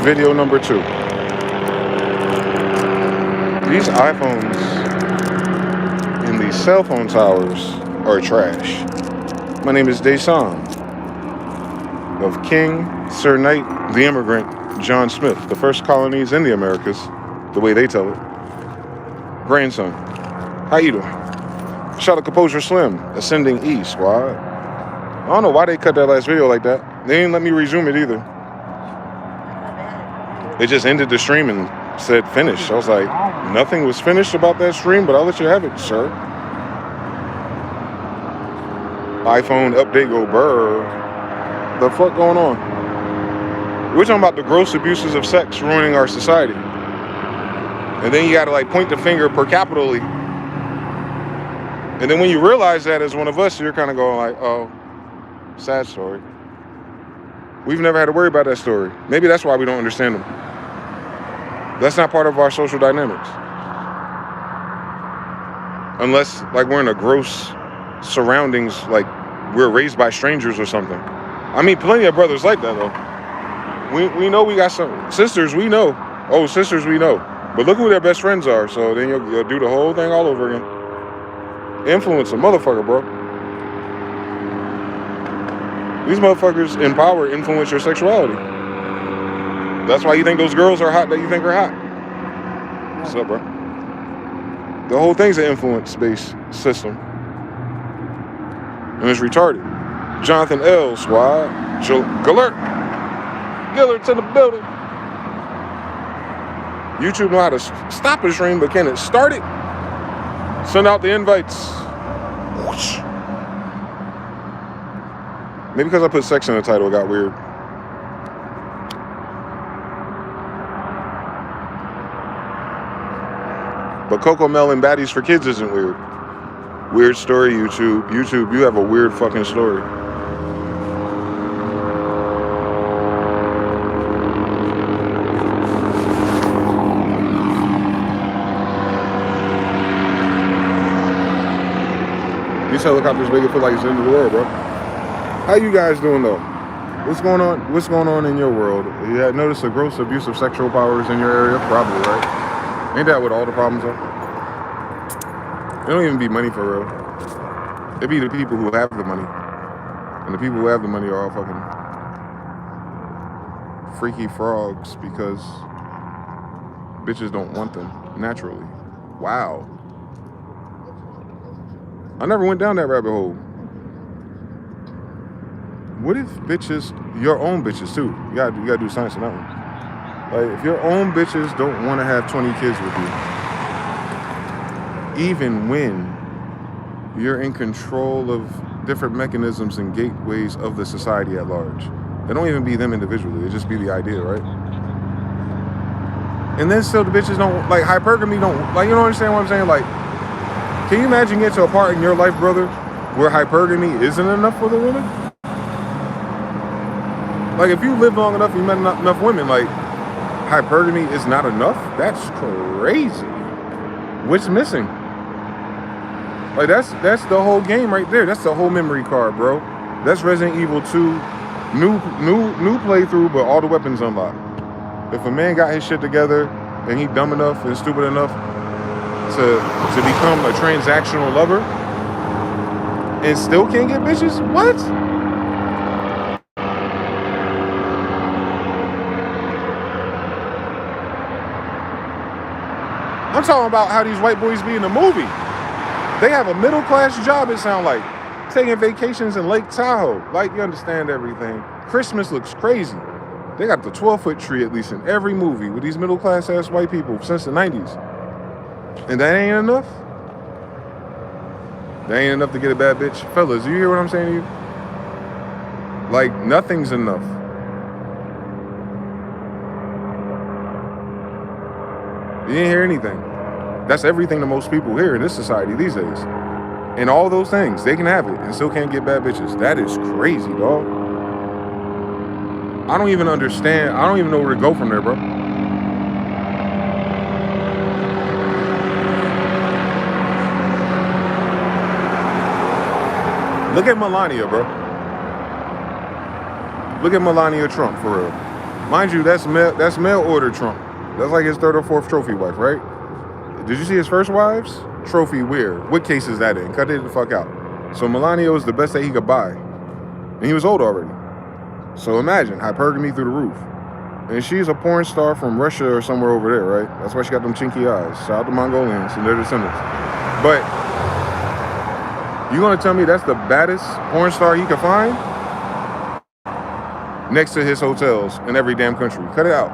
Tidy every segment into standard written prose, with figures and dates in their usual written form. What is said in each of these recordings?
video number 2. These iPhones in these cell phone towers are trash. My name is DeyZan of King Sir Knight the Immigrant John Smith, the first colonies in the Americas, the way they tell it. Grandson, how you doing? Shout out Composure Slim, Ascending E, squad. I don't know why they cut that last video like that. They didn't let me resume it either. They just ended the stream and said finish. I was like, nothing was finished about that stream, but I'll let you have it, sir. iPhone update go burr. The fuck going on? We're talking about the gross abuses of sex ruining our society. And then you gotta like point the finger per capitally. And then when you realize that as one of us, you're kind of going like, oh, sad story. We've never had to worry about that story. Maybe that's why we don't understand them. That's not part of our social dynamics. Unless like we're in a gross surroundings, like we're raised by strangers or something. I mean, plenty of brothers like that though. We know we got some sisters we know. Oh, sisters we know. But look who their best friends are. So then you'll do the whole thing all over again. Influence a motherfucker, bro. These motherfuckers empower, influence your sexuality. That's why you think those girls are hot that you think are hot. What's up, bro? The whole thing's an influence-based system. And it's retarded. Jonathan L. Squad. Gillert to the building. YouTube know how to stop a stream, but can it start it? Send out the invites. Whoosh. Maybe because I put sex in the title, it got weird. But Coco Melon Baddies for Kids isn't weird. Weird story, YouTube. YouTube, you have a weird fucking story. These helicopters make it feel like it's the end of the world, bro. How you guys doing though? What's going on? What's going on in your world? You had noticed a gross abuse of sexual powers in your area? Probably, right? Ain't that what all the problems are? It don't even be money for real. It be the people who have the money. And the people who have the money are all fucking freaky frogs because bitches don't want them naturally. Wow. I never went down that rabbit hole. What if bitches, your own bitches too, you gotta do science on that one. Like if your own bitches don't want to have 20 kids with you, even when you're in control of different mechanisms and gateways of the society at large. It don't even be them individually, it just be the idea, right? And then still the bitches don't, like hypergamy don't, like you don't understand what I'm saying? Like, can you imagine getting to a part in your life, brother, where hypergamy isn't enough for the woman? Like, if you live long enough, you met enough women, like, hypergamy is not enough? That's crazy. What's missing? Like, that's the whole game right there. That's the whole memory card, bro. That's Resident Evil 2, new playthrough, but all the weapons unlocked. If a man got his shit together and he dumb enough and stupid enough to become a transactional lover and still can't get bitches? What? I'm talking about how these white boys be in the movie. They have a middle-class job, it sounds like. Taking vacations in Lake Tahoe. Like, you understand everything. Christmas looks crazy. They got the 12-foot tree, at least, in every movie with these middle-class ass white people since the 90s. And that ain't enough? That ain't enough to get a bad bitch? Fellas, you hear what I'm saying to you? Like, nothing's enough. You didn't hear anything. That's everything to most people here in this society these days. And all those things, they can have it and still can't get bad bitches. That is crazy, dog. I don't even understand. I don't even know where to go from there, bro. Look at Melania, bro. Look at Melania Trump, for real. Mind you, that's mail order Trump. That's like his third or fourth trophy wife, right? Did you see his first wives? Trophy weird. What case is that in? Cut it the fuck out. So Melania was the best that he could buy. And he was old already. So imagine, hypergamy through the roof. And she's a porn star from Russia or somewhere over there, right? That's why she got them chinky eyes. Shout out to Mongolians and their descendants. But you gonna tell me that's the baddest porn star he could find? Next to his hotels in every damn country. Cut it out.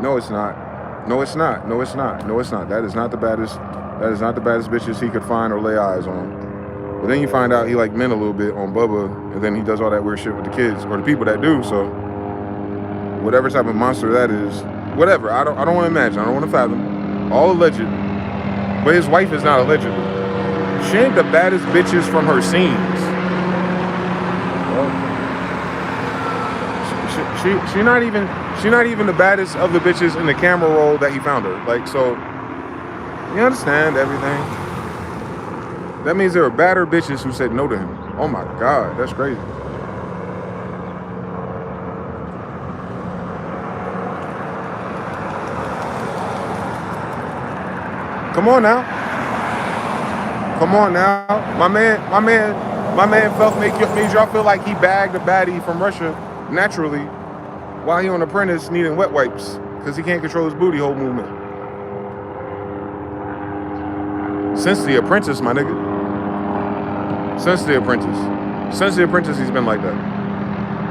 No, it's not. No, it's not. No, it's not. No, it's not. That is not the baddest. That is not the baddest bitches he could find or lay eyes on. But then you find out he like men a little bit on Bubba, and then he does all that weird shit with the kids or the people that do. So whatever type of monster that is, whatever. I don't want to imagine. I don't want to fathom. All alleged. But his wife is not allegedly. She ain't the baddest bitches from her scenes. She not even the baddest of the bitches in the camera roll that he found her. Like, so you understand everything. That means there are badder bitches who said no to him. Oh my God, that's crazy. Come on now. Come on now. My man made y'all feel like he bagged a baddie from Russia naturally while he on Apprentice needing wet wipes because he can't control his booty hole movement. Since the Apprentice, my nigga. Since the Apprentice. Since the Apprentice, he's been like that.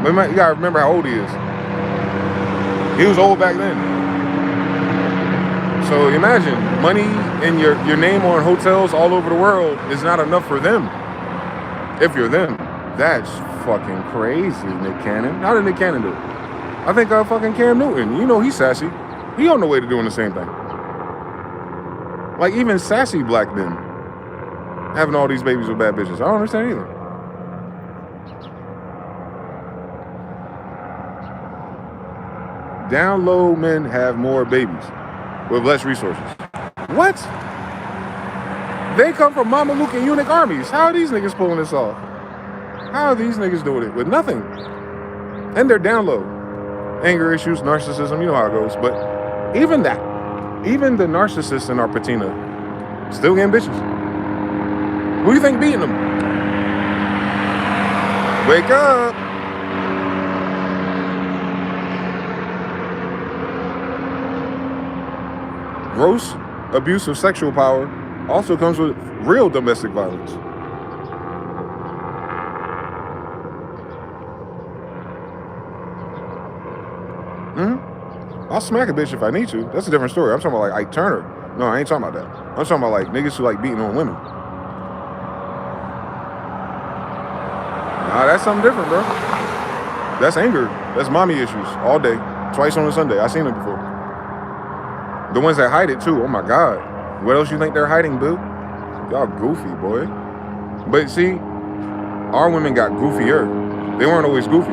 But you gotta remember how old he is. He was old back then. So imagine, money and your name on hotels all over the world is not enough for them. If you're them. That's fucking crazy, Nick Cannon. How did Nick Cannon do it? I think fucking Cam Newton. You know he's sassy. He on the way to doing the same thing. Like even sassy black men having all these babies with bad bitches. I don't understand either. Down low men have more babies with less resources. What? They come from Mameluke and eunuch armies. How are these niggas pulling this off? How are these niggas doing it with nothing? And they're down low. Anger issues, narcissism, you know how it goes. But even that, even the narcissists in our patina still getting bitches. Who do you think beating them? Wake up. Gross abuse of sexual power also comes with real domestic violence. I'll smack a bitch if I need to. That's a different story. I'm talking about like Ike Turner. No, I ain't talking about that. I'm talking about like niggas who like beating on women. Nah, that's something different, bro. That's anger. That's mommy issues all day. Twice on a Sunday. I seen them before. The ones that hide it too. Oh my God. What else you think they're hiding, boo? Y'all goofy, boy. But see, our women got goofier. They weren't always goofy.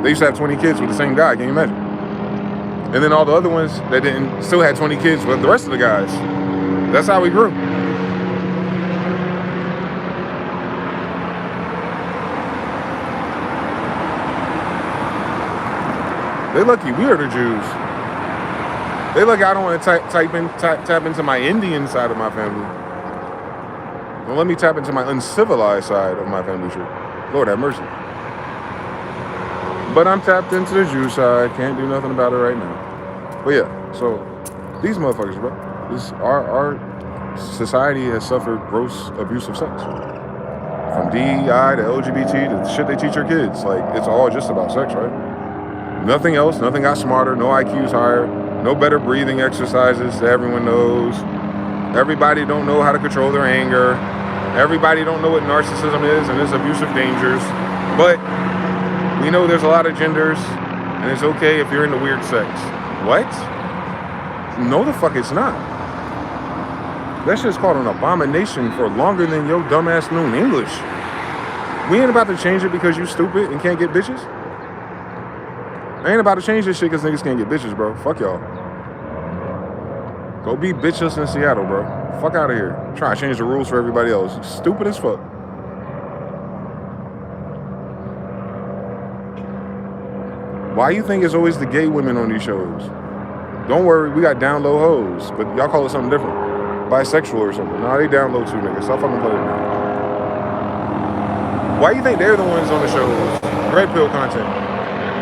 They used to have 20 kids with the same guy. Can you imagine? And then all the other ones that didn't still had 20 kids with the rest of the guys. That's how we grew. They lucky we are the Jews. They lucky I don't want to tap into my Indian side of my family. Well, let me tap into my uncivilized side of my family tree. Lord have mercy. But I'm tapped into the Jew side. Can't do nothing about it right now. But yeah, so these motherfuckers, bro. Our society has suffered gross abuse of sex. From DEI to LGBT to the shit they teach your kids. Like, it's all just about sex, right? Nothing else. Nothing got smarter. No IQs higher. No better breathing exercises that everyone knows. Everybody don't know how to control their anger. Everybody don't know what narcissism is and its abusive dangers. But we know there's a lot of genders, and it's okay if you're into weird sex. What? No, the fuck it's not. That shit's called an abomination for longer than your dumbass knew English. We ain't about to change it because you stupid and can't get bitches. I ain't about to change this shit because niggas can't get bitches, bro. Fuck y'all. Go be bitchless in Seattle, bro. Fuck out of here. Try to change the rules for everybody else. Stupid as fuck. Why you think it's always the gay women on these shows? Don't worry, we got down low hoes, but y'all call it something different. Bisexual or something. Nah, they down low too, nigga. Stop fucking playing with me. Why you think they're the ones on the shows? Red pill content.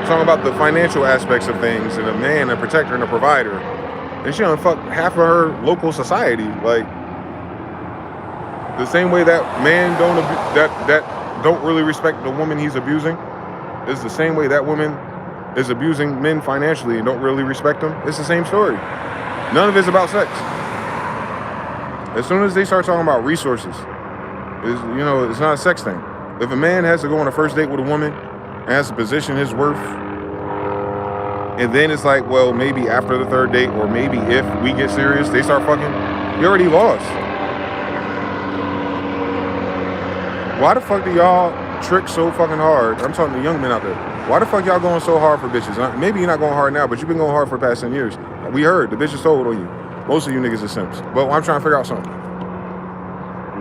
Talking about the financial aspects of things and a man, a protector, and a provider. And she done fuck half of her local society. Like, the same way that man don't really respect the woman he's abusing is the same way that woman is abusing men financially and don't really respect them. It's the same story. None of it's about sex. As soon as they start talking about resources, it's not a sex thing. If a man has to go on a first date with a woman and has to position his worth, and then it's like, well, maybe after the third date, or maybe if we get serious, they start fucking, you already lost. Why the fuck do y'all trick so fucking hard? I'm talking to young men out there. Why the fuck y'all going so hard for bitches? Maybe you're not going hard now, but you've been going hard for the past 10 years. We heard, the bitch is sold on you. Most of you niggas are simps. But I'm trying to figure out something.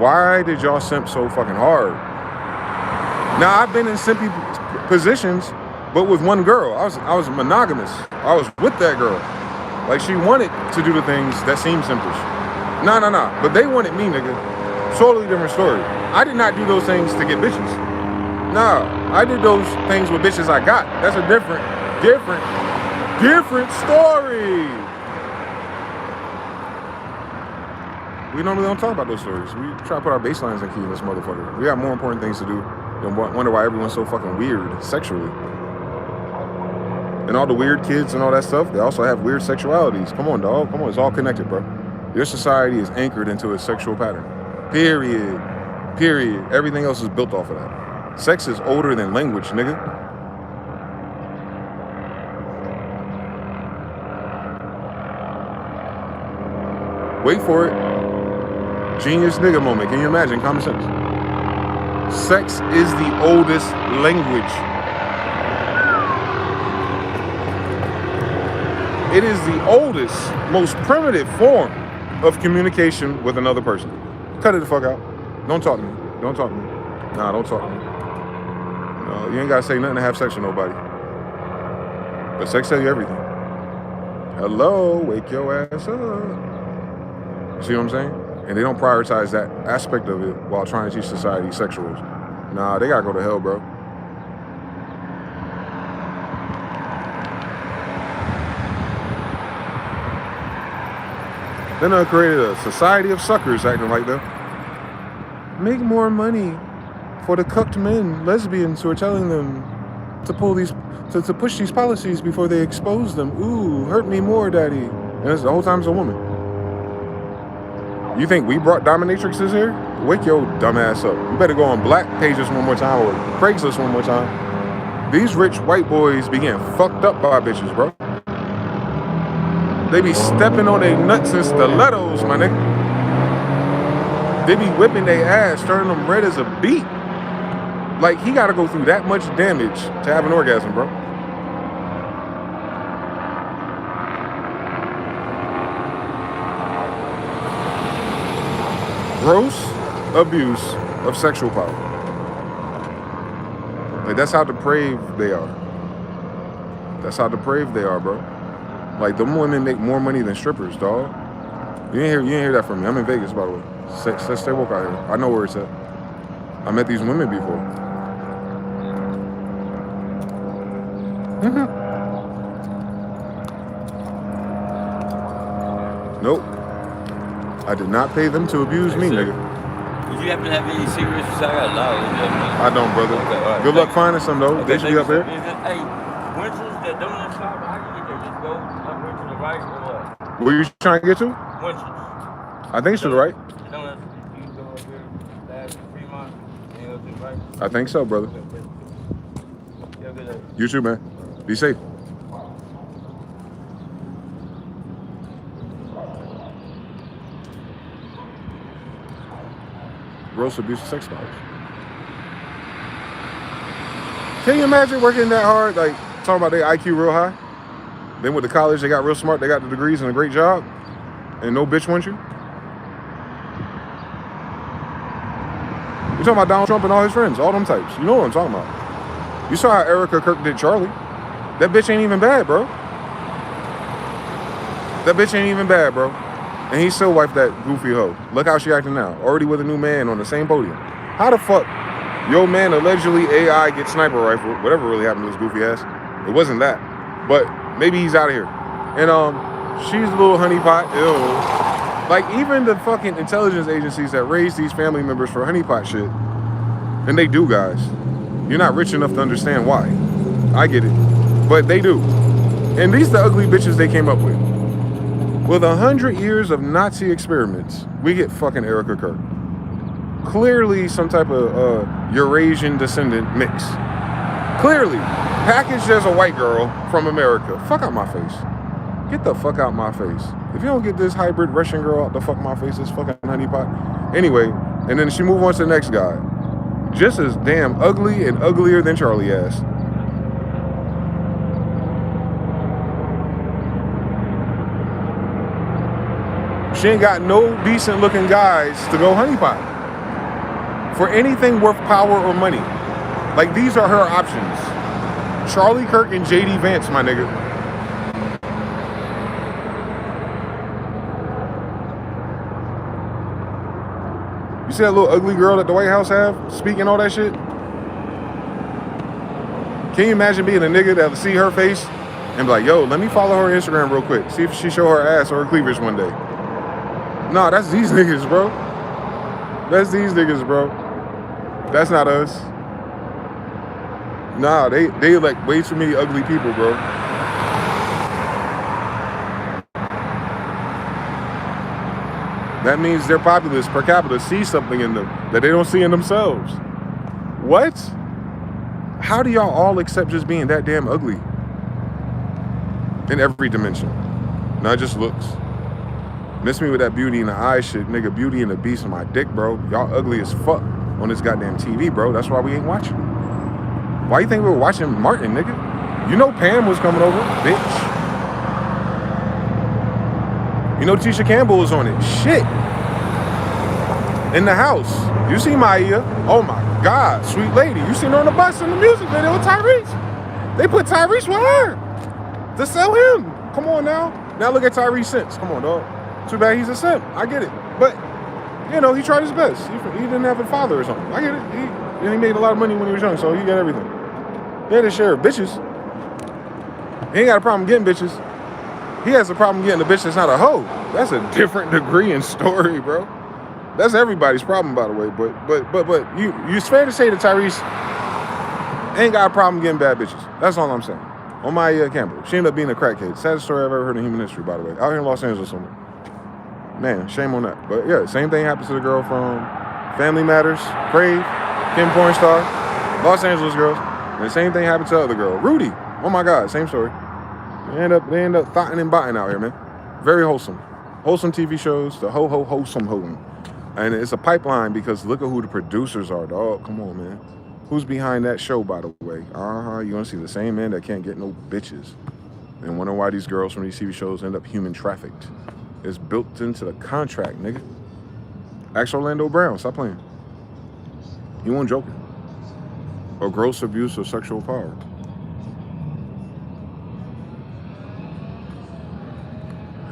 Why did y'all simp so fucking hard? Now, I've been in simpy positions, but with one girl. I was monogamous. I was with that girl. Like, she wanted to do the things that seemed simpish. Nah. But they wanted me, nigga. Totally different story. I did not do those things to get bitches. Nah, I did those things with bitches I got. That's a different story. We normally don't talk about those stories. We try to put our baselines in key in this motherfucker. We got more important things to do than wonder why everyone's so fucking weird sexually. And all the weird kids and all that stuff, they also have weird sexualities. Come on, dog. Come on, it's all connected, bro. Your society is anchored into a sexual pattern. Period. Everything else is built off of that. Sex is older than language, nigga. Wait for it. Genius nigga moment. Can you imagine? Common sense. Sex is the oldest language. It is the oldest, most primitive form of communication with another person. Cut it the fuck out. Don't talk to me. Nah, don't talk to me. No, you ain't gotta say nothing to have sex with nobody. But sex tell you everything. Hello, wake your ass up. See what I'm saying? And they don't prioritize that aspect of it while trying to teach society sexuals. Nah, they gotta go to hell, bro. Then they created a society of suckers acting like that. Make more money for the cucked men, lesbians who are telling them to push these policies before they expose them. Ooh, hurt me more, daddy. And it's the whole time it's a woman. You think we brought dominatrixes here? Wake your dumb ass up. You better go on Black Pages one more time or Craigslist one more time. These rich white boys be getting fucked up by bitches, bro. They be stepping on their nuts and stilettos, my nigga. They be whipping their ass, turning them red as a beet. Like, he gotta go through that much damage to have an orgasm, bro. Gross abuse of sexual power. Like, that's how depraved they are. Bro. Like, them women make more money than strippers, dog. You ain't hear that from me. I'm in Vegas, by the way. Stay woke out here. I know where it's at. I met these women before. Nope. I did not pay them to abuse me, nigga. Did you happen to have any cigarettes? I don't, brother. Okay, right. Good luck finding some, though. They should be up there. Hey, Winchell's, the donut shop, how you get there? Just go up here to the right or what? Where you trying to get to? Winchell's. I think it's to the right. The donuts, you go up here, last Fremont, and you go to the right? I think so, brother. You too, man. Be safe. Gross abuse of sex dollars. Can you imagine working that hard? Like, talking about their IQ real high? Then with the college, they got real smart, they got the degrees and a great job, and no bitch wants you? You're talking about Donald Trump and all his friends, all them types. You know what I'm talking about. You saw how Erica Kirk did Charlie. That bitch ain't even bad, bro. That bitch ain't even bad, bro. And he still wiped that goofy hoe. Look how she acting now. Already with a new man on the same podium. How the fuck your man allegedly AI gets sniper rifle? Whatever really happened to his goofy ass. It wasn't that. But maybe he's out of here. And she's a little honeypot. Ew. Like even the fucking intelligence agencies that raise these family members for honeypot shit. And they do, guys. You're not rich enough to understand why. I get it. But they do. And these the ugly bitches they came up with. With 100 years of Nazi experiments, we get fucking Erica Kirk. Clearly some type of Eurasian descendant mix. Clearly. Packaged as a white girl from America. Fuck out my face. Get the fuck out my face. If you don't get this hybrid Russian girl out the fuck my face, this fucking honeypot. Anyway, and then she move on to the next guy. Just as damn ugly and uglier than Charlie ass. She ain't got no decent looking guys to go honeypot for anything worth power or money. Like these are her options. Charlie Kirk and JD Vance, my nigga. You see that little ugly girl that the White House have speaking all that shit? Can you imagine being a nigga that'll see her face and be like, yo, let me follow her Instagram real quick. See if she show her ass or her cleavage one day. Nah, that's these niggas, bro. That's these niggas, bro. That's not us. Nah, they like way too many ugly people, bro. That means their populace per capita sees something in them that they don't see in themselves. What? How do y'all all accept just being that damn ugly? In every dimension. Not just looks. Miss me with that beauty in the eye shit. Nigga, Beauty and the Beast on my dick, bro. Y'all ugly as fuck on this goddamn TV, bro. That's why we ain't watching. Why you think we were watching Martin, nigga? You know Pam was coming over, bitch. You know Tisha Campbell was on it. Shit. In the house. You see Maya. Oh my God, sweet lady. You seen her on the bus in the music video with Tyrese. They put Tyrese with her to sell him. Come on now. Now look at Tyrese since. Come on, dog. Too bad he's a simp. I get it. But, you know, he tried his best. He didn't have a father or something. I get it. He made a lot of money when he was young, so he got everything. He had his share of bitches. He ain't got a problem getting bitches. He has a problem getting a bitch that's not a hoe. That's a different degree and story, bro. That's everybody's problem, by the way. But it's fair to say that Tyrese ain't got a problem getting bad bitches. That's all I'm saying. On Maya Campbell. She ended up being a crackhead. Saddest story I've ever heard in human history, by the way. Out here in Los Angeles somewhere. Man, shame on that. But yeah, same thing happens to the girl from Family Matters, Crave, Kim Pornstar, Los Angeles girls. And the same thing happened to the other girl, Rudy. Oh my God, same story. They end up thotting and botting out here, man. Very wholesome. Wholesome TV shows, the wholesome hoeing. And it's a pipeline because look at who the producers are, dog. Come on, man. Who's behind that show, by the way? You're gonna see the same men that can't get no bitches. And wonder why these girls from these TV shows end up human trafficked. It's built into the contract, nigga. Ask Orlando Brown, stop playing. He wasn't joking. Or gross abuse or sexual power.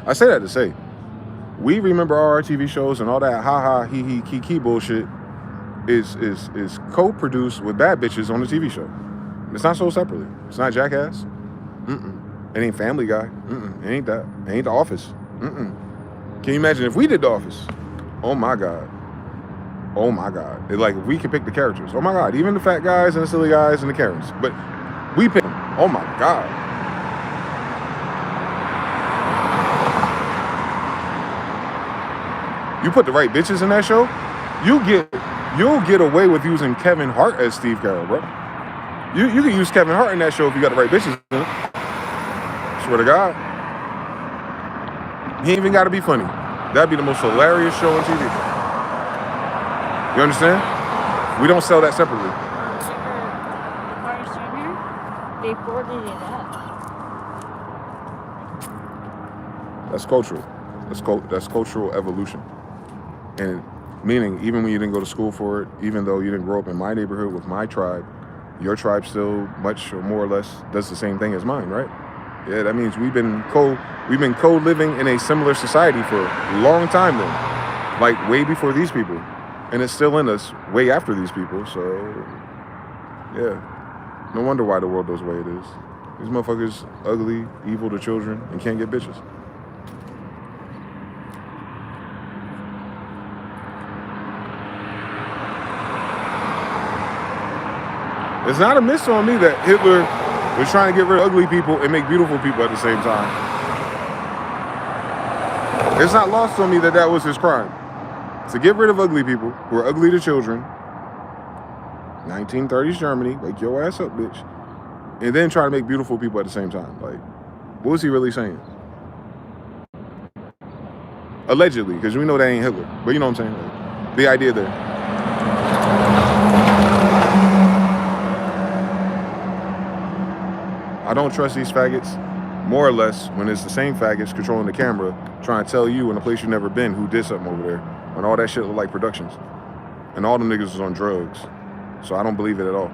I say that to say, we remember all our TV shows and all that ha-ha, he-he, kiki bullshit is co-produced with bad bitches on the TV show. It's not sold separately. It's not Jackass. It ain't Family Guy. It ain't that. It ain't The Office. Can you imagine if we did The Office? Oh my God. Oh my God. It's like if we could pick the characters. Oh my God. Even the fat guys and the silly guys and the Karens. But we pick them. Oh my God. You put the right bitches in that show, you'll get away with using Kevin Hart as Steve Carell, bro. You can use Kevin Hart in that show if you got the right bitches in it. Swear to God. He ain't even got to be funny. That'd be the most hilarious show on TV. You understand? We don't sell that separately. They boarded it up. That's cultural. That's cultural evolution. And meaning, even when you didn't go to school for it, even though you didn't grow up in my neighborhood with my tribe, your tribe still much or more or less does the same thing as mine, right? Yeah, that means we've been co-living in a similar society for a long time then, like way before these people, and it's still in us way after these people. So, yeah, no wonder why the world is the way it is. These motherfuckers ugly, evil to children, and can't get bitches. It's not a miss on me that Hitler was trying to get rid of ugly people and make beautiful people at the same time. It's not lost on me that that was his crime. To get rid of ugly people who are ugly to children, 1930s Germany, wake your ass up, bitch. And then try to make beautiful people at the same time. Like, what was he really saying? Allegedly, because we know that ain't Hitler. But you know what I'm saying? Like, the idea there. I don't trust these faggots, more or less, when it's the same faggots controlling the camera, trying to tell you in a place you've never been who did something over there, when all that shit look like productions. And all them niggas was on drugs. So I don't believe it at all.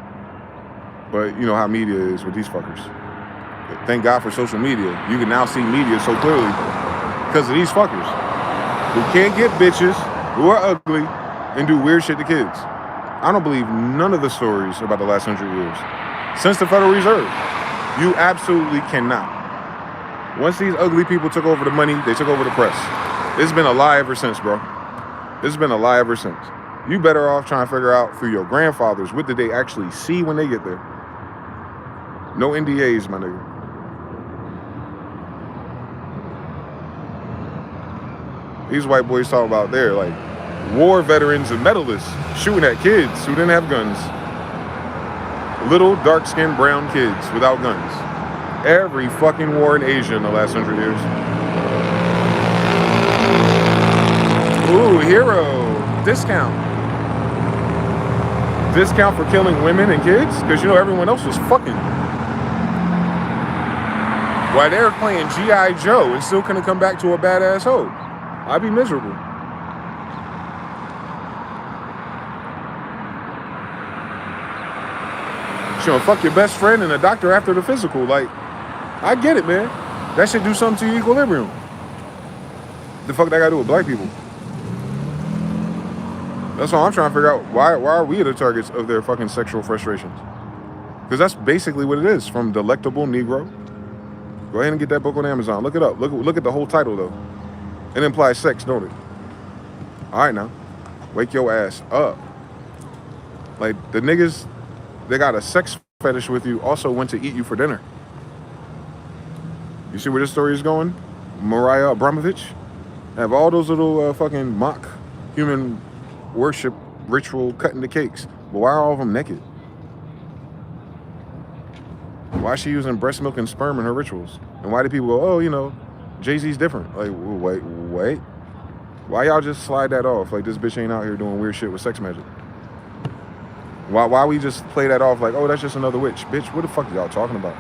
But you know how media is with these fuckers. Thank God for social media. You can now see media so clearly because of these fuckers who can't get bitches, who are ugly, and do weird shit to kids. I don't believe none of the stories about the last 100 years. Since the Federal Reserve, you absolutely cannot. Once these ugly people took over the money, they took over the press. It's been a lie ever since, bro. It's been a lie ever since. You better off trying to figure out through your grandfathers what did they actually see when they get there. No NDAs, my nigga. These white boys talk about they're like war veterans and medalists shooting at kids who didn't have guns. Little dark-skinned brown kids without guns. Every fucking war in Asia in the last 100 years. Ooh, hero. Discount. Discount for killing women and kids? Because you know everyone else was fucking. Why they're playing G.I. Joe and still couldn't come back to a badass hoe. I'd be miserable. She gonna fuck your best friend and a doctor after the physical. Like, I get it, man. That should do something to your equilibrium. The fuck that gotta do with black people? That's all I'm trying to figure out. Why are we the targets of their fucking sexual frustrations? Because that's basically what it is. From Delectable Negro. Go ahead and get that book on Amazon. Look it up. Look at the whole title, though. It implies sex, don't it? All right, now. Wake your ass up. Like, the niggas, they got a sex fetish with you, also went to eat you for dinner. You see where this story is going? Mariah Abramovich? Have all those little fucking mock human worship ritual cutting the cakes. But why are all of them naked? Why is she using breast milk and sperm in her rituals? And why do people go, oh, you know, Jay-Z's different? Like, wait. Why y'all just slide that off? Like, this bitch ain't out here doing weird shit with sex magic. Why we just play that off like, oh, that's just another witch? Bitch, what the fuck are y'all talking about?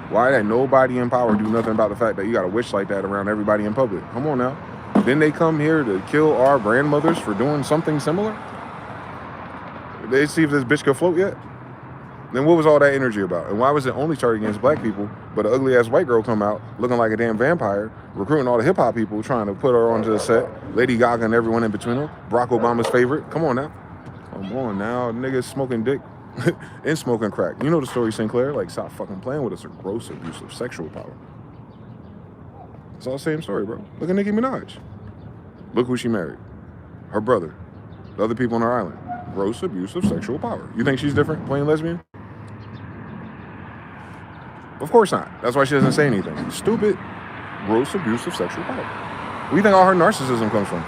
Why that nobody in power do nothing about the fact that you got a witch like that around everybody in public? Come on now. Didn't they come here to kill our grandmothers for doing something similar? Did they see if this bitch could float yet? Then what was all that energy about? And why was it only targeted against black people, but an ugly-ass white girl come out looking like a damn vampire, recruiting all the hip-hop people, trying to put her onto the set, Lady Gaga and everyone in between them, Barack Obama's favorite? Come on now. Come on now. Niggas smoking dick and smoking crack. You know the story, Sinclair? Like, stop fucking playing with us. A gross abuse of sexual power. It's all the same story, bro. Look at Nicki Minaj. Look who she married. Her brother. The other people on her island. Gross abuse of sexual power. You think she's different, playing lesbian? Of course not. That's why she doesn't say anything. Stupid, gross abuse of sexual power. Where do you think all her narcissism comes from?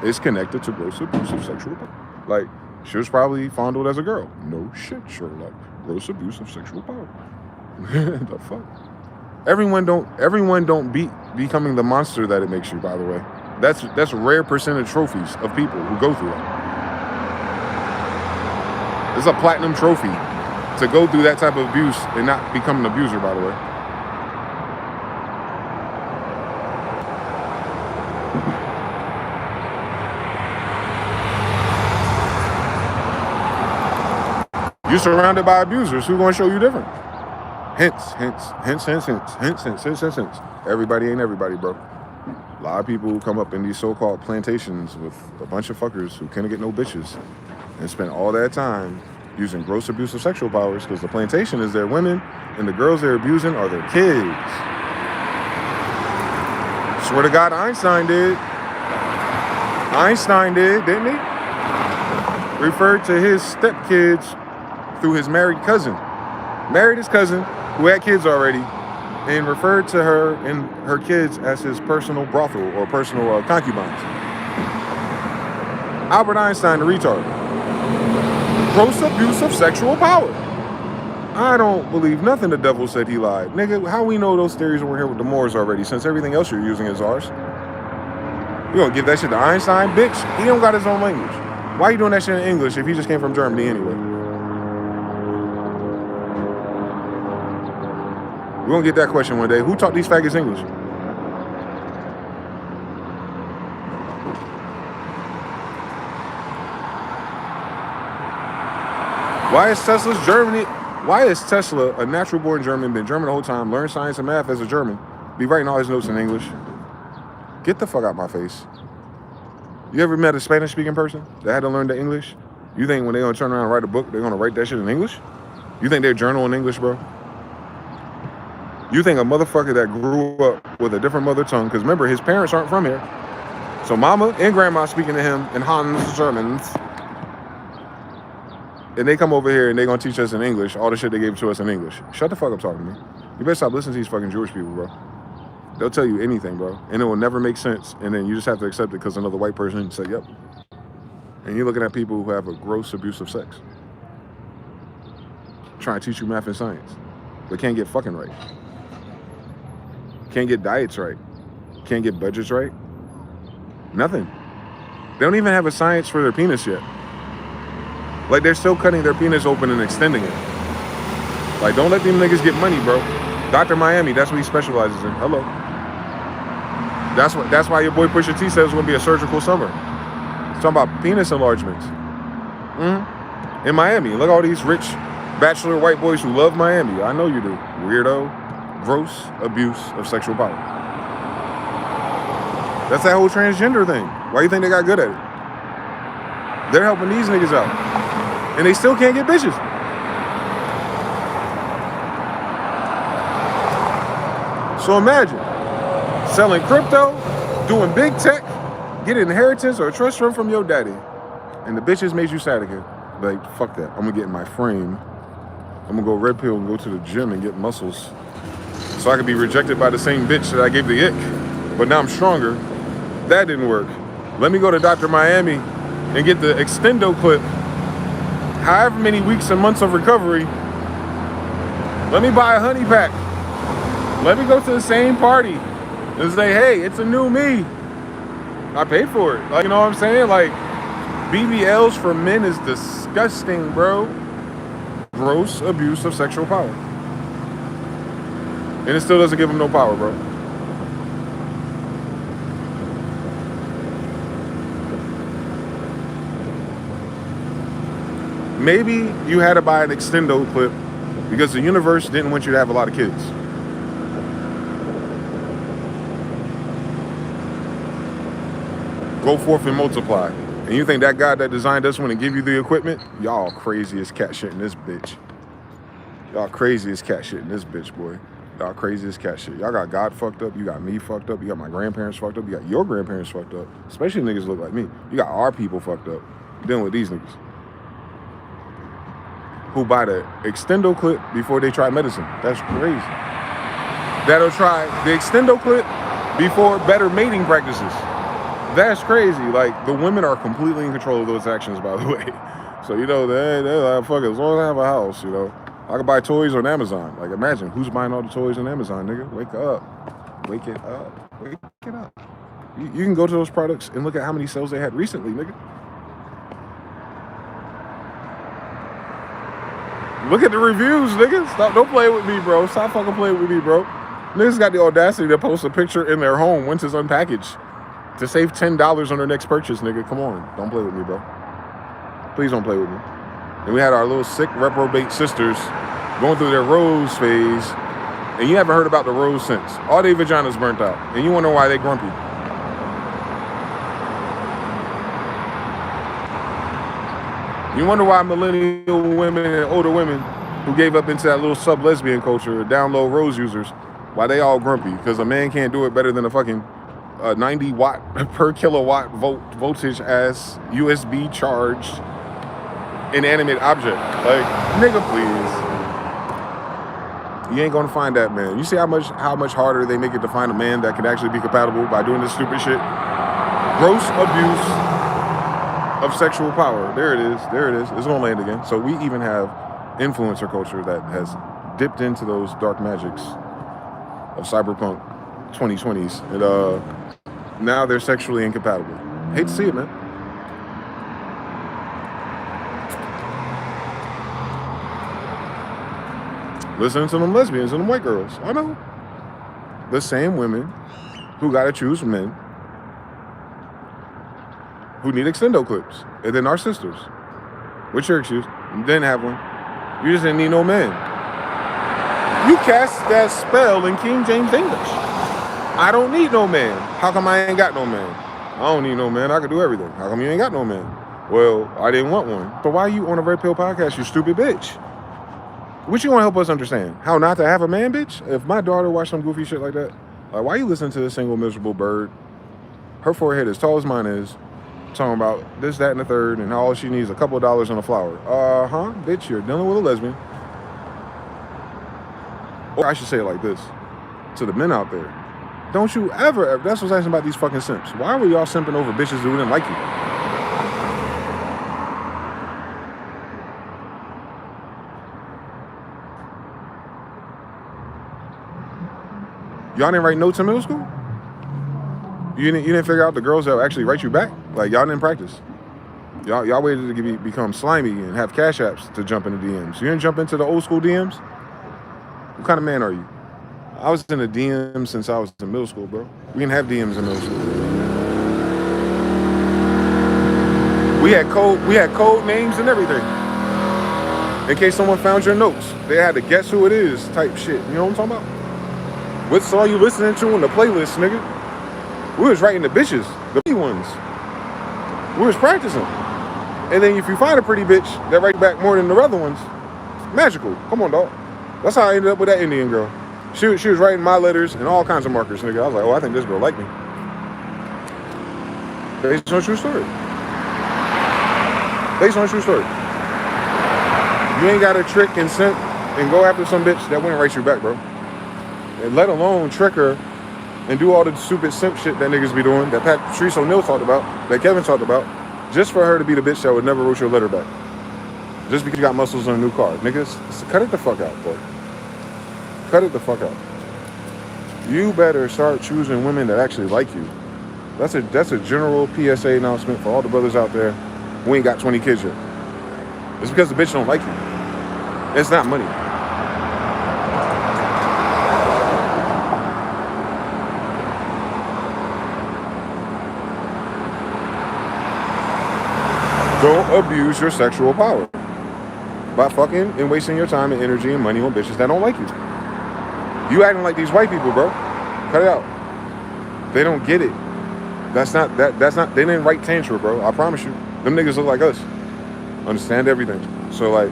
It's connected to gross abuse of sexual power. Like, she was probably fondled as a girl. No shit, Sherlock. Gross abuse of sexual power. The fuck? Everyone don't beat becoming the monster that it makes you, by the way. That's a rare percentage trophies of people who go through that. It's a platinum trophy to go through that type of abuse and not become an abuser, by the way. You're surrounded by abusers. Who's gonna show you different? Hints. Everybody ain't everybody, bro. A lot of people who come up in these so-called plantations with a bunch of fuckers who can't get no bitches and spend all that time using gross abuse of sexual powers because the plantation is their women and the girls they're abusing are their kids. Swear to God, Einstein did. Didn't he? Referred to his stepkids through his married cousin. Married his cousin, who had kids already, and referred to her and her kids as his personal brothel or personal concubines. Albert Einstein, the retard. Gross abuse of sexual power. I don't believe nothing the devil said he lied. Nigga, how we know those theories were here with the Moors already, since everything else you're using is ours? You gonna give that shit to Einstein? Bitch, he don't got his own language. Why you doing that shit in English if he just came from Germany anyway? We're gonna get that question one day. Who taught these faggots English? Why is Tesla a natural born German, been German the whole time, learned science and math as a German, be writing all his notes in English? Get the fuck out my face. You ever met a Spanish speaking person that had to learn the English? You think when they're gonna turn around and write a book, they're gonna write that shit in English? You think they're journal in English, bro? You think a motherfucker that grew up with a different mother tongue, because remember, his parents aren't from here. So mama and grandma speaking to him in Hans Germans. And they come over here and they gonna teach us in English, all the shit they gave to us in English. Shut the fuck up talking to me. You better stop listening to these fucking Jewish people, bro. They'll tell you anything, bro. And it will never make sense. And then you just have to accept it because another white person say, yep. And you're looking at people who have a gross abuse of sex. Trying to teach you math and science. But can't get fucking right. Can't get diets right. Can't get budgets right. Nothing. They don't even have a science for their penis yet. Like, they're still cutting their penis open and extending it. Like, don't let them niggas get money, bro. Dr. Miami, that's what he specializes in. Hello. That's why your boy Pusha T says it's gonna be a surgical summer. He's talking about penis enlargements. In Miami. Look at all these rich bachelor white boys who love Miami. I know you do. Weirdo. Gross abuse of sexual power. That's that whole transgender thing. Why do you think they got good at it? They're helping these niggas out. And they still can't get bitches. So imagine selling crypto, doing big tech, get an inheritance or a trust fund from your daddy, and the bitches made you sad again. Like, fuck that. I'm gonna get in my frame. I'm gonna go red pill and go to the gym and get muscles so I could be rejected by the same bitch that I gave the ick. But now I'm stronger. That didn't work. Let me go to Dr. Miami and get the extendo clip. However many weeks and months of recovery. Let me buy a honey pack. Let me go to the same party and say, hey, it's a new me. I paid for it. Like, you know what I'm saying? Like, BBLs for men is disgusting, bro. Gross abuse of sexual power. And it still doesn't give them no power, bro. Maybe you had to buy an extendo clip because the universe didn't want you to have a lot of kids. Go forth and multiply. And you think that God that designed us want to give you the equipment? Y'all crazy as cat shit in this bitch. Y'all crazy as cat shit in this bitch, boy. Y'all crazy as cat shit. Y'all got God fucked up. You got me fucked up. You got my grandparents fucked up. You got your grandparents fucked up. Especially niggas look like me. You got our people fucked up. Dealing with these niggas who buy the extendo clip before they try medicine. That's crazy. That'll try the extendo clip before better mating practices. That's crazy. Like, the women are completely in control of those actions, by the way. So, you know, they're like, fuck it, as long as I have a house, you know. I can buy toys on Amazon. Like, imagine, who's buying all the toys on Amazon, nigga? Wake up. Wake it up. Wake it up. You can go to those products and look at how many sales they had recently, nigga. Look at the reviews, nigga. Stop, don't play with me, bro. Stop fucking playing with me, bro. Niggas got the audacity to post a picture in their home once it's unpackaged to save $10 on their next purchase, nigga. Come on. Don't play with me, bro. Please don't play with me. and we had our little sick reprobate sisters going through their rose phase, and you haven't heard about the rose since. All their vaginas burnt out, and you wonder why they grumpy. You wonder why millennial women and older women who gave up into that little sub-lesbian culture, down low rose users, why they all grumpy? Because a man can't do it better than a fucking 90 watt per kilowatt voltage ass USB charged inanimate object. Like, nigga, please. You ain't gonna find that man. You see how much harder they make it to find a man that can actually be compatible by doing this stupid shit? Gross abuse of sexual power. There it is. It's gonna land again. So we even have influencer culture that has dipped into those dark magics of cyberpunk 2020s, and now they're sexually incompatible. Hate to see it, man. Listening to them lesbians and them white girls. I know. The same women who gotta choose men who need extendo clips, and then our sisters. What's your excuse? You didn't have one. You just didn't need no man. You cast that spell in King James English. I don't need no man. How come I ain't got no man? I don't need no man. I can do everything. How come you ain't got no man? Well, I didn't want one. So why are you on a Red Pill podcast, you stupid bitch? What you want to help us understand? How not to have a man, bitch? If my daughter watched some goofy shit like that, why you listening to this single miserable bird? Her forehead as tall as mine is, talking about this, that, and the third, and all she needs a couple of dollars on a flower. Bitch, you're dealing with a lesbian. Or I should say it like this, to the men out there. Don't you ever, that's what's asking about these fucking simps. Why were y'all simping over bitches who didn't like you? Y'all didn't write notes in middle school? You didn't figure out the girls that actually write you back? Like, y'all didn't practice. Y'all waited to become slimy and have cash apps to jump into DMs. You didn't jump into the old school DMs? What kind of man are you? I was in the DMs since I was in middle school, bro. We didn't have DMs in middle school. We had code names and everything. In case someone found your notes, they had to guess who it is type shit. You know what I'm talking about? What song you listening to in the playlist, nigga? We was writing the bitches, the pretty ones. We was practicing. And then if you find a pretty bitch that write back more than the other ones, magical. Come on, dog. That's how I ended up with that Indian girl. She was writing my letters and all kinds of markers, nigga. I was like, oh, I think this girl like me. Based on true story. Based on true story. You ain't got to trick and simp and go after some bitch that wouldn't write you back, bro. And let alone trick her and do all the stupid simp shit that niggas be doing, that Patrice O'Neal talked about, that Kevin talked about, just for her to be the bitch that would never wrote your letter back. Just because you got muscles on a new car. Niggas, cut it the fuck out, boy. Cut it the fuck out. You better start choosing women that actually like you. That's a general PSA announcement for all the brothers out there who ain't got 20 kids yet. It's because the bitch don't like you. It's not money. Don't abuse your sexual power by fucking and wasting your time and energy and money on bitches that don't like you. You acting like these white people, bro. Cut it out. They don't get it. That's not, they didn't write Tantra, bro. I promise you. Them niggas look like us. Understand everything. So, like,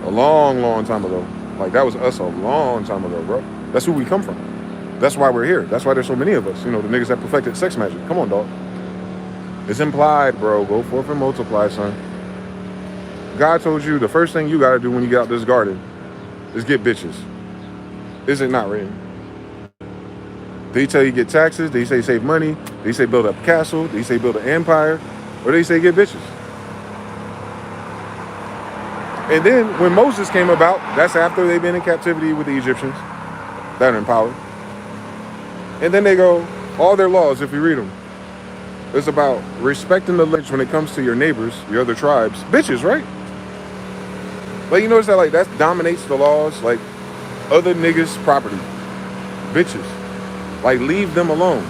a long, long time ago. Like, that was us a long time ago, bro. That's who we come from. That's why we're here. That's why there's so many of us. You know, the niggas that perfected sex magic. Come on, dog. It's implied, bro. Go forth and multiply, son. God told you the first thing you gotta do when you get out this garden is get bitches. Is it not written? They tell you get taxes, they say save money, they say build up a castle, they say build an empire, or they say get bitches. And then when Moses came about, that's after they've been in captivity with the Egyptians that are in power. And then they go, all their laws, if you read them, it's about respecting the language when it comes to your neighbors, your other tribes. Bitches, right? Like, you notice that, like, that dominates the laws, like, other niggas' property. Bitches. Like, leave them alone.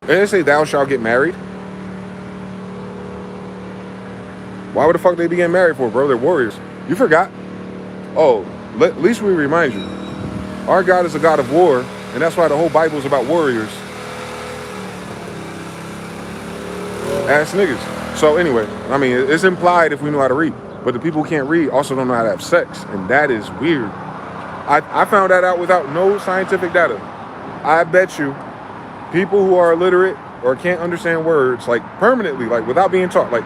And they say, thou shalt get married. Why would the fuck they be getting married for, bro? They're warriors. You forgot? Oh, at least we remind you. Our God is a God of war, and that's why the whole Bible is about warriors. Ass niggas. So anyway, I mean, it's implied if we know how to read. But the people who can't read also don't know how to have sex, and that is weird. I found that out without no scientific data. I bet you people who are illiterate or can't understand words, like permanently, like without being taught, like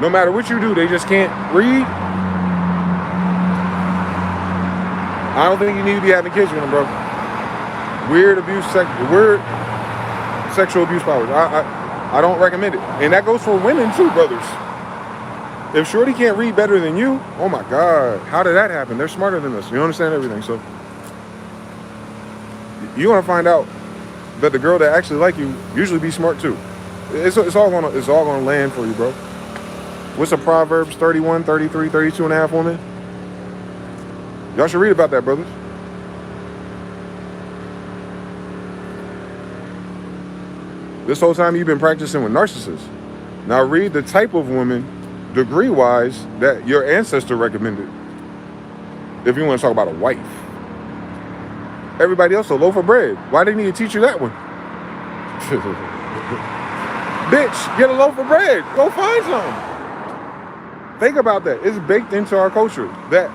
no matter what you do, they just can't read. I don't think you need to be having kids with them, bro. Weird sexual abuse powers. I don't recommend it. And that goes for women too, brothers. If shorty can't read better than you, oh my God, how did that happen? They're smarter than us. You understand everything. So you want to find out that the girl that actually like you usually be smart too. It's all gonna land for you, bro. What's a Proverbs 31, 33, 32 and a half woman? Y'all should read about that, brothers. This whole time you've been practicing with narcissists. Now read the type of woman, degree-wise, that your ancestor recommended. If you want to talk about a wife. Everybody else a loaf of bread. Why they need to teach you that one? Bitch, get a loaf of bread. Go find some. Think about that. It's baked into our culture that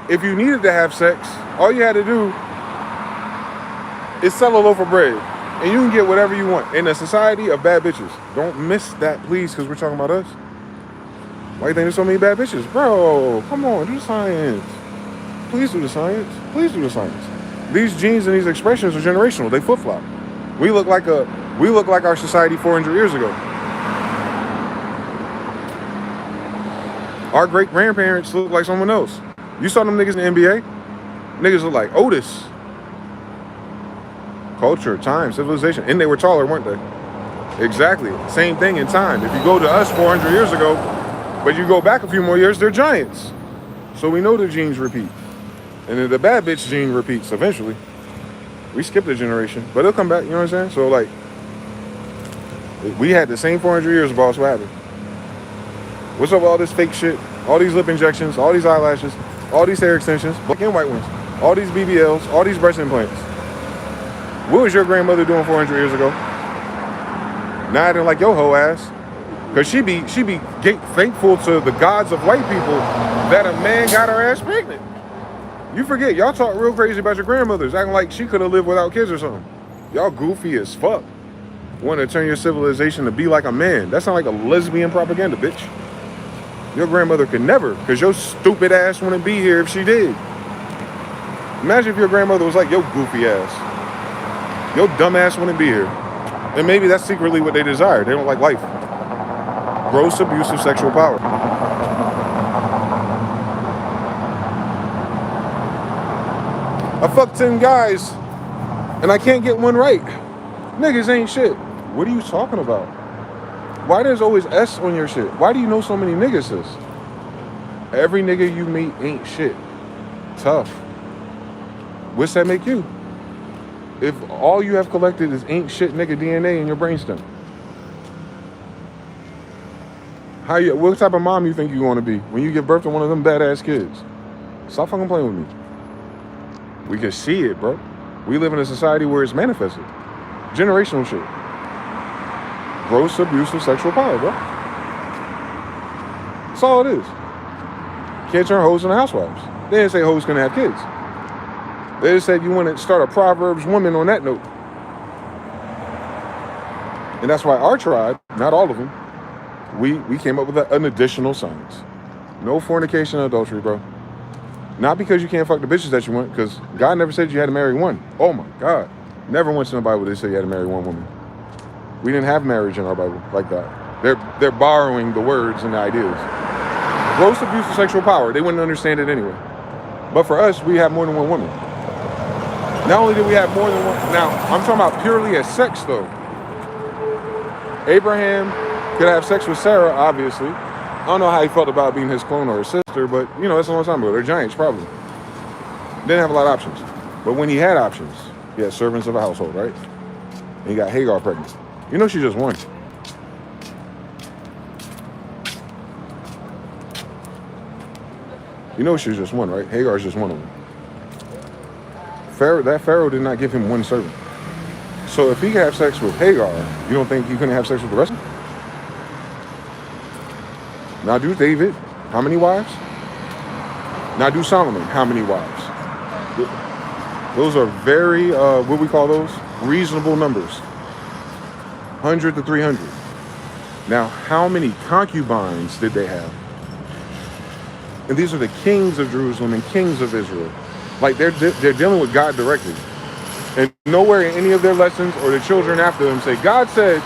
if you needed to have sex, all you had to do is sell a loaf of bread. And you can get whatever you want in a society of bad bitches. Don't miss that, please, because we're talking about us. Why do you think there's so many bad bitches? Bro, come on, do the science. Please do the science. Please do the science. These genes and these expressions are generational. They flip-flop. We look like our society 400 years ago. Our great-grandparents look like someone else. You saw them niggas in the NBA? Niggas look like Otis. Culture, time, civilization. And they were taller, weren't they? Exactly. Same thing in time. If you go to us 400 years ago, but you go back a few more years, they're giants. So we know the genes repeat. And then the bad bitch gene repeats eventually. We skipped a generation, but it'll come back, you know what I'm saying? So like, we had the same 400 years, boss, what happened? What's up with all this fake shit? All these lip injections, all these eyelashes, all these hair extensions, black and white ones, all these BBLs, all these breast implants. What was your grandmother doing 400 years ago? Not acting like your hoe ass. Cause she be thankful to the gods of white people that a man got her ass pregnant. You forget, y'all talk real crazy about your grandmothers, acting like she could have lived without kids or something. Y'all goofy as fuck. Want to turn your civilization to be like a man. That sounds like a lesbian propaganda, bitch. Your grandmother could never, cause your stupid ass wouldn't be here if she did. Imagine if your grandmother was like your goofy ass. Your dumb ass wouldn't be here. And maybe that's secretly what they desire. They don't like life. Gross abuse of sexual power. I fucked 10 guys and I can't get one right. Niggas ain't shit. What are you talking about? Why there's always S on your shit? Why do you know so many niggas, sis? Every nigga you meet ain't shit. Tough. What's that make you? If all you have collected is ain't shit nigga DNA in your brainstem. What type of mom you think you're gonna be when you give birth to one of them badass kids? Stop fucking playing with me. We can see it, bro. We live in a society where it's manifested. Generational shit. Gross abuse of sexual power, bro. That's all it is. Can't turn hoes into housewives. They didn't say hoes gonna have kids. They just said you want to start a Proverbs woman on that note. And that's why our tribe, not all of them, we came up with an additional science. No fornication and adultery, bro. Not because you can't fuck the bitches that you want, because God never said you had to marry one. Oh my God. Never once in the Bible they say you had to marry one woman. We didn't have marriage in our Bible like that. They're borrowing the words and the ideas. Gross abuse of sexual power. They wouldn't understand it anyway. But for us, we have more than one woman. Not only did we have more than one, now I'm talking about purely as sex though. Abraham could have sex with Sarah, obviously. I don't know how he felt about being his clone or his sister, but you know, that's a long time ago. They're giants, probably. Didn't have a lot of options. But when he had options, he had servants of a household, right? And he got Hagar pregnant. You know she just won. You know she's just one, right? Hagar's just one of them. Pharaoh did not give him one servant. So if he could have sex with Hagar, you don't think he couldn't have sex with the rest of them? Now do David, how many wives? Now do Solomon, how many wives? Those are very, what we call those? Reasonable numbers. 100 to 300. Now, how many concubines did they have? And these are the kings of Jerusalem and kings of Israel. Like they're dealing with God directly. And nowhere in any of their lessons or the children after them say, God said,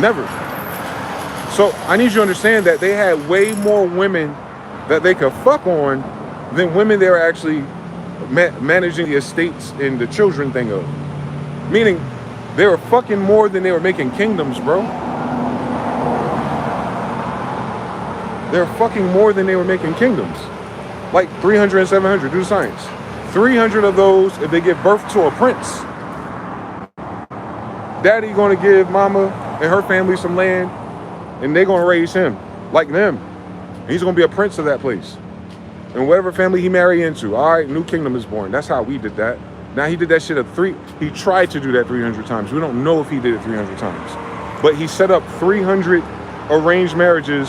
never. So I need you to understand that they had way more women that they could fuck on than women they were actually managing the estates and the children thing of. Meaning they were fucking more than they were making kingdoms, bro. They were fucking more than they were making kingdoms. Like 300 and 700, do the science. 300 of those, if they give birth to a prince, daddy gonna give mama and her family some land, and they gonna raise him like them. And he's gonna be a prince of that place. And whatever family he marry into, all right, new kingdom is born. That's how we did that. Now he did that shit he tried to do that 300 times. We don't know if he did it 300 times. But he set up 300 arranged marriages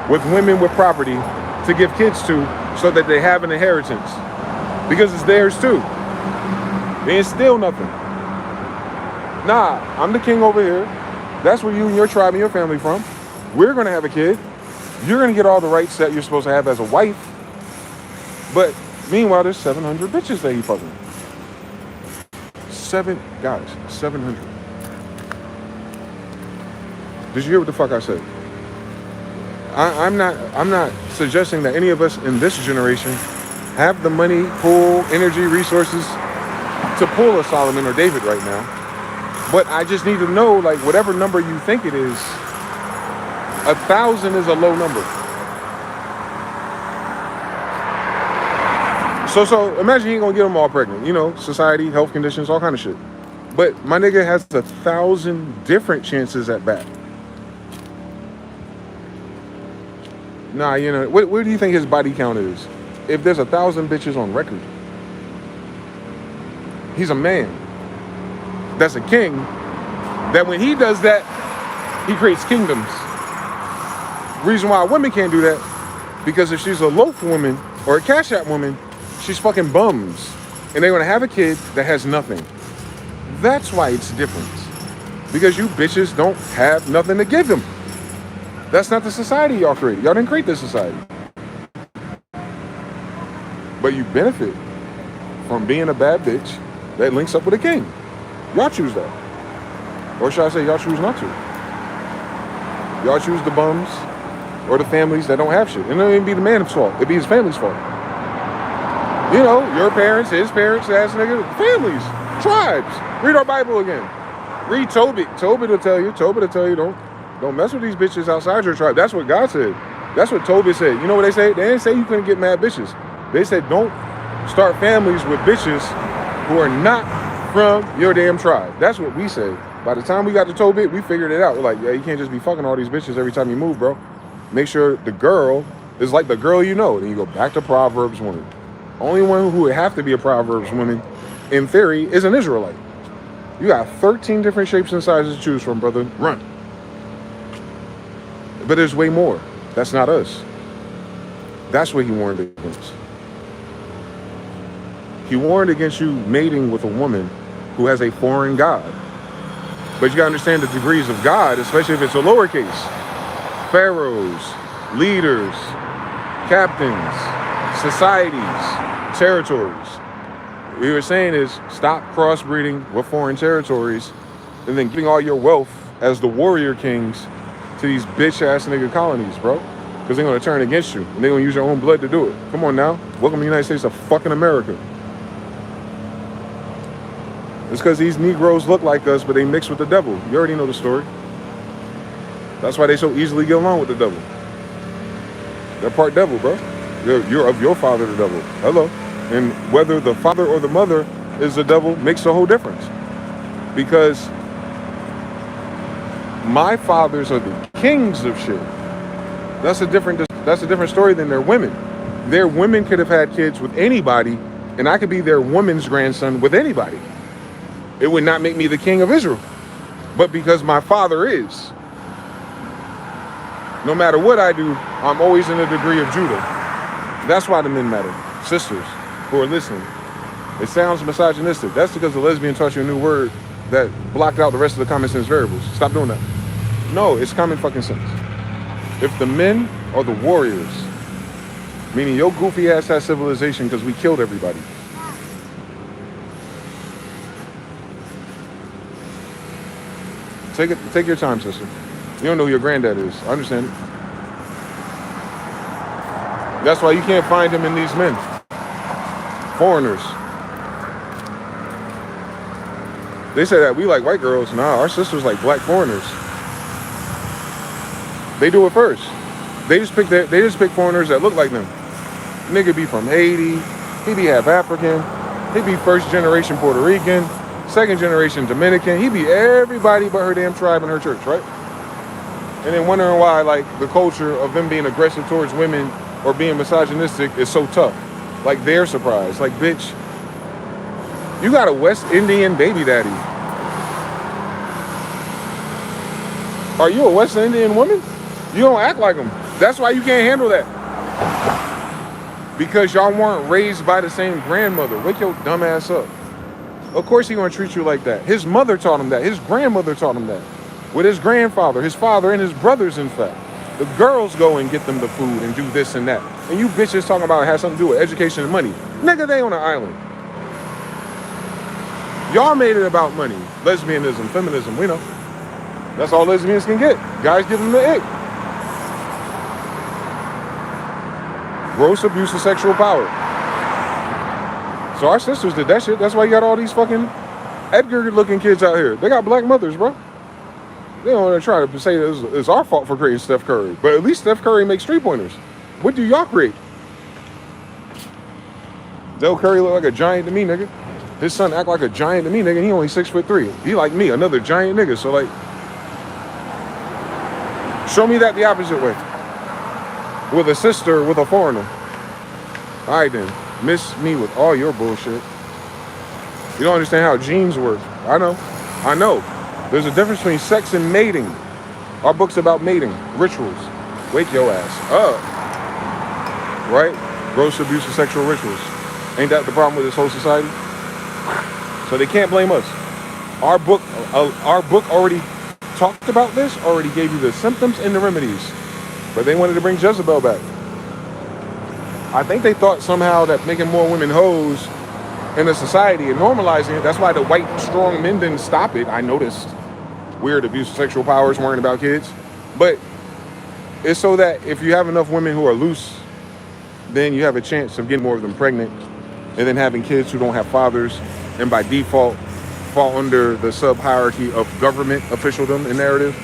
with women with property to give kids to so that they have an inheritance. Because it's theirs too. They ain't steal nothing. Nah, I'm the king over here. That's where you and your tribe and your family from. We're gonna have a kid. You're gonna get all the rights that you're supposed to have as a wife. But meanwhile, there's 700 bitches that he fucking. 700. Did you hear what the fuck I said? I'm not suggesting that any of us in this generation have the money, pull, energy, resources to pull a Solomon or David right now. But I just need to know, like, whatever number you think it is, 1,000 is a low number. So imagine he ain't gonna get them all pregnant. You know, society, health conditions, all kind of shit. But my nigga has 1,000 different chances at bat. Nah, you know, what do you think his body count is? If there's 1,000 bitches on record, he's a man. That's a king. That when he does that, he creates kingdoms. Reason why women can't do that, because if she's a loaf woman or a Cashapp woman, she's fucking bums. And they're gonna have a kid that has nothing. That's why it's different. Because you bitches don't have nothing to give them. That's not the society y'all created. Y'all didn't create this society. But you benefit from being a bad bitch that links up with a king. Y'all choose that. Or should I say y'all choose not to? Y'all choose the bums or the families that don't have shit. And it don't even be the man's fault. It'd be his family's fault. You know, your parents, his parents, ass nigga, families, tribes. Read our Bible again. Read Tobit. Tobit will tell you, don't mess with these bitches outside your tribe. That's what God said. That's what Tobit said. You know what they say? They didn't say you couldn't get mad bitches. They said don't start families with bitches who are not from your damn tribe. That's what we said. By the time we got to Tobit, we figured it out. We're like, yeah, you can't just be fucking all these bitches every time you move, bro. Make sure the girl is like the girl you know. Then you go back to Proverbs 1. Only one who would have to be a Proverbs woman, in theory, is an Israelite. You got 13 different shapes and sizes to choose from, brother. Run. But there's way more. That's not us. That's what he warned against. He warned against you mating with a woman who has a foreign god. But you gotta understand the degrees of God, especially if it's a lowercase. Pharaohs, leaders, captains, societies, territories. What we were saying is stop crossbreeding with foreign territories and then giving all your wealth as the warrior kings to these bitch-ass nigga colonies, bro. Because they're going to turn against you. And they're going to use your own blood to do it. Come on now. Welcome to the United States of fucking America. It's because these Negroes look like us, but they mix with the devil. You already know the story. That's why they so easily get along with the devil. They're part devil, bro. You're of your father, the devil. Hello. And whether the father or the mother is the devil makes a whole difference. Because my fathers are the kings of shit. That's a different That's a different story than their women. Their women could have had kids with anybody, and I could be their woman's grandson with anybody. It would not make me the king of Israel. But because my father is, no matter what I do, I'm always in a degree of Judah. That's why the men matter. Sisters who are listening. It sounds misogynistic. That's because the lesbian taught you a new word that blocked out the rest of the common sense variables. Stop doing that. No, it's common fucking sense. If the men are the warriors, meaning your goofy ass has civilization because we killed everybody. Take your time, sister. You don't know who your granddad is. I understand it. That's why you can't find him in these men. Foreigners. They say that we like white girls. Nah, our sisters like black foreigners. They do it first. They just pick foreigners that look like them. Nigga be from Haiti. He be half African. He be first generation Puerto Rican. Second generation Dominican. He be everybody but her damn tribe and her church, right? And then wondering why, like, the culture of them being aggressive towards women or being misogynistic is so tough. Like, they're surprised. Like, bitch, you got a West Indian baby daddy. Are you a West Indian woman? You don't act like them. That's why you can't handle that. Because y'all weren't raised by the same grandmother. Wake your dumb ass up. Of course he gonna treat you like that. His mother taught him that. His grandmother taught him that. With his grandfather, his father, and his brothers, in fact. The girls go and get them the food and do this and that. And you bitches talking about it has something to do with education and money. Nigga, they on an island. Y'all made it about money. Lesbianism, feminism, we know. That's all lesbians can get. Guys give them the ick. Gross abuse of sexual power. So our sisters did that shit. That's why you got all these fucking Edgar-looking kids out here. They got black mothers, bro. They don't want to try to say it's our fault for creating Steph Curry. But at least Steph Curry makes three-pointers. What do y'all create? Del Curry look like a giant to me, nigga. His son act like a giant to me, nigga. And he only 6'3". He like me, another giant nigga. So like, show me that the opposite way. With a sister, with a foreigner. All right then. Miss me with all your bullshit. You don't understand how genes work. I know. There's a difference between sex and mating. Our book's about mating, rituals. Wake your ass up. Right? Gross abuse of sexual rituals. Ain't that the problem with this whole society? So they can't blame us. Our book already talked about this, already gave you the symptoms and the remedies. But they wanted to bring Jezebel back. I think they thought somehow that making more women hoes in the society and normalizing it, that's why the white strong men didn't stop it. I noticed weird abuse of sexual powers, worrying about kids. But it's so that if you have enough women who are loose, then you have a chance of getting more of them pregnant and then having kids who don't have fathers and by default fall under the sub-hierarchy of government officialdom and narrative.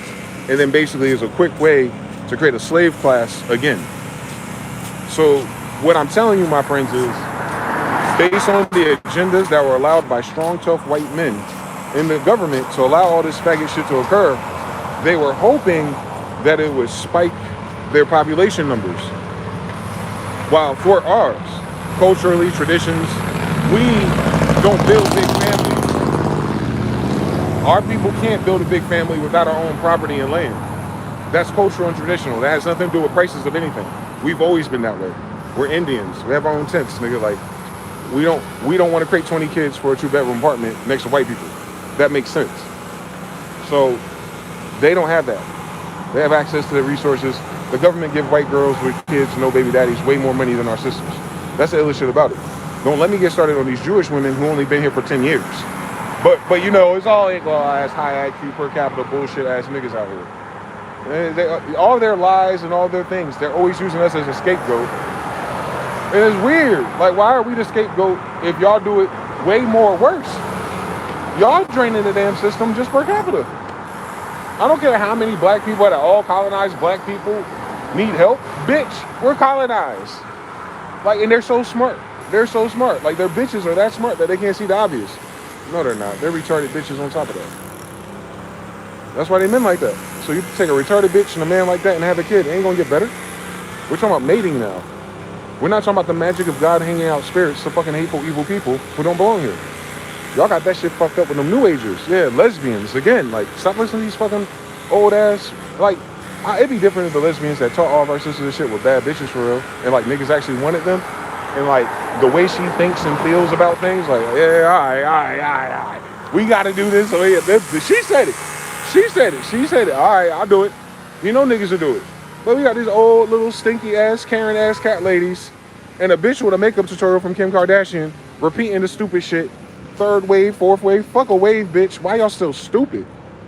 And then basically is a quick way to create a slave class again. So what I'm telling you, my friends, is based on the agendas that were allowed by strong, tough white men in the government to allow all this faggot shit to occur, they were hoping that it would spike their population numbers. While for ours, culturally, traditions, we don't build big families. Our people can't build a big family without our own property and land. That's cultural and traditional. That has nothing to do with prices of anything. We've always been that way. We're Indians. We have our own tents, nigga. Like, we don't want to create 20 kids for a 2-bedroom apartment next to white people. That makes sense. So they don't have that. They have access to the resources. The government give white girls with kids, no baby daddies, way more money than our sisters. That's the illest shit about it. Don't let me get started on these Jewish women who only been here for 10 years. But you know, it's all ass high IQ per capita bullshit ass niggas out here. All their lies and all their things, they're always using us as a scapegoat. And it's weird. Like, why are we the scapegoat if y'all do it way more worse? Y'all draining the damn system just per capita. I don't care how many black people that all colonized black people need help. Bitch, we're colonized. Like, and they're so smart. They're so smart. Like, their bitches are that smart that they can't see the obvious. No, they're not. They're retarded bitches on top of that. That's why they men like that. So you take a retarded bitch and a man like that and have a kid, it ain't gonna get better. We're talking about mating now. We're not talking about the magic of God hanging out spirits to fucking hateful, evil people who don't belong here. Y'all got that shit fucked up with them new agers. Yeah, lesbians. Again, like, stop listening to these fucking old ass, like, it'd be different if the lesbians that taught all of our sisters and shit were bad bitches for real, and like niggas actually wanted them, and like the way she thinks and feels about things, like, yeah, all right, we gotta do this. So yeah, she said it. She said it. All right, I'll do it. You know niggas will do it. But we got these old little stinky ass, Karen ass cat ladies, and a bitch with a makeup tutorial from Kim Kardashian repeating the stupid shit. Third wave, fourth wave, fuck a wave, bitch. Why y'all still stupid?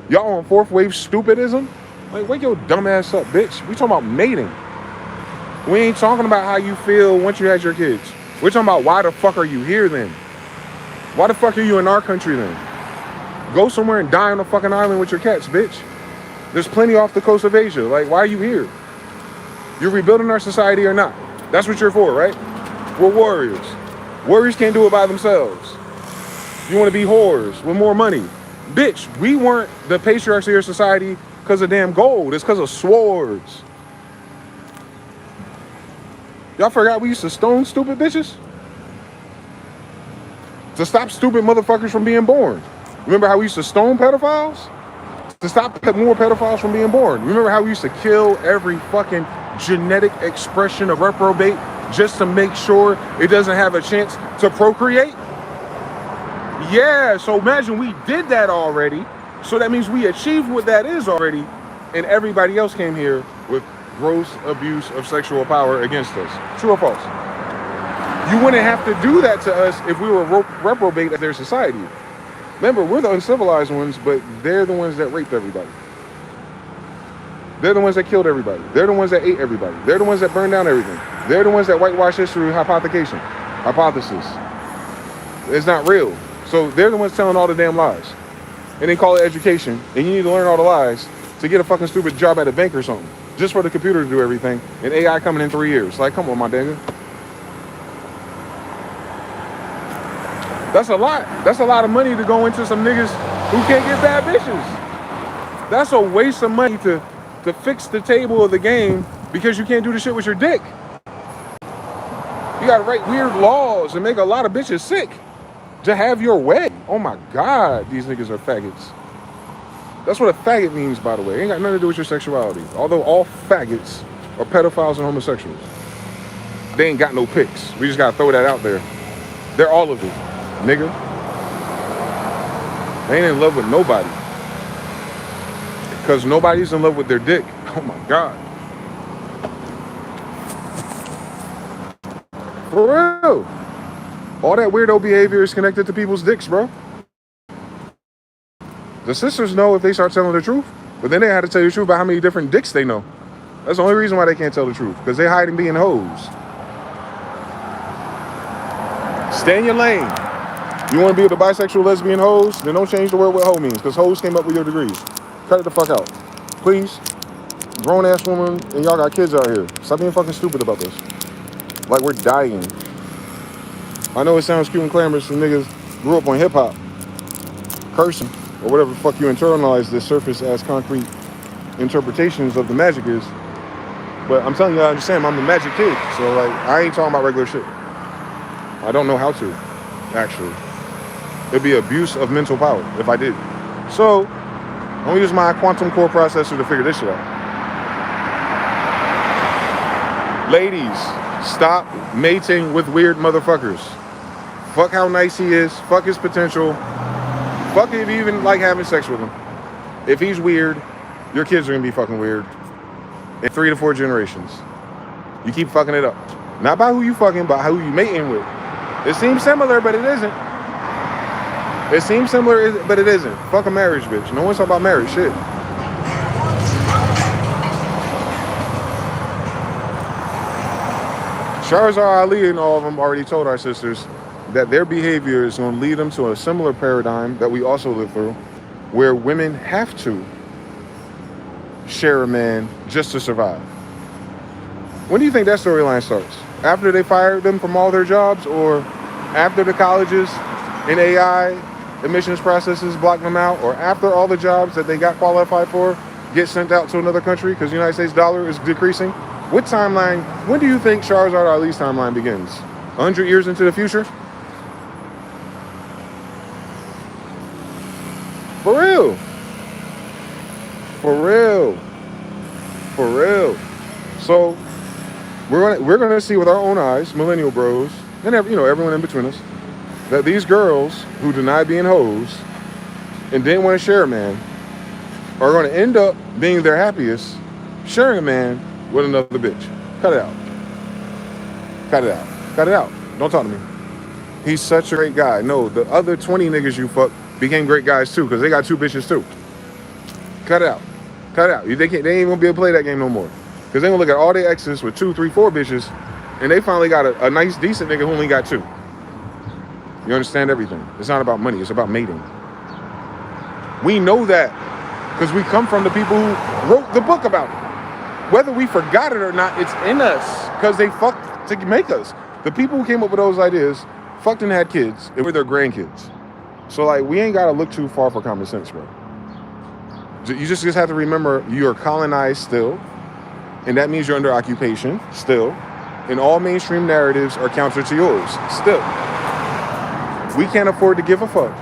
Y'all on fourth wave stupidism? Like, wake your dumb ass up, bitch. We talking about mating. We ain't talking about how you feel once you had your kids. We're talking about why the fuck are you here then? Why the fuck are you in our country then? Go somewhere and die on a fucking island with your cats, bitch. There's plenty off the coast of Asia. Like, why are you here? You're rebuilding our society or not? That's what you're for, right? We're warriors. Warriors can't do it by themselves. You want to be whores with more money. Bitch, we weren't the patriarchs of your society because of damn gold. It's because of swords. Y'all forgot we used to stone stupid bitches? To stop stupid motherfuckers from being born. Remember how we used to stone pedophiles? To stop more pedophiles from being born. Remember how we used to kill every fucking genetic expression of reprobate just to make sure it doesn't have a chance to procreate? Yeah, so imagine we did that already. So that means we achieved what that is already, and everybody else came here with gross abuse of sexual power against us. True or false? You wouldn't have to do that to us if we were reprobate at their society. Remember, we're the uncivilized ones, but they're the ones that raped everybody. They're the ones that killed everybody. They're the ones that ate everybody. They're the ones that burned down everything. They're the ones that whitewash history with hypothesis. It's not real. So they're the ones telling all the damn lies. And they call it education. And you need to learn all the lies to get a fucking stupid job at a bank or something. Just for the computer to do everything. And AI coming in 3 years. Like, come on, my nigga. That's a lot. That's a lot of money to go into some niggas who can't get bad bitches. That's a waste of money to fix the table of the game because you can't do the shit with your dick. You gotta write weird laws and make a lot of bitches sick to have your way. Oh my God, these niggas are faggots. That's what a faggot means, by the way. It ain't got nothing to do with your sexuality. Although all faggots are pedophiles and homosexuals. They ain't got no picks. We just gotta throw that out there. They're all of it, nigga. They ain't in love with nobody. Because nobody's in love with their dick. Oh my God. For real. All that weirdo behavior is connected to people's dicks, bro. The sisters know if they start telling the truth, but then they had to tell you the truth about how many different dicks they know. That's the only reason why they can't tell the truth, because they hiding being hoes. Stay in your lane. You want to be with the bisexual, lesbian hoes? Then don't change the word what hoe means, because hoes came up with your degrees. Cut it the fuck out. Please. Grown ass woman, and y'all got kids out here. Stop being fucking stupid about this. Like we're dying. I know it sounds cute and glamorous and niggas grew up on hip hop, cursing, or whatever the fuck you internalize this surface ass concrete interpretations of the magic is. But I'm telling you, I understand, I'm the magic kid. So like, I ain't talking about regular shit. I don't know how to, actually. It'd be abuse of mental power if I did. So, I'm gonna use my quantum core processor to figure this shit out. Ladies, stop mating with weird motherfuckers. Fuck how nice he is. Fuck his potential. Fuck if you even like having sex with him. If he's weird, your kids are gonna be fucking weird. In 3 to 4 generations. You keep fucking it up. Not by who you fucking, but who you mating with. It seems similar, but it isn't. It seems similar, but it isn't. Fuck a marriage, bitch. No one's talking about marriage, shit. Shahrazar Ali and all of them already told our sisters that their behavior is going to lead them to a similar paradigm that we also live through, where women have to share a man just to survive. When do you think that storyline starts? After they fired them from all their jobs, or after the colleges and AI admissions processes block them out, or after all the jobs that they got qualified for get sent out to another country because the United States dollar is decreasing? What timeline? When do you think Charizard Ali's timeline begins? 100 years into the future? For real. For real. For real. So we're gonna see with our own eyes, millennial bros, and everyone in between us, that these girls who denied being hoes and didn't want to share a man are going to end up being their happiest sharing a man with another bitch. Cut it out. Cut it out. Cut it out. Don't talk to me. He's such a great guy. No, the other 20 niggas you fuck became great guys too, because they got 2 bitches too. Cut it out. Cut it out. They ain't gonna be able to play that game no more. Because they gonna look at all their exes with 2, 3, 4 bitches, and they finally got a nice, decent nigga who only got 2. You understand everything. It's not about money, it's about mating. We know that because we come from the people who wrote the book about it. Whether we forgot it or not, it's in us because they fucked to make us. The people who came up with those ideas fucked and had kids, and we're their grandkids. So like, we ain't gotta look too far for common sense, bro. You just have to remember you're colonized still, and that means you're under occupation still, and all mainstream narratives are counter to yours still. We can't afford to give a fuck.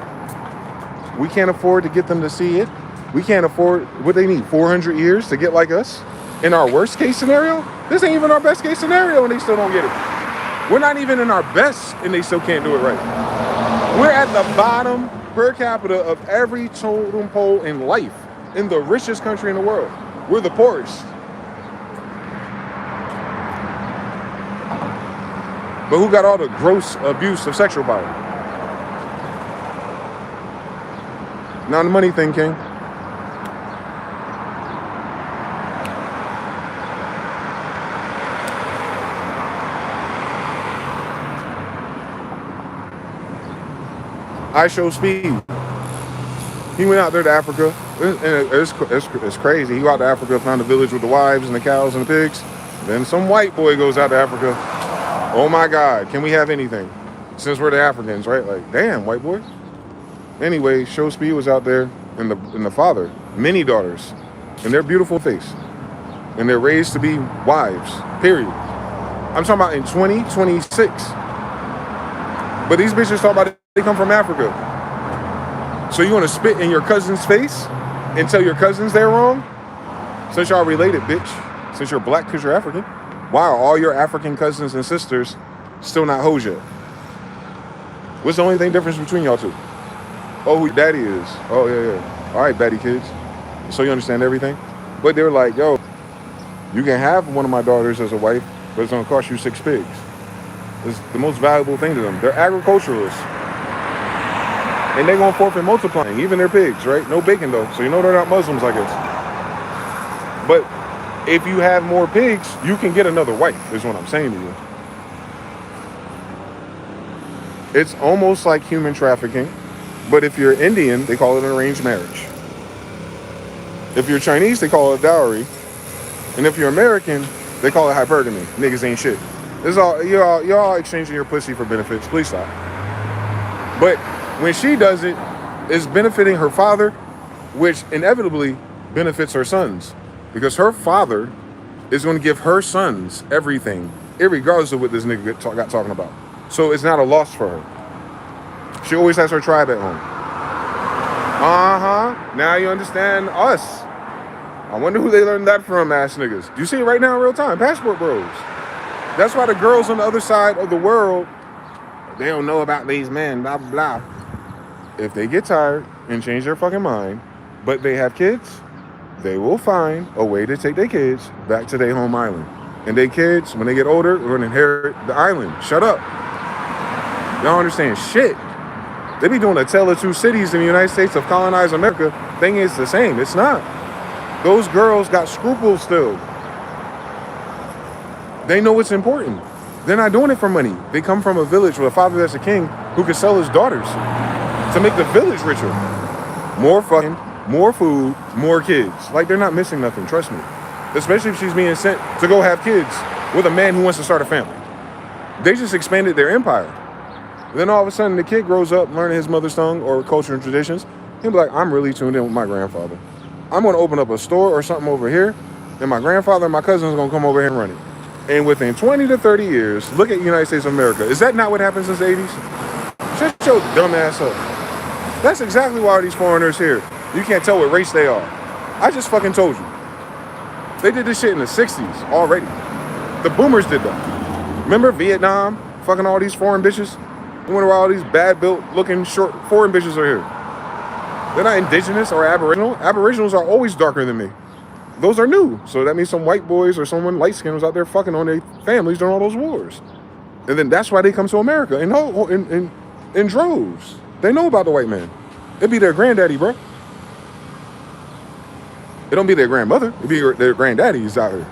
We can't afford to get them to see it. We can't afford what they need, 400 years to get like us. In our worst case scenario, this ain't even our best case scenario and they still don't get it. We're not even in our best and they still can't do it right. We're at the bottom per capita of every totem pole in life, in the richest country in the world. We're the poorest. But who got all the gross abuse of sexual power? Not the money thing, King. I show speed. He went out there to Africa. It's crazy. He went out to Africa, found a village with the wives and the cows and the pigs. Then some white boy goes out to Africa. Oh my God, can we have anything? Since we're the Africans, right? Like, damn, white boy. Anyway, Show Speed was out there, and the father, many daughters, and their beautiful face, and they're raised to be wives. Period. I'm talking about in 2026. But these bitches talk about it. They come from Africa. So you want to spit in your cousin's face and tell your cousins they're wrong? Since y'all related, bitch. Since you're black because you're African. Why are all your African cousins and sisters still not hoes yet? What's the only thing difference between y'all two? Oh, who your daddy is. Oh, yeah. All right, baddie kids. So you understand everything? But they were like, yo, you can have one of my daughters as a wife, but it's going to cost you 6 pigs. It's the most valuable thing to them. They're agriculturalists. And they're going to forfeit multiplying, even their pigs, right? No bacon, though. So you know they're not Muslims, I guess. But if you have more pigs, you can get another wife, is what I'm saying to you. It's almost like human trafficking. But if you're Indian, they call it an arranged marriage. If you're Chinese, they call it dowry. And if you're American, they call it hypergamy. Niggas ain't shit. This is all you're all exchanging your pussy for benefits. Please stop. But when she does it, it's benefiting her father, which inevitably benefits her sons. Because her father is going to give her sons everything, irregardless of what this nigga got talking about. So it's not a loss for her. She always has her tribe at home. Now you understand us. I wonder who they learned that from, ass niggas. Do you see it right now in real time? Passport bros. That's why the girls on the other side of the world, they don't know about these men, blah, blah, blah. If they get tired and change their fucking mind, but they have kids, they will find a way to take their kids back to their home island. And their kids, when they get older, are going to inherit the island. Shut up. Y'all understand shit. They be doing a tale of 2 cities in the United States of colonized America. Thing is the same. It's not. Those girls got scruples still. They know what's important. They're not doing it for money. They come from a village with a father that's a king who could sell his daughters to make the village richer. More fucking, more food, more kids. Like, they're not missing nothing, trust me. Especially if she's being sent to go have kids with a man who wants to start a family. They just expanded their empire. Then all of a sudden the kid grows up learning his mother's tongue or culture and traditions. He'll be like, I'm really tuned in with my grandfather. I'm going to open up a store or something over here and my grandfather and my cousins are gonna come over here and run it. And within 20 to 30 years, look at the United States of America. Is that not what happened since the 80s? Shut your dumb ass up. That's exactly why these foreigners here. You can't tell what race they are. I just fucking told you. They did this shit in the 60s already. The boomers did that. Remember Vietnam? Fucking all these foreign bitches? You wonder why all these bad built looking short foreign bitches are here. They're not indigenous or aboriginal. Aboriginals are always darker than me. Those are new. So that means some white boys or someone light skinned was out there fucking on their families during all those wars. And then that's why they come to America in droves. They know about the white man. It'd be their granddaddy, bro. It don't be their grandmother. It'd be their granddaddies out here.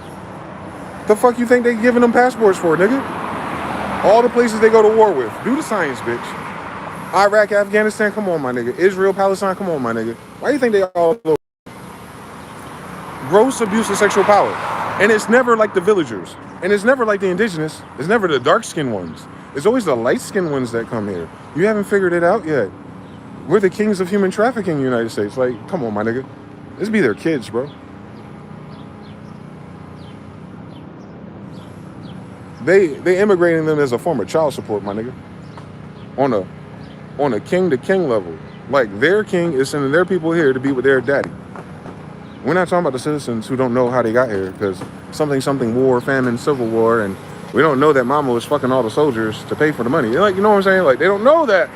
The fuck you think they giving them passports for, nigga? All the places they go to war with. Do the science, bitch. Iraq, Afghanistan, come on, my nigga. Israel, Palestine, come on, my nigga. Why do you think they all over? Gross abuse of sexual power. And it's never like the villagers. And it's never like the indigenous. It's never the dark-skinned ones. It's always the light-skinned ones that come here. You haven't figured it out yet. We're the kings of human trafficking in the United States. Like, come on, my nigga. This be their kids, bro. They immigrating them as a form of child support, my nigga. On a king-to-king level. Like, their king is sending their people here to be with their daddy. We're not talking about the citizens who don't know how they got here, because something war, famine, civil war, and we don't know that mama was fucking all the soldiers to pay for the money. Like, you know what I'm saying? Like, they don't know that.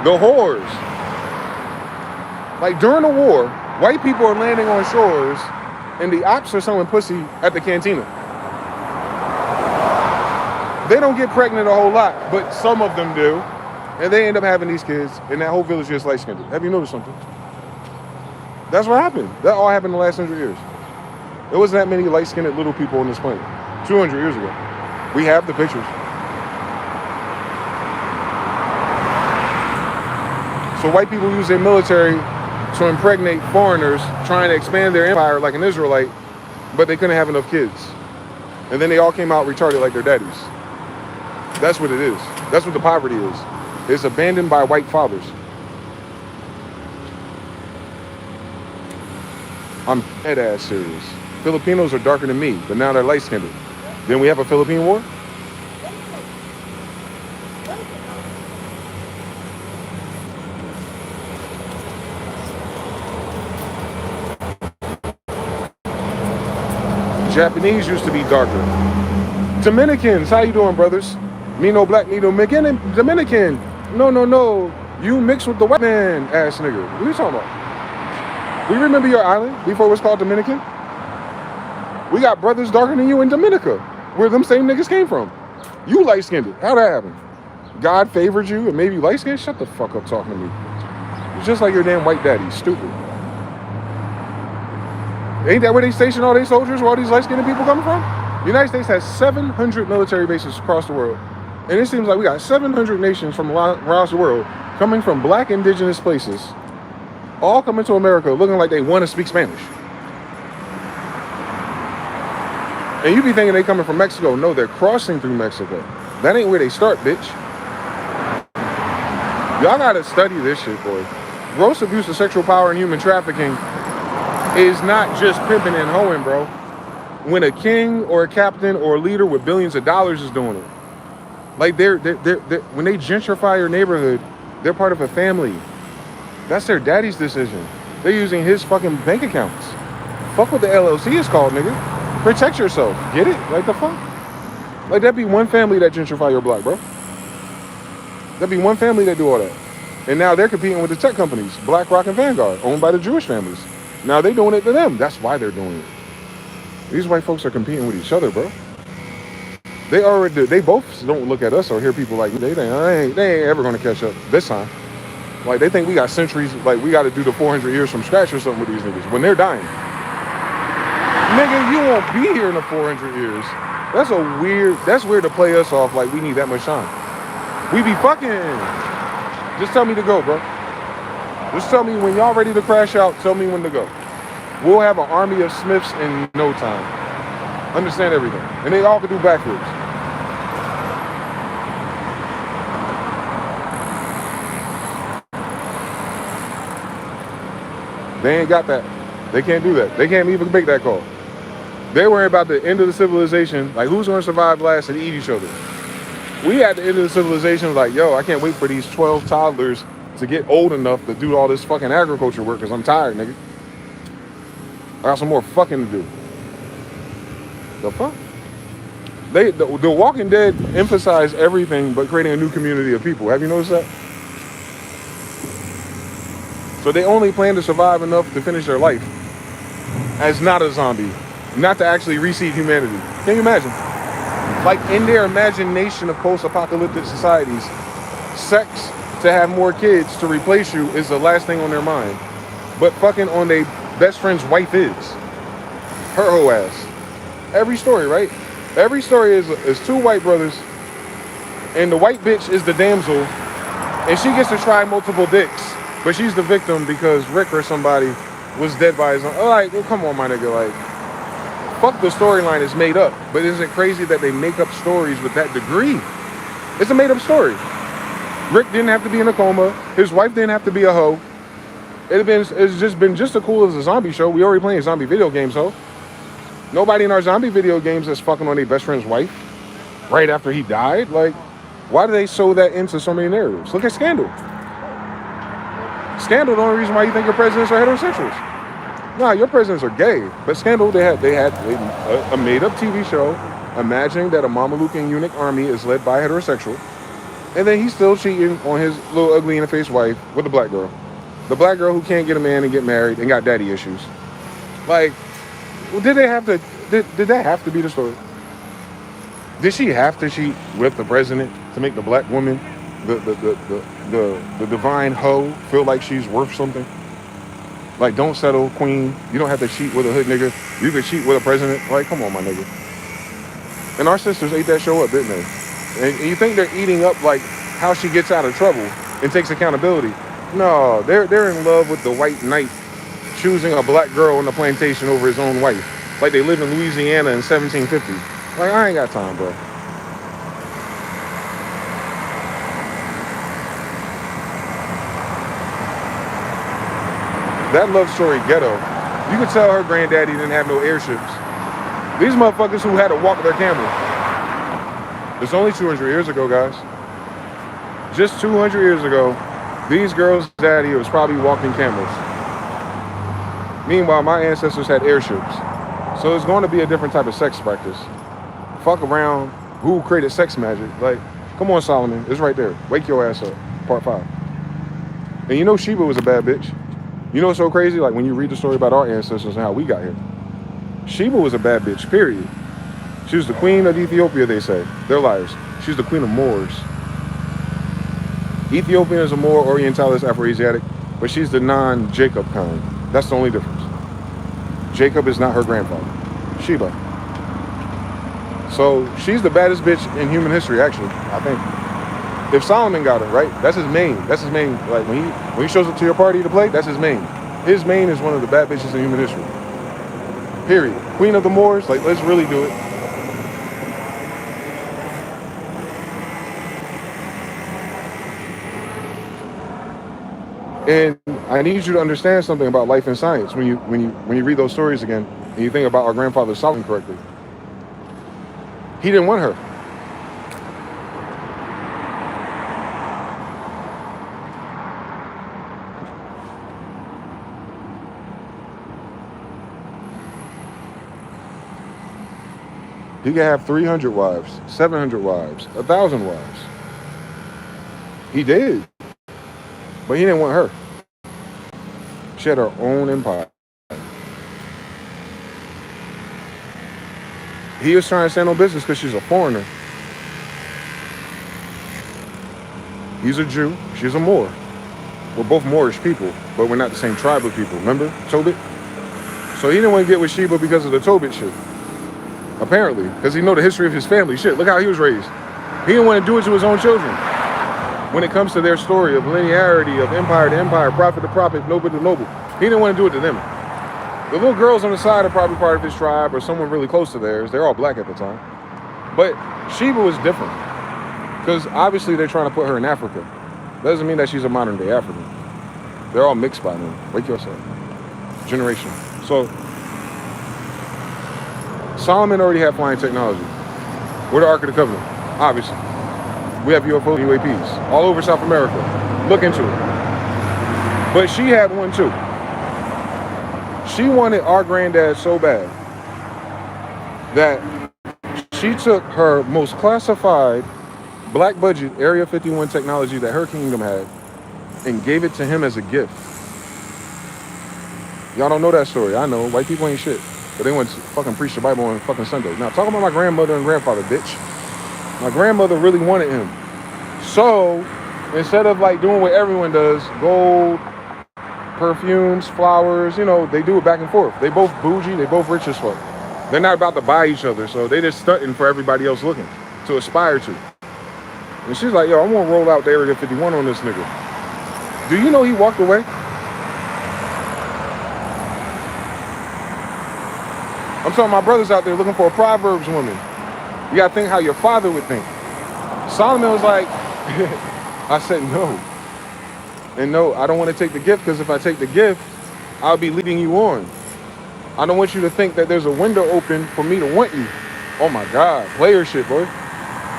The whores. Like, during the war, white people are landing on shores, and the ops are selling pussy at the cantina. They don't get pregnant a whole lot, but some of them do. And they end up having these kids, and that whole village is light-skinned. Have you noticed something? That's what happened. That all happened in the last 100 years. There wasn't that many light-skinned little people on this planet 200 years ago. We have the pictures. So white people use their military to impregnate foreigners trying to expand their empire like an Israelite, but they couldn't have enough kids. And then they all came out retarded like their daddies. That's what it is. That's what the poverty is. It's abandoned by white fathers. I'm dead ass serious. Filipinos are darker than me, but now they're light skinned. Then we have a Philippine war? Japanese used to be darker. Dominicans, how you doing, brothers? Me no black, me no Dominican. No. You mixed with the white man, ass nigga. What are you talking about? We remember your island before it was called Dominican? We got brothers darker than you in Dominica, where them same niggas came from. You light-skinned. How'd that happen? God favored you and made you light-skinned? Shut the fuck up talking to me. You're just like your damn white daddy. Stupid. Ain't that where they station all these soldiers, where all these light-skinned people coming from? The United States has 700 military bases across the world. And it seems like we got 700 nations from across the world coming from black indigenous places, all coming to America looking like they want to speak Spanish. And you be thinking they coming from Mexico. No, they're crossing through Mexico. That ain't where they start, bitch. Y'all gotta study this shit, boy. Gross abuse of sexual power and human trafficking is not just pimping and hoeing, bro. When a king or a captain or a leader with billions of dollars is doing it. Like, they're when they gentrify your neighborhood, they're part of a family. That's their daddy's decision. They're using his fucking bank accounts. Fuck what the LLC is called, nigga. Protect yourself. Get it? Like, the fuck? Like, that'd be one family that gentrify your block, bro. That'd be one family that do all that. And now they're competing with the tech companies, BlackRock and Vanguard, owned by the Jewish families. Now they doing it to them. That's why they're doing it. These white folks are competing with each other, bro. They both don't look at us or hear people like me. They ain't ever gonna catch up this time. Like, they think we got centuries, like we got to do the 400 years from scratch or something with these niggas when they're dying. Nigga, you won't be here in the 400 years. That's weird to play us off like we need that much time. We be fucking. Just tell me to go, bro. Just tell me when y'all ready to crash out, tell me when to go. We'll have an army of Smiths in no time. Understand everything. And they all can do backflips. They ain't got that. They can't do that. They can't even make that call. They worry about the end of the civilization, like who's gonna survive last and eat each other. We at the end of the civilization, like, yo, I can't wait for these 12 toddlers to get old enough to do all this fucking agriculture work because I'm tired, nigga. I got some more fucking to do. The fuck? The Walking Dead emphasize everything but creating a new community of people. Have you noticed that? So they only plan to survive enough to finish their life as not a zombie, not to actually reseed humanity. Can you imagine? Like in their imagination of post-apocalyptic societies, sex to have more kids to replace you is the last thing on their mind. But fucking on their best friend's wife is. Her whole ass. Every story, right? Every story is two white brothers, and the white bitch is the damsel, and she gets to try multiple dicks, but she's the victim because Rick or somebody was dead by his own. Oh, like, well, come on, my nigga, like, fuck the storyline is made up. But isn't it crazy that they make up stories with that degree? It's a made up story. Rick didn't have to be in a coma. His wife didn't have to be a hoe. It's just been just as cool as a zombie show. We already playing zombie video games, ho. Nobody in our zombie video games is fucking on their best friend's wife right after he died. Like, why do they sew that into so many narratives? Look at Scandal. Scandal, the only reason why you think your presidents are heterosexuals. Nah, your presidents are gay. But Scandal, they had a made-up TV show imagining that a Mameluke eunuch army is led by a heterosexual, and then he's still cheating on his little ugly in the face wife with the black girl. The black girl who can't get a man and get married and got daddy issues. Like, well, did that have to be the story? Did she have to cheat with the president to make the black woman, the divine hoe, feel like she's worth something? Like, don't settle, queen. You don't have to cheat with a hood nigga. You can cheat with a president. Like, come on, my nigga. And our sisters ate that show up, didn't they? And you think they're eating up, like, how she gets out of trouble and takes accountability. No, they're in love with the white knight choosing a black girl on the plantation over his own wife. Like they live in Louisiana in 1750. Like, I ain't got time, bro. That love story ghetto. You could tell her granddaddy didn't have no airships. These motherfuckers who had to walk their camel. It's only 200 years ago, guys. Just 200 years ago, these girls' daddy was probably walking camels. Meanwhile, my ancestors had airships. So it's going to be a different type of sex practice. Fuck around. Who created sex magic? Like, come on, Solomon. It's right there. Wake your ass up. Part 5. And you know Sheba was a bad bitch. You know what's so crazy? Like when you read the story about our ancestors and how we got here. Sheba was a bad bitch, period. She was the queen of Ethiopia, they say. They're liars. She's the queen of Moors. Ethiopian is a Moor, Orientalist, Afroasiatic, but she's the non-Jacob kind. That's the only difference. Jacob is not her grandfather. Sheba. So she's the baddest bitch in human history, actually, I think. If Solomon got her, right? That's his main. That's his main. Like when he shows up to your party to play, that's his main. His main is one of the bad bitches in human history. Period. Queen of the Moors, like, let's really do it. And I need you to understand something about life and science when you read those stories again and you think about our grandfather Solomon correctly. He didn't want her. He could have 300 wives, 700 wives, 1,000 wives. He did. But he didn't want her. She had her own empire. He was trying to stand on business because she's a foreigner. He's a Jew. She's a Moor. We're both Moorish people, but we're not the same tribe of people. Remember? Tobit? So he didn't want to get with Sheba because of the Tobit shit. Apparently. Because he know the history of his family. Shit, look how he was raised. He didn't want to do it to his own children. When it comes to their story of linearity, of empire to empire, prophet to prophet, noble to noble, he didn't want to do it to them. The little girls on the side are probably part of his tribe or someone really close to theirs. They're all black at the time. But Sheba was different. Because obviously they're trying to put her in Africa. Doesn't mean that she's a modern day African. They're all mixed by them. Wake yourself. Generation. So Solomon already had flying technology. We're the Ark of the Covenant, obviously. We have UFOs and UAPs all over South America. Look into it. But she had one too. She wanted our granddad so bad that she took her most classified black budget Area 51 technology that her kingdom had and gave it to him as a gift. Y'all don't know that story. I know. White people ain't shit. But they went to fucking preach the Bible on fucking Sunday. Now, talk about my grandmother and grandfather, bitch. My grandmother really wanted him. So, instead of like doing what everyone does, gold, perfumes, flowers, you know, they do it back and forth. They both bougie, they both rich as fuck. They're not about to buy each other, so they just stunting for everybody else looking to aspire to. And she's like, yo, I'm gonna roll out the Area 51 on this nigga. Do you know he walked away? I'm telling my brothers out there looking for a Proverbs woman. You gotta think how your father would think. Solomon was like, I said no. And no, I don't want to take the gift, because if I take the gift, I'll be leading you on. I don't want you to think that there's a window open for me to want you. Oh my God, player shit, boy.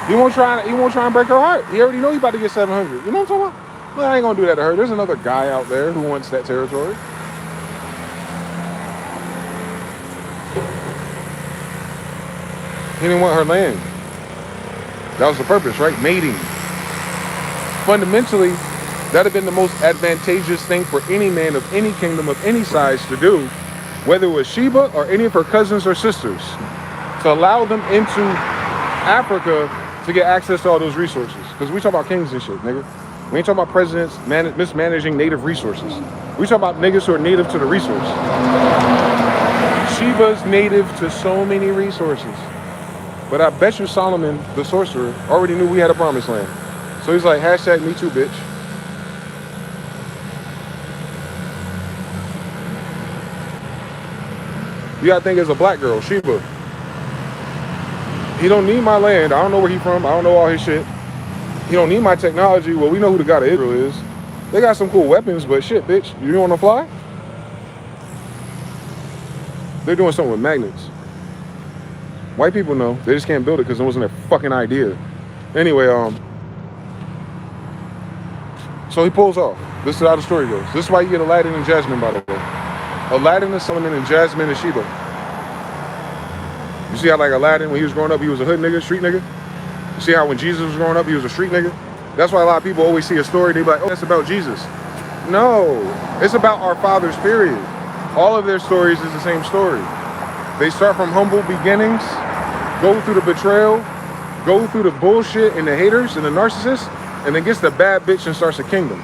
He won't try and break her heart. He already know he about to get 700. You know what I'm talking about? Well, I ain't gonna do that to her. There's another guy out there who wants that territory. He didn't want her land. That was the purpose, right? Mating. Fundamentally, that'd have been the most advantageous thing for any man of any kingdom of any size to do, whether it was Sheba or any of her cousins or sisters, to allow them into Africa to get access to all those resources. Because we talk about kings and shit, nigga. We ain't talking about presidents mismanaging native resources. We talk about niggas who are native to the resource. Sheba's native to so many resources. But I bet you Solomon, the sorcerer, already knew we had a promised land. So he's like, hashtag me too, bitch. You gotta think as a black girl, Sheba. He don't need my land. I don't know where he from. I don't know all his shit. He don't need my technology. Well, we know who the God of Israel is. They got some cool weapons, but shit, bitch, you want to fly? They're doing something with magnets. White people know. They just can't build it because it wasn't their fucking idea. Anyway, so he pulls off. This is how the story goes. This is why you get Aladdin and Jasmine, by the way. Aladdin is Solomon and Jasmine is Sheba. You see how like Aladdin, when he was growing up, he was a hood nigga, street nigga? You see how when Jesus was growing up, he was a street nigga? That's why a lot of people always see a story, they be like, oh, that's about Jesus. No, it's about our fathers, period. All of their stories is the same story. They start from humble beginnings, go through the betrayal, go through the bullshit and the haters and the narcissists, and then gets the bad bitch and starts a kingdom.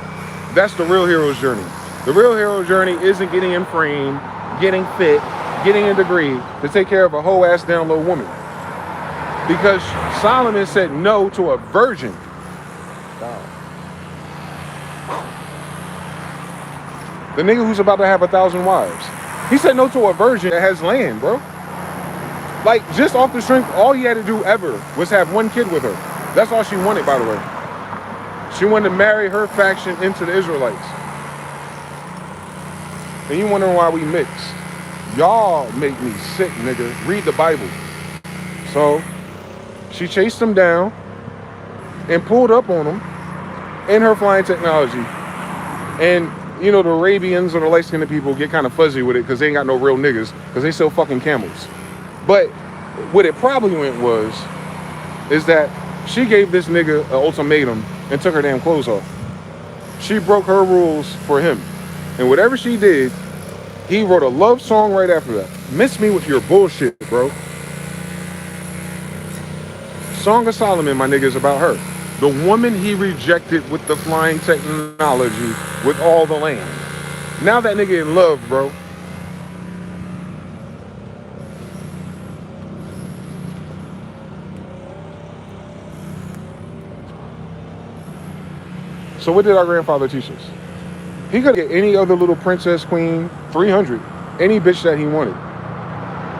That's the real hero's journey. The real hero's journey isn't getting in frame, getting fit, getting a degree to take care of a whole ass down low woman. Because Solomon said no to a virgin. Wow. The nigga who's about to have 1,000 wives. He said no to a virgin that has land, bro. Like, just off the strength, all he had to do ever was have one kid with her. That's all she wanted, by the way. She wanted to marry her faction into the Israelites. And you wondering why we mixed. Y'all make me sick, nigga. Read the Bible. So, she chased him down and pulled up on him in her flying technology. And, you know, the Arabians or the light-skinned people get kind of fuzzy with it because they ain't got no real niggas because they sell fucking camels. But what it probably went is that she gave this nigga an ultimatum and took her damn clothes off. She broke her rules for him. And whatever she did, he wrote a love song right after that. Miss me with your bullshit, bro. Song of Solomon, my nigga, is about her. The woman he rejected with the flying technology with all the land. Now that nigga in love, bro. So what did our grandfather teach us? He could get any other little princess, queen, 300, any bitch that he wanted.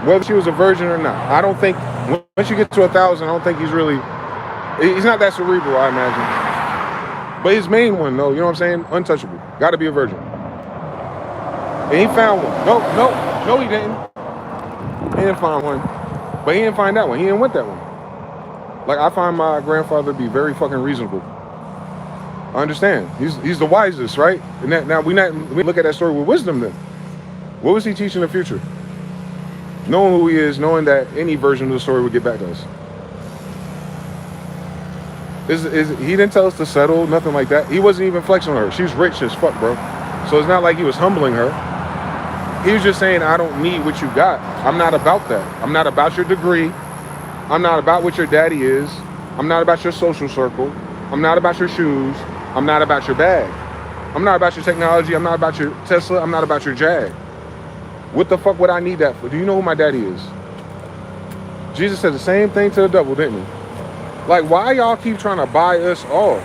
Whether she was a virgin or not. I don't think, once you get to 1,000, I don't think he's not that cerebral, I imagine. But his main one, though, you know what I'm saying? Untouchable. Gotta be a virgin. And he found one. No, he didn't. He didn't find one. But he didn't find that one. He didn't want that one. Like, I find my grandfather to be very fucking reasonable. I understand. He's the wisest, right? And now we look at that story with wisdom then. What was he teaching the future? Knowing who he is, knowing that any version of the story would get back to us. He didn't tell us to settle, nothing like that. He wasn't even flexing on her. She's rich as fuck, bro. So it's not like he was humbling her. He was just saying, I don't need what you got. I'm not about that. I'm not about your degree. I'm not about what your daddy is. I'm not about your social circle. I'm not about your shoes. I'm not about your bag. I'm not about your technology. I'm not about your Tesla. I'm not about your Jag. What the fuck would I need that for? Do you know who my daddy is? Jesus said the same thing to the devil, didn't he? Like, why y'all keep trying to buy us off?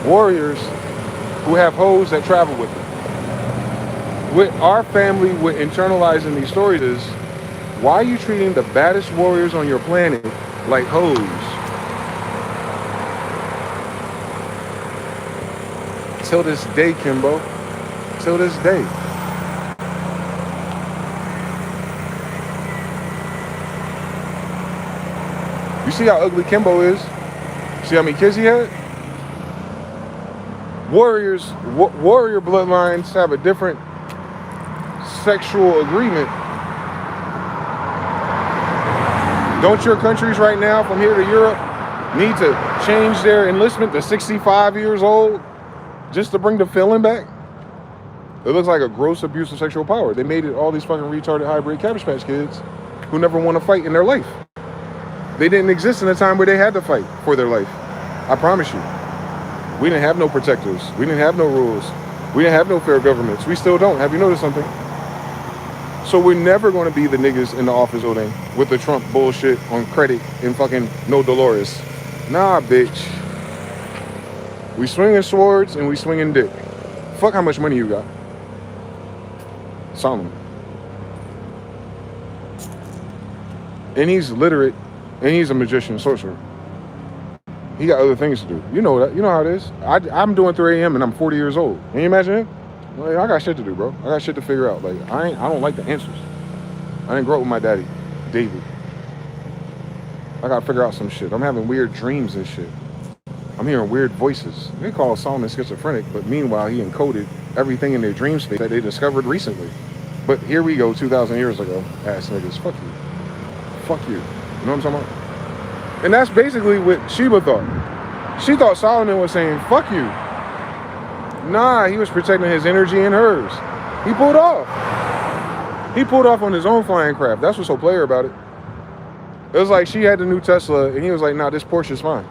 Warriors who have hoes that travel with them. With our family, with internalizing these stories is, why are you treating the baddest warriors on your planet like hoes? Till this day, Kimbo. Till this day. You see how ugly Kimbo is? See how many kids he had? Warrior bloodlines have a different sexual agreement. Don't your countries right now, from here to Europe, need to change their enlistment to 65 years old just to bring the feeling back? It looks like a gross abuse of sexual power. They made it all these fucking retarded hybrid Cabbage Patch Kids who never want to fight in their life. They didn't exist in a time where they had to fight for their life. I promise you. We didn't have no protectors. We didn't have no rules. We didn't have no fair governments. We still don't. Have you noticed something? So we're never going to be the niggas in the office building with the Trump bullshit on credit and fucking no Dolores. Nah, bitch. We swinging swords and we swinging dick. Fuck how much money you got. Solomon. And he's literate and he's a magician, sorcerer. He got other things to do. You know that. You know how it is. I'm doing 3 a.m. and I'm 40 years old. Can you imagine it? Like, I got shit to do, bro. I got shit to figure out. Like, I don't like the answers. I didn't grow up with my daddy, David. I gotta figure out some shit. I'm having weird dreams and shit. I'm hearing weird voices. They call Solomon schizophrenic, but meanwhile he encoded everything in their dream space that they discovered recently. But here we go, 2,000 years ago. Ass niggas, fuck you. Fuck you. You know what I'm talking about? And that's basically what Sheba thought. She thought Solomon was saying, fuck you. Nah, he was protecting his energy and hers. He pulled off. He pulled off on his own flying craft. That's what's so player about it. It was like she had the new Tesla, and he was like, nah, this Porsche's fine.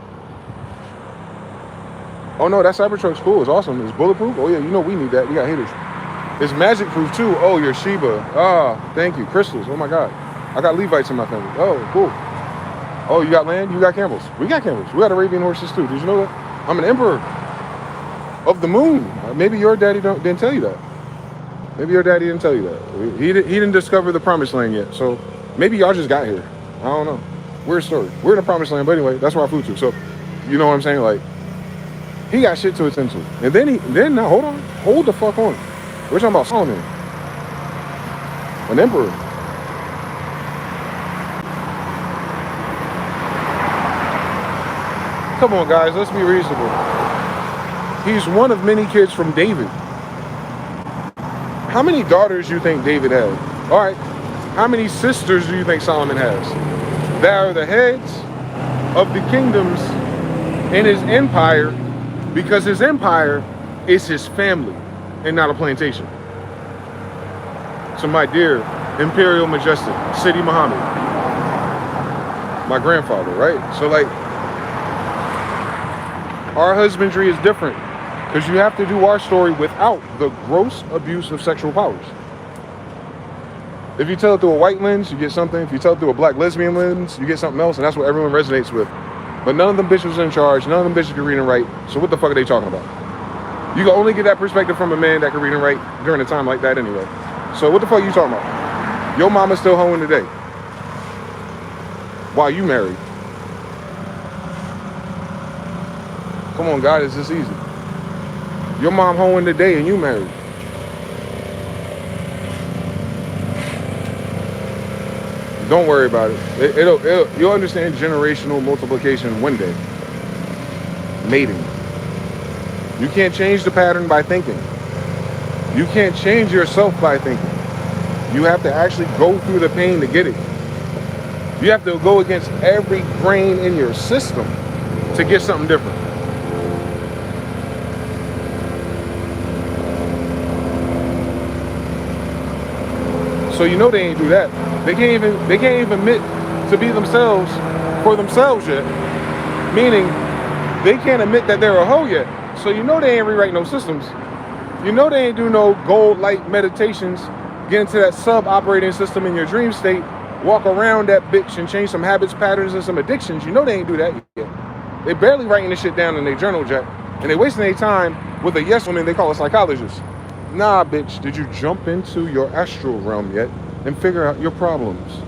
Oh, no, that Cybertruck's cool. It's awesome. It's bulletproof. Oh, yeah, you know we need that. We got haters. It's magic proof, too. Oh, you're Sheba. Ah, thank you. Crystals. Oh, my God. I got Levites in my family. Oh, cool. Oh, you got land? You got camels. We got camels. We got Arabian horses too. Did you know that? I'm an emperor of the moon. Maybe your daddy didn't tell you that. Maybe your daddy didn't tell you that. He didn't discover the promised land yet. So maybe y'all just got here. I don't know. Weird story. We're in the promised land, but anyway, that's where I flew to. So you know what I'm saying? Like, he got shit to attend to. And then now hold on. Hold the fuck on. We're talking about Solomon. An emperor. Come on, guys, let's be reasonable. He's one of many kids from David. How many daughters do you think David had? All right, how many sisters do you think Solomon has? That are the heads of the kingdoms in his empire, because his empire is his family and not a plantation. So my dear Imperial Majestic, Sidi Muhammad, my grandfather, right? So like, our husbandry is different because you have to do our story without the gross abuse of sexual powers. If you tell it through a white lens, you get something. If you tell it through a black lesbian lens, you get something else, and that's what everyone resonates with. But none of them bitches are in charge. None of them bitches can read and write. So what the fuck are they talking about? You can only get that perspective from a man that can read and write during a time like that anyway. So what the fuck are you talking about? Your mama's still hoeing today. While you married. Come on, God, it's this easy. Your mom hoeing today and you married. Don't worry about it. You'll understand generational multiplication one day. Mating. You can't change the pattern by thinking. You can't change yourself by thinking. You have to actually go through the pain to get it. You have to go against every grain in your system to get something different. So you know they ain't do that. They can't even admit to be themselves for themselves yet. Meaning they can't admit that they're a hoe yet. So you know they ain't rewrite no systems. You know they ain't do no gold light meditations, get into that sub operating system in your dream state, walk around that bitch and change some habits, patterns, and some addictions. You know they ain't do that yet. They barely writing this shit down in their journal, Jack. And they wasting their time with a yes woman they call a psychologist. Nah, bitch, did you jump into your astral realm yet and figure out your problems?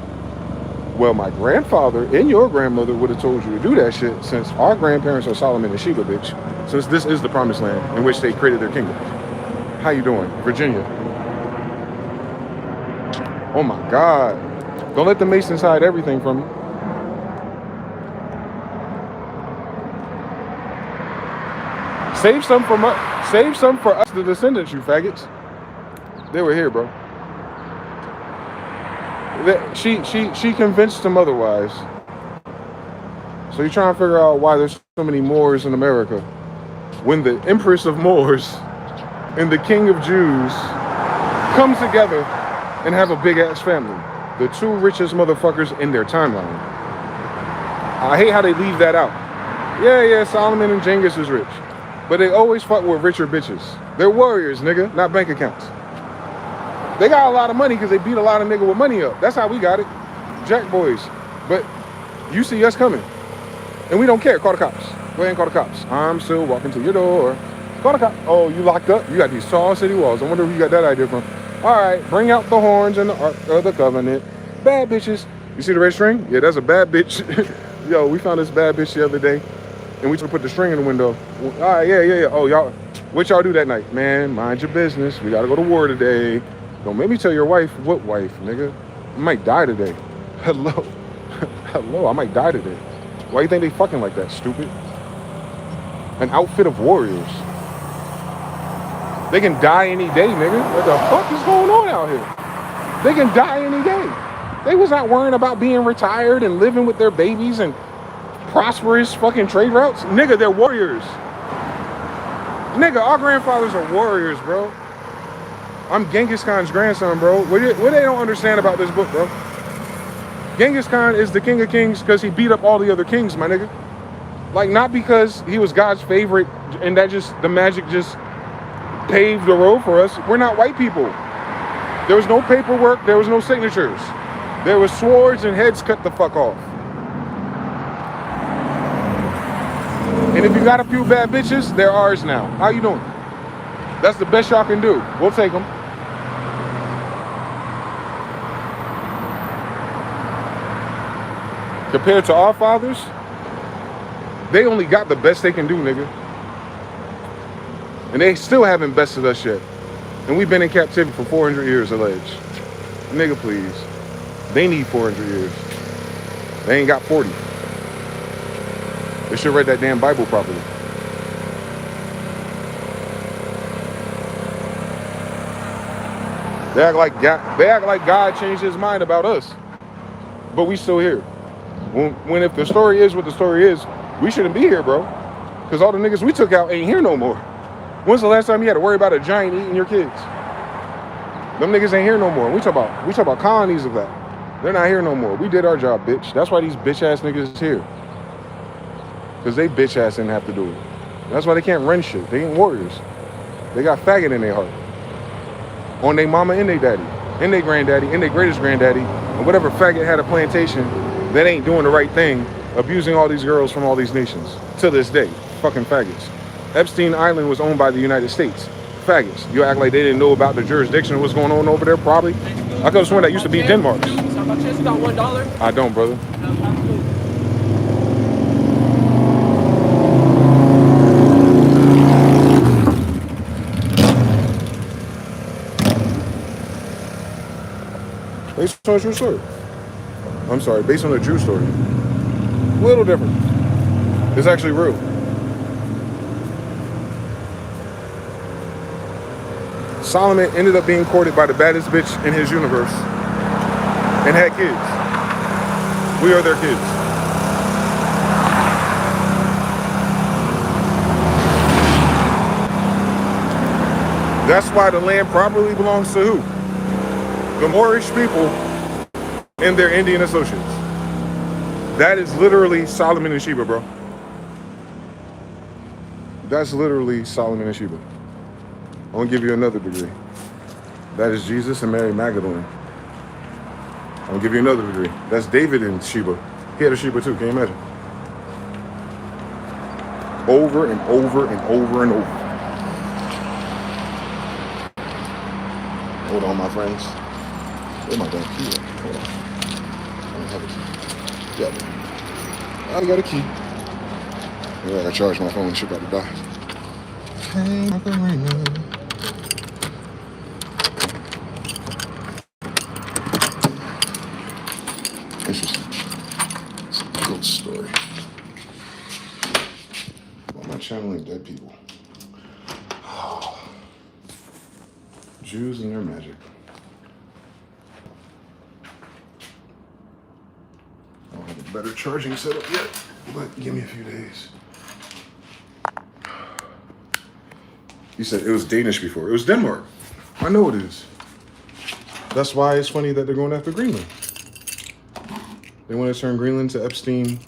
Well, my grandfather and your grandmother would have told you to do that shit, since our grandparents are Solomon and Sheba, bitch. Since this is the promised land in which they created their kingdom. How you doing? Virginia. Oh my God. Don't let the Masons hide everything from you. Save some for us, the descendants, you faggots. They were here, bro. She convinced them otherwise. So you're trying to figure out why there's so many Moors in America, when the Empress of Moors and the King of Jews come together and have a big ass family. The two richest motherfuckers in their timeline. I hate how they leave that out. Yeah, Solomon and Genghis is rich. But they always fuck with richer bitches. They're warriors, nigga, not bank accounts. They got a lot of money because they beat a lot of nigga with money up. That's how we got it. Jack boys. But you see us coming. And we don't care. Call the cops. Go ahead and call the cops. I'm still walking to your door. Call the cops. Oh, you locked up? You got these tall city walls. I wonder where you got that idea from. All right, bring out the horns and the Ark of the Covenant. Bad bitches. You see the red string? Yeah, that's a bad bitch. Yo, we found this bad bitch the other day. And we just put the string in the window. All right, yeah. Oh, y'all, what y'all do that night? Man, mind your business. We gotta go to war today. Don't make me tell your wife. What wife, nigga? I might die today. Hello, I might die today. Why you think they fucking like that, stupid? An outfit of warriors. They can die any day, nigga. What the fuck is going on out here? They can die any day. They was not worrying about being retired and living with their babies and prosperous fucking trade routes. Nigga, they're warriors. Nigga, our grandfathers are warriors, bro. I'm Genghis Khan's grandson, bro. What they don't understand about this book, bro? Genghis Khan is the king of kings because he beat up all the other kings, my nigga. Like, not because he was God's favorite and that just, the magic just paved the road for us. We're not white people. There was no paperwork. There was no signatures. There was swords and heads cut the fuck off. And if you got a few bad bitches, they're ours now. How you doing? That's the best y'all can do. We'll take them. Compared to our fathers, they only got the best they can do, nigga. And they still haven't bested us yet. And we've been in captivity for 400 years, alleged. Nigga, please. They need 400 years. They ain't got 40. They should read that damn Bible properly. They act like God changed his mind about us. But we still here. When if the story is what the story is, we shouldn't be here, bro. Because all the niggas we took out ain't here no more. When's the last time you had to worry about a giant eating your kids? Them niggas ain't here no more. We talk about colonies of that. They're not here no more. We did our job, bitch. That's why these bitch ass niggas is here. Because they bitch ass didn't have to do it. That's why they can't run shit. They ain't warriors. They got faggot in their heart. On their mama and their daddy. And their granddaddy. And their greatest granddaddy. And whatever faggot had a plantation that ain't doing the right thing, abusing all these girls from all these nations. To this day. Fucking faggots. Epstein Island was owned by the United States. Faggots. You act like they didn't know about the jurisdiction of what's going on over there, probably. I could have sworn that used to be Denmark. I don't, brother. on a true story. I'm sorry, based on a true story. A little different. It's actually real. Solomon ended up being courted by the baddest bitch in his universe and had kids. We are their kids. That's why the land properly belongs to who? The Moorish people and their Indian associates. That is literally Solomon and Sheba, bro. That's literally Solomon and Sheba. I'm gonna give you another degree. That is Jesus and Mary Magdalene. I'm gonna give you another degree. That's David and Sheba. He had a Sheba too, can you imagine? Over and over and over and over. Hold on, my friends. Where's my damn key at? Hold on. I don't have a key. Yeah, I got a key. Yeah, I gotta charge my phone. Shit about to die. Hey, Macarena. Interesting. It's a ghost story. Why am I channeling dead people? Jews and their magic. I don't have a better charging setup yet, but give me a few days. You said it was Danish before. It was Denmark. I know it is. That's why it's funny that they're going after Greenland. They want to turn Greenland to Epstein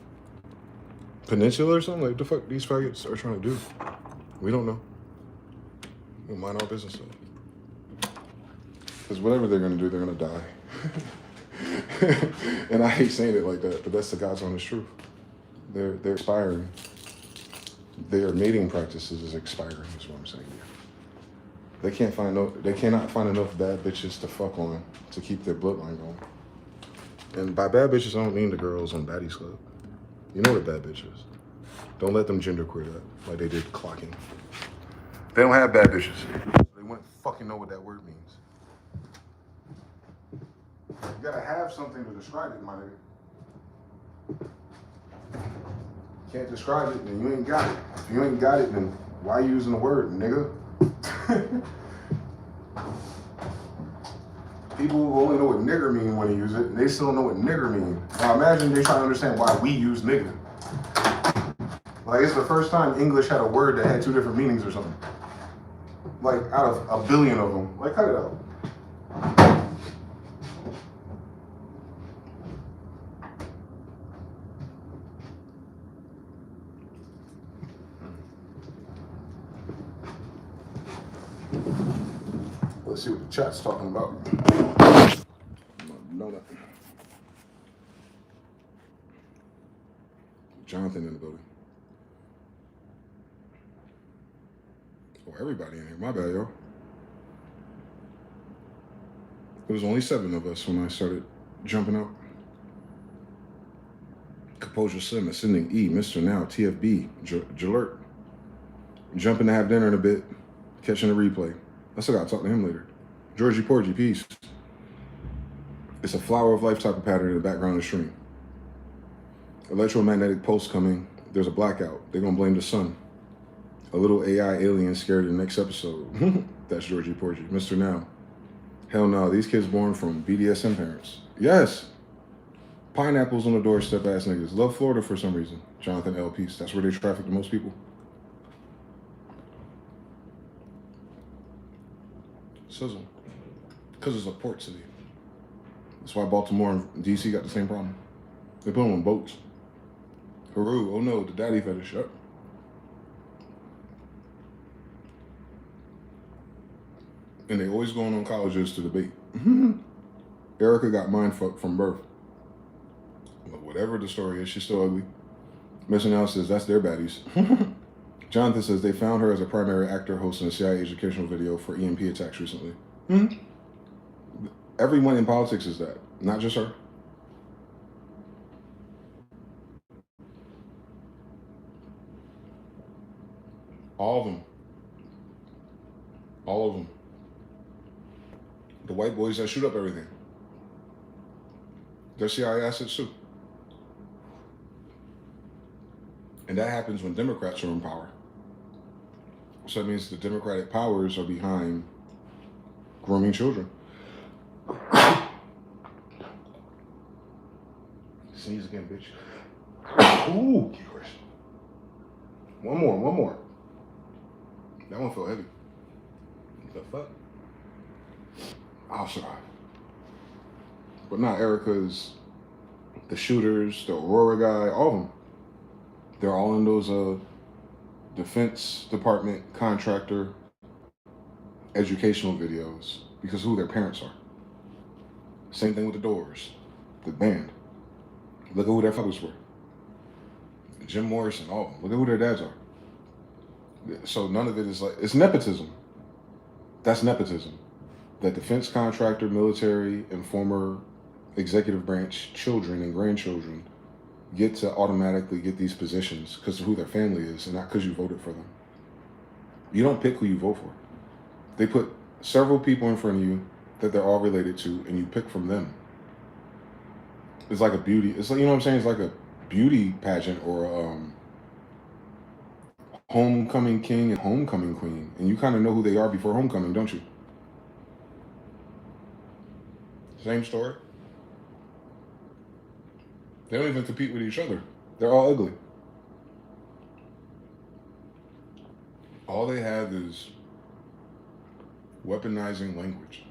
Peninsula or something? Like, the fuck these faggots are trying to do? We don't know. We'll mind our business though. Because whatever they're going to do, they're going to die. And I hate saying it like that, but that's the God's honest truth. They're expiring. Their mating practices is expiring, is what I'm saying here. They cannot find enough bad bitches to fuck on to keep their bloodline going. And by bad bitches, I don't mean the girls on Baddies Club. You know what bad bitches. Don't let them genderqueer that, like they did clocking. They don't have bad bitches. They wouldn't fucking know what that word means. You gotta have something to describe it, my nigga. Can't describe it, then you ain't got it. If you ain't got it, then why you using the word, nigga? People who only know what nigger mean when they use it, and they still don't know what nigger mean. Now imagine they try to understand why we use nigga. Like, it's the first time English had a word that had two different meanings or something. Like, out of a billion of them. Like, cut it out. Let's see what the chat's talking about. No, nothing. Jonathan in the building. Oh, everybody in here. My bad, yo. There was only 7 of us when I started jumping out. Composure Slim, Ascending E, Mr. Now, TFB, Jalert. Jumping to have dinner in a bit. Catching the replay. I still gotta talk to him later. Georgie Porgy, peace. It's a flower of life type of pattern in the background of the stream. Electromagnetic pulse coming. There's a blackout. They're gonna blame the sun. A little AI alien scared in the next episode. That's Georgie Porgy. Mr. Now. Hell no, these kids born from BDSM parents. Yes. Pineapples on the doorstep ass niggas. Love Florida for some reason. Jonathan L. Peace. That's where they traffic the most people. Sizzle. Because it's a port city. That's why Baltimore and DC got the same problem. They put them on boats. Haru, oh no, the daddy fetish. Yep. And they always going on colleges to debate. Erica got mind fucked from birth. But whatever the story is, she's still ugly. Missing Out says that's their baddies. Jonathan says they found her as a primary actor hosting a CIA educational video for EMP attacks recently. Everyone in politics is that, not just her. All of them. All of them. The white boys that shoot up everything. They're CIA assets too. And that happens when Democrats are in power. So that means the Democratic powers are behind grooming children. Sneeze again, bitch. Ooh, Christ. One more. That one felt heavy. What the fuck? I'll survive. But not Erica's, the shooters, the Aurora guy, all of them. They're all in those Defense Department contractor educational videos because of who their parents are. Same thing with the Doors, the band. Look at who their fathers were. Jim Morrison, all of them. Look at who their dads are. So none of it is like, it's nepotism. That's nepotism. That defense contractor, military, and former executive branch children and grandchildren get to automatically get these positions because of who their family is and not because you voted for them. You don't pick who you vote for. They put several people in front of you that they're all related to and you pick from them. It's like a beauty, it's like, you know what I'm saying? It's like a beauty pageant or homecoming king and homecoming queen. And you kind of know who they are before homecoming, don't you? Same story. They don't even compete with each other. They're all ugly. All they have is weaponizing language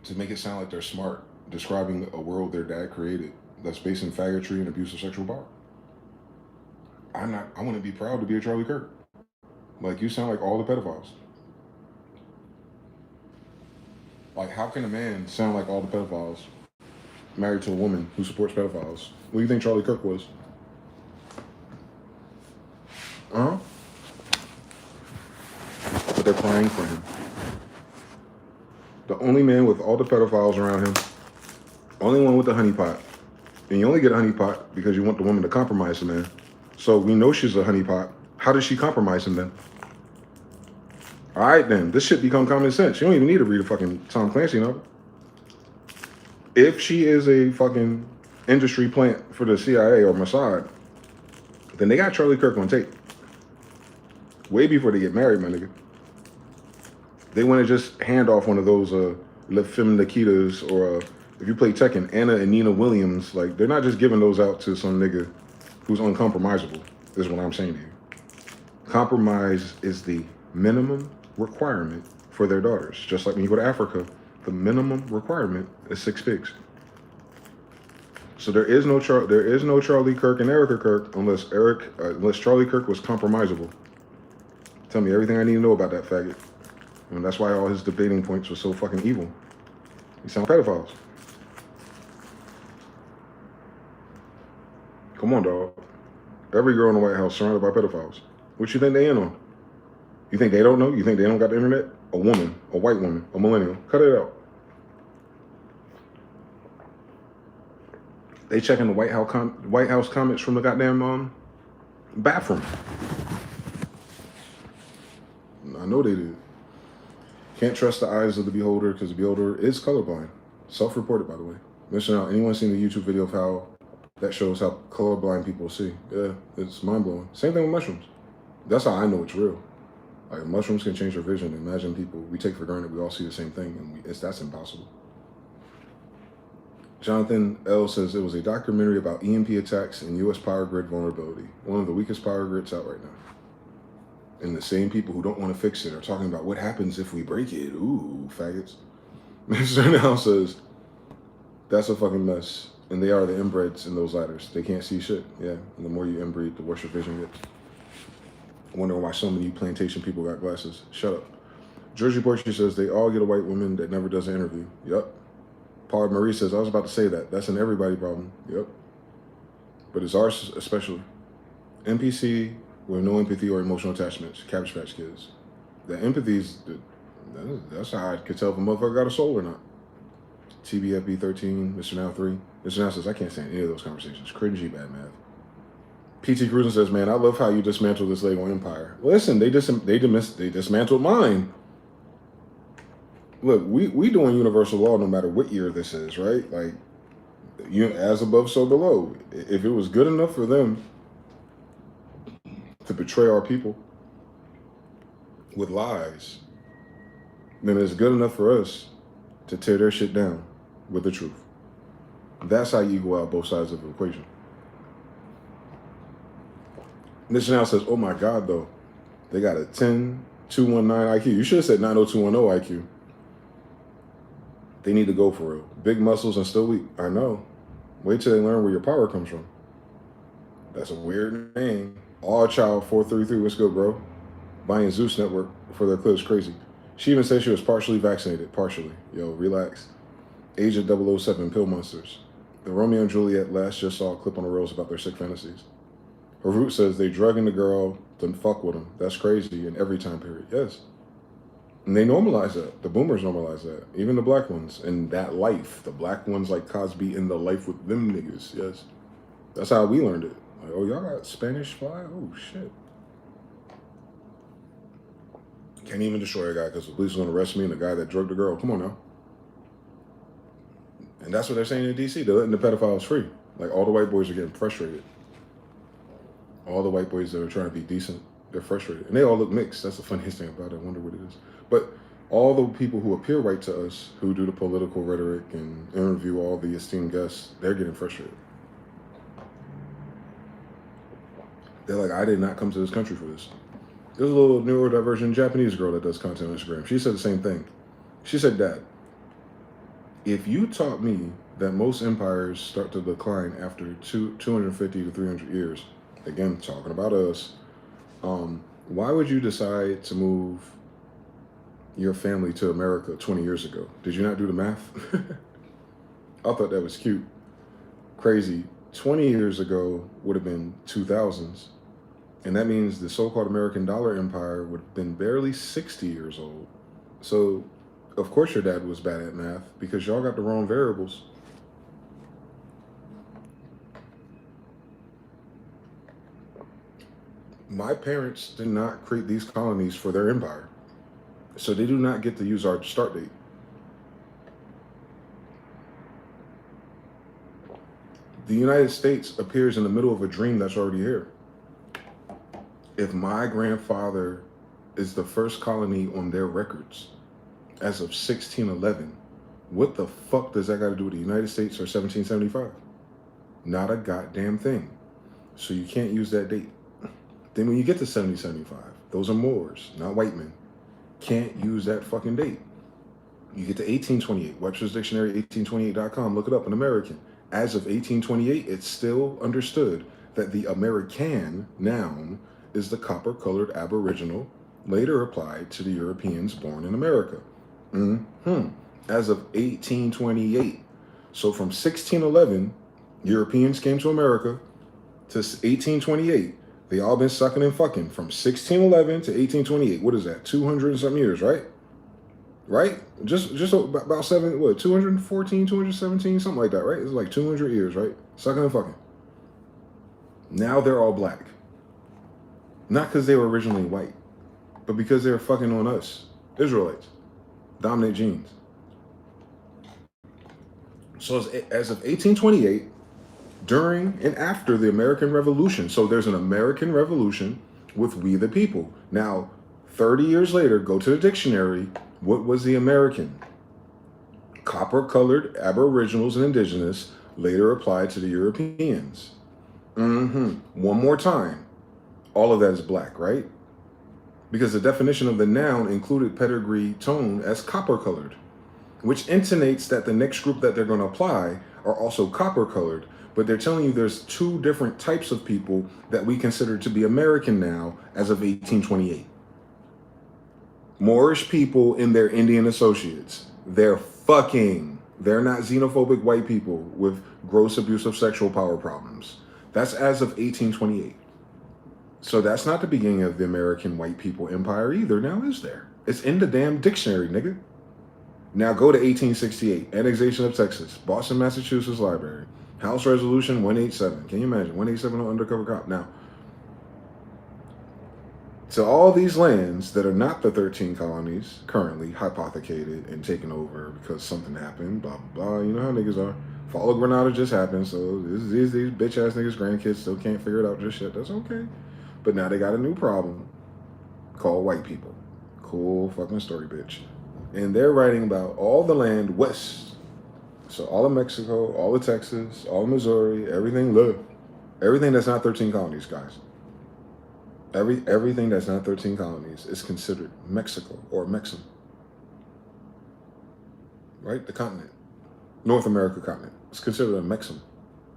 to make it sound like they're smart, describing a world their dad created that's based in faggotry and abuse of sexual power. I want to be proud to be a Charlie Kirk. Like, you sound like all the pedophiles. Like, how can a man sound like all the pedophiles married to a woman who supports pedophiles? What do you think Charlie Kirk was? But they're crying for him. The only man with all the pedophiles around him, only one with the honeypot. And you only get a honeypot because you want the woman to compromise the man. So we know she's a honeypot. How does she compromise him then? All right, then. This shit become common sense. You don't even need to read a fucking Tom Clancy novel. If she is a fucking industry plant for the CIA or Mossad, then they got Charlie Kirk on tape. Way before they get married, my nigga. They want to just hand off one of those Le Femme Nikitas or if you play Tekken, Anna and Nina Williams. Like, they're not just giving those out to some nigga who's uncompromisable, is what I'm saying to you. Compromise is the minimum requirement for their daughters. Just like when you go to Africa, the minimum requirement is 6 pigs. So there is no Charlie Kirk and Erica Kirk unless Charlie Kirk was compromisable. Tell me everything I need to know about that faggot. And that's why all his debating points were so fucking evil. He sound pedophiles. Come on, dog. Every girl in the White House surrounded by pedophiles. What you think they in on? You think they don't know? You think they don't got the internet? A woman, a white woman, a millennial. Cut it out. They checking the White House comments from the goddamn bathroom. I know they did. Can't trust the eyes of the beholder because the beholder is colorblind. Self-reported, by the way. Listen out. Anyone seen the YouTube video of how that shows how colorblind people see? Yeah, it's mind-blowing. Same thing with mushrooms. That's how I know it's real. Like, mushrooms can change your vision. Imagine people, we take for granted we all see the same thing, and that's impossible. Jonathan L. says it was a documentary about EMP attacks and U.S. power grid vulnerability. One of the weakest power grids out right now. And the same people who don't want to fix it are talking about what happens if we break it. Ooh, faggots. Mr. Now says, that's a fucking mess. And they are the inbreds in those ladders. They can't see shit. Yeah, and the more you inbreed, the worse your vision gets. I wonder why so many plantation people got glasses. Shut up. Jersey Portia says they all get a white woman that never does an interview. Yep. Paul Marie says, I was about to say that. That's an everybody problem. Yep. But it's ours especially. NPC with no empathy or emotional attachments. Cabbage Patch Kids. The empathy is, that's how I could tell if a motherfucker got a soul or not. TBFB 13, Mr. Now 3. Mr. Now says, I can't stand any of those conversations. Cringy bad math. PT Cruisin says, man, I love how you dismantled this Lego empire. Listen, they dismantled mine. Look, we doing universal law no matter what year this is, right? Like, As above, so below. If it was good enough for them to betray our people with lies, then it's good enough for us to tear their shit down with the truth. That's how you equal out both sides of the equation. This now says, oh my God, though, they got a 10,219 IQ. You should have said 90210 IQ. They need to go for real. Big muscles and still weak. I know. Wait till they learn where your power comes from. That's a weird name. All Child 433. What's good, bro? Buying Zeus Network for their clips. Crazy. She even said she was partially vaccinated. Partially. Yo, relax. Agent 007 Pill Monsters. The Romeo and Juliet last just saw a clip on the rails about their sick fantasies. Her root says they drugging the girl to fuck with them. That's crazy in every time period. Yes. And they normalize that. The boomers normalize that. Even the black ones in that life. The black ones like Cosby in the life with them niggas. Yes. That's how we learned it. Like, oh, y'all got Spanish fly? Oh, shit. Can't even destroy a guy because the police are going to arrest me and the guy that drugged the girl. Come on now. And that's what they're saying in D.C. They're letting the pedophiles free. Like, all the white boys are getting frustrated. All the white boys that are trying to be decent, they're frustrated. And they all look mixed. That's the funniest thing about it. I wonder what it is. But all the people who appear white to us, who do the political rhetoric and interview all the esteemed guests, they're getting frustrated. They're like, I did not come to this country for this. There's a little neurodivergent Japanese girl that does content on Instagram. She said the same thing. She said, Dad, if you taught me that most empires start to decline after 250 to 300 years, again, talking about us, why would you decide to move your family to America 20 years ago? Did you not do the math? I thought that was cute. Crazy. 20 years ago would have been 2000s. And that means the so-called American dollar empire would have been barely 60 years old. So, of course your dad was bad at math because y'all got the wrong variables. My parents did not create these colonies for their empire. So they do not get to use our start date. The United States appears in the middle of a dream that's already here. If my grandfather is the first colony on their records as of 1611, what the fuck does that got to do with the United States or 1775? Not a goddamn thing. So you can't use that date. Then when you get to 1775, those are Moors, not white men. Can't use that fucking date. You get to 1828, Webster's Dictionary, 1828.com, look it up, an American. As of 1828, it's still understood that the American noun is the copper-colored aboriginal, later applied to the Europeans born in America. As of 1828. So from 1611, Europeans came to America to 1828. They all been sucking and fucking from 1611 to 1828. What is that? 200 and something years, right? Right? Just about 214, 217, something like that, right? It's like 200 years, right? Sucking and fucking. Now they're all black. Not because they were originally white, but because they were fucking on us, Israelites. Dominant genes. So as of 1828, during and after the American Revolution. So there's an American Revolution with we the people. Now, 30 years later, go to the dictionary. What was the American? Copper-colored aboriginals and indigenous, later applied to the Europeans. One more time. All of that is black, right? Because the definition of the noun included pedigree tone as copper-colored, which intonates that the next group that they're going to apply are also copper-colored. But they're telling you there's two different types of people that we consider to be American now as of 1828. Moorish people and their Indian associates. They're fucking. They're not xenophobic white people with gross abuse of sexual power problems. That's as of 1828. So that's not the beginning of the American white people empire either. Now is there? It's in the damn dictionary, nigga. Now go to 1868, annexation of Texas, Boston, Massachusetts Library. House Resolution 187. Can you imagine? 187 on undercover cop. Now, to all these lands that are not the 13 colonies currently hypothecated and taken over because something happened, blah, blah, blah. You know how niggas are. Fall of Granada just happened, so these bitch ass niggas' grandkids still can't figure it out just yet. That's okay. But now they got a new problem called white people. Cool fucking story, bitch. And they're writing about all the land west. So all of Mexico, all of Texas, all of Missouri, everything left. Everything that's not 13 colonies, guys. Everything that's not 13 colonies is considered Mexico or Mexim. Right? The continent. North America continent. It's considered a Mexim.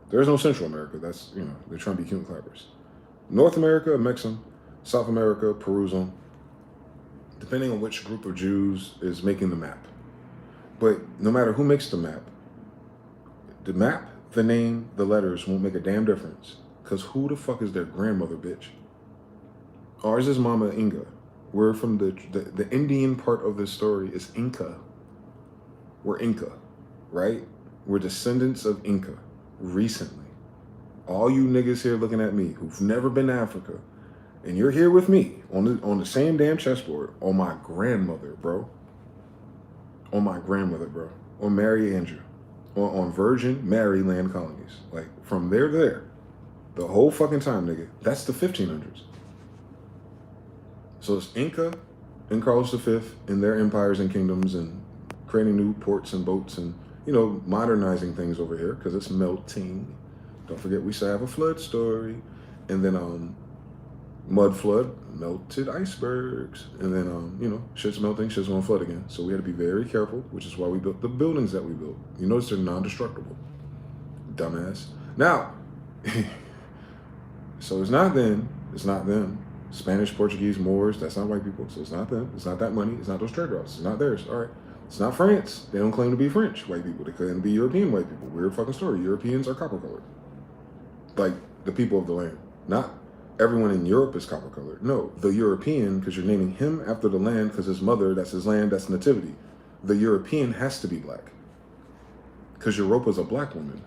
There's no Central America. That's, they're trying to be cute and clappers. North America, Mexim. South America, Perusum. Depending on which group of Jews is making the map. But no matter who makes the map, the name, the letters won't make a damn difference. Because who the fuck is their grandmother, bitch? Ours is Mama Inga. We're from the Indian part of this story is Inca. We're Inca, right? We're descendants of Inca recently. All you niggas here looking at me who've never been to Africa, and you're here with me on the same damn chessboard on my grandmother, bro. On my grandmother, bro. On Mary Andrew. On Virgin Mary land colonies. Like, from there to there. The whole fucking time, nigga. That's the 1500s. So it's Inca and Carlos V and their empires and kingdoms and creating new ports and boats and, modernizing things over here because it's melting. Don't forget we still have a flood story. And then mud flood, melted icebergs. And then, shit's melting, shit's gonna flood again. So we had to be very careful, which is why we built the buildings that we built. You notice they're non-destructible. Dumbass. Now, so it's not them. Spanish, Portuguese, Moors, that's not white people. So it's not them. It's not that money. It's not those trade routes. It's not theirs. All right. It's not France. They don't claim to be French white people. They claim to be European white people. Weird fucking story. Europeans are copper colored. Like the people of the land. Not everyone in Europe is copper colored. No, the European, because you're naming him after the land, because his mother, that's his land, that's nativity. The European has to be black. Because Europa's a black woman.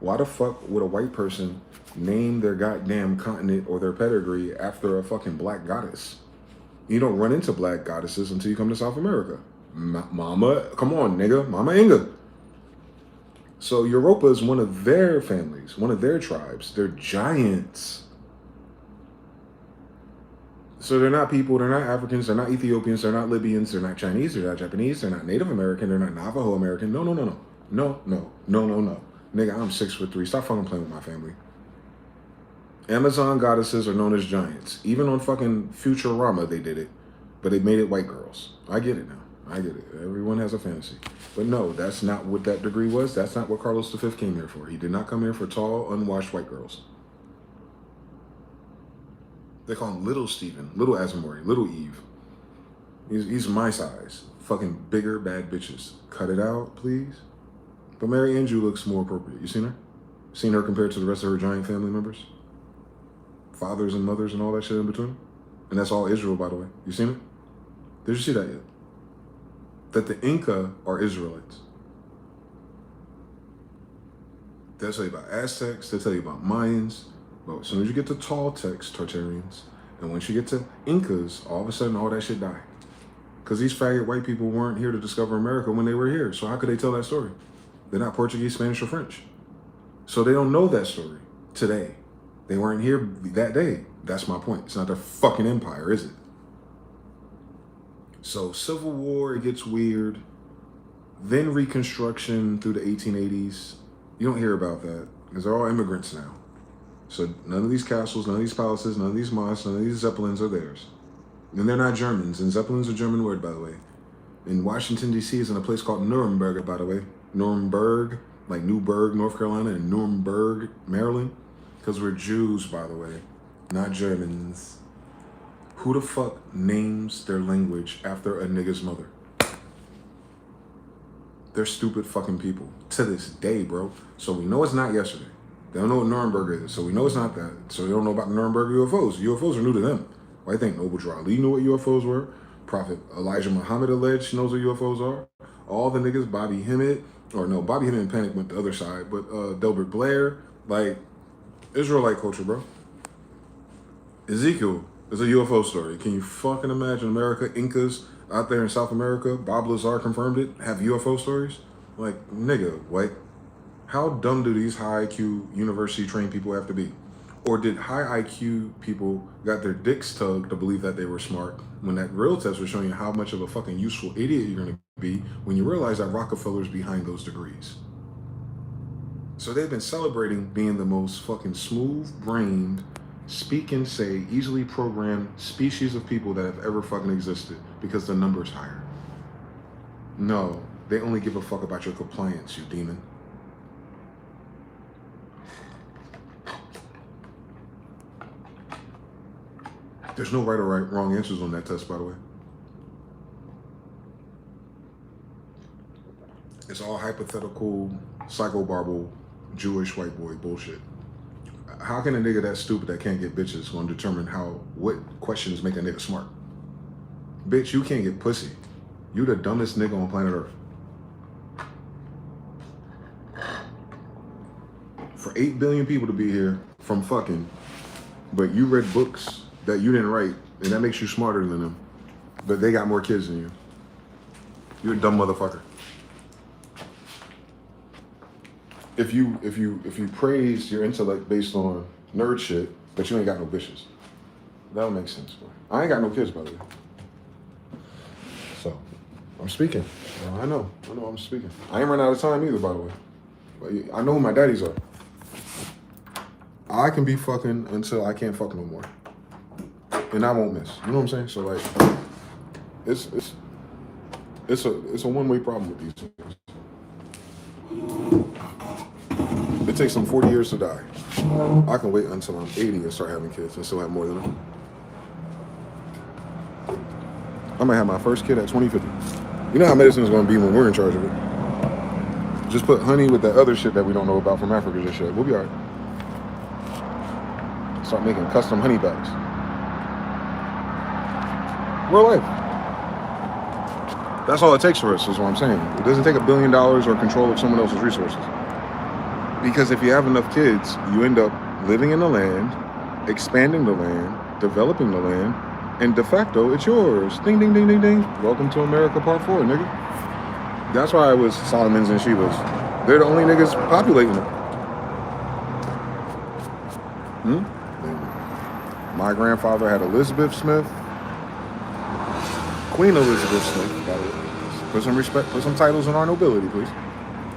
Why the fuck would a white person name their goddamn continent or their pedigree after a fucking black goddess? You don't run into black goddesses until you come to South America. Mama, come on, nigga. Mama Inga. So Europa is one of their families, one of their tribes. They're giants. So they're not people, they're not Africans, they're not Ethiopians, they're not Libyans, they're not Chinese, they're not Japanese, they're not Native American, they're not Navajo American. No. Nigga, I'm 6'3". Stop fucking playing with my family. Amazon goddesses are known as giants. Even on fucking Futurama, they did it. But they made it white girls. I get it now. I get it. Everyone has a fantasy. But no, that's not what that degree was. That's not what Carlos V came here for. He did not come here for tall, unwashed white girls. They call him Little Stephen, Little Asmori, Little Eve. He's my size. Fucking bigger, bad bitches. Cut it out, please. But Mary Andrew looks more appropriate. You seen her? Seen her compared to the rest of her giant family members? Fathers and mothers and all that shit in between? And that's all Israel, by the way. You seen it? Did you see that yet? That the Inca are Israelites. They'll tell you about Aztecs, they'll tell you about Mayans. But as soon as you get to Toltecs, Tartarians, and once you get to Incas, all of a sudden all that shit die. Because these faggot white people weren't here to discover America when they were here. So how could they tell that story? They're not Portuguese, Spanish, or French. So they don't know that story today. They weren't here that day. That's my point. It's not their fucking empire, is it? So Civil War, it gets weird. Then Reconstruction through the 1880s. You don't hear about that because they're all immigrants now. So none of these castles, none of these palaces, none of these mosques, none of these Zeppelins are theirs. And they're not Germans. And Zeppelin's a German word, by the way. And Washington, D.C. is in a place called Nuremberg, by the way. Nuremberg, like Newburgh, North Carolina, and Nuremberg, Maryland. Because we're Jews, by the way, not Germans. Who the fuck names their language after a nigga's mother? They're stupid fucking people. To this day, bro. So we know it's not yesterday. They don't know what Nuremberg is, so we know it's not that. So they don't know about the Nuremberg UFOs. UFOs are new to them. Why do you think Noble Drew Ali knew what UFOs were? Prophet Elijah Muhammad alleged knows what UFOs are. All the niggas, Bobby Hemmett and Panic went the other side, but Delbert Blair, like, Israelite culture, bro. Ezekiel is a UFO story. Can you fucking imagine America, Incas out there in South America, Bob Lazar confirmed it, have UFO stories? Like, nigga, like, How dumb do these high IQ university trained people have to be? Or did high IQ people got their dicks tugged to believe that they were smart when that real test was showing you how much of a fucking useful idiot you're gonna be when you realize that Rockefeller's behind those degrees? So they've been celebrating being the most fucking smooth-brained, speak and say, easily programmed species of people that have ever fucking existed because the number's higher. No, they only give a fuck about your compliance, you demon. There's no right or wrong answers on that test, by the way. It's all hypothetical, psychobabble, Jewish white boy bullshit. How can a nigga that stupid that can't get bitches gonna determine what questions make a nigga smart? Bitch, you can't get pussy. You the dumbest nigga on planet Earth. For 8 billion people to be here from fucking, but you read books that you didn't write, and that makes you smarter than them, but they got more kids than you. You're a dumb motherfucker. If you praise your intellect based on nerd shit, but you ain't got no bitches, that don't make sense, boy. I ain't got no kids, by the way. So, I'm speaking. I know I'm speaking. I ain't running out of time either, by the way. But I know who my daddies are. I can be fucking until I can't fuck no more. And I won't miss. You know what I'm saying? So like, it's a one-way problem with these things. It takes them 40 years to die. I can wait until I'm 80 and start having kids and still have more than them. I might have my first kid at 2050. You know how medicine is going to be when we're in charge of it. Just put honey with that other shit that we don't know about from Africa and shit. We'll be all right. Start making custom honey bags. Real life. That's all it takes for us, is what I'm saying. It doesn't take $1 billion or control of someone else's resources. Because if you have enough kids, you end up living in the land, expanding the land, developing the land, and de facto, it's yours. Ding, ding, ding, ding, ding. Welcome to America Part 4, nigga. That's why it was Solomons and Shebas. They're the only niggas populating it. My grandfather had Elizabeth Smith. Queen Elizabeth Smith. Gotta put some respect, put some titles in our nobility, please.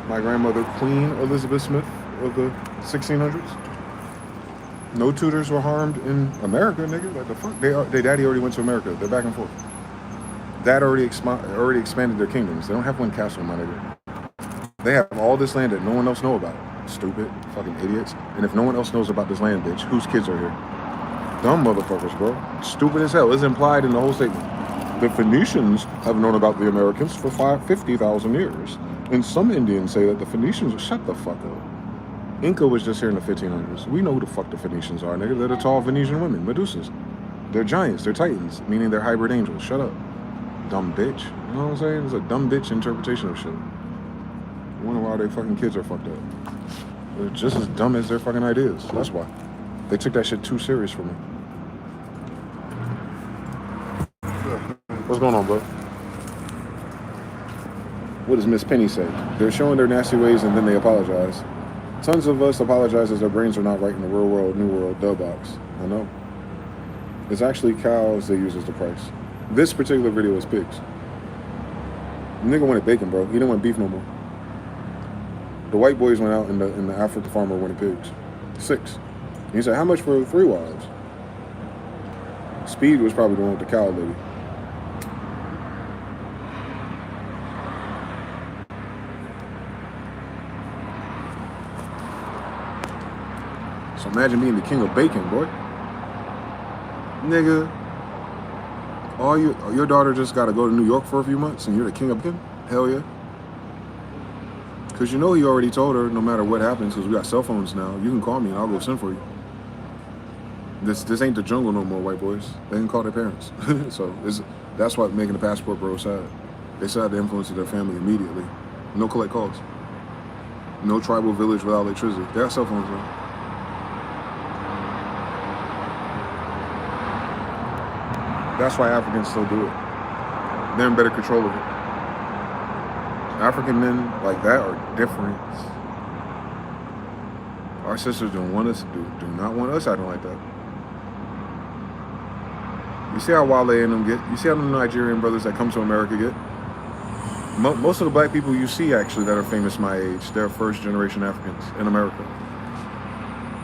My grandmother, Queen Elizabeth Smith of the 1600s. No Tudors were harmed in America, nigga. Like the fuck? Their daddy already went to America. They're back and forth. Dad already expanded their kingdoms. They don't have one castle, my nigga. They have all this land that no one else know about. Stupid fucking idiots. And if no one else knows about this land, bitch, whose kids are here? Dumb motherfuckers, bro. Stupid as hell. It's implied in the whole statement. The Phoenicians have known about the Americans for 50,000 years. And some Indians say that the Phoenicians... Shut the fuck up. Inca was just here in the 1500s. We know who the fuck the Phoenicians are, nigga. They're the tall Venetian women, Medusas. They're giants. They're titans, meaning they're hybrid angels. Shut up. Dumb bitch. You know what I'm saying? It's a dumb bitch interpretation of shit. I wonder why their fucking kids are fucked up. They're just as dumb as their fucking ideas. That's why. They took that shit too serious for me. What's going on, bro? What does Miss Penny say? They're showing their nasty ways and then they apologize. Tons of us apologize as their brains are not right in the real world, new world, dub box. I know. It's actually cows they use as the price. This particular video is pigs. The nigga wanted bacon, bro. He didn't want beef no more. The white boys went out and the African farmer wanted pigs. 6. And he said, how much for 3 wives? Speed was probably the one with the cow lady. So imagine being the king of bacon, boy. Nigga, your daughter just got to go to New York for a few months and you're the king of bacon? Hell yeah. Because you know he already told her no matter what happens, because we got cell phones now, you can call me and I'll go send for you. This ain't the jungle no more, white boys. They can call their parents. So that's why making the passport bro sad. They still have the influence of their family immediately. No collect calls. No tribal village without electricity. They got cell phones though. That's why Africans still do it. They're in better control of it. African men like that are different. Our sisters don't want us, do not want us acting like that. You see how Wale and them get? You see how the Nigerian brothers that come to America get? Most of the black people you see actually that are famous my age, they're first generation Africans in America.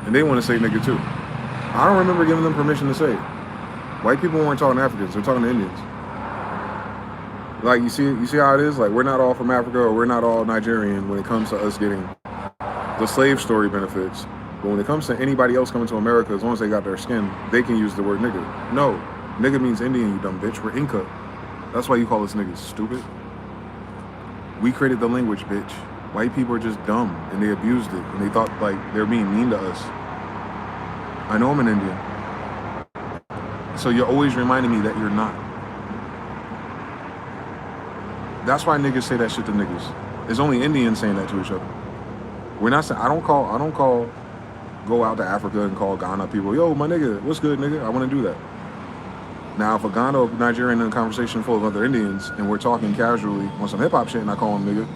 And they want to say nigga too. I don't remember giving them permission to say it. White people weren't talking to Africans, they're talking to Indians. Like you see how it is? Like we're not all from Africa or we're not all Nigerian when it comes to us getting the slave story benefits. But when it comes to anybody else coming to America, as long as they got their skin, they can use the word nigga. No, nigga means Indian, you dumb bitch. We're Inca. That's why you call us niggas, stupid. We created the language, bitch. White people are just dumb and they abused it and they thought like they're being mean to us. I know I'm an Indian. So you're always reminding me that you're not. That's why niggas say that shit to niggas. It's only Indians saying that to each other. We're not saying, I don't call, go out to Africa and call Ghana people, yo, my nigga, what's good, nigga? I want to do that. Now, if a Ghana or Nigerian in a conversation full of other Indians and we're talking casually on some hip hop shit and I call him nigga,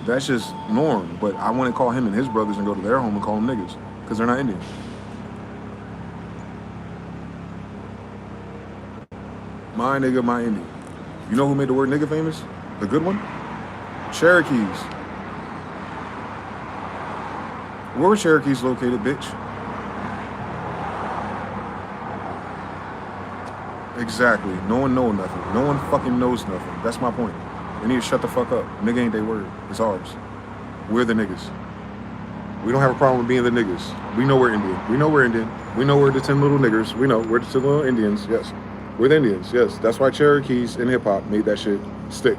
that's just norm. But I want to call him and his brothers and go to their home and call them niggas because they're not Indian. My nigga, my Indian. You know who made the word nigga famous? The good one? Cherokees. Where were Cherokees located, bitch? Exactly. No one knows nothing. No one fucking knows nothing. That's my point. They need to shut the fuck up. Nigga ain't they word. It's ours. We're the niggas. We don't have a problem with being the niggas. We know we're Indian. We know we're Indian. We know we're the 10 little niggers. We know we're the 10 little Indians. Yes. We're the Indians. Yes. That's why Cherokees in hip hop made that shit stick.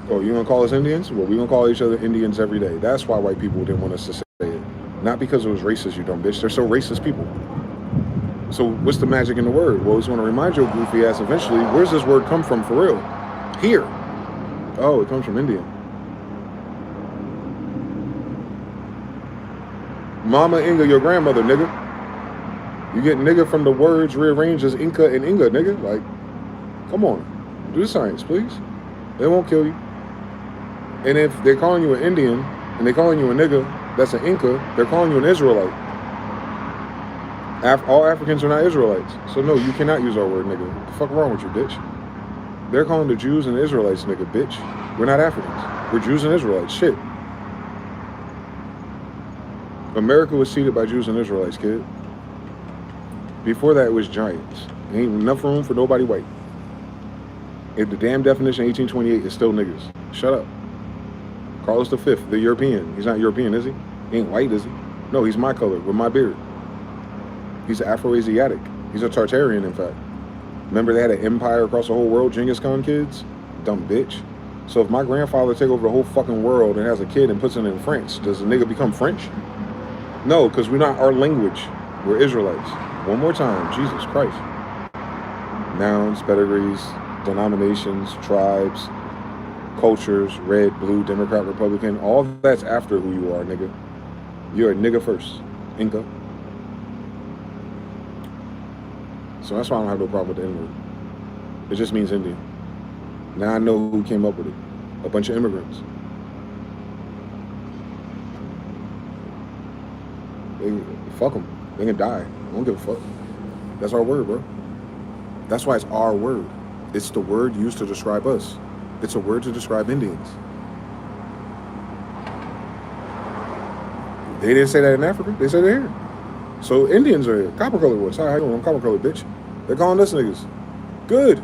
Oh, you gonna call us Indians? Well, we gonna call each other Indians every day. That's why white people didn't want us to say it. Not because it was racist, you dumb bitch. They're so racist people. So what's the magic in the word? Well, it's gonna remind your goofy ass eventually, where's this word come from for real? Here. Oh, it comes from Indian. Mama Inga, your grandmother, nigga. You get nigga from the words rearranged as Inca and Inga, nigga. Like, come on. Do the science, please. They won't kill you. And if they're calling you an Indian and they're calling you a nigga, that's an Inca, they're calling you an Israelite. All Africans are not Israelites. So no, you cannot use our word nigga. What the fuck wrong with you, bitch? They're calling the Jews and the Israelites nigga, bitch. We're not Africans. We're Jews and Israelites. Shit. America was seeded by Jews and Israelites, kid. Before that, it was giants. Ain't enough room for nobody white. If the damn definition 1828 is still niggas. Shut up. Carlos V, the European. He's not European, is he? He ain't white, is he? No, he's my color with my beard. He's Afro-Asiatic. He's a Tartarian, in fact. Remember they had an empire across the whole world, Genghis Khan kids? Dumb bitch. So if my grandfather take over the whole fucking world and has a kid and puts it in French, does the nigga become French? No, because we're not our language. We're Israelites. One more time, Jesus Christ. Nouns, pedigrees, denominations, tribes, cultures, red, blue, Democrat, Republican, all that's after who you are, nigga. You're a nigga first. Inca. So that's why I don't have no problem with the N-word. It just means Indian. Now I know who came up with it. A bunch of immigrants. Fuck them. They can die. I don't give a fuck. That's our word, bro. That's why it's our word. It's the word used to describe us. It's a word to describe Indians. They didn't say that in Africa. They said it here. So Indians are here. Copper colored ones. Hi, how you doing? I'm copper colored, bitch. They're calling us niggas. Good.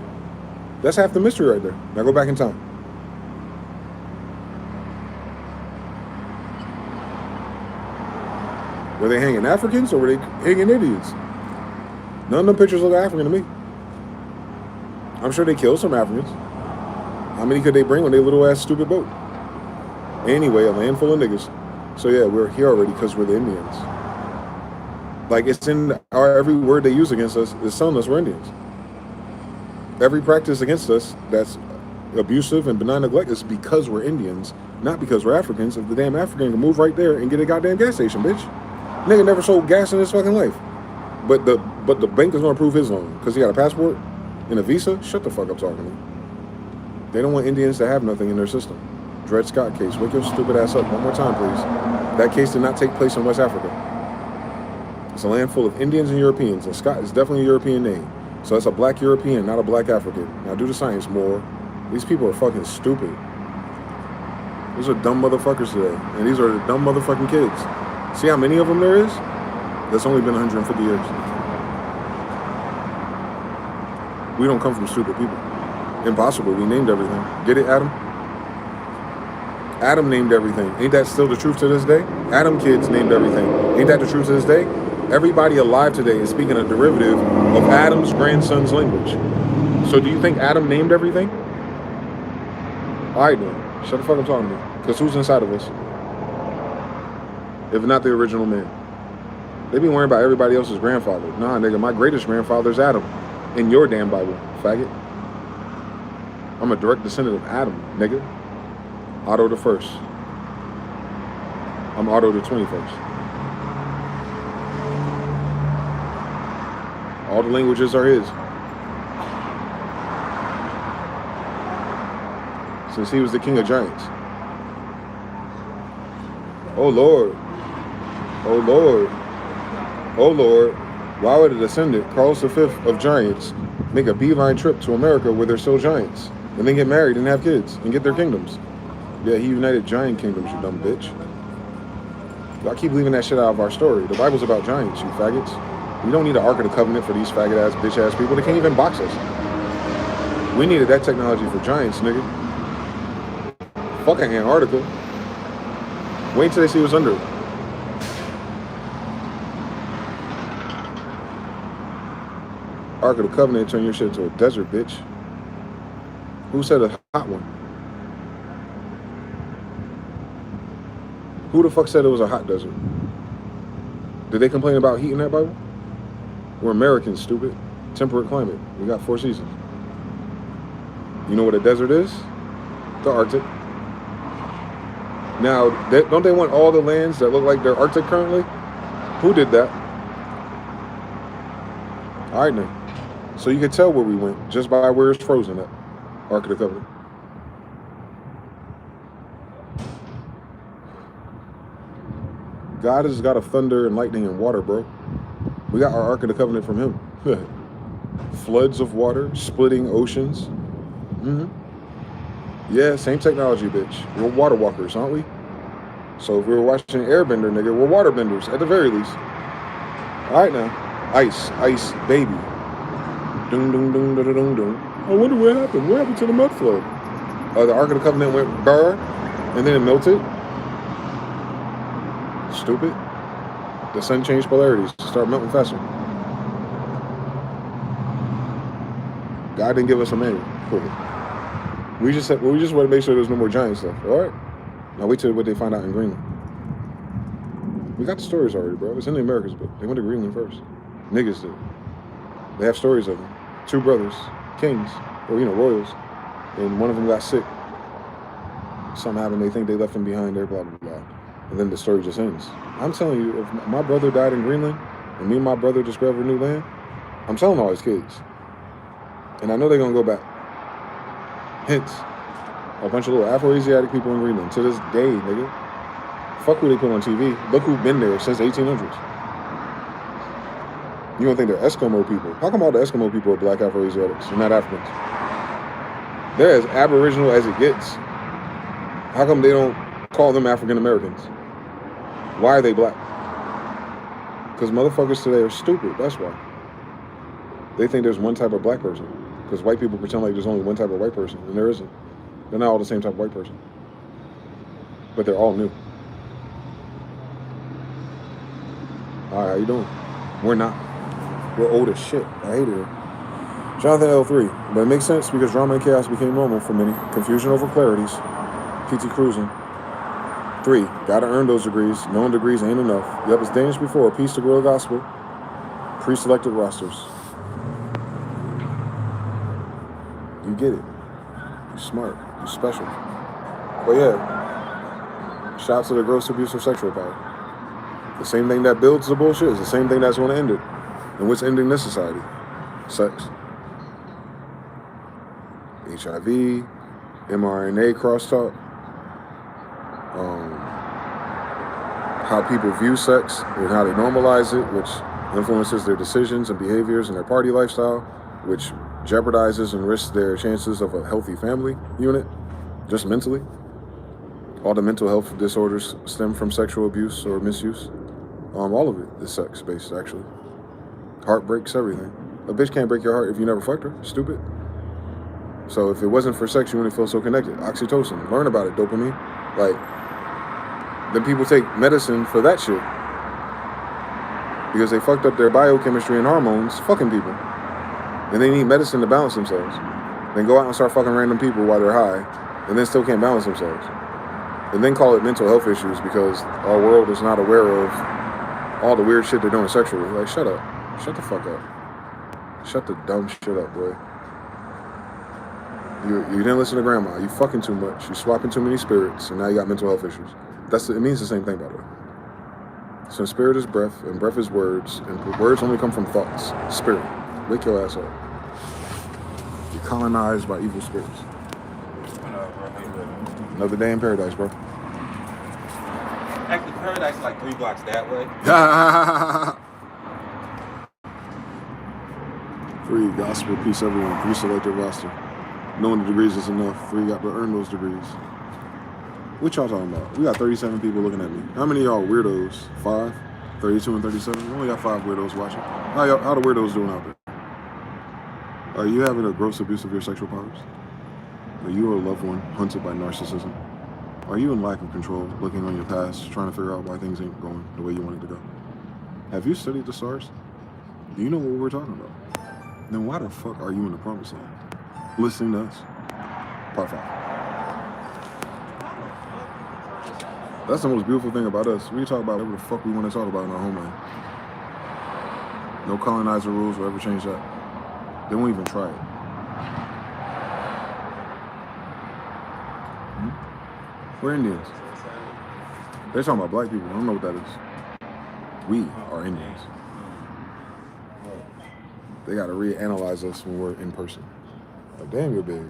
That's half the mystery right there. Now go back in time. Were they hanging Africans or were they hanging Indians? None of them pictures look African to me. I'm sure they killed some Africans. How many could they bring on their little ass stupid boat? Anyway, a land full of niggas. So yeah, we're here already because we're the Indians. Like it's in every word they use against us is telling us we're Indians. Every practice against us that's abusive and benign neglect is because we're Indians, not because we're Africans. If the damn African can move right there and get a goddamn gas station, bitch. Nigga never sold gas in his fucking life. But the bank is gonna approve his loan because he got a passport and a visa. Shut the fuck up talking to me. They don't want Indians to have nothing in their system. Dred Scott case. Wake your stupid ass up one more time, please. That case did not take place in West Africa. It's a land full of Indians and Europeans, and Scott is definitely a European name. So it's a black European, not a black African. Now do the science more. These people are fucking stupid. These are dumb motherfuckers today. And these are the dumb motherfucking kids. See how many of them there is? That's only been 150 years. We don't come from stupid people. Impossible. We named everything. Get it, Adam? Adam named everything. Ain't that still the truth to this day? Adam kids named everything. Ain't that the truth to this day? Everybody alive today is speaking a derivative of Adam's grandson's language. So do you think Adam named everything? All right, then. Shut the fuck up talking to me. Because who's inside of us? If not the original man. They be worrying about everybody else's grandfather. Nah, nigga, my greatest grandfather's Adam. In your damn Bible, faggot. I'm a direct descendant of Adam, nigga. Otto the first. I'm Otto the 21st. All the languages are his. Since he was the king of giants. Oh Lord. Oh Lord. Oh Lord. Why would a descendant, Carlos V of giants, make a beeline trip to America where they're still giants, and then get married and have kids and get their kingdoms? Yeah, he united giant kingdoms, you dumb bitch. Y'all keep leaving that shit out of our story. The Bible's about giants, you faggots. We don't need an Ark of the Covenant for these faggot-ass, bitch-ass people. They can't even box us. We needed that technology for giants, nigga. Fucking Antarctica. Wait till they see what's under it. Ark of the Covenant turn your shit into a desert, bitch. Who said a hot one? Who the fuck said it was a hot desert? Did they complain about heat in that Bible? We're Americans, stupid. Temperate climate. We got 4 seasons. You know what a desert is? The Arctic. Now, don't they want all the lands that look like they're Arctic currently? Who did that? All right, then. So you can tell where we went just by where it's frozen at. Ark of the Covenant. God has got a thunder and lightning and water, bro. We got our Ark of the Covenant from him. Floods of water, splitting oceans. Yeah, same technology, bitch. We're water walkers, aren't we? So if we were watching Airbender, nigga, we're water benders, at the very least. All right, now. Ice, baby. Doom, doom, doom, doom, doom, doom. I wonder what happened. What happened to the mud flood? The Ark of the Covenant went burr, and then it melted. Stupid. The sun changed polarities. Start melting faster. God didn't give us a manual. We just want to make sure there's no more giant stuff. All right. Now wait till what they find out in Greenland. We got the stories already, bro. It's in the Americas, but they went to Greenland first. Niggas did. They have stories of them. 2 brothers, kings, or royals, and one of them got sick. Something happened. They think they left him behind there. Blah blah blah. And then the story just ends. I'm telling you, if my brother died in Greenland, and me and my brother discovered new land, I'm selling all his kids. And I know they're gonna go back. Hence, a bunch of little Afro-Asiatic people in Greenland to this day, nigga. Fuck who they put on TV. Look who's been there since the 1800s. You don't think they're Eskimo people? How come all the Eskimo people are black Afro-Asiatics and not Africans? They're as aboriginal as it gets. How come they don't call them African Americans? Why are they black? Because motherfuckers today are stupid, that's why. They think there's one type of black person. Because white people pretend like there's only one type of white person, and there isn't. They're not all the same type of white person. But they're all new. Alright, how you doing? We're not. We're old as shit. I hate it. Jonathan L3. But it makes sense because drama and chaos became normal for many. Confusion over clarities. PT Cruising. 3. Gotta earn those degrees. Known degrees ain't enough. Yep, it's dangerous before. Peace to grow the gospel. Pre-selected rosters. You get it. You're smart. You're special. But yeah. Shout out to the gross abuse of sexual power. The same thing that builds the bullshit is the same thing that's going to end it. And what's ending this society? Sex. HIV, mRNA crosstalk, how people view sex and how they normalize it, which influences their decisions and behaviors and their party lifestyle, which jeopardizes and risks their chances of a healthy family unit, just mentally. All the mental health disorders stem from sexual abuse or misuse. All of it is sex-based, actually. Heart breaks, everything. A bitch can't break your heart if you never fucked her. Stupid. So if it wasn't for sex, you wouldn't feel so connected. Oxytocin. Learn about it. Dopamine. Like, then people take medicine for that shit. Because they fucked up their biochemistry and hormones fucking people. And they need medicine to balance themselves. Then go out and start fucking random people while they're high. And then still can't balance themselves. And then call it mental health issues because our world is not aware of all the weird shit they're doing sexually. Like, shut up. Shut the fuck up. Shut the dumb shit up, boy. You didn't listen to grandma. You fucking too much. You swapping too many spirits, and now you got mental health issues. It means the same thing, by the way. So spirit is breath, and breath is words, and words only come from thoughts. Spirit. Wake your ass up. You're colonized by evil spirits. Another day in paradise, bro. Actually, paradise is like 3 blocks that way. Free, gospel, peace, everyone. Reselect your roster. Knowing the degrees is enough. Free, got to earn those degrees. What y'all talking about? We got 37 people looking at me. How many of y'all weirdos? 5? 32 and 37? We only got 5 weirdos watching. How the weirdos doing out there? Are you having a gross abuse of your sexual powers? Are you or a loved one hunted by narcissism? Are you in lack of control, looking on your past, trying to figure out why things ain't going the way you want it to go? Have you studied the stars? Do you know what we're talking about? Then why the fuck are you in the promised land? Listening to us. Part 5. That's the most beautiful thing about us. We talk about whatever the fuck we want to talk about in our homeland. No colonizer rules will ever change that. They won't even try it. We're Indians. They're talking about black people. I don't know what that is. We are Indians. They got to reanalyze us when we're in person. Oh, damn, you're big.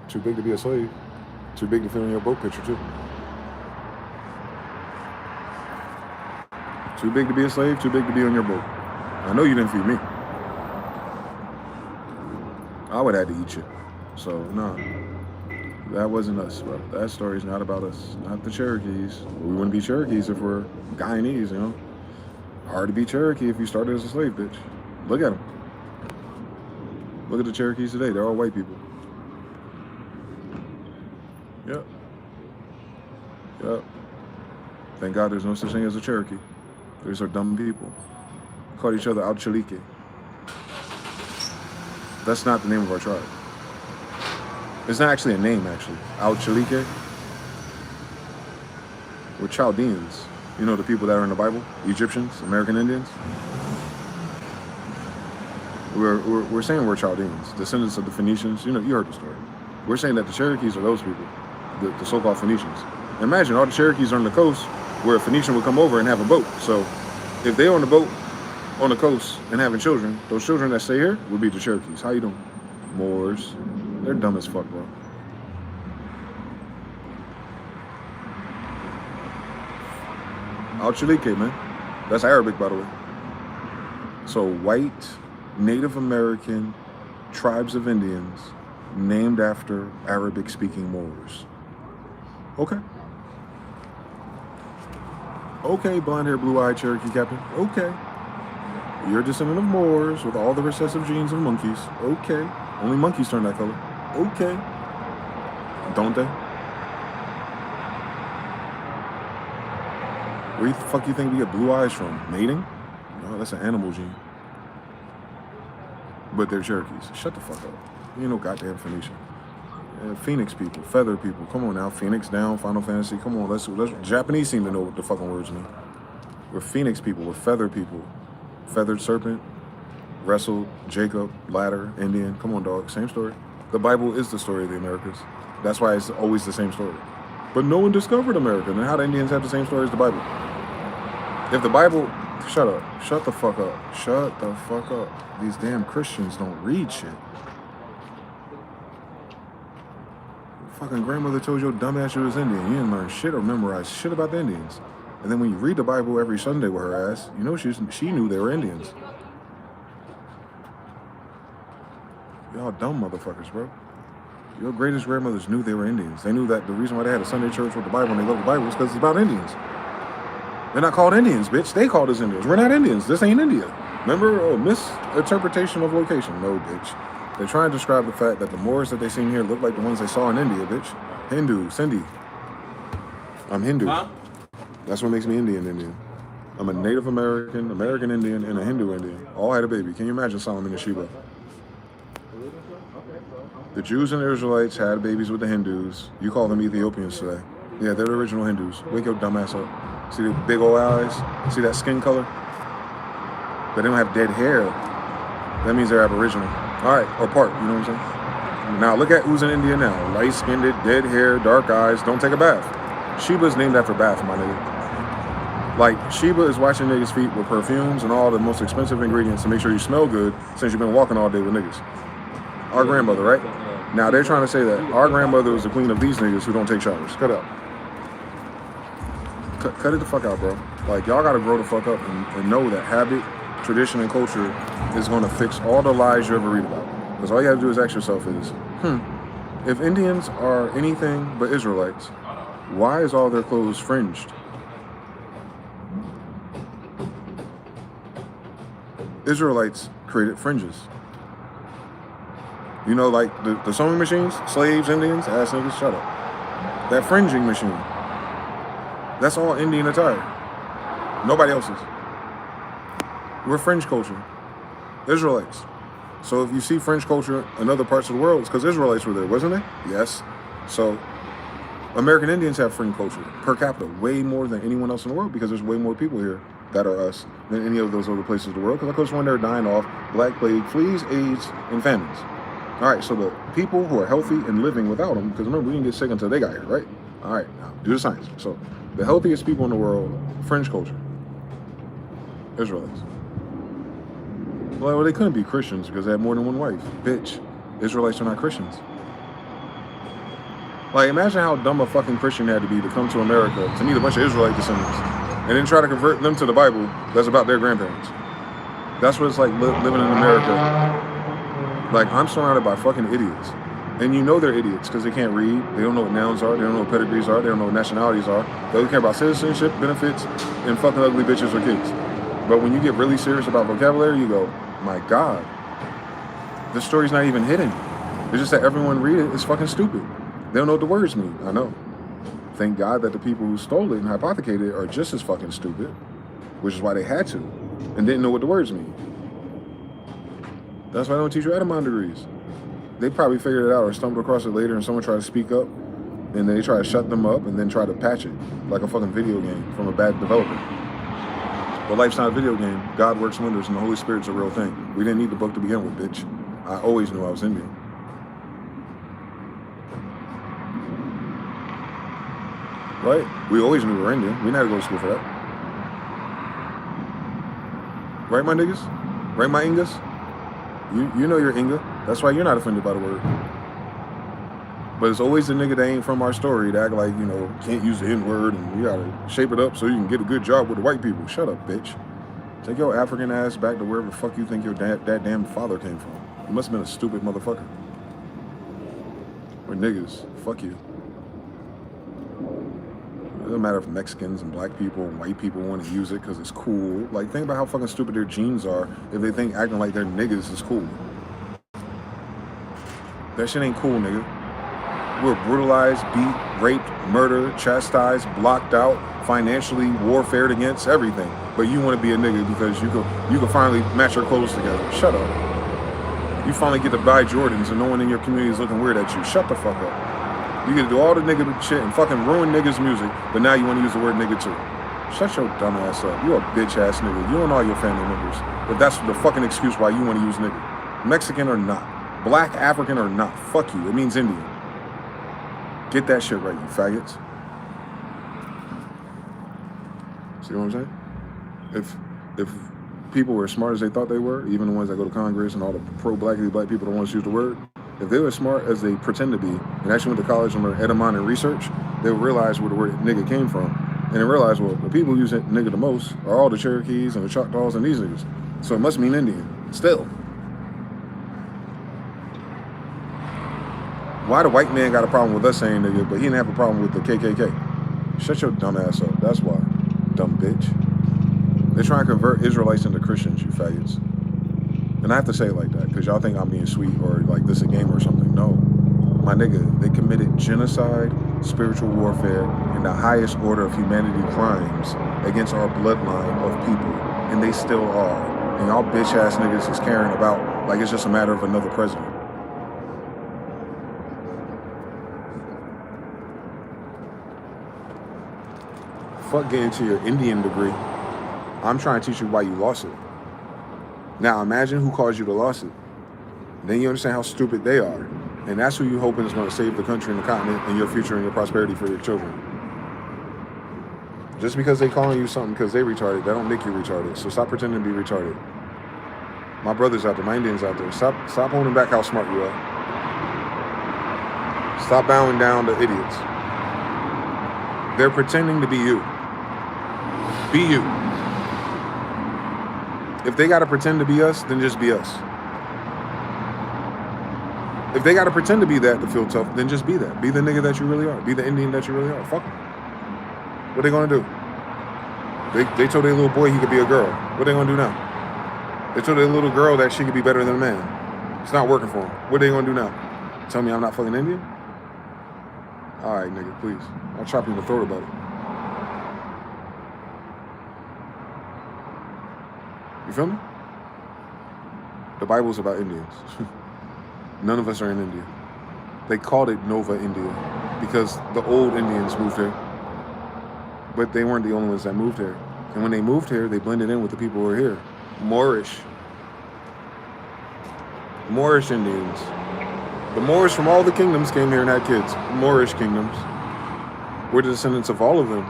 Too big to be a slave. Too big to fit in your boat picture, too. Too big to be a slave, too big to be on your boat. I know you didn't feed me. I would have had to eat you. So, no. That wasn't us, bro. That story's not about us. Not the Cherokees. We wouldn't be Cherokees if we're Guyanese, you know? Hard to be Cherokee if you started as a slave, bitch. Look at them. Look at the Cherokees today. They're all white people. Yep. Yep. Thank God there's no such thing as a Cherokee. These are dumb people. Call each other Alchalike. That's not the name of our tribe. It's not actually a name, actually. Alchalike. We're Chaldeans. You know the people that are in the Bible? Egyptians, American Indians? We're saying we're Chaldeans, descendants of the Phoenicians. You know, you heard the story. We're saying that the Cherokees are those people, the so-called Phoenicians. Imagine all the Cherokees are on the coast where a Phoenician would come over and have a boat. So if they're on the boat on the coast and having children, those children that stay here would be the Cherokees. How you doing? Moors. They're dumb as fuck, bro. Al-Chalike, man. That's Arabic, by the way. So white, Native American tribes of Indians named after Arabic-speaking Moors. Okay. Okay, blonde-haired, blue-eyed Cherokee captain. Okay. You're a descendant of Moors with all the recessive genes of monkeys. Okay. Only monkeys turn that color. Okay. Don't they? Where the fuck you think we get blue eyes from? Mating? No, that's an animal gene. But they're Cherokees. Shut the fuck up. You ain't no goddamn Phoenician. Phoenix people, feather people. Come on now. Phoenix down, Final Fantasy. Come on, let's Japanese seem to know what the fucking words mean. We're Phoenix people. We're feather people. Feathered serpent, wrestled, Jacob, ladder, Indian. Come on, dog. Same story. The Bible is the story of the Americas. That's why it's always the same story. But no one discovered America. Then how do Indians have the same story as the Bible? If the Bible... Shut up. Shut the fuck up. Shut the fuck up. These damn Christians don't read shit. fucking grandmother told your dumbass you was Indian. You didn't learn shit or memorize shit about the Indians. And then when you read the Bible every Sunday with her ass, you know she knew they were Indians. Y'all dumb motherfuckers, bro. Your greatest grandmothers knew they were Indians. They knew that the reason why they had a Sunday church with the Bible and they loved the Bible was because it's about Indians. They're not called Indians, bitch. They called us Indians. We're not Indians. This ain't India. Remember? Oh, misinterpretation of location. No, bitch. They're trying to describe the fact that the Moors that they seen here look like the ones they saw in India, bitch. Hindu, Cindy. I'm Hindu. Huh? That's what makes me Indian. I'm a Native American, American Indian, and a Hindu Indian. All had a baby. Can you imagine Solomon and Sheba? The Jews and the Israelites had babies with the Hindus. You call them Ethiopians today. Yeah, they're the original Hindus. Wake your dumb ass up. See the big old eyes? See that skin color? But they don't have dead hair. That means they're Aboriginal. All right, or part, you know what I'm saying? Now look at who's in India now. Light-skinned, dead hair, dark eyes, don't take a bath. Sheba's named after bath, my nigga. Like, Sheba is washing niggas' feet with perfumes and all the most expensive ingredients to make sure you smell good since you've been walking all day with niggas. Our grandmother, right? Now they're trying to say that our grandmother was the queen of these niggas who don't take showers. Cut out. Cut it the fuck out, bro. Like, y'all gotta grow the fuck up and know that habit, tradition, and culture is gonna fix all the lies you ever read about. Because all you gotta do is ask yourself is, if Indians are anything but Israelites, why is all their clothes fringed? Israelites created fringes. You know, like the sewing machines, slaves, Indians, ass niggas, shut up. That fringing machine, that's all Indian attire. Nobody else's. We're fringe culture. Israelites. So if you see fringe culture in other parts of the world, it's because Israelites were there, wasn't it? Yes. So American Indians have fringe culture per capita, way more than anyone else in the world because there's way more people here that are us than any of those other places in the world. Because of course when they're dying off, Black Plague, fleas, AIDS, and famines. All right, so the people who are healthy and living without them, because remember, we didn't get sick until they got here, right? All right, now do the science. So the healthiest people in the world, fringe culture, Israelites. Well, they couldn't be Christians because they had more than one wife. Bitch, Israelites are not Christians. Like, imagine how dumb a fucking Christian had to be to come to America to meet a bunch of Israelite descendants and then try to convert them to the Bible that's about their grandparents. That's what it's like living in America. Like, I'm surrounded by fucking idiots. And you know they're idiots because they can't read. They don't know what nouns are. They don't know what pedigrees are. They don't know what nationalities are. They only care about citizenship, benefits, and fucking ugly bitches or kids. But when you get really serious about vocabulary, you go, my God, this story's not even hidden. It's just that everyone read it. It's fucking stupid. They don't know what the words mean. I know. Thank God that the people who stole it and hypothecated it are just as fucking stupid, which is why they had to, and didn't know what the words mean. That's why they don't teach you etymon degrees. They probably figured it out or stumbled across it later and someone tried to speak up and then they try to shut them up and then try to patch it like a fucking video game from a bad developer. But life's not a video game. God works wonders and the Holy Spirit's a real thing. We didn't need the book to begin with, bitch. I always knew I was Indian. Right? We always knew we were Indian. We didn't have to go to school for that. Right, my niggas? Right, my Ingas? You know you're Inga. That's why you're not offended by the word. But it's always the nigga that ain't from our story that act like, you know, can't use the N-word and you gotta shape it up so you can get a good job with the white people. Shut up, bitch. Take your African ass back to wherever the fuck you think your that damn father came from. You must have been a stupid motherfucker. We're niggas. Fuck you. It doesn't matter if Mexicans and black people and white people want to use it because it's cool. Like, think about how fucking stupid their genes are if they think acting like they're niggas is cool. That shit ain't cool, nigga. We're brutalized, beat, raped, murdered, chastised, blocked out, financially warfared against, everything. But you want to be a nigga because you can finally match your clothes together. Shut up. You finally get to buy Jordans and no one in your community is looking weird at you. Shut the fuck up. You get to do all the nigga shit and fucking ruin niggas' music, but now you want to use the word nigga too. Shut your dumb ass up. You a bitch ass nigga. You and all your family members. But that's the fucking excuse why you want to use nigga. Mexican or not. Black, African or not. Fuck you. It means Indian. Get that shit right, you faggots. See what I'm saying? If people were as smart as they thought they were, even the ones that go to Congress and all the pro-black people don't want to use the word, If they were as smart as they pretend to be and actually went to college and learned Edamon and research, they would realize where the word nigga came from. And they realize, well, the people who use nigga the most are all the Cherokees and the Choctaws and these niggas. So it must mean Indian. Still. Why the white man got a problem with us saying nigga, but he didn't have a problem with the KKK? Shut your dumb ass up. That's why. Dumb bitch. They're trying to convert Israelites into Christians, you faggots. And I have to say it like that because y'all think I'm being sweet or like this a game or something. No. My nigga, they committed genocide, spiritual warfare, and the highest order of humanity crimes against our bloodline of people. And they still are. And y'all bitch ass niggas is caring about like it's just a matter of another president. Fuck getting to your Indian degree. I'm trying to teach you why you lost it. Now imagine who caused you to lose it. Then you understand how stupid they are. And that's who you hoping is going to save the country and the continent and your future and your prosperity for your children. Just because they calling you something because they retarded, that don't make you retarded. So stop pretending to be retarded. My brothers out there, my Indians out there, stop holding back how smart you are. Stop bowing down to idiots. They're pretending to be you. Be you. If they gotta pretend to be us, then just be us. If they gotta pretend to be that to feel tough, then just be that. Be the nigga that you really are. Be the Indian that you really are. Fuck them. What they gonna do? They told their little boy he could be a girl. What they gonna do now? They told their little girl that she could be better than a man. It's not working for them. What they gonna do now? Tell me I'm not fucking Indian? All right, nigga, please. I'll chop you in the throat about it. You feel me? The Bible's about Indians. None of us are in India. They called it Nova India because the old Indians moved here. But they weren't the only ones that moved here. And when they moved here, they blended in with the people who were here. Moorish Indians. The Moors from all the kingdoms came here and had kids. Moorish kingdoms. We're the descendants of all of them.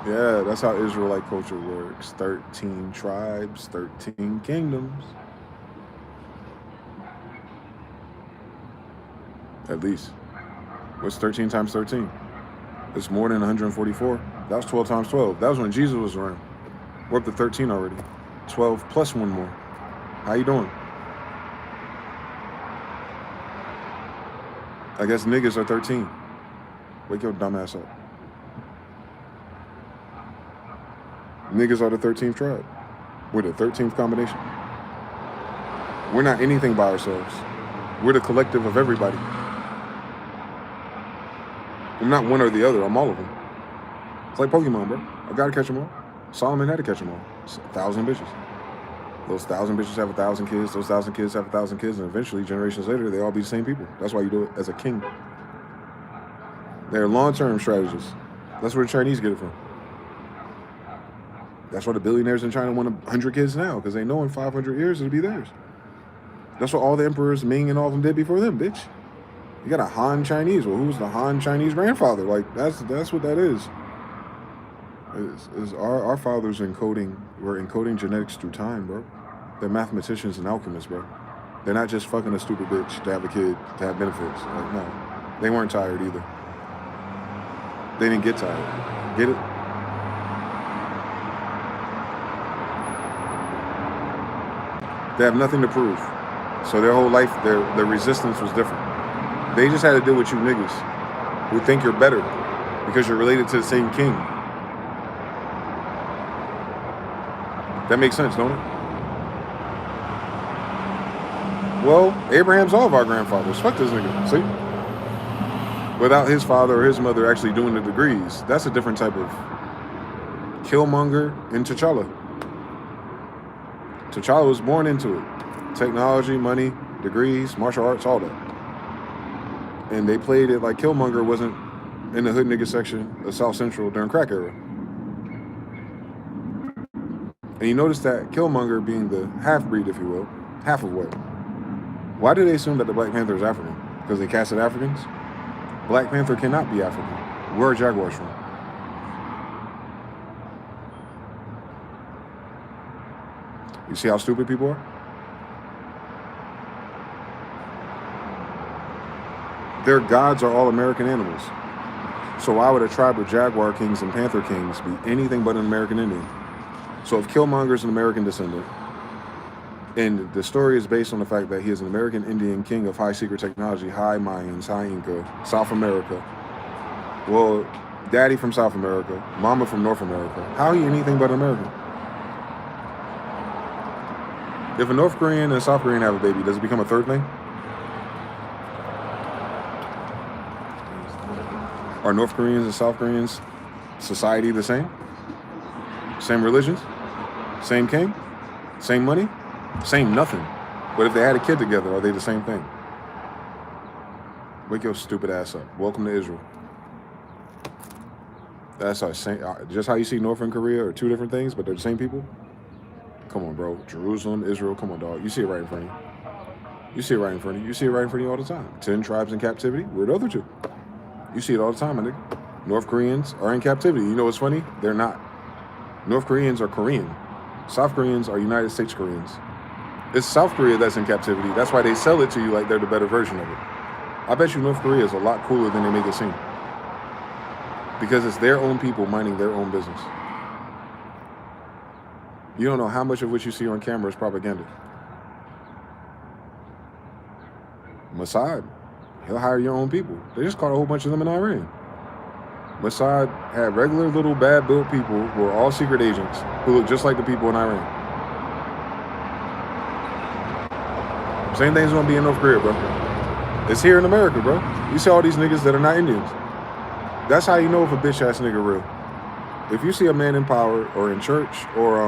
Yeah, that's how Israelite culture works. 13 tribes, 13 kingdoms. At least. What's 13 times 13? It's more than 144. That was 12 times 12. That was when Jesus was around. We're up to 13 already. 12 plus one more. How you doing? I guess niggas are 13. Wake your dumb ass up. Niggas are the 13th tribe. We're the 13th combination. We're not anything by ourselves. We're the collective of everybody. I'm not one or the other. I'm all of them. It's like Pokemon, bro. I gotta catch them all. Solomon had to catch them all. It's 1,000 bitches. Those 1,000 bitches have 1,000 kids. Those 1,000 kids have 1,000 kids. And eventually, generations later, they all be the same people. That's why you do it as a king. They're long-term strategists. That's where the Chinese get it from. That's why the billionaires in China want 100 kids now, because they know in 500 years it'll be theirs. That's what all the emperors, Ming and all of them did before them, bitch. You got a Han Chinese. Well, who's the Han Chinese grandfather? Like, that's what that is. Our fathers were encoding genetics through time, bro. They're mathematicians and alchemists, bro. They're not just fucking a stupid bitch to have a kid, to have benefits. Like, no. They weren't tired either. They didn't get tired. Get it? They have nothing to prove. So their whole life, their resistance was different. They just had to deal with you niggas who think you're better because you're related to the same king. That makes sense, don't it? Well, Abraham's all of our grandfathers. Fuck this nigga, see? Without his father or his mother actually doing the degrees, that's a different type of Killmonger and T'Challa. T'Challa was born into it. Technology, money, degrees, martial arts, all that. And they played it like Killmonger wasn't in the hood nigga section of South Central during crack era. And you notice that Killmonger being the half-breed, if you will, half of what? Why do they assume that the Black Panther is African? Because they casted Africans? Black Panther cannot be African. Where are Jaguars from? You see how stupid people are? Their gods are all American animals. So why would a tribe of jaguar kings and panther kings be anything but an American Indian? So if Killmonger is an American descendant, and the story is based on the fact that he is an American Indian king of high secret technology, high Mayans, high Inca, South America. Well, daddy from South America, mama from North America. How are you anything but American? If a North Korean and a South Korean have a baby, does it become a third thing? Are North Koreans and South Koreans society the same? Same religions? Same king? Same money? Same nothing. But if they had a kid together, are they the same thing? Wake your stupid ass up. Welcome to Israel. That's our same. Just how you see North and Korea are two different things, but they're the same people. Come on, bro. Jerusalem, Israel. Come on, dog. You see it right in front of you. You see it right in front of you. You see it right in front of you all the time. 10 tribes in captivity. We're the other two. You see it all the time, my nigga. North Koreans are in captivity. You know what's funny? They're not. North Koreans are Korean. South Koreans are United States Koreans. It's South Korea that's in captivity. That's why they sell it to you like they're the better version of it. I bet you North Korea is a lot cooler than they make it seem. Because it's their own people minding their own business. You don't know how much of what you see on camera is propaganda. Mossad, he'll hire your own people. They just caught a whole bunch of them in Iran. Mossad had regular little bad built people who are all secret agents who look just like the people in Iran. Same thing's gonna be in North Korea, bro. It's here in America, bro. You see all these niggas that are not Indians. That's how you know if a bitch ass nigga real. If you see a man in power or in church or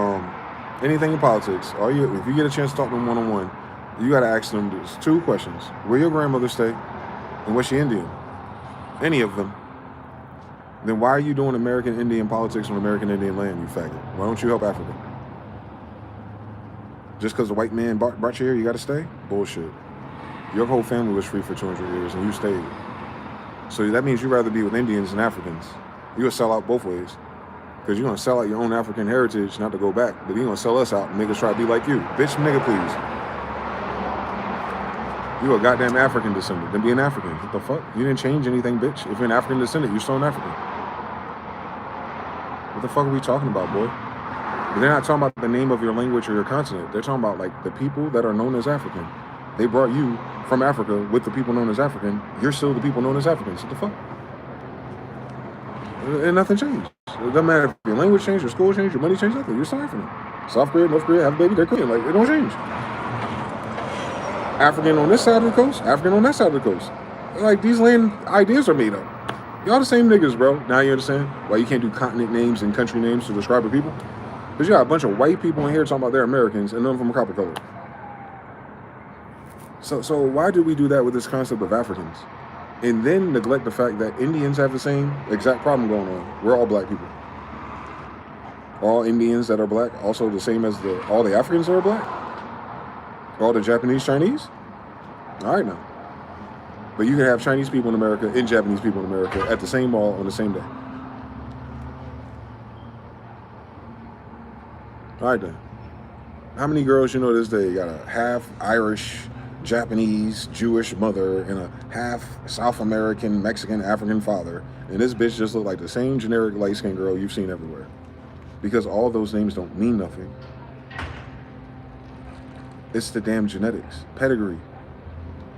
anything in politics, if you get a chance to talk to them one-on-one, you gotta ask them these two questions. Where your grandmother stay? And was she Indian? Any of them. Then why are you doing American Indian politics on American Indian land, you faggot? Why don't you help Africa? Just because the white man brought you here, you gotta stay? Bullshit. Your whole family was free for 200 years and you stayed. So that means you'd rather be with Indians than Africans. You'll sell out both ways. Because you're gonna sell out your own African heritage, not to go back, but you're gonna sell us out and make us try to be like you. Bitch, nigga, please. You a goddamn African descendant, then be an African. What the fuck? You didn't change anything, bitch. If you're an African descendant, you're still an African. What the fuck are we talking about, boy? But they're not talking about the name of your language or your continent. They're talking about, like, the people that are known as African. They brought you from Africa with the people known as African. You're still the people known as Africans. What the fuck? And nothing changed. It doesn't matter if your language changed, your school changed, your money changed, nothing. You're still African. South Korea, North Korea, have a baby, they're Korean. Like, it don't change. African on this side of the coast, African on that side of the coast. Like, these land ideas are made up. Y'all the same niggas, bro. Now you understand why you can't do continent names and country names to describe a people? Because you got a bunch of white people in here talking about they're Americans and none of them are copper colored. So why do we do that with this concept of Africans? And then neglect the fact that Indians have the same exact problem going on. We're all black people. All Indians that are black, also the same as all the Africans that are black? All the Japanese, Chinese? All right now. But you can have Chinese people in America and Japanese people in America at the same mall on the same day. All right then. How many girls you know this day got a half Irish, Japanese, Jewish mother and a half South American, Mexican, African father, and this bitch just look like the same generic light-skinned girl you've seen everywhere? Because all those names don't mean nothing. It's the damn genetics, pedigree.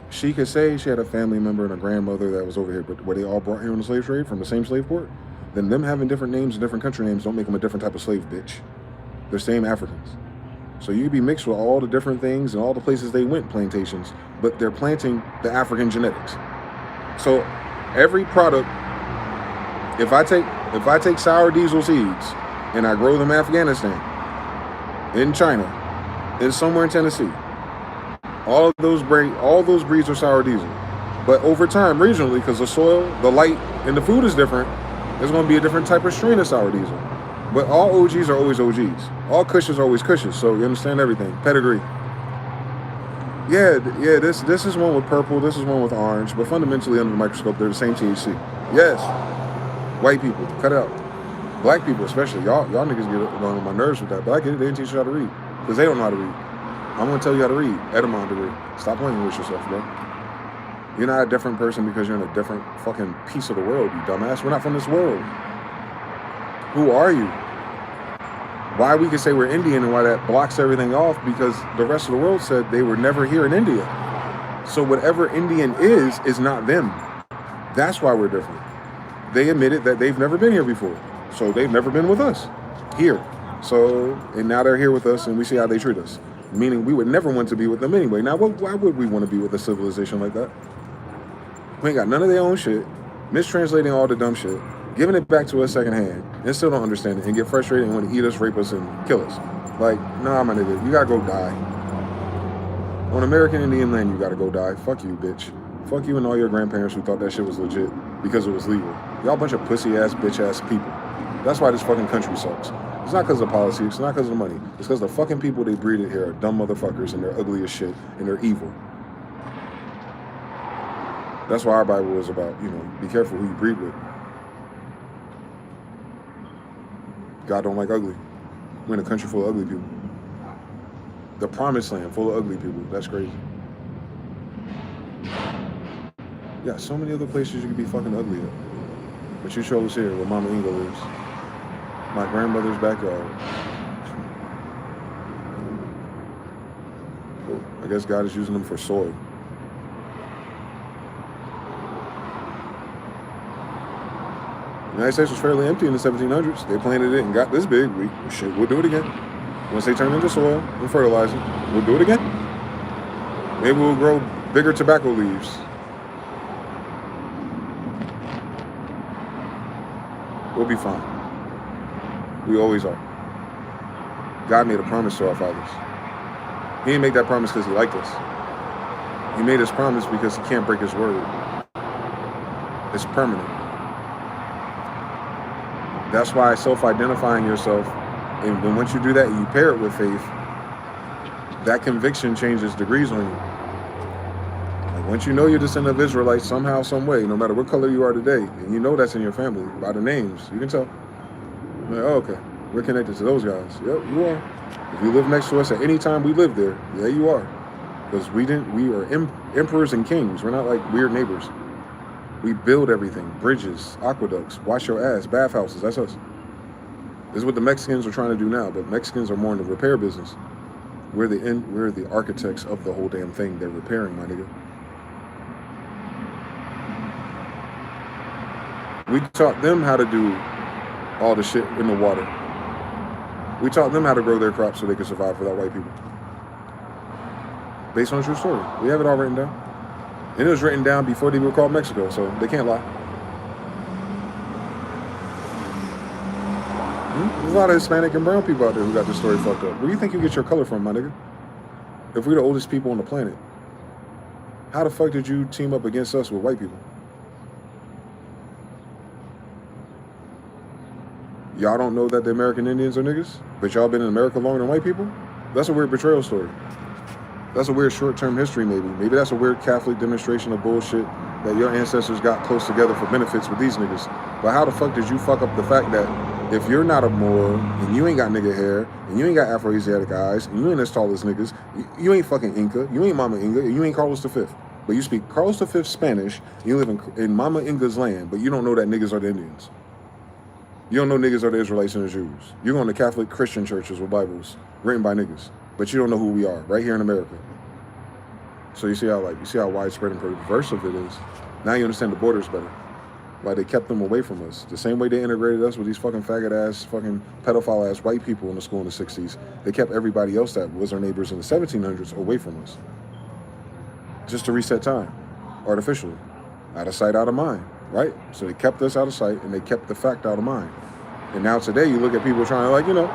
She could say she had a family member and a grandmother that was over here, but were they all brought here on the slave trade from the same slave port? Then them having different names and different country names don't make them a different type of slave, bitch. They're same Africans. So you be mixed with all the different things and all the places they went, plantations, but they're planting the African genetics. So every product, if I take sour diesel seeds and I grow them in Afghanistan, in China, and somewhere in Tennessee, all those breeds are sour diesel. But over time, regionally, because the soil, the light, and the food is different, there's going to be a different type of strain of sour diesel. But all OGs are always OGs. All Kushes are always Kushes. So you understand everything. Pedigree. Yeah. This is one with purple. This is one with orange. But fundamentally, under the microscope, they're the same THC. Yes. White people, cut it out. Black people, especially y'all niggas get on my nerves with that. But I get it. They didn't teach you how to read because they don't know how to read. I'm gonna tell you how to read. Edamon degree. Stop playing with yourself, bro. You're not a different person because you're in a different fucking piece of the world, you dumbass. We're not from this world. Who are you? Why we can say we're Indian and why that blocks everything off, because the rest of the world said they were never here in India. So whatever Indian is not them. That's why we're different. They admitted that they've never been here before. So they've never been with us here. So, and now they're here with us and we see how they treat us. Meaning we would never want to be with them anyway. Now, why would we want to be with a civilization like that? We ain't got none of their own shit, mistranslating all the dumb shit, giving it back to us secondhand, and still don't understand it, and get frustrated and want to eat us, rape us, and kill us. Like, nah, my nigga, you gotta go die. On American Indian land, you gotta go die. Fuck you, bitch. Fuck you and all your grandparents who thought that shit was legit because it was legal. Y'all a bunch of pussy-ass, bitch-ass people. That's why this fucking country sucks. It's not because of policy, it's not because of the money. It's because the fucking people they breeded here are dumb motherfuckers, and they're ugly as shit, and they're evil. That's why our Bible was about, be careful who you breed with. God don't like ugly. We're in a country full of ugly people. The promised land full of ugly people. That's crazy. Yeah, so many other places you could be fucking ugly at. But you chose here where Mama Inga lives. My grandmother's backyard. Oh, I guess God is using them for soil. The United States was fairly empty in the 1700s. They planted it and got this big. We'll do it again. Once they turn into soil and fertilize it, we'll do it again. Maybe we'll grow bigger tobacco leaves. We'll be fine. We always are. God made a promise to our fathers. He didn't make that promise because he liked us. He made his promise because he can't break his word. It's permanent. That's why self-identifying yourself, and then once you do that and you pair it with faith, that conviction changes degrees on you. Like once you know you're descendant of Israelites somehow, some way, no matter what color you are today, and you know that's in your family by the names, you can tell. Like, oh, okay, we're connected to those guys. Yep, you are. If you live next to us at any time we lived there, yeah, you are. Because we are emperors and kings. We're not like weird neighbors. We build everything, bridges, aqueducts, wash your ass, bathhouses, that's us. This is what the Mexicans are trying to do now, but Mexicans are more in the repair business. We're the architects of the whole damn thing they're repairing, my nigga. We taught them how to do all the shit in the water. We taught them how to grow their crops so they could survive without white people. Based on a true story. We have it all written down. And it was written down before they were called Mexico, so they can't lie. There's a lot of Hispanic and brown people out there who got this story fucked up. Where do you think you get your color from, my nigga? If we're the oldest people on the planet, how the fuck did you team up against us with white people? Y'all don't know that the American Indians are niggas, but y'all been in America longer than white people? That's a weird betrayal story. That's a weird short-term history, maybe. Maybe that's a weird Catholic demonstration of bullshit that your ancestors got close together for benefits with these niggas. But how the fuck did you fuck up the fact that if you're not a Moor, and you ain't got nigga hair, and you ain't got Afro-Asiatic eyes, and you ain't as tall as niggas, you ain't fucking Inca, you ain't Mama Inga, and you ain't Carlos V. But you speak Carlos V Spanish, and you live in Mama Inga's land, but you don't know that niggas are the Indians. You don't know niggas are the Israelites and the Jews. You're going to Catholic Christian churches with Bibles written by niggas, but you don't know who we are, right here in America. So you see how widespread and perversive it is. Now you understand the borders better. Why they kept them away from us. The same way they integrated us with these fucking faggot-ass, fucking pedophile-ass white people in the school in the 60s. They kept everybody else that was our neighbors in the 1700s away from us. Just to reset time, artificially. Out of sight, out of mind, right? So they kept us out of sight, and they kept the fact out of mind. And now today, you look at people trying to,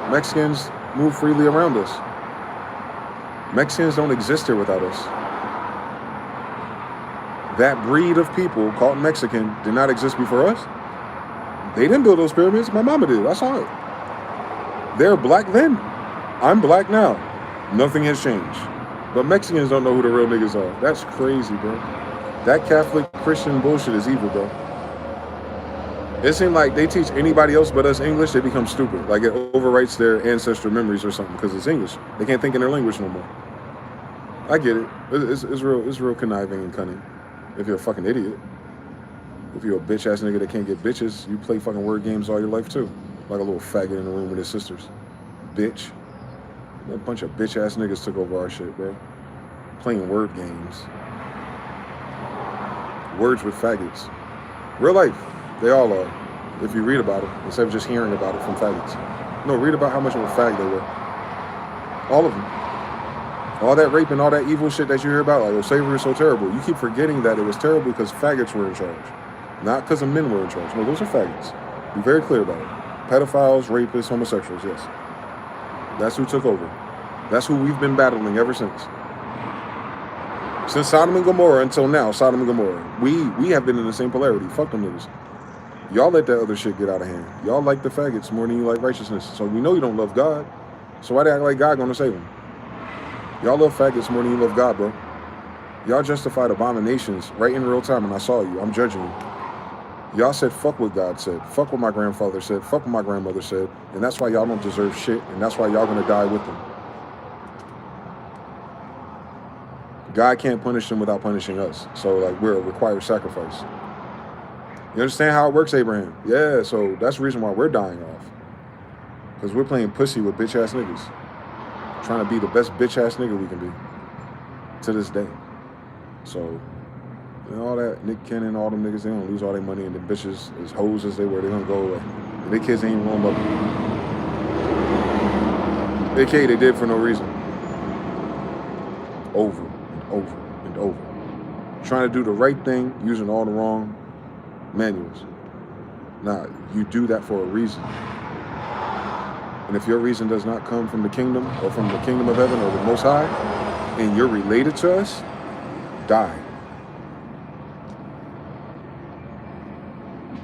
Mexicans move freely around us. Mexicans don't exist here without us. That breed of people called Mexican did not exist before us. They didn't build those pyramids. My mama did. I saw it. They're black then. I'm black now. Nothing has changed. But Mexicans don't know who the real niggas are. That's crazy, bro. That Catholic Christian bullshit is evil, bro. It seems like they teach anybody else but us English, they become stupid. Like it overwrites their ancestral memories or something because it's English. They can't think in their language no more. I get it. It's real conniving and cunning. If you're a fucking idiot. If you're a bitch ass nigga that can't get bitches, you play fucking word games all your life too. Like a little faggot in the room with his sisters. Bitch. A bunch of bitch ass niggas took over our shit, bro. Playing word games. Words with faggots. Real life. They all are. If you read about it, instead of just hearing about it from faggots. No, read about how much of a fag they were. All of them. All that rape and all that evil shit that you hear about, like, oh, slavery is so terrible. You keep forgetting that it was terrible because faggots were in charge. Not because of men were in charge. No, those are faggots. Be very clear about it. Pedophiles, rapists, homosexuals, yes. That's who took over. That's who we've been battling ever since. Since Sodom and Gomorrah until now, Sodom and Gomorrah. We have been in the same polarity. Fuck them niggas. Y'all let that other shit get out of hand. Y'all like the faggots more than you like righteousness. So we know you don't love God. So why they act like God gonna save them? Y'all love faggots more than you love God, bro. Y'all justified abominations right in real time, and I saw you. I'm judging you. Y'all said fuck what God said. Fuck what my grandfather said. Fuck what my grandmother said. And that's why y'all don't deserve shit. And that's why y'all gonna die with them. God can't punish them without punishing us. So, like, we're a required sacrifice. You understand how it works, Abraham? Yeah, so that's the reason why we're dying off. Because we're playing pussy with bitch-ass niggas. Trying to be the best bitch-ass nigga we can be. To this day. So, you know, all that, Nick Cannon, all them niggas, they gonna lose all their money, and the bitches, as hoes as they were, they gonna go away. And their kids ain't even gonna love them. AK, they did for no reason. Over and over and over. Trying to do the right thing, using all the wrong manuals. Nah, you do that for a reason. And if your reason does not come from the kingdom or from the kingdom of heaven or the Most High, and you're related to us, die.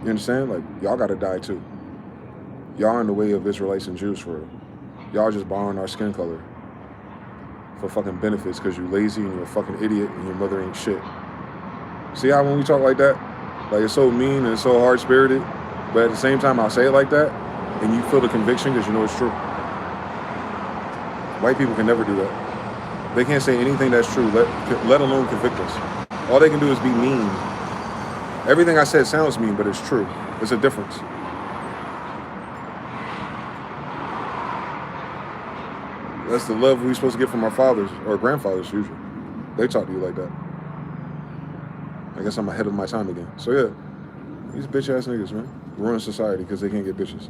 You understand? Like, y'all gotta die too. Y'all in the way of Israelites and Jews for real. Y'all just borrowing our skin color for fucking benefits because you lazy and you're a fucking idiot and your mother ain't shit. See how when we talk like that, like it's so mean and it's so hard-spirited, but at the same time I'll say it like that and you feel the conviction because you know it's true. White people can never do that. They can't say anything that's true, let alone convict us. All they can do is be mean. Everything I said sounds mean, but it's true. It's a difference. That's the love we're supposed to get from our fathers or grandfathers usually. They talk to you like that. I guess I'm ahead of my time again. So yeah, these bitch ass niggas, man, ruin society because they can't get bitches.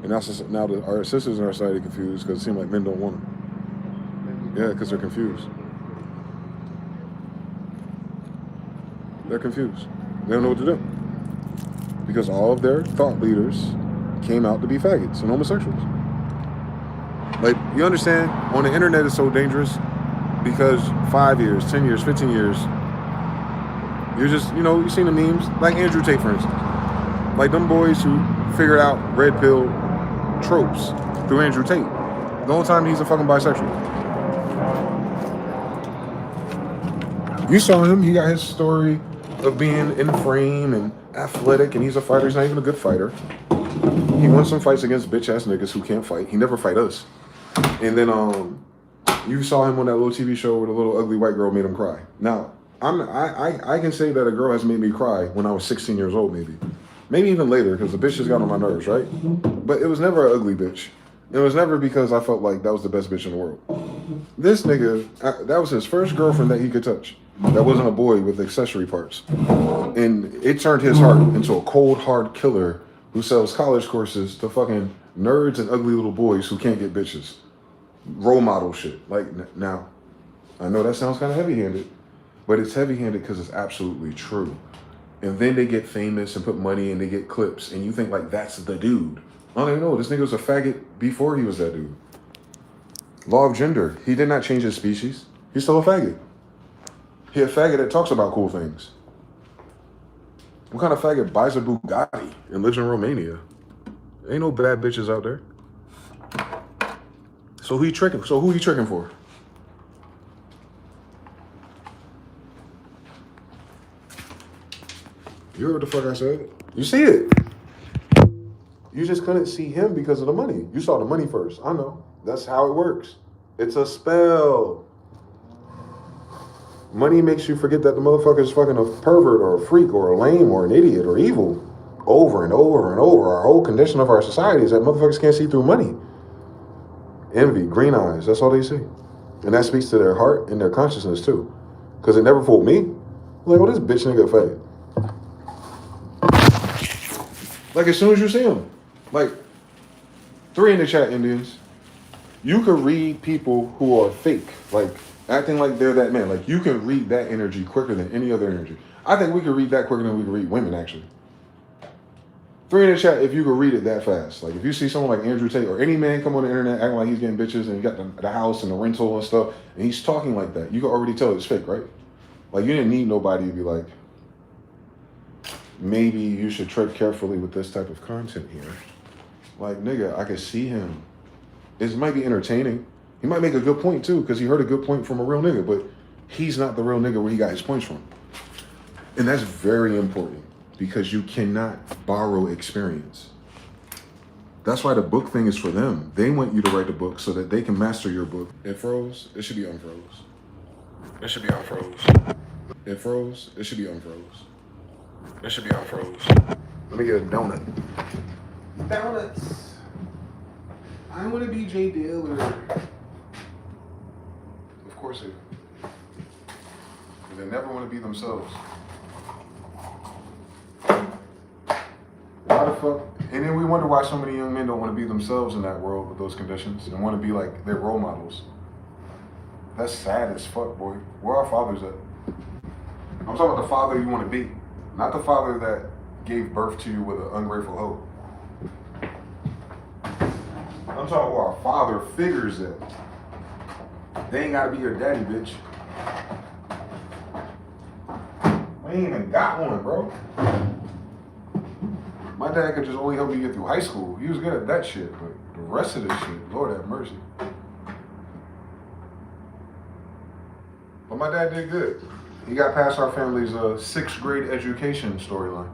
And now our sisters in our society confused because it seems like men don't want them. Yeah, because they're confused. They're confused. They don't know what to do. Because all of their thought leaders came out to be faggots and homosexuals. Like, you understand, on the internet it's so dangerous because 5 years, 10 years, 15 years, you're just, you know, you seen the memes, like Andrew Tate, for instance. Like them boys who figured out red pill tropes through Andrew Tate. The whole time he's a fucking bisexual. You saw him, he got his story of being in frame and athletic, and he's a fighter. He's not even a good fighter. He won some fights against bitch ass niggas who can't fight. He never fight us. And then you saw him on that little TV show where the little ugly white girl made him cry. Now, I can say that a girl has made me cry when I was 16 years old, maybe even later, because the bitch just got on my nerves, right? But it was never an ugly bitch. It was never because I felt like that was the best bitch in the world. This nigga, that was his first girlfriend that he could touch. That wasn't a boy with accessory parts. And it turned his heart into a cold, hard killer who sells college courses to fucking nerds and ugly little boys who can't get bitches. Role model shit. Like, now, I know that sounds kind of heavy-handed, but it's heavy-handed because it's absolutely true. And then they get famous and put money and they get clips, and you think, like, that's the dude. I don't even know. This nigga was a faggot before he was that dude. Law of gender. He did not change his species. He's still a faggot. He a faggot that talks about cool things. What kind of faggot buys a Bugatti and lives in Romania? Ain't no bad bitches out there. So who you tricking for? You heard what the fuck I said? You see it. You just couldn't see him because of the money. You saw the money first. I know. That's how it works. It's a spell. Money makes you forget that the motherfucker is fucking a pervert or a freak or a lame or an idiot or evil over and over and over. Our whole condition of our society is that motherfuckers can't see through money. Envy, green eyes, that's all they see. And that speaks to their heart and their consciousness too. Because it never fooled me. I'm like, well, this bitch nigga fake. Like, as soon as you see him. Like, 3 in the chat, Indians. You could read people who are fake. Like, acting like they're that man. Like, you can read that energy quicker than any other energy. I think we can read that quicker than we can read women, actually. 3 in the chat if you could read it that fast. Like, if you see someone like Andrew Tate or any man come on the internet acting like he's getting bitches and he got the house and the rental and stuff, and he's talking like that, you can already tell it's fake, right? Like, you didn't need nobody to be like, maybe you should tread carefully with this type of content here. Like, nigga, I could see him. This might be entertaining. He might make a good point too, because he heard a good point from a real nigga, but he's not the real nigga where he got his points from. And that's very important, because you cannot borrow experience. That's why the book thing is for them. They want you to write the book so that they can master your book. It froze. It should be unfroze. It should be unfroze. It froze. It should be unfroze. It should be unfroze. Let me get a donut. Donuts. I want to be Jay Diller. Of course they do. Because they never want to be themselves. Why the fuck? And then we wonder why so many young men don't want to be themselves in that world with those conditions and want to be like their role models. That's sad as fuck, boy. Where are fathers at? I'm talking about the father you want to be, not the father that gave birth to you with an ungrateful hope. I'm talking about our father figures it. They ain't gotta be your daddy, bitch. We ain't even got one, bro. My dad could just only help me get through high school. He was good at that shit, but the rest of this shit, Lord have mercy. But my dad did good. He got past our family's 6th grade education storyline.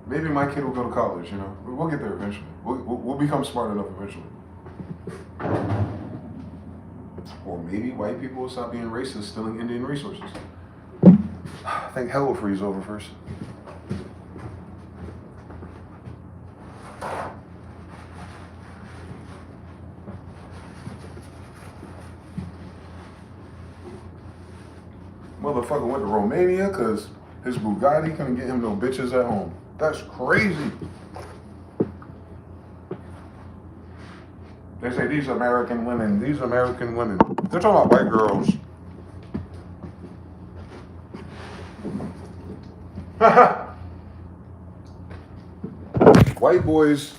Maybe my kid will go to college, you know? We'll get there eventually. We'll become smart enough eventually. Or maybe white people will stop being racist, stealing Indian resources. I think hell will freeze over first. Motherfucker went to Romania because his Bugatti couldn't get him no bitches at home. That's crazy. They say these American women. They're talking about white girls. White boys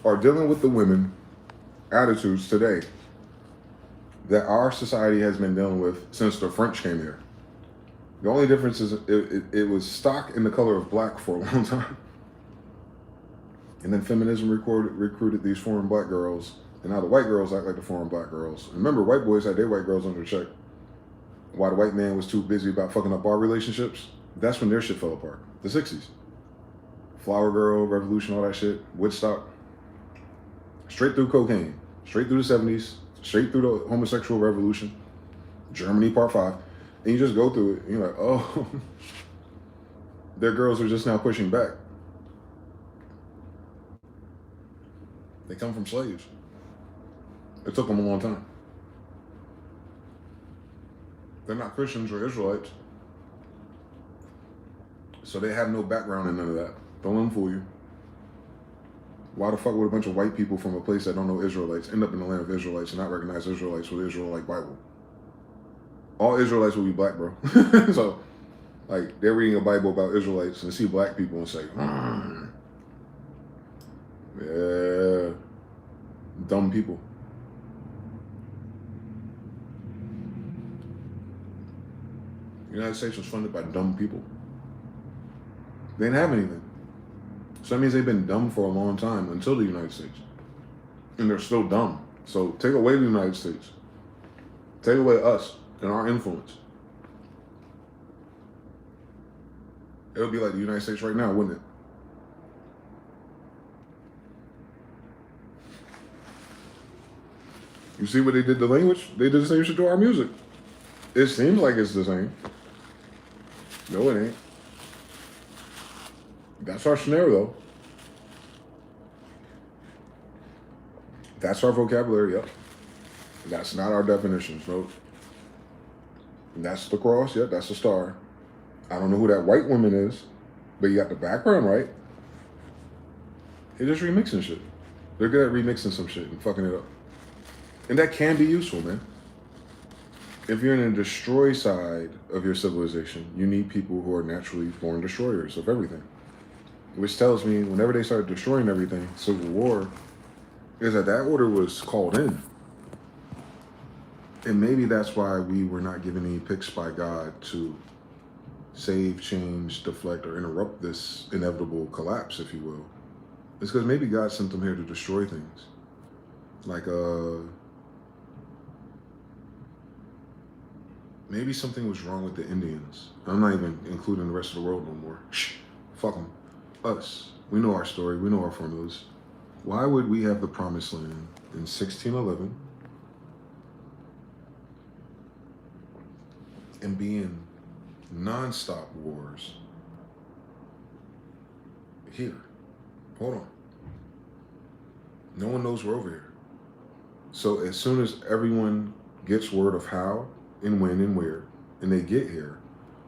are dealing with the women attitudes today that our society has been dealing with since the French came here. The only difference is it was stock in the color of black for a long time. And then feminism recruited these foreign black girls, and now the white girls act like the foreign black girls. And remember, white boys had their white girls under check. Why the white man was too busy about fucking up our relationships, that's when their shit fell apart. The 60s. Flower Girl, Revolution, all that shit, Woodstock. Straight through cocaine, straight through the 70s, straight through the homosexual revolution, Germany Part 5. And you just go through it, and you're like, oh, their girls are just now pushing back. They come from slaves. It took them a long time. They're not Christians or Israelites. So they have no background in none of that. Don't let them fool you. Why the fuck would a bunch of white people from a place that don't know Israelites end up in the land of Israelites and not recognize Israelites with the Israelite Bible? All Israelites will be black, bro. So, like, they're reading a Bible about Israelites and see black people and say, yeah, dumb people. The United States was funded by dumb people. They didn't have anything. So that means they've been dumb for a long time until the United States. And they're still dumb. So take away the United States. Take away us and our influence. It would be like the United States right now, wouldn't it? You see what they did to language? They did the same shit to our music. It seems like it's the same. No, it ain't. That's our snare, though. That's our vocabulary, yep. That's not our definitions, nope. That's the cross, yep, that's the star. I don't know who that white woman is, but you got the background right. They're just remixing shit. They're good at remixing some shit and fucking it up. And that can be useful, man. If you're in the destroy side of your civilization, you need people who are naturally born destroyers of everything. Which tells me whenever they started destroying everything, Civil War, is that order was called in. And maybe that's why we were not given any picks by God to save, change, deflect, or interrupt this inevitable collapse, if you will. It's because maybe God sent them here to destroy things. Like, maybe something was wrong with the Indians. I'm not even including the rest of the world no more. Shh, fuck them. Us. We know our story. We know our formulas. Why would we have the promised land in 1611 and be in non-stop wars here? Hold on. No one knows we're over here. So as soon as everyone gets word of how and when and where, and they get here,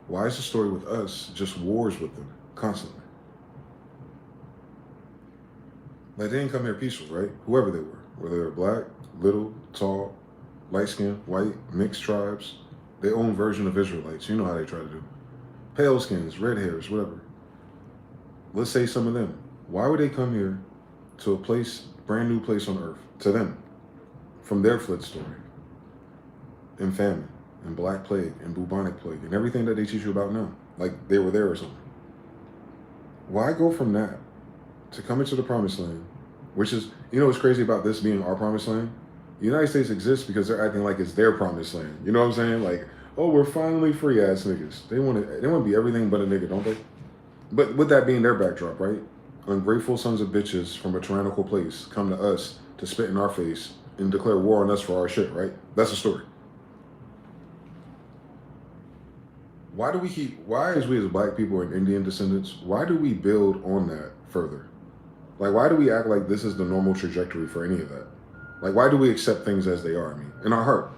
why is the story with us just wars with them constantly? Like, they didn't come here peaceful, right? Whoever they were, whether they were black, little, tall, light-skinned, white, mixed tribes, their own version of Israelites. You know how they try to do. Pale skins, red hairs, whatever. Let's say some of them. Why would they come here to a place, brand new place on earth, to them, from their flood story, and famine, and black plague, and bubonic plague, and everything that they teach you about now, like they were there or something? Why go from that to come into the promised land, which is, you know what's crazy about this being our promised land? The United States exists because they're acting like it's their promised land. You know what I'm saying? Like, oh, we're finally free ass niggas. They want to be everything but a nigga, don't they? But with that being their backdrop, right? Ungrateful sons of bitches from a tyrannical place come to us to spit in our face and declare war on us for our shit, right? That's the story. Why as we as black people and Indian descendants, why do we build on that further? Like, why do we act like this is the normal trajectory for any of that? Like, why do we accept things as they are? I mean, in our heart.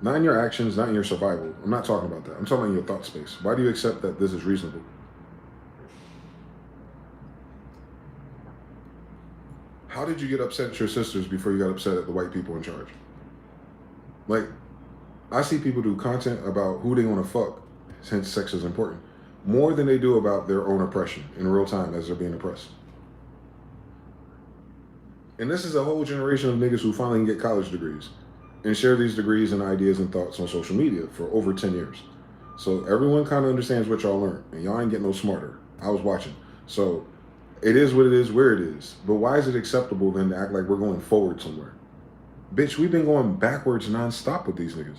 Not in your actions, not in your survival. I'm not talking about that. I'm talking about your thought space. Why do you accept that this is reasonable? How did you get upset at your sisters before you got upset at the white people in charge? Like, I see people do content about who they want to fuck, since sex is important, more than they do about their own oppression in real time as they're being oppressed. And this is a whole generation of niggas who finally can get college degrees and share these degrees and ideas and thoughts on social media for over 10 years. So everyone kind of understands what y'all learned, and y'all ain't getting no smarter. I was watching. So it is what it is, where it is. But why is it acceptable then to act like we're going forward somewhere? Bitch, we've been going backwards nonstop with these niggas.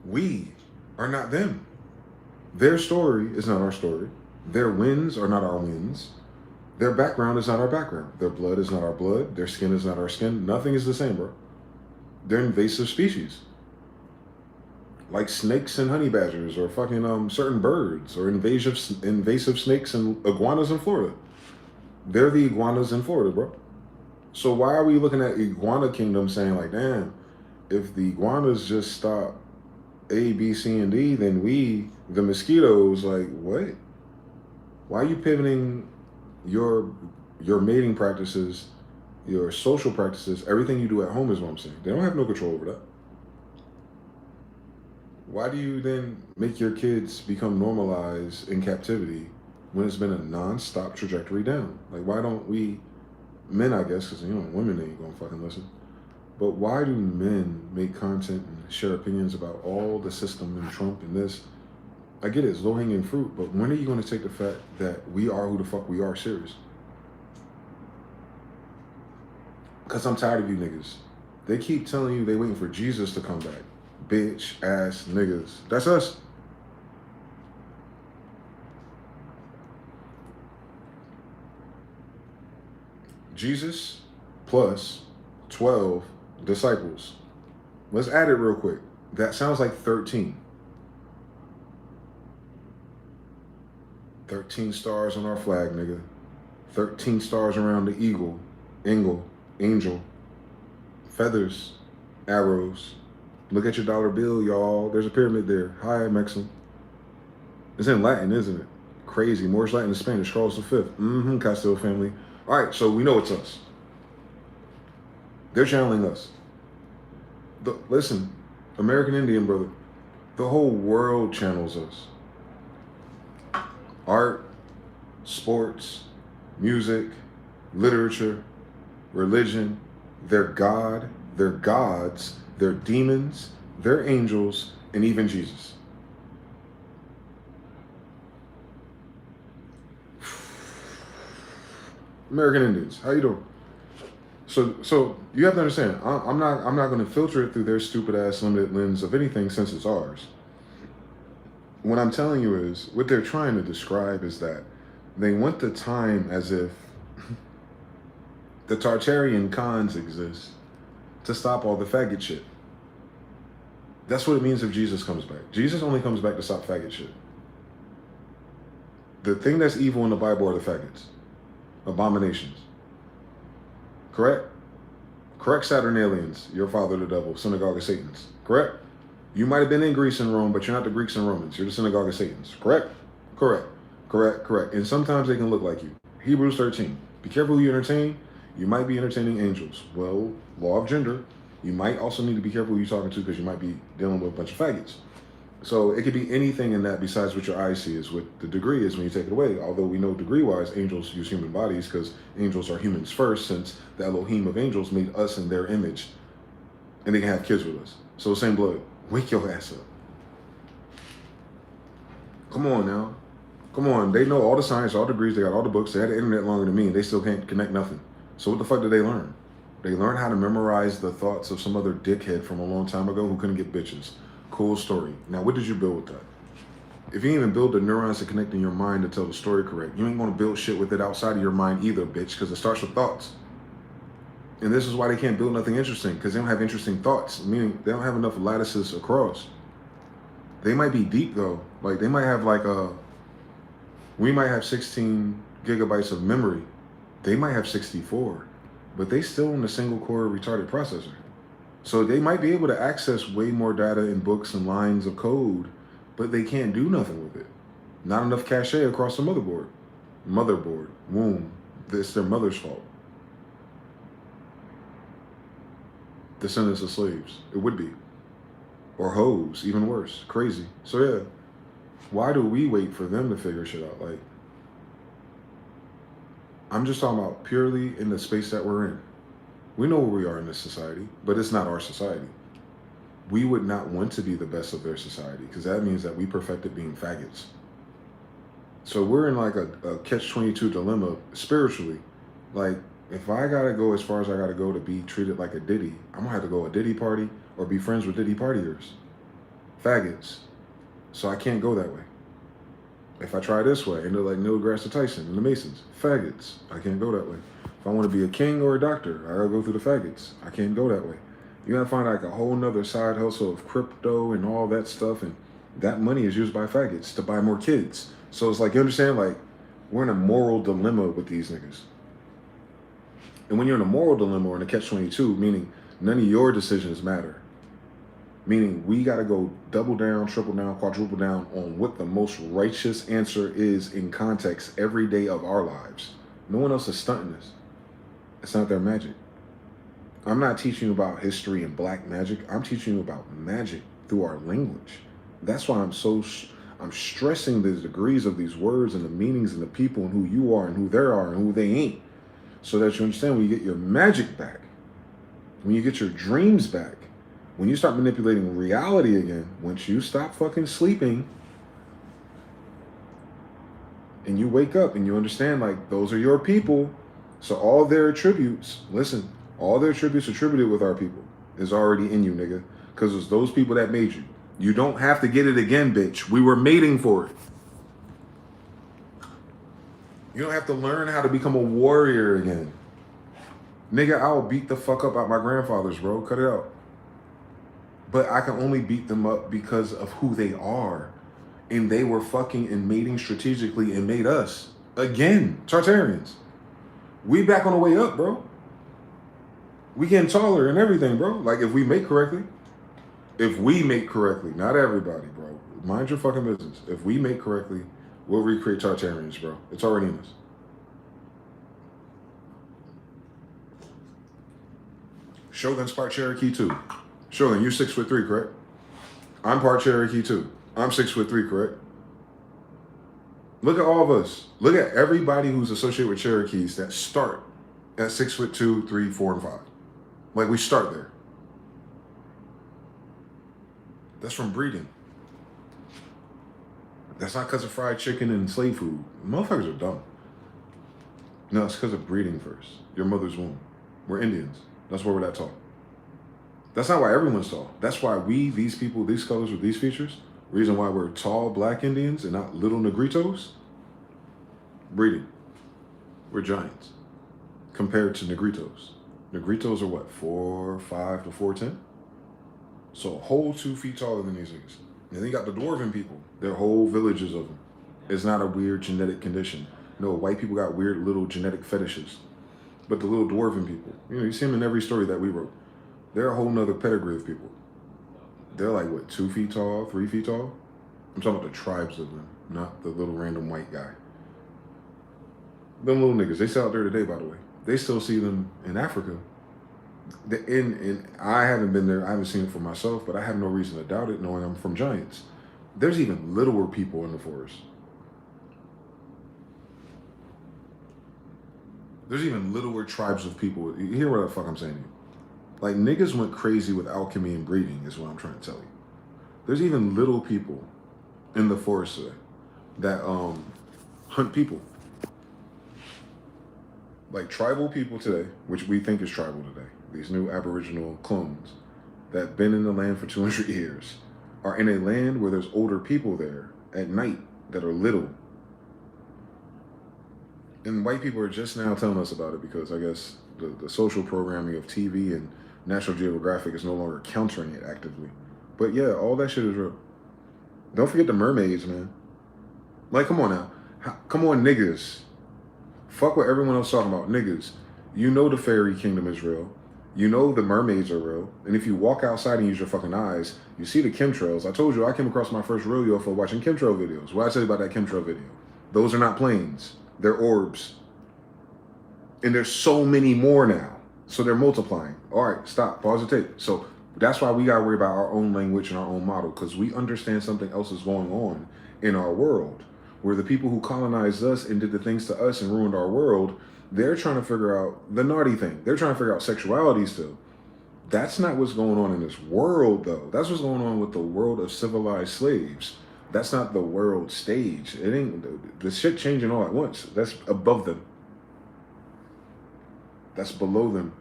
We are not them. Their story is not our story. Their wins are not our wins. Their background is not our background. Their blood is not our blood. Their skin is not our skin. Nothing is the same, bro. They're invasive species. Like snakes and honey badgers, or fucking certain birds, or invasive snakes and iguanas in Florida. They're the iguanas in Florida, bro. So why are we looking at Iguana Kingdom saying like, damn, if the iguanas just stop A, B, C, and D, then we, the mosquitoes, like, what? Why are you pivoting your mating practices, your social practices, everything you do at home is what I'm saying. They don't have no control over that. Why do you then make your kids become normalized in captivity when it's been a non-stop trajectory down? Like, why don't we, men, I guess, because, you know, women ain't gonna fucking listen. But why do men make content and share opinions about all the system and Trump and this? I get it, it's low-hanging fruit, but when are you going to take the fact that we are who the fuck we are serious? Because I'm tired of you niggas. They keep telling you they waiting for Jesus to come back. Bitch ass niggas. That's us. Jesus plus 12 disciples. Let's add it real quick. That sounds like 13. 13 stars on our flag, nigga. 13 stars around the eagle, angel, feathers, arrows. Look at your dollar bill, y'all. There's a pyramid there. Hi, Mexican. It's in Latin, isn't it? Crazy. Moorish Latin and Spanish. Carlos V. Castile family. All right, so we know it's us. They're channeling us. Listen, American Indian, brother. The whole world channels us. Art, sports, music, literature, religion, their God, their gods, their demons, their angels, and even Jesus. American Indians, how you doing? So you have to understand, I'm not going to filter it through their stupid ass limited lens of anything since it's ours. What I'm telling you is, what they're trying to describe is that they want the time as if the Tartarian Khans exist to stop all the faggot shit. That's what it means if Jesus comes back. Jesus only comes back to stop faggot shit. The thing that's evil in the Bible are the faggots. Abominations. Correct? Correct, Saturnalians, your father the devil, synagogue of Satans. Correct? You might have been in Greece and Rome, but you're not the Greeks and Romans. You're the synagogue of Satans. Correct? Correct. Correct. Correct. And sometimes they can look like you. Hebrews 13. Be careful who you entertain. You might be entertaining angels. Well, law of gender. You might also need to be careful who you're talking to because you might be dealing with a bunch of faggots. So it could be anything in that besides what your eyes see is what the degree is when you take it away. Although we know degree-wise, angels use human bodies because angels are humans first, since the Elohim of angels made us in their image. And they can have kids with us. So same blood. Wake your ass up. Come on now. Come on. They know all the science, all the degrees, they got all the books, they had the internet longer than me, and they still can't connect nothing. So what the fuck did they learn? They learned how to memorize the thoughts of some other dickhead from a long time ago who couldn't get bitches. Cool story. Now, what did you build with that? If you ain't even build the neurons to connect in your mind to tell the story correct, you ain't gonna build shit with it outside of your mind either, bitch, because it starts with thoughts. And this is why they can't build nothing interesting, because they don't have interesting thoughts, meaning they don't have enough lattices across. They might be deep though. Like they might have we might have 16 gigabytes of memory. They might have 64, but they still in a single core retarded processor. So they might be able to access way more data in books and lines of code, but they can't do nothing with it. Not enough cache across the motherboard. Womb. It's their mother's fault. Descendants of slaves. It would be. Or hoes, even worse. Crazy. So yeah, why do we wait for them to figure shit out? Like, I'm just talking about purely in the space that we're in. We know where we are in this society, but it's not our society. We would not want to be the best of their society because that means that we perfected being faggots. So we're in like a catch-22 dilemma spiritually. Like, if I gotta go as far as I gotta go to be treated like a Diddy, I'm gonna have to go a Diddy party or be friends with Diddy partiers. Faggots. So I can't go that way. If I try this way, I end up like Neil deGrasse Tyson and the Masons. Faggots. I can't go that way. If I want to be a king or a doctor, I gotta go through the faggots. I can't go that way. You gotta find like a whole nother side hustle of crypto and all that stuff, and that money is used by faggots to buy more kids. So it's like, you understand, like, we're in a moral dilemma with these niggas. And when you're in a moral dilemma or in a catch-22, meaning none of your decisions matter. Meaning we gotta go double down, triple down, quadruple down on what the most righteous answer is in context every day of our lives. No one else is stunting this. It's not their magic. I'm not teaching you about history and black magic. I'm teaching you about magic through our language. That's why I'm stressing the degrees of these words and the meanings and the people and who you are and who they are and who they ain't. So that you understand when you get your magic back, when you get your dreams back, when you start manipulating reality again, once you stop fucking sleeping and you wake up and you understand, like, those are your people. So all their attributes, listen, all their attributes attributed with our people is already in you, nigga. Because it's those people that made you. You don't have to get it again, bitch. We were mating for it. You don't have to learn how to become a warrior again. Nigga, I'll beat the fuck up out my grandfathers, bro. Cut it out. But I can only beat them up because of who they are. And they were fucking and mating strategically and made us. Again, Tartarians. We back on the way up, bro. We getting taller and everything, bro. Like, if we mate correctly. If we mate correctly. Not everybody, bro. Mind your fucking business. If we mate correctly, we'll recreate Tartarians, bro. It's already in us. Shogun's part Cherokee too. Shogun, you're 6'3", correct? I'm part Cherokee too. I'm 6'3", correct? Look at all of us. Look at everybody who's associated with Cherokees that start at 6'2", 3, 4, and 5. Like, we start there. That's from breeding. That's not because of fried chicken and slave food. Motherfuckers are dumb. No, it's because of breeding first. Your mother's womb. We're Indians. That's where we're that tall. That's not why everyone's tall. That's why we, these people, these colors with these features, reason why we're tall black Indians and not little negritos, breeding. We're giants compared to negritos. Negritos are what, 4'5" to 4'10"? So a whole 2 feet taller than these niggas. And then you got the dwarven people. There are whole villages of them. It's not a weird genetic condition. No, white people got weird little genetic fetishes. But the little dwarven people, you know, you see them in every story that we wrote. They're a whole nother pedigree of people. They're like, what, 2 feet tall, 3 feet tall? I'm talking about the tribes of them, not the little random white guy. Them little niggas, they still out there today, by the way. They still see them in Africa. I haven't been there, I haven't seen it for myself, but I have no reason to doubt it, knowing I'm from giants. There's even littler people in the forest. There's even littler tribes of people. You hear what the fuck I'm saying to you? Like, niggas went crazy with alchemy and breeding is what I'm trying to tell you. There's even little people in the forest today that hunt people. Like tribal people today, which we think is tribal today, these new aboriginal clones that have been in the land for 200 years, are in a land where there's older people there at night that are little. And white people are just now telling us about it because I guess the social programming of TV and National Geographic is no longer countering it actively. But yeah, all that shit is real. Don't forget the mermaids, man. Like, come on now. Come on, niggas. Fuck what everyone else talking about. Niggas, you know the fairy kingdom is real. You know the mermaids are real. And if you walk outside and use your fucking eyes, you see the chemtrails. I told you I came across my first real UFO watching chemtrail videos. What did I tell you about that chemtrail video? Those are not planes. They're orbs. And there's so many more now. So they're multiplying. All right, stop. Pause the tape. So that's why we got to worry about our own language and our own model, because we understand something else is going on in our world, where the people who colonized us and did the things to us and ruined our world, they're trying to figure out the naughty thing. They're trying to figure out sexuality still. That's not what's going on in this world, though. That's what's going on with the world of civilized slaves. That's not the world stage. It ain't the shit changing all at once. That's above them. That's below them.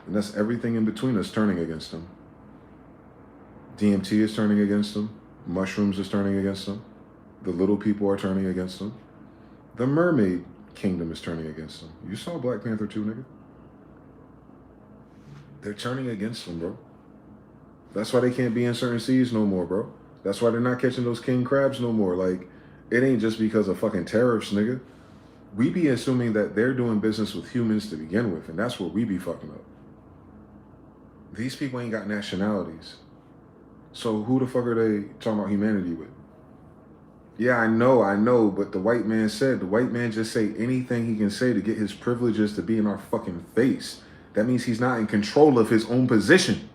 And that's everything in between us turning against them. DMT is turning against them. Mushrooms is turning against them. The little people are turning against them. The mermaid kingdom is turning against them. You saw Black Panther 2, nigga. They're turning against them, bro. That's why they can't be in certain seas no more, bro. That's why they're not catching those king crabs no more. Like, it ain't just because of fucking tariffs, nigga. We be assuming that they're doing business with humans to begin with, and that's where we be fucking up. These people ain't got nationalities. So who the fuck are they talking about humanity with? Yeah, I know, but the white man said, the white man just say anything he can say to get his privileges to be in our fucking face. That means he's not in control of his own position.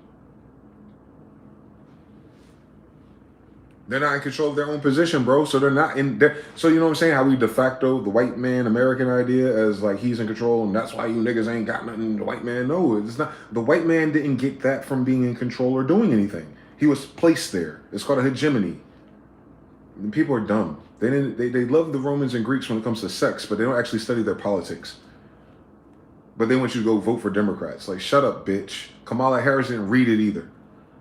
They're not in control of their own position, bro. So they're not in there. So you know what I'm saying? How we de facto the white man American idea as like he's in control and that's why you niggas ain't got nothing. The white man, no, it's not. The white man didn't get that from being in control or doing anything. He was placed there. It's called a hegemony. And people are dumb. They love the Romans and Greeks when it comes to sex, but they don't actually study their politics. But they want you to go vote for Democrats. Like, shut up, bitch. Kamala Harris didn't read it either.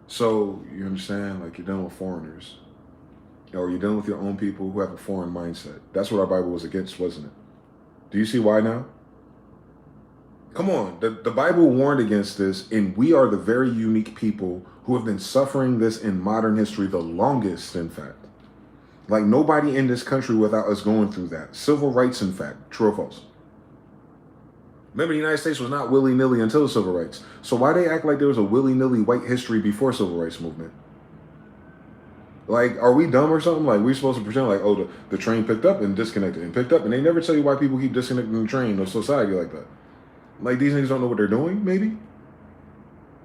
So you understand? Like, you're dealing with foreigners. Or you're dealing with your own people who have a foreign mindset. That's what our Bible was against, wasn't it? Do you see why now? Come on, the Bible warned against this, and we are the very unique people who have been suffering this in modern history the longest, in fact. Like nobody in this country without us going through that. Civil rights, in fact. True or false? Remember, the United States was not willy-nilly until civil rights. So why they act like there was a willy-nilly white history before civil rights movement? Like, are we dumb or something? Like, we're supposed to pretend like, oh, the train picked up and disconnected and picked up, and they never tell you why people keep disconnecting the train or society like that. Like, these niggas don't know what they're doing, maybe?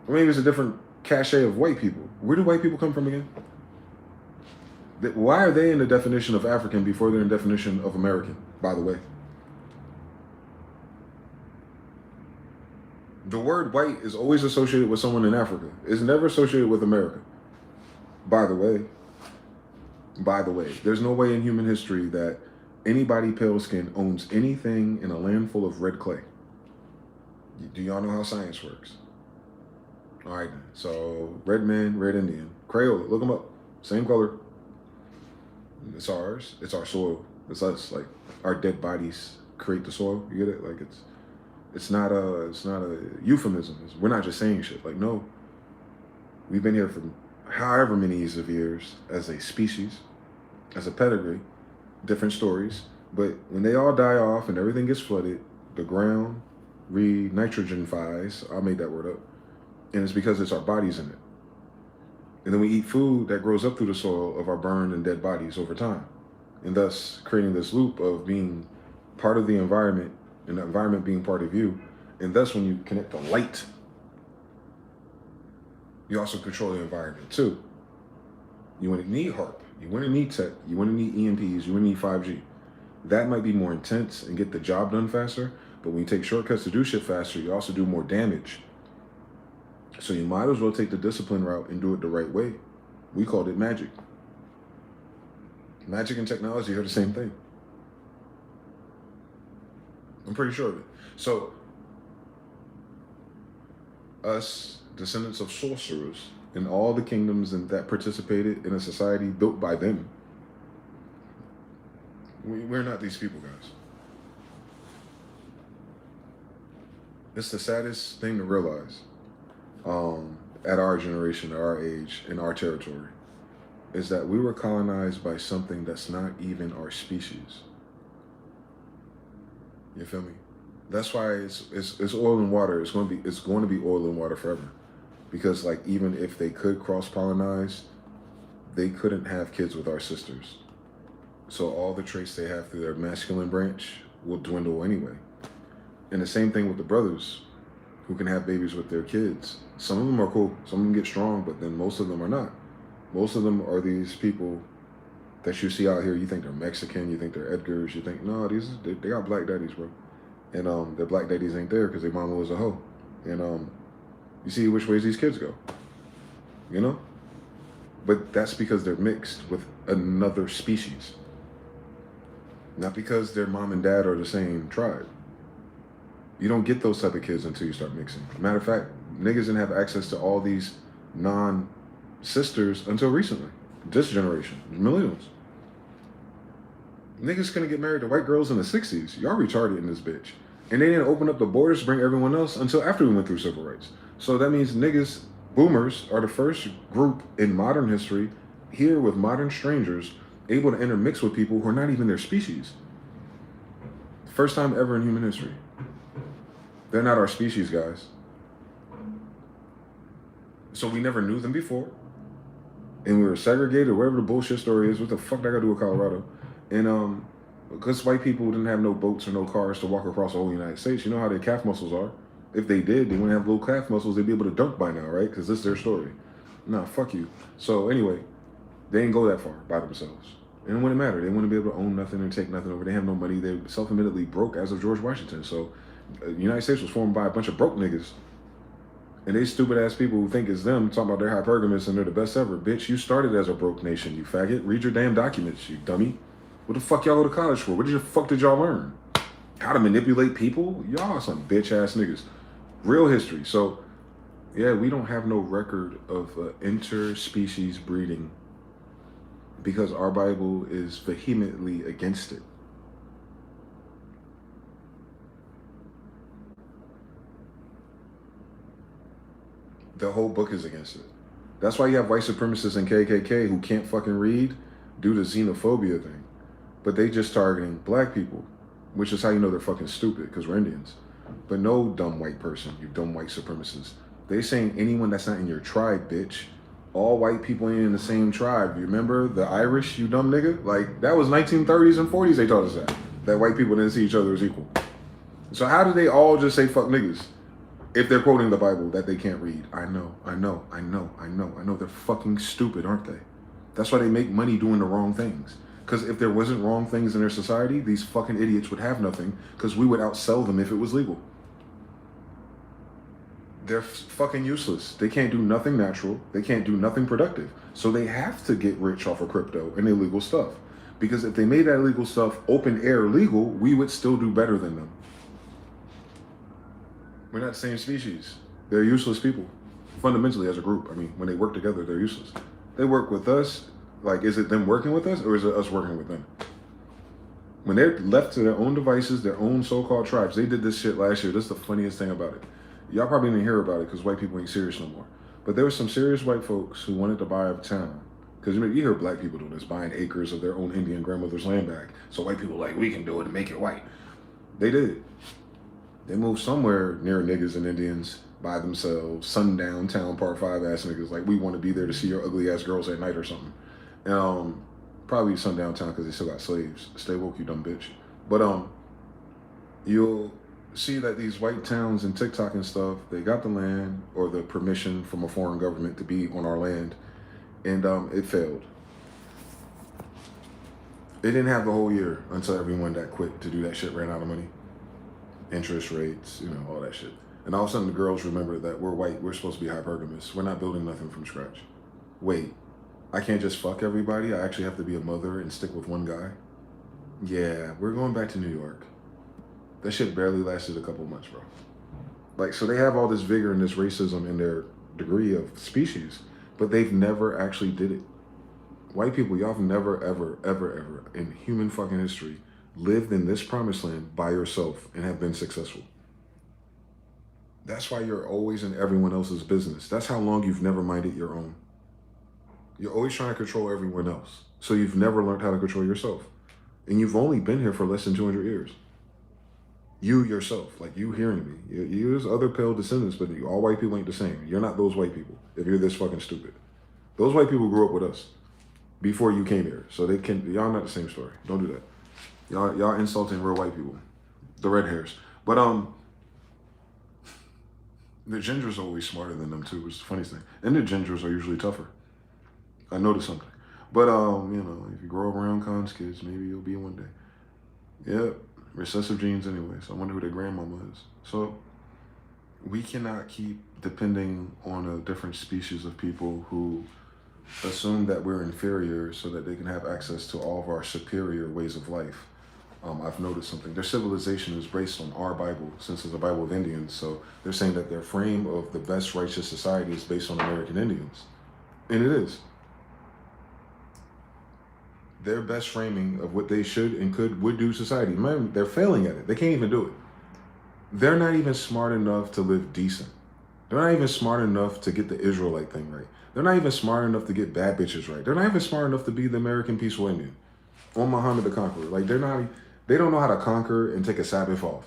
Or maybe it's a different cachet of white people. Where do white people come from again? Why are they in the definition of African before they're in the definition of American, by the way? The word white is always associated with someone in Africa. It's never associated with America. By the way, there's no way in human history that anybody pale skin owns anything in a land full of red clay. Do y'all know how science works? All right, so red man, red Indian, Crayola, look them up, same color. It's ours. It's our soil. It's us. Like our dead bodies create the soil. You get it? Like it's not a euphemism. We're not just saying shit. Like no, we've been here for however many years as a species, as a pedigree, different stories. But when they all die off and everything gets flooded, the ground re-nitrogenifies. I made that word up, and it's because it's our bodies in it. And then we eat food that grows up through the soil of our burned and dead bodies over time. And thus creating this loop of being part of the environment and the environment being part of you. And thus when you connect to light, you also control the environment too. You want to need HARP, you want to need tech, you want to need EMPs, you want to need 5G. That might be more intense and get the job done faster, but when you take shortcuts to do shit faster, you also do more damage. So you might as well take the discipline route and do it the right way. We called it magic. Magic and technology are the same thing. I'm pretty sure of it. So, us, descendants of sorcerers, in all the kingdoms that participated in a society built by them, we're not these people, guys. It's the saddest thing to realize. At our generation, at our age, in our territory, is that we were colonized by something that's not even our species. You feel me? That's why it's oil and water. It's going to be oil and water forever, because like even if they could cross-pollinize, they couldn't have kids with our sisters. So all the traits they have through their masculine branch will dwindle anyway. And the same thing with the brothers who can have babies with their kids. Some of them are cool, some of them get strong, but then most of them are not. Most of them are these people that you see out here, you think they're Mexican, you think they're Edgars, you think, no, they got black daddies, bro. And their black daddies ain't there because their mama was a hoe. And you see which ways these kids go, you know? But that's because they're mixed with another species. Not because their mom and dad are the same tribe. You don't get those type of kids until you start mixing. Matter of fact, niggas didn't have access to all these non-sisters until recently. This generation, millennials. Niggas couldn't get married to white girls in the 60s. Y'all retarded in this bitch. And they didn't open up the borders to bring everyone else until after we went through civil rights. So that means niggas, boomers, are the first group in modern history, here with modern strangers, able to intermix with people who are not even their species. First time ever in human history. They're not our species, guys. So we never knew them before. And we were segregated, whatever the bullshit story is. What the fuck that got to do with Colorado? And because white people didn't have no boats or no cars to walk across the whole United States, you know how their calf muscles are. If they did, they wouldn't have little calf muscles. They'd be able to dunk by now, right? Because this is their story. Nah, fuck you. So anyway, they didn't go that far by themselves. And it wouldn't matter. They wouldn't be able to own nothing and take nothing over. They have no money. They self-admittedly broke as of George Washington. So the United States was formed by a bunch of broke niggas. And they stupid ass people who think it's them talking about they're hypergamous and they're the best ever. Bitch, you started as a broke nation, you faggot. Read your damn documents, you dummy. What the fuck y'all go to college for? What the fuck did y'all learn? How to manipulate people? Y'all some bitch ass niggas. Real history. So, yeah, we don't have no record of interspecies breeding because our Bible is vehemently against it. The whole book is against it. That's why you have white supremacists and KKK who can't fucking read due to xenophobia thing. But they just targeting black people, which is how you know they're fucking stupid, because we're Indians. But no dumb white person, you dumb white supremacist. They saying anyone that's not in your tribe, bitch. All white people ain't in the same tribe. You remember the Irish, you dumb nigga? Like, that was 1930s and 40s they taught us that white people didn't see each other as equal. So how do they all just say fuck niggas if they're quoting the Bible that they can't read? I know. They're fucking stupid, aren't they? That's why they make money doing the wrong things. Because if there wasn't wrong things in their society, these fucking idiots would have nothing, because we would outsell them if it was legal. They're fucking useless. They can't do nothing natural. They can't do nothing productive. So they have to get rich off of crypto and illegal stuff. Because if they made that illegal stuff open air legal, we would still do better than them. We're not the same species. They're useless people. Fundamentally, as a group. I mean, when they work together, they're useless. They work with us. Like, is it them working with us, or is it us working with them? When they're left to their own devices, their own so-called tribes, they did this shit last year. This is the funniest thing about it. Y'all probably didn't hear about it because white people ain't serious no more. But there were some serious white folks who wanted to buy a town. Because you hear black people do this, buying acres of their own Indian grandmother's land back. So white people like, we can do it and make it white. They did. They moved somewhere near niggas and Indians by themselves, sundown town, part 5 ass niggas. Like, we want to be there to see your ugly ass girls at night or something. Probably sundown town because they still got slaves. Stay woke, you dumb bitch. But you'll see that these white towns and TikTok and stuff, they got the land or the permission from a foreign government to be on our land, and it failed. It didn't have the whole year until everyone that quit to do that shit ran out of money. Interest rates, all that shit. And all of a sudden the girls remember that we're white, we're supposed to be hypergamous. We're not building nothing from scratch. Wait, I can't just fuck everybody? I actually have to be a mother and stick with one guy? Yeah, we're going back to New York. That shit barely lasted a couple months, bro. Like, so they have all this vigor and this racism in their degree of species, but they've never actually did it. White people, y'all have never, ever in human fucking history lived in this promised land by yourself and have been successful. That's why you're always in everyone else's business. That's how long you've never minded your own. You're always trying to control everyone else. So you've never learned how to control yourself. And you've only been here for less than 200 years. You yourself, like you hearing me. There's other pale descendants, but all white people ain't the same. You're not those white people if you're this fucking stupid. Those white people grew up with us before you came here. So y'all not the same story. Don't do that. Y'all insulting real white people. The red hairs. But the gingers are always smarter than them too, which is the funniest thing. And the gingers are usually tougher. I noticed something. But if you grow up around cons kids, maybe you'll be one day. Yep. Recessive genes anyway, so I wonder who their grandmama is. So we cannot keep depending on a different species of people who assume that we're inferior so that they can have access to all of our superior ways of life. I've noticed something. Their civilization is based on our Bible, since it's the Bible of Indians. So they're saying that their frame of the best righteous society is based on American Indians. And it is. Their best framing of what they should and would do society. Man, they're failing at it. They can't even do it. They're not even smart enough to live decent. They're not even smart enough to get the Israelite thing right. They're not even smart enough to get bad bitches right. They're not even smart enough to be the American peaceful Indian or Muhammad the Conqueror. Like, they don't know how to conquer and take a Sabbath off.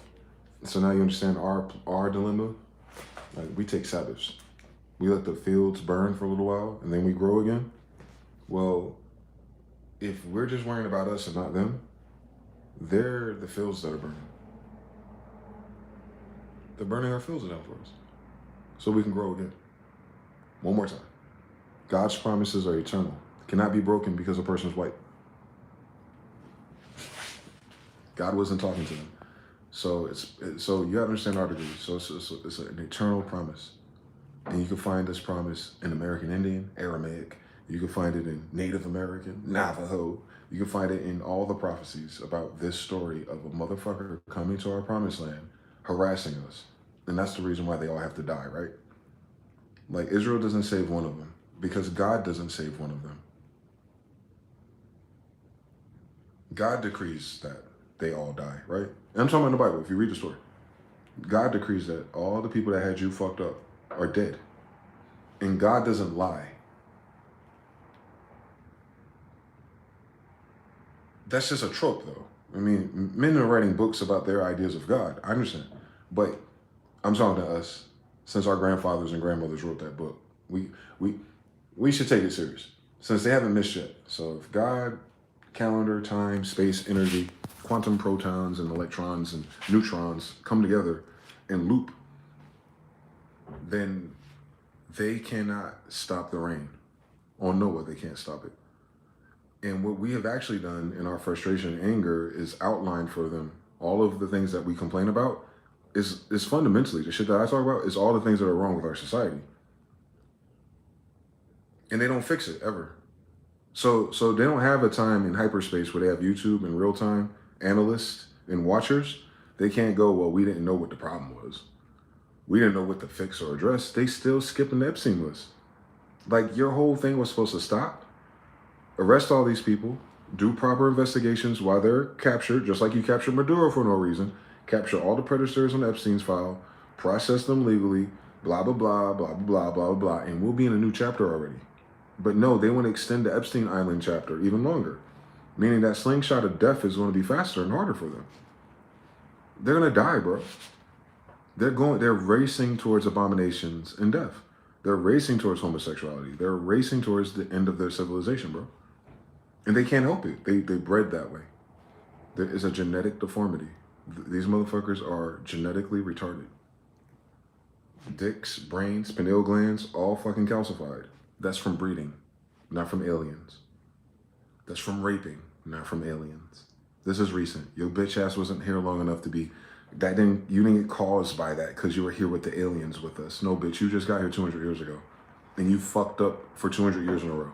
So now you understand our dilemma. Like, we take Sabbaths. We let the fields burn for a little while and then we grow again. Well, if we're just worrying about us and not them, they're the fields that are burning. They're burning our fields down for us so we can grow again. One more time. God's promises are eternal. Cannot be broken because a person's white. God wasn't talking to them. So so you have to understand our degree. So it's an eternal promise. And you can find this promise in American Indian, Aramaic. You can find it in Native American, Navajo. You can find it in all the prophecies about this story of a motherfucker coming to our promised land, harassing us. And that's the reason why they all have to die, right? Like, Israel doesn't save one of them because God doesn't save one of them. God decrees that they all die, right? And I'm talking about in the Bible, if you read the story. God decrees that all the people that had you fucked up are dead. And God doesn't lie. That's just a trope, though. I mean, men are writing books about their ideas of God. I understand. But I'm talking to us. Since our grandfathers and grandmothers wrote that book, we should take it serious. Since they haven't missed yet. So if God, calendar, time, space, energy, quantum protons and electrons and neutrons come together and loop, then they cannot stop the rain. Oh no, they can't stop it. And what we have actually done in our frustration and anger is outline for them all of the things that we complain about is fundamentally the shit that I talk about is all the things that are wrong with our society. And they don't fix it ever. So they don't have a time in hyperspace where they have YouTube and real time analysts and watchers. They can't go, well, we didn't know what the problem was. We didn't know what to fix or address. They still skipping the Epstein list. Like your whole thing was supposed to stop. Arrest all these people, do proper investigations while they're captured, just like you captured Maduro for no reason, capture all the predators on Epstein's file, process them legally, blah, blah, blah, blah, blah, blah, blah, and we'll be in a new chapter already. But no, they want to extend the Epstein Island chapter even longer, meaning that slingshot of death is going to be faster and harder for them. They're going to die, bro. They're racing towards abominations and death. They're racing towards homosexuality. They're racing towards the end of their civilization, bro. And they can't help it. They bred that way. There is a genetic deformity. These motherfuckers are genetically retarded. Dicks, brains, pineal glands, all fucking calcified. That's from breeding, not from aliens. That's from raping, not from aliens. This is recent. Your bitch ass wasn't here long enough to be, you didn't get caused by that because you were here with the aliens with us. No, bitch, you just got here 200 years ago. And you fucked up for 200 years in a row.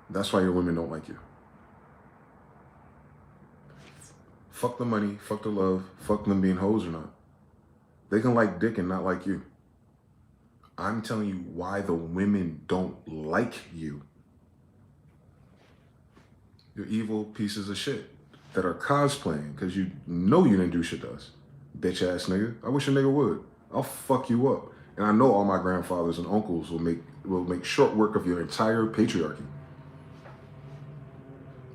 That's why your women don't like you. Fuck the money, fuck the love, fuck them being hoes or not. They can like dick and not like you. I'm telling you why the women don't like you. You're evil pieces of shit that are cosplaying because you know you didn't do shit to us. Bitch ass nigga. I wish a nigga would. I'll fuck you up. And I know all my grandfathers and uncles will make short work of your entire patriarchy.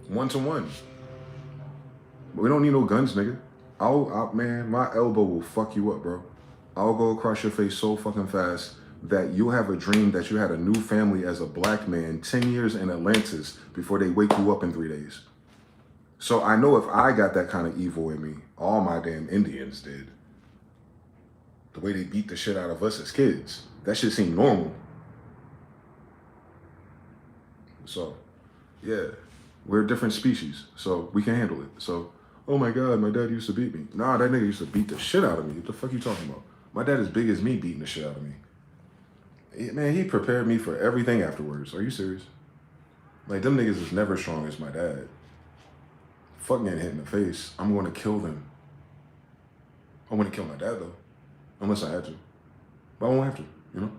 1-to-1. But we don't need no guns, nigga. Man, my elbow will fuck you up, bro. I'll go across your face so fucking fast that you'll have a dream that you had a new family as a black man 10 years in Atlantis before they wake you up in 3 days. So I know if I got that kind of evil in me, all my damn Indians did. The way they beat the shit out of us as kids, that shit seemed normal. So, yeah, we're a different species, so we can handle it. So, oh my God, my dad used to beat me. Nah, that nigga used to beat the shit out of me. What the fuck you talking about? My dad is big as me beating the shit out of me. Man, he prepared me for everything afterwards. Are you serious? Like, them niggas is never strong as my dad. Fuck getting hit in the face. I'm going to kill them. I wouldn't kill my dad, though. Unless I had to. But I won't have to, you know?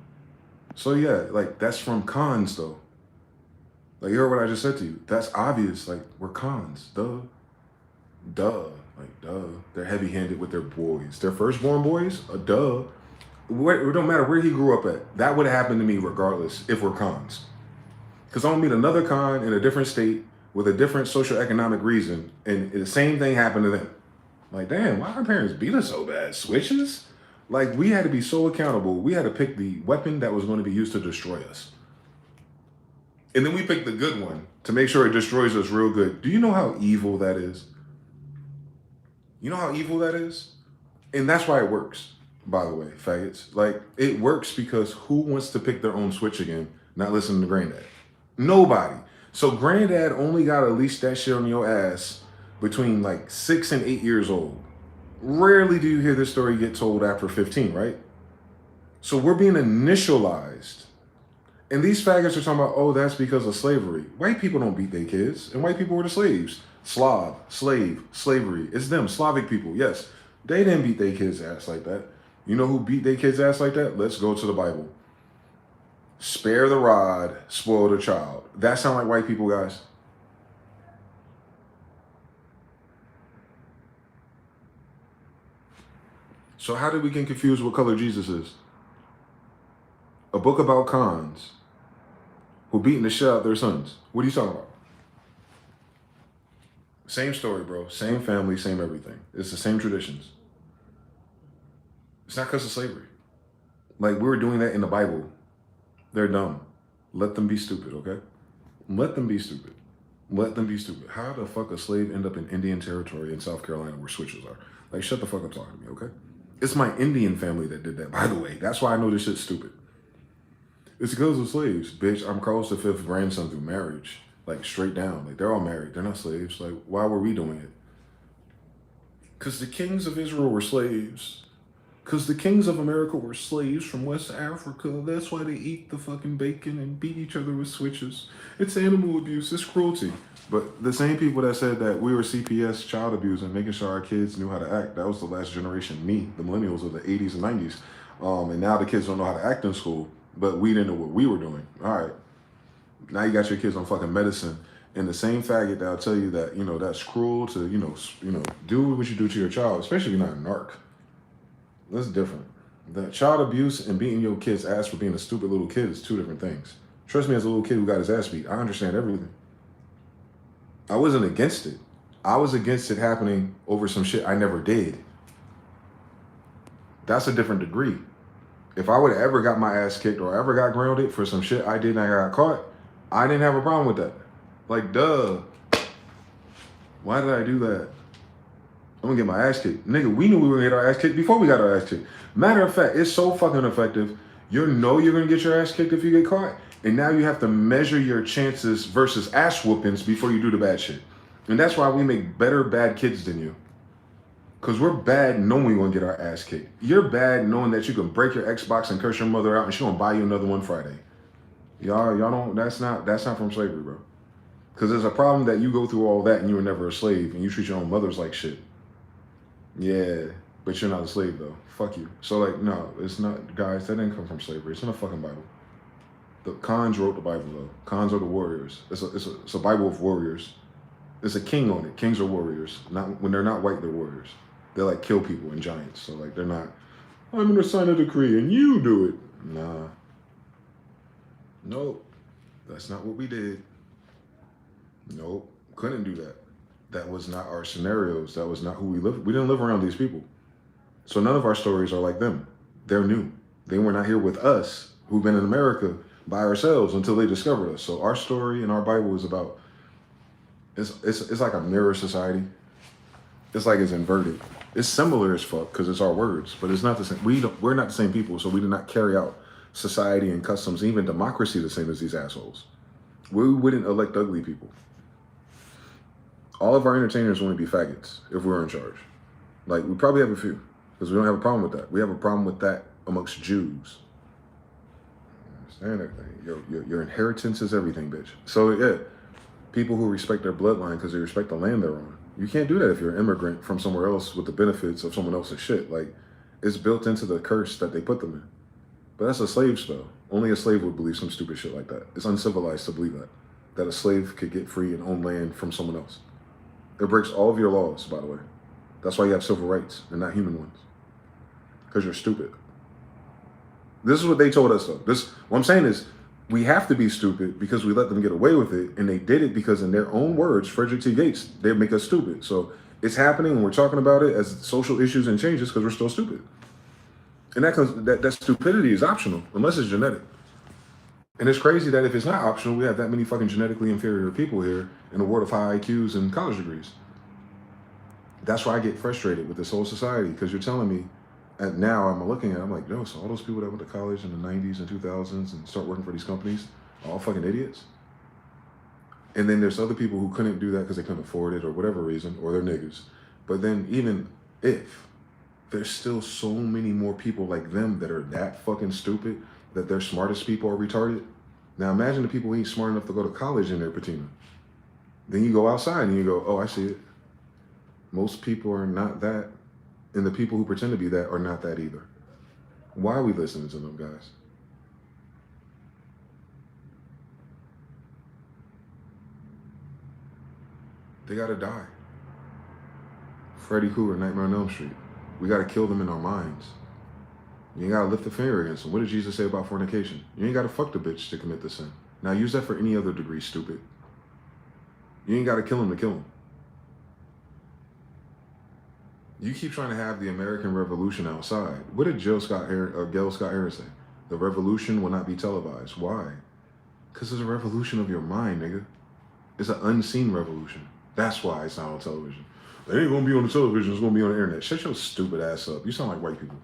So, yeah, like, that's from cons, though. Like, you heard what I just said to you. That's obvious. Like, we're cons. Duh. Like, duh. They're heavy-handed with their boys. Their firstborn boys? Duh. It don't matter where he grew up at. That would have happened to me regardless if we're cons. Because I'm going to meet another con in a different state with a different socioeconomic reason, and the same thing happened to them. Like, damn, why our parents beat us so bad? Switches? Like, we had to be so accountable. We had to pick the weapon that was going to be used to destroy us. And then we picked the good one to make sure it destroys us real good. Do you know how evil that is? You know how evil that is? And that's why it works, by the way, faggots. Like, it works because who wants to pick their own switch again, not listen to granddad? Nobody. So granddad only got to unleash that shit on your ass between like 6 and 8 years old. Rarely do you hear this story get told after 15, right? So we're being initialized. And these faggots are talking about, oh, that's because of slavery. White people don't beat their kids, and white people were the slaves. Slav, slave, slavery. It's them, Slavic people, yes. They didn't beat their kids' ass like that. You know who beat their kids' ass like that? Let's go to the Bible. Spare the rod, spoil the child. That sound like white people, guys? So how did we get confused what color Jesus is? A book about cons who beating the shit out of their sons. What are you talking about? Same story, bro. Same family, same everything. It's the same traditions. It's not because of slavery. Like, we were doing that in the Bible. They're dumb. Let them be stupid, okay? Let them be stupid. Let them be stupid. How the fuck a slave end up in Indian territory in South Carolina where switches are? Like, shut the fuck up talking to me, okay? It's my Indian family that did that, by the way. That's why I know this shit's stupid. It's because of slaves. Bitch, I'm Carlos V grandson through marriage. Like, straight down. Like, they're all married. They're not slaves. Like, why were we doing it? Because the kings of Israel were slaves. Because the kings of America were slaves from West Africa. That's why they eat the fucking bacon and beat each other with switches. It's animal abuse. It's cruelty. But the same people that said that we were CPS child abuse and making sure our kids knew how to act, that was the last generation, me, the millennials of the 80s and 90s. And now the kids don't know how to act in school, but we didn't know what we were doing. All right. Now you got your kids on fucking medicine. And the same faggot that'll tell you that, that's cruel to, do what you do to your child, especially if you're not a narc. That's different. The child abuse and beating your kid's ass for being a stupid little kid is two different things. Trust me, as a little kid who got his ass beat, I understand everything. I wasn't against it. I was against it happening over some shit I never did. That's a different degree. If I would have ever got my ass kicked or ever got grounded for some shit I did and I got caught, I didn't have a problem with that. Like, duh. Why did I do that? I'm gonna get my ass kicked. Nigga, we knew we were gonna get our ass kicked before we got our ass kicked. Matter of fact, it's so fucking effective. You know you're gonna get your ass kicked if you get caught. And now you have to measure your chances versus ass whoopings before you do the bad shit. And that's why we make better bad kids than you. Because we're bad knowing we're gonna get our ass kicked. You're bad knowing that you can break your Xbox and curse your mother out and she gonna buy you another one Friday. Y'all don't, that's not from slavery, bro. Because there's a problem that you go through all that and you were never a slave and you treat your own mothers like shit. Yeah, but you're not a slave though. Fuck you. So like, no, it's not, guys, that didn't come from slavery. It's in the fucking Bible. The Khans wrote the Bible though. Khans are the warriors. It's a Bible of warriors. There's a king on it. Kings are warriors. Not when they're not white, they're warriors. They like kill people and giants. So like they're not, I'm gonna sign a decree and you do it. Nah. Nope. That's not what we did. Nope. Couldn't do that. That was not our scenarios. That was not who we lived. We didn't live around these people. So none of our stories are like them. They're new. They were not here with us, who've been in America by ourselves until they discovered us. So our story in our Bible is about, it's like a mirror society. It's like it's inverted. It's similar as fuck because it's our words, but it's not the same. We're not the same people, so we do not carry out society and customs, even democracy, the same as these assholes. We wouldn't elect ugly people. All of our entertainers want to be faggots if we were in charge. Like, we probably have a few because we don't have a problem with that. We have a problem with that amongst Jews. Understand everything. Your inheritance is everything, bitch. So yeah, people who respect their bloodline because they respect the land they're on. You can't do that if you're an immigrant from somewhere else with the benefits of someone else's shit. Like, it's built into the curse that they put them in. But that's a slave spell. Only a slave would believe some stupid shit like that. It's uncivilized to believe that a slave could get free and own land from someone else. It breaks all of your laws, by the way. That's why you have civil rights and not human ones. Because you're stupid. This is what they told us, though. What I'm saying is, we have to be stupid because we let them get away with it, and they did it because, in their own words, Frederick T. Gates, they make us stupid. So it's happening, and we're talking about it as social issues and changes because we're still stupid. And that stupidity is optional, unless it's genetic. And it's crazy that if it's not optional, we have that many fucking genetically inferior people here in a world of high IQs and college degrees. That's why I get frustrated with this whole society, because you're telling me, and now I'm looking at it, I'm like, yo, so all those people that went to college in the 90s and 2000s and start working for these companies are all fucking idiots? And then there's other people who couldn't do that because they couldn't afford it or whatever reason, or they're niggas. But then even if, there's still so many more people like them that are that fucking stupid that their smartest people are retarded. Now imagine the people who ain't smart enough to go to college in their patina. Then you go outside and you go, oh, I see it. Most people are not that, and the people who pretend to be that are not that either. Why are we listening to them, guys? They gotta die. Freddy Krueger, Nightmare on Elm Street. We gotta kill them in our minds. You ain't gotta lift a finger against them. What did Jesus say about fornication? You ain't gotta fuck the bitch to commit the sin. Now use that for any other degree, stupid. You ain't gotta kill him to kill him. You keep trying to have the American Revolution outside. What did Gail Scott Harris say? The revolution will not be televised. Why? Because it's a revolution of your mind, nigga. It's an unseen revolution. That's why it's not on television. It ain't gonna be on the television, it's gonna be on the internet. Shut your stupid ass up. You sound like white people.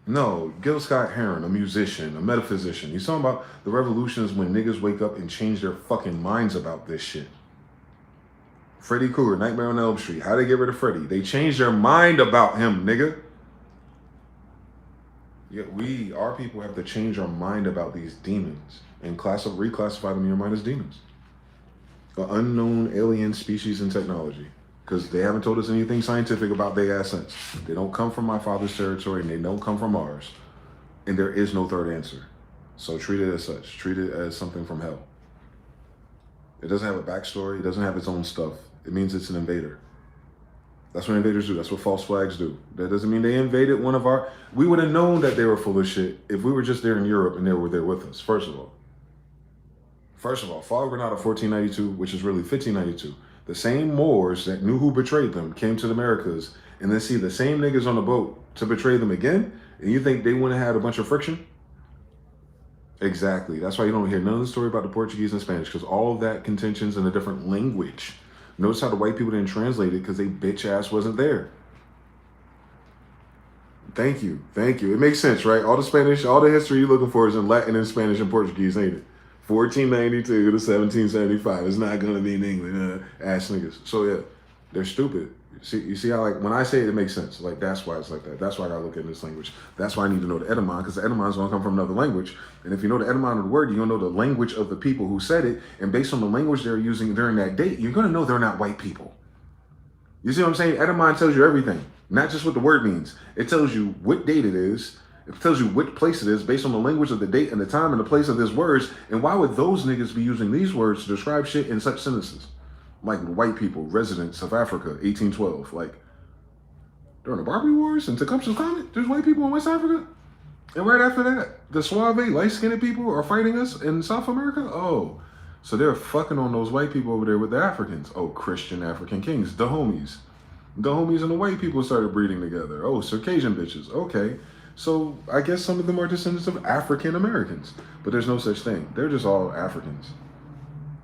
No, Gil Scott-Heron, a musician, a metaphysician. He's talking about the revolution is when niggas wake up and change their fucking minds about this shit. Freddy Krueger, Nightmare on Elm Street. How they get rid of Freddy? They changed their mind about him, nigga. Yet our people have to change our mind about these demons and reclassify them in your mind as demons. An unknown alien species and technology. Because they haven't told us anything scientific about their ass since. They don't come from my father's territory and they don't come from ours. And there is no third answer. So treat it as such. Treat it as something from hell. It doesn't have a backstory. It doesn't have its own stuff. It means it's an invader. That's what invaders do. That's what false flags do. That doesn't mean they invaded one of our... We would have known that they were full of shit if we were just there in Europe and they were there with us, first of all. Fall of Granada 1492, which is really 1592. The same Moors that knew who betrayed them came to the Americas and then see the same niggas on the boat to betray them again? And you think they wouldn't have had a bunch of friction? Exactly. That's why you don't hear none of the story about the Portuguese and Spanish, because all of that contention's in a different language. Notice how the white people didn't translate it because they bitch ass wasn't there. Thank you. Thank you. It makes sense, right? All the Spanish, all the history you're looking for is in Latin and Spanish and Portuguese, ain't it? 1492 to 1775. It's not going to be in England, ass niggas. So yeah, they're stupid. You see how, like, when I say it, it makes sense. Like, that's why it's like that. That's why I got to look at this language. That's why I need to know the etymon, because the etymon is going to come from another language. And if you know the etymon of the word, you're going to know the language of the people who said it. And based on the language they're using during that date, you're going to know they're not white people. You see what I'm saying? Etymon tells you everything, not just what the word means. It tells you what date it is. It tells you what place it is based on the language of the date and the time and the place of these words. And why would those niggas be using these words to describe shit in such sentences? Like white people, residents of Africa, 1812. Like, during the Barbary Wars and Tecumseh's Comet, there's white people in West Africa. And right after that, the Suave, light-skinned people are fighting us in South America? Oh, so they're fucking on those white people over there with the Africans. Oh, Christian African kings, the homies. The homies and the white people started breeding together. Oh, Circassian bitches. Okay. So I guess some of them are descendants of African Americans, but there's no such thing. They're just all Africans.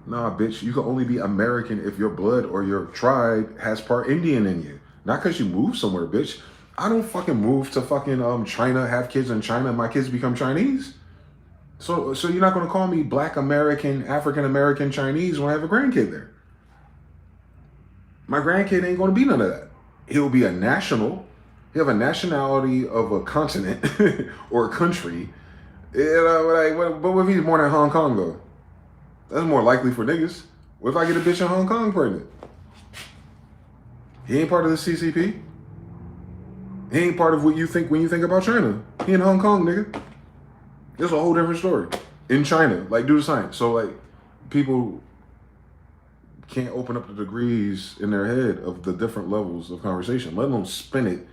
Nah, bitch, you can only be American if your blood or your tribe has part Indian in you. Not because you move somewhere, bitch. I don't fucking move to fucking China, have kids in China, and my kids become Chinese. So you're not going to call me Black American, African American, Chinese when I have a grandkid there. My grandkid ain't going to be none of that. He'll be a national. He'll have a nationality of a continent or a country. You know, but what if he's born in Hong Kong, though? That's more likely for niggas. What if I get a bitch in Hong Kong pregnant? He ain't part of the CCP. He ain't part of what you think when you think about China. He in Hong Kong, nigga. It's a whole different story. In China, like, do the science. So, like, people can't open up the degrees in their head of the different levels of conversation, let alone spin it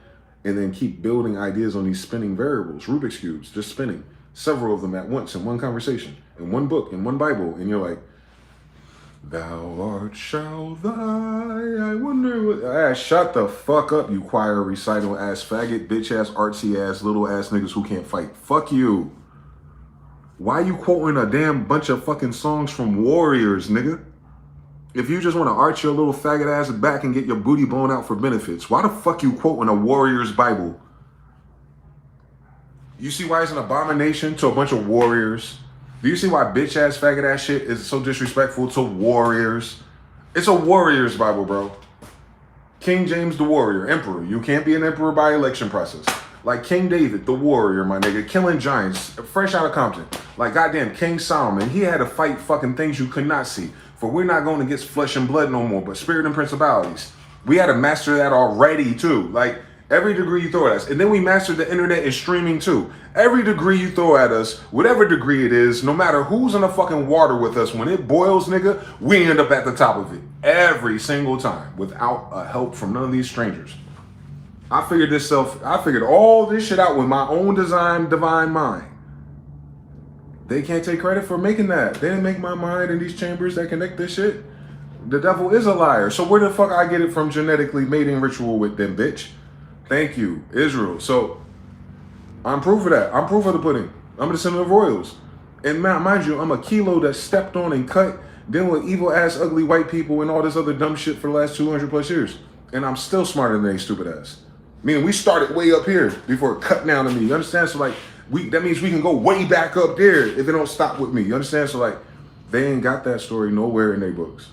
and then keep building ideas on these spinning variables, Rubik's Cubes, just spinning. Several of them at once in one conversation, in one book, in one Bible, and you're like, thou art shall thy, I wonder what, shut the fuck up, you choir recital ass faggot, bitch ass, artsy ass, little ass niggas who can't fight. Fuck you. Why you quoting a damn bunch of fucking songs from Warriors, nigga? If you just want to arch your little faggot ass back and get your booty blown out for benefits, why the fuck you quoting a Warriors Bible? You see why it's an abomination to a bunch of warriors? Do you see why bitch ass faggot ass shit is so disrespectful to warriors? It's a Warriors Bible, bro. King James the warrior, emperor. You can't be an emperor by election process. Like King David, the warrior, my nigga, killing giants, fresh out of Compton. Like goddamn King Solomon, he had to fight fucking things you could not see. For we're not going against flesh and blood no more, but spirit and principalities. We had to master that already too. Like every degree you throw at us. And then we mastered the internet and streaming too. Every degree you throw at us, whatever degree it is, no matter who's in the fucking water with us, when it boils, nigga, we end up at the top of it. Every single time, without a help from none of these strangers. I figured all this shit out with my own divine mind. They can't take credit for making that. They didn't make my mind in these chambers that connect this shit. The devil is a liar. So where the fuck I get it from genetically mating ritual with them, bitch? Thank you, Israel. So I'm proof of that. I'm proof of the pudding. I'm a descendant of royals. And mind you, I'm a kilo that stepped on and cut, dealing with evil ass, ugly white people and all this other dumb shit for the last 200 plus years. And I'm still smarter than they stupid ass. Meaning we started way up here before it cut down to me. You understand? So like, that means we can go way back up there if they don't stop with me. You understand? So like, they ain't got that story nowhere in their books.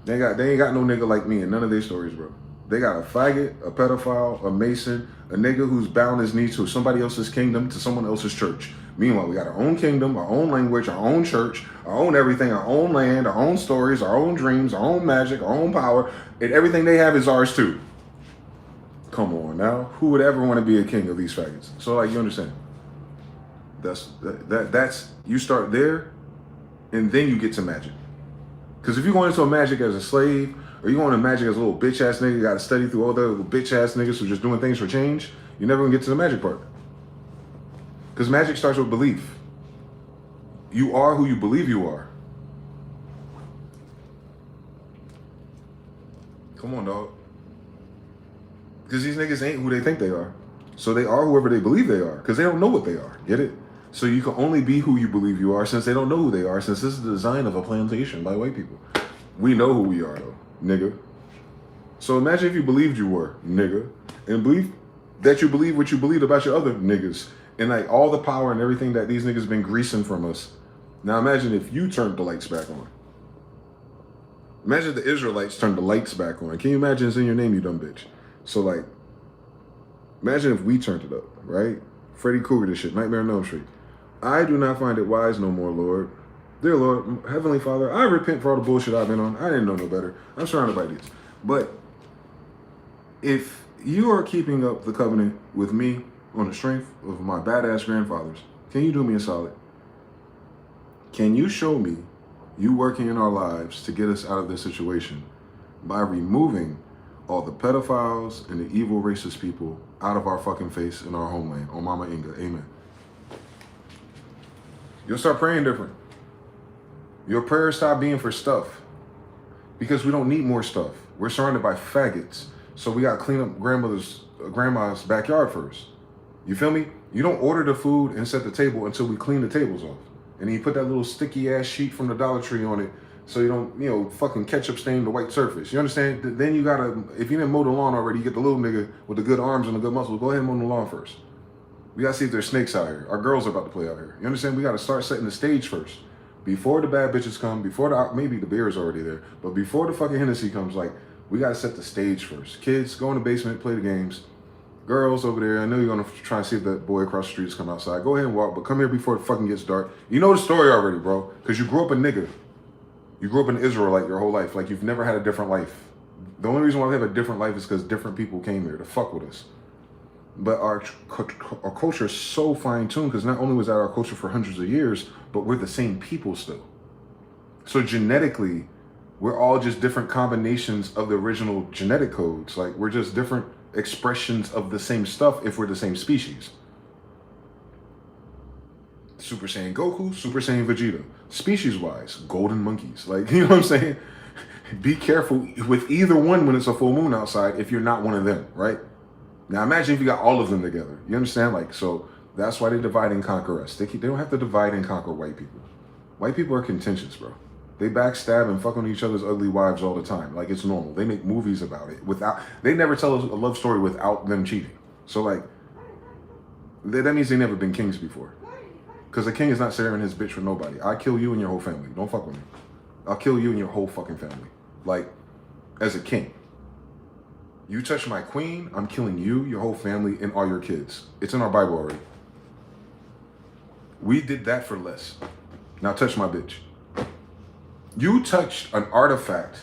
They ain't got no nigga like me in none of their stories, bro. They got a faggot, a pedophile, a mason, a nigga who's bound his knee to somebody else's kingdom, to someone else's church. Meanwhile, we got our own kingdom, our own language, our own church, our own everything, our own land, our own stories, our own dreams, our own magic, our own power, and everything they have is ours too. Come on now, who would ever want to be a king of these faggots? So like, you understand? That's you start there, and then you get to magic. Because if you're going into a magic as a slave, or you're going to magic as a little bitch ass nigga, you got to study through all the little bitch ass niggas who are just doing things for change, you're never gonna get to the magic part. Because magic starts with belief. You are who you believe you are. Come on, dog. Because these niggas ain't who they think they are. So they are whoever they believe they are. Because they don't know what they are. Get it? So you can only be who you believe you are, since they don't know who they are, since this is the design of a plantation by white people. We know who we are, though, nigga. So imagine if you believed you were, nigga, and believe that you believe what you believed about your other niggas, and like all the power and everything that these niggas been greasing from us. Now imagine if you turned the lights back on. Imagine the Israelites turned the lights back on. Can you imagine it's in your name, you dumb bitch? So like, imagine if we turned it up, right? Freddy Krueger, this shit, Nightmare on Elm Street. I do not find it wise no more, Lord. Dear Lord, Heavenly Father, I repent for all the bullshit I've been on. I didn't know no better. I'm surrounded by these. But if you are keeping up the covenant with me on the strength of my badass grandfathers, can you do me a solid? Can you show me you working in our lives to get us out of this situation by removing all the pedophiles and the evil racist people out of our fucking face in our homeland? On Mama Inga, amen. You'll start praying different. Your prayers stop being for stuff, because we don't need more stuff. We're surrounded by faggots, so we gotta clean up grandma's backyard first. You feel me? You don't order the food and set the table until we clean the tables off. And then you put that little sticky ass sheet from the Dollar Tree on it, so you don't, fucking ketchup stain the white surface. You understand? Then you gotta, if you didn't mow the lawn already, you get the little nigga with the good arms and the good muscles, go ahead and mow the lawn first. We gotta see if there's snakes out here. Our girls are about to play out here. You understand? We gotta start setting the stage first. Before the bad bitches come, before maybe the beer is already there, but before the fucking Hennessy comes, like, we gotta set the stage first. Kids, go in the basement, play the games. Girls over there, I know you're gonna try and see if that boy across the street is coming outside. Go ahead and walk, but come here before it fucking gets dark. You know the story already, bro, because you grew up a nigga. You grew up an Israelite your whole life. Like, you've never had a different life. The only reason why we have a different life is because different people came here to fuck with us. But our culture is so fine-tuned, because not only was that our culture for hundreds of years, but we're the same people still. So genetically, we're all just different combinations of the original genetic codes. Like, we're just different expressions of the same stuff if we're the same species. Super Saiyan Goku, Super Saiyan Vegeta. Species-wise, golden monkeys. Like, you know what I'm saying? Be careful with either one when it's a full moon outside if you're not one of them, right? Now imagine if you got all of them together. You understand? Like, so that's why they divide and conquer us. They don't have to divide and conquer white people. White people are contentious, bro. They backstab and fuck on each other's ugly wives all the time. Like, it's normal. They make movies about it they never tell a love story without them cheating. So like, that means they've never been kings before. Because a king is not sharing his bitch with nobody. I kill you and your whole family. Don't fuck with me. I'll kill you and your whole fucking family. Like, as a king. You touch my queen, I'm killing you, your whole family, and all your kids. It's in our Bible already. We did that for less. Now touch my bitch. You touched an artifact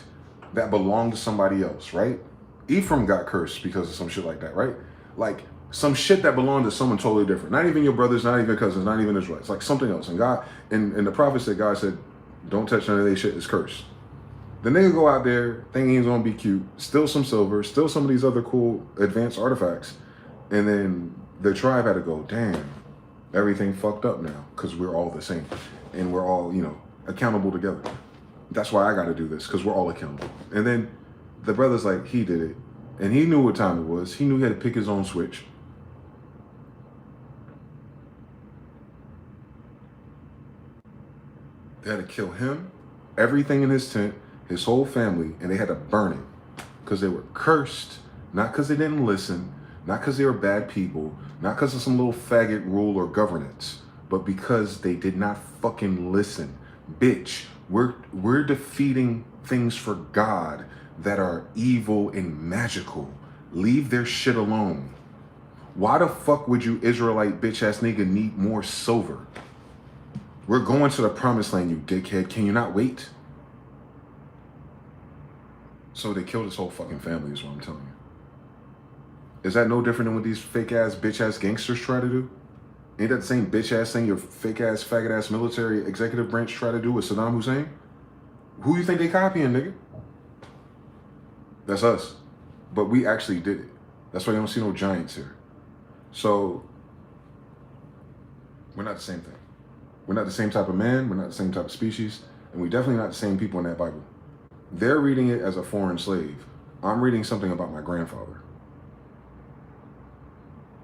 that belonged to somebody else, right? Ephraim got cursed because of some shit like that, right? Like, some shit that belonged to someone totally different. Not even your brothers, not even cousins, not even Israelites. Like something else. And God, and the prophet said, God said, don't touch none of their shit, it's cursed. The nigga go out there thinking he's gonna be cute, steal some silver, steal some of these other cool advanced artifacts, and then the tribe had to go, damn, everything fucked up now because we're all the same and we're all, you know, accountable together. That's why I got to do this, because we're all accountable. And then the brother's like, he did it, and he knew what time it was. He knew he had to pick his own switch. They had to kill him, everything in his tent, his whole family, and they had to burn it because they were cursed, not because they didn't listen, not because they were bad people, not because of some little faggot rule or governance, but because they did not fucking listen. Bitch, we're defeating things for God that are evil and magical. Leave their shit alone. Why the fuck would you Israelite bitch ass nigga need more silver? We're going to the promised land, you dickhead. Can you not wait? So they killed his whole fucking family is what I'm telling you. Is that no different than what these fake ass bitch ass gangsters try to do? Ain't that the same bitch ass thing your fake ass faggot ass military executive branch try to do with Saddam Hussein? Who you think they copying, nigga? That's us. But we actually did it. That's why you don't see no giants here. So we're not the same thing. We're not the same type of man, we're not the same type of species, and we're definitely not the same people in that Bible. They're reading it as a foreign slave. I'm reading something about my grandfather.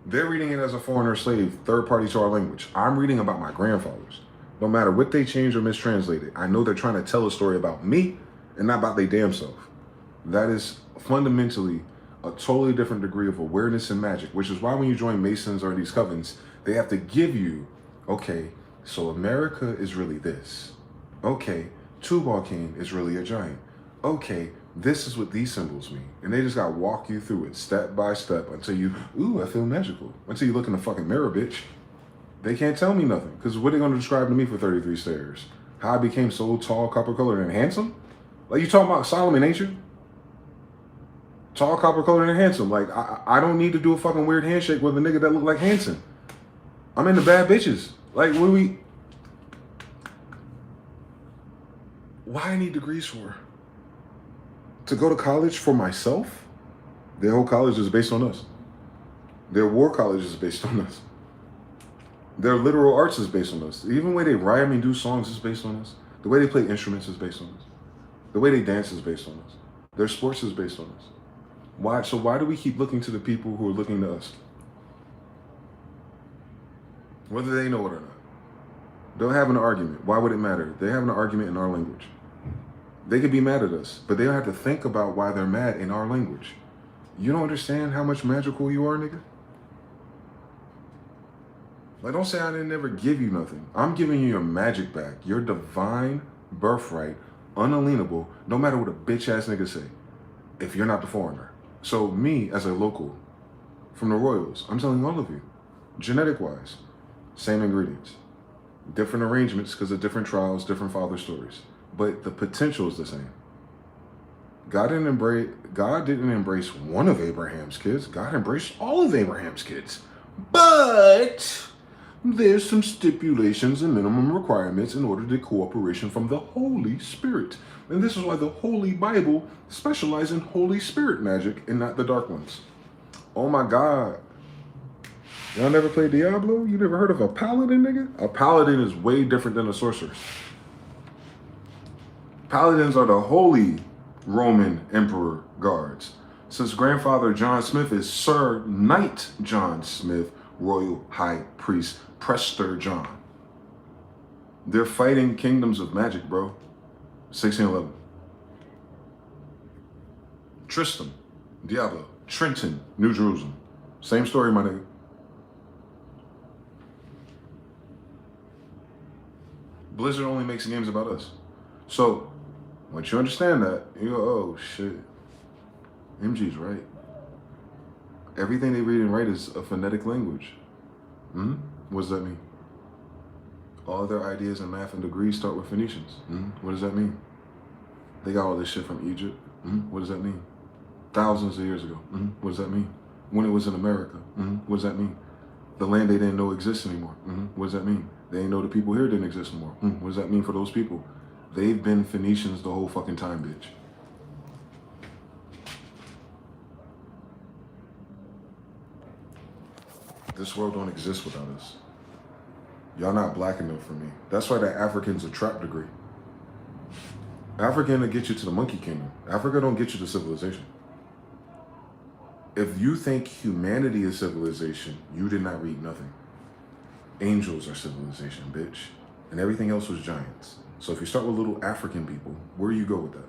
They're reading it as a foreigner slave, third party to our language. I'm reading about my grandfathers. No matter what they change or mistranslate it, I know they're trying to tell a story about me and not about their damn self. That is fundamentally a totally different degree of awareness and magic, which is why when you join Masons or these covens, they have to give you, okay, so America is really this. Okay, Tubal Cain is really a giant. Okay, this is what these symbols mean. And they just gotta walk you through it step by step until you, ooh, I feel magical. Until you look in the fucking mirror, bitch. They can't tell me nothing, because what are they gonna describe to me for 33 stairs? How I became so tall, copper colored, and handsome? Like you talking about Solomon, ain't you? Tall, copper colored, and handsome. Like, I don't need to do a fucking weird handshake with a nigga that look like Hanson. I'm into bad bitches. Like, why I need degrees for? To go to college for myself? Their whole college is based on us. Their war college is based on us. Their literal arts is based on us. Even the way they rhyme and do songs is based on us. The way they play instruments is based on us. The way they dance is based on us. Their sports is based on us. Why? So why do we keep looking to the people who are looking to us? Whether they know it or not. They'll have an argument. Why would it matter? They have an argument in our language. They could be mad at us, but they don't have to think about why they're mad in our language. You don't understand how much magical you are, nigga? Like, don't say I didn't ever give you nothing. I'm giving you your magic back. Your divine birthright, unalienable, no matter what a bitch ass nigga say, if you're not the foreigner. So me, as a local, from the Royals, I'm telling all of you, genetic-wise, same ingredients. Different arrangements because of different trials, different father stories. But the potential is the same. God didn't embrace one of Abraham's kids. God embraced all of Abraham's kids. But there's some stipulations and minimum requirements in order to cooperation from the Holy Spirit. And this is why the Holy Bible specializes in Holy Spirit magic and not the dark ones. Oh my God. Y'all never played Diablo? You never heard of a paladin, nigga? A paladin is way different than a sorceress. Paladins are the holy Roman emperor guards. Since grandfather John Smith is Sir Knight John Smith, Royal High Priest Prester John. They're fighting kingdoms of magic, bro. 1611. Tristan, Diablo, Trenton, New Jerusalem. Same story, my nigga. Blizzard only makes games about us. So, once you understand that, you go, oh shit, MG's right. Everything they read and write is a phonetic language. What does that mean? All their ideas in math and degrees start with Phoenicians. What does that mean? They got all this shit from Egypt. What does that mean? Thousands of years ago. What does that mean? When it was in America. What does that mean? The land they didn't know exists anymore. What does that mean? They didn't know the people here didn't exist anymore. What does that mean for those people? They've been Phoenicians the whole fucking time, bitch. This world don't exist without us. Y'all not black enough for me. That's why that African's a trap degree. African to get you to the monkey kingdom. Africa don't get you to civilization. If you think humanity is civilization, you did not read nothing. Angels are civilization, bitch. And everything else was giants. So if you start with little African people, where do you go with that?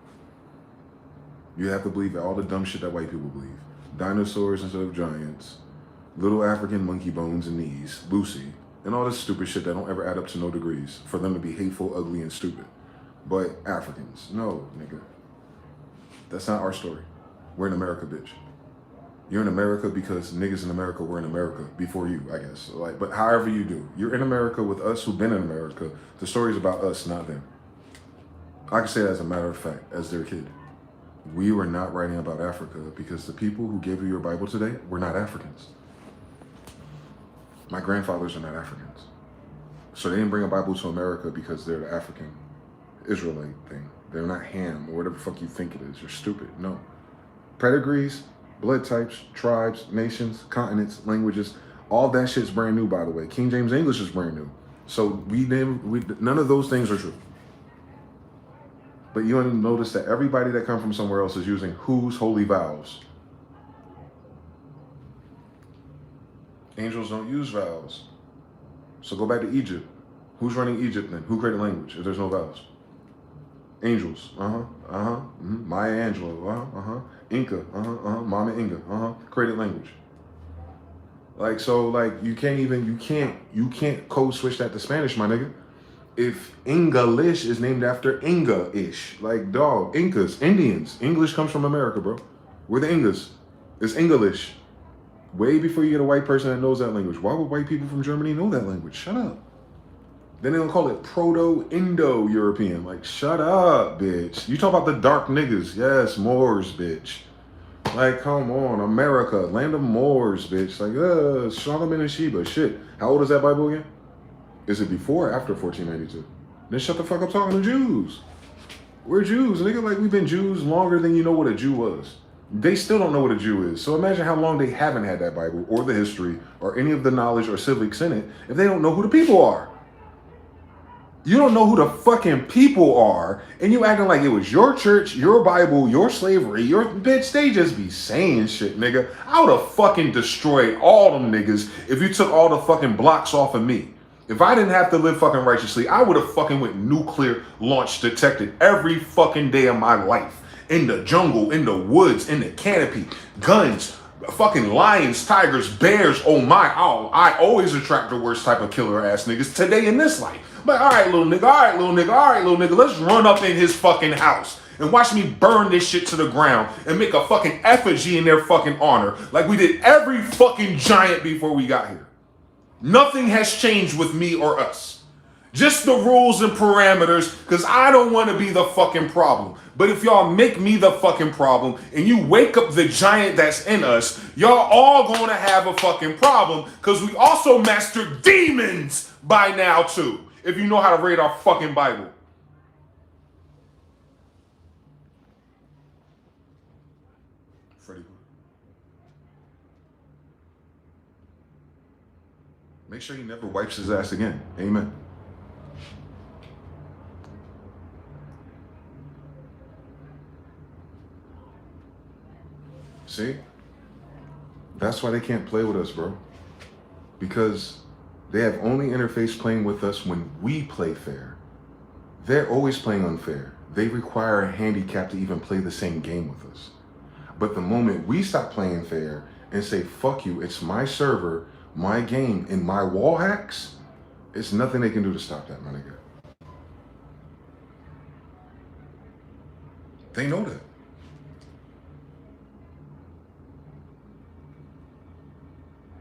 You have to believe all the dumb shit that white people believe. Dinosaurs instead of giants. Little African monkey bones and knees. Lucy. And all this stupid shit that don't ever add up to no degrees. For them to be hateful, ugly, and stupid. But Africans, no, nigga. That's not our story. We're in America, bitch. You're in America because niggas in America were in America before you, I guess. Like, but however you do, you're in America with us who've been in America. The story's about us, not them. I can say that as a matter of fact, as their kid. We were not writing about Africa because the people who gave you your Bible today were not Africans. My grandfathers are not Africans. So they didn't bring a Bible to America because they're the African Israelite thing. They're not Ham or whatever the fuck you think it is. You're stupid. No. Pedigrees, blood types, tribes, nations, continents, languages, all that shit's brand new, by the way. King James English is brand new. So none of those things are true. But you want to notice that everybody that comes from somewhere else is using whose holy vowels. Angels don't use vowels. So go back to Egypt. Who's running Egypt then? Who created language if there's no vowels? Angels. Maya Angelou. Inca. Mama Inga. Created language. Like, so, like, you can't code switch that to Spanish, my nigga. If English is named after Inga-ish, like, dog, Incas, Indians. English comes from America, bro. We're the Ingas. It's English. Way before you get a white person that knows that language. Why would white people from Germany know that language? Shut up. Then they'll call it Proto-Indo-European. Like, shut up, bitch. You talk about the dark niggas. Yes, Moors, bitch. Like, come on. America, land of Moors, bitch. Like, Solomon and Sheba. Shit. How old is that Bible again? Is it before or after 1492? Then shut the fuck up talking to Jews. We're Jews. Nigga, like, we've been Jews longer than you know what a Jew was. They still don't know what a Jew is. So imagine how long they haven't had that Bible or the history or any of the knowledge or civics in it if they don't know who the people are. You don't know who the fucking people are, and you acting like it was your church, your Bible, your slavery, your bitch. They just be saying shit, nigga. I would have fucking destroyed all them niggas if you took all the fucking blocks off of me. If I didn't have to live fucking righteously, I would have fucking went nuclear launch detected every fucking day of my life. In the jungle, in the woods, in the canopy, guns, fucking lions, tigers, bears. Oh my, I always attract the worst type of killer ass niggas today in this life. But all right, little nigga, let's run up in his fucking house and watch me burn this shit to the ground and make a fucking effigy in their fucking honor like we did every fucking giant before we got here. Nothing has changed with me or us. Just the rules and parameters, because I don't want to be the fucking problem. But if y'all make me the fucking problem and you wake up the giant that's in us, y'all all gonna have a fucking problem, because we also master demons by now too, if you know how to read our fucking Bible. Freddie. Make sure he never wipes his ass again. Amen. See? That's why they can't play with us, bro. Because they have only interface playing with us when we play fair. They're always playing unfair. They require a handicap to even play the same game with us. But the moment we stop playing fair and say, fuck you, it's my server, my game, and my wall hacks, it's nothing they can do to stop that, my nigga. They know that.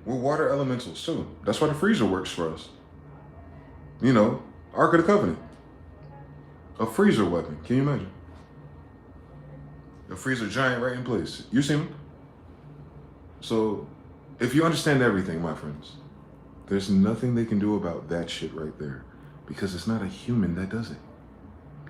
We're water elementals too. That's why the freezer works for us. You know, Ark of the Covenant. A freezer weapon. Can you imagine? A freezer giant right in place. You seen him? So, if you understand everything, my friends, there's nothing they can do about that shit right there. Because it's not a human that does it.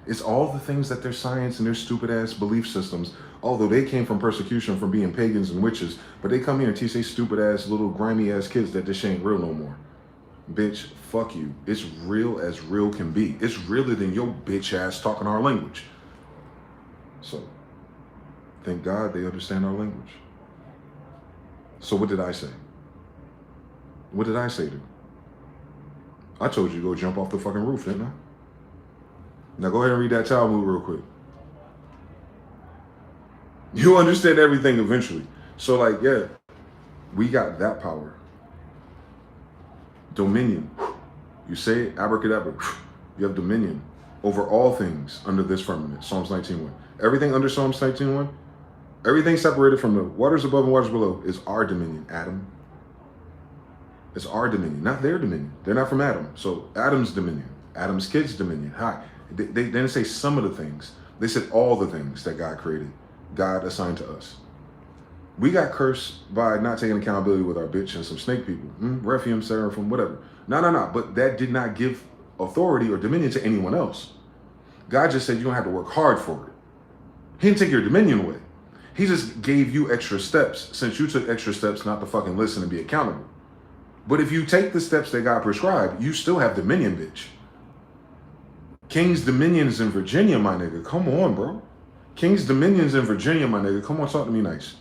It's all the things that their science and their stupid ass belief systems, although they came from persecution from being pagans and witches, but they come here and teach they stupid ass little grimy ass kids that this shit ain't real no more. Bitch, fuck you. It's real as real can be. It's realer than your bitch ass talking our language. So, thank God they understand our language. So what did I say? What did I say to? I told you to go jump off the fucking roof, didn't I? Now go ahead and read that Talmud real quick. You understand everything eventually. So like, yeah, we got that power. Dominion. You say it, abracadabra. You have dominion over all things under this firmament. Psalms 19:1. Everything under Psalms 19:1, everything separated from the waters above and waters below is our dominion, Adam. It's our dominion, not their dominion. They're not from Adam. So Adam's dominion, Adam's kids' dominion. Hi. They didn't say some of the things. They said all the things that God created, God assigned to us. We got cursed by not taking accountability with our bitch and some snake people. Rephium, Seraphim, whatever. No. But that did not give authority or dominion to anyone else. God just said you don't have to work hard for it. He didn't take your dominion away. He just gave you extra steps since you took extra steps not to fucking listen and be accountable. But if you take the steps that God prescribed, you still have dominion, bitch. King's Dominions in Virginia, my nigga. Come on, bro. King's Dominions in Virginia, my nigga. Come on, talk to me nice.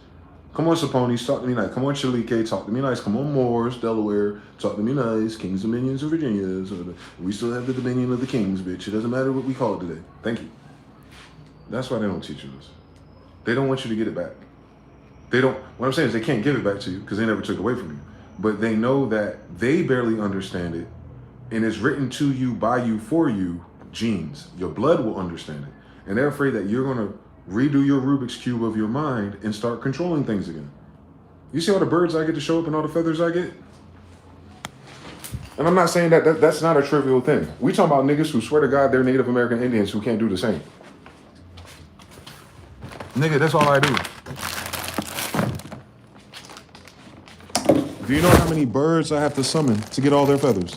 Come on, Saponis, talk to me nice. Come on, Chalike, talk to me nice. Come on, Moors, Delaware, talk to me nice. King's Dominions in Virginia. So we still have the dominion of the kings, bitch. It doesn't matter what we call it today. Thank you. That's why they don't teach you this. They don't want you to get it back. They don't, what I'm saying is they can't give it back to you because they never took it away from you. But they know that they barely understand it and it's written to you, by you, for you, genes. Your blood will understand it. And they're afraid that you're going to redo your Rubik's Cube of your mind and start controlling things again. You see all the birds I get to show up and all the feathers I get? And I'm not saying that's not a trivial thing. We talking about niggas who swear to God they're Native American Indians who can't do the same. Nigga, that's all I do. Do you know how many birds I have to summon to get all their feathers?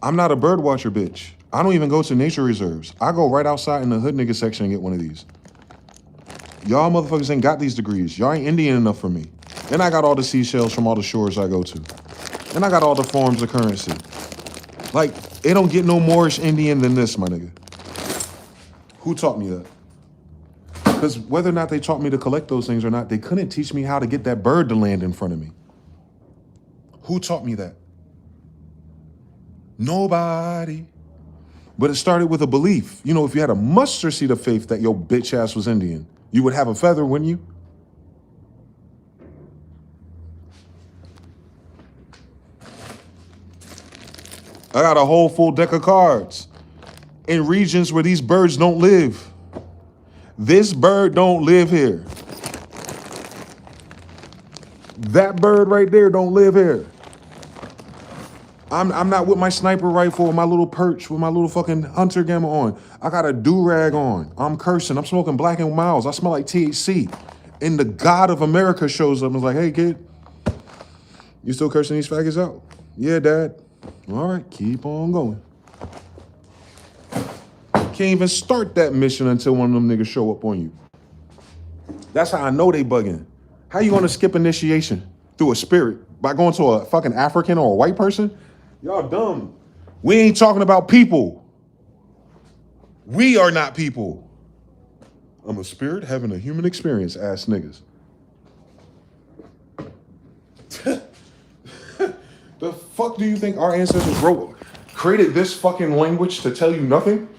I'm not a bird watcher, bitch. I don't even go to nature reserves. I go right outside in the hood nigga section and get one of these. Y'all motherfuckers ain't got these degrees. Y'all ain't Indian enough for me. And I got all the seashells from all the shores I go to. And I got all the forms of currency. Like, it don't get no Moorish Indian than this, my nigga. Who taught me that? Because whether or not they taught me to collect those things or not, they couldn't teach me how to get that bird to land in front of me. Who taught me that? Nobody. But it started with a belief. You know, if you had a mustard seed of faith that your bitch ass was Indian, you would have a feather, wouldn't you? I got a whole full deck of cards in regions where these birds don't live. This bird don't live here. That bird right there don't live here. I'm not with my sniper rifle, my little perch, with my little fucking hunter gamma on. I got a do-rag on. I'm cursing. I'm smoking Black & Milds. I smell like THC. And the God of America shows up and is like, hey, kid, you still cursing these faggots out? Yeah, Dad. All right, keep on going. Can't even start that mission until one of them niggas show up on you. That's how I know they bugging. How you gonna skip initiation through a spirit? By going to a fucking African or a white person? Y'all dumb. We ain't talking about people. We are not people. I'm a spirit having a human experience, ass niggas. The fuck do you think our ancestors created this fucking language to tell you nothing?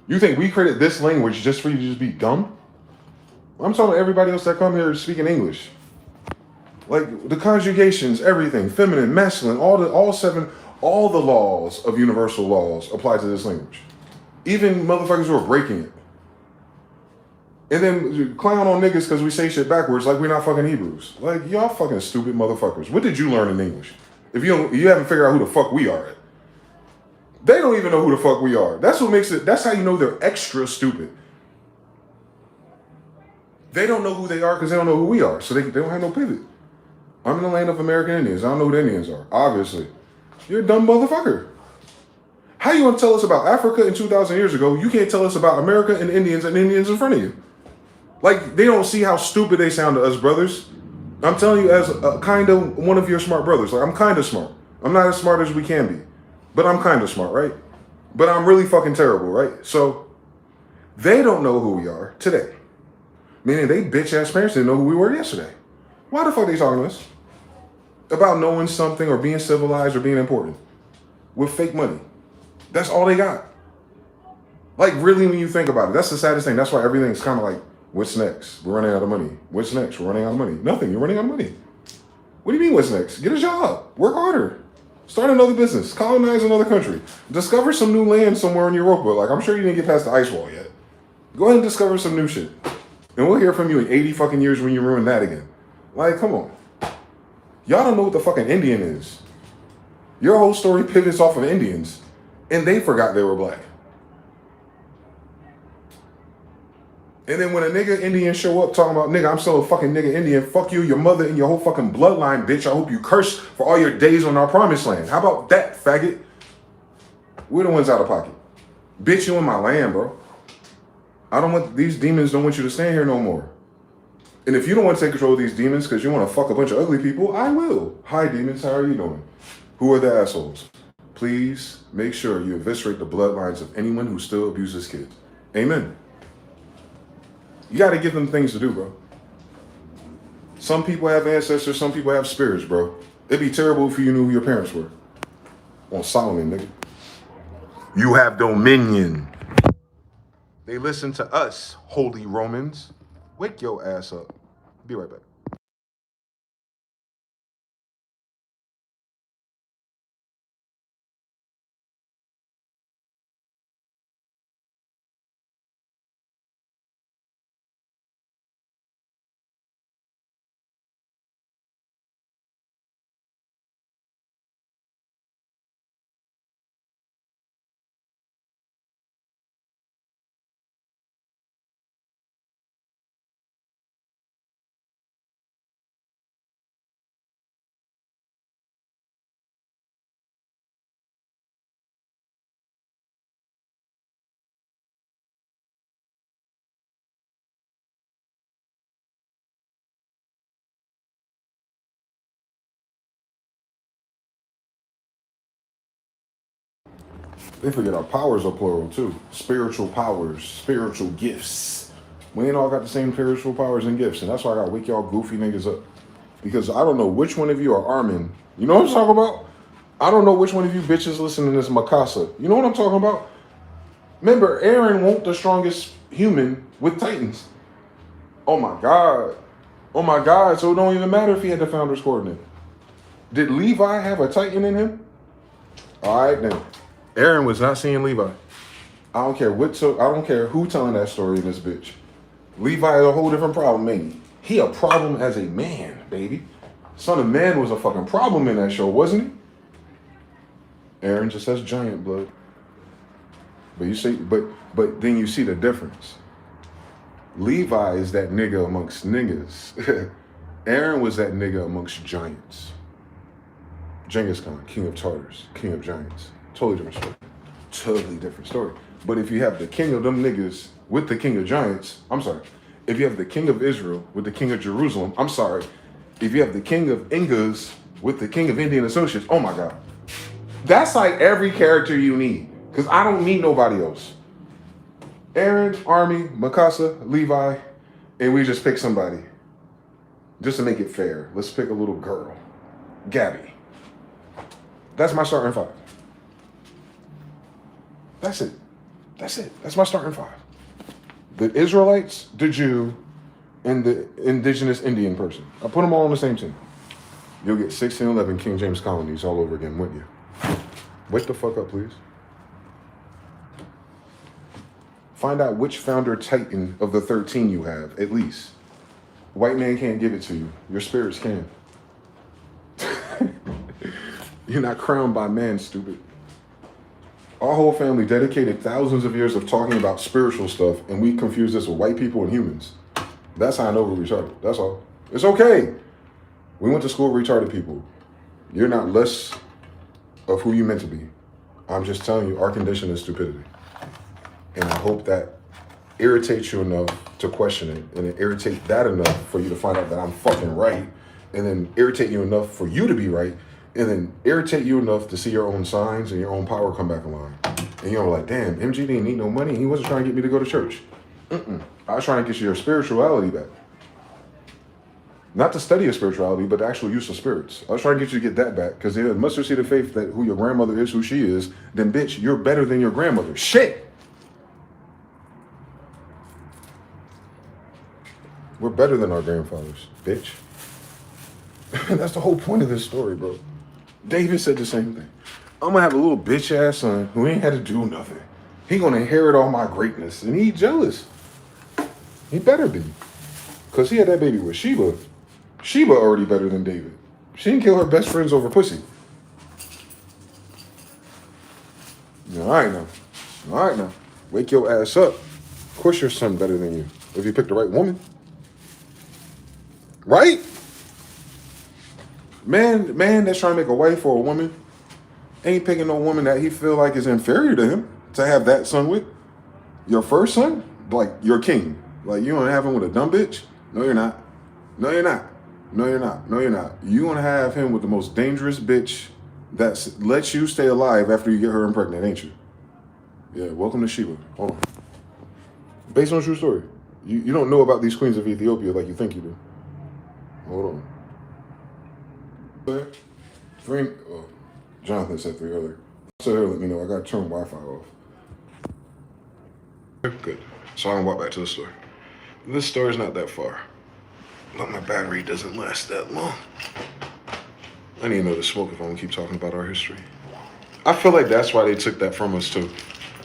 You think we created this language just for you to just be dumb? I'm talking to everybody else that come here speaking English. Like the conjugations, everything, feminine, masculine, all the laws of universal laws apply to this language. Even motherfuckers who are breaking it. And then clown on niggas because we say shit backwards like we're not fucking Hebrews. Like, y'all fucking stupid motherfuckers. What did you learn in English? If you haven't figured out who the fuck we are. They don't even know who the fuck we are. That's what makes it, that's how you know they're extra stupid. They don't know who they are because they don't know who we are. So they don't have no pivot. I'm in the land of American Indians. I don't know who the Indians are. Obviously. You're a dumb motherfucker. How you gonna tell us about Africa in 2,000 years ago? You can't tell us about America and Indians in front of you. Like, they don't see how stupid they sound to us, brothers. I'm telling you, as a kind of one of your smart brothers. Like, I'm kind of smart. I'm not as smart as we can be, but I'm kind of smart, right? But I'm really fucking terrible, right? So they don't know who we are today. Meaning they bitch ass parents didn't know who we were yesterday. Why the fuck are they talking to us about knowing something or being civilized or being important with fake money? That's all they got. Like, really, when you think about it, that's the saddest thing. That's why everything's kind of like, what's next? We're running out of money. What's next? We're running out of money. Nothing. You're running out of money. What do you mean, what's next? Get a job. Work harder. Start another business. Colonize another country. Discover some new land somewhere in Europa. Like, I'm sure you didn't get past the ice wall yet. Go ahead and discover some new shit. And we'll hear from you in 80 fucking years when you ruin that again. Like, come on. Y'all don't know what the fucking Indian is. Your whole story pivots off of Indians, and they forgot they were black. And then when a nigga Indian show up talking about, nigga, I'm still a fucking nigga Indian, fuck you, your mother, and your whole fucking bloodline, bitch. I hope you curse for all your days on our promised land. How about that, faggot? We're the ones out of pocket. Bitch, you in my land, bro. I don't want, these demons don't want you to stand here no more. And if you don't want to take control of these demons because you want to fuck a bunch of ugly people, I will. Hi, demons, how are you doing? Who are the assholes? Please make sure you eviscerate the bloodlines of anyone who still abuses kids. Amen. You got to give them things to do, bro. Some people have ancestors, some people have spirits, bro. It'd be terrible if you knew who your parents were. On Solomon, nigga. You have dominion. They listen to us, holy Romans. Wake your ass up. Be right back. They forget our powers are plural too. Spiritual powers, spiritual gifts. We ain't all got the same spiritual powers and gifts, and that's why I gotta wake y'all goofy niggas up. Because I don't know which one of you are Armin. You know what I'm talking about? I don't know which one of you bitches listening to this Mikasa. You know what I'm talking about? Remember, Aaron won't the strongest human with Titans. Oh my God. Oh my God. So it don't even matter if he had the founder's coordinate. Did Levi have a Titan in him? All right, then. Aaron was not seeing Levi. I don't care I don't care who telling that story in this bitch. Levi is a whole different problem, ain't he? He a problem as a man, baby. Son of Man was a fucking problem in that show, wasn't he? Aaron just has giant blood. But you see, but then you see the difference. Levi is that nigga amongst niggas. Aaron was that nigga amongst giants. Genghis Khan, king of Tartars, king of giants. Totally different story. Totally different story. But if you have the king of them niggas with the king of giants, I'm sorry. If you have the king of Israel with the king of Jerusalem, I'm sorry. If you have the king of Ingas with the king of Indian Associates, oh my God. That's like every character you need. Because I don't need nobody else. Aaron, Army, Mikasa, Levi, and we just pick somebody. Just to make it fair. Let's pick a little girl. Gabby. That's my starting five. That's it. That's it. That's my starting five. The Israelites, the Jew, and the indigenous Indian person. I put them all on the same team. You'll get 1611 King James colonies all over again, wouldn't you? Wake the fuck up, please. Find out which founder titan of the 13 you have, at least. White man can't give it to you. Your spirits can. You're not crowned by man, stupid. Our whole family dedicated thousands of years of talking about spiritual stuff, and we confuse this with white people and humans. That's how I know we're retarded. That's all. It's okay. We went to school with retarded people. You're not less of who you meant to be. I'm just telling you, our condition is stupidity. And I hope that irritates you enough to question it, and it irritates that enough for you to find out that I'm fucking right, and then irritate you enough for you to be right, and then irritate you enough to see your own signs and your own power come back alive. And you're like, damn, MG didn't need no money. He wasn't trying to get me to go to church. I was trying to get you your spirituality back. Not the study of spirituality, but the actual use of spirits. I was trying to get you to get that back, because there must see the faith that who your grandmother is, who she is, then bitch, you're better than your grandmother. Shit! We're better than our grandfathers, bitch. That's the whole point of this story, bro. David said the same thing. I'm gonna have a little bitch ass son who ain't had to do nothing. He gonna inherit all my greatness, and he jealous. He better be, cause he had that baby with Sheba. Sheba already better than David. She didn't kill her best friends over pussy. No, all right now. All right now. Wake your ass up. Of course your son better than you, if you pick the right woman. Right? Man that's trying to make a wife for a woman ain't picking no woman that he feel like is inferior to him to have that son with. Your first son, like your king. Like you gonna have him with a dumb bitch? No, you're not. No, you're not. No, you're not. No, you're not. You gonna have him with the most dangerous bitch that lets you stay alive after you get her impregnant, ain't you? Yeah, welcome to Sheba. Hold on. Based on a true story. You don't know about these queens of Ethiopia like you think you do. Hold on. Jonathan said 3 earlier. So here, let me know. I got to turn Wi-Fi off. Good. So I can walk back to the store. This store is not that far. But my battery doesn't last that long. I need another smoke if I'm gonna keep talking about our history. I feel like that's why they took that from us too.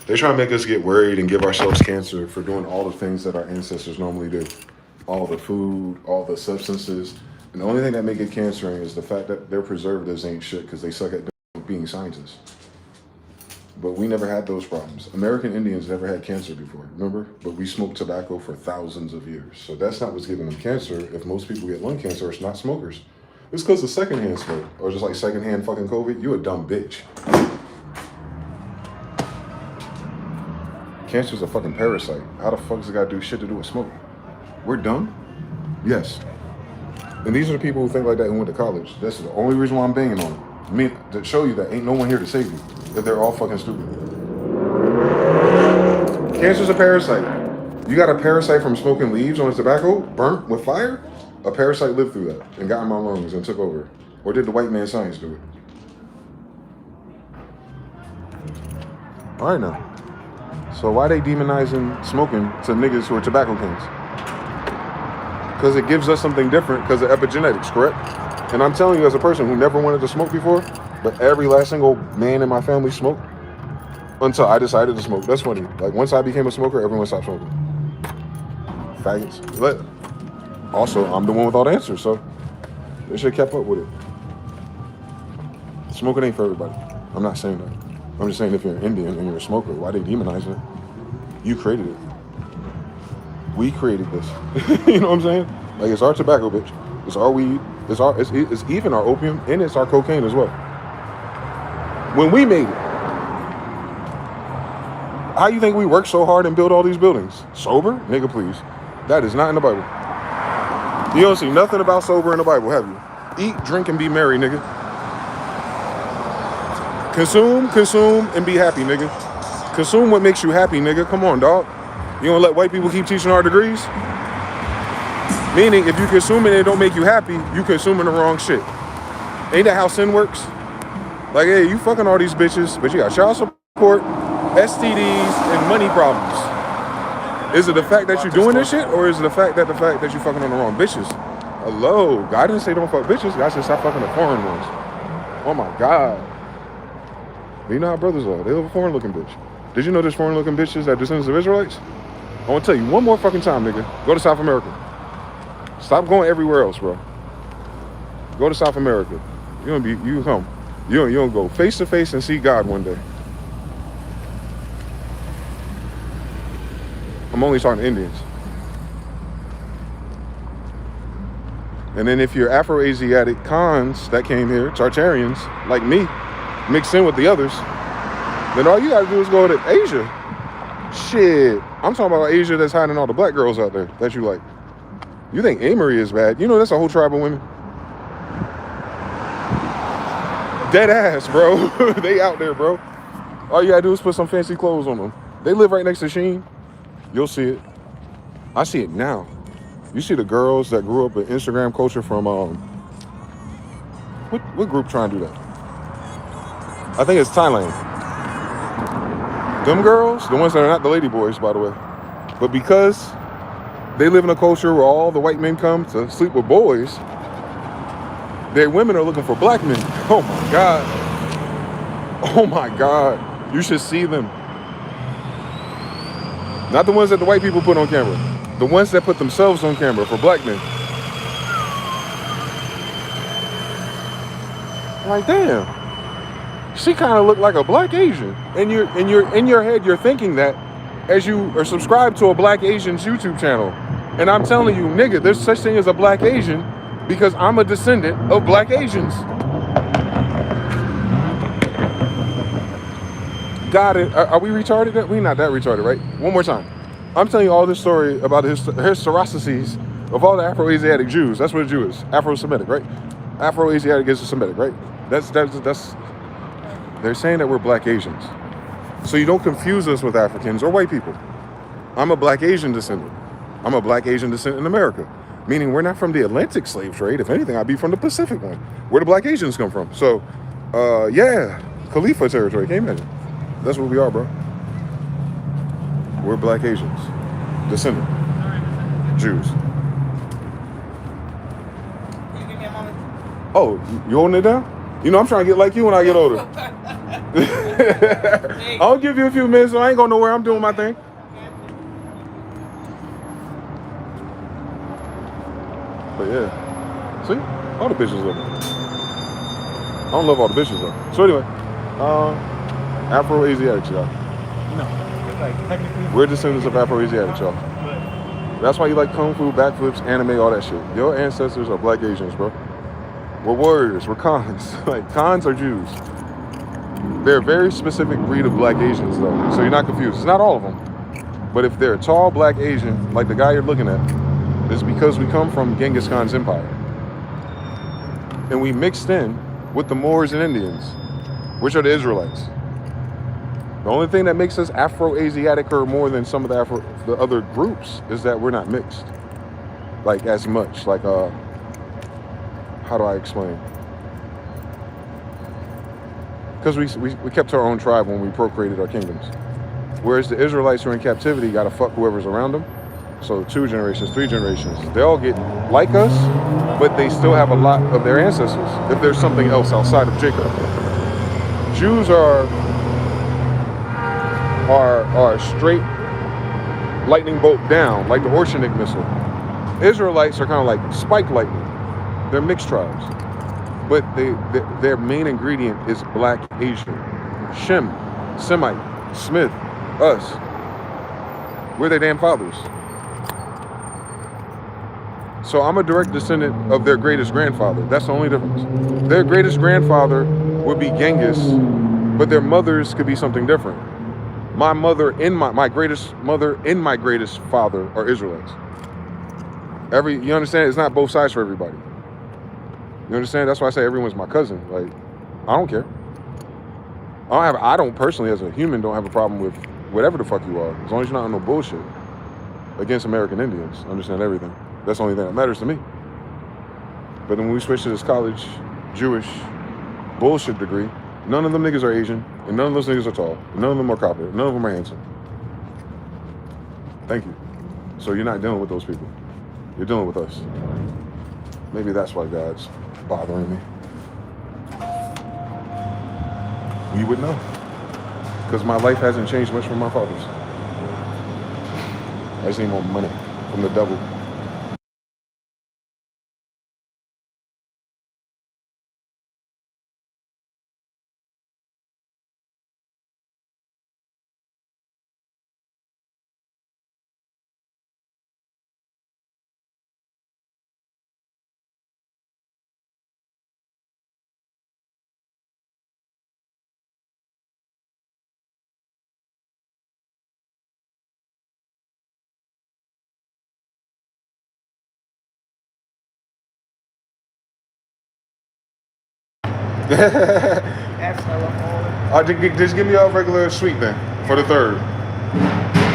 They try to make us get worried and give ourselves cancer for doing all the things that our ancestors normally do. All the food, all the substances. And the only thing that make it cancering is the fact that their preservatives ain't shit because they suck at being scientists. But we never had those problems. American Indians never had cancer before, remember? But we smoked tobacco for thousands of years. So that's not what's giving them cancer. If most people get lung cancer, it's not smokers. It's because of secondhand smoke, or just like secondhand fucking COVID. You a dumb bitch. Cancer's a fucking parasite. How the fuck does it got to do shit to do with smoke? We're dumb? Yes. And these are the people who think like that who went to college. That's the only reason why I'm banging on them. I mean, to show you that ain't no one here to save you. If they're all fucking stupid. Cancer's a parasite. You got a parasite from smoking leaves on a tobacco, burnt with fire? A parasite lived through that and got in my lungs and took over. Or did the white man science do it? All right now. So why they demonizing smoking to niggas who are tobacco kings? Because it gives us something different because of epigenetics, correct? And I'm telling you as a person who never wanted to smoke before, but every last single man in my family smoked until I decided to smoke. That's funny. Like once I became a smoker, everyone stopped smoking. Faggots. But also, I'm the one with all the answers, so they should have kept up with it. Smoking ain't for everybody. I'm not saying that. I'm just saying if you're an Indian and you're a smoker, why they demonizing it? You created it. We created this. You know what I'm saying? Like it's our tobacco, bitch. It's our weed. It's even our opium, and it's our cocaine as well. When we made it, how you think we worked so hard and built all these buildings? Sober? Nigga, please. That is not in the Bible. You don't see nothing about sober in the Bible, have you? Eat, drink, and be merry, nigga. Consume, and be happy, nigga. Consume what makes you happy, nigga. Come on, dog. You gonna let white people keep teaching our degrees? Meaning, if you consume it and it don't make you happy, you consuming the wrong shit. Ain't that how sin works? Like, hey, you fucking all these bitches, but you got child support, STDs, and money problems. Is it the fact that you're doing this shit, or is it the fact that you fucking on the wrong bitches? Hello, God didn't say don't fuck bitches. God said stop fucking the foreign ones. Oh my God. You know how brothers are. They love a foreign looking bitch. Did you know there's foreign looking bitches that are descendants of Israelites? I want to tell you one more fucking time, nigga. Go to South America. Stop going everywhere else, bro. Go to South America. You gonna go face to face and see God one day. I'm only talking to Indians. And then if you're Afro-Asiatic Khans that came here, Tartarians, like me, mixed in with the others, Then all you gotta do is go to Asia. Shit. I'm talking about Asia that's hiding all the black girls out there that you like. You think Amory is bad. You know that's a whole tribe of women. Dead ass, bro. They out there, bro. All you gotta do is put some fancy clothes on them. They live right next to Sheen. You'll see it. I see it now. You see the girls that grew up in Instagram culture from what group trying to do that? I think it's Thailand. Them girls, the ones that are not the lady boys, by the way. But because they live in a culture where all the white men come to sleep with boys, their women are looking for black men. Oh my God. Oh my God. You should see them. Not the ones that the white people put on camera. The ones that put themselves on camera for black men. Like, damn. She kind of looked like a black Asian. And you're in your head, you're thinking that as you are subscribed to a black Asian's YouTube channel. And I'm telling you, nigga, there's such thing as a black Asian because I'm a descendant of black Asians. Got it. Are we retarded? We not that retarded, right? One more time. I'm telling you all this story about the historicities of all the Afro-Asiatic Jews. That's what a Jew is. Afro-Semitic, right? Afro-Asiatic is a Semitic, right? That's. They're saying that we're black Asians. So you don't confuse us with Africans or white people. I'm a black Asian descendant. I'm a black Asian descendant in America. Meaning we're not from the Atlantic slave trade. If anything, I'd be from the Pacific one. Where the black Asians come from. So, yeah, Khalifa territory. Can you imagine? That's what we are, bro. We're black Asians. Descendant. Jews. Oh, you holding it down? You know, I'm trying to get like you when I get older. I'll give you a few minutes, so I ain't going nowhere. I'm doing my thing. But yeah. See? All the bitches love me. I don't love all the bitches though. So anyway, Afro-Asiatics, y'all. No. Like, technically. We're descendants of Afro-Asiatics, y'all. That's why you like kung fu, backflips, anime, all that shit. Your ancestors are black Asians, bro. We're warriors. We're Khans. Like, Khans are Jews. They're a very specific breed of black Asians, though. So you're not confused. It's not all of them. But if they're a tall black Asian, like the guy you're looking at, it's because we come from Genghis Khan's empire. And we mixed in with the Moors and Indians, which are the Israelites. The only thing that makes us Afro-Asiatic or more than some of the other groups is that we're not mixed. Like, as much. Like, how do I explain? Because we kept our own tribe when we procreated our kingdoms. Whereas the Israelites who are in captivity got to fuck whoever's around them. So 2 generations, 3 generations. They all get like us, but they still have a lot of their ancestors. If there's something else outside of Jacob. Jews are straight lightning bolt down, like the Oceanic missile. Israelites are kind of like spike lightning. They're mixed tribes. But their main ingredient is black Asian. Shem, Semite, Smith, us. We're their damn fathers. So I'm a direct descendant of their greatest grandfather. That's the only difference. Their greatest grandfather would be Genghis, but their mothers could be something different. My mother and my greatest mother and my greatest father are Israelites. You understand? It's not both sides for everybody. You understand? That's why I say everyone's my cousin. Like, I don't care. I don't personally, as a human, don't have a problem with whatever the fuck you are, as long as you're not on no bullshit against American Indians. Understand everything. That's the only thing that matters to me. But then when we switch to this college Jewish bullshit degree, none of them niggas are Asian, and none of those niggas are tall, and none of them are competent, none of them are handsome. Thank you. So you're not dealing with those people. You're dealing with us. Maybe that's why God's bothering me. You would know. Because my life hasn't changed much from my father's. I just need more money from the devil. That's alcoholic. Just give me a regular sweet then for the third.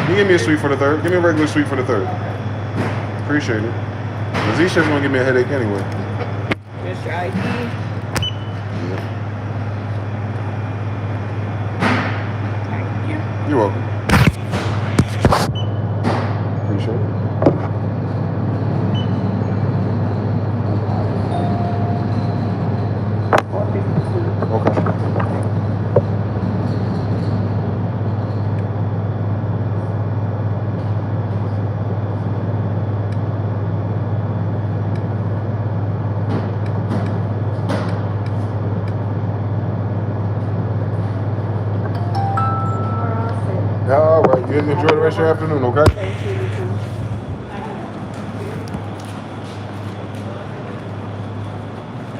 You give me a sweet for the third. Give me a regular sweet for the third. Appreciate it. Cause these shit's gonna give me a headache anyway. Just your ID. Yeah. Thank you. You're welcome. Appreciate it. Okay. All right, you enjoy the rest of your afternoon, okay? Thank you. You too.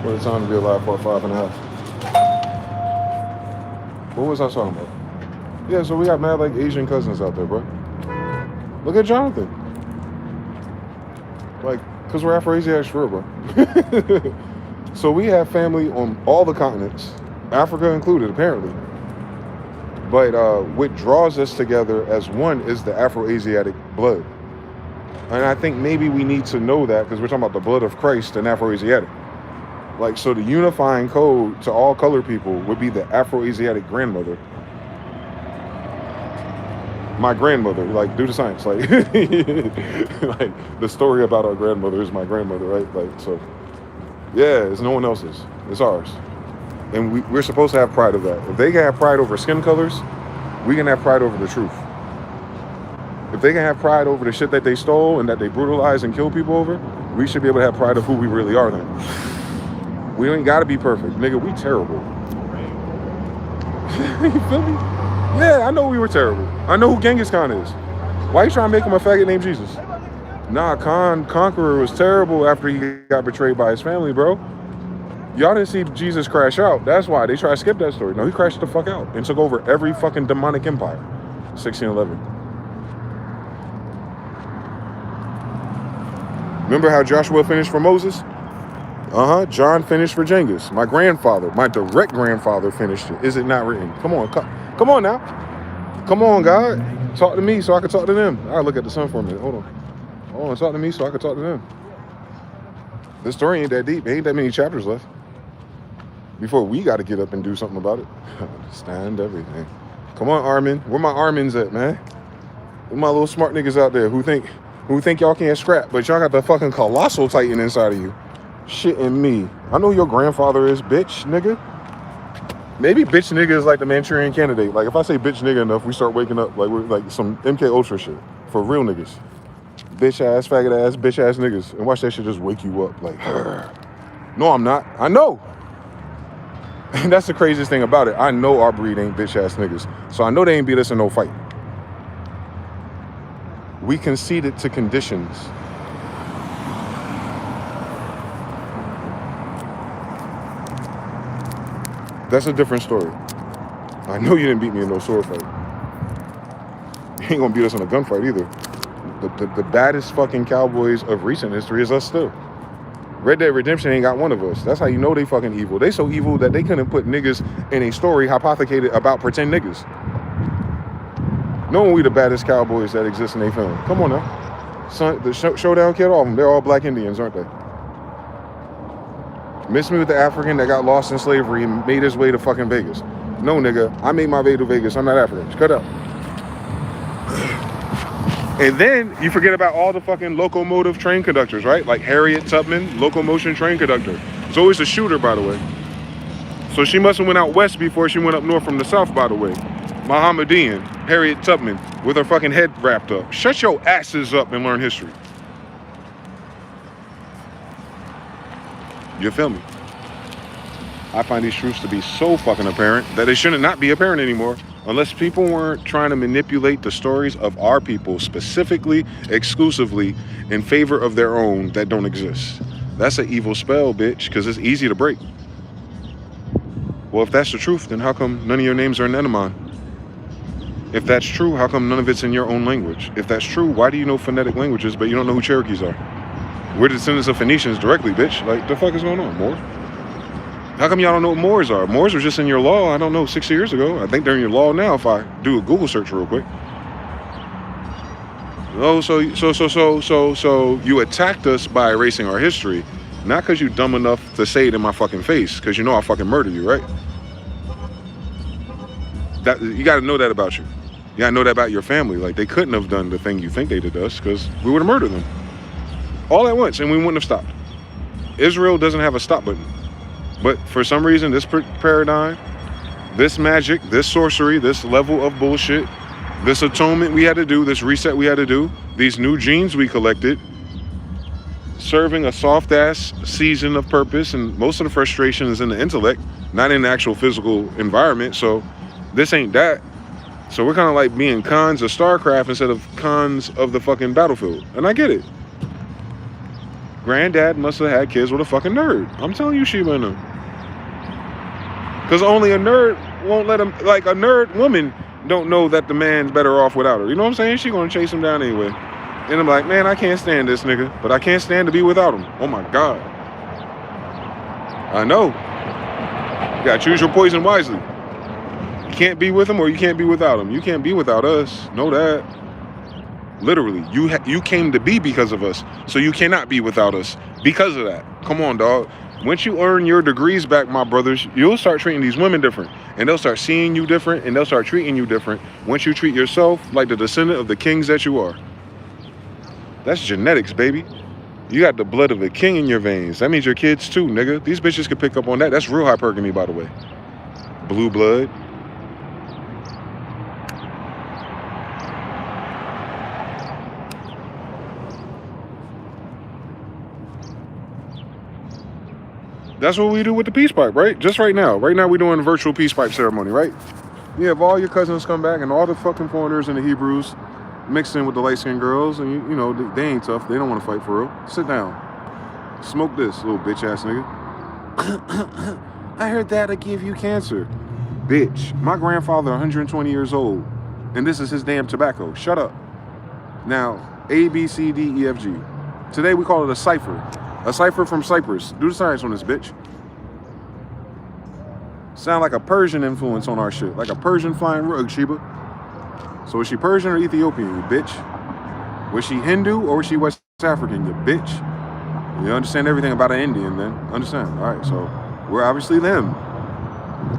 What a time to be alive for 5.5. What was I talking about? Yeah, so we got mad like Asian cousins out there, bro. Look at Jonathan. Like, cause we're Afro-Asiatics for real, bro. So we have family on all the continents, Africa included, apparently. But what draws us together as one is the Afro-Asiatic blood. And I think maybe we need to know that because we're talking about the blood of Christ and Afro-Asiatic. Like, so the unifying code to all colored people would be the Afro-Asiatic grandmother. My grandmother, like, do the science. Like, like the story about our grandmother is my grandmother, right? Like, so, yeah, it's no one else's. It's ours. And we're supposed to have pride of that. If they can have pride over skin colors, we can have pride over the truth. If they can have pride over the shit that they stole and that they brutalized and killed people over, we should be able to have pride of who we really are then. We ain't gotta be perfect. Nigga, we terrible. You feel me? Yeah, I know we were terrible. I know who Genghis Khan is. Why you trying to make him a faggot named Jesus? Nah, Conqueror was terrible after he got betrayed by his family, bro. Y'all didn't see Jesus crash out. That's why they try to skip that story. No, he crashed the fuck out and took over every fucking demonic empire. 1611. Remember how Joshua finished for Moses? John finished for Genghis. My grandfather, my direct grandfather finished it. Is it not written? Come on, come on now. Come on, God. Talk to me so I can talk to them. I'll look at the sun for a minute. Hold on, talk to me so I can talk to them. This story ain't that deep. Ain't that many chapters left. Before we got to get up and do something about it. Understand everything. Come on, Armin. Where my Armins at, man? Where my little smart niggas out there who think y'all can't scrap, but y'all got the fucking colossal titan inside of you. Shitting me. I know who your grandfather is, bitch, nigga. Maybe bitch nigga is like the Manchurian Candidate. Like if I say bitch nigga enough, we start waking up like we're like some MK Ultra shit for real niggas. Bitch ass, faggot ass, bitch ass niggas, and watch that shit just wake you up. Like, no, I'm not. I know. And that's the craziest thing about it. I know our breed ain't bitch ass niggas, so I know they ain't beat us in no fight. We conceded to conditions. That's a different story. I know you didn't beat me in no sword fight. You ain't gonna beat us in a gunfight either. The baddest fucking cowboys of recent history is us still. Red Dead Redemption ain't got one of us. That's how you know they fucking evil. They so evil that they couldn't put niggas in a story hypothecated about pretend niggas. Knowing we the baddest cowboys that exist in a film. Come on now. Son, the showdown killed all of them. They're all black Indians, aren't they? Miss me with the African that got lost in slavery and made his way to fucking Vegas. No, nigga. I made my way to Vegas. I'm not African. Just cut up. And then you forget about all the fucking locomotive train conductors, right? Like Harriet Tubman, locomotion train conductor. It's always a shooter, by the way. So she must have went out west before she went up north from the south, by the way. Mohammedan, Harriet Tubman, with her fucking head wrapped up. Shut your asses up and learn history. You feel me? I find these truths to be so fucking apparent that they shouldn't not be apparent anymore unless people weren't trying to manipulate the stories of our people specifically, exclusively, in favor of their own that don't exist. That's an evil spell, bitch, because it's easy to break. Well, if that's the truth, then how come none of your names are in Enneman? If that's true, how come none of it's in your own language? If that's true, why do you know phonetic languages, but you don't know who Cherokees are? We're descendants of Phoenicians directly, bitch. Like, the fuck is going on, more? How come y'all don't know what Moors are? Moors were just in your law, I don't know, 6 years ago. I think they're in your law now if I do a Google search real quick. Oh, so you attacked us by erasing our history, not because you dumb enough to say it in my fucking face, because you know I'll fucking murder you, right? That you got to know that about you. You got to know that about your family. Like, they couldn't have done the thing you think they did to us, because we would have murdered them all at once, and we wouldn't have stopped. Israel doesn't have a stop button, but for some reason, this paradigm, this magic, this sorcery, this level of bullshit, this atonement we had to do, this reset we had to do, these new genes we collected, serving a soft-ass season of purpose, and most of the frustration is in the intellect, not in the actual physical environment, so this ain't that. So we're kind of like being cons of StarCraft instead of cons of the fucking battlefield, and I get it. Granddad must have had kids with a fucking nerd. I'm telling you, Sheba and them. Because only a nerd won't let him, like a nerd woman don't know that the man's better off without her. You know what I'm saying? She gonna chase him down anyway. And I'm like, man, I can't stand this nigga, but I can't stand to be without him. Oh my God. I know. You gotta choose your poison wisely. You can't be with him or you can't be without him. You can't be without us. Know that. Literally, you came to be because of us, so you cannot be without us because of that. Come on, dog. Once you earn your degrees back, my brothers, you'll start treating these women different, and they'll start seeing you different, and they'll start treating you different once you treat yourself like the descendant of the kings that you are. That's genetics, baby. You got the blood of a king in your veins. That means your kids too, nigga. These bitches can pick up on that. That's real hypergamy, by the way. Blue blood. That's what we do with the peace pipe, right? Just right now. Right now we're doing a virtual peace pipe ceremony, right? You have all your cousins come back and all the fucking foreigners and the Hebrews mixed in with the light-skinned girls, and you know, they ain't tough. They don't want to fight for real. Sit down. Smoke this, little bitch-ass nigga. I heard that'll give you cancer. Bitch, my grandfather 120 years old, and this is his damn tobacco. Shut up. Now, A, B, C, D, E, F, G. Today we call it a cipher. A cipher from Cyprus. Do the science on this, bitch. Sound like a Persian influence on our shit. Like a Persian flying rug, Sheba. So is she Persian or Ethiopian, you bitch? Was she Hindu or was she West African, you bitch? You understand everything about an Indian then? Understand? All right, so we're obviously them.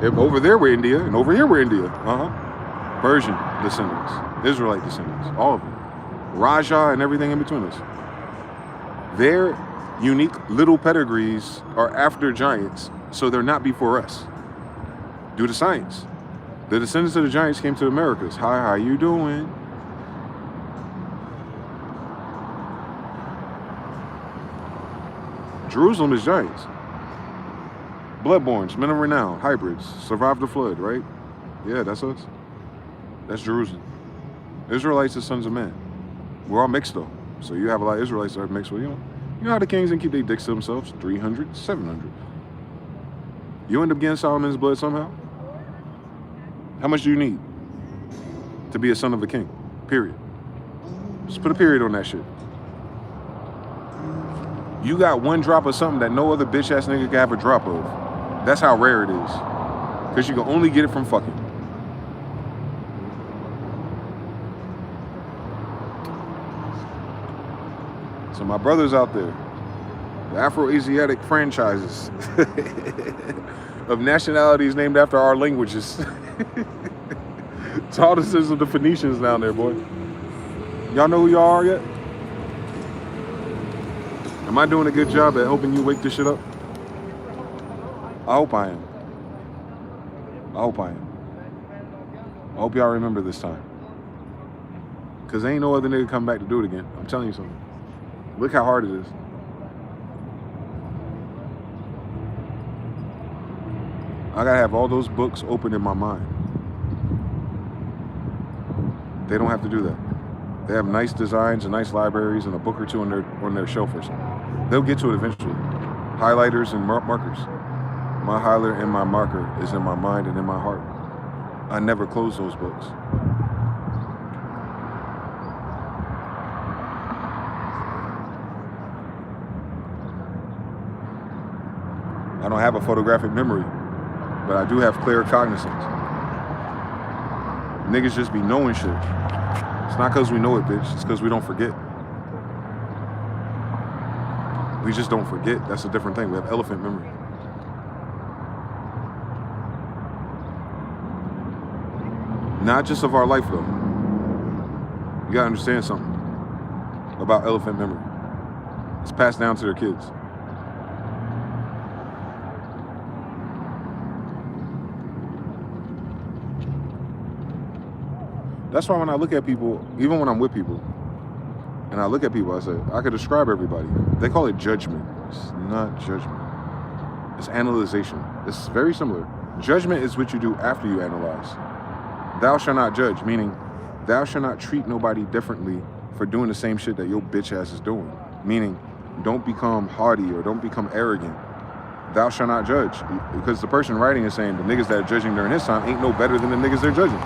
If over there we're India and over here we're India. Persian descendants. Israelite descendants. All of them. Raja and everything in between us. Their unique little pedigrees are after giants, so they're not before us. Do the science. The descendants of the giants came to the Americas. Hi, how you doing? Jerusalem is giants. Bloodborns, men of renown, hybrids, survived the flood, right? Yeah, that's us. That's Jerusalem. Israelites are sons of men. We're all mixed though. So you have a lot of Israelites that are mixed with, you know how the kings can keep their dicks to themselves? 300, 700. You end up getting Solomon's blood somehow? How much do you need to be a son of a king? Period. Just put a period on that shit. You got one drop of something that no other bitch ass nigga can have a drop of. That's how rare it is. Because you can only get it from fucking. So my brothers out there, the Afro-Asiatic franchises of nationalities named after our languages. To all the sins of the Phoenicians down there, boy. Y'all know who y'all are yet? Am I doing a good job at helping you wake this shit up? I hope I am. I hope I am. I hope y'all remember this time. Because ain't no other nigga come back to do it again. I'm telling you something. Look how hard it is. I gotta have all those books open in my mind. They don't have to do that. They have nice designs and nice libraries and a book or two on their shelf or something. They'll get to it eventually. Highlighters and markers. My highlighter and my marker is in my mind and in my heart. I never close those books. I don't have a photographic memory, but I do have clear cognizance. Niggas just be knowing shit. It's not because we know it, bitch. It's because we don't forget. We just don't forget. That's a different thing. We have elephant memory. Not just of our life, though. You gotta understand something about elephant memory. It's passed down to their kids. That's why when I look at people, even when I'm with people, and I look at people, I say, I could describe everybody. They call it judgment. It's not judgment. It's analyzation. It's very similar. Judgment is what you do after you analyze. Thou shalt not judge, meaning thou shalt not treat nobody differently for doing the same shit that your bitch ass is doing. Meaning, don't become haughty or don't become arrogant. Thou shalt not judge. Because the person writing is saying the niggas that are judging during his time ain't no better than the niggas they're judging.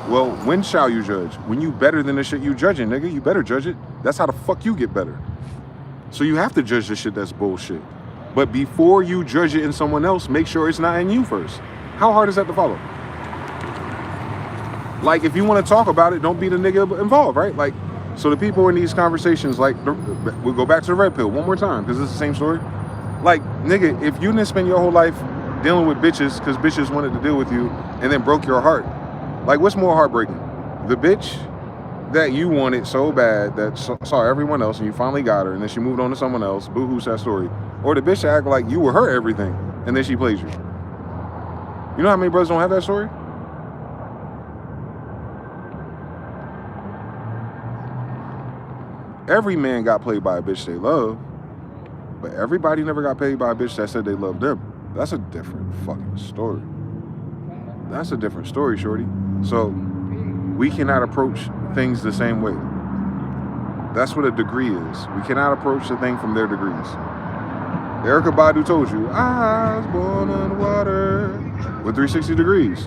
Well, when shall you judge? When you better than the shit you judging, nigga, you better judge it. That's how the fuck you get better. So you have to judge the shit that's bullshit. But before you judge it in someone else, make sure it's not in you first. How hard is that to follow? Like, if you want to talk about it, don't be the nigga involved, right? Like, so the people in these conversations, like, we'll go back to the red pill one more time, because it's the same story. Like, nigga, if you didn't spend your whole life dealing with bitches because bitches wanted to deal with you and then broke your heart, like, what's more heartbreaking? The bitch that you wanted so bad that saw everyone else and you finally got her and then she moved on to someone else, boo-hoo, sad story. Or the bitch that act like you were her everything and then she played you. You know how many brothers don't have that story? Every man got played by a bitch they love, but everybody never got played by a bitch that said they loved them. That's a different fucking story. That's a different story, shorty. So we cannot approach things the same way. That's what a degree is. We cannot approach the thing from their degrees. Erykah Badu told you, I was born underwater with 360 degrees.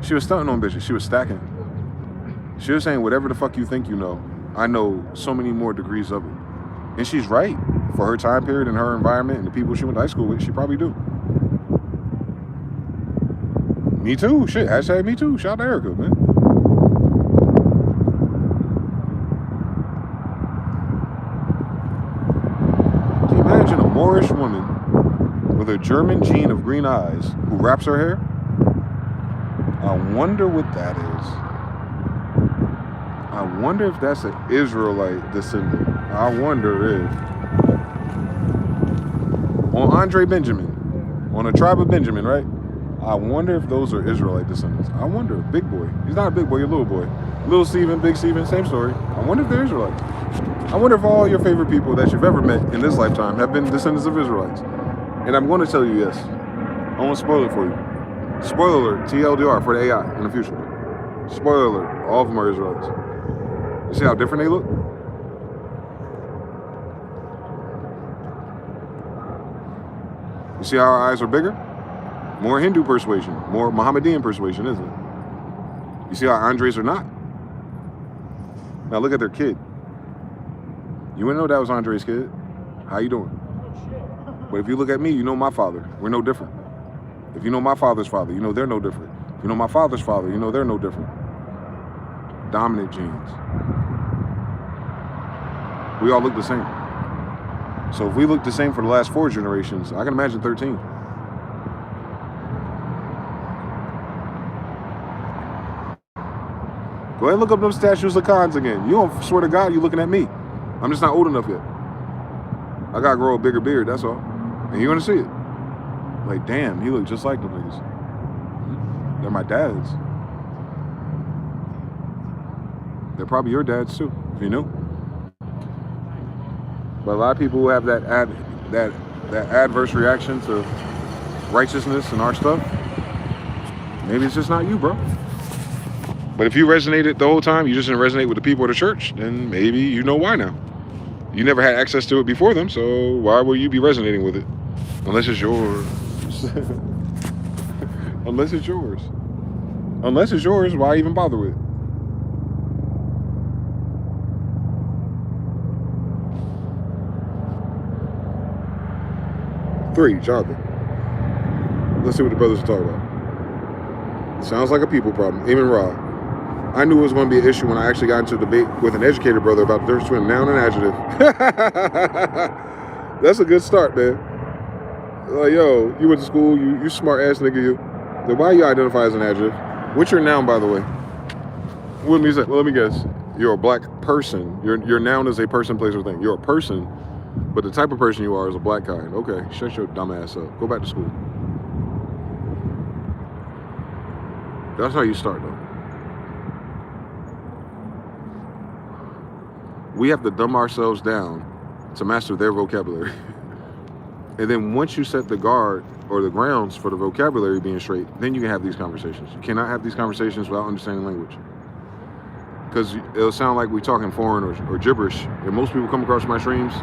She was stunting on bitches. She was stacking. She was saying, whatever the fuck you think you know, I know so many more degrees of it. And she's right. For her time period and her environment and the people she went to high school with, she probably do. Me too. Shit. Hashtag me too. Shout out to Erykah, man. Can you imagine a Moorish woman with a German gene of green eyes who wraps her hair? I wonder what that is. I wonder if that's an Israelite descendant. I wonder if. On Andre Benjamin, on the tribe of Benjamin, right? I wonder if those are Israelite descendants. I wonder, big boy. He's not a big boy, a little boy. Little Steven, big Steven, same story. I wonder if they're Israelite. I wonder if all your favorite people that you've ever met in this lifetime have been descendants of Israelites. And I'm going to tell you yes. I won't spoil it for you. Spoiler alert, TLDR for the AI in the future. Spoiler alert, all of them are Israelites. You see how different they look? You see how our eyes are bigger? More Hindu persuasion, more Mohammedan persuasion, isn't it? You see how Andres are not? Now look at their kid. You wouldn't know that was Andre's kid. How you doing? But if you look at me, you know my father. We're no different. If you know my father's father, you know they're no different. If you know my father's father, you know they're no different. Dominant genes. We all look the same. So if we look the same for the last 4 generations, I can imagine 13. Go ahead and look up those statues of cons again. You don't swear to God you looking at me. I'm just not old enough yet. I gotta grow a bigger beard, that's all. And you're gonna see it. Like, damn, he look just like them niggas. They're my dads. They're probably your dads too, if you knew. But a lot of people who have that adverse reaction to righteousness and our stuff, maybe it's just not you, bro. But if you resonated the whole time, you just didn't resonate with the people of the church, then maybe you know why now. You never had access to it before them, so why will you be resonating with it? Unless it's yours. Unless it's yours. Unless it's yours, why even bother with it? 3, Jonathan. Let's see what the brothers are talking about. Sounds like a people problem. Amen, Ra. I knew it was going to be an issue when I actually got into a debate with an educated brother about the difference between noun and adjective. That's a good start, man. Like, yo, you went to school, you smart ass nigga, you. Then why you identify as an adjective? What's your noun, by the way? What means that? Well, let me guess. You're a black person. Your noun is a person, place, or thing. You're a person, but the type of person you are is a black kind. Okay, shut your dumb ass up. Go back to school. That's how you start, though. We have to dumb ourselves down to master their vocabulary. And then once you set the guard or the grounds for the vocabulary being straight, then you can have these conversations. You cannot have these conversations without understanding language. Because it'll sound like we're talking foreign or gibberish. And most people come across my streams,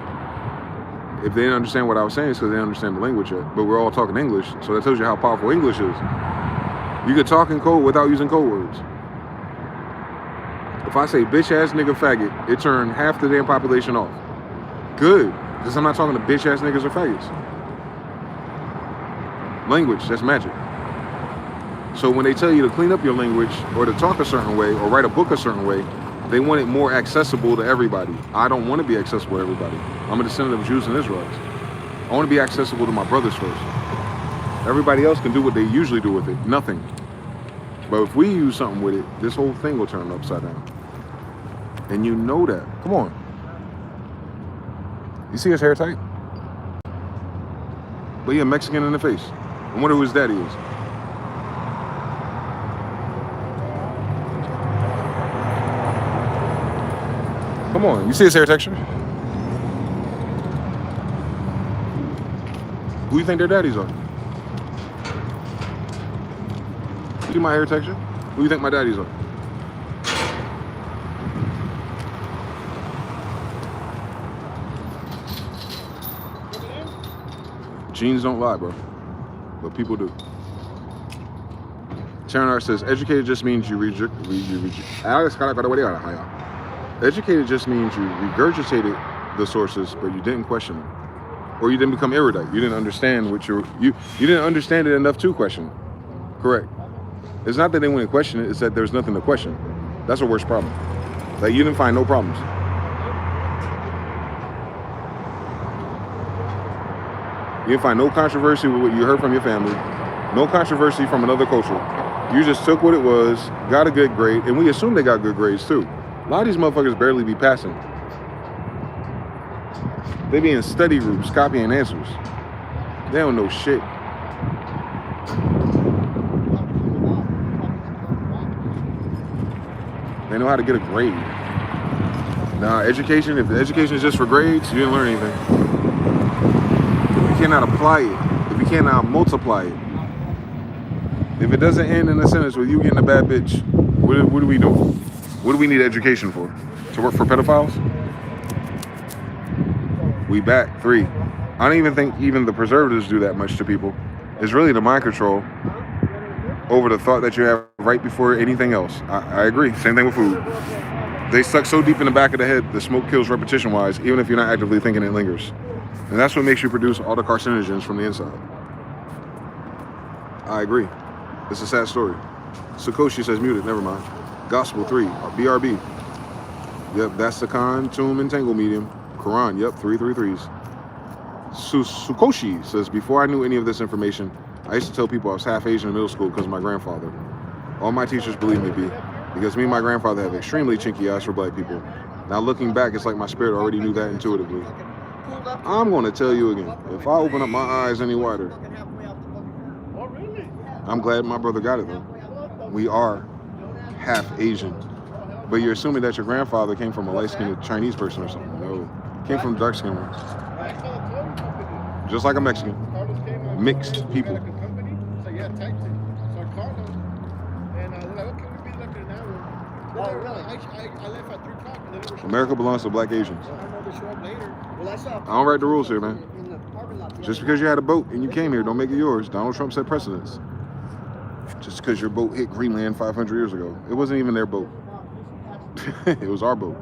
if they didn't understand what I was saying, it's because they didn't understand the language yet. But we're all talking English, so that tells you how powerful English is. You could talk in code without using code words. If I say bitch ass nigga faggot, it turned half the damn population off. Good, because I'm not talking to bitch ass niggas or faggots. Language, that's magic. So when they tell you to clean up your language or to talk a certain way or write a book a certain way, they want it more accessible to everybody. I don't want to be accessible to everybody. I'm a descendant of Jews and Israelites. I want to be accessible to my brothers first. Everybody else can do what they usually do with it, nothing. But if we use something with it, this whole thing will turn upside down. And you know that. Come on. You see his hair tight? But yeah, Mexican in the face. I wonder who his daddy is. Come on, you see his hair texture? Who do you think their daddies are? See my hair texture? Who do you think my daddies are? Genes don't lie, bro. But people do. Charanar says, educated just means you Educated just means you regurgitated the sources, but you didn't question them. Or you didn't become erudite. You didn't understand what you didn't understand it enough to question. Correct. It's not that they wouldn't question it, it's that there's nothing to question. That's the worst problem. Like, you didn't find no problems. You didn't find no controversy with what you heard from your family, no controversy from another culture. You just took what it was, got a good grade, and we assume they got good grades too. A lot of these motherfuckers barely be passing. They be in study groups copying answers. They don't know shit. They know how to get a grade. Nah, education, if the education is just for grades, you didn't learn anything. If you cannot apply it, if you cannot multiply it, if it doesn't end in a sentence with you getting a bad bitch, what do we do? What do we need education for? To work for pedophiles? We back 3. I don't even think even the preservatives do that much to people. It's really the mind control over the thought that you have right before anything else. I agree. Same thing with food. They suck so deep in the back of the head, the smoke kills repetition-wise, even if you're not actively thinking it lingers. And that's what makes you produce all the carcinogens from the inside. I agree. It's a sad story. Sakoshi says muted, never mind. Gospel 3, BRB. Yep, that's the Khan, Tomb, and Tangle medium. Quran, yep, 333s. Sukoshi says, before I knew any of this information, I used to tell people I was half Asian in middle school because of my grandfather. All my teachers believed me be, because me and my grandfather have extremely chinky eyes for black people. Now looking back, it's like my spirit already knew that intuitively. I'm going to tell you again, if I open up my eyes any wider, I'm glad my brother got it though. We are half Asian. But you're assuming that your grandfather came from a light-skinned Chinese person or something. No, came from dark-skinned ones. Just like a Mexican. Mixed people. America belongs to black Asians. I don't write the rules here, man. Just because you had a boat and you came here, don't make it yours. Donald Trump set precedents. Just because your boat hit Greenland 500 years ago. It wasn't even their boat. It was our boat.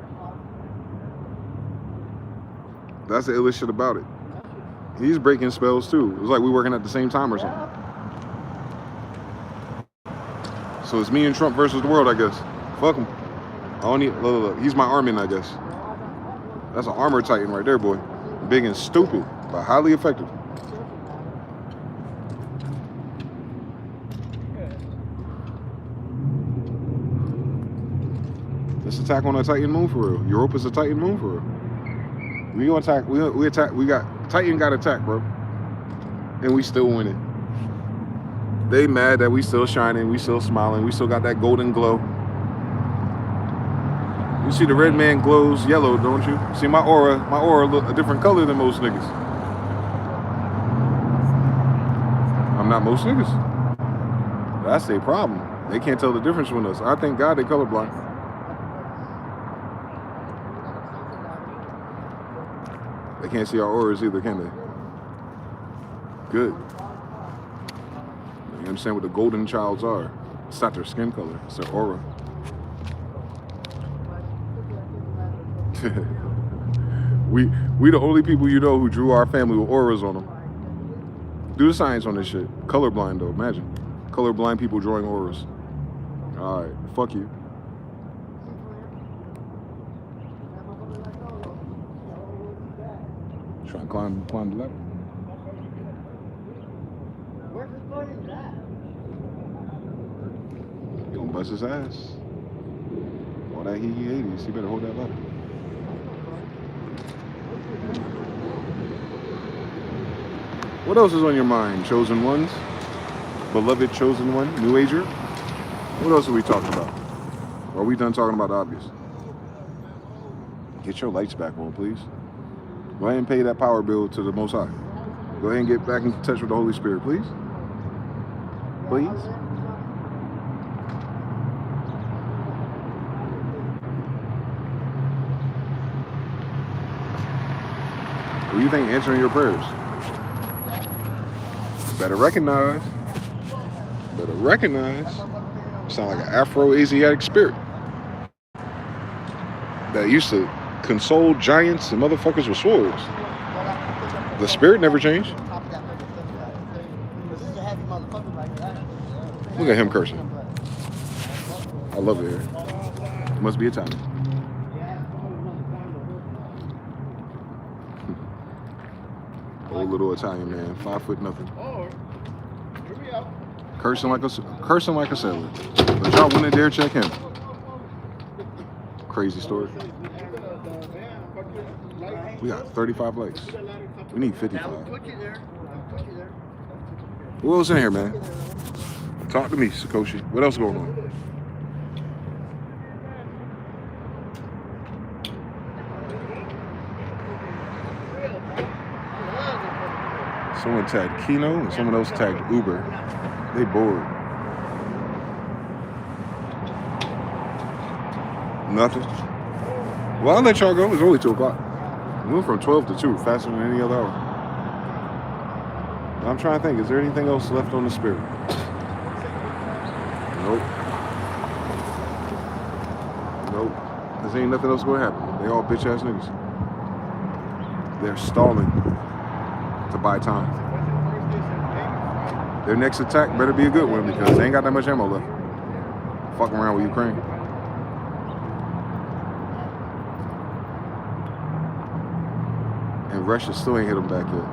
That's the illest shit about it. He's breaking spells too. It was like we working at the same time or something. So it's me and Trump versus the world, I guess. Fuck him. I don't need. Look. He's my armin, I guess. That's an armor titan right there, boy. Big and stupid, but highly effective. Let's attack on a Titan moon for real. Europa's a Titan moon for real. We gonna attack. We attack. We got Titan got attacked, bro, and we still winning. They mad that we still shining. We still smiling. We still got that golden glow. You see the red man glows yellow, don't you? See my aura look a different color than most niggas. I'm not most niggas. That's their problem. They can't tell the difference between us. I thank God they colorblind. They can't see our auras either, can they? Good. You understand what the golden childs are? It's not their skin color, it's their aura. we the only people you know who drew our family with auras on them. Do the science on this shit. Colorblind though, imagine. Colorblind people drawing auras. Alright, fuck you. Try and climb the ladder. You gonna bust his ass. All that he 80s, he better hold that ladder. What else is on your mind, chosen ones? Beloved chosen one, new ager? What else are we talking about? Or are we done talking about the obvious? Get your lights back on, please. Go ahead and pay that power bill to the Most High. Go ahead and get back in touch with the Holy Spirit, please. Please. What do you think answering your prayers? Better recognize. Better recognize. Sound like an Afro-Asiatic spirit that used to console giants and motherfuckers with swords. The spirit never changed. Look at him cursing. I love it here. It must be Italian. Old little Italian man, 5 foot nothing. Cursing like a sailor. But y'all wouldn't dare check him. Crazy story. We got 35 likes. We need 55. What else in here, man? Talk to me, Sakoshi. What else going on? Someone tagged Kino and someone else tagged Uber. They bored. Nothing. Well, I'll let y'all go. It's only 2 o'clock. We went from 12 to 2, faster than any other hour. I'm trying to think, is there anything else left on the spirit? Nope. There ain't nothing else going to happen. They all bitch ass niggas. They're stalling to buy time. Their next attack better be a good one because they ain't got that much ammo left. Fucking around with Ukraine. And Russia still ain't hit them back yet.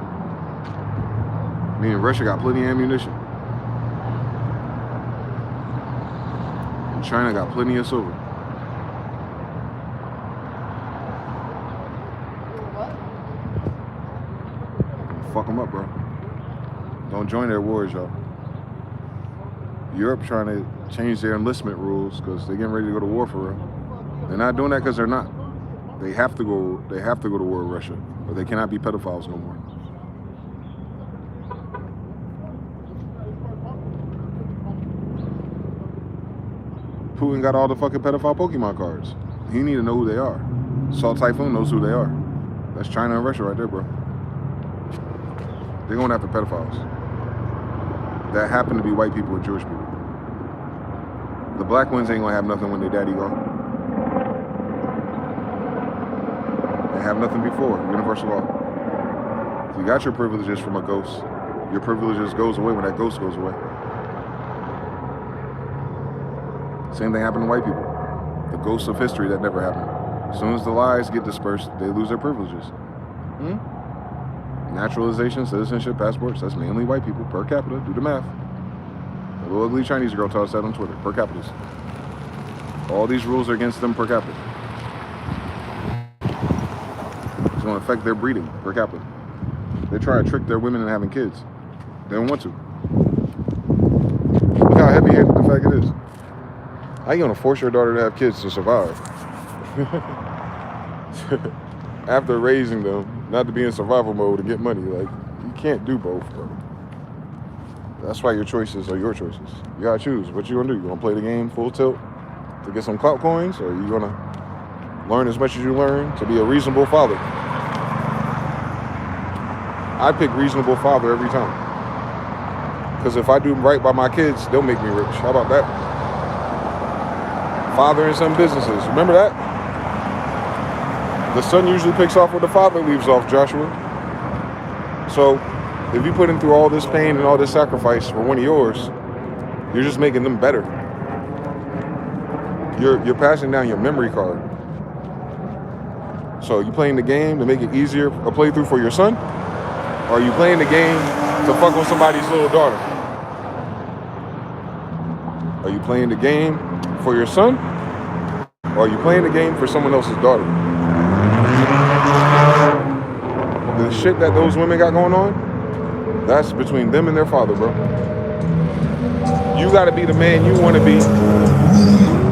Meaning Russia got plenty of ammunition. And China got plenty of silver. Fuck them up, bro. Don't join their wars, y'all. Europe trying to change their enlistment rules because they're getting ready to go to war for real. They're not doing that because they're not. They have to go to war with Russia, but they cannot be pedophiles no more. Putin got all the fucking pedophile Pokemon cards. He need to know who they are. Salt Typhoon knows who they are. That's China and Russia right there, bro. They're going after pedophiles that happen to be white people and Jewish people. The black ones ain't gonna have nothing when their daddy gone. They have nothing before. Universal law. You got your privileges from a ghost. Your privileges goes away when that ghost goes away. Same thing happened to white people. The ghosts of history that never happened. As soon as the lies get dispersed, they lose their privileges. Naturalization, citizenship, passports, that's mainly white people per capita. Do the math. A little ugly Chinese girl taught us that on Twitter. Per capita. All these rules are against them per capita. It's going to affect their breeding per capita. They try to trick their women into having kids. They don't want to. Look how heavy-handed the fact it is. How you going to force your daughter to have kids to survive? After raising them, not to be in survival mode to get money. Like, you can't do both, bro. That's why your choices are your choices. You gotta choose. What you gonna do? You gonna play the game full tilt to get some clout coins, or you gonna learn as much as you learn to be a reasonable father? I pick reasonable father every time. Because if I do right by my kids, they'll make me rich. How about that? Father in some businesses. Remember that? The son usually picks off where the father leaves off, Joshua. So, if you put in through all this pain and all this sacrifice for one of yours, you're just making them better. You're passing down your memory card. So, you playing the game to make it easier, a playthrough for your son? Or are you playing the game to fuck with somebody's little daughter? Are you playing the game for your son? Or are you playing the game for someone else's daughter? The shit that those women got going on, that's between them and their father, bro. You gotta be the man you wanna be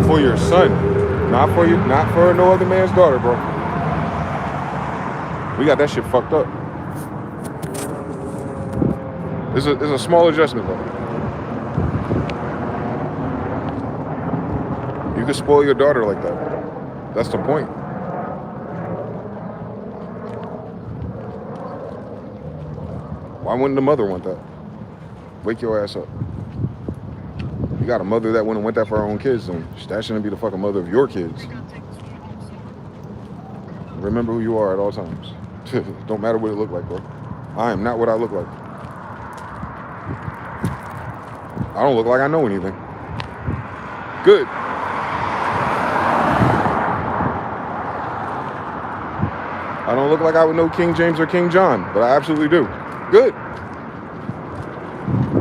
for your son. Not for no other man's daughter, bro. We got that shit fucked up. It's a small adjustment, though. You can spoil your daughter like that. That's the point. Why wouldn't the mother want that? Wake your ass up. You got a mother that wouldn't want that for her own kids, then that shouldn't be the fucking mother of your kids. Remember who you are at all times. Don't matter what it look like, bro. I am not what I look like. I don't look like I know anything. Good. I don't look like I would know King James or King John, but I absolutely do. Good.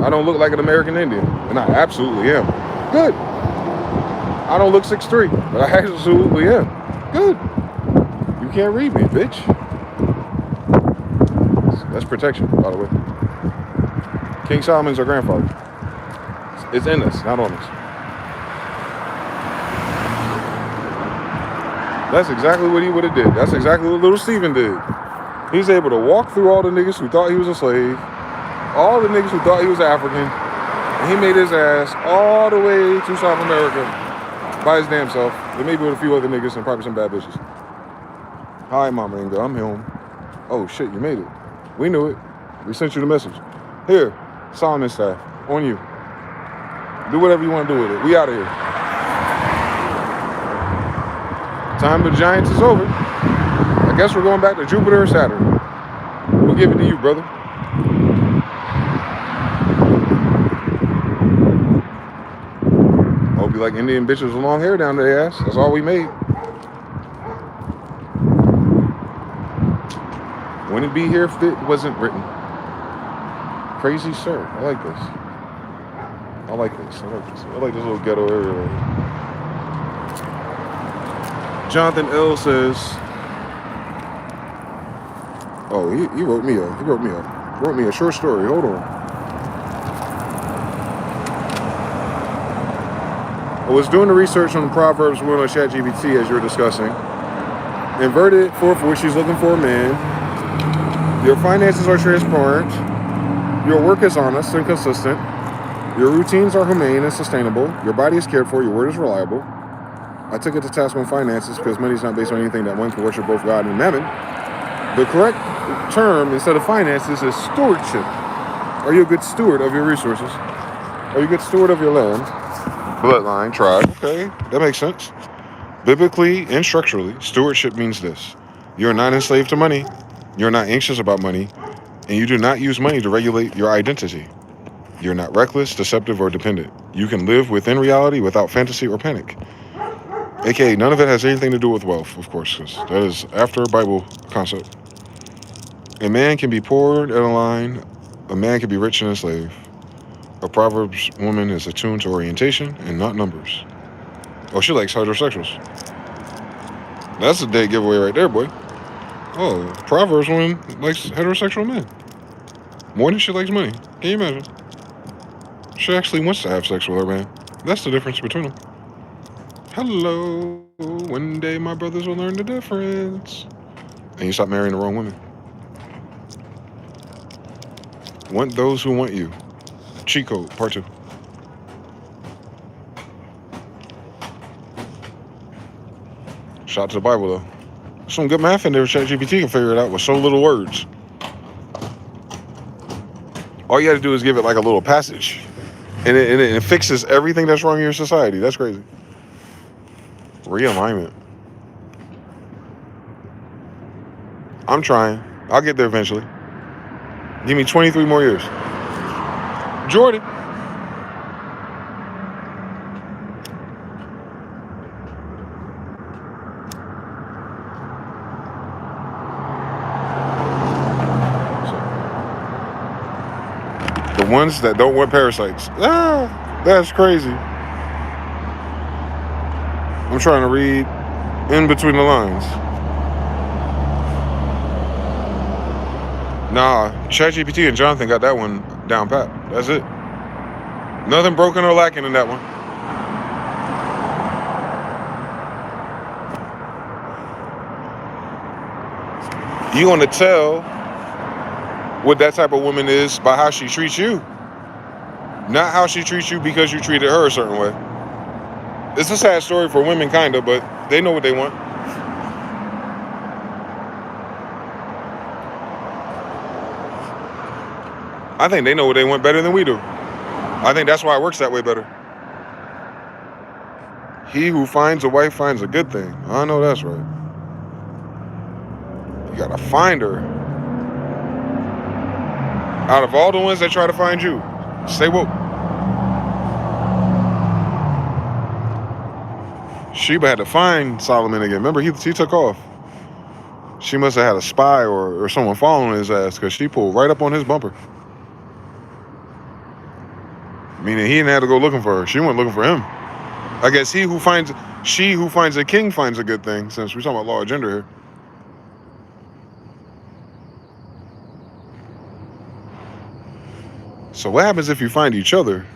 I don't look like an American Indian, and I absolutely am. Good. I don't look 6'3", but I absolutely am. Good. You can't read me, bitch. That's protection, by the way. King Solomon's our grandfather. It's in us, not on us. That's exactly what he would have did. That's exactly what little Steven did. He's able to walk through all the niggas who thought he was a slave, all the niggas who thought he was African, and he made his ass all the way to South America by his damn self, and maybe with a few other niggas and probably some bad bitches. Hi, Mama Inga, I'm home. Oh shit, you made it. We knew it. We sent you the message. Here, Solomon staff, on you. Do whatever you want to do with it. We out of here. Time of the Giants is over. I guess we're going back to Jupiter or Saturn. We'll give it to you, brother. Hope you like Indian bitches with long hair down their ass. That's all we made. Wouldn't be here if it wasn't written. Crazy sir. I like this. I like this. I like this. I like this little ghetto area. Jonathan L says, oh, he wrote me a short story. Hold on. I was doing the research on the Proverbs 1 on ChatGPT as you were discussing. Inverted for which she's looking for a man. Your finances are transparent. Your work is honest and consistent. Your routines are humane and sustainable. Your body is cared for. Your word is reliable. I took it to task on finances because money is not based on anything that one can worship both God and mammon. The correct term instead of finances is stewardship. Are you a good steward of your resources? Are you a good steward of your land? Bloodline, tribe. Okay, that makes sense. Biblically and structurally, stewardship means this. You're not enslaved to money. You're not anxious about money. And you do not use money to regulate your identity. You're not reckless, deceptive, or dependent. You can live within reality without fantasy or panic. AKA, none of it has anything to do with wealth, of course, because that is after a Bible concept. A man can be poor and a line. A man can be rich and a slave. A Proverbs woman is attuned to orientation and not numbers. Oh, she likes heterosexuals. That's a dead giveaway right there, boy. Oh, Proverbs woman likes heterosexual men. More than she likes money. Can you imagine? She actually wants to have sex with her man. That's the difference between them. Hello. One day my brothers will learn the difference. And you stop marrying the wrong women. Want those who want you. Cheat code, part 2. Shout out to the Bible, though. Some good math in there. ChatGPT can figure it out with so little words. All you got to do is give it like a little passage. And it fixes everything that's wrong in your society. That's crazy. Realignment. I'm trying. I'll get there eventually. Give me 23 more years. Jordan. The ones that don't want parasites. Ah, that's crazy. I'm trying to read in between the lines. Nah, ChatGPT and Jonathan got that one down pat. That's it. Nothing broken or lacking in that one. You want to tell what that type of woman is by how she treats you. Not how she treats you because you treated her a certain way. It's a sad story for women, kind of, but they know what they want. I think they know what they want better than we do. I think that's why it works that way better. He who finds a wife finds a good thing. I know that's right. You gotta find her. Out of all the ones that try to find you, stay woke. Sheba had to find Solomon again. Remember, he took off. She must have had a spy or someone following his ass because she pulled right up on his bumper. Meaning he didn't have to go looking for her. She went looking for him. I guess she who finds a king finds a good thing, since we're talking about law of gender here. So what happens if you find each other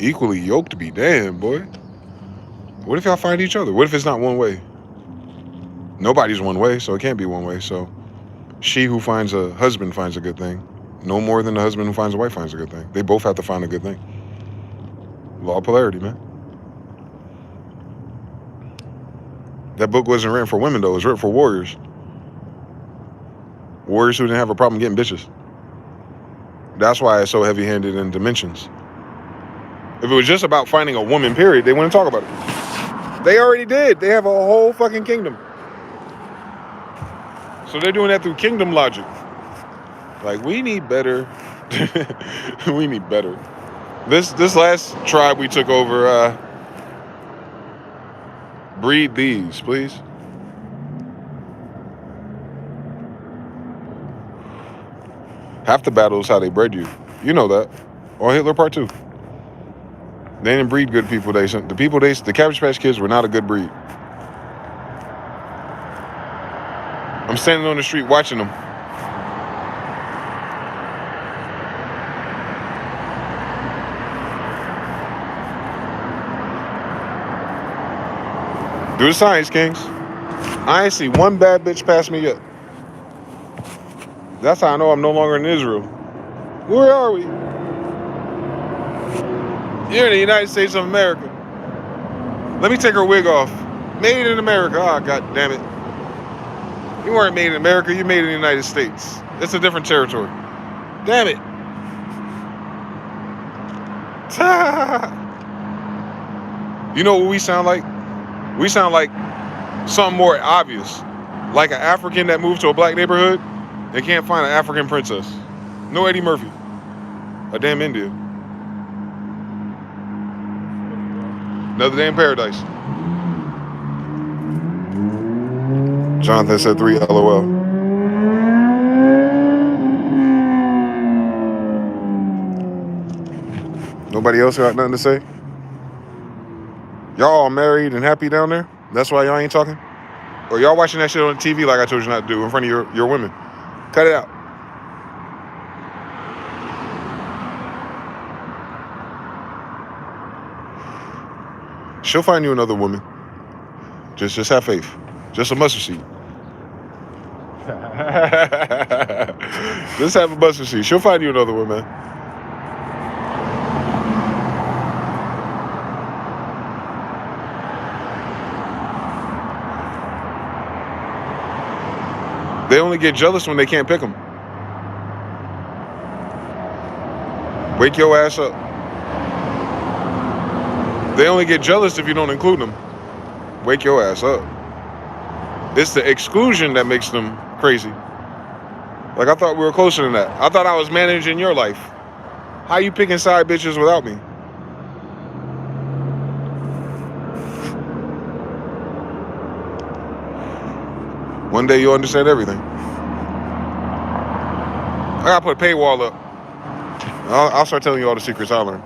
equally yoked to be damned, boy? What if y'all find each other? What if it's not one way? Nobody's one way, so it can't be one way. So she who finds a husband finds a good thing. No more than the husband who finds a wife finds a good thing. They both have to find a good thing. Law of polarity, man. That book wasn't written for women, though. It was written for warriors. Warriors who didn't have a problem getting bitches. That's why it's so heavy-handed in dimensions. If it was just about finding a woman, period, they wouldn't talk about it. They already did. They have a whole fucking kingdom. So they're doing that through kingdom logic. Like, we need better. We need better. This last tribe we took over, breed these, please. Half the battle is how they bred you. You know that. Or Hitler Part 2. They didn't breed good people. The Cabbage Patch Kids were not a good breed. I'm standing on the street watching them. Do the science, Kings. I ain't see one bad bitch pass me yet. That's how I know I'm no longer in Israel. Where are we? You're in the United States of America. Let me take her wig off. Made in America. Oh, God damn it. You weren't made in America. You made in the United States. It's a different territory. Damn it. You know what we sound like? We sound like something more obvious. Like an African that moved to a black neighborhood They can't find an African princess. No Eddie Murphy. A damn India. Another day in paradise. Jonathan said 3 LOL. Nobody else got nothing to say? Y'all all married and happy down there? That's why y'all ain't talking? Or y'all watching that shit on the TV like I told you not to do in front of your women? Cut it out. She'll find you another woman. Just have faith. Just a mustard seed. Just have a mustard seed. She'll find you another one, man. They only get jealous when they can't pick them. Wake your ass up. They only get jealous if you don't include them. Wake your ass up. It's the exclusion that makes them crazy. Like, I thought we were closer than that. I thought I was managing your life. How you picking side bitches without me? One day you'll understand everything. I gotta put a paywall up. I'll start telling you all the secrets I learned.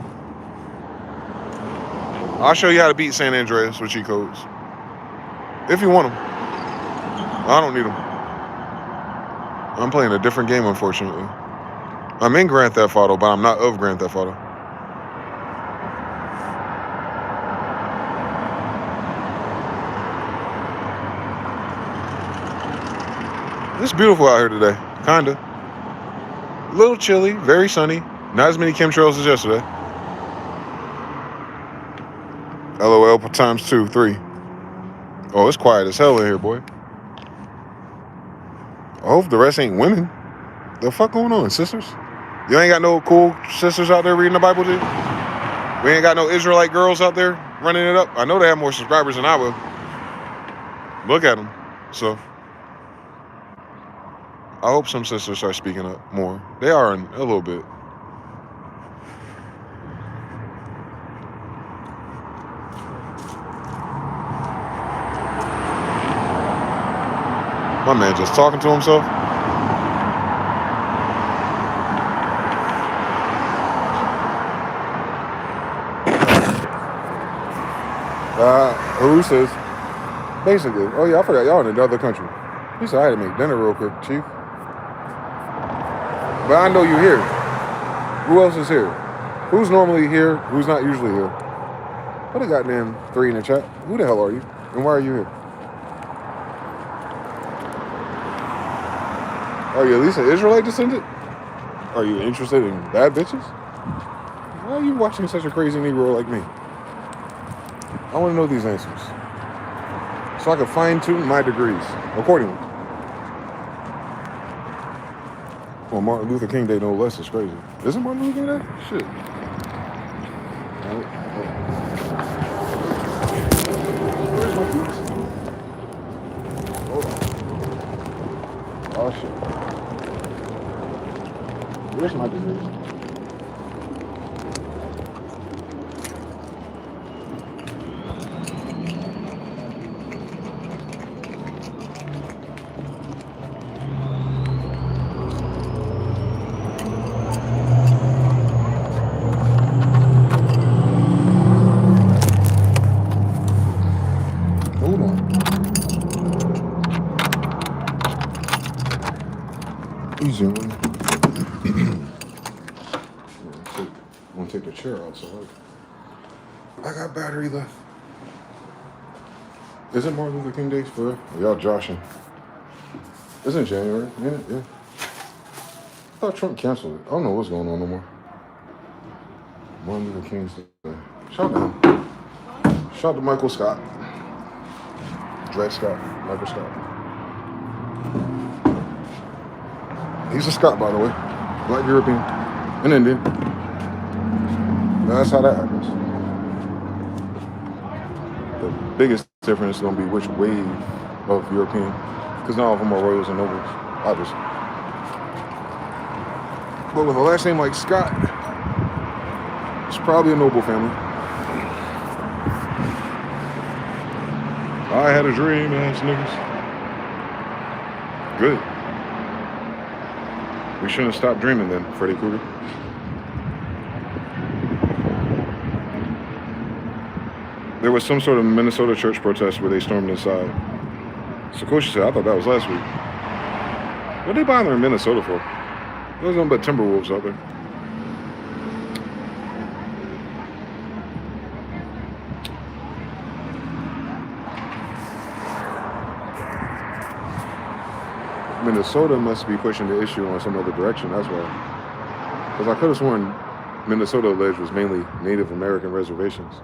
I'll show you how to beat San Andreas with cheat codes. If you want them. I don't need them. I'm playing a different game, unfortunately. I'm in Grand Theft Auto, but I'm not of Grand Theft Auto. It's beautiful out here today. Kinda. A little chilly, very sunny. Not as many chemtrails as yesterday. LOL times 2, 3. Oh, it's quiet as hell in here, boy. I hope the rest ain't women. The fuck going on, sisters? You ain't got no cool sisters out there reading the Bible, dude? We ain't got no Israelite girls out there running it up? I know they have more subscribers than I will. Look at them. So, I hope some sisters start speaking up more. They are a little bit. My man just talking to himself. Who says? Basically. Oh yeah, I forgot y'all in another country. He said I had to make dinner real quick, Chief. But I know you're here. Who else is here? Who's normally here? Who's not usually here? What a goddamn 3 in the chat. Who the hell are you? And why are you here? Are you at least an Israelite descendant? Are you interested in bad bitches? Why are you watching such a crazy Negro like me? I want to know these answers. So I can fine-tune my degrees accordingly. Well, Martin Luther King Day no less is crazy. Isn't Martin Luther King Day? Shit. Where's my keys? Hold on. Oh, shit. Where's my degrees? Easy one. I'm gonna take the chair out so I got battery left. Is it Martin Luther King Day for real? Y'all joshing. It's in January, yeah. I thought Trump canceled it. I don't know what's going on no more. Martin Luther King's Day. Shout out to him. Shout out to Michael Scott. Dred Scott. Michael Scott. He's a Scot, by the way. Black European. And Indian. Now, that's how that happens. The biggest difference is going to be which wave of European. Because none of them are royals and nobles, obviously. But with a last name like Scott, it's probably a noble family. I had a dream, ass niggas. Good. We shouldn't have stopped dreaming then, Freddy Krueger. There was some sort of Minnesota church protest where they stormed inside. Sakoshi said, I thought that was last week. What are they bothering Minnesota for? There's nothing but Timberwolves out there. Minnesota must be pushing the issue on some other direction, that's why. Because I could have sworn Minnesota alleged was mainly Native American reservations.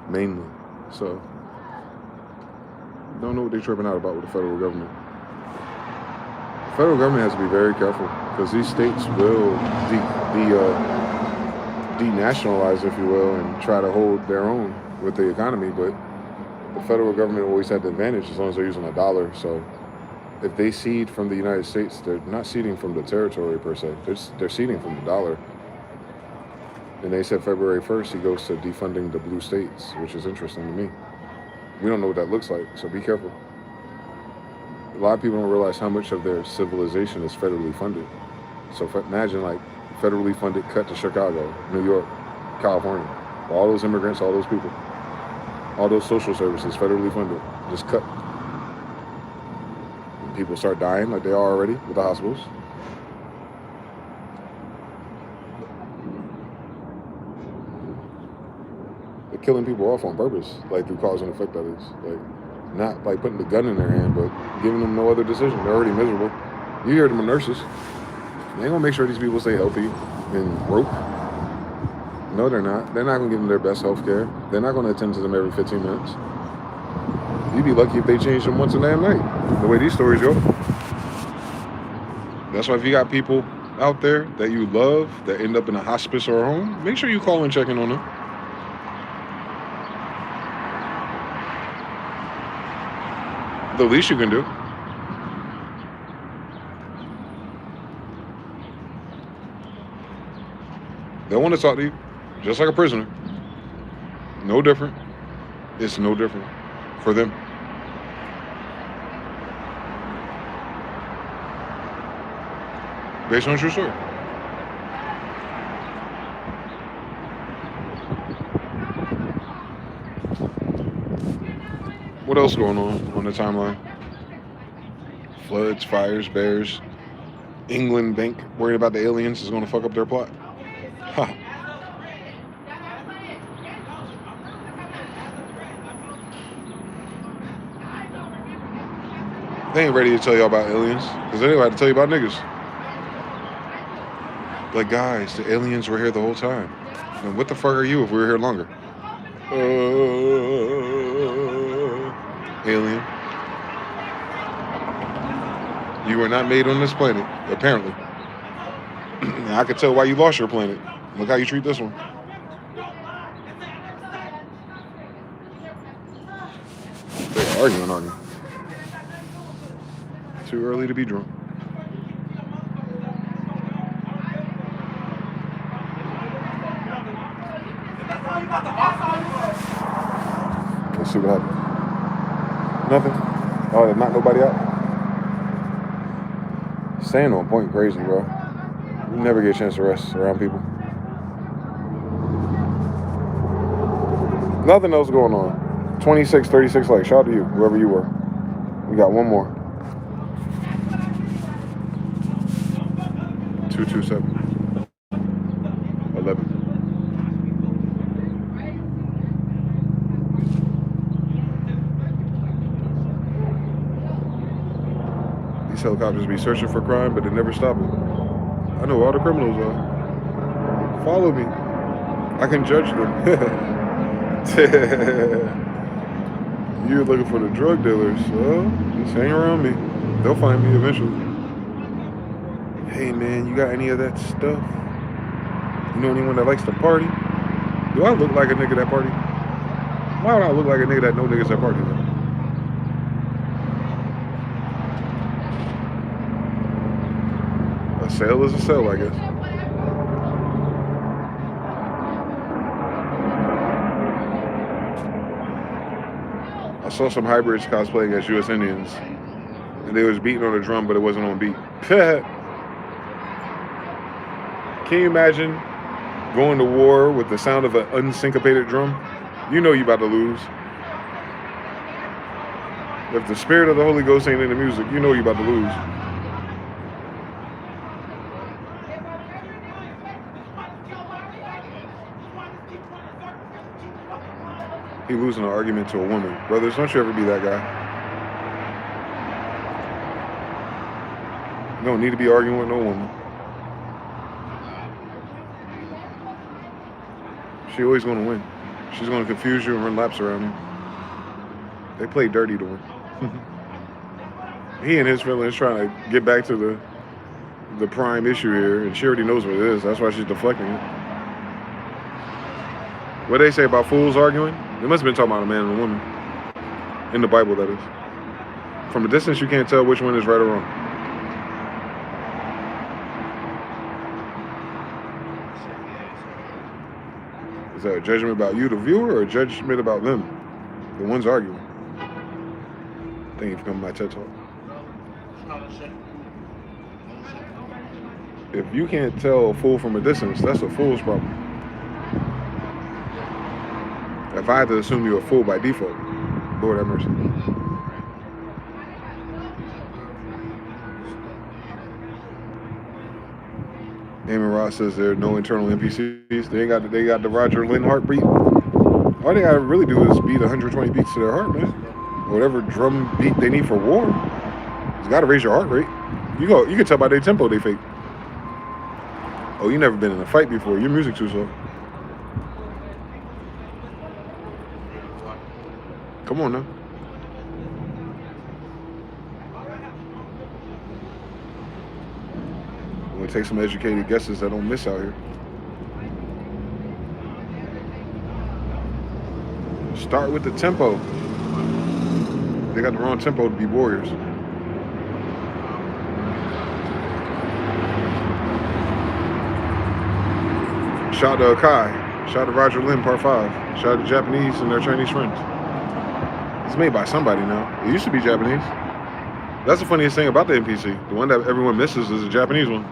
Mainly. So, don't know what they're tripping out about with the federal government. The federal government has to be very careful because these states will denationalize, if you will, and try to hold their own with the economy, but the federal government always had the advantage as long as they're using a dollar. So if they cede from the United States, they're not ceding from the territory per se. They're ceding from the dollar. And they said February 1st, he goes to defunding the blue states, which is interesting to me. We don't know what that looks like, so be careful. A lot of people don't realize how much of their civilization is federally funded. So imagine like federally funded cut to Chicago, New York, California. All those immigrants, all those people, all those social services federally funded, just cut. And people start dying like they are already with the hospitals. Killing people off on purpose, like through cause and effect, that is. Like, not like putting the gun in their hand, but giving them no other decision. They're already miserable. You hear them are nurses. They ain't gonna make sure these people stay healthy and broke. No, they're not. They're not gonna give them their best health care. They're not gonna attend to them every 15 minutes. You'd be lucky if they changed them once a damn night, the way these stories go. That's why if you got people out there that you love that end up in a hospice or a home, make sure you call and check in on them. The least you can do. They want to talk to you, just like a prisoner. No different. It's no different for them. Based on a true story. What else going on the timeline? Floods, fires, bears. England Bank worried about the aliens is going to fuck up their plot. Ha. They ain't ready to tell y'all about aliens because they don't have to tell you about niggas. Like, guys, the aliens were here the whole time. And what the fuck are you if we were here longer? Alien. You were not made on this planet, apparently. I could tell why you lost your planet. Look how you treat this one. They're arguing. Too early to be drunk. Let's see what happens. Nothing? Oh, there's not nobody out? Staying on point crazy, bro. You never get a chance to rest around people. Nothing else going on. 26, 36 likes. Shout out to you, whoever you were. We got one more. 227. 11. These helicopters be searching for crime, but they never stop it. I know all the criminals are. Follow me. I can judge them. You're looking for the drug dealers. Well, just hang around me. They'll find me eventually. Hey man, you got any of that stuff? You know anyone that likes to party? Do I look like a nigga that party? Why would I look like a nigga that know niggas that party? A sale is a sale, I guess. saw some hybrids cosplaying as U.S. Indians, and they was beating on a drum, but it wasn't on beat. Can you imagine going to war with the sound of an unsyncopated drum? You know you about to lose. If the spirit of the Holy Ghost ain't in the music, you know you about to lose. He losing an argument to a woman. Brothers, don't you ever be that guy. You don't need to be arguing with no woman. She always going to win. She's going to confuse you and run laps around you. They play dirty to win. He and his feelings trying to get back to the prime issue here, and she already knows what it is. That's why she's deflecting it. What they say about fools arguing? They must have been talking about a man and a woman. In the Bible, that is. From a distance, you can't tell which one is right or wrong. Is that a judgment about you, the viewer, or a judgment about them? The ones arguing. Thank you for coming to my TED Talk. If you can't tell a fool from a distance, that's a fool's problem. If I had to assume you're a fool by default, Lord have mercy. Damon Ross says there are no internal NPCs. They got the Roger Lynn heartbeat. All they gotta really do is beat 120 beats to their heart, man. Whatever drum beat they need for war. It's gotta raise your heart rate. You can tell by their tempo they fake. Oh, you never been in a fight before. Your music too slow. Come on now. I'm gonna take some educated guesses that don't miss out here. Start with the tempo. They got the wrong tempo to be warriors. Shout out to Akai. Shout out to Roger Lynn, Part 5. Shout out to Japanese and their Chinese friends. It's made by somebody now. It used to be Japanese. That's the funniest thing about the NPC. The one that everyone misses is a Japanese one.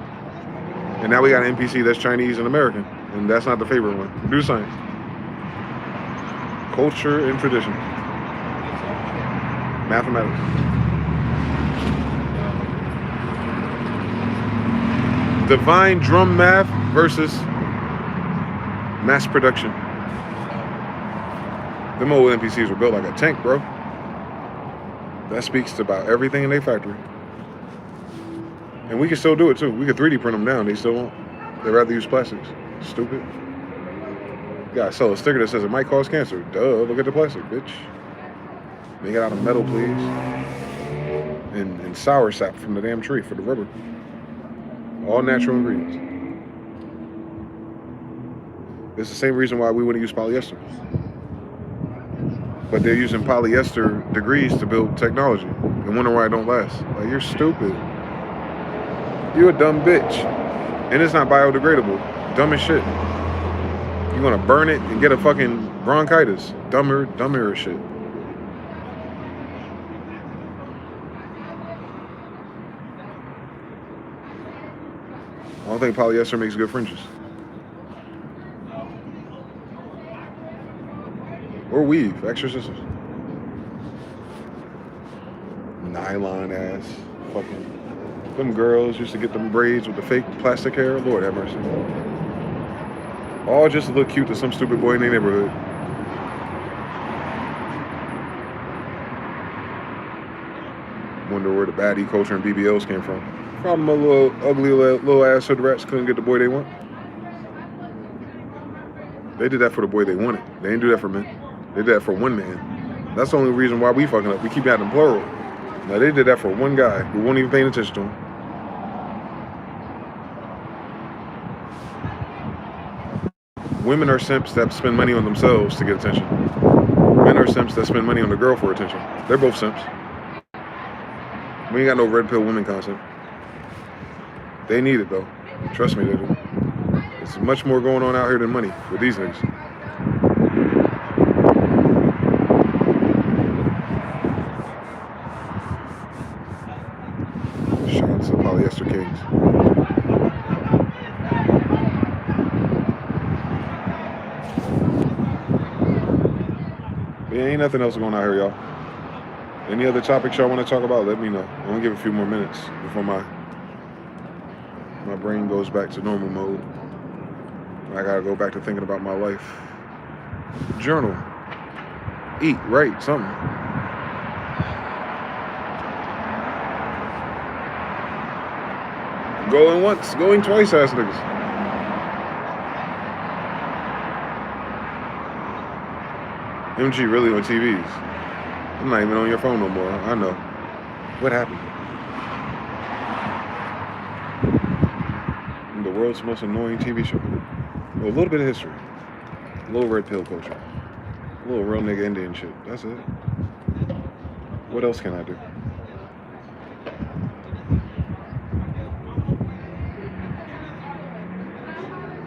And now we got an NPC that's Chinese and American. And that's not the favorite one. Do science. Culture and tradition. Mathematics. Divine drum math versus mass production. Them old NPCs were built like a tank, bro. That speaks to about everything in their factory. And we can still do it too. We can 3D print them now. They still won't. They'd rather use plastics. Stupid. You gotta sell a sticker that says it might cause cancer. Duh, look at the plastic, bitch. Make it out of metal, please. And sour sap from the damn tree for the rubber. All natural ingredients. It's the same reason why we wouldn't use polyester. But they're using polyester degrees to build technology and wonder why it don't last. Like, you're stupid. You're a dumb bitch. And it's not biodegradable. Dumb as shit. You're gonna burn it and get a fucking bronchitis. Dumber as shit. I don't think polyester makes good fringes. Or weave, extra scissors. Nylon ass. Fucking. Them girls used to get them braids with the fake plastic hair. Lord have mercy. All just to look cute to some stupid boy in their neighborhood. Wonder where the baddie culture and BBLs came from. Problem a little ugly little ass hood rats couldn't get the boy they want. They did that for the boy they wanted. They didn't do that for men. They did that for one man. That's the only reason why we fucking up. We keep having plural. Now they did that for one guy who wasn't even paying attention to him. Women are simps that spend money on themselves to get attention. Men are simps that spend money on the girl for attention. They're both simps. We ain't got no red pill women concept. They need it though. Trust me, they do. There's much more going on out here than money with these niggas. Master Kings. There ain't nothing else going on here, y'all. Any other topics y'all want to talk about, let me know. I'm going to give a few more minutes before my brain goes back to normal mode. I got to go back to thinking about my life. Journal. Eat, write, something. Going once, going twice, ass niggas. MG really on TVs. I'm not even on your phone no more. I know. What happened? The world's most annoying TV show. Well, a little bit of history. A little red pill culture. A little real nigga Indian shit. That's it. What else can I do?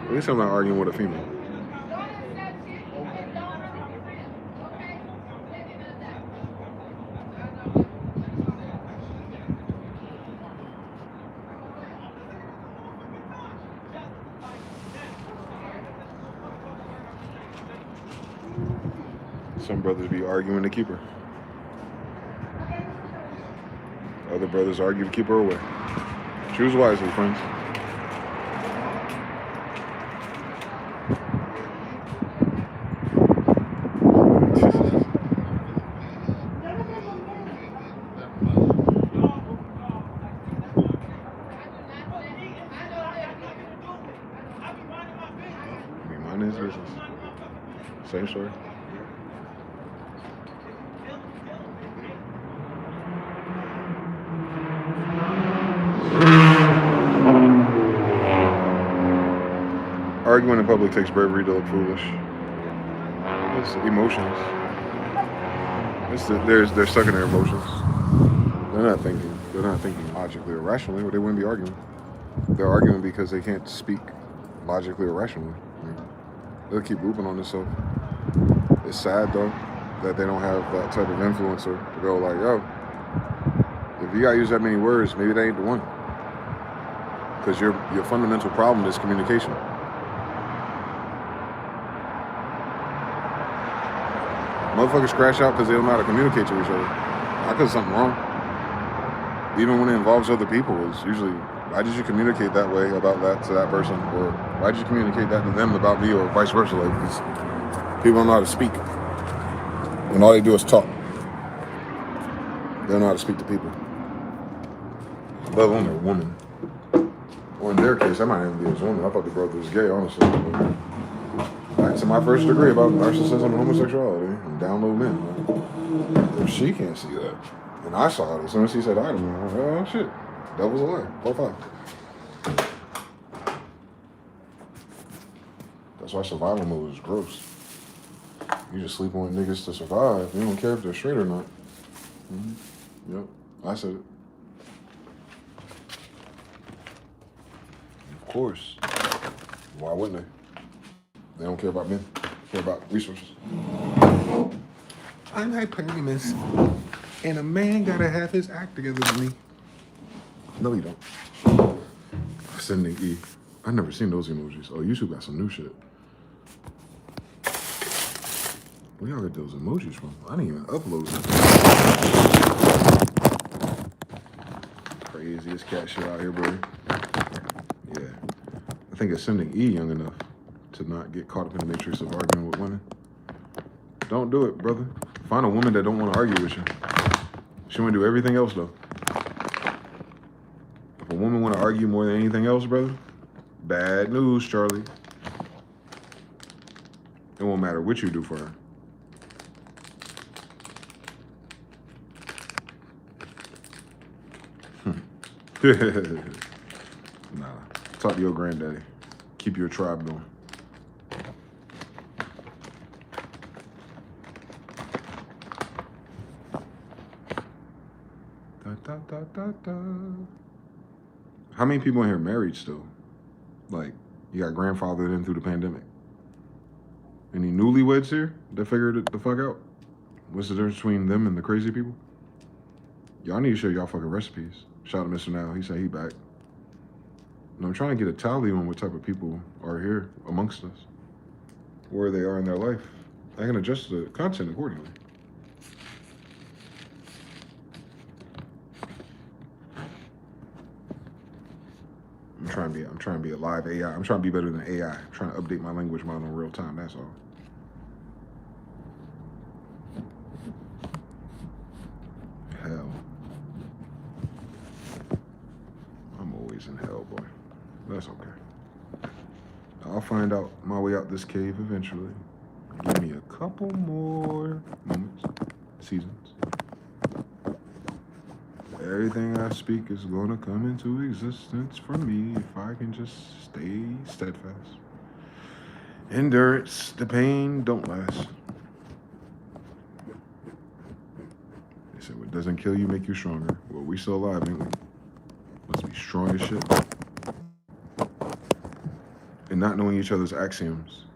At least I'm not arguing with a female. Some brothers be arguing to keep her. Other brothers argue to keep her away. Choose wisely, friends. Be minding his business. Same story. Arguing in public takes bravery to look foolish. It's emotions. They're stuck in their emotions. They're not thinking. They're not thinking logically or rationally, or they wouldn't be arguing. They're arguing because they can't speak logically or rationally. They'll keep looping on themselves. It's sad though that they don't have that type of influencer to go like, yo, if you gotta use that many words, maybe that ain't the one. Because your fundamental problem is communication. Motherfuckers crash out because they don't know how to communicate to each other. Not because something wrong. Even when it involves other people, it's usually, why did you communicate that way about that to that person? Or why did you communicate that to them about me, or vice versa? Like, because people don't know how to speak. And all they do is talk. They don't know how to speak to people. Let alone a woman. Or in their case, I might even be his woman. I thought the brother was gay, honestly. Back to my first degree about narcissism and homosexuality and down low men. If she can't see that, and I saw it as soon as she said hi to me, I was like, oh shit, devil's a lie. 4-5. That's why survival mode is gross. You just sleeping with niggas to survive. You don't care if they're straight or not. Yep, I said it. Of course. Why wouldn't they? They don't care about men. They care about resources. I'm hypergamous, and a man gotta have his act together with me. No, you don't. Sending E. I never seen those emojis. Oh, YouTube got some new shit. Where y'all get those emojis from? I didn't even upload them. Craziest cat shit out here, bro. Yeah. I think it's sending E young enough to not get caught up in the matrix of arguing with women. Don't do it, brother. Find a woman that don't want to argue with you. She want to do everything else, though. If a woman want to argue more than anything else, brother, bad news, Charlie. It won't matter what you do for her. Nah. Talk to your granddaddy. Keep your tribe going. How many people in here married still? Like, you got grandfathered in through the pandemic. Any newlyweds here that figured it the fuck out? What's the difference between them and the crazy people? Y'all need to share y'all fucking recipes. Shout out to Mr. Now. He said he back. And I'm trying to get a tally on what type of people are here amongst us, where they are in their life. I can adjust the content accordingly. I'm trying to be a live AI. I'm trying to be better than AI. I'm trying to update my language model in real time. That's all. Hell. I'm always in hell, boy. That's okay. I'll find out my way out this cave eventually. Give me a couple more moments, seasons. Everything I speak is going to come into existence for me if I can just stay steadfast. Endurance, the pain don't last. They said what doesn't kill you make you stronger. Well, we still alive, ain't we? Let's be strong as shit. And not knowing each other's axioms.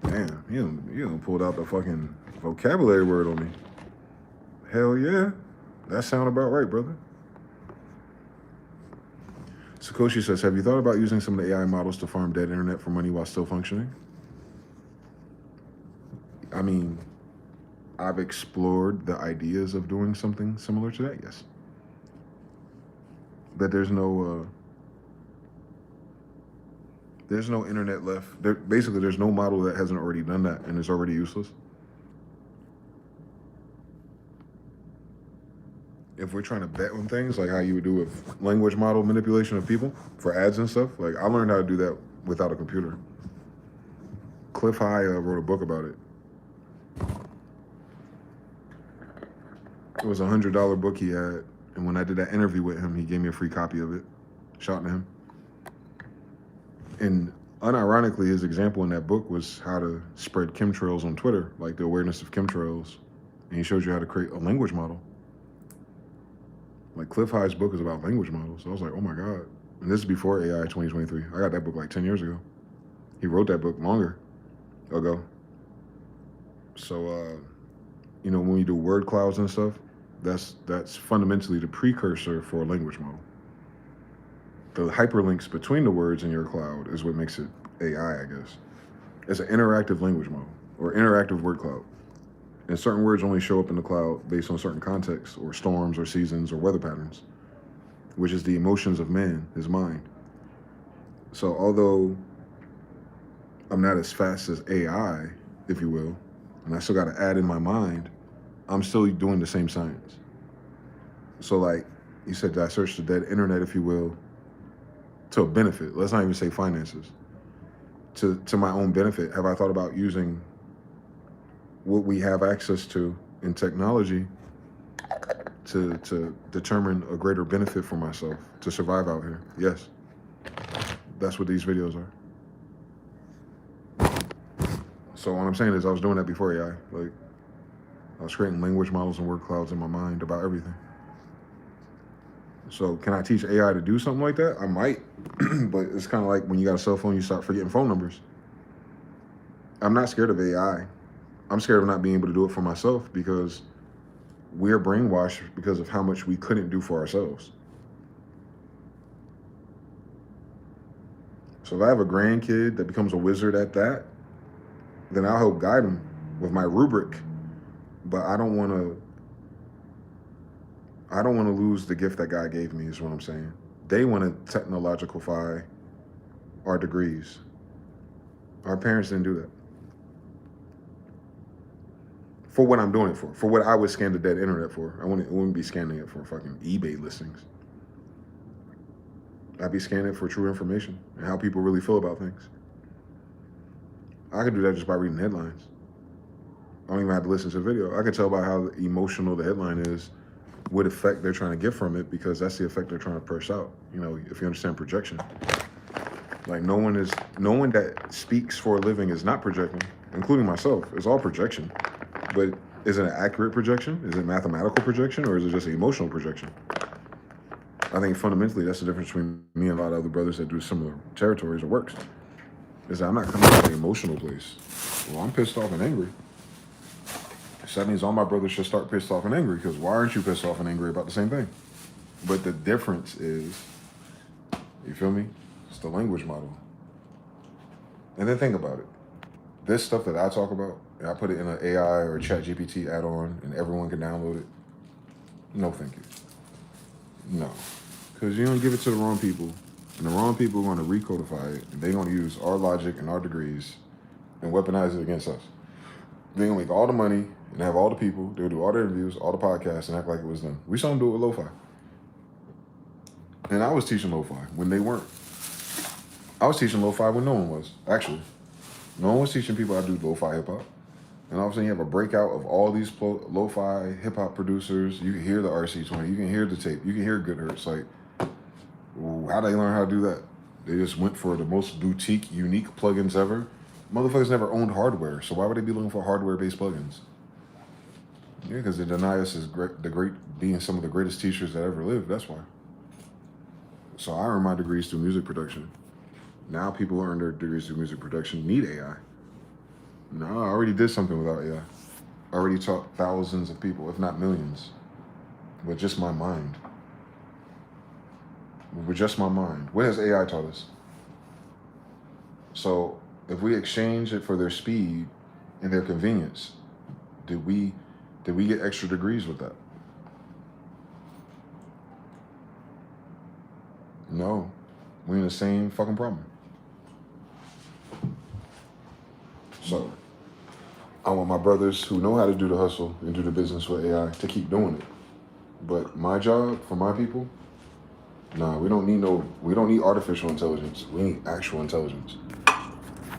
Damn, you done pulled out the fucking vocabulary word on me. Hell yeah. That sound about right, brother. Sakoshi says, have you thought about using some of the AI models to farm dead internet for money while still functioning? I mean, I've explored the ideas of doing something similar to that, yes. But there's no internet left. Basically, there's no model that hasn't already done that and is already useless. If we're trying to bet on things, like how you would do with language model manipulation of people for ads and stuff, like I learned how to do that without a computer. Cliff High wrote a book about it. It was a $100 book he had, and when I did that interview with him, he gave me a free copy of it. Shout out to him. And unironically, his example in that book was how to spread chemtrails on Twitter, like the awareness of chemtrails. And he shows you how to create a language model. Like Cliff High's book is about language models. So I was like, oh my God. And this is before AI 2023. I got that book like 10 years ago. He wrote that book longer ago. So, you know, when we do word clouds and stuff, that's fundamentally the precursor for a language model. The hyperlinks between the words in your cloud is what makes it AI, I guess. It's an interactive language model or interactive word cloud. And certain words only show up in the cloud based on certain contexts or storms or seasons or weather patterns, which is the emotions of man, his mind. So although I'm not as fast as AI, if you will, and I still got to add in my mind, I'm still doing the same science. So like you said, I searched the dead internet, if you will, to a benefit. Let's not even say finances. To my own benefit, have I thought about using what we have access to in technology to determine a greater benefit for myself to survive out here? Yes. That's what these videos are. So what I'm saying is I was doing that before AI. Like I was creating language models and word clouds in my mind about everything. So can I teach AI to do something like that? I might, but it's kind of like when you got a cell phone, you start forgetting phone numbers. I'm not scared of AI. I'm scared of not being able to do it for myself because we're brainwashed because of how much we couldn't do for ourselves. So if I have a grandkid that becomes a wizard at that, then I'll help guide them with my rubric. But I don't want to lose the gift that God gave me, is what I'm saying. They want to technologicify our degrees. Our parents didn't do that. For what I'm doing it for what I would scan the dead internet for. I wouldn't be scanning it for fucking eBay listings. I'd be scanning it for true information and how people really feel about things. I could do that just by reading headlines. I don't even have to listen to the video. I could tell by how emotional the headline is, what effect they're trying to get from it, because that's the effect they're trying to push out. You know, if you understand projection. Like no one that speaks for a living is not projecting, including myself. It's all projection. But is it an accurate projection? Is it mathematical projection, or is it just an emotional projection? I think fundamentally that's the difference between me and a lot of other brothers that do similar territories or works. Is that I'm not coming from an emotional place. Well, I'm pissed off and angry. So that means all my brothers should start pissed off and angry, because why aren't you pissed off and angry about the same thing? But the difference is, you feel me? the language model. And then think about it. This stuff that I talk about, and I put it in an AI or ChatGPT add-on, and everyone can download it. No, thank you. No, because you're gonna give it to the wrong people, and the wrong people are gonna recodify it, and they're gonna use our logic and our degrees and weaponize it against us. They're gonna make all the money and have all the people. They'll do all the interviews, all the podcasts, and act like it was them. We saw them do it with lo-fi. And I was teaching lo-fi when they weren't. I was teaching lo-fi when no one was, actually. No one was teaching people how to do lo-fi hip-hop. And all of a sudden you have a breakout of all these lo-fi hip-hop producers. You can hear the RC20, you can hear the tape, you can hear Good Hurts. Like, how did they learn how to do that? They just went for the most boutique, unique plugins ever. Motherfuckers never owned hardware, so why would they be looking for hardware-based plugins? Yeah, because they deny us as being some of the greatest teachers that ever lived, that's why. So I earned my degrees through music production. Now people who earn their degrees through music production need AI. No, I already did something without AI. I already taught thousands of people, if not millions, with just my mind. With just my mind. What has AI taught us? So if we exchange it for their speed and their convenience, did we get extra degrees with that? No. We're in the same fucking problem. So I want my brothers who know how to do the hustle and do the business with AI to keep doing it. But my job for my people, nah, we don't need artificial intelligence. We need actual intelligence.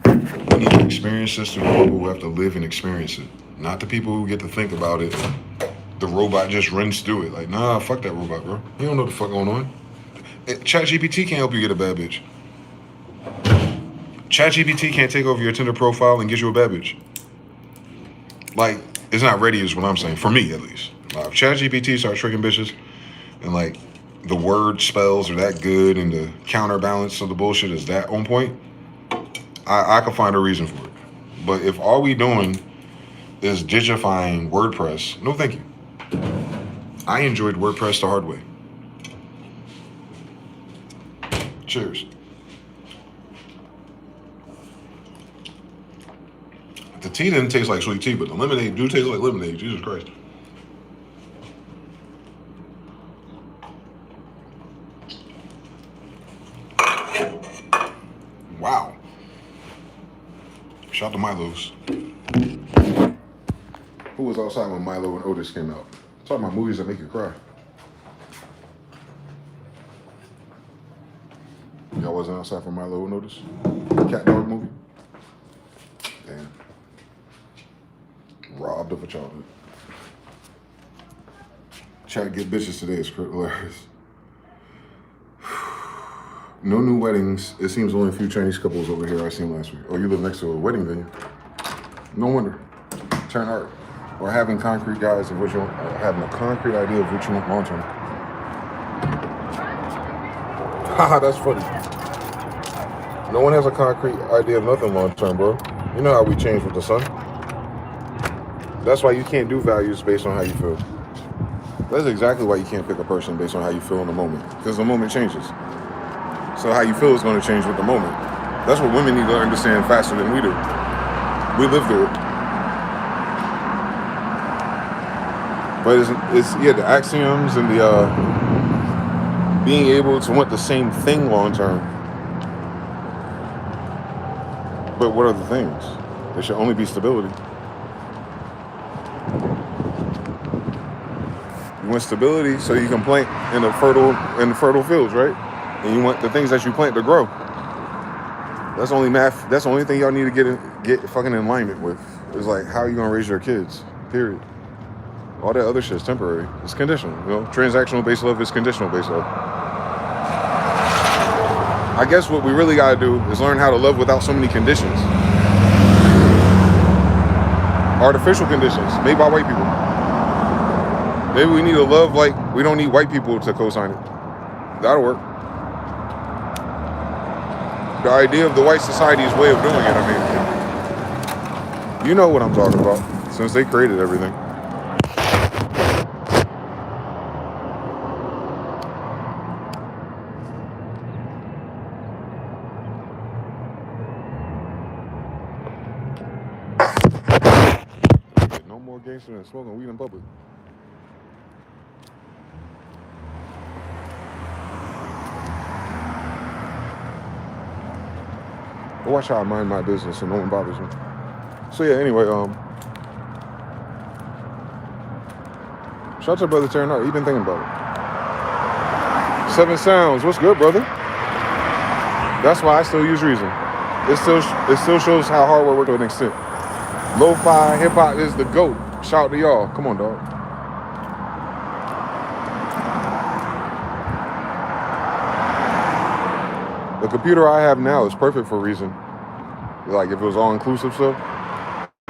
We need an experienced system of people who have to live and experience it. Not the people who get to think about it. The robot just runs through it. Like, nah, fuck that robot, bro. You don't know what the fuck going on. ChatGPT can't help you get a bad bitch. ChatGPT can't take over your Tinder profile and get you a bad bitch. Like, it's not ready is what I'm saying, for me at least. If ChatGPT starts tricking bitches and like the word spells are that good and the counterbalance of the bullshit is that on point, I could find a reason for it. But if all we doing is digifying WordPress, no thank you. I enjoyed WordPress the hard way. Cheers. The tea didn't taste like sweet tea, but the lemonade do taste like lemonade. Jesus Christ. Wow. Shout out to Milo's. Who was outside when Milo and Otis came out? Talking about movies that make you cry. Y'all wasn't outside for Milo and Otis? Cat Dog movie? Damn. Robbed of a childhood. Try to get bitches today is hilarious. No new weddings. It seems only a few Chinese couples over here I seen last week. Oh, you live next to a wedding venue? No wonder. Turn art. Or having concrete guys of what you want, having a concrete idea of what you want long term. Haha, that's funny. No one has a concrete idea of nothing long term, bro. You know how we change with the sun. That's why you can't do values based on how you feel. That's exactly why you can't pick a person based on how you feel in the moment. Because the moment changes. So how you feel is going to change with the moment. That's what women need to understand faster than we do. We live through it. But it's the axioms and the being able to want the same thing long term. But what are the things? There should only be stability. You want stability so you can plant in the fertile fields, right? And you want the things that you plant to grow. That's only math. That's the only thing y'all need to get fucking in alignment with. Is like, how are you gonna raise your kids? Period. All that other shit's temporary. It's conditional. You know, transactional based love is conditional based love. I guess what we really gotta do is learn how to love without so many conditions. Artificial conditions made by white people. Maybe we need to love like we don't need white people to co-sign it. That'll work. The idea of the white society's way of doing it, I mean, you know what I'm talking about, since they created everything. more gangster than smoking weed in public. But watch how I mind my business and no one bothers me. So yeah, anyway, shout out to brother Terran Art. He been thinking about it. 7 Sounds, what's good, brother? That's why I still use Reason. It still shows how hard we're working to an extent. Lo-fi hip-hop is the GOAT. Shout out to y'all. Come on, dog. The computer I have now is perfect for Reason. Like, if it was all-inclusive stuff. I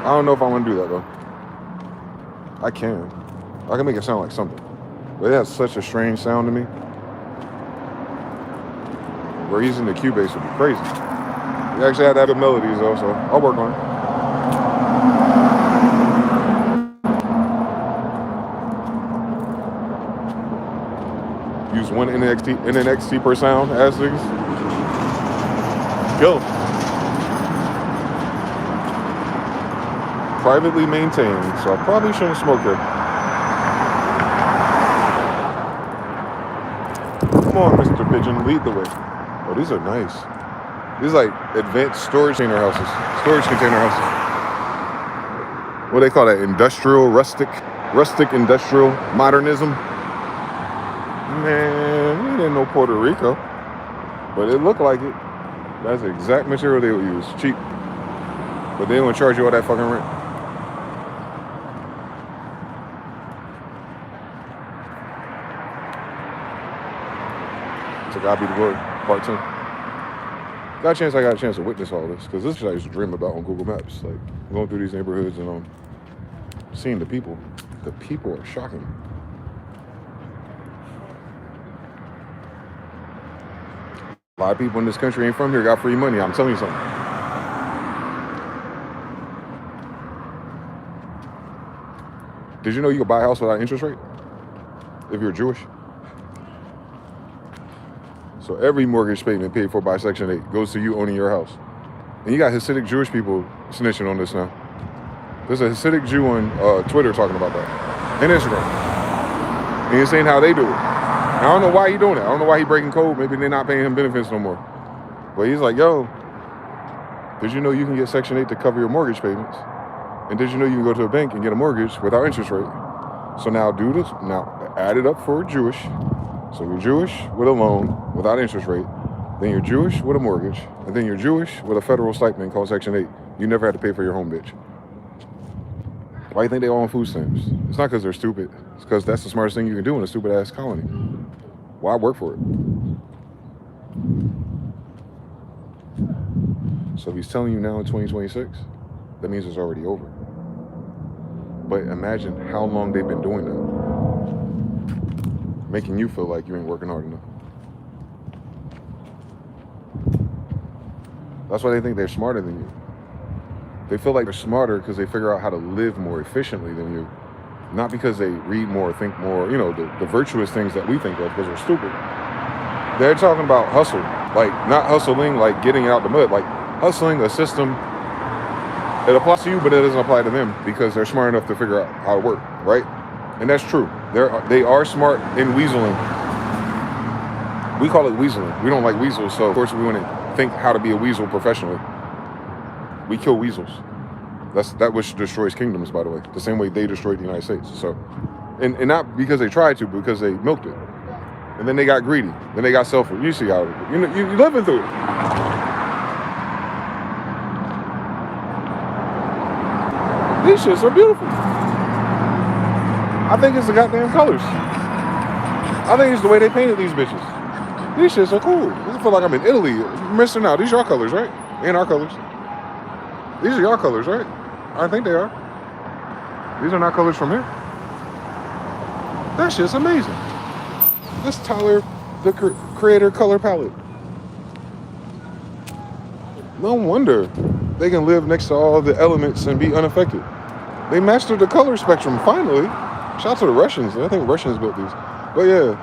don't know if I want to do that, though. I can make it sound like something. But it has such a strange sound to me. Reason the Cubase would be crazy. You actually had to have the melodies though, so I'll work on it. Use one NXT per sound, ass niggas. Go. Privately maintained, so I probably shouldn't smoke here. Come on, Mr. Pigeon, lead the way. Oh, these are nice. These are like advanced storage container houses. What do they call that? Industrial, rustic industrial modernism. Man, we didn't know Puerto Rico, but it looked like it. That's the exact material they would use, cheap. But they don't charge you all that fucking rent. To God be the glory. Part 10. I got a chance to witness all this, because this is what I used to dream about on Google Maps. Like, going through these neighborhoods and seeing the people. The people are shocking. A lot of people in this country ain't from here, got free money. I'm telling you something. Did you know you could buy a house without interest rate? If you're Jewish? So every mortgage payment paid for by Section 8 goes to you owning your house. And you got Hasidic Jewish people snitching on this now. There's a Hasidic Jew on Twitter talking about that. And Instagram. And he's saying how they do it. I don't know why he's doing it. I don't know why he's breaking code. Maybe they're not paying him benefits no more. But he's like, yo, did you know you can get Section 8 to cover your mortgage payments? And did you know you can go to a bank and get a mortgage without interest rate? So now do this. Now add it up for Jewish. So you're Jewish with a loan without interest rate, then you're Jewish with a mortgage, and then you're Jewish with a federal stipend called Section 8. You never had to pay for your home, bitch. Why do you think they all on food stamps? It's not because they're stupid. It's because that's the smartest thing you can do in a stupid-ass colony. Why work for it? So if he's telling you now in 2026, that means it's already over. But imagine how long they've been doing that. Making you feel like you ain't working hard enough. That's why they think they're smarter than you. They feel like they're smarter because they figure out how to live more efficiently than you. Not because they read more, think more, you know, the virtuous things that we think of because we're stupid. They're talking about hustle. Like, not hustling, like getting out the mud. Like, hustling a system, it applies to you, but it doesn't apply to them because they're smart enough to figure out how to work, right? And that's true. They are smart in weaseling. We call it weaseling. We don't like weasels, so of course we want to think how to be a weasel professionally. We kill weasels. That which destroys kingdoms, by the way. The same way they destroyed the United States. So, and not because they tried to, but because they milked it. And then they got greedy. Then they got selfish. You see how you're living through it. These shits are beautiful. I think it's the goddamn colors. I think it's the way they painted these bitches. These shits are cool. I feel like I'm in Italy. Missing out. These are your colors, right? And our colors. These are your colors, right? I think they are. These are not colors from here. That shit's amazing. That's Tyler, the creator color palette. No wonder they can live next to all the elements and be unaffected. They mastered the color spectrum, finally. Shout out to the Russians. I think Russians built these. But yeah,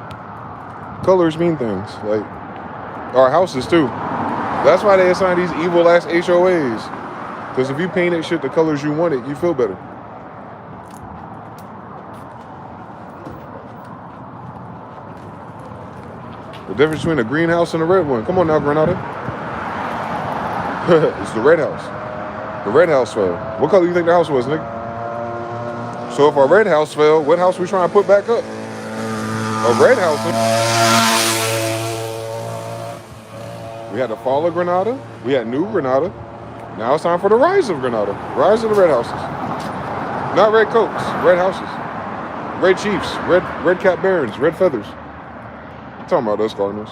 colors mean things. Like, our houses too. That's why they assign these evil ass HOAs. Because if you painted shit the colors you wanted, you feel better. The difference between a greenhouse and a red one. Come on now, Granada. It's the red house. The red house fell. What color do you think the house was, nigga? So if our red house fell, what house we trying to put back up? A red house. We had the fall of Granada. We had new Granada. Now it's time for the rise of Granada. Rise of the red houses. Not red coats, red houses. Red chiefs, red cap barons, red feathers. I'm talking about those Cardinals.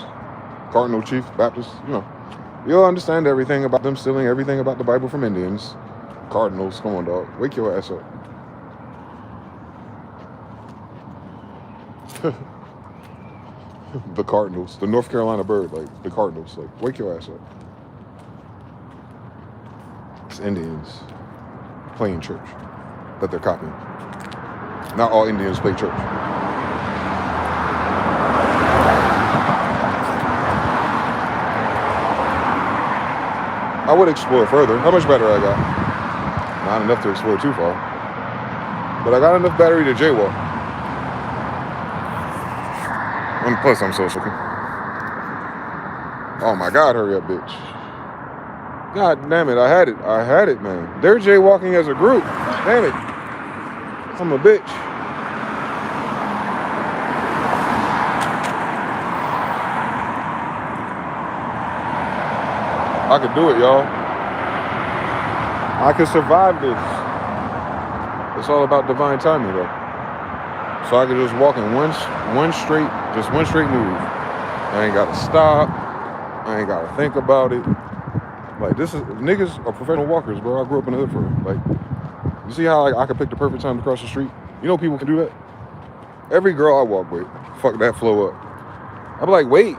Cardinal chief, Baptist, you know. You'll understand everything about them stealing everything about the Bible from Indians. Cardinals, come on, dog. Wake your ass up. The Cardinals, the North Carolina bird, like the Cardinals, like wake your ass up. It's Indians playing church that they're copying. Not all Indians play church. I would explore further. How much battery I got? Not enough to explore too far. But I got enough battery to jaywalk. And plus, I'm social. Oh my God, hurry up, bitch. God damn it, I had it, man. They're jaywalking as a group. Damn it. I'm a bitch. I could do it, y'all. I could survive this. It's all about divine timing, though. So I could just walk in one straight move. I ain't gotta stop. I ain't gotta think about it. Like, this is, niggas are professional walkers, bro. I grew up in the hood for it. Like, you see how I could pick the perfect time to cross the street? You know people can do that? Every girl I walk with, fuck that flow up. I'll be like, wait.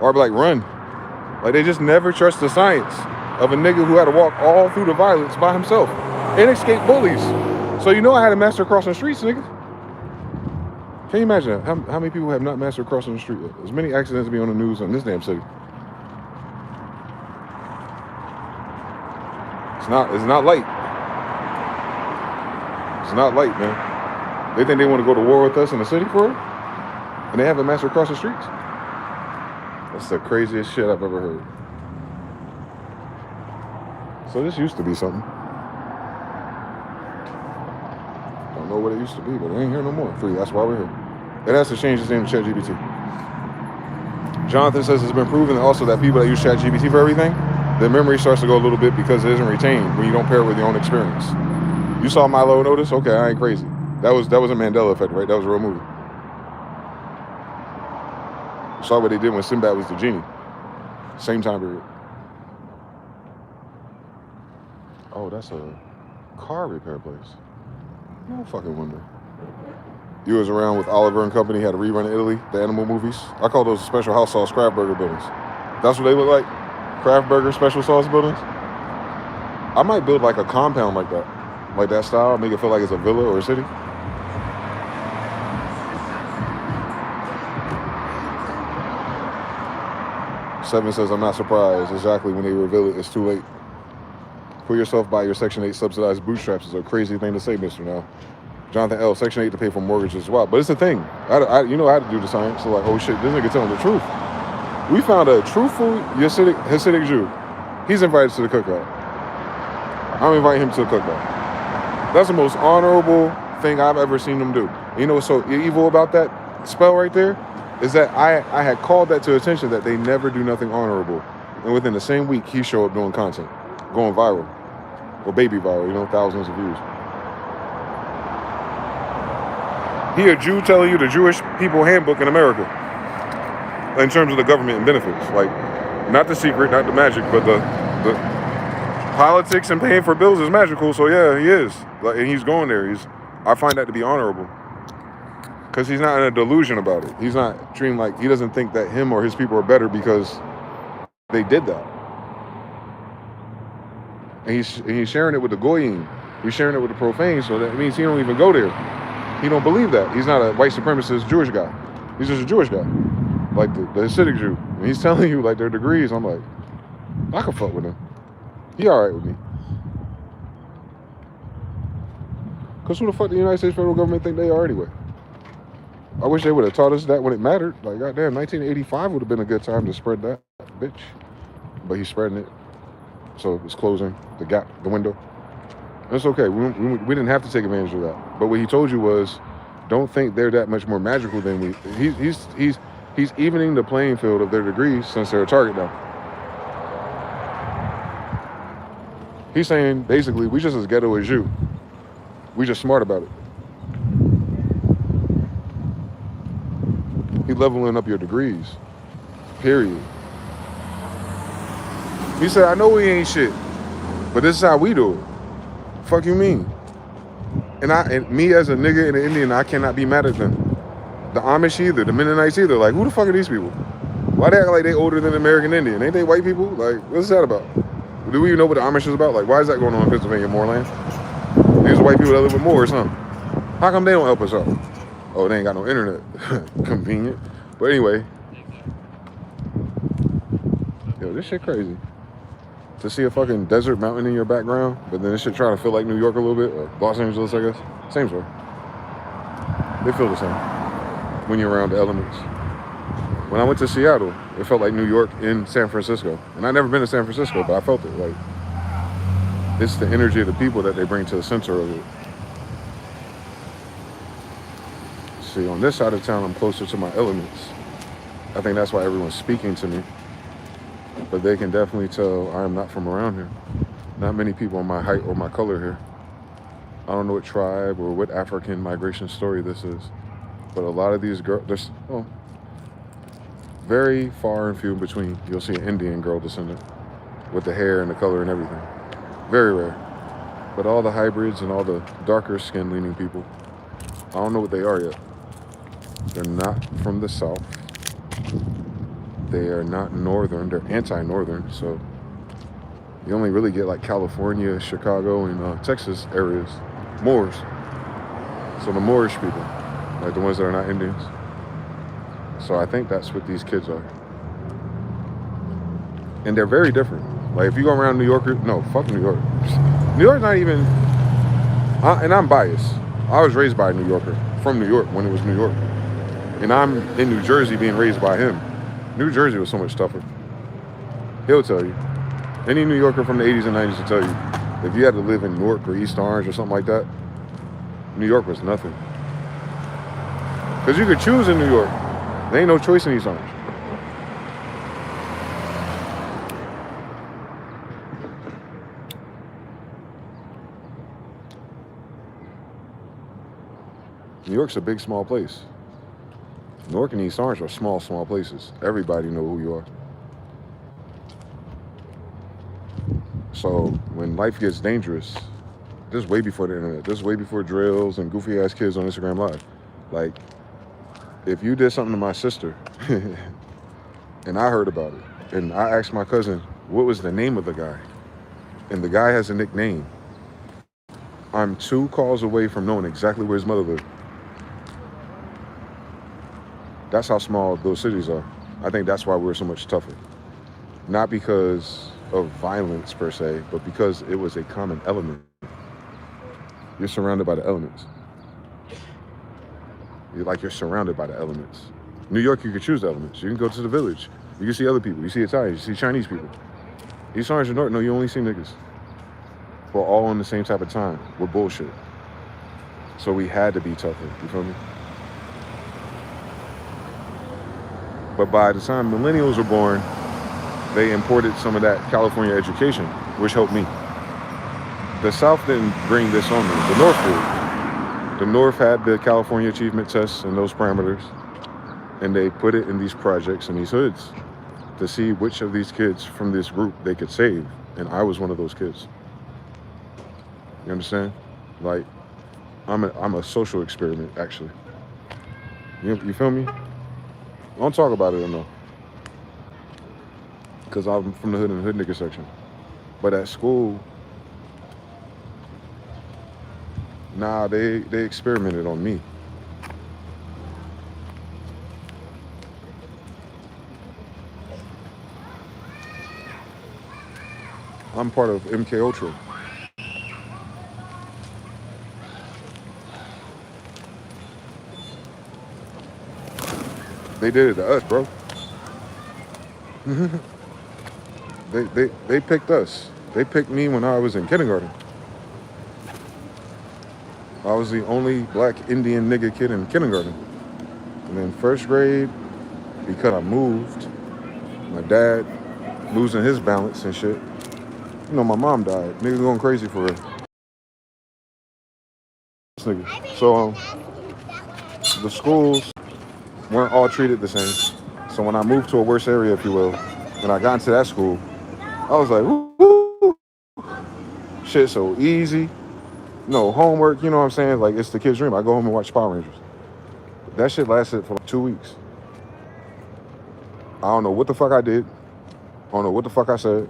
Or I'll be like, run. Like, they just never trust the science of a nigga who had to walk all through the violence by himself and escape bullies. So you know I had to master crossing the streets, nigga. Can you imagine that? How many people have not mastered crossing the street? There's many accidents be on the news in this damn city. It's not light. It's not light, man. They think they want to go to war with us in the city for it? And they haven't mastered crossing the streets? That's the craziest shit I've ever heard. So this used to be something. Don't know what it used to be, but it ain't here no more. Free, that's why we're here. It has to change its name to ChatGPT. Jonathan says it's been proven also that people that use ChatGPT for everything, their memory starts to go a little bit because it isn't retained when you don't pair it with your own experience. You saw Milo Notice? Okay, I ain't crazy. That was a Mandela effect, right? That was a real movie. Saw what they did when Sinbad was the genie. Same time period. Oh, that's a car repair place. No fucking wonder. You was around with Oliver and Company, had a rerun in Italy, the animal movies. I call those special house sauce Kraft burger buildings. That's what they look like? Kraft burger special sauce buildings? I might build like a compound like that style, make it feel like it's a villa or a city. Seven says, I'm not surprised. Exactly, when they reveal it, it's too late. Pull yourself by your Section 8 subsidized bootstraps is a crazy thing to say, Mr. Now. Jonathan L., Section 8 to pay for mortgages as well. But it's a thing. You know I had to do the science. So like, oh shit, this nigga telling the truth. We found a truthful Hasidic Jew. He's invited to the cookout. I'm inviting him to the cookout. That's the most honorable thing I've ever seen them do. You know what's so evil about that spell right there? Is that I had called that to attention that they never do nothing honorable. And within the same week, he showed up doing content, going viral. Or baby viral, you know, thousands of views. He a Jew telling you the Jewish people handbook in America. In terms of the government and benefits. Like, not the secret, not the magic, but the politics and paying for bills is magical, so yeah, he is. Like, and he's going there. I find that to be honorable. Because he's not in a delusion about it. He's not treating like, he doesn't think that him or his people are better because they did that. And he's sharing it with the goyim. He's sharing it with the profane, so that means he don't even go there. He don't believe that. He's not a white supremacist Jewish guy. He's just a Jewish guy. Like the Hasidic Jew. And he's telling you like their degrees. I'm like, I can fuck with him. He all right with me. Because who the fuck the United States federal government think they are anyway? I wish they would have taught us that when it mattered. Like, goddamn, 1985 would have been a good time to spread that, bitch. But he's spreading it. So it's closing the gap, the window. It's okay. We didn't have to take advantage of that. But what he told you was, don't think they're that much more magical than we. He's evening the playing field of their degrees since they're a target now. He's saying, basically, we just as ghetto as you. We just smart about it. He's leveling up your degrees. Period. He said, I know we ain't shit, but this is how we do it. Fuck you mean? And me as a nigga and an Indian, I cannot be mad at them. The Amish either, the Mennonites either. Like, who the fuck are these people? Why they act like they older than American Indian? Ain't they white people? Like, what's that about? Do we even know what the Amish is about? Like, why is that going on in Pennsylvania, Moorland? These are white people that live with Moors, huh? How come they don't help us out? Oh, they ain't got no internet. Convenient. But anyway. Yo, this shit crazy. To see a fucking desert mountain in your background, but then this shit try to feel like New York a little bit, or Los Angeles, I guess. Same story. They feel the same when you're around the elements. When I went to Seattle, it felt like New York in San Francisco. And I've never been to San Francisco, but I felt it. Like, it's the energy of the people that they bring to the center of it. See, on this side of town, I'm closer to my elements. I think that's why everyone's speaking to me. But they can definitely tell I am not from around here. Not many people on my height or my color here. I don't know what tribe or what African migration story this is. But a lot of these girls, there's very far and few in between. You'll see an Indian girl descendant with the hair and the color and everything. Very rare. But all the hybrids and all the darker skin leaning people, I don't know what they are yet. They're not from the South. They are not northern. They're anti-northern. So you only really get like California, Chicago, and Texas areas. Moors. So the Moorish people, like the ones that are not Indians. So I think that's what these kids are. And they're very different. Like if you go around New York, no, fuck New York. New York's not even, and I'm biased. I was raised by a New Yorker from New York when it was New York. And I'm in New Jersey being raised by him. New Jersey was so much tougher. He'll tell you. Any New Yorker from the 80s and 90s will tell you, if you had to live in Newark or East Orange or something like that, New York was nothing. Because you could choose in New York. There ain't no choice in East Orange. New York's a big, small place. Newark and East Orange are small, small places. Everybody know who you are. So when life gets dangerous, this is way before the internet. This is way before drills and goofy ass kids on Instagram Live. Like, if you did something to my sister and I heard about it, and I asked my cousin, what was the name of the guy? And the guy has a nickname. I'm 2 calls away from knowing exactly where his mother lived. That's how small those cities are. I think that's why we're so much tougher. Not because of violence per se, but because it was a common element. You're surrounded by the elements. You're surrounded by the elements. New York, you can choose the elements. You can go to the village. You can see other people. You see Italians. You see Chinese people. East Orange and North, no, you only see niggas. We're all on the same type of time. We're bullshit. So we had to be tougher. You feel me? But by the time millennials were born, they imported some of that California education, which helped me. The South didn't bring this on me. The North did. The North had the California achievement tests and those parameters, and they put it in these projects in these hoods to see which of these kids from this group they could save. And I was one of those kids. You understand? Like, I'm a social experiment, actually. You feel me? I don't talk about it enough. Because I'm from the hood and the hood nigga section. But at school, nah, they experimented on me. I'm part of MK Ultra. They did it to us, bro. They picked us. They picked me when I was in kindergarten. I was the only black Indian nigga kid in kindergarten. And then first grade, because I moved, my dad losing his balance and shit. You know, my mom died. Nigga going crazy for her. This nigga. So the schools weren't all treated the same. So when I moved to a worse area, if you will, and I got into that school, I was like, woo, shit so easy. No homework, you know what I'm saying? Like, it's the kid's dream. I go home and watch Power Rangers. That shit lasted for like 2 weeks. I don't know what the fuck I did. I don't know what the fuck I said.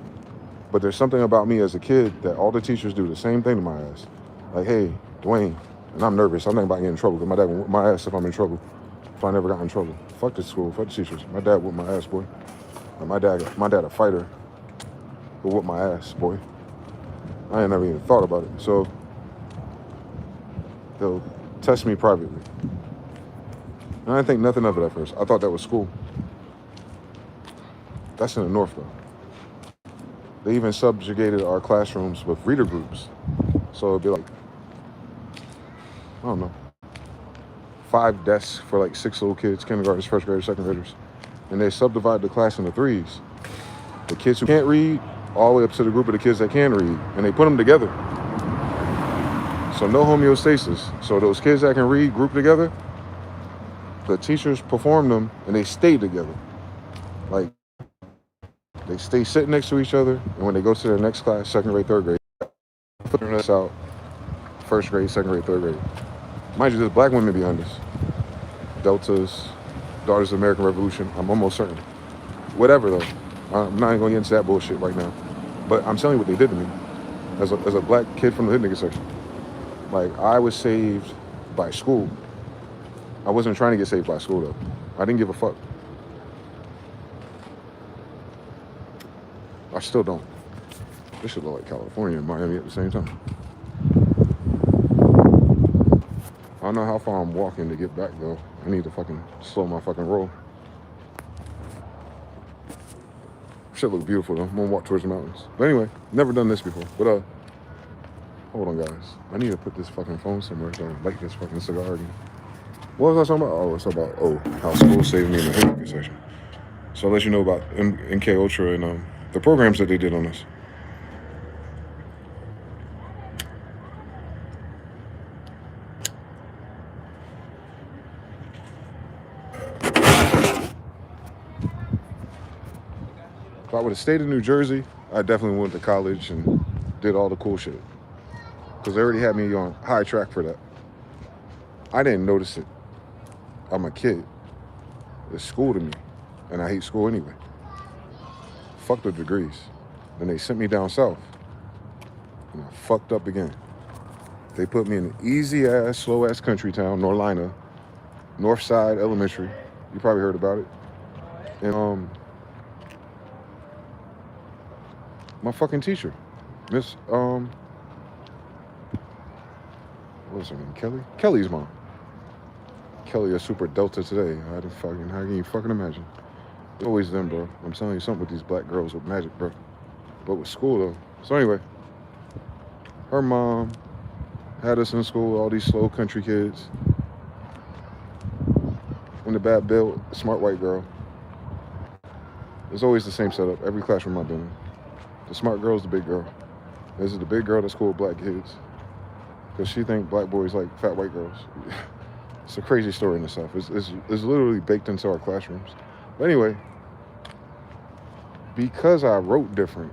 But there's something about me as a kid that all the teachers do the same thing to my ass. Like, hey, Dwayne, and I'm nervous. I'm thinking about getting in trouble because my dad would whip my ass if I'm in trouble. If I never got in trouble. Fuck the school, fuck the teachers. My dad whooped my ass, boy. And my dad a fighter, would whoop my ass, boy. I ain't never even thought about it. So they'll test me privately. And I didn't think nothing of it at first. I thought that was school. That's in the North, though. They even subjugated our classrooms with reader groups. So it'd be like, I don't know, 5 desks for like 6 little kids, kindergartners, first graders, second graders. And they subdivide the class into 3s. The kids who can't read, all the way up to the group of the kids that can read. And they put them together. So no homeostasis. So those kids that can read group together, the teachers perform them and they stay together. Like, they stay sitting next to each other, and when they go to their next class, second grade, third grade, putting us out, first grade, second grade, third grade. Mind you, there's black women behind us. Deltas, Daughters of the American Revolution, I'm almost certain. Whatever, though. I'm not even going to get into that bullshit right now. But I'm telling you what they did to me. As a black kid from the hood nigga section. Like, I was saved by school. I wasn't trying to get saved by school, though. I didn't give a fuck. I still don't. This should look like California and Miami at the same time. I don't know how far I'm walking to get back, though. I need to fucking slow my fucking roll. Shit look beautiful, though. I'm gonna walk towards the mountains. But anyway, never done this before. But, hold on, guys. I need to put this fucking phone somewhere so I don't light this fucking cigar again. What was I talking about? Oh, it's about, how school saved me in the history section. So I'll let you know about MK Ultra and, the programs that they did on us. If I would have stayed in New Jersey, I definitely went to college and did all the cool shit. Because they already had me on high track for that. I didn't notice it. I'm a kid. It's school to me. And I hate school anyway. Fuck the degrees. Then they sent me down south. And I fucked up again. They put me in an easy-ass, slow-ass country town, Norlina, Northside Elementary. You probably heard about it. And my fucking teacher, Miss, what was her name? Kelly? Kelly's mom. Kelly, a super delta today. How can you fucking imagine? It's always them, bro. I'm telling you something with these black girls with magic, bro. But with school, though. So anyway, her mom had us in school, all these slow country kids. And the bad built, smart white girl. It's always the same setup. Every classroom I've been in. The smart girl's the big girl. This is the big girl that's cool with black kids. Because she think black boys like fat white girls. It's a crazy story in itself. It's literally baked into our classrooms. But anyway, because I wrote different,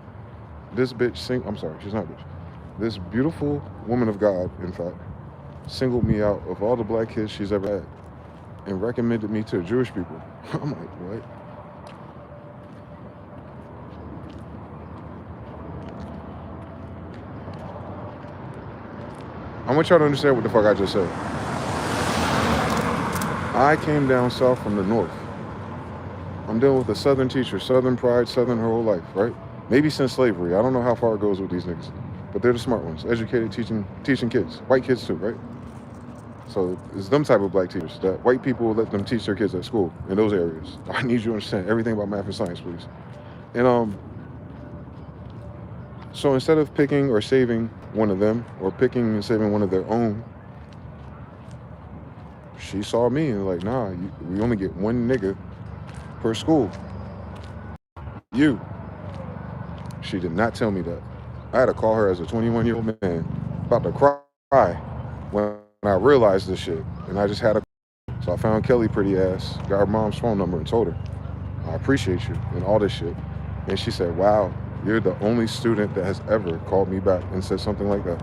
this bitch I'm sorry, she's not a bitch. This beautiful woman of God, in fact, singled me out of all the black kids she's ever had and recommended me to Jewish people. I'm like, what? I want y'all to understand what the fuck I just said. I came down south from the north. I'm dealing with a southern teacher, southern pride, southern her whole life, right? Maybe since slavery. I don't know how far it goes with these niggas. But they're the smart ones, educated, teaching kids. White kids too, right? So it's them type of black teachers that white people let them teach their kids at school in those areas. I need you to understand everything about math and science, please. And so instead of picking or saving one of them or picking and saving one of their own, she saw me and like, nah, we only get one nigga per school. You. She did not tell me that. I had to call her as a 21-year-old man, about to cry when I realized this shit. And I just had to. So I found Kelly pretty ass, got her mom's phone number and told her, I appreciate you and all this shit. And she said, wow, you're the only student that has ever called me back and said something like that.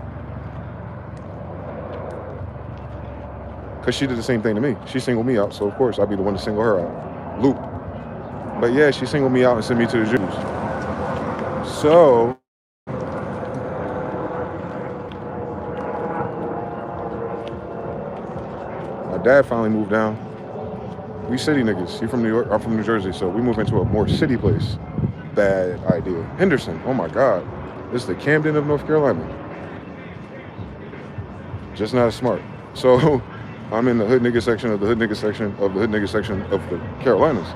Because she did the same thing to me. She singled me out, so of course I'd be the one to single her out. Loop. But yeah, she singled me out and sent me to the Jews. So my dad finally moved down. We city niggas. He from New York, I'm from New Jersey, so we moved into a more city place. Bad idea. Henderson, oh my God. This is the Camden of North Carolina. Just not as smart. So I'm in the hood nigga section of the hood nigga section of the hood nigga section of the Carolinas.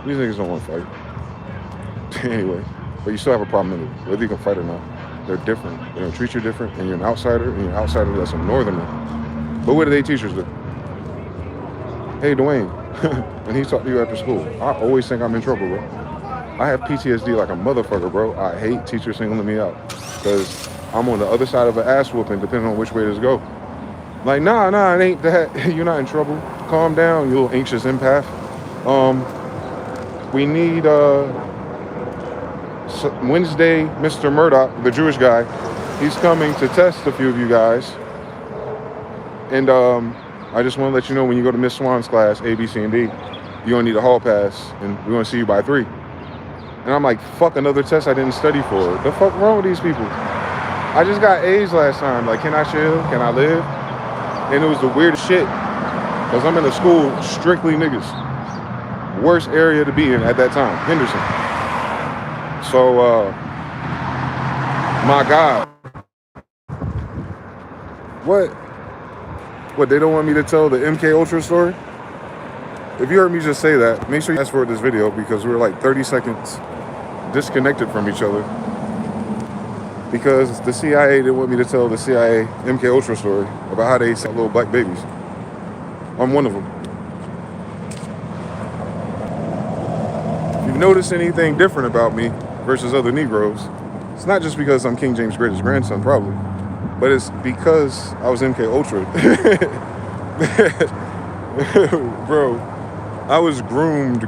These niggas don't want to fight. Anyway, but you still have a problem in it, whether you can fight or not. They're different. They're gonna treat you different, and you're an outsider, and you're an outsider that's a northerner. But what do they teachers do? Hey, Dwayne, when he talked to you after school, I always think I'm in trouble, bro. I have PTSD like a motherfucker, bro. I hate teachers singling me out because I'm on the other side of an ass whooping, depending on which way this go. Like, nah, it ain't that. You're not in trouble. Calm down, you little anxious empath. We need Wednesday, Mr. Murdoch, the Jewish guy. He's coming to test a few of you guys. And I just want to let you know, when you go to Miss Swan's class, A, B, C, and D, you're going to need a hall pass, and we're going to see you by 3. And I'm like, fuck, another test I didn't study for. The fuck wrong with these people? I just got A's last time. Like, can I chill? Can I live? And it was the weirdest shit. Because I'm in a school strictly niggas. Worst area to be in at that time, Henderson. So, my God. What, they don't want me to tell the MK Ultra story? If you heard me just say that, make sure you fast forward this video because we're like 30 seconds disconnected from each other. Because the CIA didn't want me to tell the CIA MK Ultra story about how they sent little black babies. I'm one of them. If you've noticed anything different about me versus other Negroes, it's not just because I'm King James' greatest grandson, probably, but it's because I was MK Ultra. Bro, I was groomed.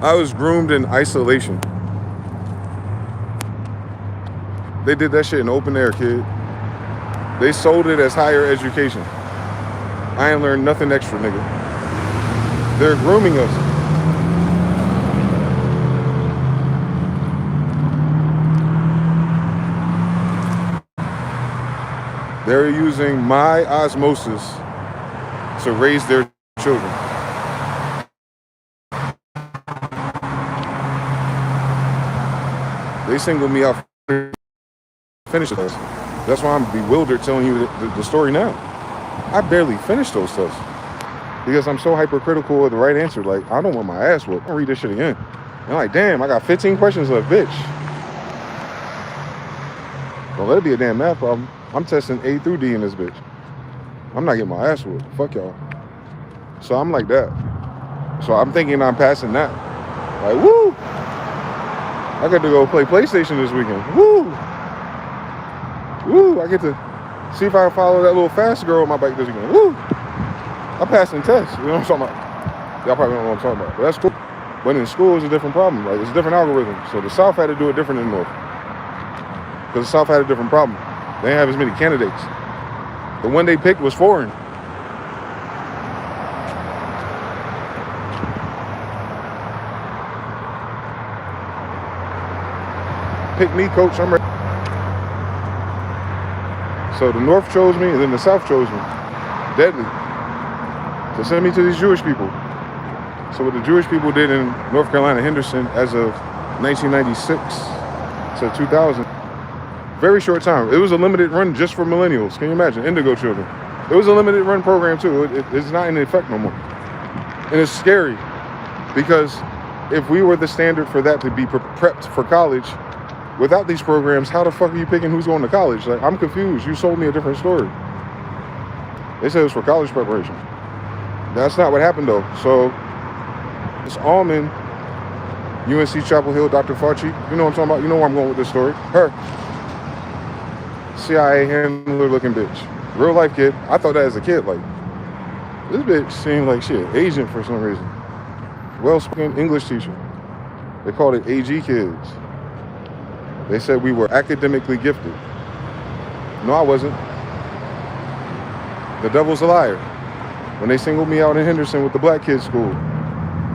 I was groomed in isolation. They did that shit in open air, kid. They sold it as higher education. I ain't learned nothing extra, nigga. They're grooming us. They're using my osmosis to raise their children. They singled me out for finish this. That's why I'm bewildered telling you the story now. I barely finished those tests because I'm so hypercritical of the right answer. Like, I don't want my ass whooped. I'll read this shit again. And I'm like, damn, I got 15 questions left, bitch. Don't let it be a damn math problem. I'm testing A through D in this bitch. I'm not getting my ass whooped. Fuck y'all. So I'm like that. So I'm thinking I'm passing that. Like, woo! I got to go play PlayStation this weekend. Woo! Woo! I get to see if I can follow that little fast girl on my bike this weekend. Woo! I'm passing tests. You know what I'm talking about? Y'all probably don't know what I'm talking about. But that's cool. But in school, it's a different problem. Like, it's a different algorithm. So the South had to do it different than the North. Because the South had a different problem. They didn't have as many candidates. The one they picked was foreign. Pick me, coach. I'm ready. So the North chose me, and then the South chose me. Deadly. To send me to these Jewish people. So what the Jewish people did in North Carolina, Henderson, as of 1996 to 2000, Very short time. It was a limited run just for millennials. Can you imagine? Indigo children. It was a limited run program too. It's not in effect no more. And it's scary because if we were the standard for that to be prepped for college, without these programs, how the fuck are you picking who's going to college? Like, I'm confused. You sold me a different story. They said it was for college preparation. That's not what happened though. So it's Almond, UNC Chapel Hill, Dr. Fauci. You know what I'm talking about? You know where I'm going with this story. Her. CIA handler looking bitch. Real life kid. I thought that as a kid, like, this bitch seemed like shit. Asian for some reason. Well-spoken English teacher. They called it AG kids. They said we were academically gifted. No, I wasn't. The devil's a liar. When they singled me out in Henderson with the black kids school,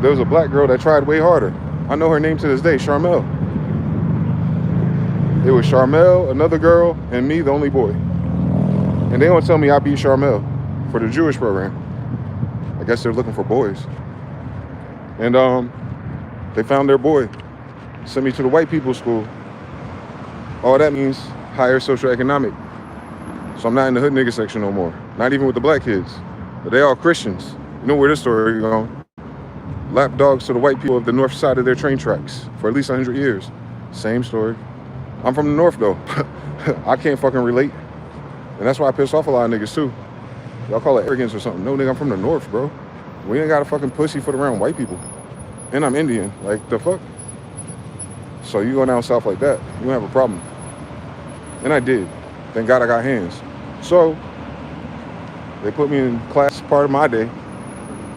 there was a black girl that tried way harder. I know her name to this day, Charmel. It was Charmel, another girl, and me, the only boy. And they don't tell me I beat Charmel for the Jewish program. I guess they're looking for boys. And they found their boy, sent me to the white people's school. All that means higher socioeconomic. So I'm not in the hood nigga section no more. Not even with the black kids. But they all Christians. You know where this story going. Lap dogs to the white people of the north side of their train tracks for at least 100 years. Same story. I'm from the north though. I can't fucking relate. And that's why I piss off a lot of niggas too. Y'all call it arrogance or something. No nigga, I'm from the north, bro. We ain't got a fucking pussyfoot around white people. And I'm Indian. Like, the fuck? So you go down south like that, you don't have a problem. And I did. Thank God I got hands. So they put me in class part of my day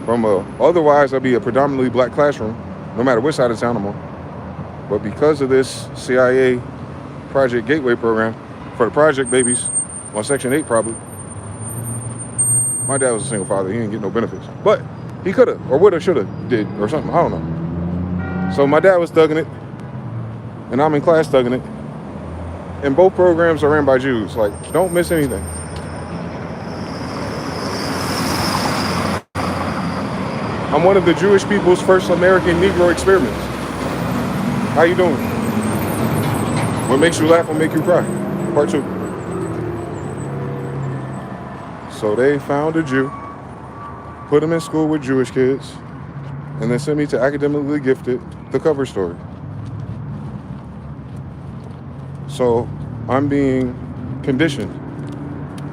from otherwise I'd be a predominantly black classroom, no matter which side of town I'm on. But because of this CIA Project Gateway program for the project babies on Section 8 probably, my dad was a single father. He didn't get no benefits. But he could have, or would have, should have, did, or something. I don't know. So my dad was thugging it, and I'm in class thugging it. And both programs are ran by Jews. Like, don't miss anything. I'm one of the Jewish people's first American Negro experiments. How you doing? What makes you laugh will make you cry. Part 2. So they found a Jew, put him in school with Jewish kids, and then sent me to academically gifted, the cover story. So I'm being conditioned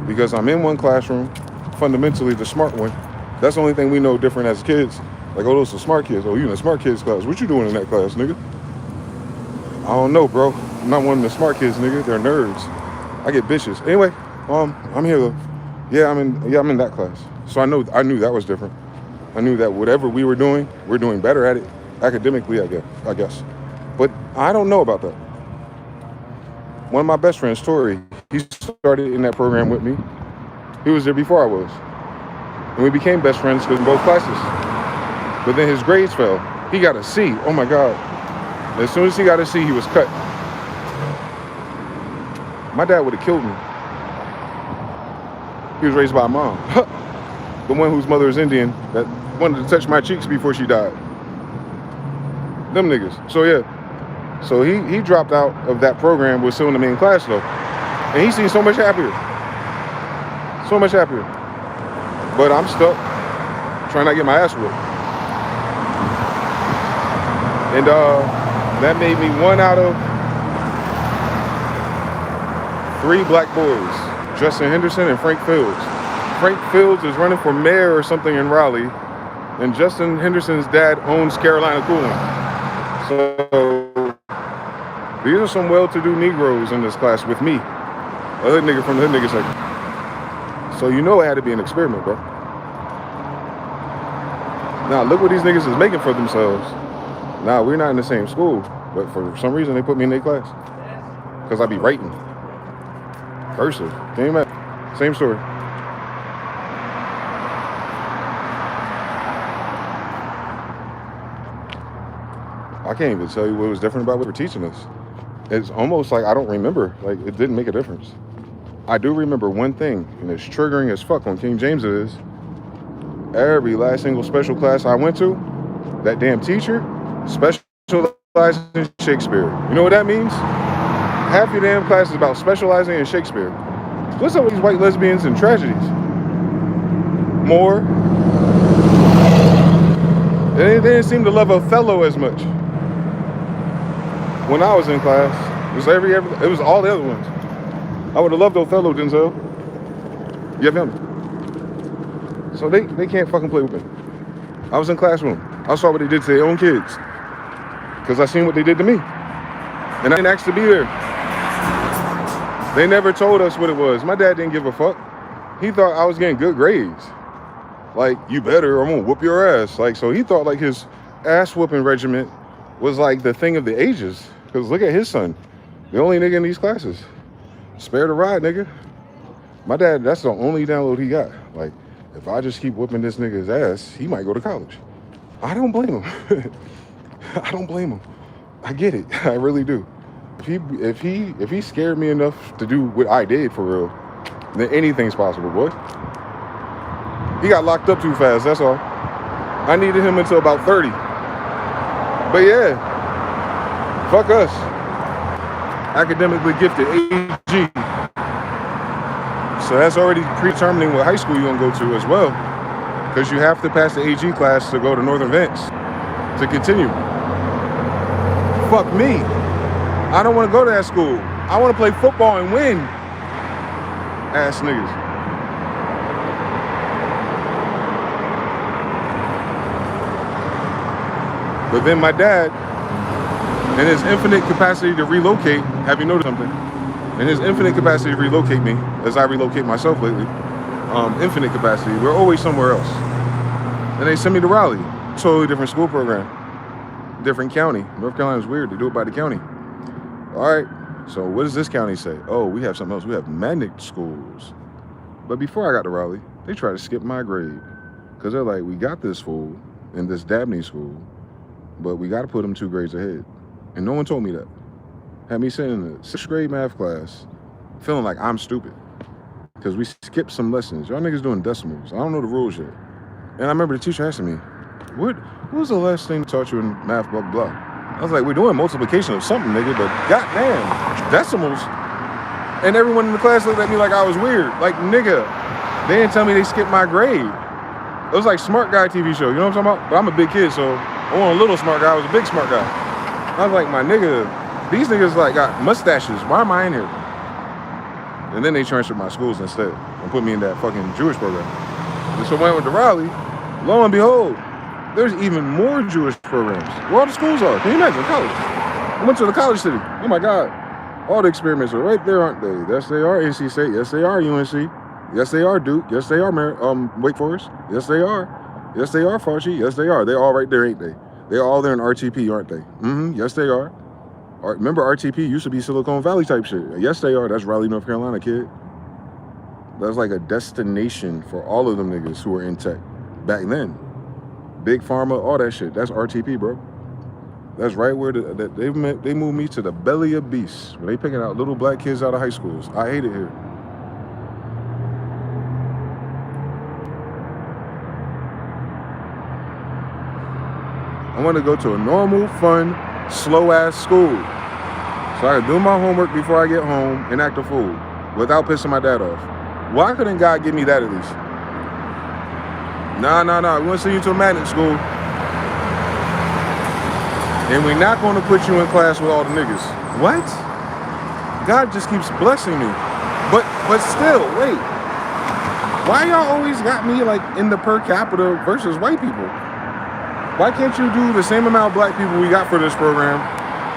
because I'm in one classroom, fundamentally the smart one. That's the only thing we know different as kids. Like, oh, those are smart kids. Oh, you in the smart kids class. What you doing in that class, nigga? I don't know, bro. I'm not one of the smart kids, nigga. They're nerds. I get bitches. Anyway, I'm here though. Yeah, I'm in that class. So I knew that was different. I knew that whatever we were doing, we're doing better at it academically, I guess. But I don't know about that. One of my best friends, Tori, he started in that program with me. He was there before I was. And we became best friends in both classes. But then his grades fell. He got a C. Oh my God. As soon as he got a C, he was cut. My dad would have killed me. He was raised by a mom. The one whose mother is Indian that wanted to touch my cheeks before she died. Them niggas. So yeah. So he dropped out of that program, was still in the main class though. And he seems so much happier. So much happier. But I'm stuck trying not to get my ass whipped. And that made me 1 out of 3 black boys. Justin Henderson and Frank Fields. Frank Fields is running for mayor or something in Raleigh. And Justin Henderson's dad owns Carolina Cooling. So these are some well-to-do Negroes in this class with me. A hood nigga from the hood nigga section. So you know it had to be an experiment, bro. Now look what these niggas is making for themselves. Now we're not in the same school, but for some reason they put me in their class. Because I be writing. Cursive. Can you imagine? Same story. I can't even tell you what was different about what we're teaching us. It's almost like I don't remember. Like, it didn't make a difference. I do remember one thing, and it's triggering as fuck on King James it is. Every last single special class I went to, that damn teacher specialized in Shakespeare. You know what that means? half your damn class is about specializing in Shakespeare. What's up with these white lesbians and tragedies? More. They didn't seem to love Othello as much. When I was in class, it was all the other ones. I would have loved Othello, Denzel. You have him. So they can't fucking play with me. I was in class with them. I saw what they did to their own kids. Because I seen what they did to me. And I didn't ask to be there. They never told us what it was. My dad didn't give a fuck. He thought I was getting good grades. Like, you better, I'm gonna whoop your ass. Like, so he thought like his ass whooping regiment was like the thing of the ages. Because look at his son. The only nigga in these classes. Spare the ride, nigga. My dad, that's the only download he got. Like, if I just keep whooping this nigga's ass, he might go to college. I don't blame him. I don't blame him. I get it. I really do. If he scared me enough to do what I did for real, then anything's possible, boy. He got locked up too fast, that's all. I needed him until about 30. But yeah, fuck us. Academically gifted, AG. So that's already predetermining what high school you're gonna go to as well. Because you have to pass the AG class to go to Northern Vents to continue. Fuck me. I don't want to go to that school. I want to play football and win. Ass niggas. But then my dad, in his infinite capacity to relocate, have you noticed something? In his infinite capacity to relocate me, as I relocate myself lately, infinite capacity, we're always somewhere else. And they send me to Raleigh, totally different school program, different county. North Carolina's weird, they do it by the county. All right, so what does this county say? Oh, we have something else, we have magnet schools. But before I got to Raleigh, they tried to skip my grade. Because they're like, we got this fool in this Dabney school, but we got to put him 2 grades ahead. And no one told me that. Had me sitting in the 6th grade math class, feeling like I'm stupid. Because we skipped some lessons. Y'all niggas doing decimals. I don't know the rules yet. And I remember the teacher asking me, what was the last thing taught you in math, blah, blah? I was like, we're doing multiplication of something, nigga, but goddamn, decimals. And everyone in the class looked at me like I was weird. Like, nigga, they didn't tell me they skipped my grade. It was like Smart Guy TV show, you know what I'm talking about? But I'm a big kid, so I wasn't a little smart guy, I was a big smart guy. I was like, my nigga, these niggas like got mustaches. Why am I in here? And then they transferred my schools instead and put me in that fucking Jewish program. And so when I went to Raleigh, lo and behold, there's even more Jewish programs. Where all the schools are. Can you imagine? College. I went to the college city. Oh my God. All the experiments are right there, aren't they? Yes, they are NC State. Yes, they are UNC. Yes, they are Duke. Yes, they are Wake Forest. Yes, they are. Yes, they are Fauci. Yes, they are. They're all right there, ain't they? They're all there in RTP, aren't they? Yes, they are. Remember, RTP used to be Silicon Valley type shit. Yes, they are. That's Raleigh, North Carolina, kid. That's like a destination for all of them niggas who were in tech back then. Big Pharma, all that shit. That's RTP, bro. That's right where they moved me to the belly of beasts. Where they picking out little black kids out of high schools. I hate it here. I want to go to a normal, fun, slow-ass school. So I can do my homework before I get home and act a fool without pissing my dad off. Why couldn't God give me that at least? Nah. We want to send you to a magnet school. And we're not going to put you in class with all the niggas. What? God just keeps blessing me. But still, wait. Why y'all always got me like in the per capita versus white people? Why can't you do the same amount of black people we got for this program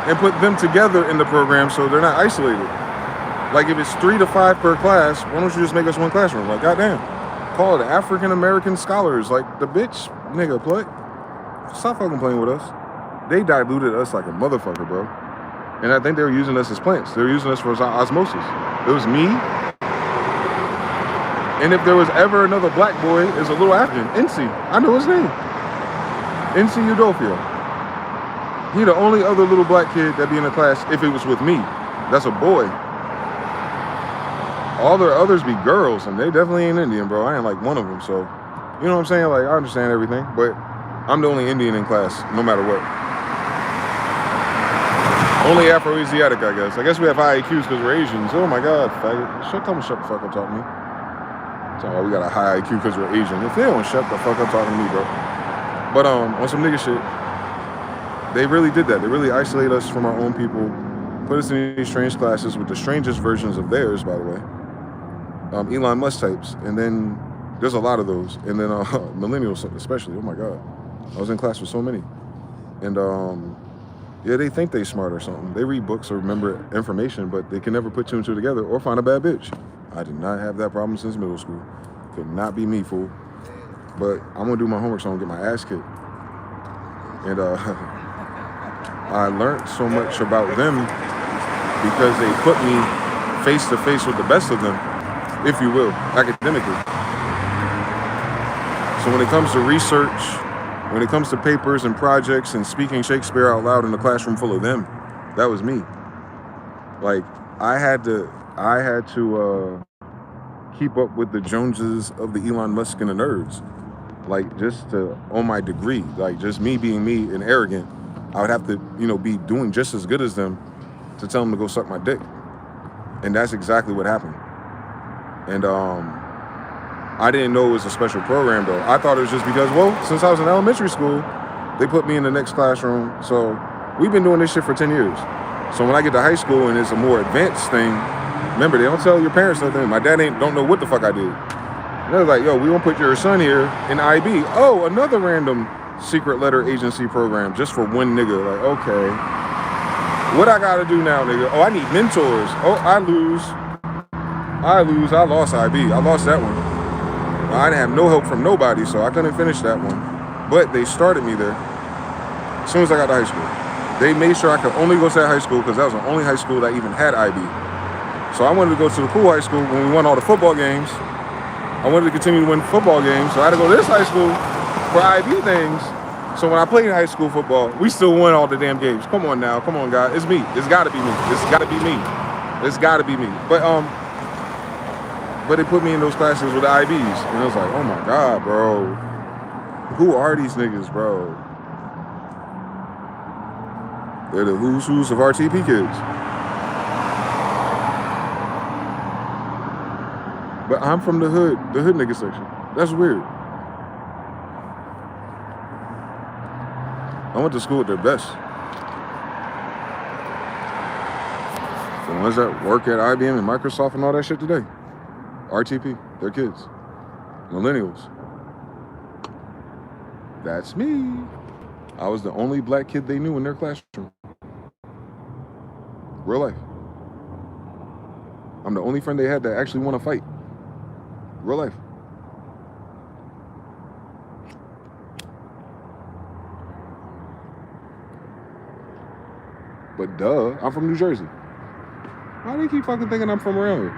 and put them together in the program so they're not isolated? Like if it's 3 to 5 per class, why don't you just make us one classroom? Like, goddamn. Call it African-American scholars. Like the bitch, nigga, play. Stop fucking playing with us. They diluted us like a motherfucker, bro. And I think they were using us as plants. They were using us for osmosis. It was me. And if there was ever another black boy, it's a little African, NC. I know his name. NC Udolfio. He the only other little black kid that be in the class if it was with me. That's a boy. All the others be girls, and they definitely ain't Indian, bro. I ain't like one of them, so you know what I'm saying? Like, I understand everything, but I'm the only Indian in class, no matter what. Only Afro-Asiatic, I guess. I guess we have high IQs because we're Asians. Oh my God, faggot. Tell me shut the fuck up talking to me. So we got a high IQ because we're Asian. If they don't shut the fuck up talking to me, bro. But on some nigga shit, they really did that. They really isolate us from our own people, put us in these strange classes with the strangest versions of theirs, by the way. Elon Musk types. And then there's a lot of those. And then millennials especially. Oh my God. I was in class with so many. And yeah, they think they smart or something. They read books or remember information, but they can never put two and two together or find a bad bitch. I did not have that problem since middle school. Could not be me, fool. But I'm gonna do my homework so I don't get my ass kicked. And I learned so much about them because they put me face to face with the best of them, if you will, academically. So when it comes to research, when it comes to papers and projects and speaking Shakespeare out loud in a classroom full of them, that was me. Like I had to keep up with the Joneses of the Elon Musk and the nerds. Like just to, on my degree, like just me being me and arrogant, I would have to, be doing just as good as them to tell them to go suck my dick. And that's exactly what happened. And I didn't know it was a special program though. I thought it was just because, well, since I was in elementary school, they put me in the next classroom. So we've been doing this shit for 10 years. So when I get to high school and it's a more advanced thing, remember, they don't tell your parents nothing. My dad don't know what the fuck I did. And they're like, yo, we won't put your son here in IB. Oh, another random secret letter agency program just for one nigga. Like, okay. What I gotta do now, nigga? Oh, I need mentors. Oh, I lose. I lost IB. I lost that one. I didn't have no help from nobody, so I couldn't finish that one. But they started me there as soon as I got to high school. They made sure I could only go to that high school because that was the only high school that even had IB. So I wanted to go to the cool high school when we won all the football games. I wanted to continue to win football games, so I had to go to this high school for IB things. So when I played high school football, we still won all the damn games. Come on now, come on, guys. It's me. It's got to be me. It's got to be me. It's got to be me. But they put me in those classes with the IBs, and I was like, oh my God, bro. Who are these niggas, bro? They're the who's who's of RTP kids. But I'm from the hood nigga section. That's weird. I went to school with their best. The ones that work at IBM and Microsoft and all that shit today. RTP, they're kids. Millennials. That's me. I was the only black kid they knew in their classroom. Real life. I'm the only friend they had that actually want to fight. Real life. But duh, I'm from New Jersey. Why do they keep fucking thinking I'm from around here?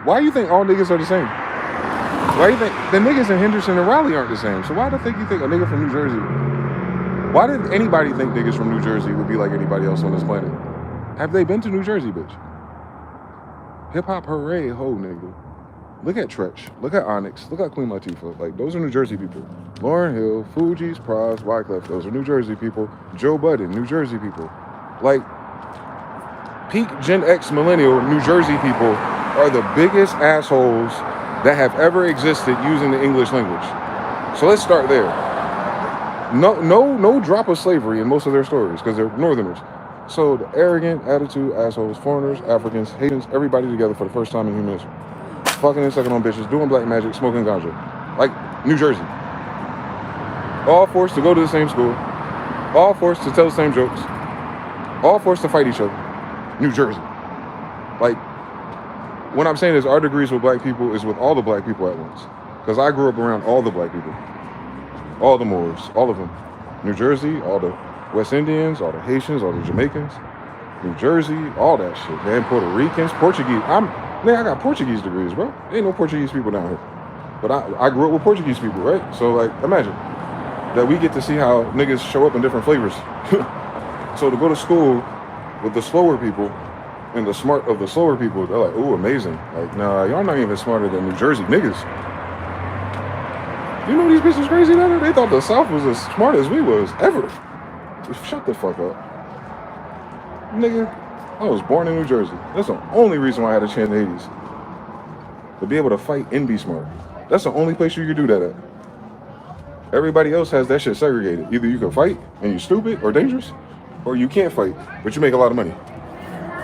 Why do you think all niggas are the same? Why do you think the niggas in Henderson and Raleigh aren't the same? So why do you think a nigga from New Jersey? Why did anybody think niggas from New Jersey would be like anybody else on this planet? Have they been to New Jersey, bitch? Hip hop hooray, ho nigga. Look at Tretch. Look at Onyx. Look at Queen Latifah. Like, those are New Jersey people. Lauryn Hill, Fugees, Pras, Wyclef. Those are New Jersey people. Joe Budden, New Jersey people. Like, peak Gen X millennial New Jersey people are the biggest assholes that have ever existed using the English language. So let's start there. No drop of slavery in most of their stories because they're Northerners. So the arrogant attitude assholes, foreigners, Africans, Haitians, everybody together for the first time in human history. Fucking and sucking on bitches, doing black magic, smoking ganja. Like New Jersey. All forced to go to the same school. All forced to tell the same jokes. All forced to fight each other. New Jersey. Like, what I'm saying is our degrees with black people is with all the black people at once. Because I grew up around all the black people. All the Moors, all of them. New Jersey, all the West Indians, all the Haitians, all the Jamaicans. New Jersey, all that shit, man. Puerto Ricans, Portuguese. I got Portuguese degrees, bro. Ain't no Portuguese people down here. But I grew up with Portuguese people, right? So, like, imagine that we get to see how niggas show up in different flavors. So to go to school with the slower people and the smart of the slower people, they're like, ooh, amazing. Like, nah, y'all not even smarter than New Jersey niggas. You know these bitches crazy now? They thought the South was as smart as we was, ever. Just shut the fuck up. Nigga, I was born in New Jersey. That's the only reason why I had a chance in the 80s. To be able to fight and be smart. That's the only place you could do that at. Everybody else has that shit segregated. Either you can fight and you're stupid or dangerous, or you can't fight, but you make a lot of money.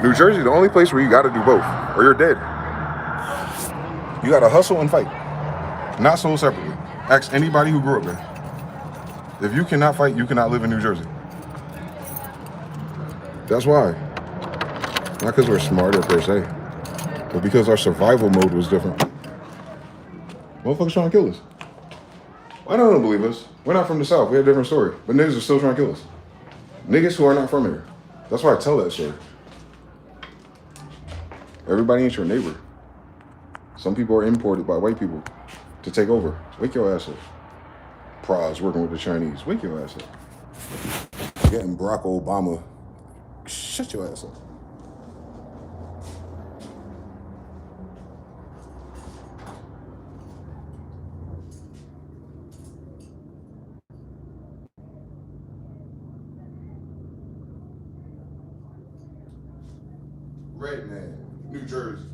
New Jersey, the only place where you gotta do both, or you're dead. You gotta hustle and fight. Not sold separately. Ask anybody who grew up there. If you cannot fight, you cannot live in New Jersey. That's why. Not because we're smarter per se, but because our survival mode was different. Motherfuckers trying to kill us. Why don't they believe us? We're not from the South. We have a different story. But niggas are still trying to kill us. Niggas who are not from here. That's why I tell that story. Everybody ain't your neighbor. Some people are imported by white people to take over. Wake your ass up. Praz working with the Chinese. Wake your ass up. Getting Barack Obama. Shut your ass up. Redman, New Jersey.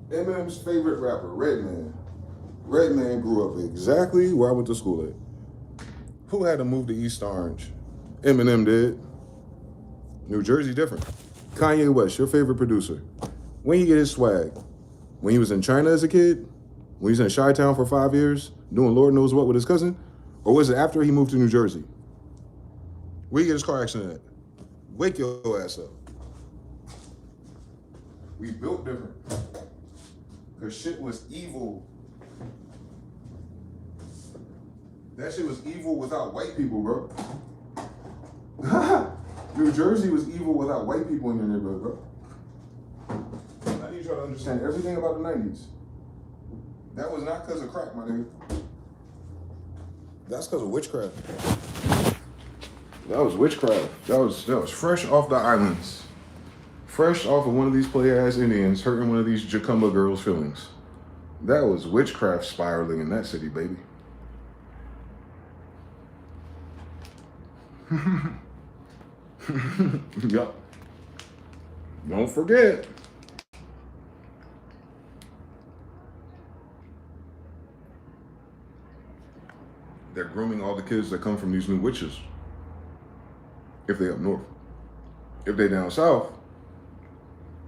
Eminem's favorite rapper, Redman. Redman grew up exactly where I went to school at. Who had to move to East Orange? Eminem did. New Jersey different. Kanye West, your favorite producer. When he get his swag? When he was in China as a kid? When he was in Chi-Town for 5 years, doing Lord knows what with his cousin? Or was it after he moved to New Jersey? Where he get his car accident at? Wake your ass up. We built different. Cause shit was evil. That shit was evil without white people, bro. New Jersey was evil without white people in your neighborhood, bro. I need y'all to understand everything about the 90s. That was not because of crack, my nigga. That's because of witchcraft. That was witchcraft. That was fresh off the islands. Fresh off of one of these play-ass Indians hurting one of these Jacumba girls' feelings. That was witchcraft spiraling in that city, baby. Yup. Don't forget. They're grooming all the kids that come from these new witches. If they up north. If they down south,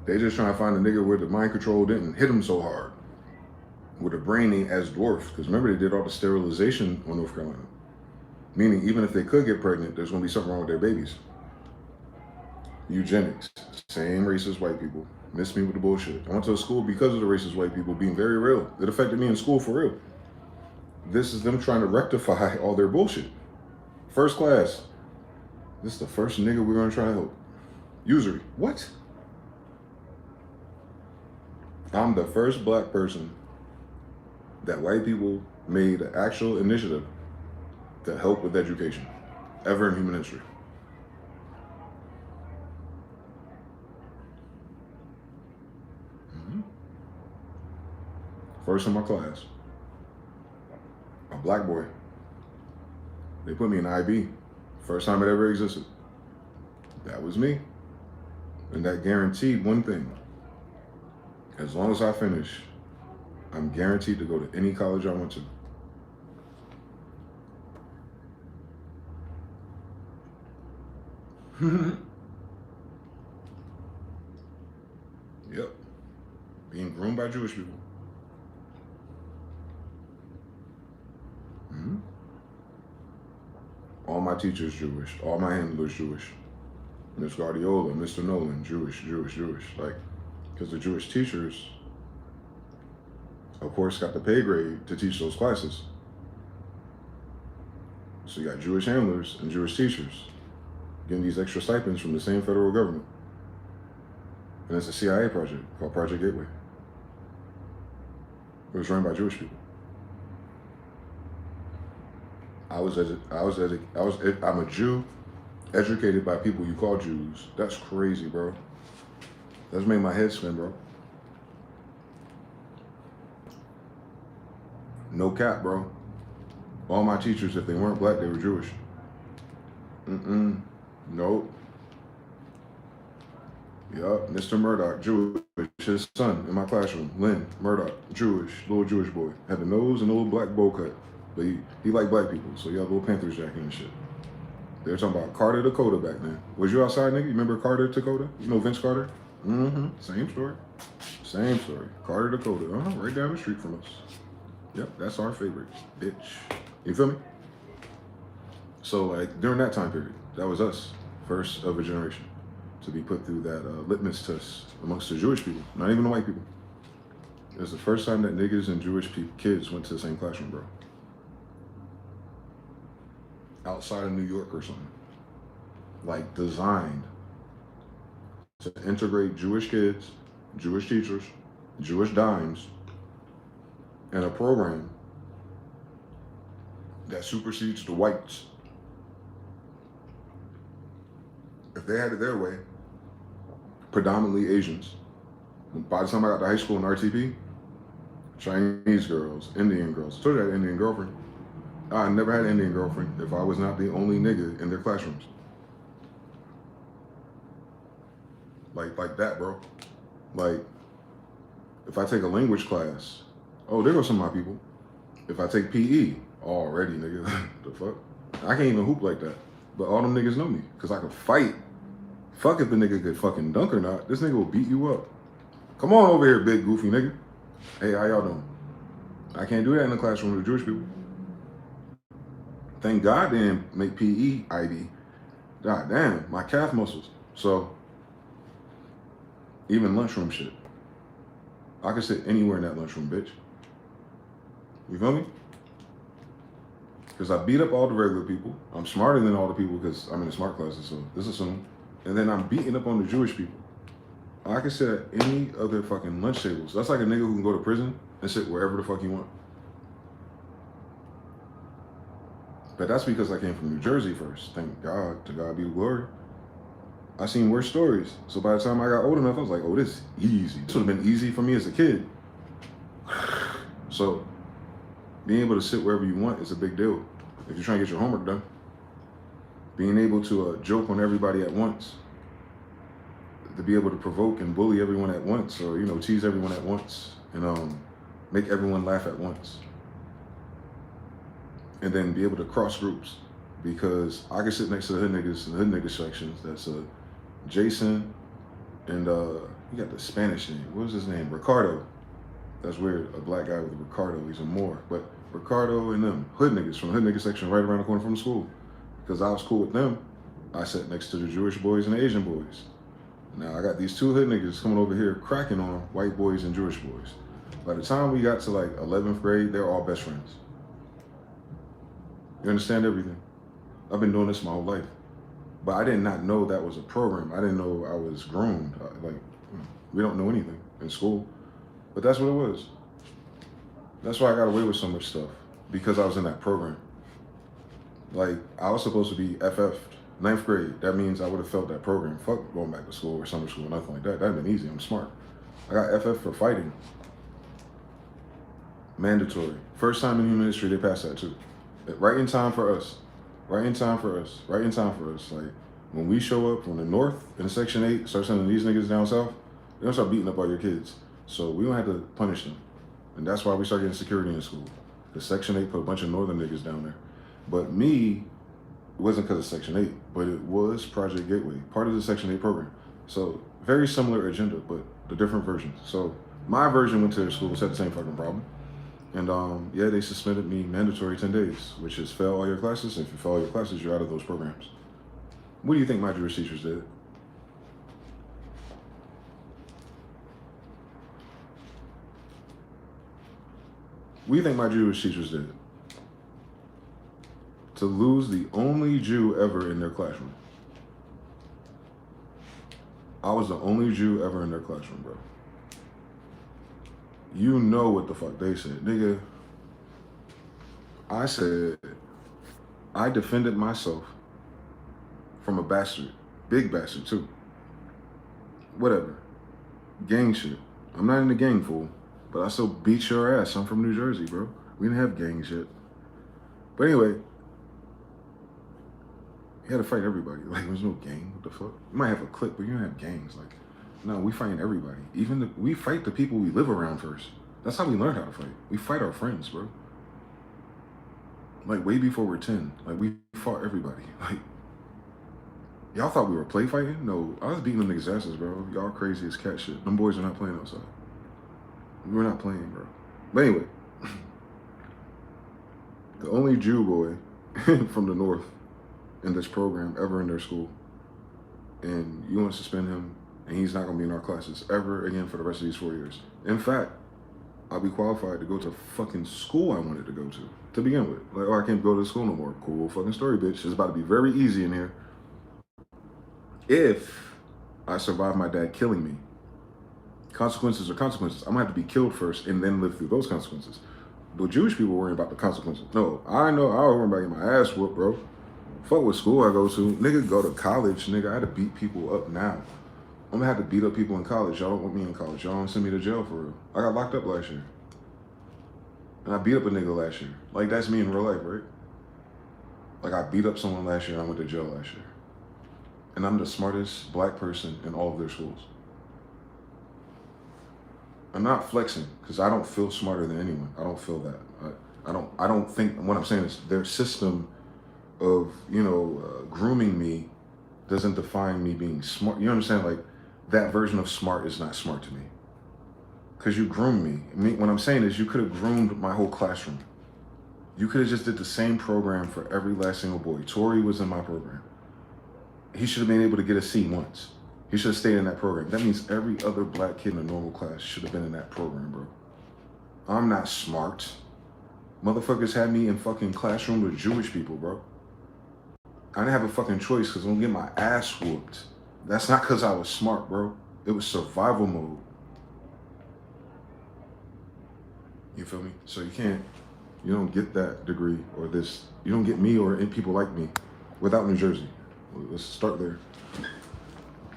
they just trying to find a nigga where the mind control didn't hit them so hard. With a brain ain't as dwarf. Because remember, they did all the sterilization on North Carolina. Meaning, even if they could get pregnant, there's going to be something wrong with their babies. Eugenics. Same racist white people. Miss me with the bullshit. I went to a school because of the racist white people being very real. It affected me in school for real. This is them trying to rectify all their bullshit. First class. This is the first nigga we're going to try to help. Usury. What? I'm the first black person that white people made an actual initiative to help with education ever in human history. First in my class. A black boy. They put me in IB. First time it ever existed. That was me. And that guaranteed one thing. As long as I finish, I'm guaranteed to go to any college I want to. Yep. Being groomed by Jewish people. All my teachers Jewish. All my handlers Jewish. Miss Guardiola, Mr. Nolan, Jewish. Like, because the Jewish teachers, of course, got the pay grade to teach those classes. So you got Jewish handlers and Jewish teachers getting these extra stipends from the same federal government. And it's a CIA project called Project Gateway. It was run by Jewish people. I'm a Jew, educated by people you call Jews. That's crazy, bro. That's made my head spin, bro. No cap, bro. All my teachers, if they weren't black, they were Jewish. Nope. Yup, Mr. Murdoch, Jewish. His son in my classroom, Lynn Murdoch, Jewish, little Jewish boy. Had the nose and a little black bowl cut. But he liked black people, so he had a little Panthers jacket and shit. They were talking about Carter, Dakota back then. Was you outside, nigga? You remember Carter, Dakota? You know Vince Carter? Mm-hmm. Same story. Same story. Carter, Dakota. Right down the street from us. Yep, that's our favorite, bitch. You feel me? So, like, during that time period, that was us, first of a generation, to be put through that litmus test amongst the Jewish people, not even the white people. It was the first time that niggas and Jewish kids went to the same classroom, bro. Outside of New York or something. Like, designed to integrate Jewish kids, Jewish teachers, Jewish dimes, in a program that supersedes the whites. If they had it their way, predominantly Asians. By the time I got to high school in RTP, Chinese girls, Indian girls. I told you I had an Indian girlfriend. I never had an Indian girlfriend if I was not the only nigga in their classrooms. Like that, bro. Like, if I take a language class, oh, there go some of my people. If I take PE, already, nigga, the fuck? I can't even hoop like that. But all them niggas know me, because I could fight. Fuck if the nigga could fucking dunk or not. This nigga will beat you up. Come on over here, big goofy nigga. Hey, how y'all doing? I can't do that in the classroom with the Jewish people. Thank God they didn't make PE IB. God damn, my calf muscles. So, even lunchroom shit. I could sit anywhere in that lunchroom, bitch. You feel me? Because I beat up all the regular people. I'm smarter than all the people because I'm in the smart classes, so this is assumed. And then I'm beating up on the Jewish people. I can sit at any other fucking lunch tables. That's like a nigga who can go to prison and sit wherever the fuck you want. But that's because I came from New Jersey first. Thank God. To God be the glory. I seen worse stories. So by the time I got old enough, I was like, oh, this is easy. This would have been easy for me as a kid. So being able to sit wherever you want is a big deal. If you're trying to get your homework done. Being able to joke on everybody at once. To be able to provoke and bully everyone at once, or, you know, tease everyone at once, and make everyone laugh at once. And then be able to cross groups, because I can sit next to the hood niggas in the hood niggas sections. That's Jason, and he got the Spanish name. What was his name? Ricardo. That's weird. A black guy with Ricardo. He's a Moor. But Ricardo and them hood niggas from the hood nigga section right around the corner from the school. Because I was cool with them, I sat next to the Jewish boys and the Asian boys. Now I got these two hood niggas coming over here cracking on white boys and Jewish boys. By the time we got to like 11th grade, they're all best friends. You understand everything? I've been doing this my whole life. But I did not know that was a program. I didn't know I was groomed. We don't know anything in school. But that's what it was. That's why I got away with so much stuff. Because I was in that program. Like, I was supposed to be FF'd. 9th grade, that means I would have felt that program. Fuck going back to school or summer school, nothing like that. That'd been easy, I'm smart. I got FF for fighting. Mandatory. First time in human history they passed that too. Right in time for us. Right in time for us. Right in time for us. Like, when we show up from the north in Section 8, start sending these niggas down south, they're gonna start beating up all your kids. So we don't have to punish them. And that's why we start getting security in school. Because Section 8 put a bunch of northern niggas down there. But me, it wasn't because of Section 8, but it was Project Gateway, part of the Section 8 program. So very similar agenda, but the different versions. So my version went to their school, had the same fucking problem. And yeah, they suspended me mandatory 10 days, which is fail all your classes. If you fail all your classes, you're out of those programs. What do you think my Jewish teachers did? What do you think my Jewish teachers did? To lose the only Jew ever in their classroom. I was the only Jew ever in their classroom, bro. You know what the fuck they said. Nigga, I said, I defended myself from a bastard. Big bastard, too. Whatever. Gang shit. I'm not in the gang, fool. But I still beat your ass. I'm from New Jersey, bro. We didn't have gang shit. But anyway, You had to fight everybody. Like, there's no gang. What the fuck? You might have a clique, but you don't have gangs. Like, no, we fighting everybody. We fight the people we live around first. That's how we learn how to fight. We fight our friends, bro. Like, way before we're 10. Like, we fought everybody. Like, y'all thought we were play fighting? No, I was beating them niggas' asses, bro. Y'all crazy as cat shit. Them boys are not playing outside. We were not playing, bro. But anyway, the only Jew boy from the North in this program ever in their school, and you want to suspend him, and he's not going to be in our classes ever again for the rest of these 4 years. In fact, I'll be qualified to go to fucking school I wanted to go to begin with. Like, oh, I can't go to school no more. Cool fucking story, bitch. It's about to be very easy in here. If I survive my dad killing me, consequences are consequences. I'm gonna have to be killed first and then live through those consequences. But Jewish people worry about the consequences. No, I know I worry about getting my ass whooped, bro. Fuck what school I go to. Nigga, go to college. Nigga, I had to beat people up now. I'm gonna have to beat up people in college. Y'all don't want me in college. Y'all don't send me to jail for real. I got locked up last year. And I beat up a nigga last year. Like, that's me in real life, right? Like, I beat up someone last year and I went to jail last year. And I'm the smartest black person in all of their schools. I'm not flexing because I don't feel smarter than anyone. I don't feel that. I don't think, what I'm saying is their system of, grooming me doesn't define me being smart. You understand? Like, that version of smart is not smart to me. Because you groomed me. What I'm saying is you could have groomed my whole classroom. You could have just did the same program for every last single boy. Tori was in my program. He should have been able to get a C once. He should have stayed in that program. That means every other black kid in a normal class should have been in that program, bro. I'm not smart. Motherfuckers had me in fucking classroom with Jewish people, bro. I didn't have a fucking choice because I'm gonna get my ass whooped. That's not because I was smart, bro. It was survival mode. You feel me? So you don't get that degree or this. You don't get me or people like me without New Jersey. Let's start there.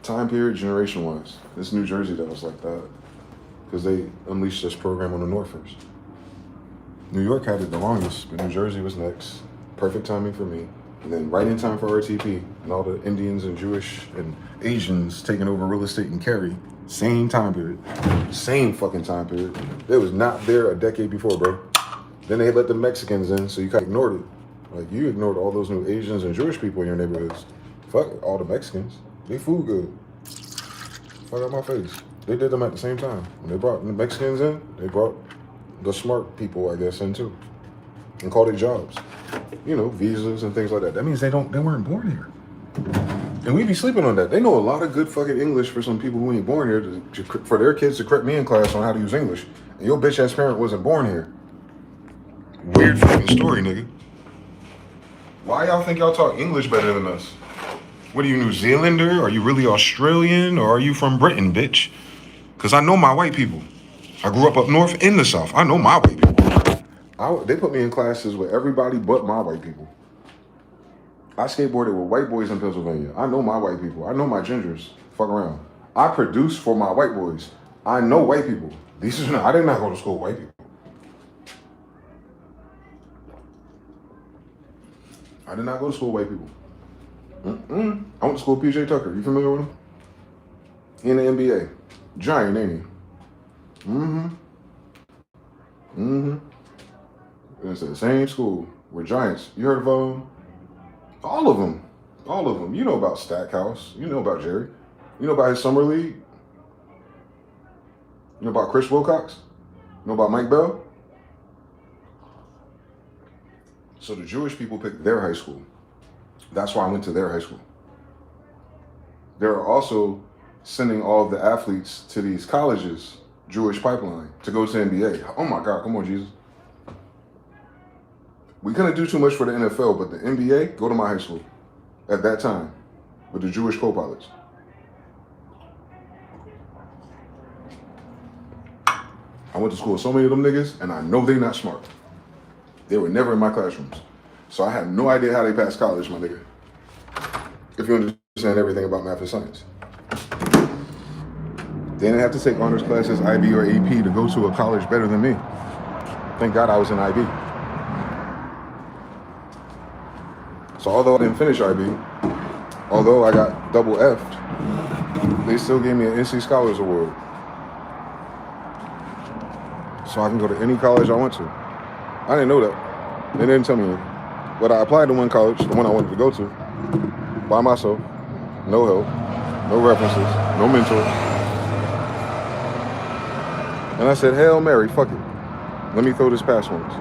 Time period, generation-wise. It's New Jersey that was like that because they unleashed this program on the North first. New York had it the longest, but New Jersey was next. Perfect timing for me. And then right in time for RTP and all the Indians and Jewish and Asians taking over real estate in Cary. Same time period. Same fucking time period. They was not there a decade before, bro. Then they let the Mexicans in, so you kind of ignored it. Like, you ignored all those new Asians and Jewish people in your neighborhoods. Fuck all the Mexicans. They food good. Fuck out my face. They did them at the same time. When they brought the Mexicans in, they brought the smart people, I guess, in too. And called it jobs. Visas and things like that. That means they weren't born here. And we be sleeping on that. They know a lot of good fucking English for some people who ain't born here, for their kids to correct me in class on how to use English. And your bitch ass parent wasn't born here. Weird fucking story, nigga. Why y'all think y'all talk English better than us? What are you, New Zealander? Are you really Australian? Or are you from Britain, bitch? Because I know my white people. I grew up north in the south. I know my white people. They put me in classes with everybody but my white people. I skateboarded with white boys in Pennsylvania. I know my white people. I know my gingers. Fuck around. I produce for my white boys. I know white people. I did not go to school with white people. I did not go to school with white people. I went to school with PJ Tucker. You familiar with him? He in the NBA. Giant, ain't he? It's the same school. We're Giants. You heard of all of them. All of them. You know about Stackhouse. You know about Jerry. You know about his summer league. You know about Chris Wilcox. You know about Mike Bell. So the Jewish people picked their high school. That's why I went to their high school. They're also sending all of the athletes to these colleges, Jewish pipeline, to go to the NBA. Oh my God, come on, Jesus. We couldn't do too much for the NFL, but the NBA, go to my high school at that time with the Jewish co-pilots. I went to school with so many of them niggas, and I know they not smart. They were never in my classrooms. So I have no idea how they passed college, my nigga. If you understand everything about math and science. They didn't have to take honors classes, IB or AP, to go to a college better than me. Thank God I was in IB. So although I didn't finish IB, although I got double F'd, they still gave me an NC Scholars Award. So I can go to any college I want to. I didn't know that. They didn't tell me. But I applied to one college, the one I wanted to go to, by myself. No help, no references, no mentors. And I said, Hail Mary, fuck it. Let me throw this past once.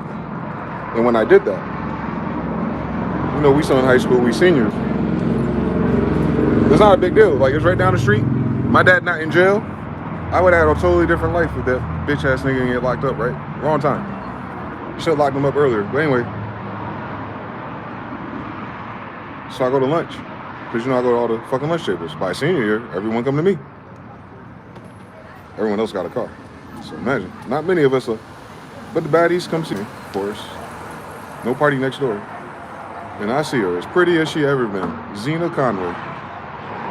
And when I did that, you know, we still in high school, we seniors. It's not a big deal. Like, it's right down the street. My dad not in jail. I would have had a totally different life if that bitch ass nigga didn't get locked up, right? Wrong time. Should have locked him up earlier. But anyway. So I go to lunch. Because, you know, I go to all the fucking lunch tables. By senior year, everyone come to me. Everyone else got a car. So imagine. Not many of us are. But the baddies come see me, of course. No party next door. And I see her, as pretty as she ever been. Zena Conway.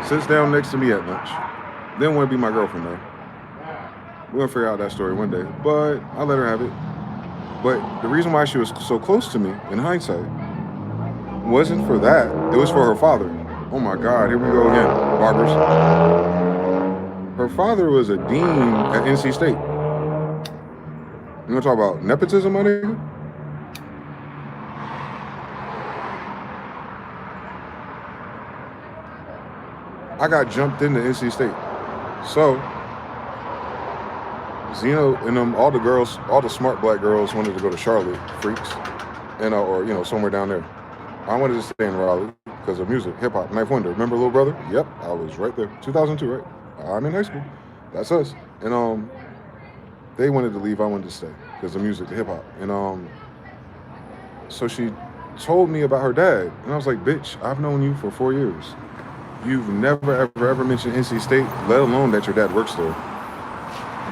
Sits down next to me at lunch. Didn't want to be my girlfriend, though. We're going to figure out that story one day. But I let her have it. But the reason why she was so close to me, in hindsight, wasn't for that. It was for her father. Oh my God, here we go again, barbers. Her father was a dean at NC State. You want to talk about nepotism, my nigga? I got jumped into NC State. So, Zeno and them, all the girls, all the smart black girls wanted to go to Charlotte, freaks, and or, you know, somewhere down there. I wanted to stay in Raleigh because of music, hip hop, Knife Wonder. Remember Little Brother? Yep, I was right there. 2002, right? I'm in high school. That's us. And they wanted to leave, I wanted to stay because of music, the hip hop. And so she told me about her dad, and I was like, bitch, I've known you for 4 years. You've never, ever mentioned NC State, let alone that your dad works there.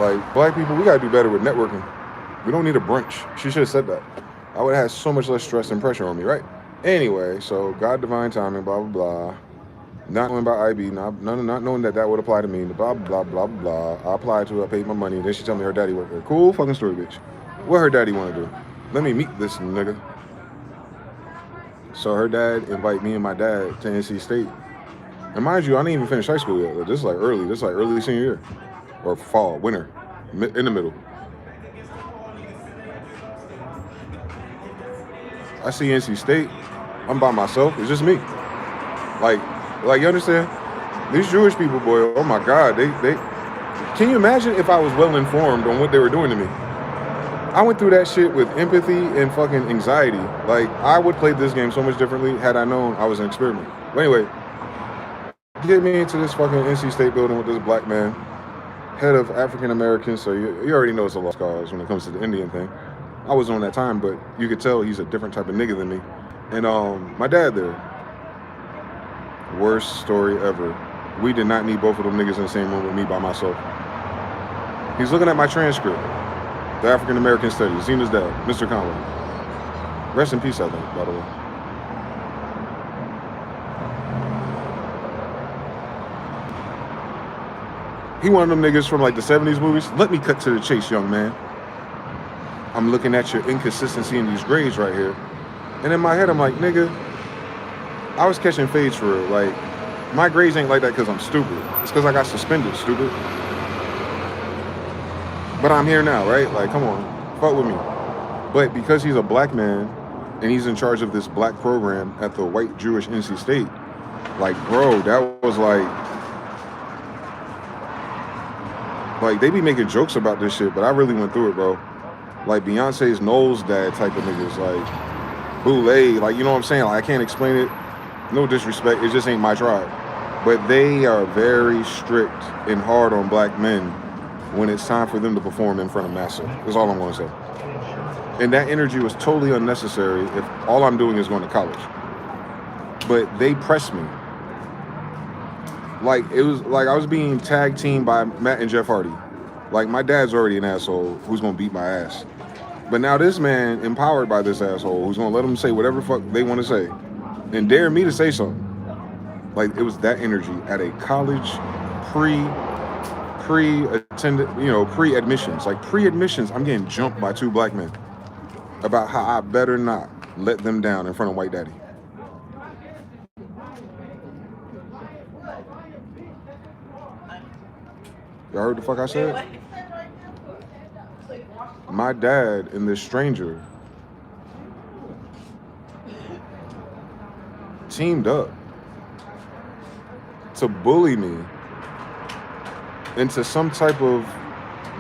Like, black people, we gotta do better with networking. We don't need a brunch. She should have said that. I would have had so much less stress and pressure on me, right? Anyway, so God divine timing, blah, blah, blah. Not knowing about IB, not knowing that would apply to me, blah, blah, blah, blah. I applied to her, I paid my money, then she told me her daddy worked there. Cool fucking story, bitch. What her daddy want to do? Let me meet this nigga. So her dad invite me and my dad to NC State. And mind you, I didn't even finish high school yet. This is like early senior year. Or fall, winter, in the middle. I see NC State. I'm by myself. It's just me. Like you understand? These Jewish people, boy, oh my God, they can you imagine if I was well informed on what they were doing to me? I went through that shit with empathy and fucking anxiety. Like, I would play this game so much differently had I known I was an experiment. But anyway, get me into this fucking NC State building with this black man, head of African Americans, so you already know it's a lost cause when it comes to the Indian thing. I wasn't on that time, but you could tell he's a different type of nigga than me. And my dad there. Worst story ever. We did not need both of them niggas in the same room with me by myself. He's looking at my transcript. The African American Studies, Zena's dad, Mr. Conway. Rest in peace, I think, by the way. He one of them niggas from like the 70s movies. Let me cut to the chase, young man. I'm looking at your inconsistency in these grades right here. And in my head, I'm like, nigga, I was catching fades for real. Like, my grades ain't like that because I'm stupid. It's because I got suspended, stupid. But I'm here now, right? Like, come on, fuck with me. But because he's a black man and he's in charge of this black program at the white Jewish NC State, like, bro, that was like they be making jokes about this shit, but I really went through it, bro. Like Beyonce's Knowles dad type of niggas, like Boulay, like, you know what I'm saying? Like, I can't explain it. No disrespect, it just ain't my tribe. But they are very strict and hard on black men when it's time for them to perform in front of massa. That's all I'm gonna say. And that energy was totally unnecessary if all I'm doing is going to college. But they pressed me. Like, it was like I was being tag teamed by Matt and Jeff Hardy. Like, my dad's already an asshole who's gonna beat my ass. But now this man, empowered by this asshole, who's gonna let them say whatever the fuck they want to say and dare me to say something. Like, it was that energy at a college pre-attended, you know, pre-admissions. Like, pre-admissions, I'm getting jumped by two black men about how I better not let them down in front of white daddy. Y'all heard the fuck I said? My dad and this stranger teamed up to bully me into some type of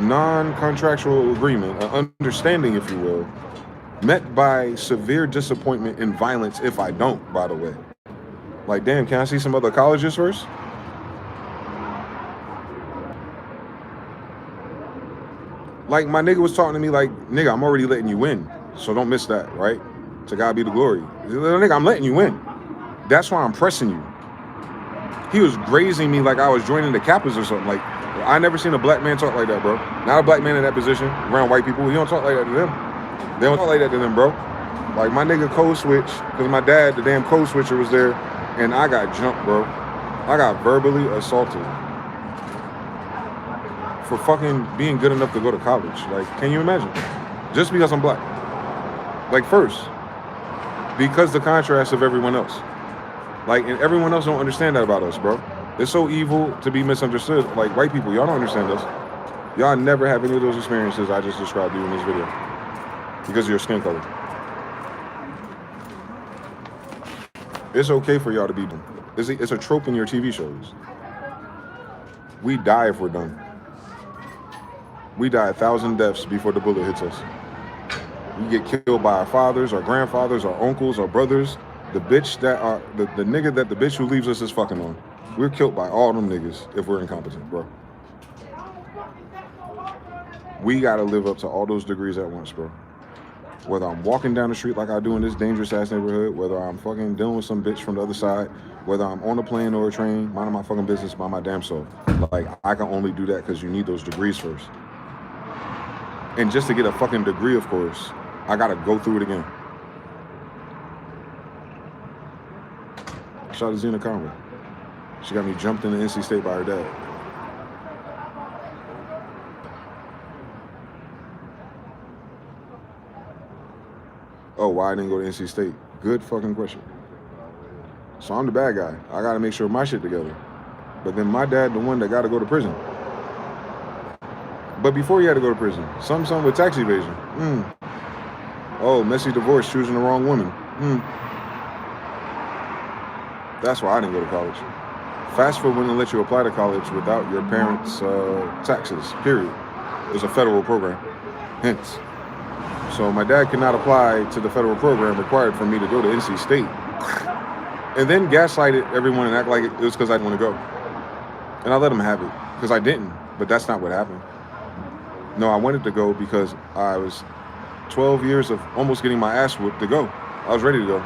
non-contractual agreement, an understanding, if you will, met by severe disappointment and violence if I don't, by the way. Like, damn, can I see some other colleges first? Like, my nigga was talking to me like, nigga, I'm already letting you win, so don't miss that, right? To God be the glory. Nigga, I'm letting you win. That's why I'm pressing you. He was grazing me like I was joining the Kappas or something. Like, I never seen a black man talk like that, bro. Not a black man in that position around white people. He don't talk like that to them. They don't talk like that to them, bro. Like, my nigga code switch, because my dad, the damn code switcher, was there, and I got jumped, bro. I got verbally assaulted for fucking being good enough to go to college. Like, can you imagine? Just because I'm black. Like, first, because the contrast of everyone else. Like, and everyone else don't understand that about us, bro. It's so evil to be misunderstood. Like, white people, y'all don't understand us. Y'all never have any of those experiences I just described to you in this video because of your skin color. It's okay for y'all to be done. It's a trope in your TV shows. We die if we're done. We die 1,000 deaths before the bullet hits us. We get killed by our fathers, our grandfathers, our uncles, our brothers. The bitch that are the nigga that the bitch who leaves us is fucking on. We're killed by all them niggas if we're incompetent, bro. We gotta live up to all those degrees at once, bro. Whether I'm walking down the street like I do in this dangerous ass neighborhood, whether I'm fucking dealing with some bitch from the other side, whether I'm on a plane or a train, minding my fucking business by my damn self. Like, I can only do that because you need those degrees first. And just to get a fucking degree, of course, I gotta go through it again. Shout out to Zena Conway. She got me jumped into NC State by her dad. Oh, why I didn't go to NC State? Good fucking question. So I'm the bad guy. I gotta make sure my shit together. But then my dad, the one that gotta go to prison. But before he had to go to prison, something with tax evasion. Oh, messy divorce, choosing the wrong woman. That's why I didn't go to college. FAFSA wouldn't let you apply to college without your parents' taxes, period. It was a federal program, hence. So my dad could not apply to the federal program required for me to go to NC State. And then gaslighted everyone and act like it was because I didn't want to go. And I let him have it, because I didn't, but that's not what happened. No, I wanted to go because I was 12 years of almost getting my ass whooped to go. I was ready to go.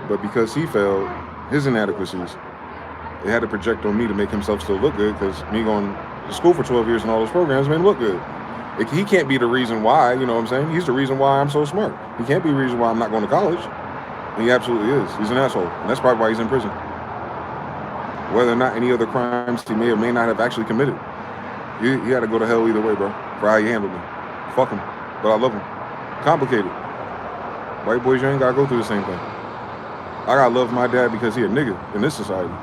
But because he failed, his inadequacies, it had to project on me to make himself still look good, because me going to school for 12 years and all those programs made him look good. He can't be the reason why, you know what I'm saying? He's the reason why I'm so smart. He can't be the reason why I'm not going to college. And he absolutely is. He's an asshole. And that's probably why he's in prison. Whether or not any other crimes he may or may not have actually committed. He had to go to hell either way, bro, for how he handled me. Fuck him. But I love him. Complicated. White boys, you ain't got to go through the same thing. I got to love my dad because he a nigga in this society.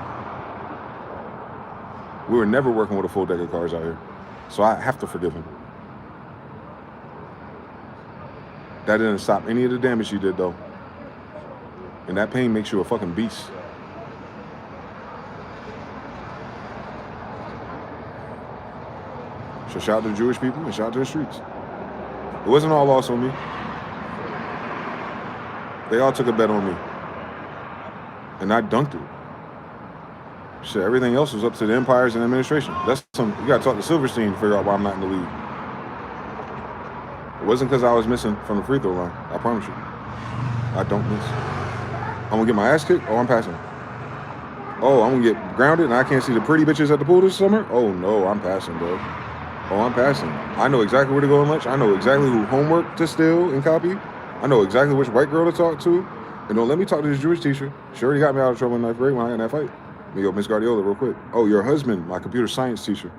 We were never working with a full deck of cards out here. So I have to forgive him. That didn't stop any of the damage he did, though. And that pain makes you a fucking beast. So shout out to the Jewish people and shout out to the streets. It wasn't all lost on me. They all took a bet on me. And I dunked it. Shit, everything else was up to the empires and administration. That's some, you gotta talk to Silverstein to figure out why I'm not in the league. It wasn't because I was missing from the free throw line. I promise you. I don't miss. I'm gonna get my ass kicked. Oh, I'm passing. Oh, I'm gonna get grounded and I can't see the pretty bitches at the pool this summer. Oh no, I'm passing, bro. Oh, I'm passing. I know exactly where to go on lunch. I know exactly who homework to steal and copy. I know exactly which white girl to talk to. And don't let me talk to this Jewish teacher. She already got me out of trouble in 9th grade when I got in that fight. Let me go Miss Guardiola real quick. Oh, your husband, my computer science teacher.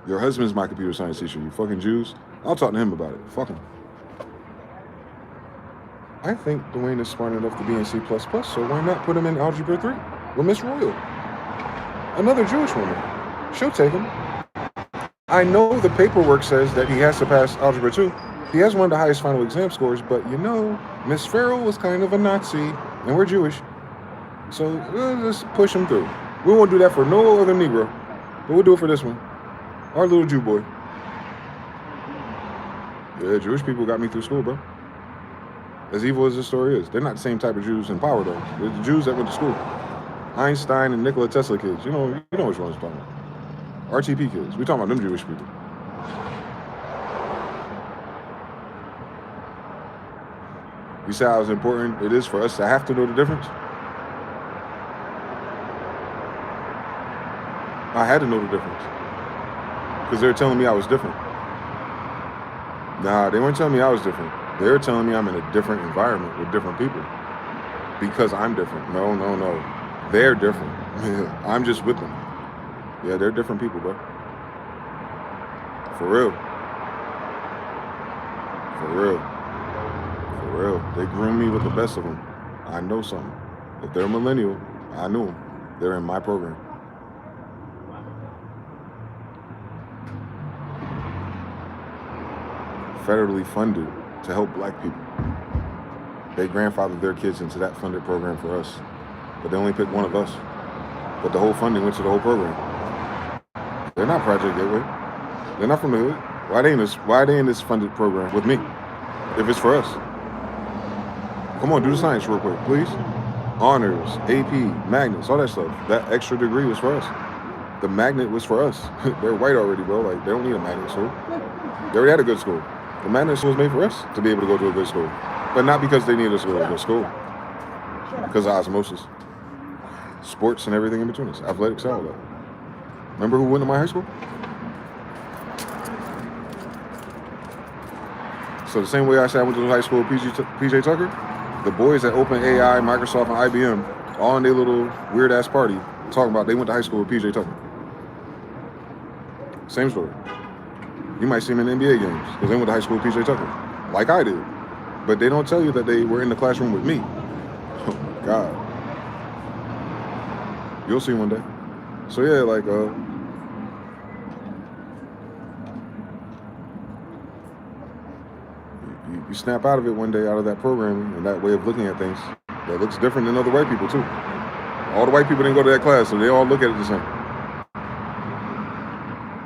Your husband's my computer science teacher, you fucking Jews. I'll talk to him about it. Fuck him. I think Dwayne is smart enough to be in C++, so why not put him in Algebra 3 with Miss Royal? another Jewish woman. She'll take him. I know the paperwork says that he has to pass Algebra 2. He has one of the highest final exam scores, but you know, Miss Farrell was kind of a Nazi, and we're Jewish. So let's push him through. We won't do that for no other Negro, but we'll do it for this one. Our little Jew boy. Yeah, Jewish people got me through school, bro. As evil as this story is, they're not the same type of Jews in power, though. They're the Jews that went to school. Einstein and Nikola Tesla kids. You know which ones I'm talking about. RTP kids. We talking about them Jewish people. You see how important it is for us to have to know the difference? I had to know the difference. Because they were telling me I was different. Nah, they weren't telling me I was different. They were telling me I'm in a different environment with different people. Because I'm different. No. They're different. I'm just with them. Yeah, they're different people, bro. For real. They groom me with the best of them. I know something. If they're a millennial, I knew them. They're in my program. Federally funded to help black people. They grandfathered their kids into that funded program for us. But they only picked one of us. But the whole funding went to the whole program. They're not Project Gateway. They're not from the hood. Why are they in this funded program with me? If it's for us. Come on, do the science real quick, please. Honors, AP, magnets, all that stuff. That extra degree was for us. The magnet was for us. They're white already, bro. Like, they don't need a magnet school. They already had a good school. The magnet school was made for us to be able to go to a good school. But not because they needed us to go to a good school. Because of osmosis. Sports and everything in between us. Athletics, all that. Remember who went to my high school? So the same way I said I went to high school with PJ Tucker, the boys at OpenAI, Microsoft, and IBM, all in their little weird-ass party, talking about they went to high school with PJ Tucker. Same story. You might see them in NBA games, because they went to high school with PJ Tucker, like I did. But they don't tell you that they were in the classroom with me. Oh my God. You'll see one day. So yeah, like, you snap out of it one day, out of that programming and that way of looking at things that looks different than other white people too. All the white people didn't go to that class, so they all look at it the same.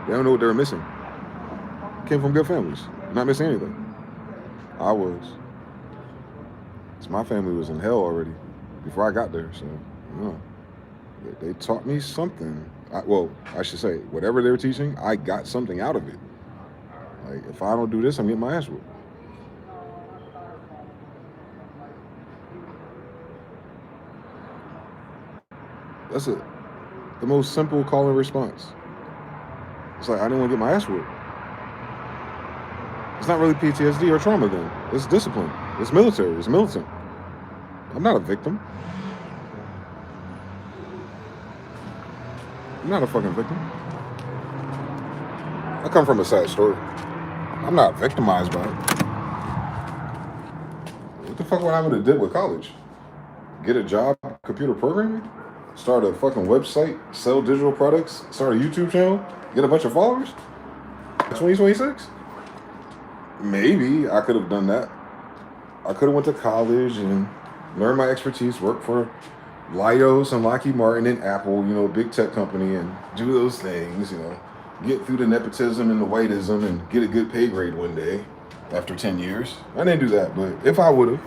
They don't know what they were missing. Came from good families, not missing anything. I was. So my family was in hell already before I got there, so, you know, they taught me something. I should say, whatever they were teaching, I got something out of it. Like, if I don't do this, I'm getting my ass whooped. That's it. The most simple call and response. It's like, I didn't want to get my ass whooped. It's not really PTSD or trauma then. It's discipline. It's military. It's militant. I'm not a victim. I'm not a fucking victim. I come from a sad story. I'm not victimized by it. What the fuck would I would have did with college? Get a job, computer programming? Start a fucking website, sell digital products, start a YouTube channel, get a bunch of followers? 2026? Maybe I could have done that. I could have went to college and learned my expertise, work for Leidos and Lockheed Martin and Apple, you know, a big tech company, and do those things, you know, get through the nepotism and the whiteism and get a good pay grade one day after 10 years. I didn't do that, but if I would have,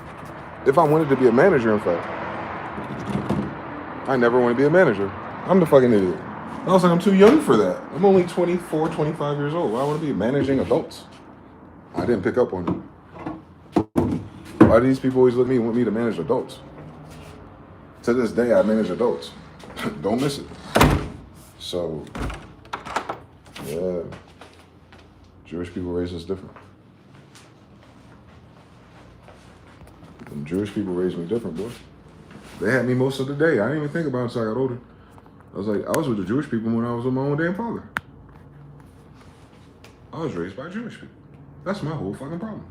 if I wanted to be a manager, in fact, I never want to be a manager. I'm the fucking idiot. I was like, I'm too young for that. I'm only 24, 25 years old. Why I want to be managing adults? I didn't pick up on it. Why do these people always look at me and want me to manage adults? To this day, I manage adults. Don't miss it. So, yeah. Jewish people raise us different. And Jewish people raised me different, boy. They had me most of the day. I didn't even think about it until I got older. I was like, I was with the Jewish people when I was with my own damn father. I was raised by Jewish people. That's my whole fucking problem.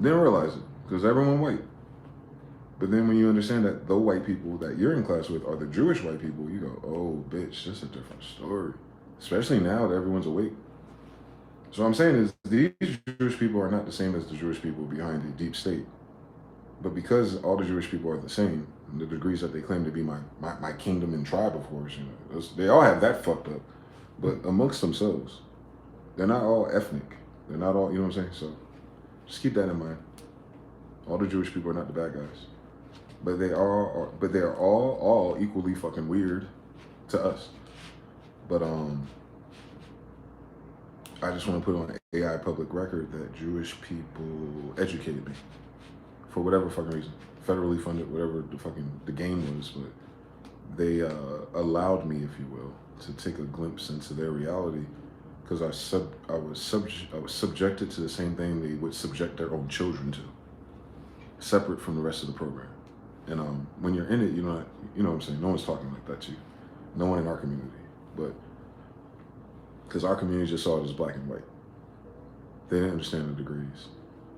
Didn't realize it, because everyone white. But then when you understand that the white people that you're in class with are the Jewish white people, you go, oh, bitch, that's a different story. Especially now that everyone's awake. So what I'm saying is these Jewish people are not the same as the Jewish people behind the deep state. But because all the Jewish people are the same, and the degrees that they claim to be my kingdom and tribe, of course, you know, they all have that fucked up. But amongst themselves, they're not all ethnic. They're not all, you know what I'm saying? So just keep that in mind. All the Jewish people are not the bad guys. But they are all equally fucking weird to us. But I just want to put on AI public record that Jewish people educated me for whatever fucking reason, federally funded, whatever the game was, but they allowed me, if you will, to take a glimpse into their reality, because I was subjected to the same thing they would subject their own children to, separate from the rest of the program. And when you're in it, you know what I'm saying. No one's talking like that to you. No one in our community, but because our community just saw it as black and white. They didn't understand the degrees.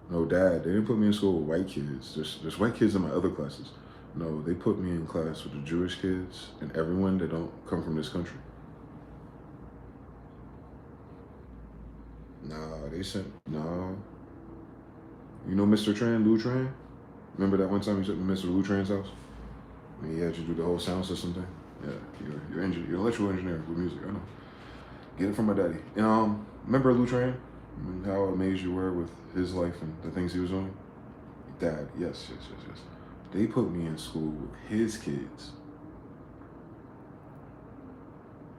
No, Dad, they didn't put me in school with white kids. There's white kids in my other classes. No, they put me in class with the Jewish kids and everyone that don't come from this country. Nah, they sent, no. You know Mr. Tran, Lou Tran? Remember that one time you took me to Mr. Lou Tran's house? And he had you do the whole sound system thing? Yeah, you're an electrical engineer with music, I know. Get it from my daddy. And remember Lou Tran? And how amazed you were with his life and the things he was doing? Dad, yes. They put me in school with his kids.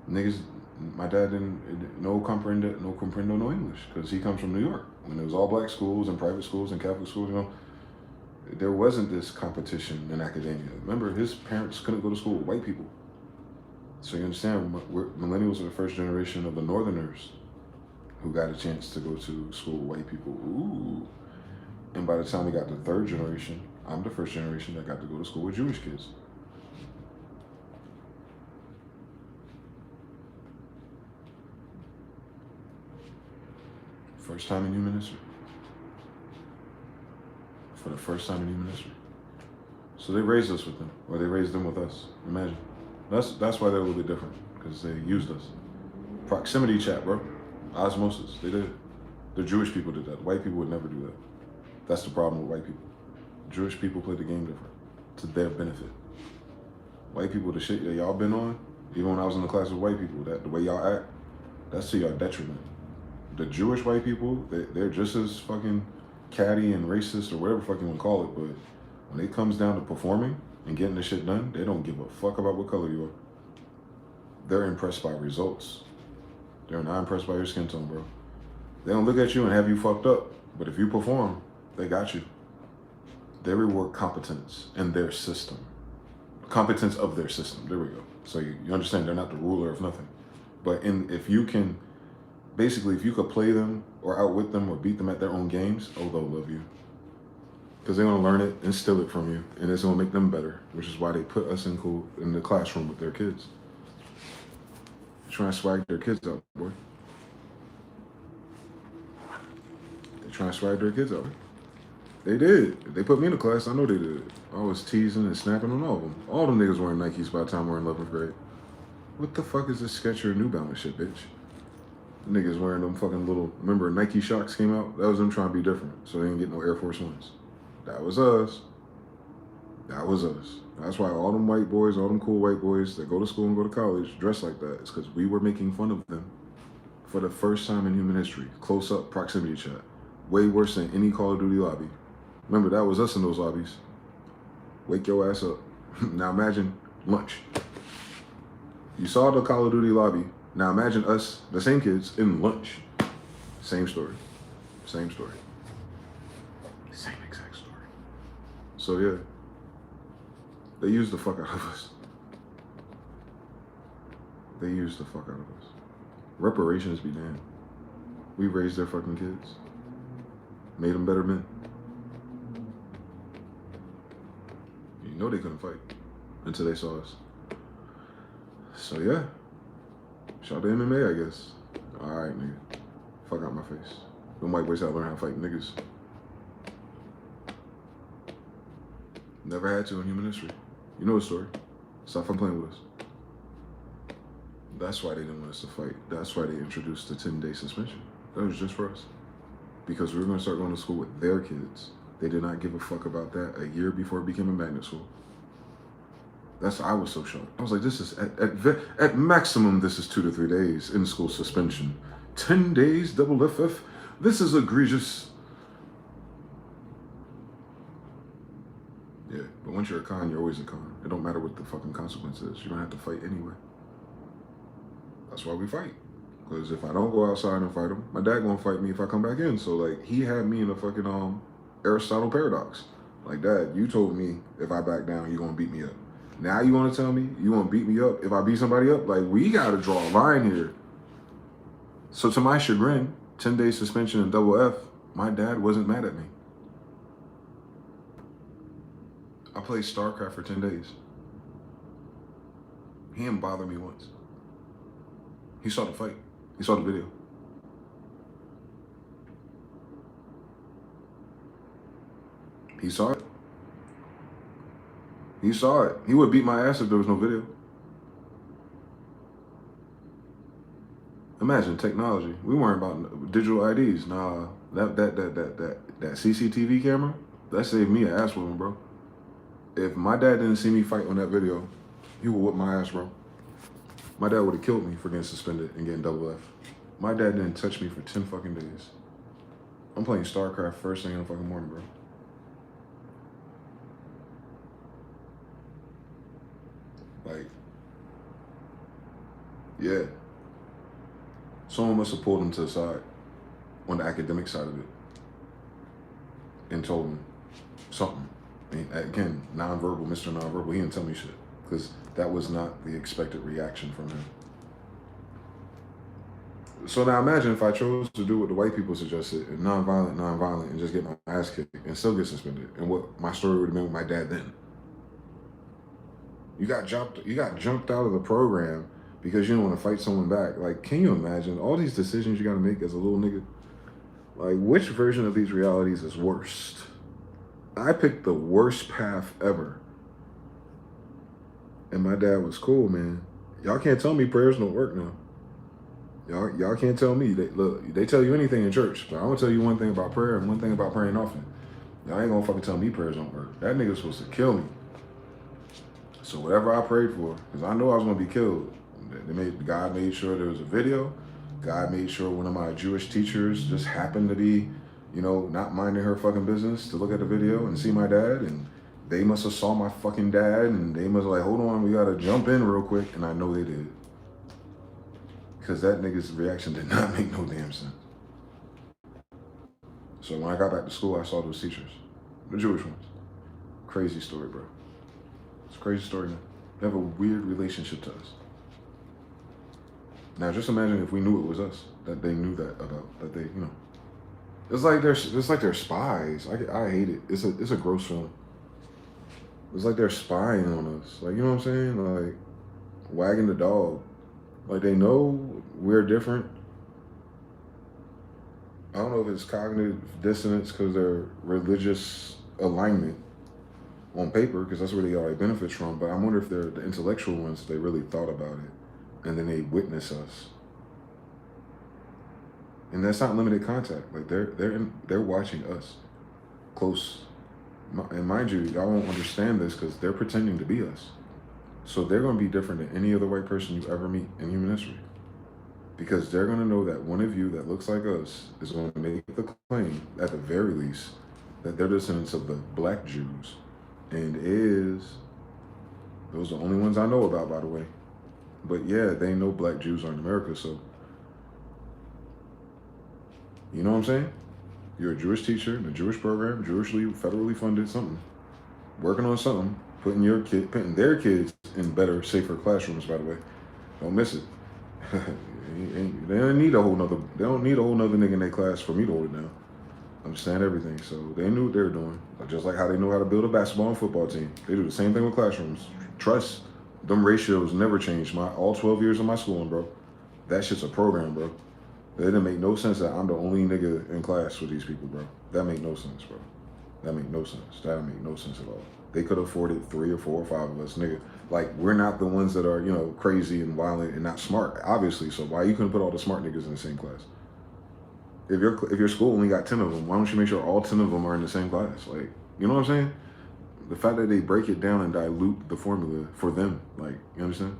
Niggas, my dad didn't no comprendo no English, because he comes from New York. When it was all black schools and private schools and Catholic schools, you know, there wasn't this competition in academia. Remember, his parents couldn't go to school with white people. So you understand, millennials are the first generation of the Northerners who got a chance to go to school with white people. Ooh. And by the time we got to the third generation, I'm the first generation that got to go to school with Jewish kids. First time in human history. For the first time in human history. So they raised us with them, or they raised them with us. Imagine. That's why they're a little bit different, because they used us. Proximity chat, bro. Osmosis. They did. The Jewish people did that. White people would never do that. That's the problem with white people. Jewish people play the game different, to their benefit. White people, the shit that y'all been on, even when I was in the class with white people, that the way y'all act, that's to your detriment. The Jewish white people, they're just as fucking catty and racist or whatever fucking you want to call it, but when it comes down to performing and getting the shit done, they don't give a fuck about what color you are. They're impressed by results. They're not impressed by your skin tone, bro. They don't look at you and have you fucked up, but if you perform, they got you. They reward competence in their system. Competence of their system, there we go. So you understand they're not the ruler of nothing. But if you can, basically, if you could play them or outwit them or beat them at their own games, oh, they'll love you. Because they're gonna learn it and steal it from you, and it's gonna make them better, which is why they put us in the classroom with their kids. They're trying to swag their kids out, boy. They're trying to swag their kids out. They did. They put me in the class, I know they did. I was teasing and snapping on all of them. All them niggas wearing Nikes by the time we're in 11th grade. What the fuck is this Skechers New Balance shit, bitch? Niggas wearing them fucking little, remember Nike Shocks came out? That was them trying to be different, so they didn't get no Air Force Ones. That was us. That was us. That's why all them white boys, all them cool white boys that go to school and go to college dress like that. It's because we were making fun of them for the first time in human history. Close up proximity chat. Way worse than any Call of Duty lobby. Remember, that was us in those lobbies. Wake your ass up. Now imagine lunch. You saw the Call of Duty lobby. Now imagine us, the same kids, in lunch. Same story. Same story. Same exact story. So yeah, they used the fuck out of us. They used the fuck out of us. Reparations be damned. We raised their fucking kids. Made them better men. You know they couldn't fight until they saw us. So yeah. Shout to MMA, I guess. Alright, nigga. Fuck out my face. Them white boys gotta learn how to fight niggas. Never had to in human history. You know the story. Stop from playing with us. That's why they didn't want us to fight. That's why they introduced the 10-day suspension. That was just for us. Because we were going to start going to school with their kids. They did not give a fuck about that a year before it became a magnet school. I was so shocked. I was like, this is, at maximum, this is 2 to 3 days in school suspension. 10 days, double FF. This is egregious. Yeah, but once you're a con, you're always a con. It don't matter what the fucking consequence is. You're gonna have to fight anyway. That's why we fight. Because if I don't go outside and fight him, my dad gonna fight me if I come back in. So like, he had me in a fucking Aristotle paradox. Like, Dad, you told me if I back down, you're gonna beat me up. Now you wanna tell me you wanna beat me up if I beat somebody up? Like, we gotta draw a line here. So to my chagrin, 10-day suspension and double F, my dad wasn't mad at me. I played StarCraft for 10 days. He didn't bother me once. He saw the fight. He saw the video. He saw it. He saw it. He would beat my ass if there was no video. Imagine technology. We weren't about digital IDs. Nah, that CCTV camera, that saved me an ass whooping, bro. If my dad didn't see me fight on that video, he would whip my ass, bro. My dad would have killed me for getting suspended and getting double F. My dad didn't touch me for 10 fucking days. I'm playing StarCraft first thing in the fucking morning, bro. Like, yeah. Someone must have pulled him to the side on the academic side of it and told him something. And again, nonverbal, Mr. Nonverbal, he didn't tell me shit because that was not the expected reaction from him. So now imagine if I chose to do what the white people suggested, and nonviolent, and just get my ass kicked and still get suspended, and what my story would have been with my dad then. You got jumped out of the program because you don't want to fight someone back. Like, can you imagine all these decisions you got to make as a little nigga? Like, which version of these realities is worst? I picked the worst path ever. And my dad was cool, man. Y'all can't tell me prayers don't work now. Y'all can't tell me. They tell you anything in church, but I'm gonna tell you one thing about prayer and one thing about praying often. Y'all ain't gonna fucking tell me prayers don't work. That nigga's supposed to kill me. So whatever I prayed for, because I know I was gonna be killed, God made sure there was a video. God made sure one of my Jewish teachers just happened to be, you know, not minding her fucking business to look at the video and see my dad, and they must have saw my fucking dad, and they must have like, hold on, we gotta jump in real quick, and I know they did. Because that nigga's reaction did not make no damn sense. So when I got back to school, I saw those teachers, the Jewish ones. Crazy story, bro. It's a crazy story, man. They have a weird relationship to us. Now just imagine if we knew it was us, that they knew that about, that they, you know. It's like they're spies. I hate it. It's a gross feeling. It's like they're spying on us. Like, you know what I'm saying? Like, wagging the dog. Like, they know we're different. I don't know if it's cognitive dissonance because their religious alignment on paper, because that's where they get benefits from. But I wonder if they're the intellectual ones, they really thought about it, and then they witness us. And that's not limited contact. Like, they're watching us close. And mind you, y'all won't understand this because they're pretending to be us. So they're going to be different than any other white person you ever meet in human history. Because they're going to know that one of you that looks like us is going to make the claim, at the very least, that they're descendants of the black Jews. And those are the only ones I know about, by the way. But yeah, they know black Jews are in America, so. You know what I'm saying? You're a Jewish teacher in a Jewish program, Jewishly, federally funded something. Working on something, putting their kids in better, safer classrooms, by the way. Don't miss it. They don't need a whole nother nigga in their class for me to hold it down. Understand everything. So they knew what they were doing. Just like how they know how to build a basketball and football team. They do the same thing with classrooms. Trust, them ratios never changed. All 12 years of my schooling, bro. That shit's a program, bro. It didn't make no sense that I'm the only nigga in class with these people, bro. That make no sense, bro. That make no sense. That make no sense at all. They could have afforded 3 or 4 or 5 of us, nigga. Like, we're not the ones that are, you know, crazy and violent and not smart, obviously. So why you couldn't put all the smart niggas in the same class? If your school only got 10 of them, why don't you make sure all 10 of them are in the same class? Like, you know what I'm saying? The fact that they break it down and dilute the formula for them, like, you understand?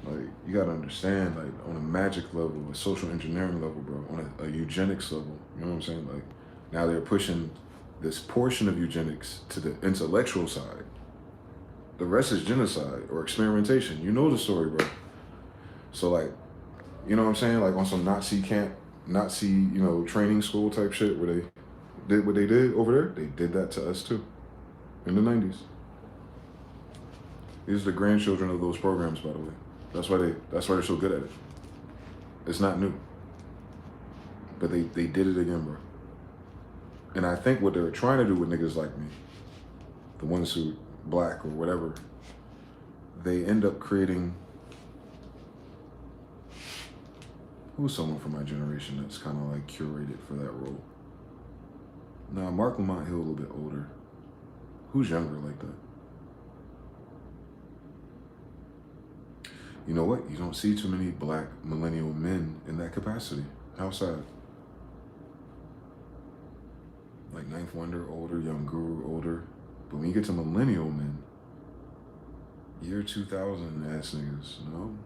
Like, you gotta understand, like, on a magic level, a social engineering level, bro, on a eugenics level, you know what I'm saying? Like, now they're pushing this portion of eugenics to the intellectual side. The rest is genocide or experimentation. You know the story, bro. So, like, you know what I'm saying? Like, on some Nazi camp, Nazi, you know, training school type shit where they did what they did over there, they did that to us too in the 90s. These are the grandchildren of those programs, by the way. That's why they're so good at it. It's not new. But they did it again, bro. And I think what they're trying to do with niggas like me, the ones who black or whatever, they end up creating, who's someone from my generation that's kind of like curated for that role? Nah, Mark Lamont Hill a little bit older. Who's younger like that? You know what? You don't see too many black millennial men in that capacity. How sad. Like Ninth Wonder, older, Young Guru, older. But when you get to millennial men, year 2000 ass niggas, no?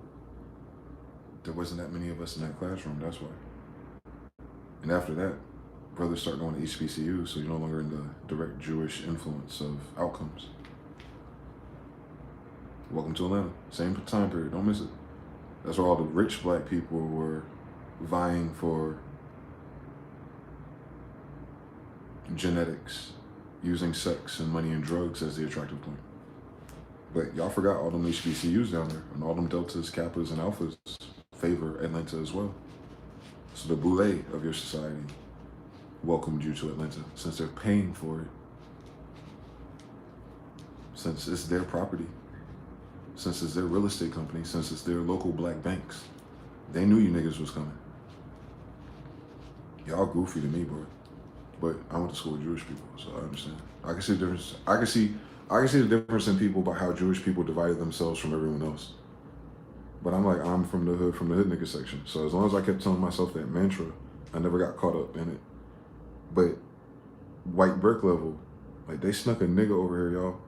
There wasn't that many of us in that classroom, that's why. And after that, brothers start going to HBCUs, so you're no longer in the direct Jewish influence of outcomes. Welcome to Atlanta. Same time period, don't miss it. That's where all the rich black people were vying for genetics, using sex and money and drugs as the attractive point. But y'all forgot all them HBCUs down there, and all them deltas, kappas, and alphas favor Atlanta as well. So the boule of your society welcomed you to Atlanta since they're paying for it, since it's their property, since it's their real estate company, since it's their local black banks. They knew you niggas was coming. Y'all goofy to me, bro. But I went to school with Jewish people, so I understand. I can see the difference. I can see the difference in people by how Jewish people divided themselves from everyone else. But I'm like, I'm from the hood nigga section. So as long as I kept telling myself that mantra, I never got caught up in it. But white brick level, like they snuck a nigga over here, y'all.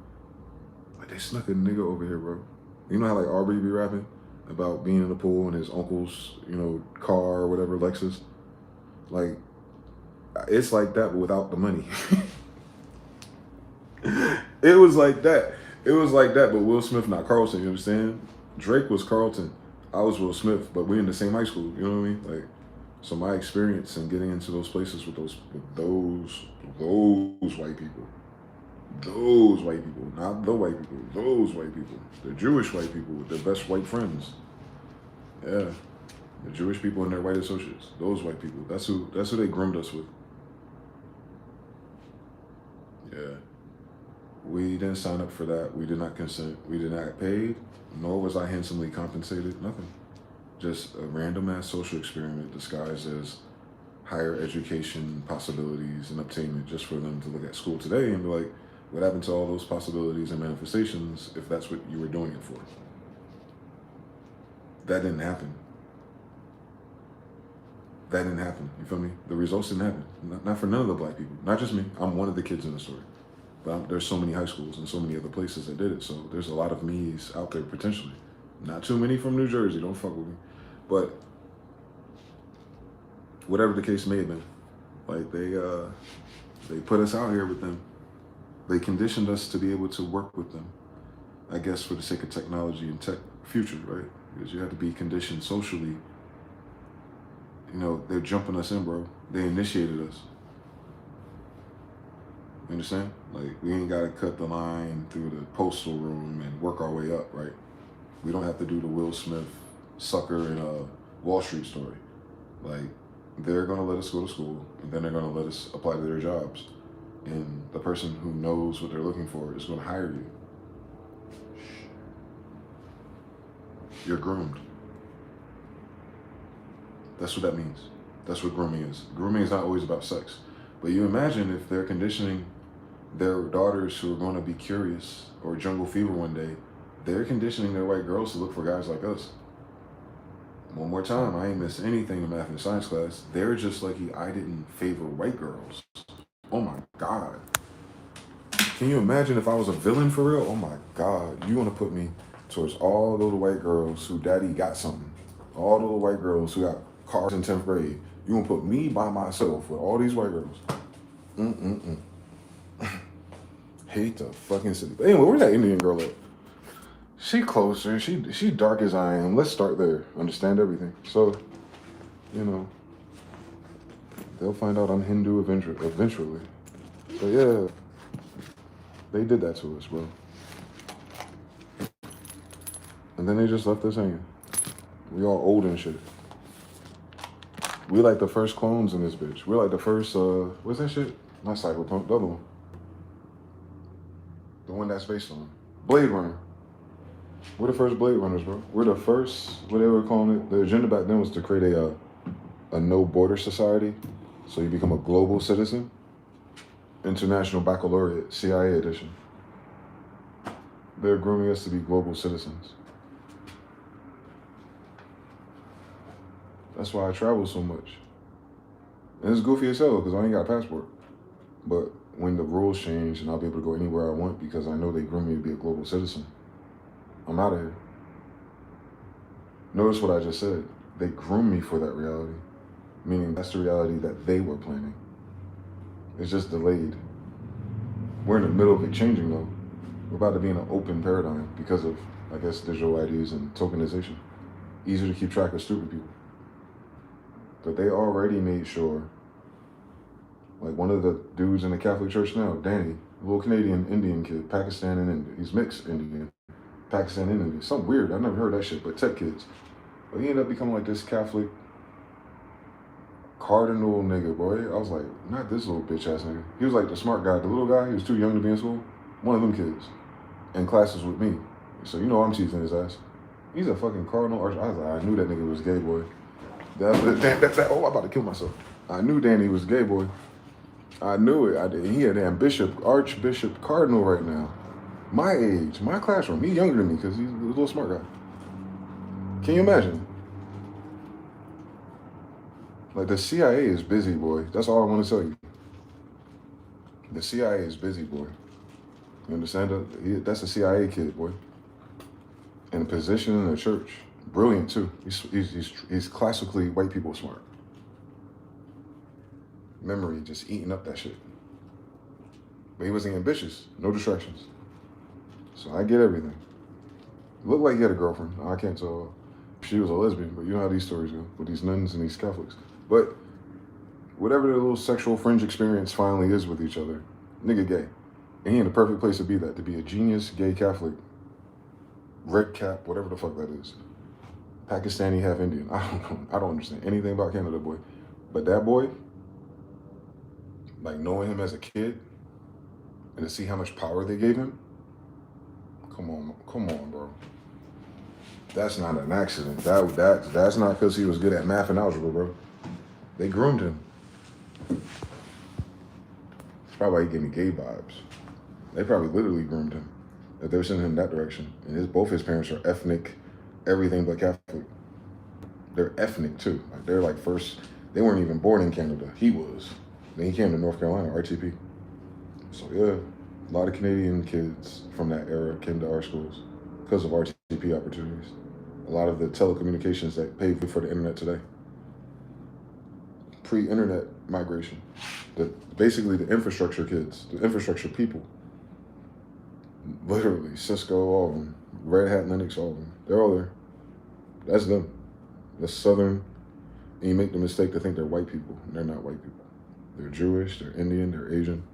Like they snuck a nigga over here, bro. You know how like Aubrey be rapping about being in the pool in his uncle's, you know, car or whatever, Lexus? Like, it's like that, but without the money. It was like that. It was like that, but Will Smith, not Carlton, you understand? Drake was Carlton. I was Will Smith, but we in the same high school, you know what I mean? Like, so my experience in getting into those places with those white people, not the white people, those white people, the Jewish white people with their best white friends. Yeah, the Jewish people and their white associates, those white people. That's who they groomed us with. Yeah. We didn't sign up for that. We did not consent. We did not get paid, nor was I handsomely compensated. Nothing. Just a random ass social experiment disguised as higher education possibilities and obtainment, just for them to look at school today and be like, what happened to all those possibilities and manifestations if that's what you were doing it for? That didn't happen. That didn't happen. You feel me? The results didn't happen. Not for none of the black people. Not just me. I'm one of the kids in the story. But there's so many high schools and so many other places that did it. So there's a lot of me's out there potentially. Not too many from New Jersey. Don't fuck with me. But whatever the case may have been, like they put us out here with them. They conditioned us to be able to work with them. I guess for the sake of technology and tech future, right? Because you have to be conditioned socially. You know, they're jumping us in, bro. They initiated us. You understand? Like, we ain't gotta cut the line through the postal room and work our way up, right? We don't have to do the Will Smith sucker in a Wall Street story. Like, they're gonna let us go to school, and then they're gonna let us apply to their jobs. And the person who knows what they're looking for is gonna hire you. You're groomed. That's what that means. That's what grooming is. Grooming is not always about sex. But you imagine if they're conditioning their daughters who are going to be curious or jungle fever one day, they're conditioning their white girls to look for guys like us. One more time, I ain't missed anything in math and science class. They're just lucky I didn't favor white girls. Oh my God. Can you imagine if I was a villain for real? Oh my God. You want to put me towards all those white girls who daddy got something. All those white girls who got cars in 10th grade. You want to put me by myself with all these white girls. Hate the fucking city. But anyway, where's that Indian girl at? She closer. She dark as I am. Let's start there. Understand everything. So, you know, they'll find out I'm Hindu eventually. So yeah, they did that to us, bro. And then they just left us hanging. We all old and shit. We like the first clones in this bitch. We're like the first, what's that shit? Not Cyberpunk, the other one. The one that's based on Blade Runner. We're the first Blade Runners, bro. We're the first, what they were calling it. The agenda back then was to create a no border society. So you become a global citizen. International Baccalaureate, CIA edition. They're grooming us to be global citizens. That's why I travel so much. And it's goofy as hell because I ain't got a passport. But when the rules change and I'll be able to go anywhere I want because I know they groom me to be a global citizen, I'm out of here. Notice what I just said. They groom me for that reality. Meaning that's the reality that they were planning. It's just delayed. We're in the middle of it changing though. We're about to be in an open paradigm because of, I guess, digital IDs and tokenization. Easier to keep track of stupid people. But they already made sure, like one of the dudes in the Catholic Church now, Danny, a little Canadian Indian kid, Pakistan and India. He's mixed Indian, Pakistan and India. Something weird, I never heard that shit, but tech kids. But he ended up becoming like this Catholic cardinal nigga, boy. I was like, not this little bitch ass nigga. He was like the smart guy, the little guy, he was too young to be in school. One of them kids. In classes with me. So you know I'm teasing his ass. He's a fucking cardinal. I was like, I knew that nigga was gay, boy. Oh, I'm about to kill myself. I knew Danny was gay, boy. I knew it. He a damn bishop, archbishop, cardinal right now. My age, my classroom. He younger than me because he's a little smart guy. Can you imagine? Like the CIA is busy, boy. That's all I want to tell you. The CIA is busy, boy. You understand that? That's a CIA kid, boy. In a position in the church. Brilliant too. He's classically white people smart. Memory just eating up that shit. But he wasn't ambitious. No distractions. So I get everything. Looked like he had a girlfriend. I can't tell if she was a lesbian, but you know how these stories go with these nuns and these Catholics. But whatever their little sexual fringe experience finally is with each other, nigga gay. And he in the perfect place to be that, to be a genius gay Catholic, red cap, whatever the fuck that is. Pakistani, half Indian. I don't understand anything about Canada, boy. But that boy, like knowing him as a kid and to see how much power they gave him, come on, bro. That's not an accident. That's not because he was good at math and algebra, bro. They groomed him. That's probably why he gave me gay vibes. They probably literally groomed him. If they were sending him that direction. And both his parents are ethnic, everything but Catholic. They're ethnic too. Like they're like first, they weren't even born in Canada. He was. Then he came to North Carolina, RTP. So yeah, a lot of Canadian kids from that era came to our schools because of RTP opportunities. A lot of the telecommunications that paved for the internet today. Pre-internet migration. Basically the infrastructure kids, the infrastructure people. Literally, Cisco, all of them. Red Hat, Linux, all of them. They're all there. That's them. That's Southern. And you make the mistake to think they're white people. They're not white people. They're Jewish, they're Indian, they're Asian,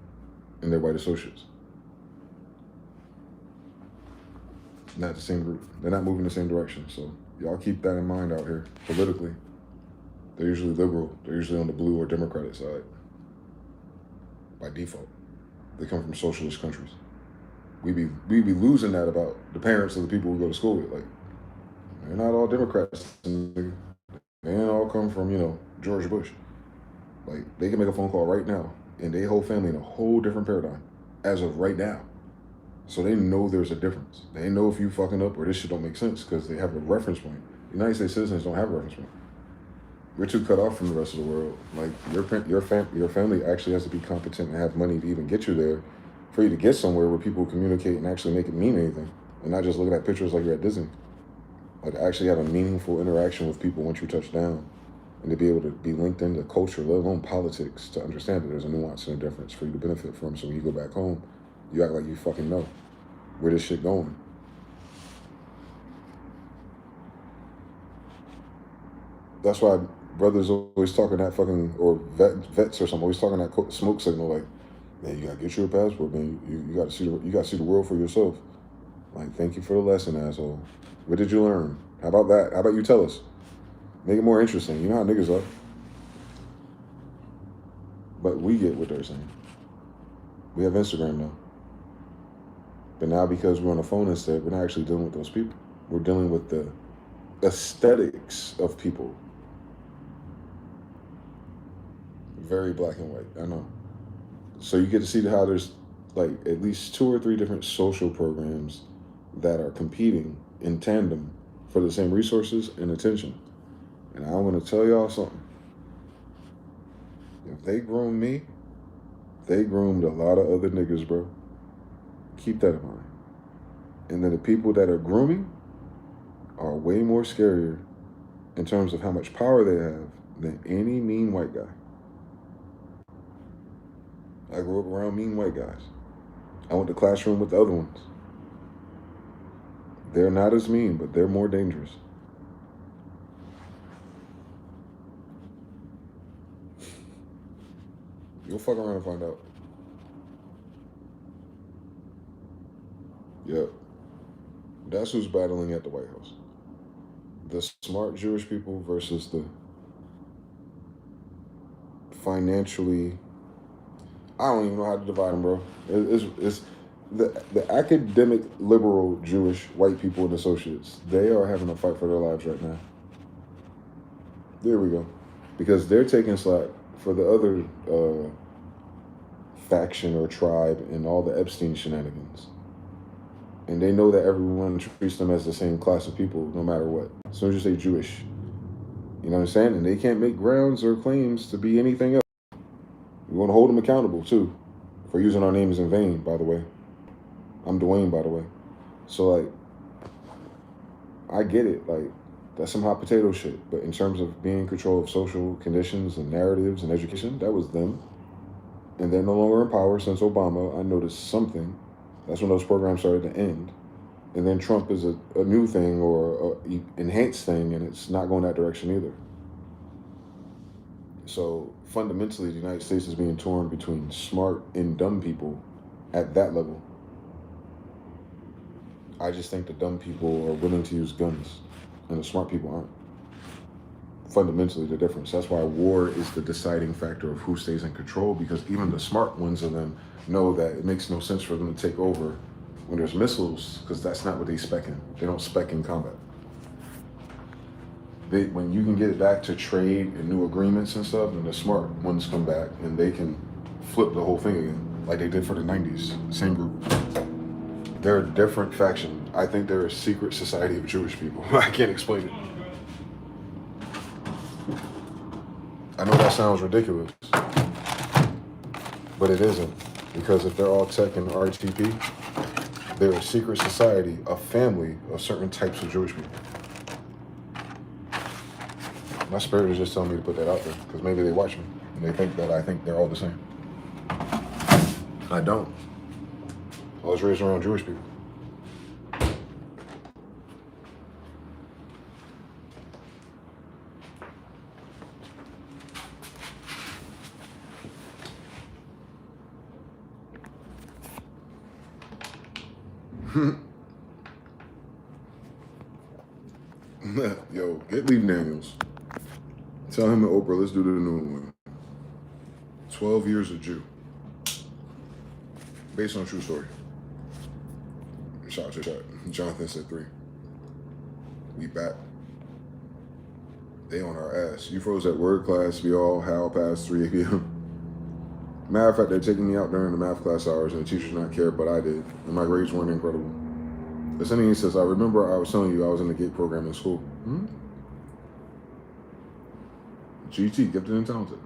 and they're white associates. Not the same group. They're not moving the same direction. So y'all keep that in mind out here. Politically, they're usually liberal. They're usually on the blue or Democratic side. By default. They come from socialist countries. We be losing that about the parents of the people we go to school with. Like, they're not all Democrats. They ain't all come from, George Bush. Like, they can make a phone call right now, and they whole family in a whole different paradigm. as of right now. So they know there's a difference. They know if you fucking up or this shit don't make sense because they have a reference point. United States citizens don't have a reference point. We're too cut off from the rest of the world. Like your family actually has to be competent and have money to even get you there, for you to get somewhere where people communicate and actually make it mean anything, and not just looking at pictures like you're at Disney. Like actually have a meaningful interaction with people once you touch down, and to be able to be linked into culture, let alone politics, to understand that there's a nuance and a difference for you to benefit from. So when you go back home, you act like you fucking know where this shit going. That's why brothers always talking that fucking, or vets or something, always talking that smoke signal like, man, you gotta get you a passport, man. You gotta see the world for yourself. Like, thank you for the lesson, asshole. What did you learn? How about that? How about you tell us? Make it more interesting. You know how niggas are. But we get what they're saying. We have Instagram now. But now because we're on the phone instead, we're not actually dealing with those people. We're dealing with the aesthetics of people. Very black and white, I know. So you get to see how there's like at least 2 or 3 different social programs that are competing in tandem for the same resources and attention. And I want to tell y'all something. If they groomed me, they groomed a lot of other niggas, bro. Keep that in mind. And then the people that are grooming are way more scarier in terms of how much power they have than any mean white guy. I grew up around mean white guys. I went to classroom with the other ones. They're not as mean, but they're more dangerous. You'll fuck around and find out. Yep. That's who's battling at the White House. The smart Jewish people versus the financially, I don't even know how to divide them, bro. It's the academic liberal Jewish white people and associates. They are having a fight for their lives right now. There we go. Because they're taking slack for the other faction or tribe and all the Epstein shenanigans. And they know that everyone treats them as the same class of people no matter what. As soon as you say Jewish, you know what I'm saying? And they can't make grounds or claims to be anything else. We want to hold them accountable, too, for using our names in vain, by the way. I'm Dwayne, by the way. So, like, I get it. Like, that's some hot potato shit. But in terms of being in control of social conditions and narratives and education, that was them. And they're no longer in power since Obama. I noticed something. That's when those programs started to end. And then Trump is a new thing or a enhanced thing, and it's not going that direction either. So fundamentally, the United States is being torn between smart and dumb people at that level. I just think the dumb people are willing to use guns, and the smart people aren't. Fundamentally, the difference. That's why war is the deciding factor of who stays in control, because even the smart ones of them know that it makes no sense for them to take over when there's missiles, because that's not what they spec in. They don't spec in combat. When you can get it back to trade and new agreements and stuff, then the smart ones come back and they can flip the whole thing again, like they did for the 90s. Same group. They're a different faction. I think they're a secret society of Jewish people. I can't explain it. I know that sounds ridiculous, but it isn't, because if they're all tech and RTP, they're a secret society, a family of certain types of Jewish people. My spirit is just telling me to put that out there, because maybe they watch me and they think that I think they're all the same. I don't. I was raised around Jewish people. Yo, get Lee Daniels. Tell him and Oprah, let's do the new one. 12 Years a Jew. Based on a true story. Shout out to chat. Jonathan said 3. We back. They on our ass. You froze at word class. We all how past 3 p.m. Matter of fact, they're taking me out during the math class hours, and the teachers not care, but I did, and my grades weren't incredible. The sending says, I remember I was telling you I was in the GATE program in school. GT, gifted and talented.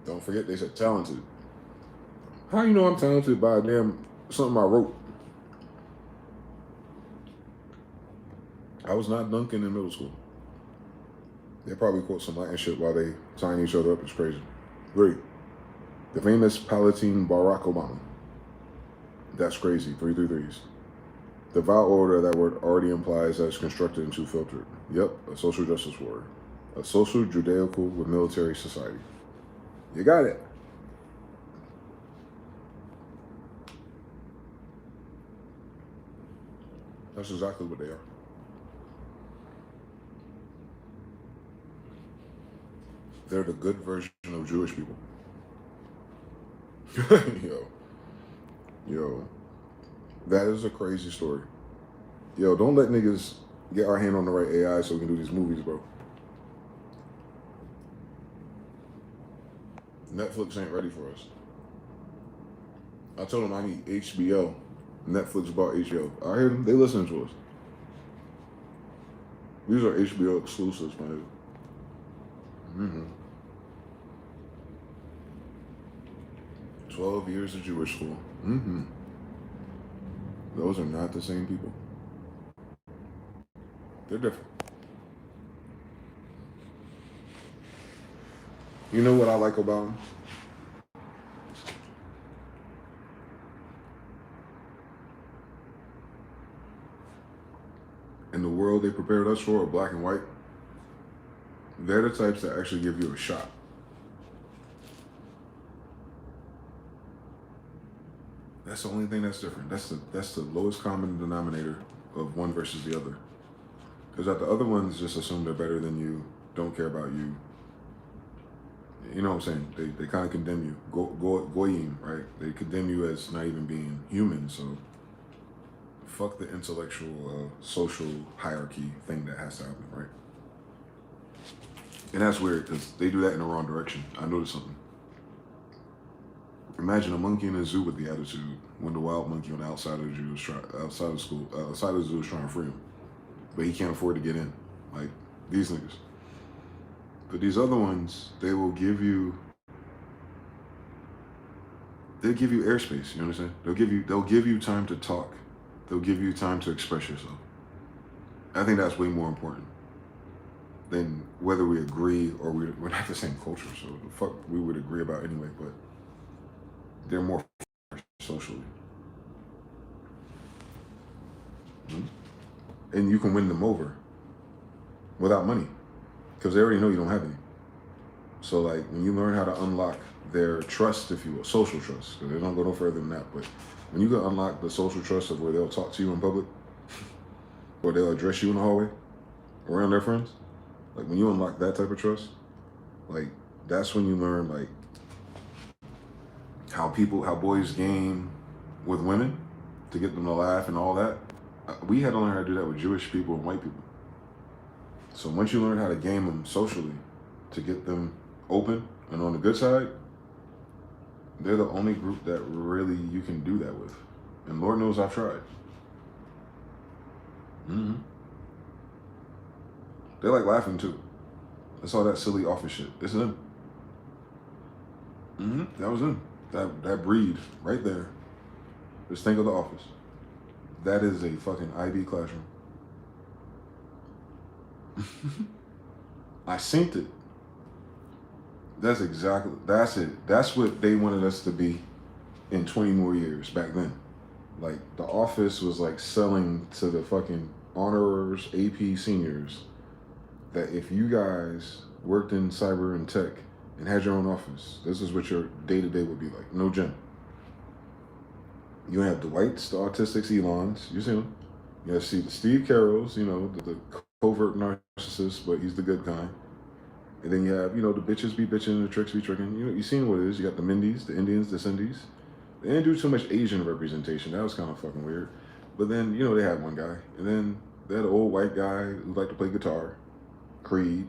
Don't forget they said talented. How you know I'm talented by damn something I wrote? I was not dunking in middle school. They probably quote some Latin shit while they tying each other up. It's crazy. Great. The famous Palatine Barack Obama. That's crazy. 3 through 3s. The vowel order that word already implies that it's constructed into filtered. Yep, a social justice warrior. A social Judaical with military society. You got it. That's exactly what they are. They're the good version of Jewish people. Yo, that is a crazy story. Yo, don't let niggas get our hand on the right AI so we can do these movies, bro. Netflix ain't ready for us. I told them I need HBO. Netflix bought HBO. I hear them. They listening to us. These are HBO exclusives, man. 12 years of Jewish school. Those are not the same people. They're different. You know what I like about them? In the world they prepared us for, black and white, they're the types that actually give you a shot. That's the only thing that's different. That's the lowest common denominator of one versus the other. Because the other ones just assume they're better than you, don't care about you. You know what I'm saying? They kind of condemn you. Goyim, right? They condemn you as not even being human. So fuck the intellectual, social hierarchy thing that has to happen, right? And that's weird because they do that in the wrong direction. I noticed something. Imagine a monkey in a zoo with the attitude when the wild monkey on the outside of the zoo outside of the zoo is trying to free him, but he can't afford to get in. Like these niggas. But these other ones, they will give you. They'll give you airspace. You understand? They'll give you time to talk. They'll give you time to express yourself. I think that's way more important than whether we agree or we're not the same culture. So the fuck we would agree about anyway, but they're more socially. And you can win them over without money because they already know you don't have any. So like when you learn how to unlock their trust, if you will, social trust, because they don't go no further than that, but when you can unlock the social trust of where they'll talk to you in public or they'll address you in the hallway around their friends, like when you unlock that type of trust, like that's when you learn like how boys game with women to get them to laugh and all that. We had to learn how to do that with Jewish people and white people. So once you learn how to game them socially to get them open and on the good side, they're the only group that really you can do that with. And Lord knows I've tried. They like laughing too. That's all that silly office shit. It's them. That was them. That breed right there. Just think of the office. That is a fucking IB classroom. I synced it. That's it. That's what they wanted us to be in 20 more years back then. Like the office was like selling to the fucking honorers, AP seniors, that if you guys worked in cyber and tech and had your own office, this is what your day-to-day would be like. No gym. You have the Dwights, the autistics, Elons, you see them. You have the Steve Carrolls, you know, the covert narcissist, but he's the good kind. And then you have, you know, the bitches be bitching and the tricks be tricking. You know, you seen what it is. You got the Mindys, the Indians, the Cindies. They didn't do too much Asian representation. That was kind of fucking weird. But then, you know, they had one guy. And then they had an old white guy who liked to play guitar, Creed.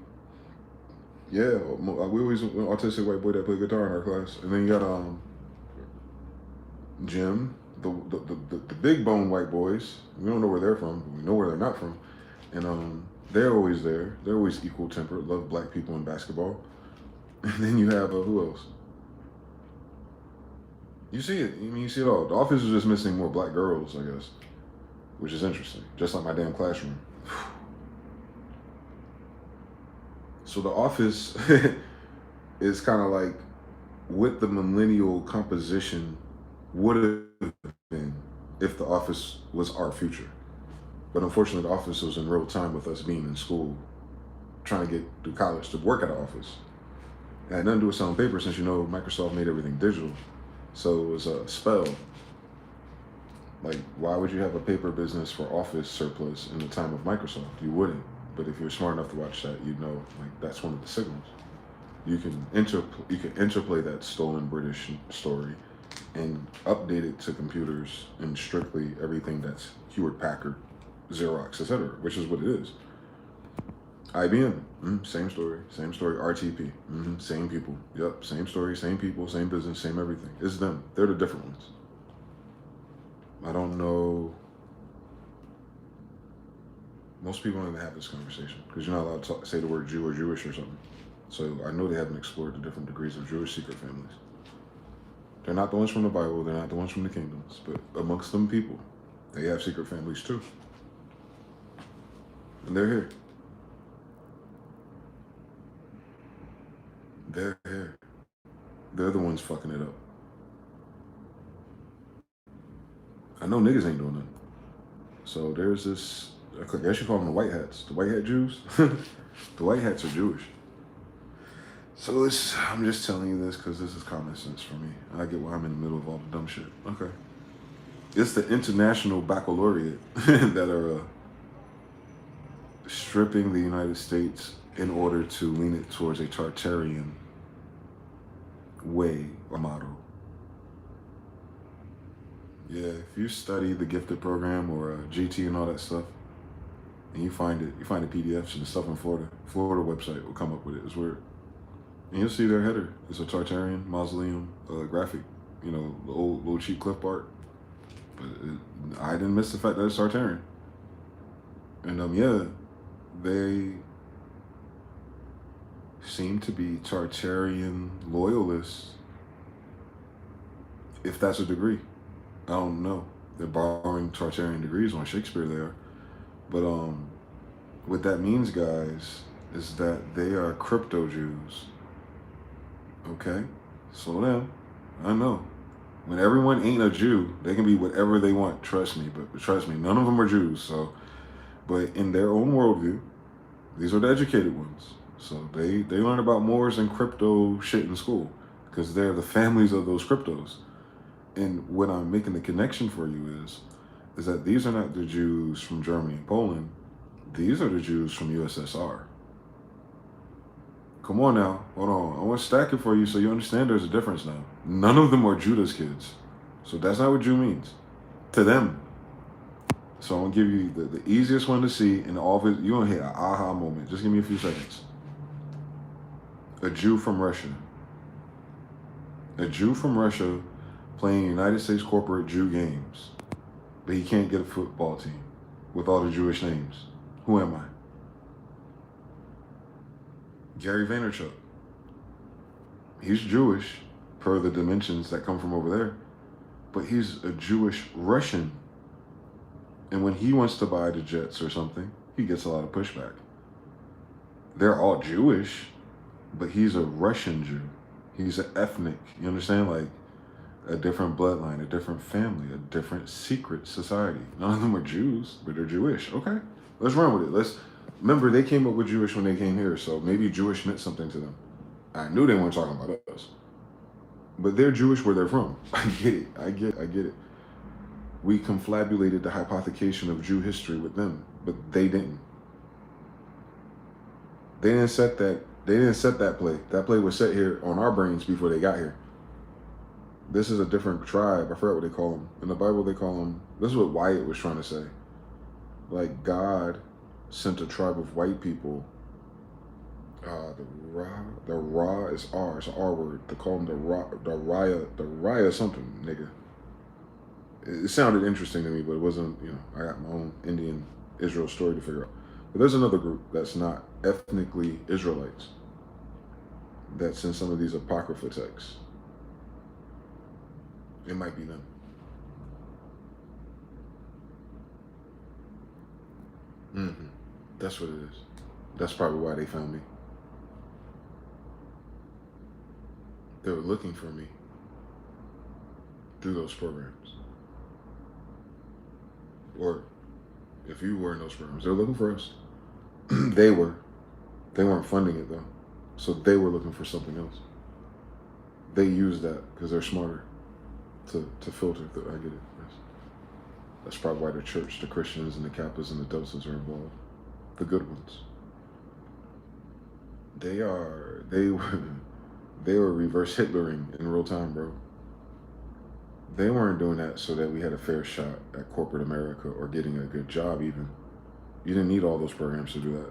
Yeah, we always an autistic white boy that played guitar in our class, and then you got Jim, the big bone white boys. We don't know where they're from, but we know where they're not from, and they're always there. They're always equal tempered, love black people in basketball. And then you have who else? You see it. I mean, you see it all. The Office is just missing more black girls, I guess, which is interesting. Just like my damn classroom. So The Office is kind of like what the millennial composition would have been if The Office was our future. But unfortunately, The Office was in real time with us being in school, trying to get through college to work at the office. It had nothing to do with selling paper since, you know, Microsoft made everything digital. So it was a spell. Like, why would you have a paper business for office surplus in the time of Microsoft? You wouldn't. But if you're smart enough to watch that, you know, like, that's one of the signals. You can interplay that stolen British story and update it to computers and strictly everything that's Hewlett Packard, Xerox, etc., which is what it is. IBM, same story. RTP, same people. Yep, same story, same people, same business, same everything. It's them. They're the different ones. I don't know. Most people don't even have this conversation because you're not allowed to say the word Jew or Jewish or something. So I know they haven't explored the different degrees of Jewish secret families. They're not the ones from the Bible. They're not the ones from the kingdoms. But amongst them people, they have secret families too. And they're here. They're here. They're the ones fucking it up. I know niggas ain't doing nothing. So there's this, I guess you call them the white hats. The white hat Jews? The white hats are Jewish. So I'm just telling you this because this is common sense for me. I get why I'm in the middle of all the dumb shit. Okay. It's the international baccalaureate that are stripping the United States in order to lean it towards a Tartarian way or model. Yeah, if you study the gifted program or GT and all that stuff, and you find the PDFs and the stuff in Florida website will come up with it. It's weird. And you'll see their header. It's a Tartarian mausoleum graphic, you know, the old little cheap clip art. But I didn't miss the fact that it's Tartarian. And yeah, they seem to be Tartarian loyalists, if that's a degree. I don't know. They're borrowing Tartarian degrees on Shakespeare there. But what that means, guys, is that they are crypto Jews. Okay? Slow down. I know. When everyone ain't a Jew, they can be whatever they want. Trust me. But trust me, none of them are Jews. So, but in their own worldview, these are the educated ones. So they learn about Moors and crypto shit in school because they're the families of those cryptos. And what I'm making the connection for you is that these are not the Jews from Germany and Poland. These are the Jews from USSR. Come on now, hold on. I want to stack it for you so you understand there's a difference now. None of them are Judah's kids. So that's not what Jew means to them. So I'm going to give you the easiest one to see in all of it. You're going to hit an aha moment. Just give me a few seconds. A Jew from Russia. A Jew from Russia playing United States corporate Jew games, but he can't get a football team with all the Jewish names. Who am I? Gary Vaynerchuk. He's Jewish per the dimensions that come from over there, but he's a Jewish Russian. And when he wants to buy the Jets or something, he gets a lot of pushback. They're all Jewish, but he's a Russian Jew. He's an ethnic, you understand? Like a different bloodline, a different family, a different secret society. None of them are Jews, but they're Jewish. Okay, let's run with it. Remember, they came up with Jewish when they came here, so maybe Jewish meant something to them. I knew they weren't talking about us. But they're Jewish where they're from. I get it. We confabulated the hypothecation of Jew history with them, but they didn't. They didn't set that play. That play was set here on our brains before they got here. This is a different tribe. I forgot what they call them. In the Bible, they call them, this is what Wyatt was trying to say. Like God sent a tribe of white people The Ra is R. It's an R word. They call them the Raya something, nigga. It sounded interesting to me, but it wasn't, I got my own Indian Israel story to figure out. But there's another group that's not ethnically Israelites that's in some of these Apocrypha texts. It might be them. Mm-hmm. That's what it is. That's probably why they found me. They were looking for me through those programs. Or if you were in those programs, they were looking for us. They weren't funding it though. So they were looking for something else. They use that because they're smarter to filter through. I get it. Yes. That's probably why the church, the Christians and the Kappas and the Deltas are involved. The good ones. They were reverse Hitlering in real time, bro. They weren't doing that so that we had a fair shot at corporate America or getting a good job even. You didn't need all those programs to do that.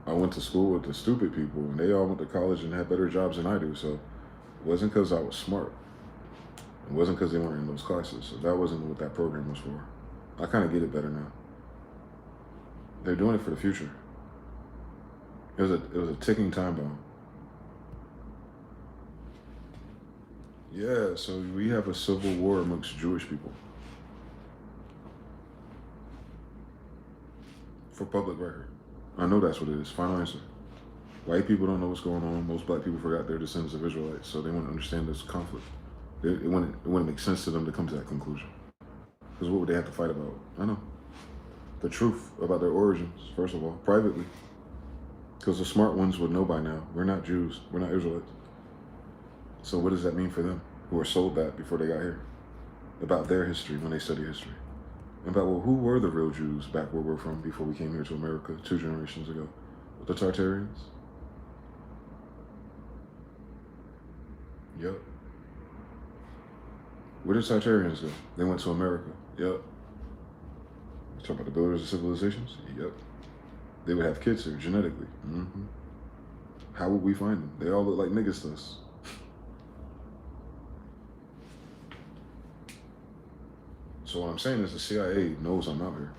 I went to school with the stupid people and they all went to college and had better jobs than I do, so it wasn't because I was smart. It wasn't because they weren't in those classes, so that wasn't what that program was for. I kind of get it better now. They're doing it for the future. It was a ticking time bomb. Yeah, so we have a civil war amongst Jewish people. For public record. I know that's what it is. Final answer. White people don't know what's going on. Most black people forgot they're descendants of Israelites, so they wouldn't understand this conflict. It wouldn't make sense to them to come to that conclusion. Because what would they have to fight about? I know. The truth about their origins, first of all, privately. Because the smart ones would know by now. We're not Jews. We're not Israelites. So what does that mean for them, who were sold that before they got here? About their history when they study history. About, well, who were the real Jews back where we're from before we came here to America 2 generations ago? The Tartarians? Yep. Where did Tartarians go? They went to America. Yep. You talking about the builders of civilizations? Yep. They would have kids here genetically. Mm-hmm. How would we find them? They all look like niggas to us. So what I'm saying is the CIA knows I'm out here.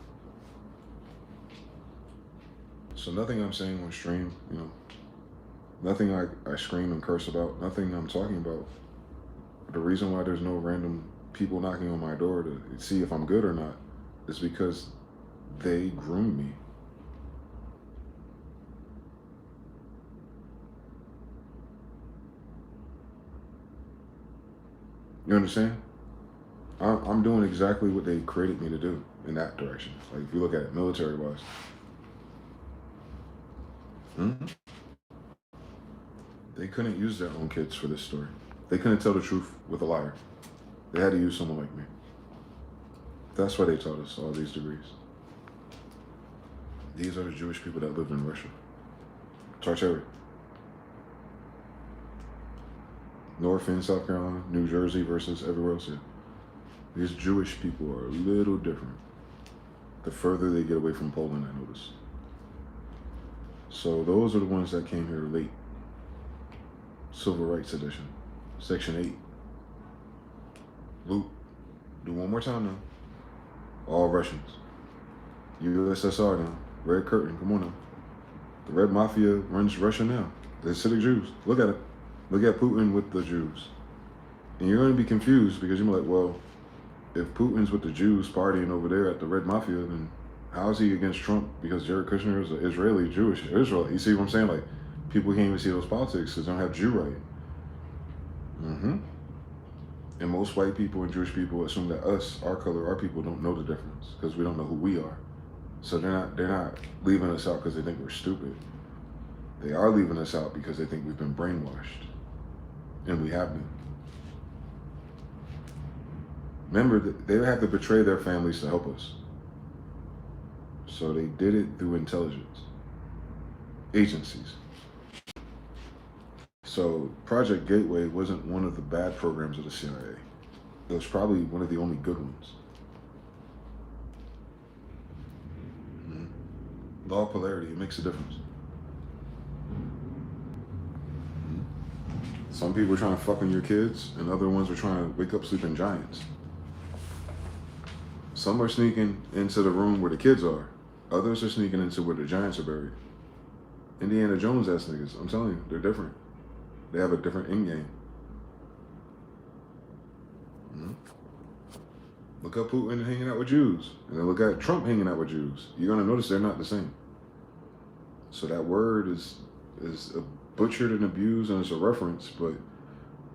So nothing I'm saying on stream, nothing I scream and curse about, nothing I'm talking about. The reason why there's no random people knocking on my door to see if I'm good or not is because they groom me. You understand? I'm doing exactly what they created me to do in that direction. Like if you look at it military-wise. Mm-hmm. They couldn't use their own kids for this story. They couldn't tell the truth with a liar. They had to use someone like me. That's why they taught us all these degrees. These are the Jewish people that lived in Russia. Tartary. North and South Carolina, New Jersey versus everywhere else here. These Jewish people are a little different. The further they get away from Poland, I notice. So those are the ones that came here late. Civil Rights Edition, Section 8. Luke, do one more time now. All Russians. USSR now. Red Curtain, come on now. The Red Mafia runs Russia now. The Hasidic Jews, look at it. Look at Putin with the Jews. And you're going to be confused because you're like, well, if Putin's with the Jews partying over there at the Red Mafia, then how is he against Trump? Because Jared Kushner is an Israeli, Jewish Israelite. You see what I'm saying? Like, people can't even see those politics because they don't have Jew right. Mm-hmm. And most white people and Jewish people assume that us, our color, our people don't know the difference because we don't know who we are. So they're not leaving us out because they think we're stupid. They are leaving us out because they think we've been brainwashed. And we have been. Remember, they have to betray their families to help us. So they did it through intelligence agencies. So Project Gateway wasn't one of the bad programs of the CIA. It was probably one of the only good ones. Law of polarity, it makes a difference. Some people are trying to fuck on your kids, and other ones are trying to wake up sleeping giants. Some are sneaking into the room where the kids are. Others are sneaking into where the giants are buried. Indiana Jones ass niggas, I'm telling you, they're different. They have a different end game. Mm-hmm. Look up Putin hanging out with Jews, and then look at Trump hanging out with Jews. You're gonna notice they're not the same. So that word is butchered and abused, and it's a reference, but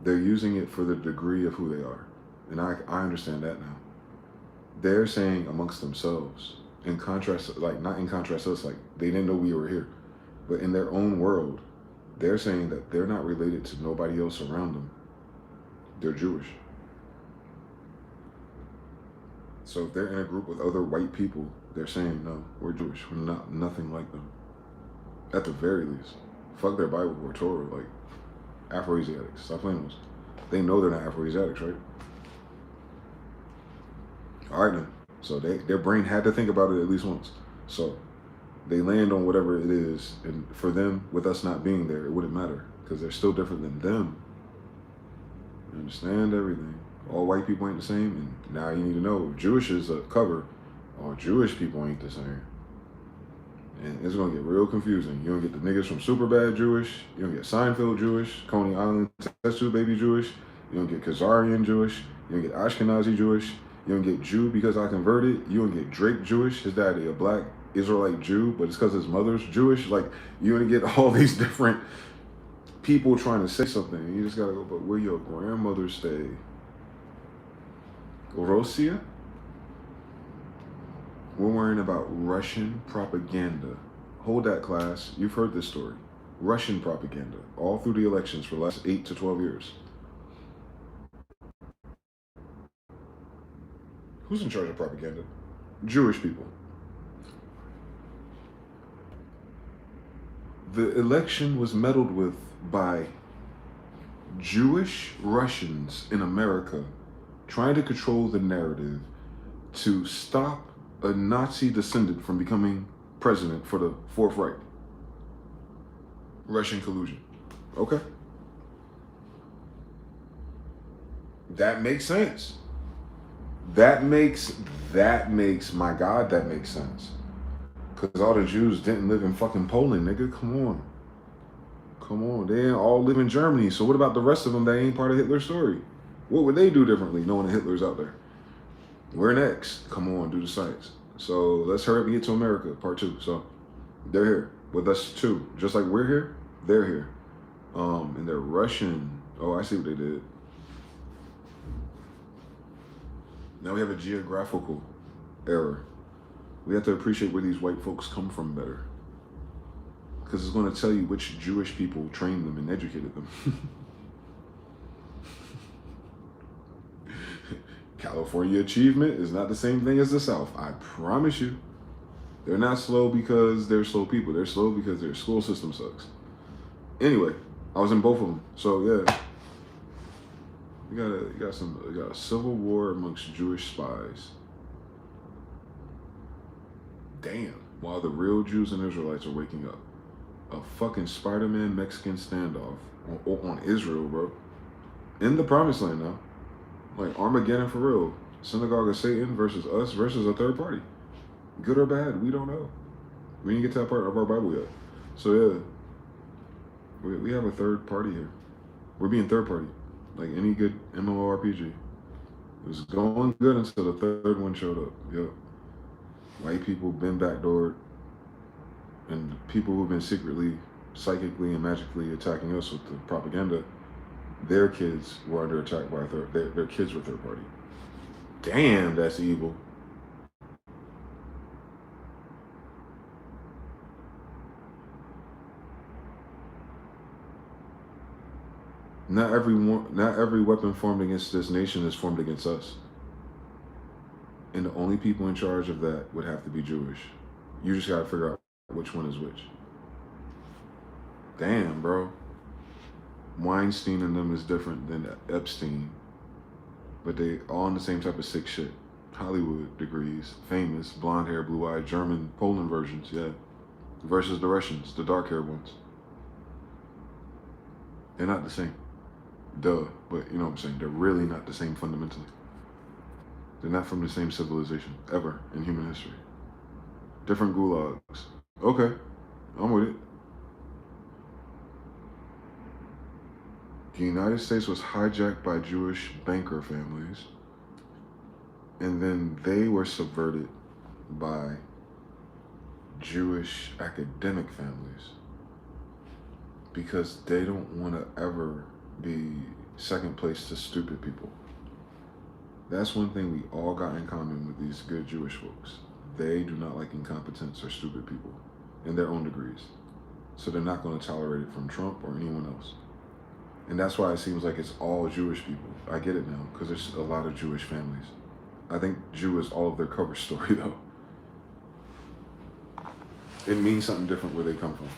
they're using it for the degree of who they are. And I understand that now. They're saying amongst themselves, in contrast, like not in contrast to us, like they didn't know we were here, but in their own world, they're saying that they're not related to nobody else around them. They're Jewish. So if they're in a group with other white people, they're saying, no, we're Jewish. We're not nothing like them. At the very least. Fuck their Bible or Torah, like Afroasiatics. Stop playing those. They know they're not Afroasiatics, right? All right then. So their brain had to think about it at least once. So they land on whatever it is, and for them, with us not being there, it wouldn't matter because they're still different than them. You understand everything. All white people ain't the same, and now you need to know if Jewish is a cover, all Jewish people ain't the same. And it's gonna get real confusing. You don't get the niggas from Superbad Jewish, you don't get Seinfeld Jewish, Coney Island Test Tube Baby Jewish, you don't get Khazarian Jewish, you don't get Ashkenazi Jewish, you don't get Jew because I converted, you don't get Drake Jewish, his daddy a black Israelite Jew, but it's because his mother's Jewish. Like, you don't get all these different people trying to say something. You just gotta go, but where your grandmother stay? Russia? We're worrying about Russian propaganda. Hold that, class. You've heard this story. Russian propaganda, all through the elections for the last 8 to 12 years. Who's in charge of propaganda? Jewish people. The election was meddled with by Jewish Russians in America trying to control the narrative to stop a Nazi descendant from becoming president for the Fourth Reich. Russian collusion. Okay. That makes sense. That makes, my God, that makes sense. Because all the Jews didn't live in fucking Poland, nigga. Come on. Come on. They didn't all live in Germany. So what about the rest of them that ain't part of Hitler's story? What would they do differently knowing that Hitler's out there? We're next. Come on, do the science. So let's hurry up and get to America, part 2. So they're here with us too. Just like we're here, they're here. And they're Russian. Oh, I see what they did. Now we have a geographical error. We have to appreciate where these white folks come from better. Because it's going to tell you which Jewish people trained them and educated them. California achievement is not the same thing as the South. I promise you. They're not slow because they're slow people. They're slow because their school system sucks. Anyway, I was in both of them. So yeah. We got a civil war amongst Jewish spies. Damn. While the real Jews and Israelites are waking up. A fucking Spider-Man Mexican standoff on Israel, bro. In the promised land now. Like Armageddon for real. Synagogue of Satan versus us versus a third party. Good or bad, we don't know. We didn't get to that part of our Bible yet. So yeah. We have a third party here. We're being third party. Like any good MMORPG. It was going good until the third one showed up. Yep. White people been backdoored. And people who've been secretly, psychically, and magically attacking us with the propaganda, their kids were under attack by their kids were third party. Damn, that's evil. Not every weapon formed against this nation is formed against us. And the only people in charge of that would have to be Jewish. You just gotta figure out which one is which. Damn, bro. Weinstein and them is different than Epstein. But they all in the same type of sick shit. Hollywood degrees, famous, blonde hair, blue eyed, German, Poland versions, yeah. Versus the Russians, the dark haired ones. They're not the same. Duh, but you know what I'm saying? They're really not the same fundamentally. They're not from the same civilization ever in human history. Different gulags. Okay, I'm with it. The United States was hijacked by Jewish banker families, and then they were subverted by Jewish academic families because they don't want to ever be second place to stupid people. That's one thing we all got in common with these good Jewish folks. They do not like incompetence or stupid people in their own degrees. So they're not going to tolerate it from Trump or anyone else. And that's why it seems like it's all Jewish people. I get it now, because there's a lot of Jewish families. I think Jew is all of their cover story, though. It means something different where they come from.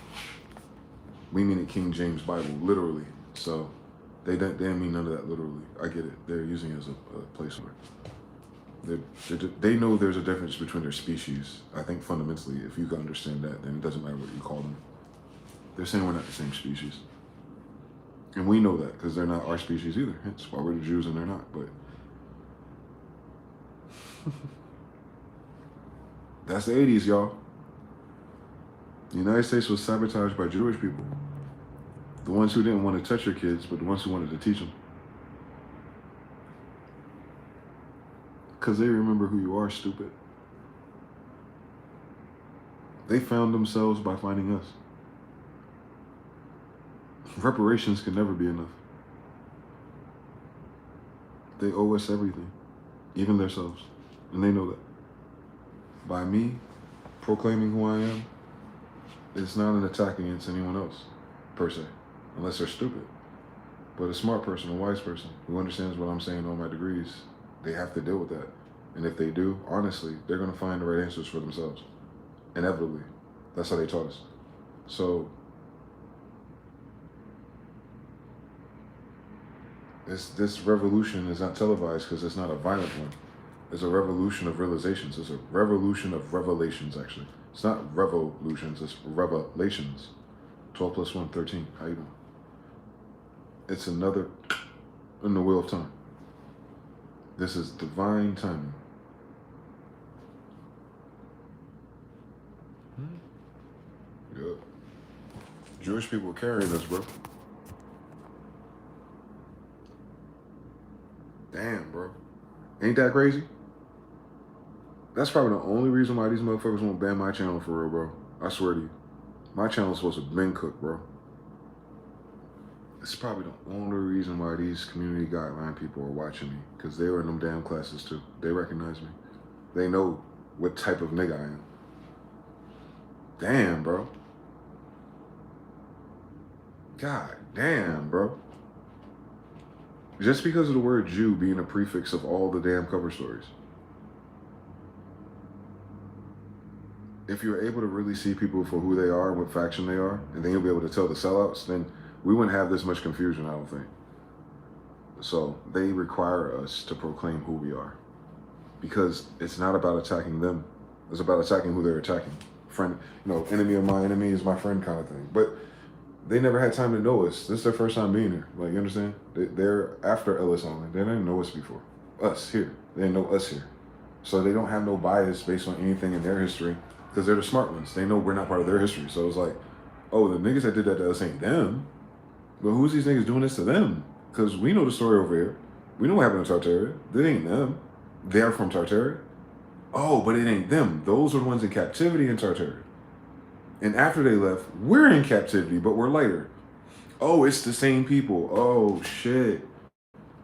We mean it King James Bible, literally. So they didn't mean none of that literally. I get it. They're using it as a placeholder. They know there's a difference between their species. I think fundamentally, if you can understand that, then it doesn't matter what you call them. They're saying we're not the same species. And we know that because they're not our species either. Hence why we're the Jews and they're not. But that's the 80s, y'all. The United States was sabotaged by Jewish people. The ones who didn't want to touch your kids, but the ones who wanted to teach them. Because they remember who you are, stupid. They found themselves by finding us. Reparations can never be enough. They owe us everything, even themselves, and they know that. By me proclaiming who I am, it's not an attack against anyone else, per se, unless they're stupid. But a smart person, a wise person, who understands what I'm saying on my degrees, they have to deal with that. And if they do, honestly, they're going to find the right answers for themselves. Inevitably. That's how they taught us. So, this revolution is not televised because it's not a violent one. It's a revolution of realizations. It's a revolution of revelations, actually. It's not revolutions, it's revelations. 12 plus 1, 13. How you doing? It's another in the wheel of time. This is divine timing. Good. Jewish people are carrying us, bro. Damn, bro. Ain't that crazy? That's probably the only reason why these motherfuckers won't ban my channel for real, bro. I swear to you. My channel's supposed to been cooked, bro. It's probably the only reason why these community guideline people are watching me. Because they were in them damn classes too. They recognize me. They know what type of nigga I am. Damn, bro. God damn, bro. Just because of the word Jew being a prefix of all the damn cover stories. If you're able to really see people for who they are and what faction they are, and then you'll be able to tell the sellouts, then we wouldn't have this much confusion, I don't think. So they require us to proclaim who we are. Because it's not about attacking them. It's about attacking who they're attacking. Friend, enemy of my enemy is my friend kind of thing. But they never had time to know us. This is their first time being here. Like, you understand? They're after Ellis only. They didn't know us before. Us here. They didn't know us here. So they don't have no bias based on anything in their history because they're the smart ones. They know we're not part of their history. So it's like, oh, the niggas that did that to us ain't them. But who's these niggas doing this to them? Because we know the story over here. We know what happened in Tartaria. That ain't them. They're from Tartaria. Oh, but it ain't them. Those are the ones in captivity in Tartaria. And after they left, we're in captivity, but we're lighter. Oh, it's the same people. Oh, shit.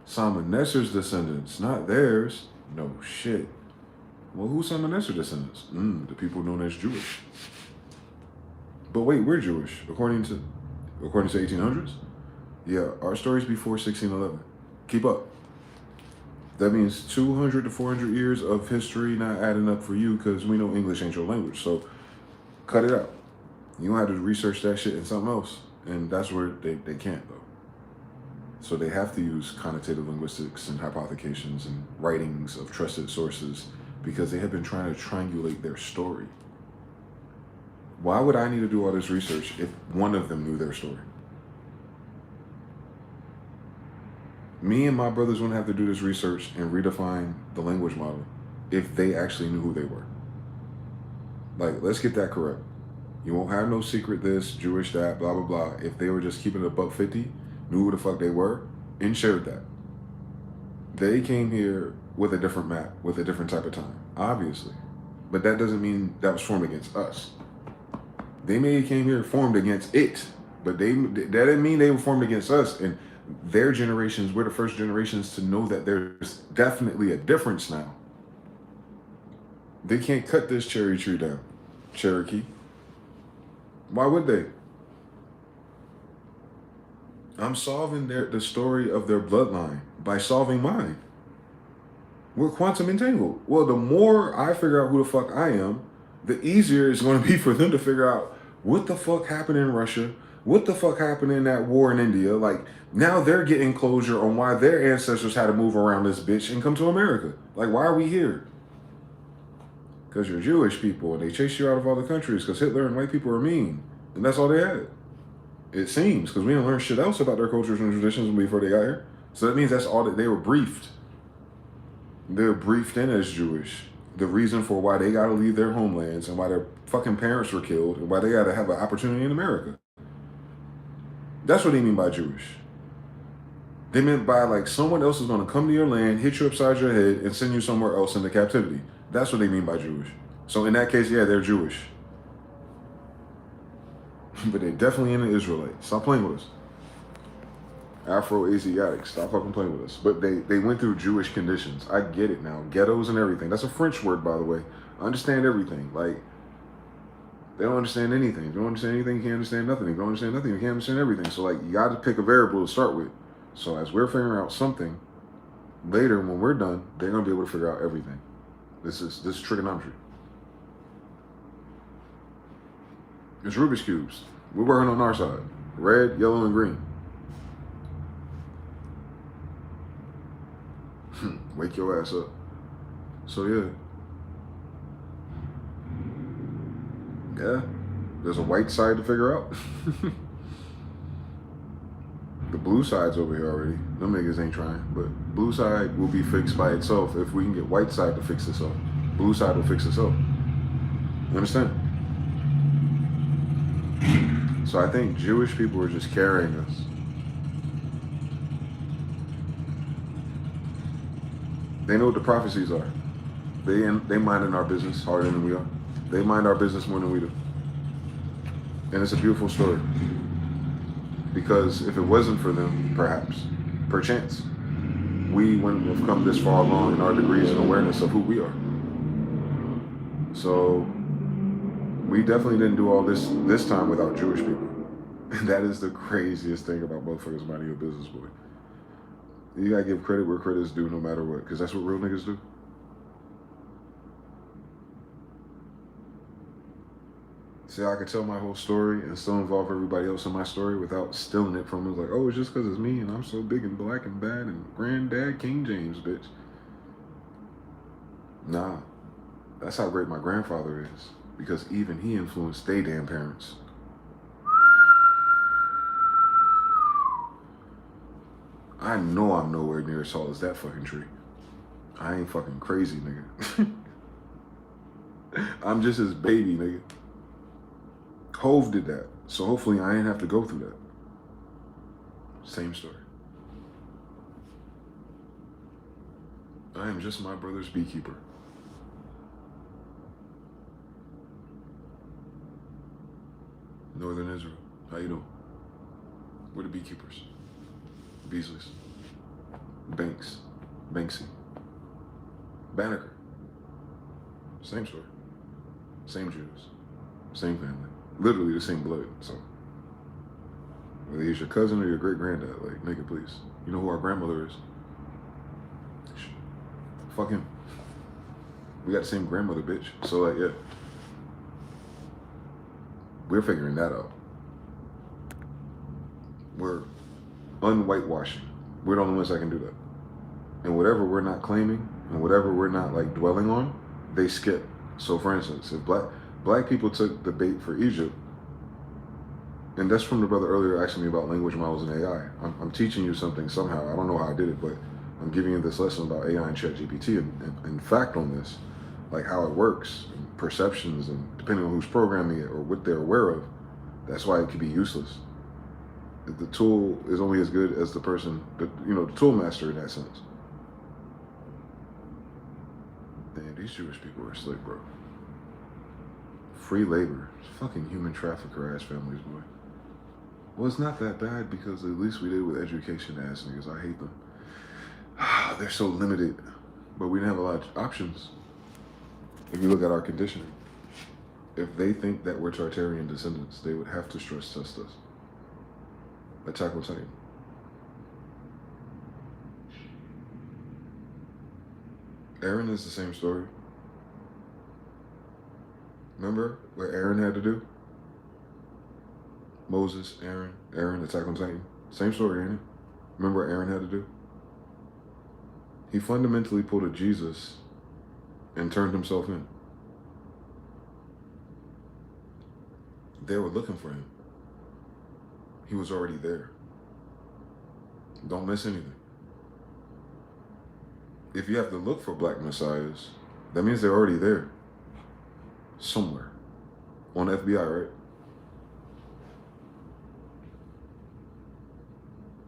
Salmanesser's descendants, not theirs. No shit. Well, who's Salmanesser descendants? The people known as Jewish. But wait, we're Jewish, according to 1800s? Yeah, our story's before 1611. Keep up. That means 200 to 400 years of history not adding up for you because we know English ain't your language. So cut it out. You don't have to research that shit in something else. And that's where they can't, though. So they have to use connotative linguistics and hypothecations and writings of trusted sources because they have been trying to triangulate their story. Why would I need to do all this research if one of them knew their story? Me and my brothers wouldn't have to do this research and redefine the language model if they actually knew who they were. Like, let's get that correct. You won't have no secret this, Jewish that, blah, blah, blah. If they were just keeping it $1.50, knew who the fuck they were, and shared that. They came here with a different map, with a different type of time, obviously. But that doesn't mean that was formed against us. They may have came here formed against it, but that didn't mean they were formed against us. And their generations, we're the first generations to know that there's definitely a difference now. They can't cut this cherry tree down, Cherokee. Why would they? I'm solving the story of their bloodline by solving mine. We're quantum entangled. Well, the more I figure out who the fuck I am, the easier it's going to be for them to figure out what the fuck happened in Russia, what the fuck happened in that war in India. Like, now they're getting closure on why their ancestors had to move around this bitch and come to America. Like, why are we here? Because you're Jewish people and they chased you out of all the countries because Hitler and white people are mean. And that's all they had. It seems, because we didn't learn shit else about their cultures and traditions before they got here. So that means that's all that they were briefed. They're briefed in as Jewish. The reason for why they got to leave their homelands and why their fucking parents were killed and why they got to have an opportunity in America. That's what they mean by Jewish. They meant by, like, someone else is going to come to your land, hit you upside your head, and send you somewhere else into captivity. That's what they mean by Jewish. So in that case, yeah, they're Jewish. But they're definitely in the Israelite. Stop playing with us. Afro-Asiatics, stop fucking playing with us. But they went through Jewish conditions. I get it now. Ghettos and everything. That's a French word, by the way. I understand everything. Like, they don't understand anything. If you don't understand anything, you can't understand nothing. If you don't understand nothing, you can't understand everything. So, like, you got to pick a variable to start with. So as we're figuring out something, later when we're done, they're going to be able to figure out everything. This is trigonometry. It's Rubik's Cubes. We're working on our side. Red, yellow, and green. Wake your ass up. So yeah. Yeah. There's a white side to figure out. The blue side's over here already. Them niggas ain't trying. But blue side will be fixed by itself if we can get white side to fix itself. Blue side will fix itself. You understand? So I think Jewish people are just carrying us. They know what the prophecies are. They minding our business harder than we are. They mind our business more than we do. And it's a beautiful story. Because if it wasn't for them, perchance, we wouldn't have come this far along in our degrees and awareness of who we are. So we definitely didn't do all this time without Jewish people. And that is the craziest thing about motherfuckers minding your business, boy. You gotta give credit where credit's due no matter what, because that's what real niggas do. See, I could tell my whole story and still involve everybody else in my story without stealing it from them. Like, oh, it's just because it's me and I'm so big and black and bad and granddad King James, bitch. Nah, that's how great my grandfather is, because even he influenced they damn parents. I know I'm nowhere near as tall as that fucking tree. I ain't fucking crazy, nigga. I'm just his baby, nigga. Hove did that, so hopefully I ain't have to go through that. Same story. I am just my brother's beekeeper. Northern Israel. How you doing? We're the beekeepers. Beasleys. Banks. Banksy. Banneker. Same story. Same Jews. Same family. Literally the same blood, so. Whether he's your cousin or your great-granddad, like, nigga, please. You know who our grandmother is? Fuck him. We got the same grandmother, bitch. So, like, yeah. We're figuring that out. We're unwhitewashing. We're the only ones that can do that. And whatever we're not claiming and whatever we're not, like, dwelling on, they skip. So, for instance, if black people took the bait for Egypt, And that's from the brother earlier asking me about language models and AI. I'm teaching you something somehow. I don't know how I did it, but I'm giving you this lesson about AI and ChatGPT and fact on this, like how it works, and perceptions, and depending on who's programming it or what they're aware of. That's why it could be useless. The tool is only as good as the person, the tool master in that sense. Man, these Jewish people are slick, bro. Free labor. Fucking human trafficker ass families, boy. Well, it's not that bad because at least we did with education ass niggas. I hate them. They're so limited, but we didn't have a lot of options. If you look at our conditioning, if they think that we're Tartarian descendants, they would have to stress test us. Attack on Titan. Aaron is the same story. Remember what Aaron had to do? Moses, Aaron, Attack on Titan. Same story, ain't it? Remember what Aaron had to do? He fundamentally pulled a Jesus and turned himself in. They were looking for him. He was already there. Don't miss anything. If you have to look for black messiahs, that means they're already there. Somewhere. On FBI, right?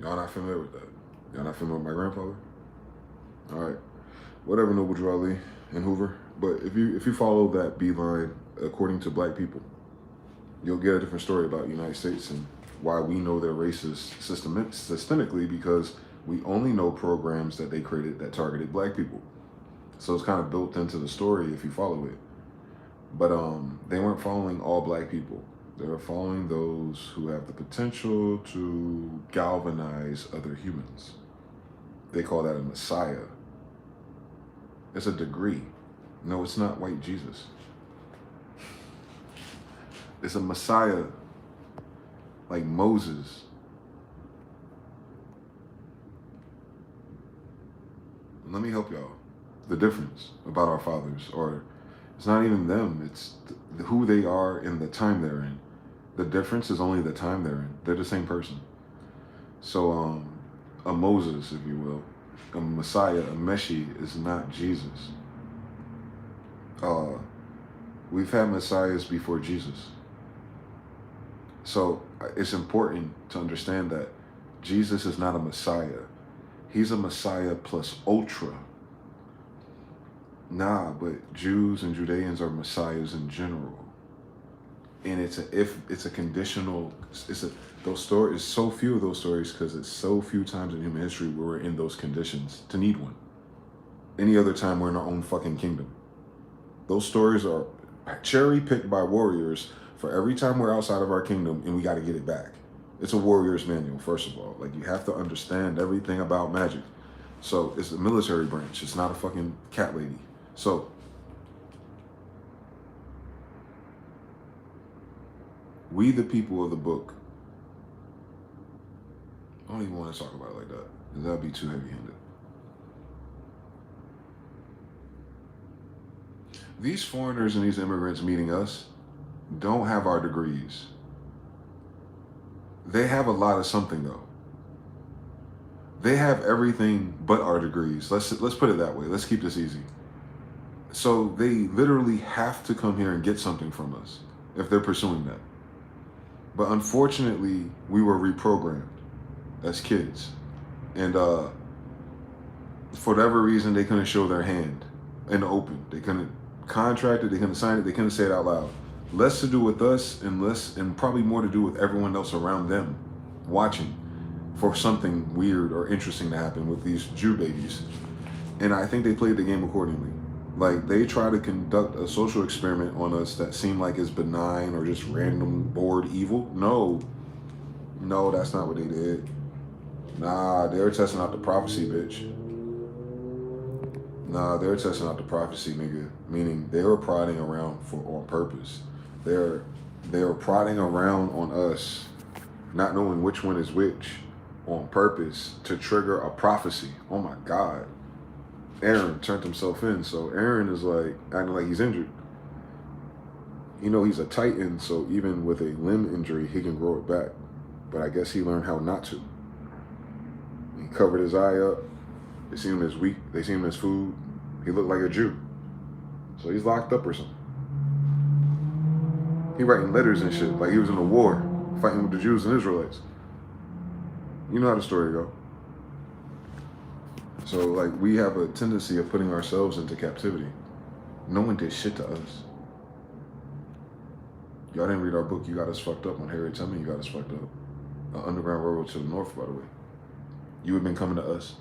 Y'all not familiar with that? Y'all not familiar with my grandfather? All right. Whatever, Noble Drew Ali and Hoover. But if you follow that beeline according to black people, you'll get a different story about the United States and why we know they're racist systemically, because we only know programs that they created that targeted black people. So it's kind of built into the story if you follow it. But they weren't following all black people. They were following those who have the potential to galvanize other humans. They call that a messiah. It's a degree. No, it's not white Jesus. It's a messiah like Moses. Let me help y'all. The difference about our fathers, or it's not even them, it's who they are in the time they're in. The difference is only the time they're in. They're the same person. So a Moses, if you will, a Messiah, a Meshi is not Jesus. We've had Messiahs before Jesus. So it's important to understand that Jesus is not a Messiah. He's a Messiah plus ultra. Nah, but Jews and Judeans are Messiahs in general. And it's a conditional, those stories, so few of those stories because it's so few times in human history where we're in those conditions to need one. Any other time we're in our own fucking kingdom. Those stories are cherry picked by warriors for every time we're outside of our kingdom and we got to get it back. It's a warrior's manual, first of all. Like, you have to understand everything about magic. So it's a military branch. It's not a fucking cat lady. So we, the people of the book, I don't even want to talk about it like that, because that'd be too heavy-handed. These foreigners and these immigrants meeting us don't have our degrees. They have a lot of something, though. They have everything but our degrees. Let's put it that way. Let's keep this easy. So they literally have to come here and get something from us if they're pursuing that. But unfortunately, we were reprogrammed as kids. And for whatever reason, they couldn't show their hand in the open. They couldn't contract it, they couldn't sign it, they couldn't say it out loud. Less to do with us and probably more to do with everyone else around them watching for something weird or interesting to happen with these Jew babies. And I think they played the game accordingly. Like, they try to conduct a social experiment on us that seemed like it's benign or just random, bored evil. No, that's not what they did. Nah, they were testing out the prophecy, bitch. Nah, they were testing out the prophecy, nigga. Meaning they were prodding around on purpose. They were prodding around on us, not knowing which one is which, on purpose to trigger a prophecy. Oh my God. Aaron turned himself in, so Aaron is like acting like he's injured. You know, he's a titan, so even with a limb injury, he can grow it back. But I guess he learned how not to. He covered his eye up. They see him as weak. They see him as food. He looked like a Jew. So he's locked up or something. He writing letters and shit, like he was in a war, fighting with the Jews and Israelites. You know how the story go. So, like, we have a tendency of putting ourselves into captivity. No one did shit to us. Y'all didn't read our book, You Got Us Fucked Up, on Harriet Tubman, You Got Us Fucked Up. An Underground Railroad to the North, by the way. You would have been coming to us.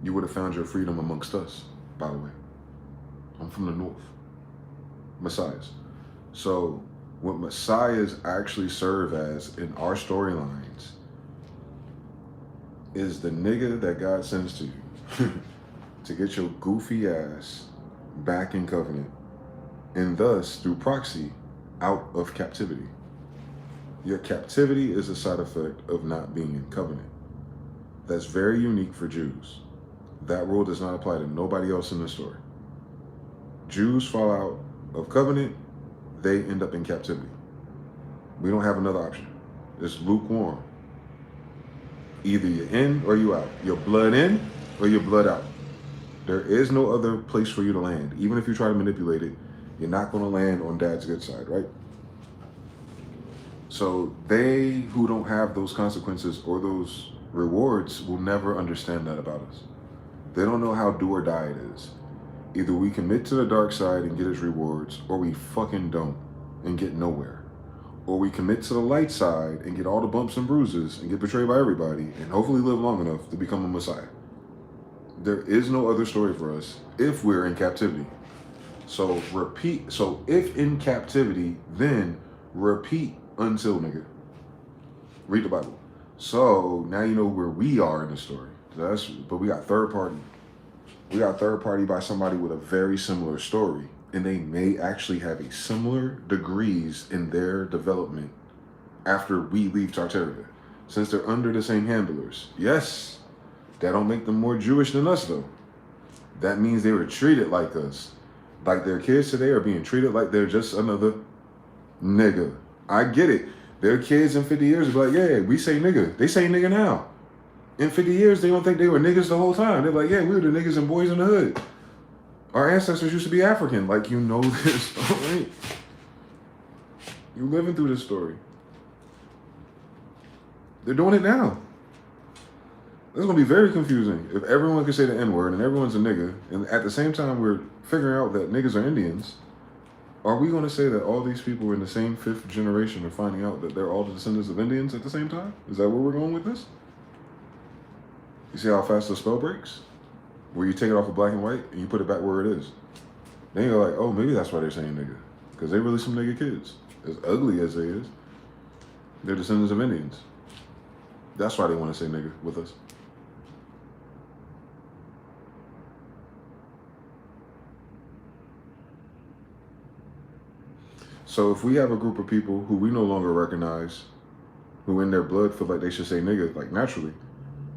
You would have found your freedom amongst us, by the way. I'm from the North. Messiahs. So, what Messiahs actually serve as in our storylines is the nigga that God sends to you to get your goofy ass back in covenant, and thus, through proxy, out of captivity. Your captivity is a side effect of not being in covenant. That's very unique for Jews. That rule does not apply to nobody else in the story. Jews fall out of covenant, they end up in captivity. We don't have another option. It's lukewarm. Either you're in or you out. You're blood in or you're blood out. There is no other place for you to land. Even if you try to manipulate it, you're not going to land on dad's good side, right? So they who don't have those consequences or those rewards will never understand that about us. They don't know how do or die it is. Either we commit to the dark side and get its rewards, or we fucking don't and get nowhere. Or we commit to the light side and get all the bumps and bruises and get betrayed by everybody and hopefully live long enough to become a Messiah. There is no other story for us if we're in captivity. So repeat. So if in captivity, then repeat until, nigga. Read the Bible. So now you know where we are in the story. But we got third party. We got third party by somebody with a very similar story. And they may actually have a similar degrees in their development after we leave Tartaria. Since they're under the same handlers. Yes, that don't make them more Jewish than us though. That means they were treated like us. Like their kids today are being treated like they're just another nigga. I get it. Their kids in 50 years will be like, yeah, we say nigga. They say nigga now. In 50 years, they don't think they were niggas the whole time. They're like, yeah, we were the niggas and boys in the hood. Our ancestors used to be African. Like, you know this story. You living through this story. They're doing it now. It's going to be very confusing if everyone can say the N-word and everyone's a nigga, and at the same time we're figuring out that niggas are Indians. Are we going to say that all these people in the same fifth generation are finding out that they're all the descendants of Indians at the same time? Is that where we're going with this? You see how fast the spell breaks? Where you take it off of black and white and you put it back where it is. Then you're like, oh, maybe that's why they're saying nigga. Because they really some nigga kids. As ugly as they is, they're descendants of Indians. That's why they want to say nigga with us. So if we have a group of people who we no longer recognize, who in their blood feel like they should say nigga, like naturally,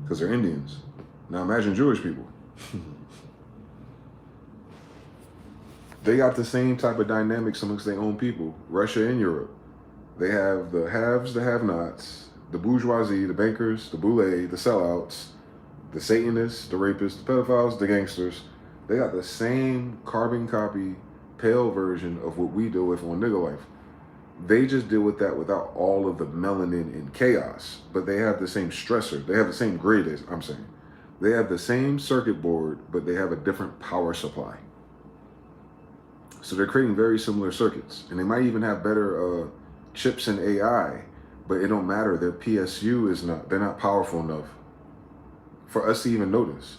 because they're Indians. Now imagine Jewish people. They got the same type of dynamics amongst their own people. Russia and Europe. They have the haves, the have-nots, the bourgeoisie, the bankers, the boulets, the sellouts, the Satanists, the rapists, the pedophiles, the gangsters. They got the same carbon copy, pale version of what we deal with on nigga life. They just deal with that without all of the melanin and chaos, but they have the same stressor. They have the same grid, as I'm saying. They have the same circuit board, but they have a different power supply. So they're creating very similar circuits, and they might even have better chips and AI, but it don't matter. Their PSU is not, they're not powerful enough for us to even notice.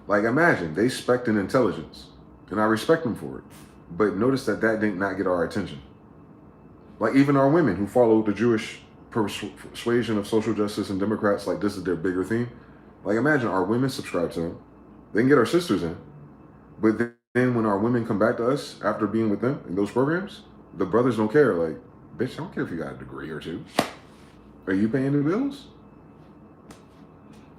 Like imagine, they spec'd in intelligence, and I respect them for it, but notice that did not get our attention. Like even our women who follow the Jewish persuasion of social justice and Democrats, like this is their bigger theme. Like imagine our women subscribe to them. They can get our sisters in. But then when our women come back to us after being with them in those programs, the brothers don't care. Like, bitch, I don't care if you got a degree or two. Are you paying the bills?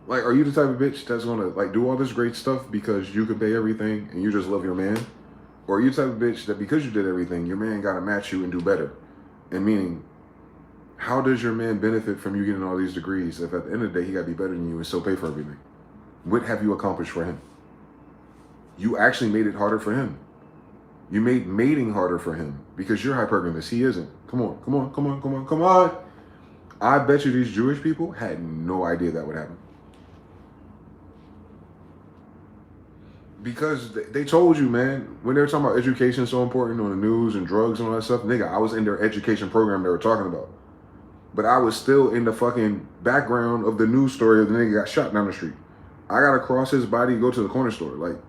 Like, are you the type of bitch that's gonna like do all this great stuff because you can pay everything and you just love your man? Or are you the type of bitch that because you did everything, your man gotta match you and do better? And meaning, how does your man benefit from you getting all these degrees if at the end of the day he gotta be better than you and still pay for everything? What have you accomplished for him? You actually made it harder for him. You made mating harder for him because you're hypergamous. He isn't. Come on, come on, come on, come on, come on. I bet you these Jewish people had no idea that would happen. Because they told you, man, when they were talking about education so important on the news and drugs and all that stuff, nigga, I was in their education program they were talking about. But I was still in the fucking background of the news story of the nigga got shot down the street. I gotta cross his body, go to the corner store. Like,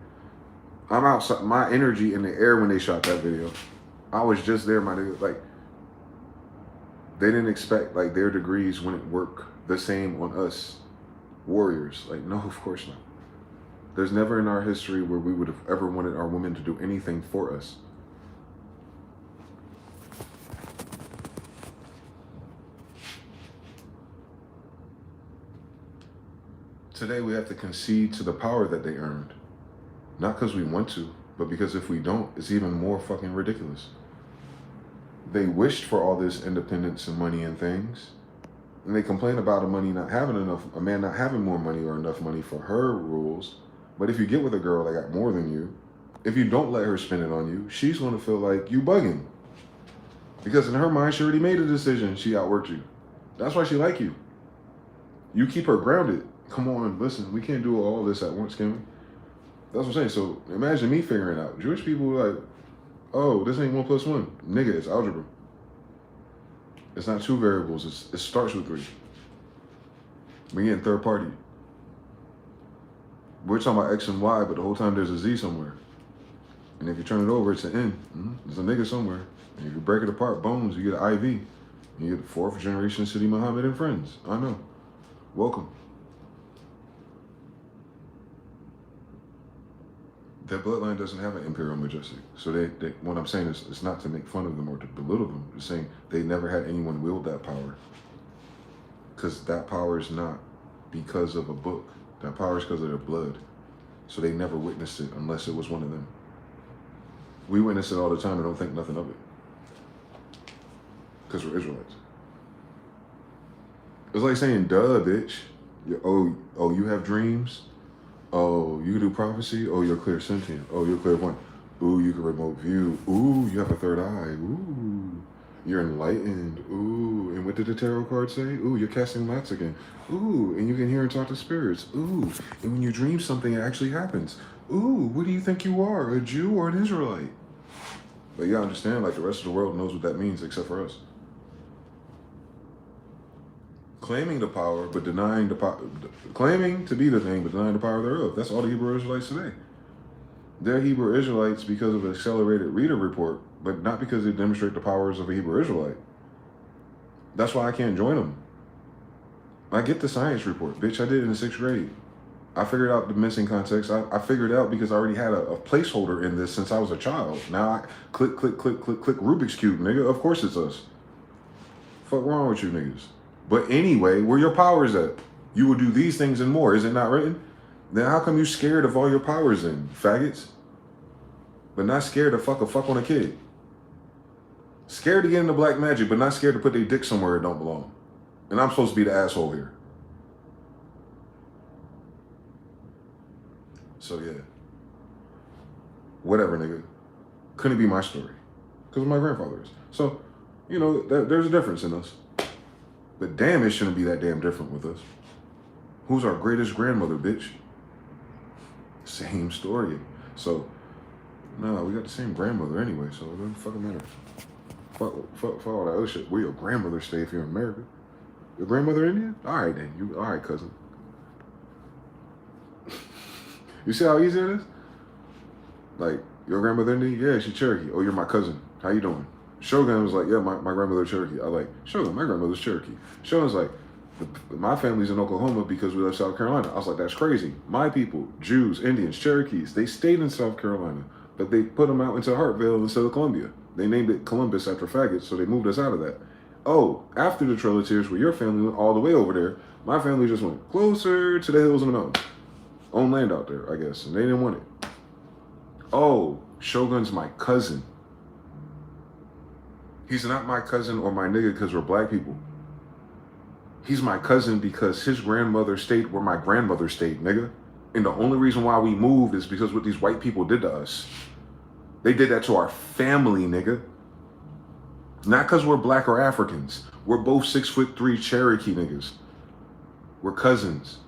I'm outside, my energy in the air when they shot that video. I was just there, my nigga. Like, they didn't expect, like, their degrees wouldn't work the same on us warriors. Like, no, of course not. There's never in our history where we would have ever wanted our women to do anything for us. Today we have to concede to the power that they earned. Not because we want to, but because if we don't, it's even more fucking ridiculous. They wished for all this independence and money and things, and they complain about a man not having more money or enough money for her rules. But if you get with a girl that got more than you, if you don't let her spend it on you, she's going to feel like you bugging. Because in her mind, she already made a decision. She outworked you. That's why she like you. You keep her grounded. Come on, listen, we can't do all this at once, can we? That's what I'm saying. So imagine me figuring it out. Jewish people are like, oh, this ain't 1 + 1. Nigga, it's algebra. It's not 2 variables. It starts with 3. We getting third party. We're talking about X and Y, but the whole time there's a Z somewhere. And if you turn it over, it's an N. There's a nigga somewhere. And if you break it apart, bones, you get an IV. You get the 4th generation City Muhammad and friends. I know. Welcome. That bloodline doesn't have an imperial majestic. So they what I'm saying is, it's not to make fun of them or to belittle them. It's saying they never had anyone wield that power. Because that power is not because of a book. That power is because of their blood. So they never witnessed it unless it was one of them. We witness it all the time and don't think nothing of it. Because we're Israelites. It's like saying, duh, bitch. Oh, you have dreams? Oh, you can do prophecy? Oh, you're clairsentient. Oh, you're clairvoyant. Ooh, you can remote view. Ooh, you have a third eye. Ooh, you're enlightened. Ooh, and what did the tarot card say? Ooh, you're casting lots again. Ooh, and you can hear and talk to spirits. Ooh, and when you dream something, it actually happens. Ooh, what do you think you are, a Jew or an Israelite? But you gotta understand, like, the rest of the world knows what that means except for us. Claiming the power, but denying the power. Claiming to be the thing, but denying the power thereof. That's all the Hebrew Israelites today. They're Hebrew Israelites because of an accelerated reader report, but not because they demonstrate the powers of a Hebrew Israelite. That's why I can't join them. I get the science report. Bitch, I did it in the 6th grade. I figured out the missing context. I figured out because I already had a placeholder in this since I was a child. Now I click, Rubik's Cube, nigga. Of course it's us. Fuck wrong with you niggas? But anyway, where your powers at? You will do these things and more. Is it not written? Then how come you scared of all your powers then, faggots? But not scared to fuck on a kid. Scared to get into black magic, but not scared to put their dick somewhere it don't belong. And I'm supposed to be the asshole here. So yeah. Whatever, nigga. Couldn't be my story. Because my grandfather is. So, you know, there's a difference in us. But damn, it shouldn't be that damn different with us. Who's our greatest grandmother, bitch? Same story. So, no, we got the same grandmother anyway, so it doesn't fucking matter. Fuck all that other shit. Where your grandmother stay if you're in America? Your grandmother Indian? All right, then. All right, cousin. You see how easy it is? Like, your grandmother Indian? Yeah, she's Cherokee. Oh, you're my cousin. How you doing? Shogun was like, yeah, my grandmother's Cherokee. I like, Shogun, my grandmother's Cherokee. Shogun's like, my family's in Oklahoma because we left South Carolina. I was like, that's crazy. My people, Jews, Indians, Cherokees, they stayed in South Carolina, but they put them out into Hartville instead of Columbia. They named it Columbus after faggots, so they moved us out of that. Oh, after the Trail of Tears, where your family went all the way over there, My family just went closer to the hills and the mountains. Own land out there, I guess, and they didn't want it. Oh, Shogun's my cousin. He's not my cousin or my nigga because we're black people. He's my cousin because his grandmother stayed where my grandmother stayed, nigga. And the only reason why we moved is because what these white people did to us. They did that to our family, nigga. Not because we're black or Africans. We're both 6'3" Cherokee niggas. We're cousins.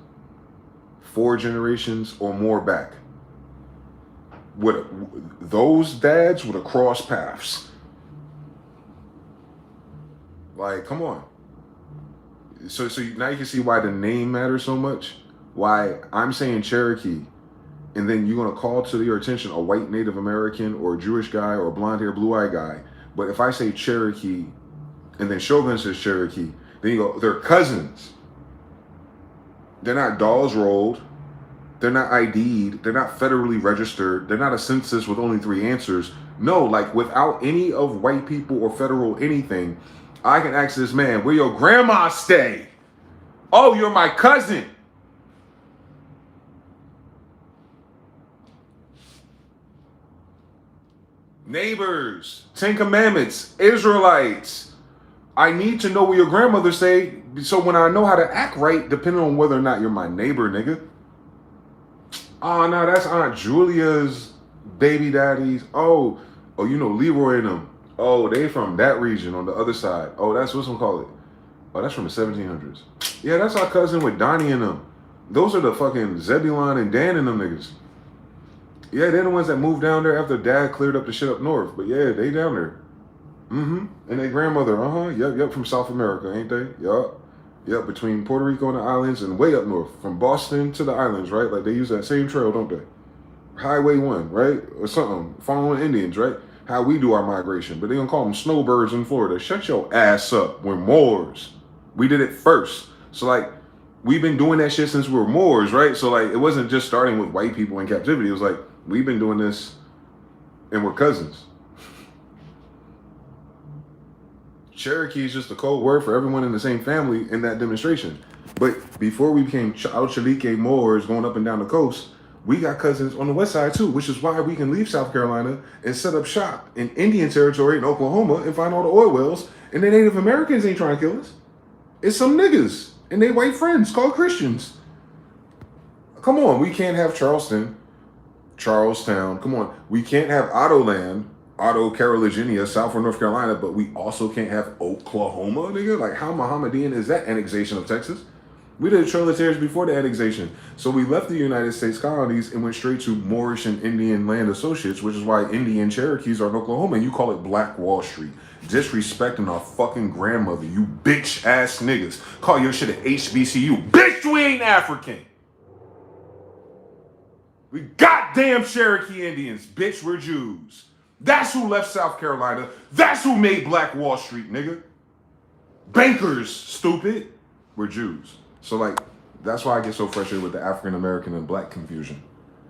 4 generations or more back. Those dads would have crossed paths. Like, come on. So now you can see why the name matters so much. Why I'm saying Cherokee, and then you're gonna call to your attention a white Native American or a Jewish guy or a blonde hair, blue eye guy. But if I say Cherokee, and then Shogun says Cherokee, then you go, they're cousins. They're not dolls rolled. They're not ID'd. They're not federally registered. They're not a census with only 3 answers. No, like without any of white people or federal anything, I can ask this man, where your grandma stay? Oh, you're my cousin. Neighbors, 10 Commandments, Israelites. I need to know where your grandmother stay, so when I know how to act right, depending on whether or not you're my neighbor, nigga. Oh, no, that's Aunt Julia's baby daddies. Oh, you know Leroy and them. Oh, they from that region on the other side. Oh, that's what's gonna call it. Oh, that's from the 1700s. Yeah, that's our cousin with Donnie and them. Those are the fucking Zebulon and Dan and them niggas. Yeah, they're the ones that moved down there after Dad cleared up the shit up north. But yeah, they down there. And their grandmother, yep, from South America, ain't they? Yep, between Puerto Rico and the islands and way up north, from Boston to the islands, right? Like they use that same trail, don't they? Highway 1, right? Or something, following Indians, right? How we do our migration, but they gonna call them snowbirds in Florida. Shut your ass up. We're Moors. We did it first. So like, we've been doing that shit since we were Moors, right? So like, it wasn't just starting with white people in captivity. It was like, we've been doing this and we're cousins. Cherokee is just a code word for everyone in the same family in that demonstration. But before we became Chalique Moors going up and down the coast, we got cousins on the west side too, which is why we can leave South Carolina and set up shop in Indian territory in Oklahoma and find all the oil wells. And the Native Americans ain't trying to kill us. It's some niggas and they white friends called Christians. Come on, we can't have Charleston, Charlestown. Come on, we can't have Ottoland, Otto, Carolina, South or North Carolina, but we also can't have Oklahoma, nigga. Like, how Mohammedan is that annexation of Texas? We did Trail of Tears before the annexation. So we left the United States colonies and went straight to Moorish and Indian land associates, which is why Indian Cherokees are in Oklahoma, and you call it Black Wall Street. Disrespecting our fucking grandmother, you bitch ass niggas. Call your shit at HBCU. Bitch, we ain't African. We goddamn Cherokee Indians. Bitch, we're Jews. That's who left South Carolina. That's who made Black Wall Street, nigga. Bankers, stupid. We're Jews. So, like, that's why I get so frustrated with the African American and black confusion.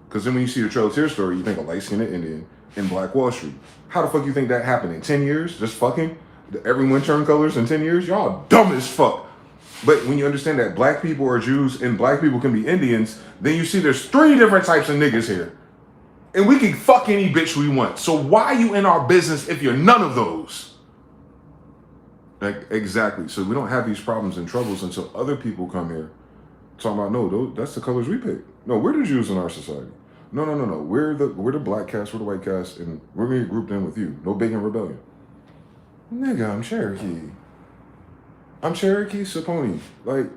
Because then when you see the Trail of Tears story, you think a light-skinned Indian in Black Wall Street. How the fuck you think that happened in 10 years? Just fucking? Everyone turned colors in 10 years? Y'all dumb as fuck. But when you understand that black people are Jews and black people can be Indians, then you see there's 3 different types of niggas here. And we can fuck any bitch we want. So why are you in our business if you're none of those? Like, exactly. So we don't have these problems and troubles until other people come here talking about, no, that's the colors we pick. No, we're the Jews in our society. No. We're the black cast, we're the white cast, and we're gonna get grouped in with you. No bacon rebellion. Nigga, I'm Cherokee. I'm Cherokee Saponi. Like,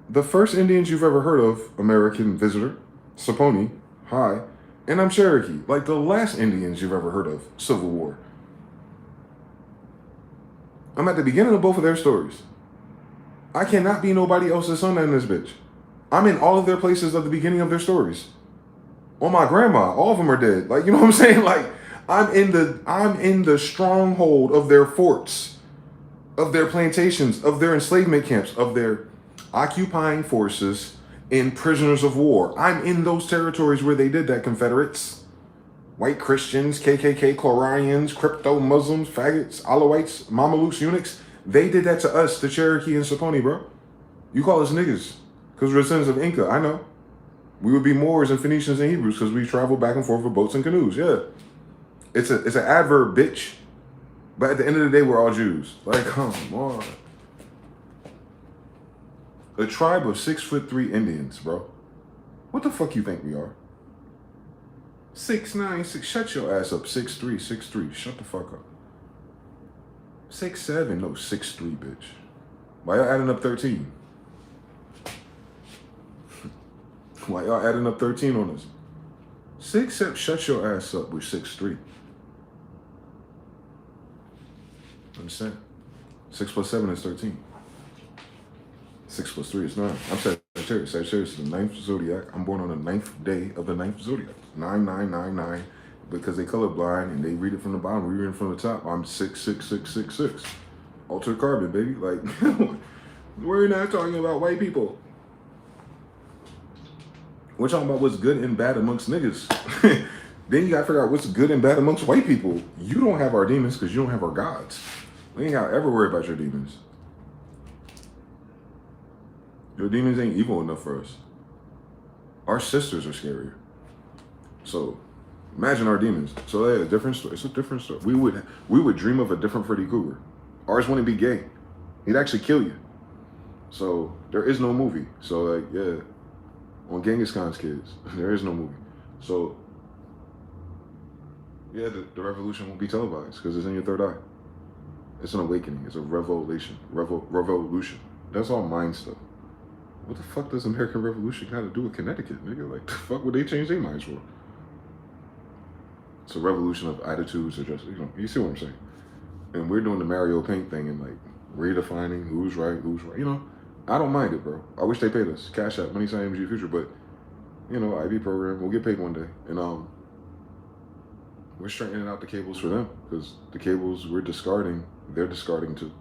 the first Indians you've ever heard of, American visitor, Saponi, hi, and I'm Cherokee. Like the last Indians you've ever heard of, Civil War. I'm at the beginning of both of their stories. I cannot be nobody else's son in this bitch. I'm in all of their places at the beginning of their stories. On my grandma, all of them are dead. Like, you know what I'm saying? Like, I'm in the stronghold of their forts, of their plantations, of their enslavement camps, of their occupying forces and prisoners of war. I'm in those territories where they did that, Confederates. White Christians, KKK, Chlorians, crypto Muslims, faggots, Alawites, Mamelukes, eunuchs. They did that to us, the Cherokee and Saponi, bro. You call us niggas because we're descendants of Inca. I know. We would be Moors and Phoenicians and Hebrews because we travel back and forth with boats and canoes. Yeah. It's an adverb, bitch. But at the end of the day, we're all Jews. Like, come on. A tribe of 6'3" Indians, bro. What the fuck you think we are? 6'9", 6. Shut your ass up. 6'3", 6'3". Shut the fuck up. 6'7", no 6'3", bitch. Why y'all adding up 13? Why y'all adding up 13 on us? 6'7", shut your ass up with 6'3". Understand? 6 plus 7 is 13. 6 plus 3 is 9. I'm Sagittarius. Sagittarius is the 9th zodiac. I'm born on the 9th day of the 9th zodiac. 9999. Because they colorblind and they read it from the bottom, we read it from the top. I'm 66666. Altered carbon, baby. Like, we're not talking about white people. We're talking about what's good and bad amongst niggas. Then you gotta figure out what's good and bad amongst white people. You don't have our demons because you don't have our gods. We ain't gotta ever worry about your demons. Your demons ain't evil enough for us. Our sisters are scarier. So imagine our demons. So yeah, a different story. It's a different story. We would dream of a different Freddy Krueger. Ours wouldn't be gay. He'd actually kill you. So there is no movie. So like, yeah, on Genghis Khan's kids, there is no movie. So yeah, the revolution won't be televised because it's in your third eye. It's an awakening. It's a revelation. Revolution. That's all mind stuff. What the fuck does American Revolution got to do with Connecticut, nigga? Like, the fuck would they change their minds for? It's a revolution of attitudes, or just, you see what I'm saying? And we're doing the Mario Paint thing and, like, redefining who's right. I don't mind it, bro. I wish they paid us. Cashapp, money sign mgthefuture, but, IB program, we'll get paid one day. And, we're straightening out the cables for them because the cables we're discarding, they're discarding too.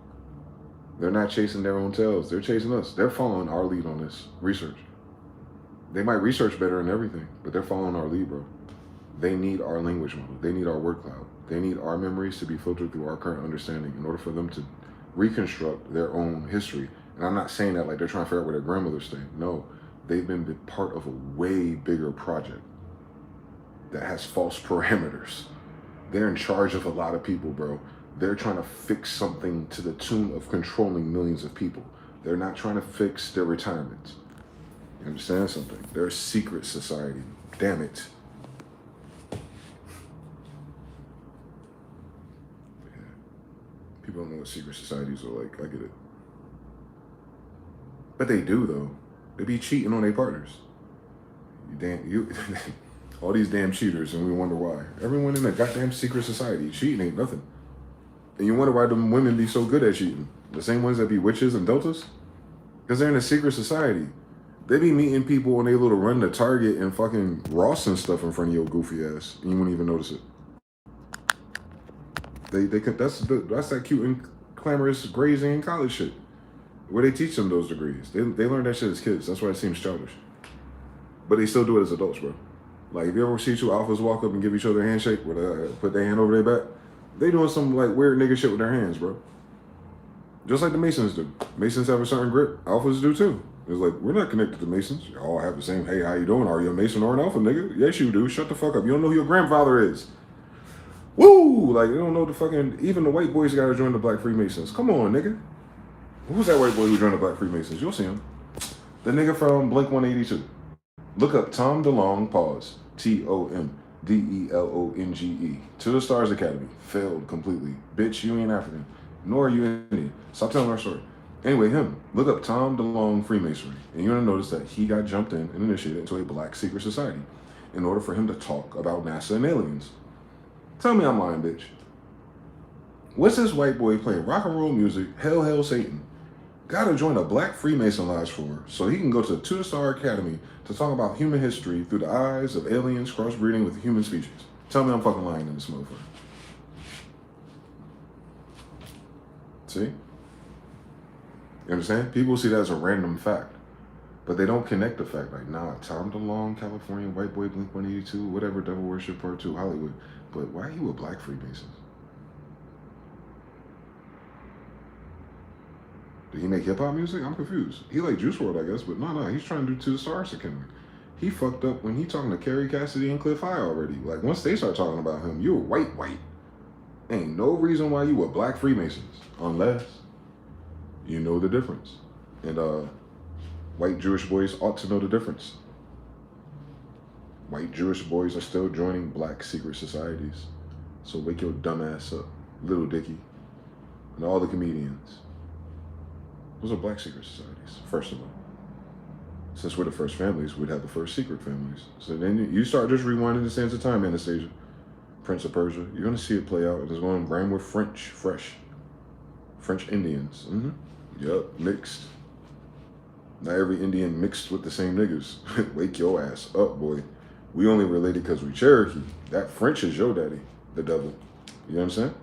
They're not chasing their own tails. They're chasing us. They're following our lead on this research. They might research better and everything, but they're following our lead, bro. They need our language model. They need our word cloud. They need our memories to be filtered through our current understanding in order for them to reconstruct their own history. And I'm not saying that like they're trying to figure out where their grandmother's staying. No, they've been part of a way bigger project that has false parameters. They're in charge of a lot of people, bro. They're trying to fix something to the tune of controlling millions of people. They're not trying to fix their retirement. You understand something? They're a secret society. Damn it. Yeah. People don't know what secret societies are like. I get it. But they do, though. They be cheating on their partners. All these damn cheaters, and we wonder why. Everyone in a goddamn secret society, cheating ain't nothing. And you wonder why them women be so good at cheating. The same ones that be witches and deltas? Because they're in a secret society. They be meeting people and they little run to Target and fucking Ross and stuff in front of your goofy ass. And you wouldn't even notice it. That's that cute and clamorous grazing in college shit. Where they teach them those degrees. They learn that shit as kids. That's why it seems childish. But they still do it as adults, bro. Like, if you ever see two alphas walk up and give each other a handshake, put their hand over their back, they doing some, like, weird nigga shit with their hands, bro. Just like the Masons do. Masons have a certain grip. Alphas do, too. It's like, we're not connected to Masons. You all have the same, hey, how you doing? Are you a Mason or an Alpha, nigga? Yes, you do. Shut the fuck up. You don't know who your grandfather is. Woo! Like, you don't know the fucking... Even the white boys gotta join the Black Freemasons. Come on, nigga. Who's that white boy who joined the Black Freemasons? You'll see him. The nigga from Blink-182. Look up Tom DeLonge, pause. TomDelonge. To the Stars Academy. Failed completely. Bitch, you ain't African. Nor are you Indian. Stop telling our story. Anyway, him. Look up Tom DeLonge Freemasonry. And you're going to notice that he got jumped in and initiated into a black secret society in order for him to talk about NASA and aliens. Tell me I'm lying, bitch. What's this white boy playing rock and roll music, Hail Satan? Gotta join a black Freemason lodge for so he can go to the Star Academy to talk about human history through the eyes of aliens crossbreeding with the human species. Tell me I'm fucking lying in this motherfucker. See? You understand? People see that as a random fact, but they don't connect the fact. Like, nah, Tom DeLonge, California, white boy, Blink-182, whatever, Devil Worship Part 2, Hollywood. But why are you a black Freemason? Did he make hip hop music? I'm confused. He like Juice WRLD, I guess, but no, he's trying to do To the Stars again. He fucked up when he talking to Carrie Cassidy and Cliff High already. Like once they start talking about him, you were white. Ain't no reason why you were black Freemasons unless you know the difference. And white Jewish boys ought to know the difference. White Jewish boys are still joining black secret societies. So wake your dumb ass up, Little Dicky, and all the comedians. Those are black secret societies, first of all. Since we're the first families, we'd have the first secret families. So then you start just rewinding the sands of time, Anastasia. Prince of Persia. You're going to see it play out. It's going to rhyme with French Indians. Yup, mixed. Not every Indian mixed with the same niggas. Wake your ass up, boy. We only related because we Cherokee. That French is your daddy, the devil. You know what I'm saying?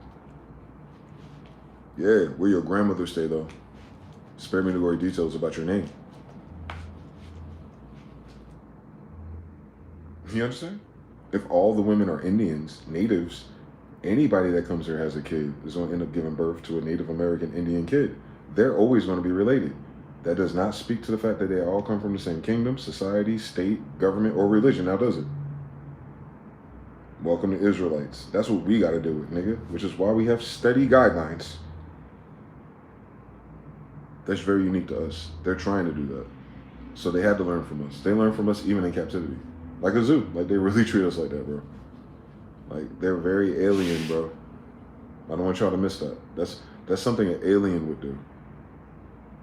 Yeah, where your grandmother stay, though. Spare me the gory details about your name. You understand? If all the women are Indians, natives, anybody that comes here has a kid is going to end up giving birth to a Native American Indian kid. They're always going to be related. That does not speak to the fact that they all come from the same kingdom, society, state, government, or religion, now does it? Welcome to Israelites. That's what we got to do with, nigga, which is why we have steady guidelines. That's very unique to us. They're trying to do that. So they had to learn from us. They learned from us even in captivity. Like a zoo. Like, they really treat us like that, bro. Like, they're very alien, bro. I don't want y'all to miss that. That's something an alien would do.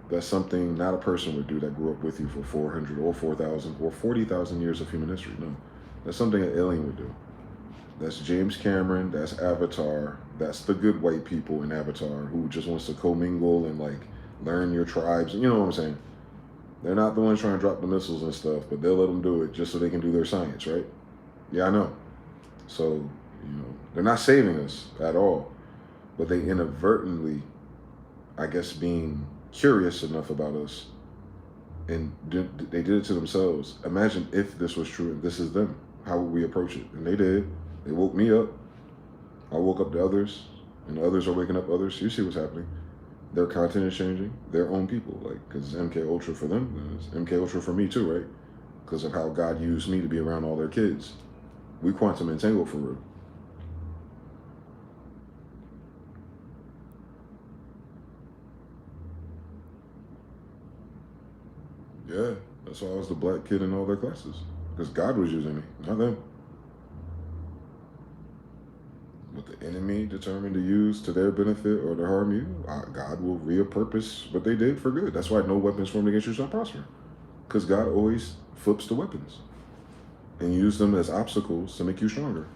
That's something not a person would do that grew up with you for 400 or 4,000 or 40,000 years of human history. No. That's something an alien would do. That's James Cameron. That's Avatar. That's the good white people in Avatar who just wants to commingle and, like, learn your tribes. You know what I'm saying? They're not the ones trying to drop the missiles and stuff, but they'll let them do it just so they can do their science, right? Yeah, I know. So, you know, they're not saving us at all, but they inadvertently, I guess, being curious enough about us, and they did it to themselves. Imagine if this was true and this is them. How would we approach it? And they did. They woke me up. I woke up the others, and the others are waking up others. You see what's happening. Their content is changing. Their own people, like, because it's MK Ultra for them, it's MK Ultra for me too, right? Because of how God used me to be around all their kids. We quantum entangled for real. Yeah, that's why I was the black kid in all their classes. Because God was using me, not them. What the enemy determined to use to their benefit or to harm you, God will repurpose what they did for good. That's why no weapons formed against you shall prosper. Because God always flips the weapons and use them as obstacles to make you stronger.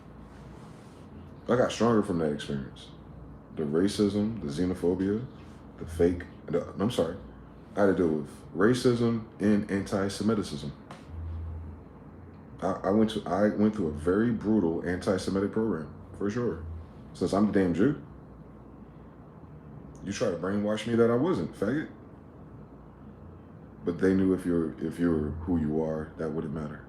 I got stronger from that experience. The racism, the xenophobia, the fake, I had to deal with racism and anti-Semitism. I went through a very brutal anti-Semitic program, for sure. Since I'm the damn Jew. You try to brainwash me that I wasn't, faggot. But they knew if you're who you are, that wouldn't matter.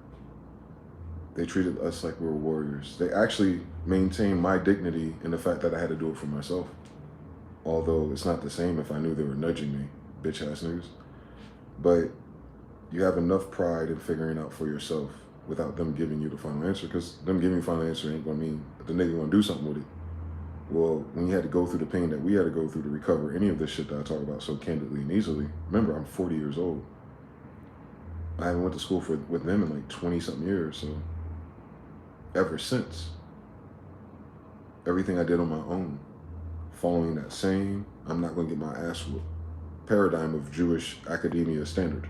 They treated us like we were warriors. They actually maintained my dignity in the fact that I had to do it for myself. Although it's not the same if I knew they were nudging me, bitch ass niggas. But you have enough pride in figuring out for yourself without them giving you the final answer, because them giving you the final answer ain't gonna mean that the nigga gonna do something with it. Well, when you had to go through the pain that we had to go through to recover any of this shit that I talk about so candidly and easily, remember, I'm 40 years old. I haven't went to school with them in like 20-something years, so ever since, everything I did on my own, following that same, I'm not gonna get my ass whooped paradigm of Jewish academia standard.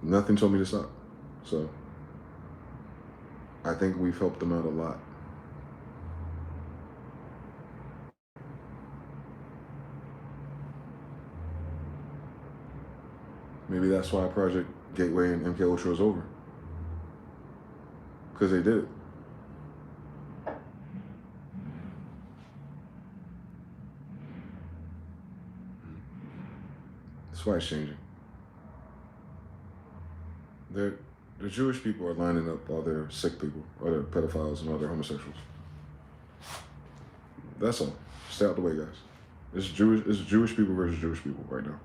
Nothing told me to stop. So I think we've helped them out a lot. Maybe that's why Project Gateway and MK Ultra is over. Because they did it. That's why it's changing. The Jewish people are lining up all their sick people, all their pedophiles, and all their homosexuals. That's all. Stay out the way, guys. It's Jewish people versus Jewish people right now.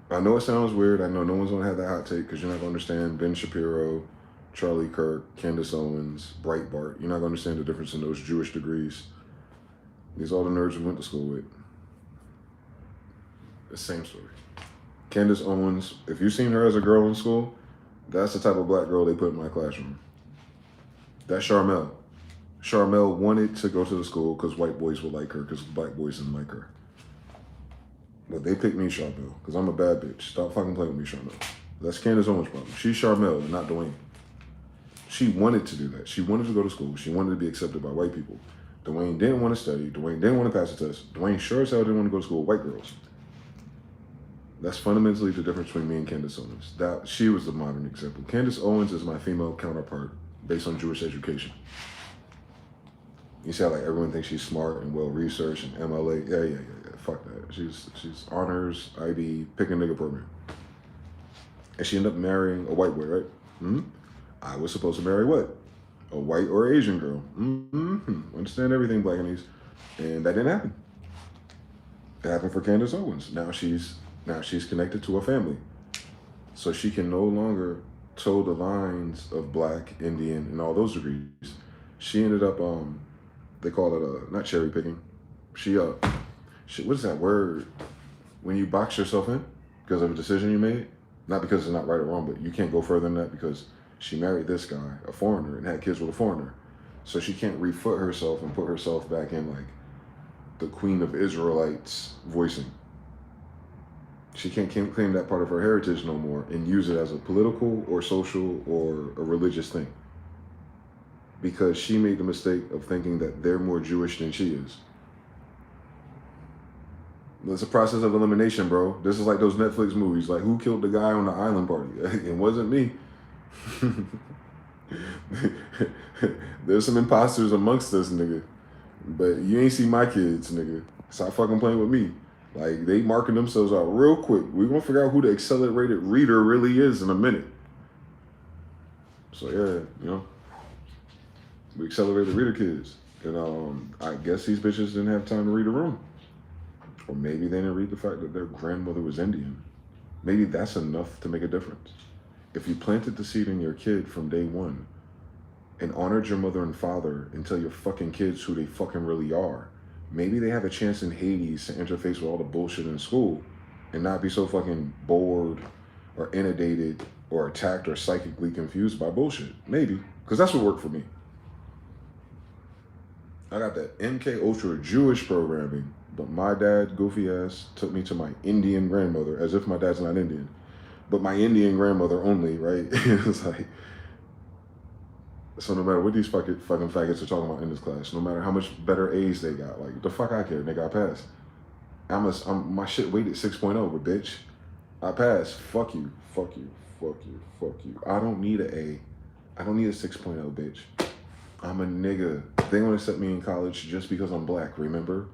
I know it sounds weird. I know no one's gonna have that hot take because you're not gonna understand Ben Shapiro, Charlie Kirk, Candace Owens, Breitbart. You're not gonna understand the difference in those Jewish degrees. These are all the nerds we went to school with. The same story. Candace Owens, if you've seen her as a girl in school, that's the type of black girl they put in my classroom. That's Charmel. Charmel wanted to go to the school because white boys would like her because black boys didn't like her. But they picked me, Charmel, because I'm a bad bitch. Stop fucking playing with me, Charmel. That's Candace Owens' problem. She's Charmel and not Dwayne. She wanted to do that. She wanted to go to school. She wanted to be accepted by white people. Dwayne didn't want to study. Dwayne didn't want to pass the test. Dwayne sure as hell didn't want to go to school with white girls. That's fundamentally the difference between me and Candace Owens. She was the modern example. Candace Owens is my female counterpart based on Jewish education. You see how like everyone thinks she's smart and well-researched and MLA? Yeah. Fuck that. She's honors, IB, pick a nigga program. And she ended up marrying a white boy, right? I was supposed to marry what? A white or Asian girl. Understand everything, black and East. And that didn't happen. It happened for Candace Owens. Now she's connected to a family. So she can no longer toe the lines of black, Indian, and all those degrees. She ended up, they call it not cherry picking. What is that word? When you box yourself in because of a decision you made, not because it's not right or wrong, but you can't go further than that because she married this guy, a foreigner, and had kids with a foreigner. So she can't refoot herself and put herself back in like the Queen of Israelites voicing. She can't claim that part of her heritage no more and use it as a political or social or a religious thing. Because she made the mistake of thinking that they're more Jewish than she is. It's a process of elimination, bro. This is like those Netflix movies. Like, who killed the guy on the island party? It wasn't me. There's some imposters amongst us, nigga. But you ain't see my kids, nigga. Stop fucking playing with me. Like, they marking themselves out real quick. We're gonna figure out who the accelerated reader really is in a minute. So yeah, we accelerated reader kids. And I guess these bitches didn't have time to read a room. Or maybe they didn't read the fact that their grandmother was Indian. Maybe that's enough to make a difference. If you planted the seed in your kid from day one and honored your mother and father and tell your fucking kids who they fucking really are, maybe they have a chance in Hades to interface with all the bullshit in school and not be so fucking bored or inundated or attacked or psychically confused by bullshit. Maybe. Because that's what worked for me. I got that MK Ultra Jewish programming, but my dad, goofy ass, took me to my Indian grandmother, as if my dad's not Indian, but my Indian grandmother only, right? It was like, so no matter what these fucking faggots are talking about in this class, no matter how much better A's they got, like, the fuck I care, nigga, I passed. My shit weighted 6.0, but bitch, I passed. Fuck you. I don't need an A. I don't need a 6.0, bitch. I'm a nigga. They want to accept me in college just because I'm black, remember?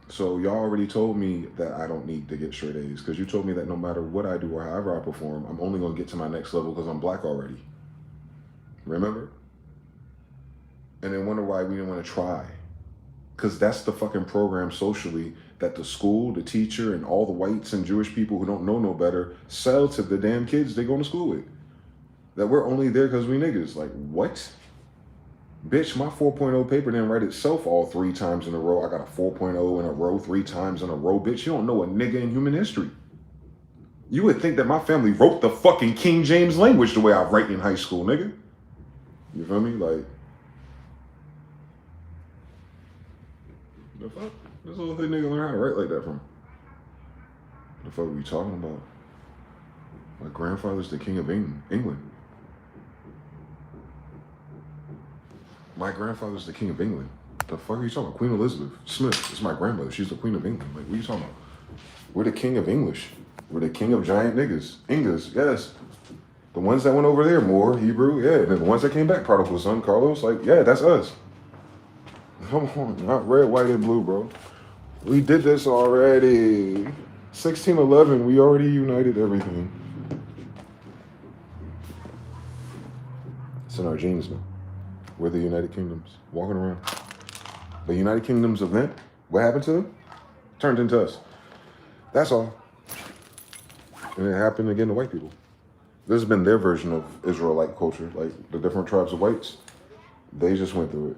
So y'all already told me that I don't need to get straight A's because you told me that no matter what I do or however I perform, I'm only going to get to my next level because I'm black already. Remember? And then wonder why we didn't want to try. Because that's the fucking program socially that the school, the teacher, and all the whites and Jewish people who don't know no better sell to the damn kids they going to school with. That we're only there because we niggas. Like, what? Bitch, my 4.0 paper didn't write itself all 3 times in a row. I got a 4.0 in a row 3 times in a row. Bitch, you don't know a nigga in human history. You would think that my family wrote the fucking King James language the way I write in high school, nigga. You feel me? Like, the fuck? This little thing nigga learn how to write like that from. The fuck are we talking about? My grandfather's the king of England. My grandfather's the king of England. The fuck are you talking about? Queen Elizabeth Smith is my grandmother. She's the queen of England. Like, what are you talking about? We're the king of English. We're the king of giant niggas. Ingas, yes. The ones that went over there, Moor, Hebrew, yeah. And the ones that came back, prodigal son, Carlos, like, yeah, that's us. Come on, not red, white, and blue, bro. We did this already. 1611, we already united everything. It's in our genes now. We're the United Kingdoms, walking around. The United Kingdom's event What happened to them? Turned into us. That's all. And it happened again to white people. This has been their version of Israelite culture, like the different tribes of whites. They just went through it.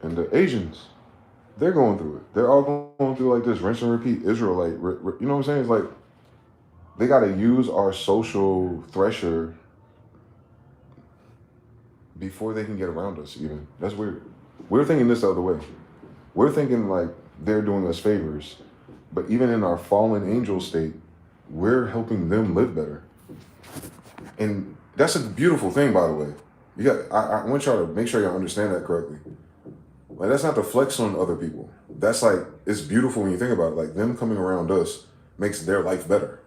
And the Asians, they're going through it. They're all going through like this rinse and repeat Israelite. You know what I'm saying? It's like they got to use our social thresher before they can get around us even. That's weird. We're thinking this the other way. We're thinking like they're doing us favors. But even in our fallen angel state, we're helping them live better. And that's a beautiful thing, by the way. I want y'all to make sure y'all understand that correctly. Like, that's not to flex on other people. That's like, it's beautiful when you think about it. Like, them coming around us makes their life better.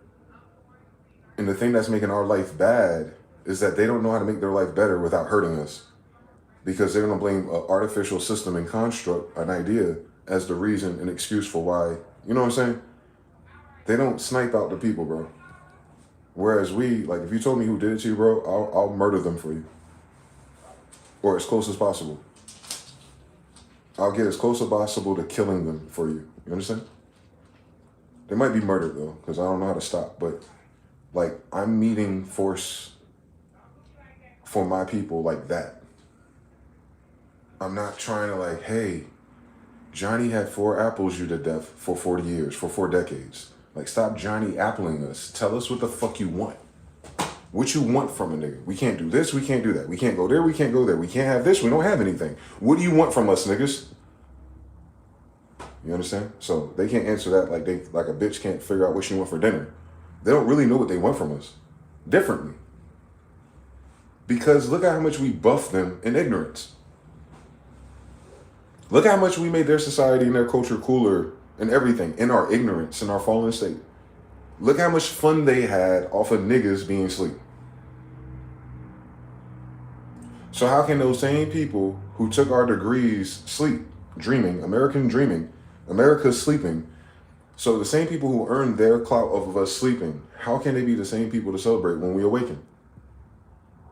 And the thing that's making our life bad is that they don't know how to make their life better without hurting us. Because they're going to blame an artificial system and construct, an idea, as the reason and excuse for why. You know what I'm saying? They don't snipe out the people, bro. Whereas we, like, if you told me who did it to you, bro, I'll murder them for you. Or as close as possible. I'll get as close as possible to killing them for you. You understand? They might be murdered, though, because I don't know how to stop. But, like, I'm meeting force for my people like that. I'm not trying to, like, hey, Johnny had 4 apples you to death for 40 years, for 4 decades. Like, stop Johnny appling us. Tell us what the fuck you want. What you want from a nigga. We can't do this, we can't do that. We can't go there, we can't go there. We can't have this, we don't have anything. What do you want from us, niggas? You understand? So they can't answer that like a bitch can't figure out what she want for dinner. They don't really know what they want from us. Differently. Because look at how much we buff them in ignorance. Look how much we made their society and their culture cooler and everything in our ignorance, in our fallen state. Look how much fun they had off of niggas being asleep. So how can those same people who took our degrees sleep, dreaming, America's sleeping, so the same people who earned their clout off of us sleeping, how can they be the same people to celebrate when we awaken?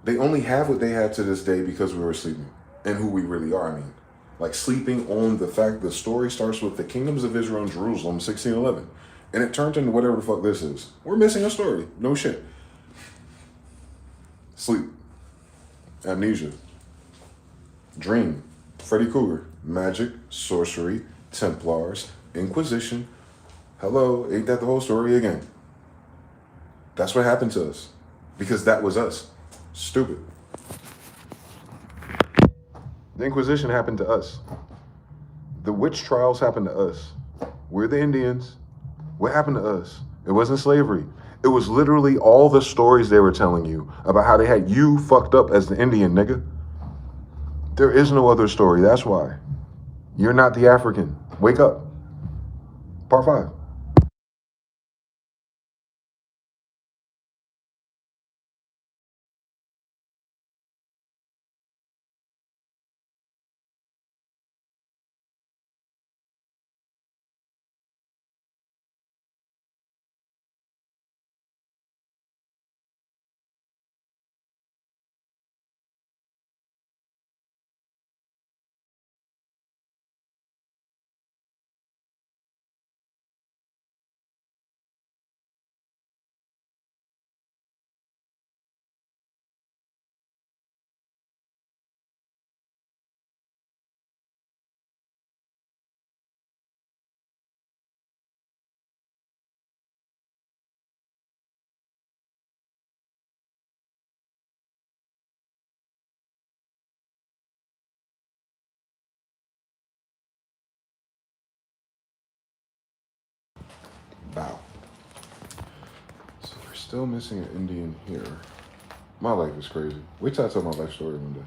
They only have what they have to this day because we were sleeping, and who we really are, I mean. Like sleeping on the fact the story starts with the kingdoms of Israel and Jerusalem, 1611. And it turned into whatever the fuck this is. We're missing a story. No shit. Sleep. Amnesia. Dream. Freddy Krueger. Magic. Sorcery. Templars. Inquisition. Hello, ain't that the whole story again? That's what happened to us. Because that was us. Stupid. The Inquisition happened to us. The witch trials happened to us. We're the Indians. What happened to us? It wasn't slavery. It was literally all the stories they were telling you about how they had you fucked up as the Indian, nigga. There is no other story. That's why. You're not the African. Wake up. Part 5. Bow. So we're still missing an Indian here. My life is crazy. Wait till I tell my life story one day.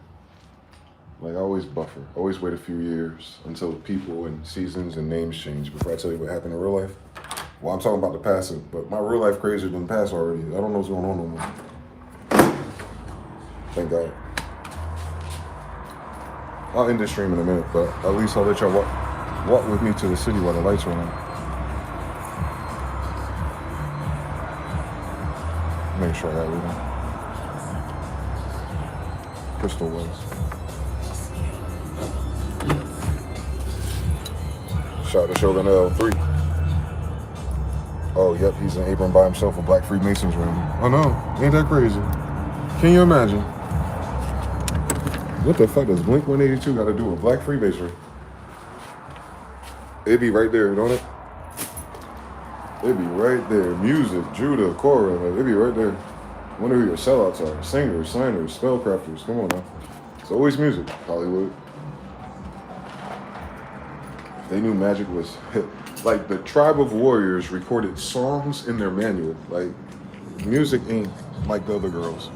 Like, I always buffer. Always wait a few years until people and seasons and names change before I tell you what happened in real life. Well, I'm talking about the past, but my real life crazier than the past already. I don't know what's going on no more. Thank God. I'll end this stream in a minute, but at least I'll let y'all walk with me to the city while the lights are on. Make sure I got everything. Crystal was. Shout out to Shogun 3. Oh, yep, he's an apron by himself, a black Freemasons ring. Oh no, ain't that crazy? Can you imagine? What the fuck does Blink 182 got to do with black Freemasonry? It'd be right there, don't it? It'd be right there. Music, Judah, Korah, like, it'd be right there. Wonder who your sellouts are. Singers, signers, spellcrafters. Come on now. It's always music, Hollywood. They knew magic was... like, the tribe of warriors recorded songs in their manual. Like, music ain't like the other girls.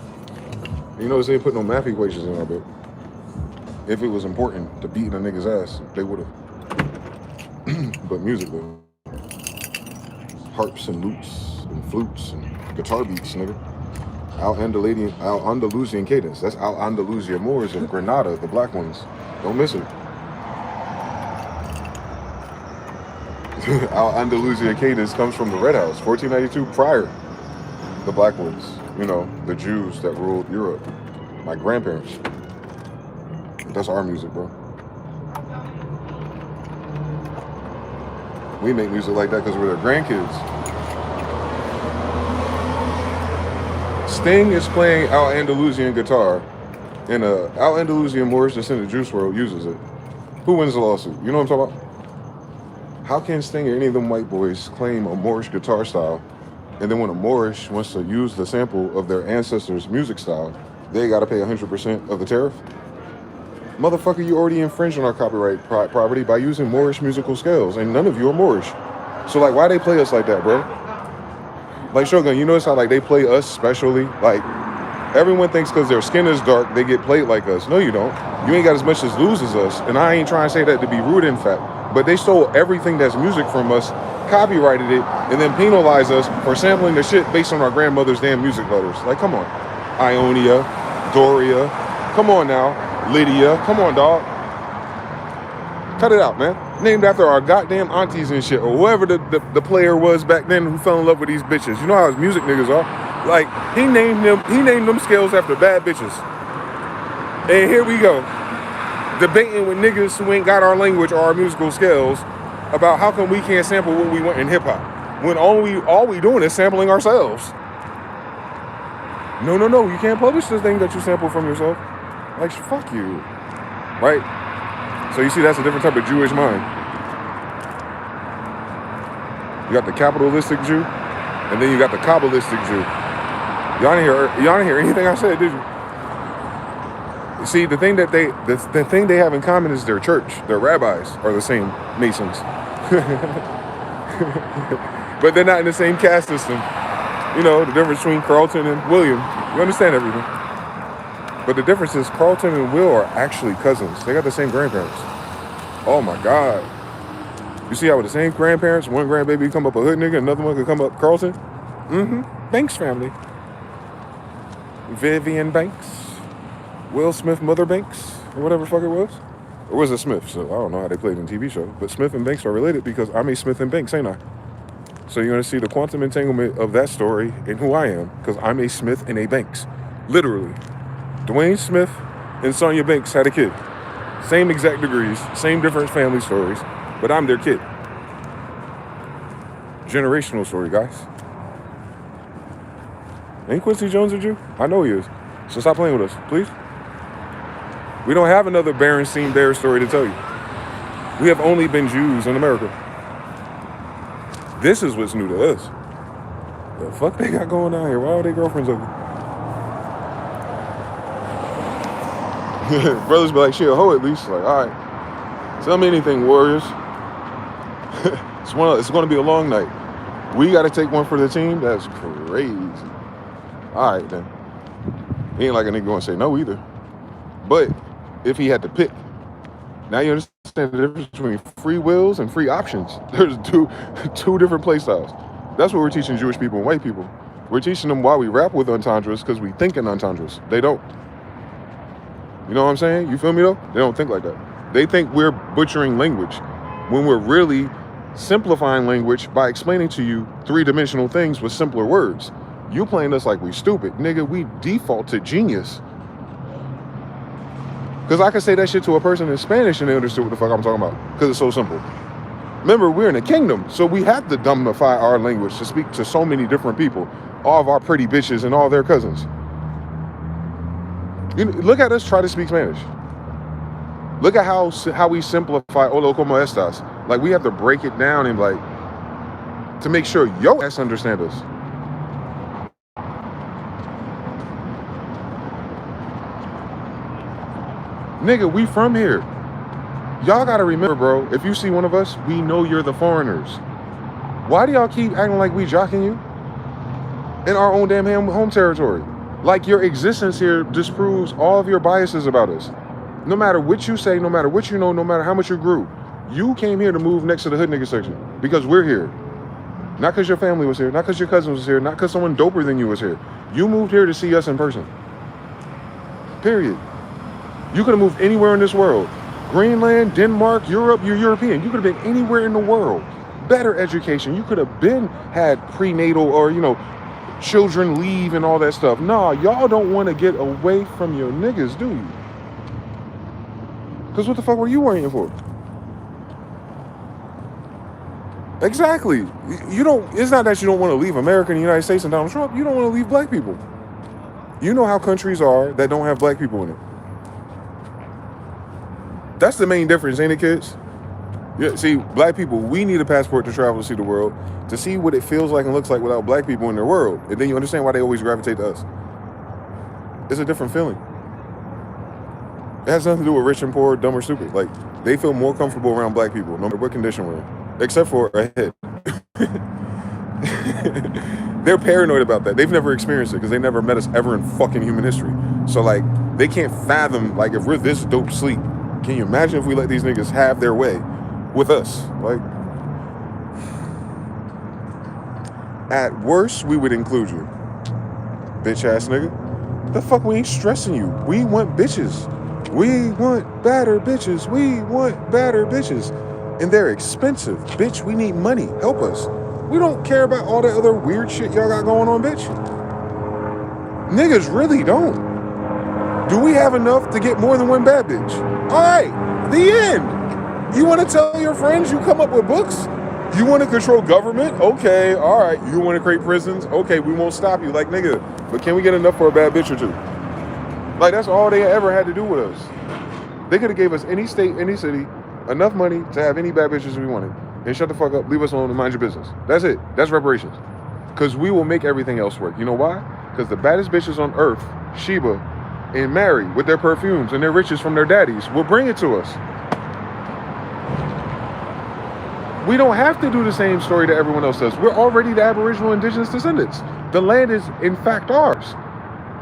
You notice they didn't put no math equations in our book. If it was important to beat a nigga's ass, they would have. But music, though. Harps and lutes and flutes and guitar beats, nigga. Al-Andalusian cadence. That's Al-Andalusia Moors of Granada, the black ones. Don't miss it. Al-Andalusia cadence comes from the Red House, 1492 prior. The black ones, you know, the Jews that ruled Europe. My grandparents. That's our music, bro. We make music like that because we're their grandkids. Sting is playing Al-Andalusian guitar, and Al-Andalusian Moorish descendant Juice WRLD uses it. Who wins the lawsuit? You know what I'm talking about? How can Sting or any of them white boys claim a Moorish guitar style, and then when a Moorish wants to use the sample of their ancestors' music style, they gotta pay 100% of the tariff? Motherfucker, you already infringed on our copyright property by using Moorish musical scales, and none of you are Moorish. So, like, why they play us like that, bro? Like, Shogun, you notice how, like, they play us specially? Like, everyone thinks because their skin is dark, they get played like us. No, you don't. You ain't got as much as lose as us, and I ain't trying to say that to be rude, in fact. But they stole everything that's music from us, copyrighted it, and then penalized us for sampling the shit based on our grandmother's damn music letters. Like, come on. Ionia, Doria, come on now. Lydia, come on, dog. Cut it out, man. Named after our goddamn aunties and shit, or whoever the player was back then who fell in love with these bitches. You know how his music niggas are. Like, he named them scales after bad bitches. And here we go, debating with niggas who ain't got our language or our musical scales about how come we can't sample what we want in hip hop when all we doing is sampling ourselves. No, you can't publish this thing that you sample from yourself. Like, fuck you, right? So you see, that's a different type of Jewish mind. You got the capitalistic Jew, and then you got the Kabbalistic Jew. Y'all didn't hear anything I said, did you? See, the thing they have in common is their church. Their rabbis are the same Masons, but they're not in the same caste system. You know, the difference between Carlton and William. You understand everything. But the difference is Carlton and Will are actually cousins. They got the same grandparents. Oh my God. You see how with the same grandparents, one grandbaby come up a hood nigga, another one could come up Carlton? Banks family. Vivian Banks. Will Smith Mother Banks, or whatever the fuck it was. Or was it Smith? So I don't know how they played in the TV show. But Smith and Banks are related because I'm a Smith and Banks, ain't I? So you're going to see the quantum entanglement of that story in who I am, because I'm a Smith and a Banks. Literally. Dwayne Smith and Sonia Banks had a kid. Same exact degrees, same different family stories, but I'm their kid. Generational story, guys. Ain't Quincy Jones a Jew? I know he is. So stop playing with us, please. We don't have another Berenstein Bear story to tell you. We have only been Jews in America. This is what's new to us. The fuck they got going on here? Why are they girlfriends over? Brothers be like, she a hoe at least. Like, all right. Tell me anything, warriors. It's going to be a long night. We got to take one for the team? That's crazy. All right, then. He ain't like a nigga going to say no either. But if he had to pick, now you understand the difference between free wills and free options. There's two different play styles. That's what we're teaching Jewish people and white people. We're teaching them why we rap with entendres because we think in entendres. They don't. You know what I'm saying? You feel me though? They don't think like that. They think we're butchering language when we're really simplifying language by explaining to you three-dimensional things with simpler words. You playing us like we stupid. Nigga, we default to genius. Because I can say that shit to a person in Spanish and they understood what the fuck I'm talking about. Because it's so simple. Remember, we're in a kingdom, so we have to dumbify our language to speak to so many different people, all of our pretty bitches and all their cousins. Look at us try to speak Spanish. Look at how we simplify "Hola, ¿cómo estás?" Like, we have to break it down and like to make sure your ass understand us. Nigga, we from here. Y'all gotta remember, bro, if you see one of us, we know you're the foreigners. Why do y'all keep acting like we jocking you in our own damn home territory? Like, your existence here disproves all of your biases about us. No matter what you say, no matter what you know, no matter how much you grew, you came here to move next to the hood nigga section because we're here. Not because your family was here, not because your cousin was here, not because someone doper than you was here. You moved here to see us in person. Period. You could have moved anywhere in this world. Greenland, Denmark, Europe, you're European. You could have been anywhere in the world. Better education. You could have had prenatal or, children leave and all that stuff. Nah, y'all don't want to get away from your niggas, do you? Because what the fuck were you waiting for? Exactly. It's not that you don't want to leave America and the United States and Donald Trump. You don't want to leave black people. You know how countries are that don't have black people in it. That's the main difference, ain't it, kids? Yeah, see, black people, we need a passport to travel to see the world, to see what it feels like and looks like without black people in their world. And then you understand why they always gravitate to us. It's a different feeling. It has nothing to do with rich and poor, dumb or stupid. Like, they feel more comfortable around black people, no matter what condition we're in. Except for a head. They're paranoid about that. They've never experienced it because they never met us ever in fucking human history. So, like, they can't fathom, like, if we're this dope sleep, can you imagine if we let these niggas have their way with us? Like, at worst, we would include you. Bitch ass nigga. The fuck, we ain't stressing you. We want bitches. We want badder bitches. We want badder bitches. And they're expensive. Bitch, we need money. Help us. We don't care about all that other weird shit y'all got going on, bitch. Niggas really don't. Do we have enough to get more than one bad bitch? All right, the end. You want to tell your friends you come up with books? You want to control government? Okay, all right. You want to create prisons? Okay, we won't stop you. Like, nigga, but can we get enough for a bad bitch or two? Like, that's all they ever had to do with us. They could have gave us any state, any city, enough money to have any bad bitches we wanted. And shut the fuck up, leave us alone and mind your business. That's it. That's reparations. Because we will make everything else work. You know why? Because the baddest bitches on earth, Sheba and Mary, with their perfumes and their riches from their daddies, will bring it to us. We don't have to do the same story that everyone else does. We're already the Aboriginal indigenous descendants. The land is, in fact, ours.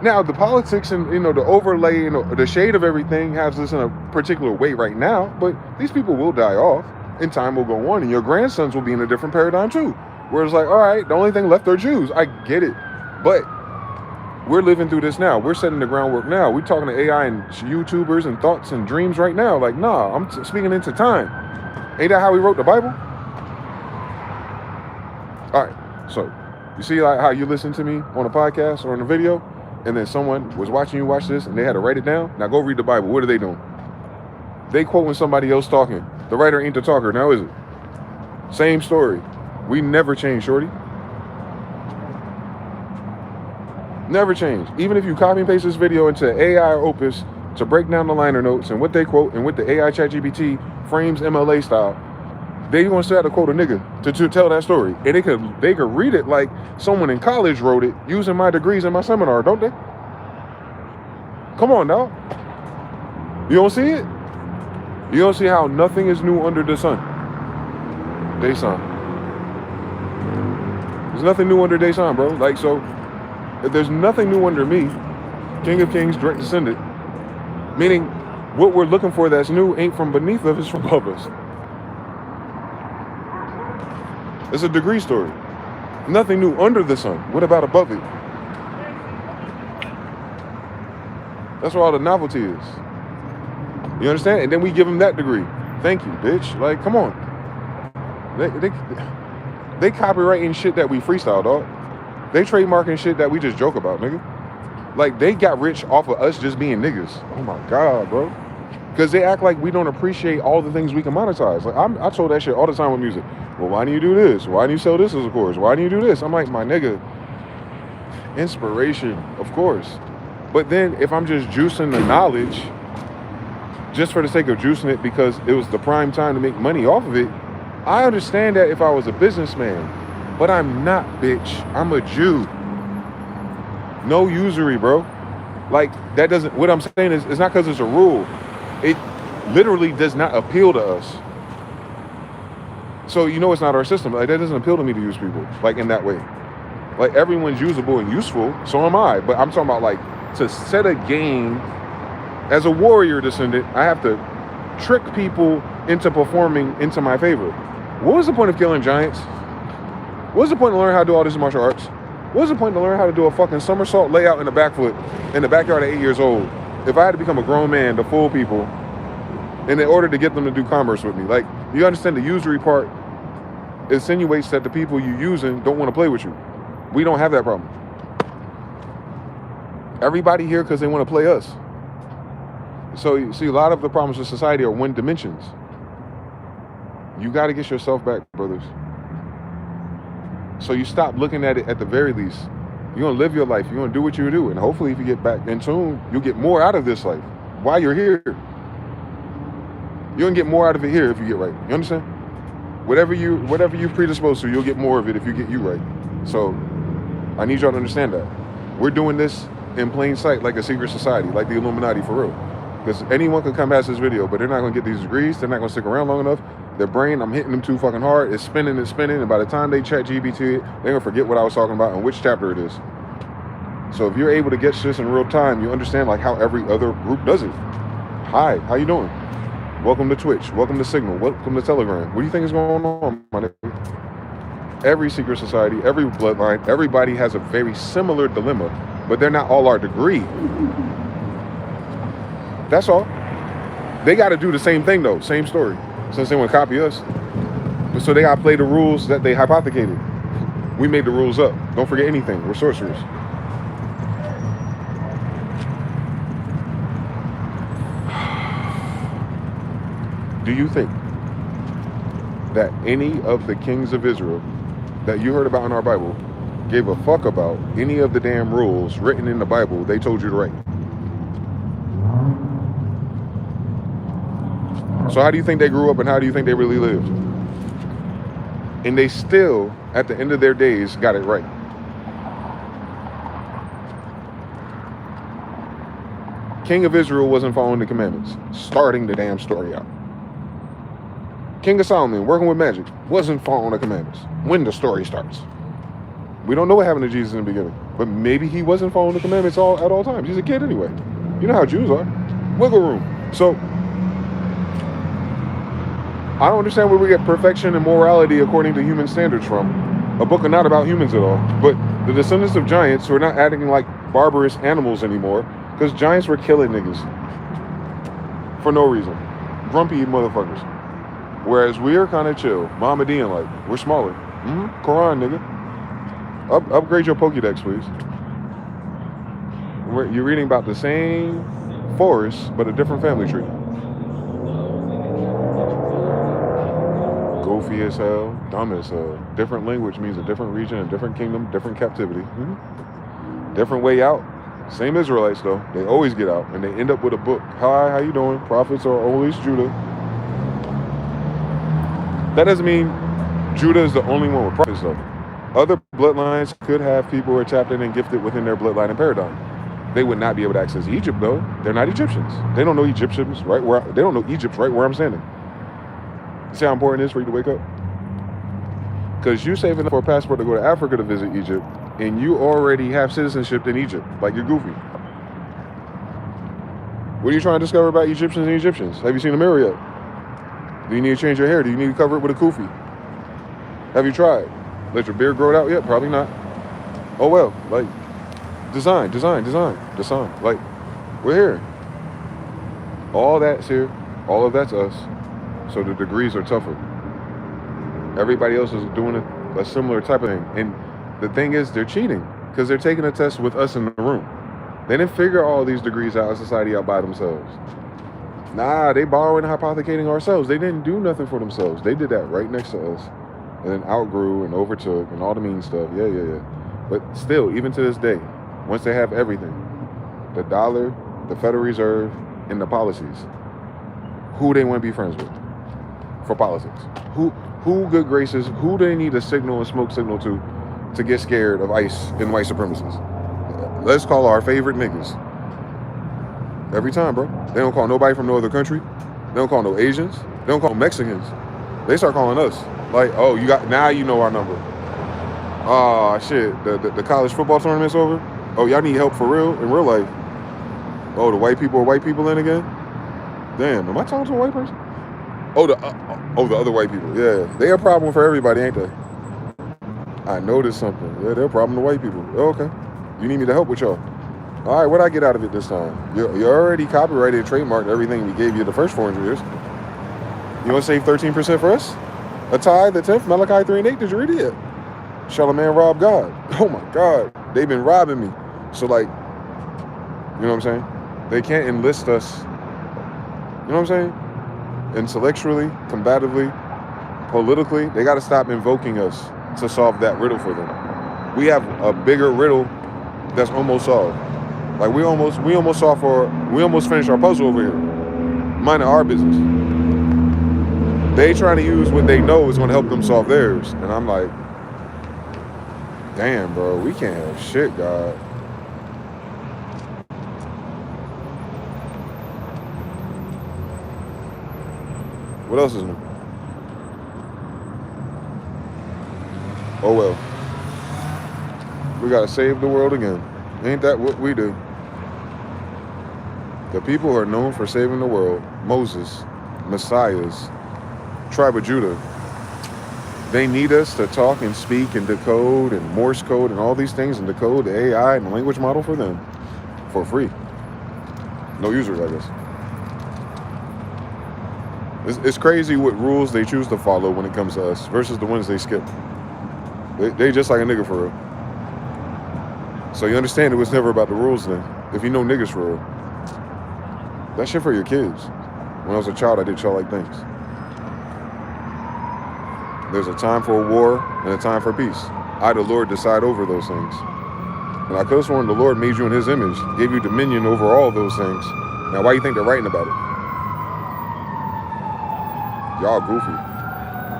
Now, the politics and, the overlay, the shade of everything has us in a particular way right now, but these people will die off, and time will go on, and your grandsons will be in a different paradigm too. Where it's like, all right, the only thing left are Jews. I get it. But we're living through this now. We're setting the groundwork now. We're talking to AI and YouTubers and thoughts and dreams right now. Like, nah, I'm speaking into time. Ain't that how we wrote the Bible? All right, so you see like how you listen to me on a podcast or on a video, and then someone was watching you watch this and they had to write it down? Now go read the Bible. What are they doing? They quoting somebody else talking. The writer ain't the talker, now is it? Same story. We never change, shorty. Never change. Even if you copy and paste this video into AI or Opus to break down the liner notes and what they quote and what the AI ChatGPT frames MLA style, they gonna still have to quote a nigga to tell that story. And they could read it like someone in college wrote it using my degrees in my seminar, don't they? Come on, dog. You don't see it? You don't see how nothing is new under the sun. DeyZan. There's nothing new under DeyZan, bro. Like, so if there's nothing new under me, King of Kings, direct descendant, meaning what we're looking for that's new ain't from beneath us, it's from above us. It's a degree story. Nothing new under the sun. What about above it? That's where all the novelty is. You understand? And then we give them that degree. Thank you, bitch. Like, come on. They copyrighting shit that we freestyle, dog. They trademarking shit that we just joke about, nigga. Like, they got rich off of us just being niggas. Oh my God, bro. Because they act like we don't appreciate all the things we can monetize. Like I told that shit all the time with music. Well, why do you do this? Why do you sell this as a course? Why do you do this? I'm like, my nigga, inspiration, of course. But then if I'm just juicing the knowledge, just for the sake of juicing it because it was the prime time to make money off of it, I understand that if I was a businessman. But I'm not, bitch. I'm a Jew. No usury, bro. Like, that doesn't, what I'm saying is, it's not because it's a rule. It literally does not appeal to us. So, you know, it's not our system. Like, that doesn't appeal to me to use people, like, in that way. Like, everyone's usable and useful, so am I. But I'm talking about, like, to set a game, as a warrior descendant, I have to trick people into performing into my favor. What was the point of killing giants? What was the point of learning how to do all these martial arts? What was the point to learn how to do a fucking somersault layout in the back foot in the backyard at 8 years old if I had to become a grown man to fool people in order to get them to do commerce with me? Like, you understand the usury part insinuates that the people you using don't want to play with you. We don't have that problem. Everybody here because they want to play us. So you see, a lot of the problems with society are one dimensions. You got to get yourself back, brothers. So you stop looking at it at the very least. You're going to live your life. You're going to do what you do. And hopefully if you get back in tune, you'll get more out of this life while you're here. You're going to get more out of it here if you get right. You understand? Whatever you predisposed to, you'll get more of it if you get you right. So I need y'all to understand that. We're doing this in plain sight like a secret society, like the Illuminati for real. Because anyone could come past this video, but they're not going to get these degrees. They're not going to stick around long enough. Their brain, I'm hitting them too fucking hard. It's spinning and spinning. And by the time they chat GPT, they're going to forget what I was talking about and which chapter it is. So if you're able to get this in real time, you understand like how every other group does it. Hi, how you doing? Welcome to Twitch. Welcome to Signal. Welcome to Telegram. What do you think is going on, my nigga? Every secret society, every bloodline, everybody has a very similar dilemma, but they're not all our degree. That's all. They got to do the same thing though, same story. Since they want to copy us. So they got to play the rules that they hypothecated. We made the rules up. Don't forget anything. We're sorcerers. Do you think that any of the kings of Israel that you heard about in our Bible gave a fuck about any of the damn rules written in the Bible they told you to write? So how do you think they grew up and how do you think they really lived? And they still, at the end of their days, got it right. King of Israel wasn't following the commandments, starting the damn story out. King of Solomon, working with magic, wasn't following the commandments when the story starts. We don't know what happened to Jesus in the beginning, but maybe he wasn't following the commandments at all times. He's a kid anyway. You know how Jews are. Wiggle room. So I don't understand where we get perfection and morality according to human standards from. A book not about humans at all. But the descendants of giants who are not acting like barbarous animals anymore, because giants were killing niggas for no reason. Grumpy motherfuckers. Whereas we're kind of chill, Mohammedan like. We're smaller. Quran, nigga. Upgrade your Pokédex, please. You're reading about the same forest, but a different family tree. Goofy as hell, dumb as hell. Different language means a different region, a different kingdom, different captivity. Different way out. Same Israelites though. They always get out and they end up with a book. Hi, how you doing? Prophets are always Judah. That doesn't mean Judah is the only one with prophets though. Other bloodlines could have people who are tapped in and gifted within their bloodline and paradigm. They would not be able to access Egypt though. They're not Egyptians. They don't know Egyptians right where they don't know Egypt right where I'm standing. See how important it is for you to wake up? Because you saving up for a passport to go to Africa to visit Egypt, and you already have citizenship in Egypt. Like, you're goofy. What are you trying to discover about Egyptians and Egyptians? Have you seen a mirror yet? Do you need to change your hair? Do you need to cover it with a kufi? Have you tried? Let your beard grow out yet? Probably not. Oh well, like, design. Like, we're here. All that's here. All of that's us. So the degrees are tougher. Everybody else is doing a similar type of thing. And the thing is, they're cheating because they're taking a test with us in the room. They didn't figure all these degrees out in society out by themselves. Nah, they borrowing and hypothecating ourselves. They didn't do nothing for themselves. They did that right next to us. And then outgrew and overtook and all the mean stuff. Yeah. But still, even to this day, once they have everything, the dollar, the Federal Reserve, and the policies, who they want to be friends with for politics? Who good graces, who do they need a signal and smoke signal to get scared of ICE and white supremacists? Let's call our favorite niggas. Every time, bro. They don't call nobody from no other country. They don't call no Asians. They don't call Mexicans. They start calling us. Like, oh, now you know our number. Oh, shit. The college football tournament's over. Oh, y'all need help for real in real life. Oh, the white people are white people in again? Damn, am I talking to a white person? Oh, the other white people. Yeah, they a problem for everybody, ain't they? I noticed something. Yeah, they're a problem to white people. Oh, okay. You need me to help with y'all. All right, what'd I get out of it this time? You already copyrighted and trademarked everything we gave you the first 400 years. You want to save 13% for us? A tithe, the 10th, Malachi 3 and 8. Did you read it yet? Shall a man rob God? Oh my God. They've been robbing me. So like, you know what I'm saying? They can't enlist us. You know what I'm saying? Intellectually, combatively, politically, they got to stop invoking us to solve that riddle for them. We have a bigger riddle that's almost solved. Like we almost finished our puzzle over here. Minding our business. They trying to use what they know is going to help them solve theirs. And I'm like, damn, bro, we can't have shit, God. What else is new? Oh well. We gotta save the world again. Ain't that what we do? The people who are known for saving the world, Moses, Messiahs, Tribe of Judah, they need us to talk and speak and decode and Morse code and all these things and decode the AI and the language model for them for free. No users, I guess. It's crazy what rules they choose to follow when it comes to us versus the ones they skip. They just like a nigga for real. So you understand it was never about the rules then. If you know niggas for real. That shit for your kids. When I was a child, I did childlike things. There's a time for a war and a time for peace. I, the Lord, decide over those things. And I could have sworn the Lord made you in his image, gave you dominion over all those things. Now, why do you think they're writing about it? Y'all goofy.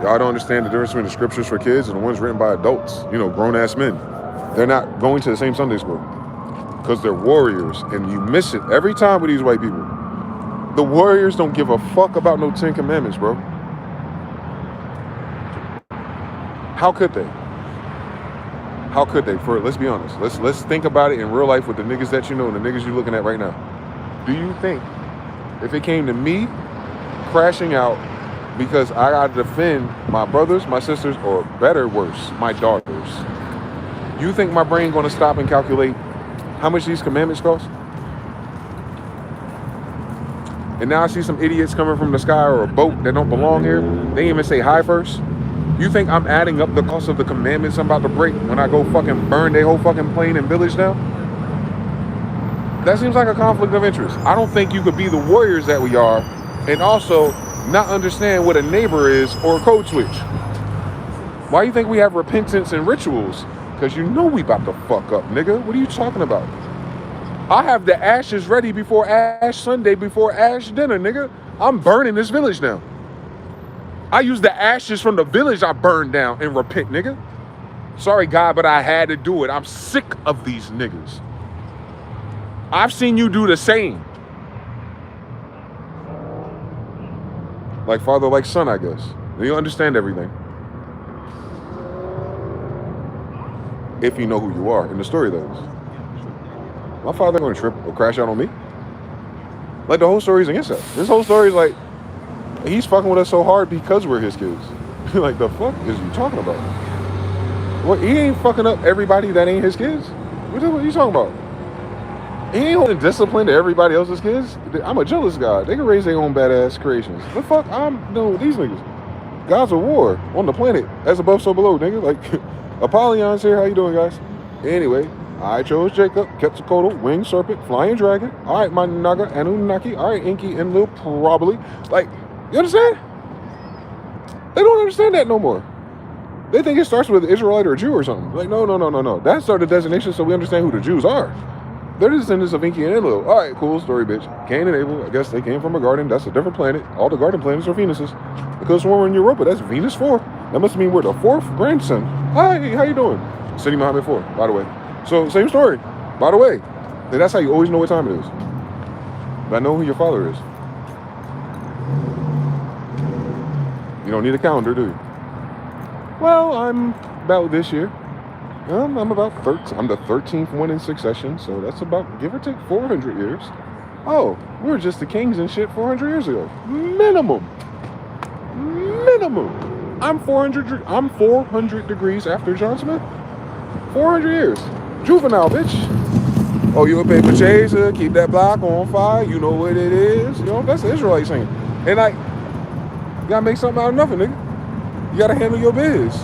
Y'all don't understand the difference between the scriptures for kids and the ones written by adults, grown-ass men. They're not going to the same Sunday school because they're warriors, and you miss it every time with these white people. The warriors don't give a fuck about no 10 Commandments, bro. How could they? How could they? Let's be honest. Let's think about it in real life with the niggas that you know and the niggas you're looking at right now. Do you think if it came to me crashing out because I got to defend my brothers, my sisters, or better, worse, my daughters, you think my brain going to stop and calculate how much these commandments cost? And now I see some idiots coming from the sky or a boat that don't belong here. They didn't even say hi first. You think I'm adding up the cost of the commandments I'm about to break when I go fucking burn their whole fucking plane and village down? That seems like a conflict of interest. I don't think you could be the warriors that we are and also not understand what a neighbor is or a code switch. Why do you think we have repentance and rituals? Because you know we about to fuck up, nigga. What are you talking about? I have the ashes ready before Ash Sunday, before Ash dinner, nigga. I'm burning this village down. I use the ashes from the village I burned down and repent, nigga. Sorry, God, but I had to do it. I'm sick of these niggas. I've seen you do the same. Like father, like son, I guess. You understand everything. If you know who you are in the story, that is. My father going to trip or crash out on me? Like the whole story is against that. This whole story is like, he's fucking with us so hard because we're his kids. Like, the fuck is you talking about? What, he ain't fucking up everybody that ain't his kids? What are you talking about? He ain't holding discipline to everybody else's kids. I'm a jealous God. They can raise their own badass creations. The fuck I'm doing with these niggas? God's of war on the planet. As above, so below, nigga. Like, Apollyon's here. How you doing, guys? Anyway, I chose Jacob, Quetzalcoatl, Winged Serpent, Flying Dragon. All right, my Naga, Anunnaki. All right, Inky, Enlil, probably. Like, you understand? They don't understand that no more. They think it starts with Israelite or Jew or something. Like, no. That's our designation so we understand who the Jews are. They're the descendants of Inky and Enlil. All right, cool story, bitch. Cain and Abel, I guess they came from a garden. That's a different planet. All the garden planets are Venuses. Because when we're in Europa, that's Venus 4. That must mean we're the 4th grandson. Hi, how you doing? City Muhammad 4, by the way. So, same story, by the way. And that's how you always know what time it is. But I know who your father is. You don't need a calendar, do you? Well, I'm about this year. I'm about 13. I'm the 13th one in succession, so that's about, give or take, 400 years. Oh, we were just the kings and shit 400 years ago. Minimum. I'm 400 degrees after John Smith. 400 years. Juvenile, bitch. Oh, you a paper chaser, keep that block on fire, you know what it is. You know, that's the Israelite saying. And like, you gotta make something out of nothing, nigga. You gotta handle your biz.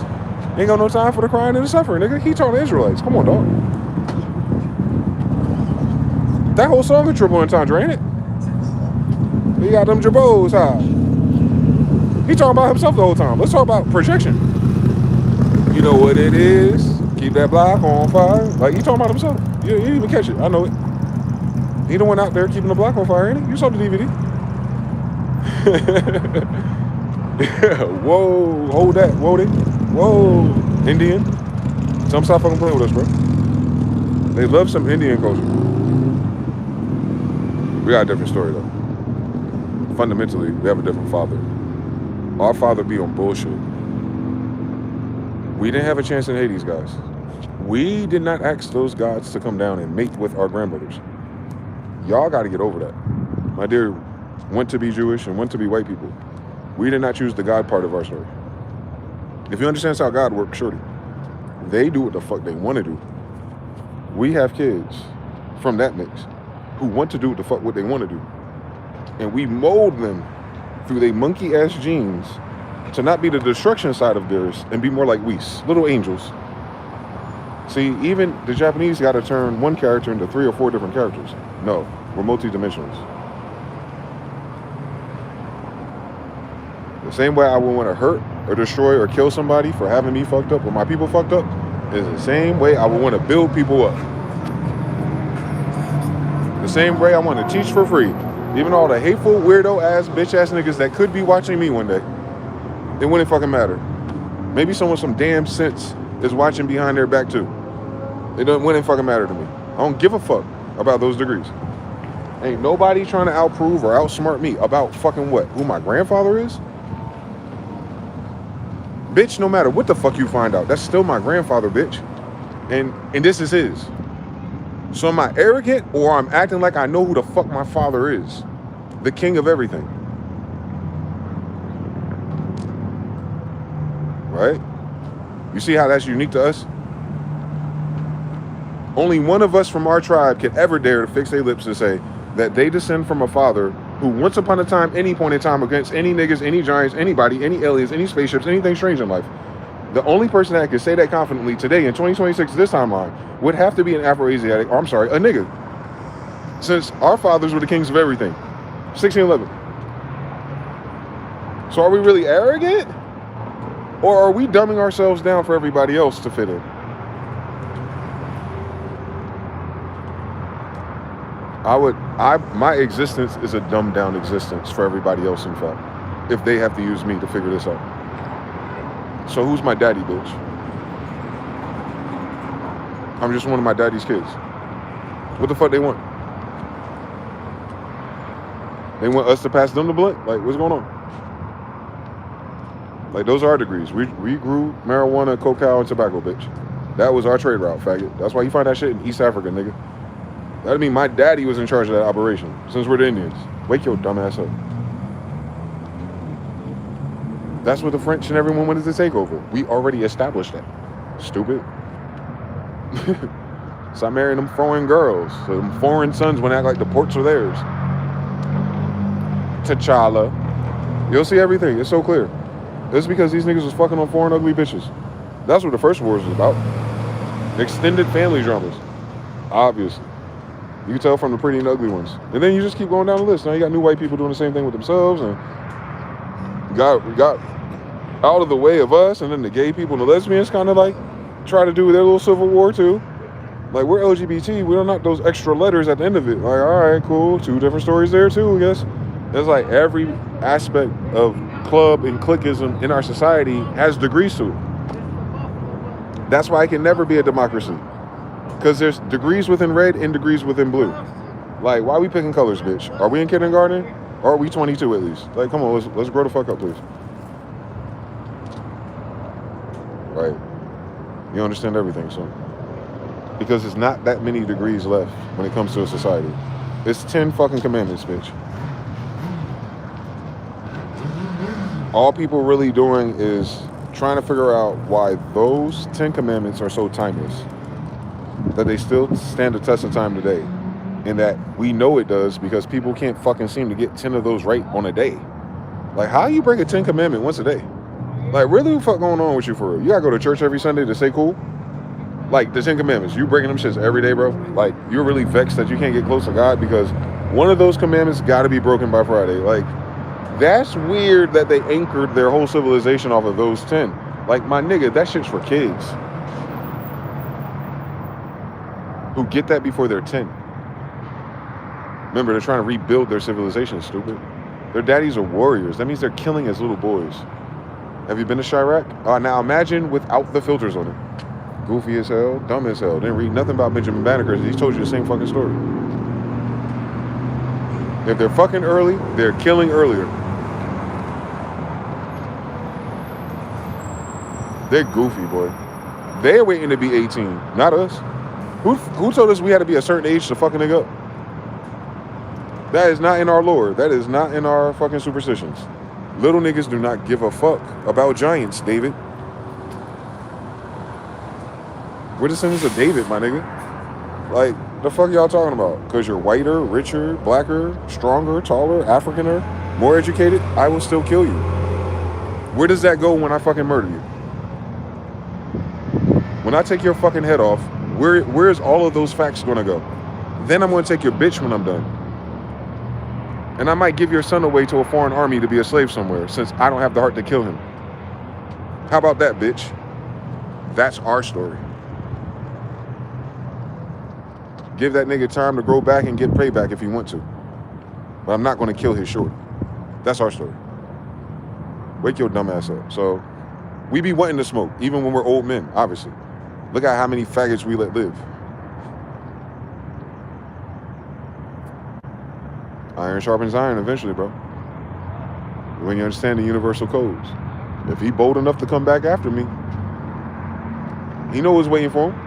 Ain't got no time for the crying and the suffering, nigga. He taught the Israelites. Come on, dog. That whole song a triple entendre, ain't it? He got them jabos high. He talking about himself the whole time. Let's talk about projection. You know what it is. Keep that block on fire. Like, he talking about himself. You didn't even catch it. I know it. He the one out there keeping the block on fire, ain't he? You saw the DVD. Whoa. Hold that. Whoa. Indian. Tell them stop fucking playing with us, bro. They love some Indian culture. We got a different story, though. Fundamentally, we have a different father. Our father be on bullshit. We didn't have a chance in Hades, guys. We did not ask those gods to come down and mate with our grandmothers. Y'all got to get over that. My dear, went to be Jewish and went to be white people. We did not choose the God part of our story. If you understand how God works, shorty, they do what the fuck they want to do. We have kids from that mix who want to do what the fuck what they want to do. And we mold them through their monkey-ass genes to not be the destruction side of theirs and be more like Whis, little angels. See, even the Japanese got to turn one character into 3 or 4 different characters. No, we're multi-dimensionals. The same way I would want to hurt or destroy or kill somebody for having me fucked up or my people fucked up is the same way I would want to build people up. The same way I want to teach for free. Even all the hateful, weirdo-ass, bitch-ass niggas that could be watching me one day. It wouldn't fucking matter. Maybe someone with some damn sense is watching behind their back too. It wouldn't fucking matter to me. I don't give a fuck about those degrees. Ain't nobody trying to outprove or outsmart me about fucking what? Who my grandfather is? Bitch, no matter what the fuck you find out, that's still my grandfather, bitch. And this is his. So am I arrogant or I'm acting like I know who the fuck my father is? The king of everything. Right? You see how that's unique to us? Only one of us from our tribe could ever dare to fix their lips and say that they descend from a father who once upon a time, any point in time, against any niggas, any giants, anybody, any aliens, any spaceships, anything strange in life. The only person that could say that confidently today in 2026, this timeline, would have to be an Afro-Asiatic, or I'm sorry, a nigga. Since our fathers were the kings of everything. 1611. So are we really arrogant? Or are we dumbing ourselves down for everybody else to fit in? My existence is a dumbed down existence for everybody else, in fact, if they have to use me to figure this out. So who's my daddy, bitch? I'm just one of my daddy's kids. What the fuck they want? They want us to pass them the blunt? Like, what's going on? Like, those are our degrees. We grew marijuana, cocoa, and tobacco, bitch. That was our trade route, faggot. That's why you find that shit in East Africa, nigga. That'd mean my daddy was in charge of that operation, since we're the Indians. Wake your dumb ass up. That's what the French and everyone wanted to take over. We already established that. Stupid. Stop marrying them foreign girls. So them foreign sons want to act like the ports are theirs. T'Challa. You'll see everything. It's so clear. It's because these niggas was fucking on foreign ugly bitches. That's what the first war was about. Extended family dramas. Obviously. You can tell from the pretty and ugly ones. And then you just keep going down the list. Now you got new white people doing the same thing with themselves, and got out of the way of us, and then the gay people and the lesbians kind of like try to do their little civil war too. Like, we're LGBT, we don't have those extra letters at the end of it. Like, all right, cool, 2 different stories there too, I guess. It's like every aspect of club and cliquism in our society has degrees to it. That's why it can never be a democracy. Because there's degrees within red and degrees within blue. Like, why are we picking colors, bitch? Are we in kindergarten? Or are we 22 at least? Like, come on, let's grow the fuck up, please. Right. You understand everything, so. Because there's not that many degrees left when it comes to a society. It's 10 fucking commandments, bitch. All people really doing is trying to figure out why those 10 commandments are so timeless. That they still stand the test of time today. And that we know it does because people can't fucking seem to get 10 of those right on a day. Like, how you break a 10 commandment once a day? Like, really, what the fuck going on with you for real? You gotta go to church every Sunday to stay cool? Like, the 10 commandments, you breaking them shits every day, bro? Like, you're really vexed that you can't get close to God because one of those commandments gotta be broken by Friday. Like, that's weird that they anchored their whole civilization off of those 10. Like, my nigga, that shit's for kids. Who get that before they're 10. Remember, they're trying to rebuild their civilization, stupid. Their daddies are warriors. That means they're killing as little boys. Have you been to Chirac? Now imagine without the filters on it. Goofy as hell, dumb as hell. Didn't read nothing about Benjamin Banneker. He told you the same fucking story. If they're fucking early, they're killing earlier. They're goofy, boy. They're waiting to be 18, not us. Who told us we had to be a certain age to fucking nigga up? That is not in our lore. That is not in our fucking superstitions. Little niggas do not give a fuck about giants, David. We're descendants of David, my nigga. Like, the fuck y'all talking about? Because you're whiter, richer, blacker, stronger, taller, Africaner, more educated, I will still kill you. Where does that go when I fucking murder you? When I take your fucking head off, where's all of those facts gonna go? Then I'm gonna take your bitch when I'm done. And I might give your son away to a foreign army to be a slave somewhere, since I don't have the heart to kill him. How about that, bitch? That's our story. Give that nigga time to grow back and get payback if he want to. But I'm not gonna kill his shorty. That's our story. Wake your dumb ass up. So, we be wanting to smoke, even when we're old men, obviously. Look at how many faggots we let live. Iron sharpens iron eventually, bro. When you understand the universal codes. If he bold enough to come back after me, he know what's waiting for him.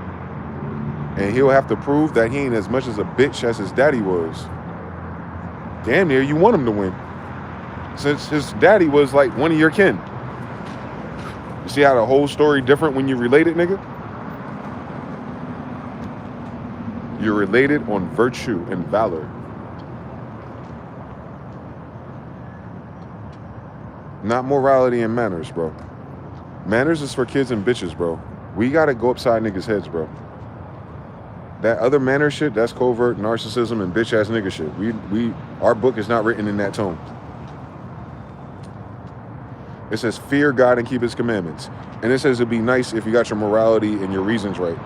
And he'll have to prove that he ain't as much as a bitch as his daddy was. Damn near you want him to win. Since his daddy was like one of your kin. You see how the whole story different when you relate it, nigga? You're related on virtue and valor. Not morality and manners, bro. Manners is for kids and bitches, bro. We gotta go upside niggas' heads, bro. That other manner shit, that's covert narcissism and bitch ass nigga shit. Our book is not written in that tone. It says fear God and keep his commandments. And it says it'd be nice if you got your morality and your reasons right.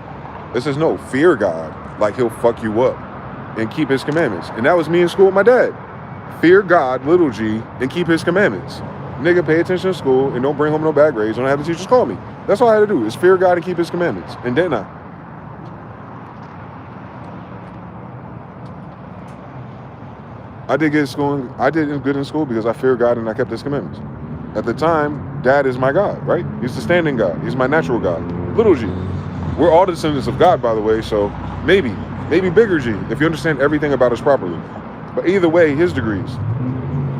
It says no, fear God, like he'll fuck you up, and keep his commandments. And that was me in school with my dad. Fear God, little g, and keep his commandments. Nigga, pay attention to school and don't bring home no bad grades. Don't have the teachers call me. That's all I had to do is fear God and keep his commandments. And didn't I? I did good in school because I feared God and I kept his commandments. At the time, Dad is my God, right? He's the standing God. He's my natural God. Little g. We're all descendants of God, by the way, so maybe bigger G, if you understand everything about us properly. But either way, his degrees.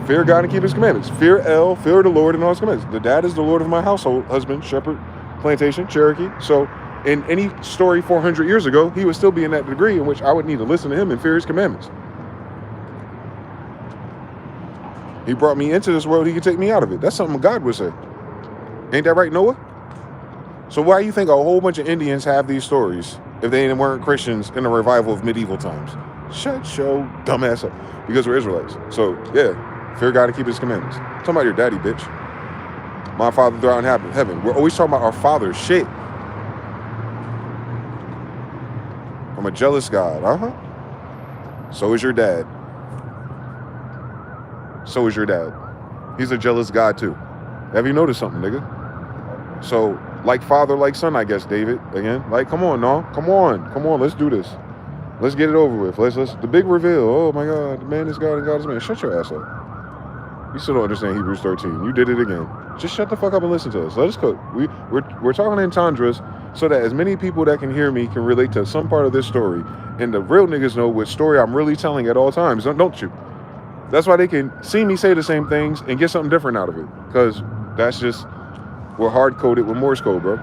Fear God and keep his commandments. Smyth-EL, fear the Lord and all his commandments. The dad is the Lord of my household, husband, shepherd, plantation, Cherokee. So in any story 400 years ago, he would still be in that degree in which I would need to listen to him and fear his commandments. He brought me into this world, he could take me out of it. That's something God would say. Ain't that right, Noah? So why do you think a whole bunch of Indians have these stories if they weren't Christians in the revival of medieval times. Shut your dumb ass up. Because we're Israelites. So, yeah, fear God and keep his commandments. Talking about your daddy, bitch. My Father thou in heaven. We're always talking about our Father. Shit. I'm a jealous God. So is your dad. So is your dad. He's a jealous God too. Have you noticed something, nigga? So, like father, like son, I guess, David. Again, like, come on, no, come on, let's do this. Let's get it over with. Let's the big reveal. Oh my God, the man is God and God is man. Shut your ass up. You still don't understand Hebrews 13. You did it again. Just shut the fuck up and listen to us. Let us cook. We're talking in tundras so that as many people that can hear me can relate to some part of this story, and the real niggas know what story I'm really telling at all times. Don't you? That's why they can see me say the same things and get something different out of it. Because that's just, we're hard-coded with Morse code, bro.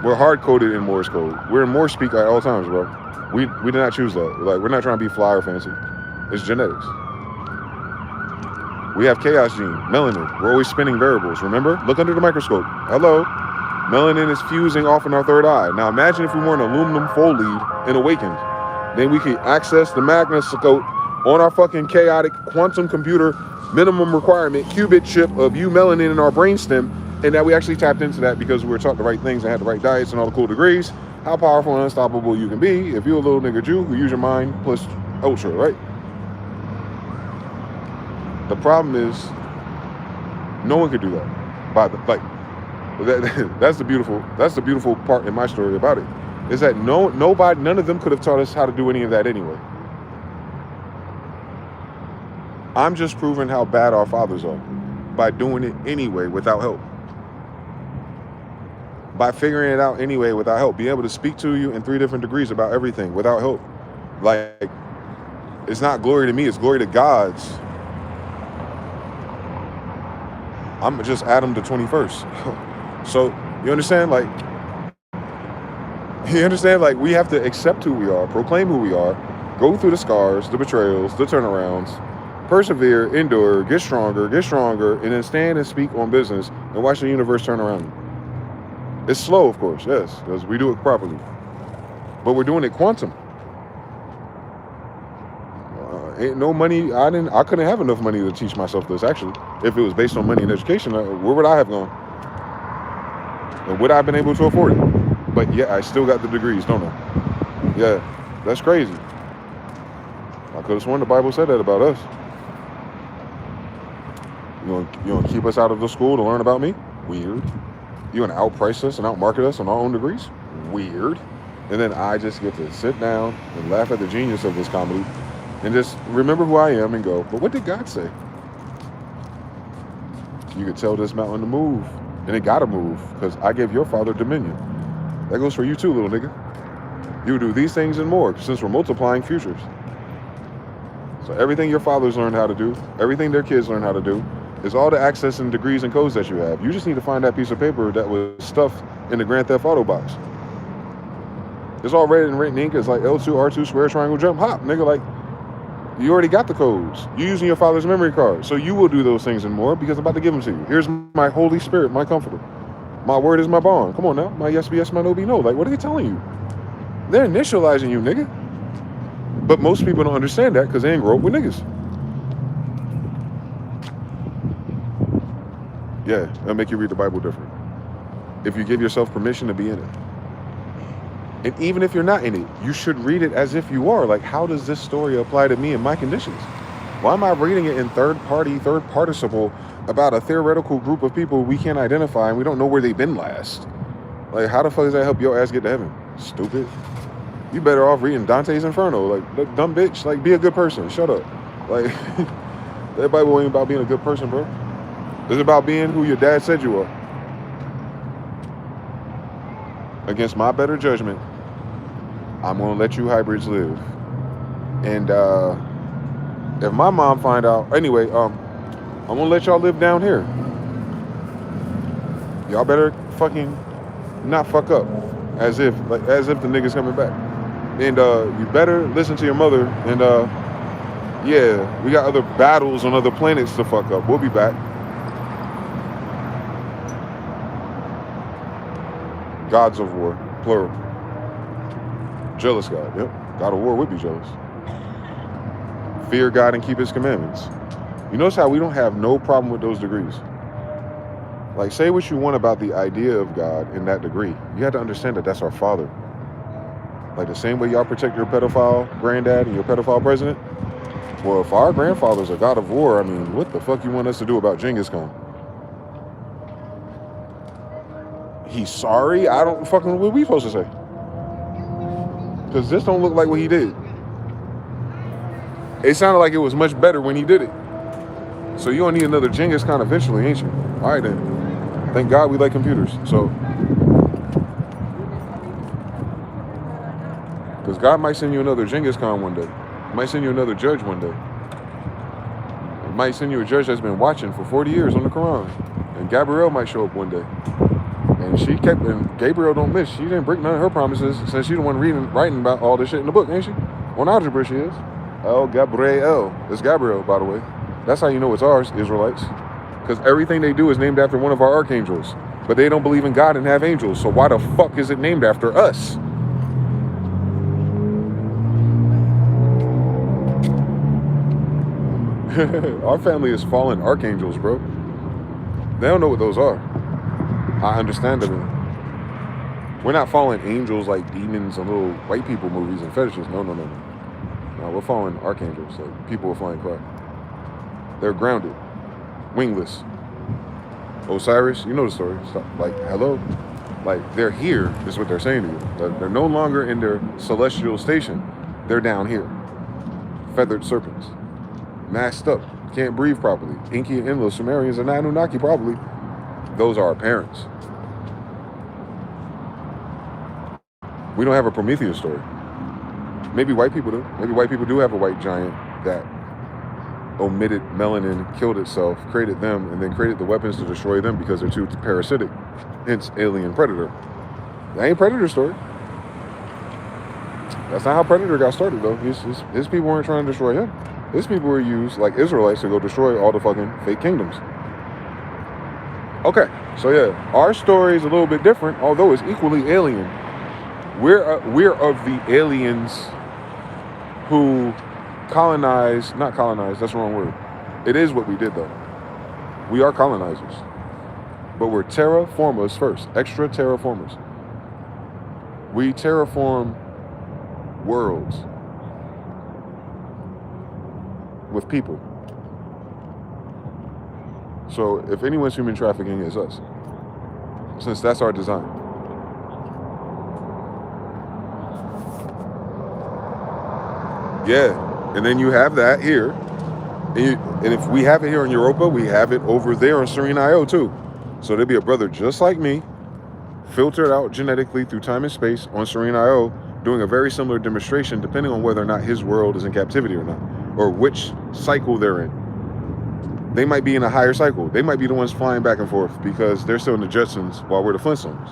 We're hard-coded in Morse code. We're in Morse speak at all times, bro. We did not choose that. Like, we're not trying to be fly or fancy. It's genetics. We have chaos gene, melanin. We're always spinning variables, remember? Look under the microscope. Hello. Melanin is fusing off in our third eye. Now imagine if we were an aluminum folied and awakened. Then we could access the magnetoscope on our fucking chaotic quantum computer minimum requirement qubit chip of melanin in our brainstem, and that we actually tapped into that because we were taught the right things and had the right diets and all the cool degrees. How powerful and unstoppable you can be if you're a little nigga Jew who use your mind plus ultra, right? The problem is, no one could do that. That's the beautiful part in my story about it, is that none of them could have taught us how to do any of that anyway. I'm just proving how bad our fathers are by doing it anyway without help. By figuring it out anyway without help. Being able to speak to you in 3 different degrees about everything without help. Like, it's not glory to me, it's glory to God's. I'm just Adam the 21st. So, you understand? Like, we have to accept who we are, proclaim who we are, go through the scars, the betrayals, the turnarounds, persevere, endure, get stronger, and then stand and speak on business and watch the universe turn around. It's slow, of course, yes, because we do it properly. But we're doing it quantum. Ain't no money. I couldn't have enough money to teach myself this, actually. If it was based on money and education, where would I have gone? And would I have been able to afford it? But yeah, I still got the degrees, don't I? Yeah, that's crazy. I could have sworn the Bible said that about us. You gonna keep us out of the school to learn about me? Weird. You gonna outprice us and outmarket us on our own degrees? Weird. And then I just get to sit down and laugh at the genius of this comedy and just remember who I am and go, but what did God say? You could tell this mountain to move, and it gotta move, because I gave your father dominion. That goes for you too, little nigga. You do these things and more, since we're multiplying futures. So everything your fathers learned how to do, everything their kids learn how to do, is all the access and degrees and codes that you have. You just need to find that piece of paper that was stuffed in the Grand Theft Auto box. It's all red and written ink. It's like L2, R2, square, triangle, jump, hop. Nigga, like, you already got the codes. You're using your father's memory card. So you will do those things and more because I'm about to give them to you. Here's my Holy Spirit, my comforter. My word is my bond. Come on now. My yes be yes, my no be no. Like, what are they telling you? They're initializing you, nigga. But most people don't understand that because they ain't grow up with niggas. Yeah, that'll make you read the Bible different. If you give yourself permission to be in it. And even if you're not in it, you should read it as if you are. Like, how does this story apply to me and my conditions? Why am I reading it in third participle about a theoretical group of people we can't identify and we don't know where they've been last? Like, how the fuck does that help your ass get to heaven? Stupid. You better off reading Dante's Inferno. Like, dumb bitch. Like, be a good person. Shut up. Like, that Bible ain't about being a good person, bro. It's about being who your dad said you are. Against my better judgment, I'm gonna let you hybrids live. And if my mom find out, anyway, I'm gonna let y'all live down here. Y'all better fucking not fuck up, as if the nigga's coming back. And you better listen to your mother. And yeah, we got other battles on other planets to fuck up. We'll be back. Gods of War. Plural. Jealous God. Yep. God of war would be jealous. Fear God and keep his commandments. You notice how we don't have no problem with those degrees. Like, say what you want about the idea of God in that degree. You have to understand that that's our Father. Like the same way y'all protect your pedophile granddad and your pedophile president. Well, if our grandfather's a god of war, I mean, what the fuck you want us to do about Genghis Khan? He's sorry? I don't fucking, what we supposed to say? Because this don't look like what he did. It sounded like it was much better when he did it. So you don't need another Genghis Khan eventually, ain't you? All right then. Thank God we like computers. So, because God might send you another Genghis Khan one day. He might send you another judge one day. He might send you a judge that's been watching for 40 years on the Quran. And Gabrielle might show up one day. And Gabriel don't miss. She didn't break none of her promises since she's the one writing about all this shit in the book, ain't she? On algebra she is. El Gabriel. It's Gabriel, by the way. That's how you know it's ours, Israelites. Because everything they do is named after one of our archangels. But they don't believe in God and have angels. So why the fuck is it named after us? Our family is fallen archangels, bro. They don't know what those are. I understand them. We're not fallen angels like demons and little white people movies and fetishes. No. No, we're fallen archangels, like people with flying craft. They're grounded, wingless. Osiris, you know the story. Like, hello? Like, they're here, is what they're saying to you. They're no longer in their celestial station. They're down here. Feathered serpents. Masked up. Can't breathe properly. Inky and Enlil, Sumerians, and Anunnaki probably. Those are our parents. We don't have a Prometheus story. Maybe white people do. Maybe white people do have a white giant that omitted melanin, killed itself, created them, and then created the weapons to destroy them because they're too parasitic. Hence, alien predator. That ain't Predator story. That's not how Predator got started, though. His people weren't trying to destroy him. His people were used, like Israelites, to go destroy all the fucking fake kingdoms. Okay, so yeah, our story is a little bit different, although it's equally alien. We're of the aliens who not colonize, that's the wrong word. It is what we did, though. We are colonizers. But we're terraformers first, extra terraformers. We terraform worlds with people. So if anyone's human trafficking, it's us, since that's our design. Yeah. And then you have that here. And if we have it here in Europa, we have it over there on Smyth-EL too. So there'll be a brother just like me, filtered out genetically through time and space on Smyth-EL, doing a very similar demonstration depending on whether or not his world is in captivity or not, or which cycle they're in. They might be in a higher cycle. They might be the ones flying back and forth because they're still in the Jetsons while we're the Flintstones.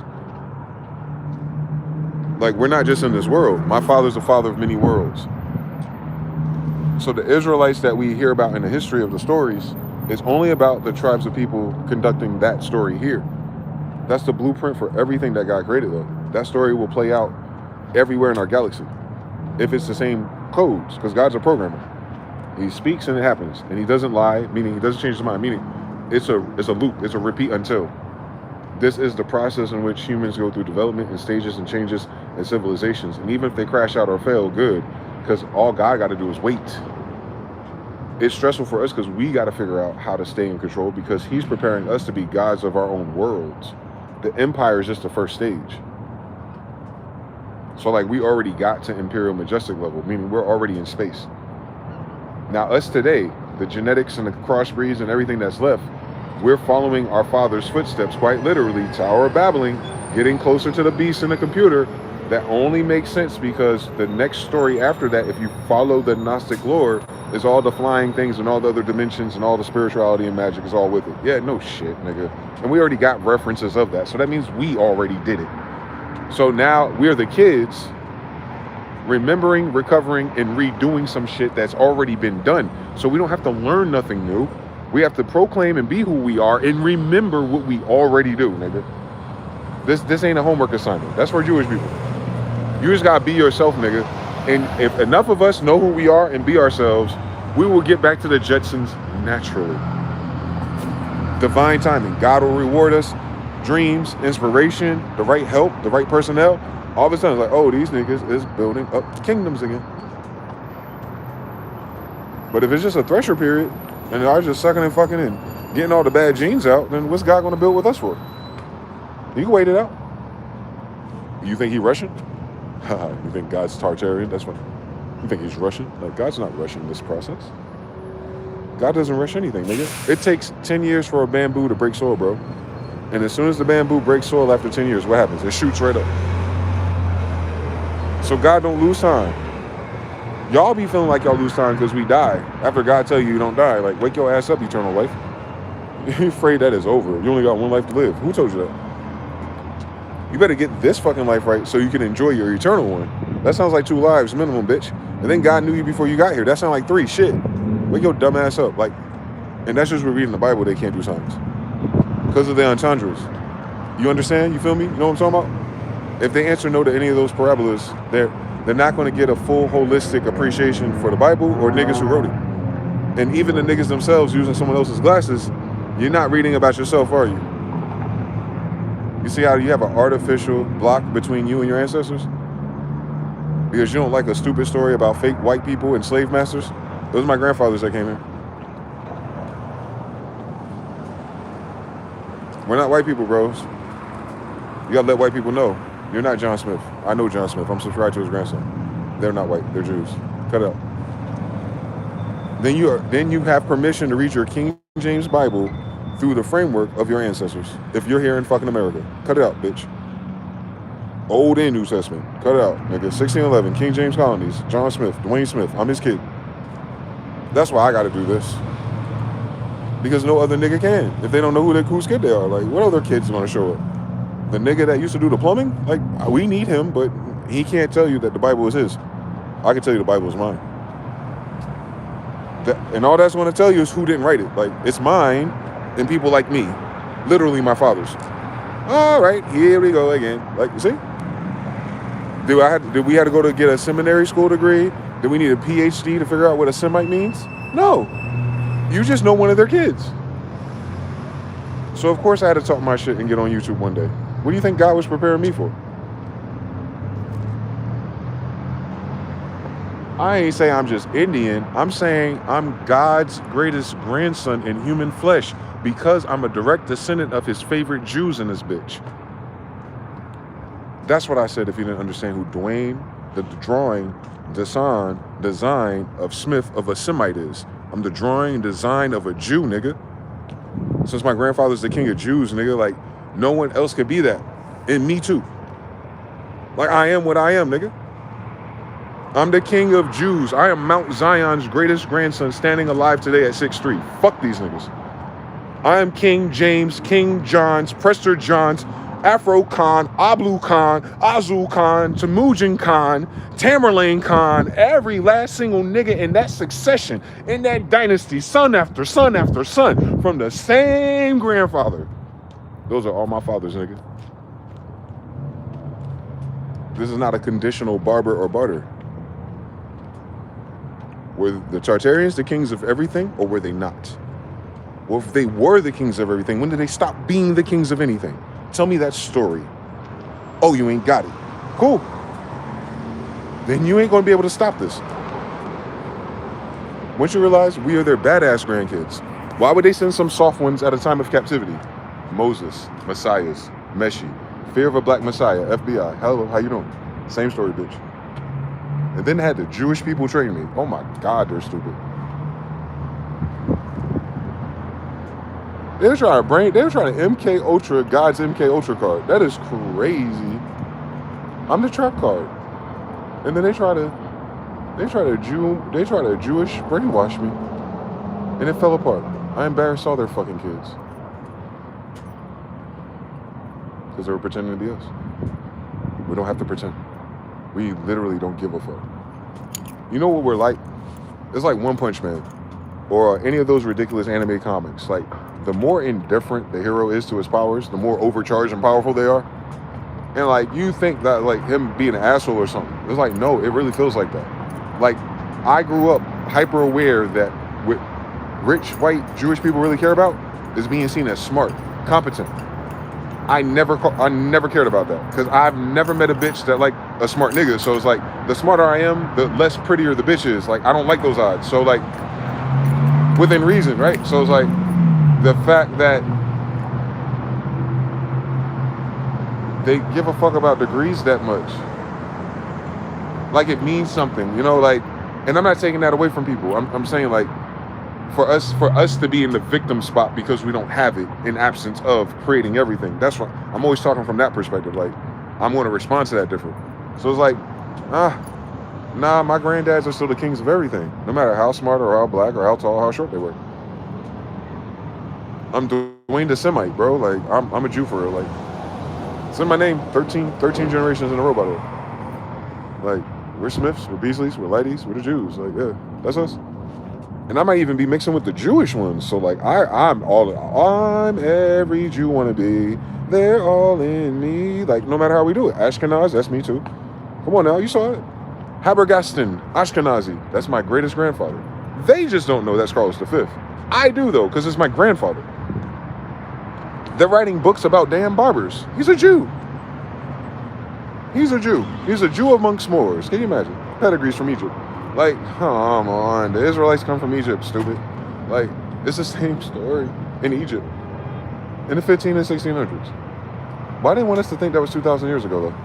Like, we're not just in this world. My father's the father of many worlds. So the Israelites that we hear about in the history of the stories is only about the tribes of people conducting that story here. That's the blueprint for everything that God created, though. That story will play out everywhere in our galaxy if it's the same codes, because God's a programmer. He speaks and it happens, and he doesn't lie, meaning he doesn't change his mind, meaning it's a loop, it's a repeat until. This is the process in which humans go through development and stages and changes and civilizations. And even if they crash out or fail, good, because all God got to do is wait. It's stressful for us because we got to figure out how to stay in control, because he's preparing us to be gods of our own worlds. The empire is just the first stage. So like, we already got to imperial majestic level, meaning we're already in space. Now us today, the genetics and the crossbreeds and everything that's left, we're following our father's footsteps, quite literally, Tower of Babbling, getting closer to the beast in the computer. That only makes sense because the next story after that, if you follow the Gnostic lore, is all the flying things and all the other dimensions and all the spirituality and magic is all with it. Yeah, no shit, nigga. And we already got references of that. So that means we already did it. So now we're the kids remembering, recovering, and redoing some shit that's already been done. So we don't have to learn nothing new. We have to proclaim and be who we are and remember what we already do, nigga. This ain't a homework assignment. That's for Jewish people. You just gotta be yourself, nigga. And if enough of us know who we are and be ourselves, we will get back to the Jetsons naturally. Divine timing. God will reward us. Dreams, inspiration, the right help, the right personnel. All of a sudden, it's like, oh, these niggas is building up kingdoms again. But if it's just a thresher period, and they're just sucking and fucking and getting all the bad genes out, then what's God gonna build with us for? You can wait it out. You think he Russian? You think God's Tartarian? That's what. You think he's Russian? Like, God's not rushing this process. God doesn't rush anything, nigga. It takes 10 years for a bamboo to break soil, bro. And as soon as the bamboo breaks soil after 10 years, what happens? It shoots right up. So God don't lose time. Y'all be feeling like y'all lose time because we die. After God tell you don't die, like, wake your ass up, eternal life. You're afraid that is over. You only got one life to live. Who told you that? You better get this fucking life right so you can enjoy your eternal one. That sounds like 2 lives minimum, bitch. And then God knew you before you got here. That sounds like 3. Shit. Wake your dumb ass up. Like, and that's just we're reading the Bible. They can't do signs because of the entendres. You understand? You feel me? You know what I'm talking about? If they answer no to any of those parabolas, they're not going to get a full holistic appreciation for the Bible or niggas who wrote it. And even the niggas themselves using someone else's glasses, you're not reading about yourself, are you? You see how you have an artificial block between you and your ancestors? Because you don't like a stupid story about fake white people and slave masters? Those are my grandfathers that came here. We're not white people, bros. You gotta let white people know. You're not John Smith. I know John Smith. I'm subscribed to his grandson. They're not white. They're Jews. Cut it out. Then you have permission to read your King James Bible through the framework of your ancestors. If you're here in fucking America. Cut it out, bitch. Old and New Testament. Cut it out, nigga. 1611, King James colonies, John Smith, Dwayne Smith. I'm his kid. That's why I gotta do this. Because no other nigga can. If they don't know whose kid they are. Like, what other kids gonna show up? The nigga that used to do the plumbing? Like, we need him, but he can't tell you that the Bible is his. I can tell you the Bible is mine. And all that's gonna tell you is who didn't write it. Like, it's mine and people like me. Literally my father's. All right, here we go again. Like, you see? Did we have to go to get a seminary school degree? Did we need a PhD to figure out what a Semite means? No. You just know one of their kids. So of course I had to talk my shit and get on YouTube one day. What do you think God was preparing me for? I ain't saying I'm just Indian. I'm saying I'm God's greatest grandson in human flesh because I'm a direct descendant of his favorite Jews in this bitch. That's what I said if you didn't understand who Dwayne, the drawing, design of Smith of a Semite is. I'm the drawing and design of a Jew, nigga. Since my grandfather's the king of Jews, nigga, like, no one else could be that. And me too. Like, I am what I am, nigga. I'm the king of Jews. I am Mount Zion's greatest grandson standing alive today at 6'3". Fuck these niggas. I am King James, King John's, Prester John's, Afro Khan, Ablu Khan, Azul Khan, Temujin Khan, Tamerlane Khan, every last single nigga in that succession, in that dynasty, son after son after son, from the same grandfather. Those are all my fathers, nigga. This is not a conditional barber or barter. Were the Tartarians the kings of everything, or were they not? Well, if they were the kings of everything, when did they stop being the kings of anything? Tell me that story. Oh, you ain't got it. Cool. Then you ain't gonna be able to stop this. Once you realize we are their badass grandkids, why would they send some soft ones at a time of captivity? Moses, Messiahs, Meshi, fear of a black Messiah, FBI. Hello, how you doing? Same story, bitch. And then they had the Jewish people train me. Oh my God, they're stupid. They were trying to MK Ultra God's MK Ultra card. That is crazy. I'm the trap card. And then they try to Jewish brainwash me. And it fell apart. I embarrassed all their fucking kids. Because they were pretending to be us. We don't have to pretend. We literally don't give a fuck. You know what we're like? It's like One Punch Man. Or any of those ridiculous anime comics. Like, the more indifferent the hero is to his powers, the more overcharged and powerful they are. And like you think that like him being an asshole or something. It's like no, it really feels like that. Like I grew up hyper aware that what rich white Jewish people really care about is being seen as smart, competent. I never cared about that because I've never met a bitch that like a smart nigga. So it's like the smarter I am, the less prettier the bitch is. Like I don't like those odds. So like within reason, right? So it's like the fact that they give a fuck about degrees that much. Like it means something, you know, like, and I'm not taking that away from people. I'm saying like for us to be in the victim spot because we don't have it in absence of creating everything. That's what I'm always talking from that perspective. Like I'm going to respond to that different. So it's like, nah, my granddads are still the kings of everything, no matter how smart or how black or how tall or how short they were. I'm Dwayne the Semite, bro. Like I'm a Jew for real. Like it's in my name. 13 generations in a row, by the way. Like we're Smiths, we're Beasleys, we're Lighties, we're the Jews. Like yeah, that's us. And I might even be mixing with the Jewish ones. So like I'm every Jew wanna be. They're all in me. Like no matter how we do it. Ashkenaz, that's me too. Come on now, you saw it. Habergaston, Ashkenazi, that's my greatest grandfather. They just don't know that's Carlos V. I do though, because it's my grandfather. They're writing books about damn barbers. He's a Jew. He's a Jew. He's a Jew amongst Moors. Can you imagine? Pedigrees from Egypt. Like, come on. The Israelites come from Egypt, stupid. Like, it's the same story in Egypt. In the 15 and 1600s. Why they want us to think that was 2,000 years ago, though?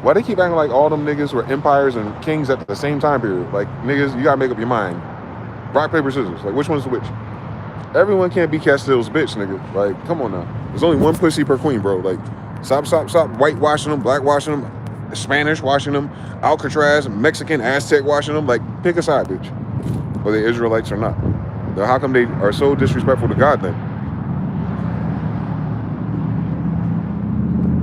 Why they keep acting like all them niggas were empires and kings at the same time period? Like, niggas, you gotta make up your mind. Rock, paper, scissors. Like, which one's the which? Everyone can't be Castile's bitch, nigga. Like, come on now. There's only one pussy per queen, bro. Like, stop whitewashing them, blackwashing them, Spanish washing them, Alcatraz, Mexican, Aztec washing them. Like, pick a side, bitch. Whether they're Israelites or not. Now, how come they are so disrespectful to God then?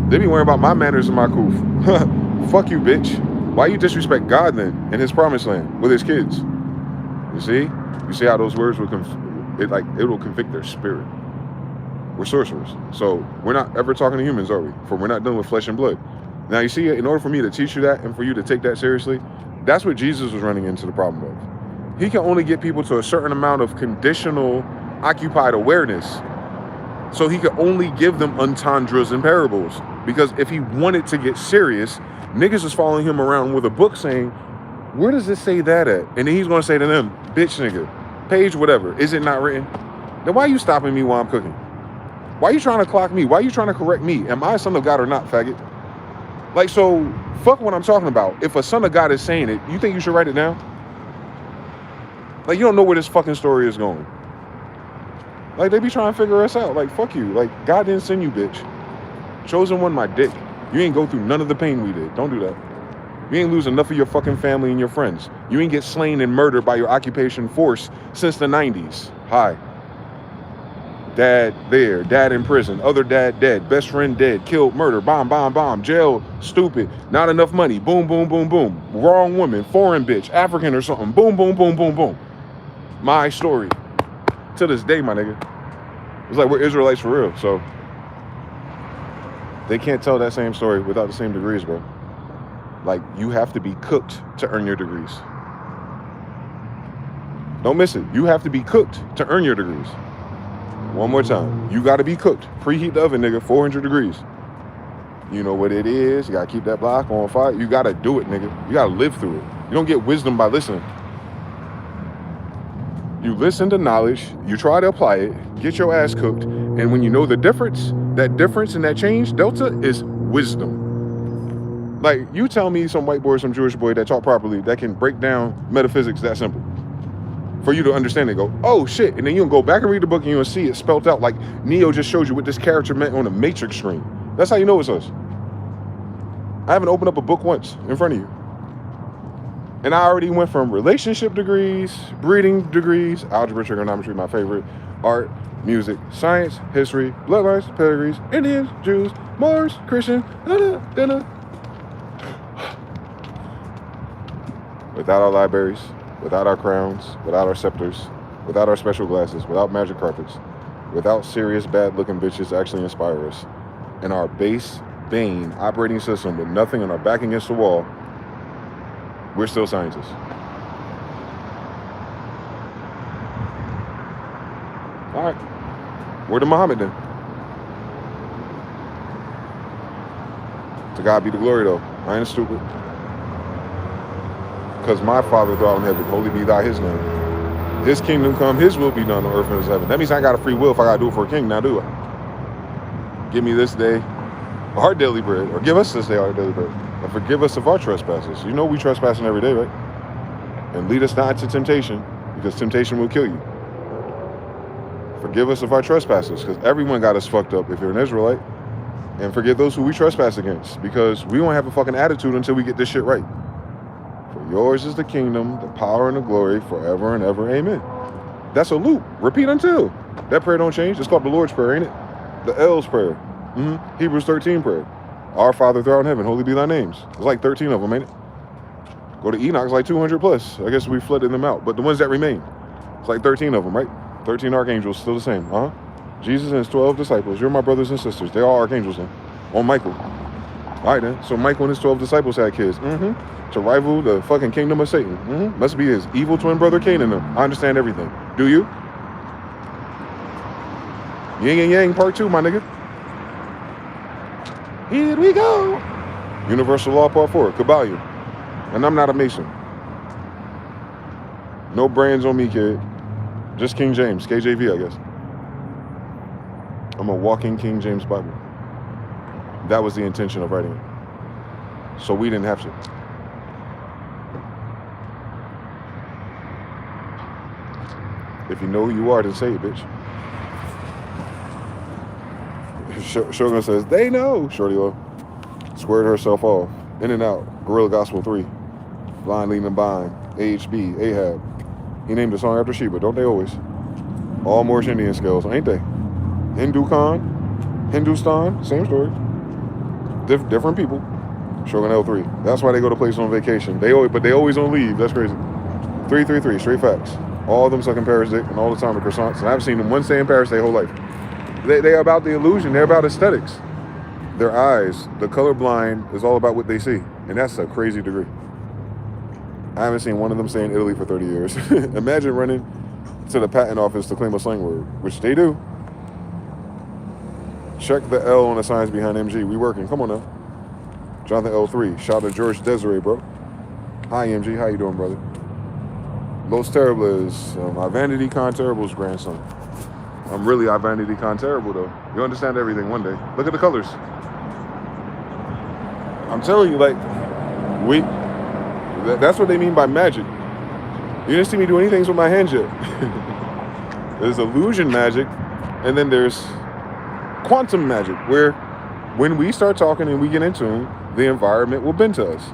They be worrying about my manners and my koof. Fuck you, bitch. Why you disrespect God then in his promised land with his kids? You see? You see how those words will it will convict their spirit. We're sorcerers. So we're not ever talking to humans, are we? For we're not dealing with flesh and blood. Now you see, in order for me to teach you that and for you to take that seriously, that's what Jesus was running into the problem of. He can only get people to a certain amount of conditional occupied awareness. So he could only give them entendres and parables. Because if he wanted to get serious, niggas was following him around with a book saying, where does this say that at? And then he's going to say to them, bitch nigga, page whatever, is it not written? Then why are you stopping me while I'm cooking? Why are you trying to clock me? Why are you trying to correct me? Am I a son of God or not, faggot? Like, so, fuck what I'm talking about. If a son of God is saying it, you think you should write it down? Like, you don't know where this fucking story is going. Like, they be trying to figure us out. Like, fuck you. Like, God didn't send you, bitch. Chosen one, my dick. You ain't go through none of the pain we did. Don't do that. You ain't lose enough of your fucking family and your friends. You ain't get slain and murdered by your occupation force since the 90s. Hi. Dad there, dad in prison, other dad dead, best friend dead, killed, murder, bomb, jail, stupid, not enough money, boom, boom, boom, boom, wrong woman, foreign bitch, African or something, boom, boom, boom, boom, boom. My story. To this day, my nigga. It's like we're Israelites for real, so they can't tell that same story without the same degrees, bro. Like, you have to be cooked to earn your degrees. Don't miss it. You have to be cooked to earn your degrees. One more time. You got to be cooked. Preheat the oven, nigga. 400 degrees. You know what it is. You got to keep that block on fire. You got to do it, nigga. You got to live through it. You don't get wisdom by listening. You listen to knowledge. You try to apply it. Get your ass cooked. And when you know the difference, that difference and that change, delta, is wisdom. Like, you tell me some white boy or some Jewish boy that talk properly that can break down metaphysics that simple. For you to understand it, go, oh shit, and then you'll go back and read the book and you'll see it spelled out like Neo just showed you what this character meant on the Matrix screen. That's how you know it's us. I haven't opened up a book once in front of you. And I already went from relationship degrees, breeding degrees, algebra, trigonometry, my favorite, art, music, science, history, bloodlines, pedigrees, Indians, Jews, Moors, Christian, Without our libraries, without our crowns, without our scepters, without our special glasses, without magic carpets, without serious bad-looking bitches actually inspire us, and our base Bane operating system with nothing and our back against the wall, we're still scientists. All right. Where to Muhammad then? To God be the glory though. I ain't stupid. Because my Father thou art in heaven, holy be thy his name. His kingdom come, his will be done on earth as heaven. That means I got a free will if I gotta do it for a king, now do I? Give me this day our daily bread, or give us this day our daily bread. And forgive us of our trespasses. You know we trespassing every day, right? And lead us not into temptation, because temptation will kill you. Forgive us of our trespasses, because everyone got us fucked up if you're an Israelite. And forgive those who we trespass against, because we won't have a fucking attitude until we get this shit right. For yours is the kingdom, the power, and the glory forever and ever. Amen. That's a loop. Repeat until. That prayer don't change. It's called the Lord's Prayer, ain't it? The L's prayer. Hebrews 13 prayer. Our Father thou art in heaven, holy be thy names. There's like 13 of them, ain't it? Go to Enoch, it's like 200 plus. I guess we flooded them out. But the ones that remain, it's like 13 of them, right? 13 archangels, still the same. Jesus and his 12 disciples. You're my brothers and sisters. They're all archangels then. On Michael. All right then. So Michael and his 12 disciples had kids. To rival the fucking kingdom of Satan. Must be his evil twin brother Cain in them. I understand everything. Do you? Yin and Yang part 2, my nigga. Here we go. Universal Law part 4. Kabbalion. And I'm not a Mason. No brands on me, kid. Just King James. KJV, I guess. I'm a walking King James Bible. That was the intention of writing it. So we didn't have to. If you know who you are, then say it, bitch. Shogun says, they know. Shorty Low. Squared herself off. In and out. Gorilla Gospel 3. Blind leading blind. AHB. Ahab. He named the song after Sheba. Don't they always? All Moorish Indian scales, ain't they? Hindu Khan. Hindustan. Same story. Different people. Shogun L3. That's why they go to places on vacation. They always on leave. That's crazy. 333. Straight facts. All of them sucking Paris dick and all the time with croissants. And I haven't seen them once day in Paris their whole life. They're about the illusion. They're about aesthetics. Their eyes, the colorblind, is all about what they see. And that's a crazy degree. I haven't seen one of them stay in Italy for 30 years. Imagine running to the patent office to claim a slang word, which they do. Check the L on the signs behind MG. We working. Come on now. Jonathan L3. Shout out to George Desiree, bro. Hi, MG. How you doing, brother? Los Terrible is my Vanity Con Terrible's grandson. I'm really Vanity Con Terrible, though. You understand everything one day. Look at the colors. I'm telling you, like, that's what they mean by magic. You didn't see me do anything with my hands yet. There's illusion magic, and then there's quantum magic, where when we start talking and we get in tune, the environment will bend to us.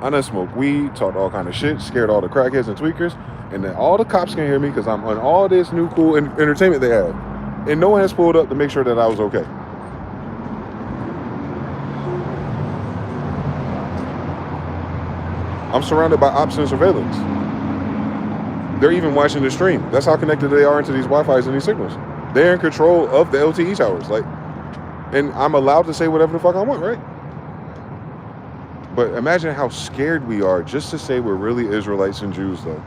I done smoked weed, talked all kind of shit, scared all the crackheads and tweakers, and then all the cops can hear me because I'm on all this new cool entertainment they have. And no one has pulled up to make sure that I was okay. I'm surrounded by ops and surveillance. They're even watching the stream. That's how connected they are into these Wi-Fis and these signals. They're in control of the LTE towers. Like, and I'm allowed to say whatever the fuck I want, right? But imagine how scared we are just to say we're really Israelites and Jews, though.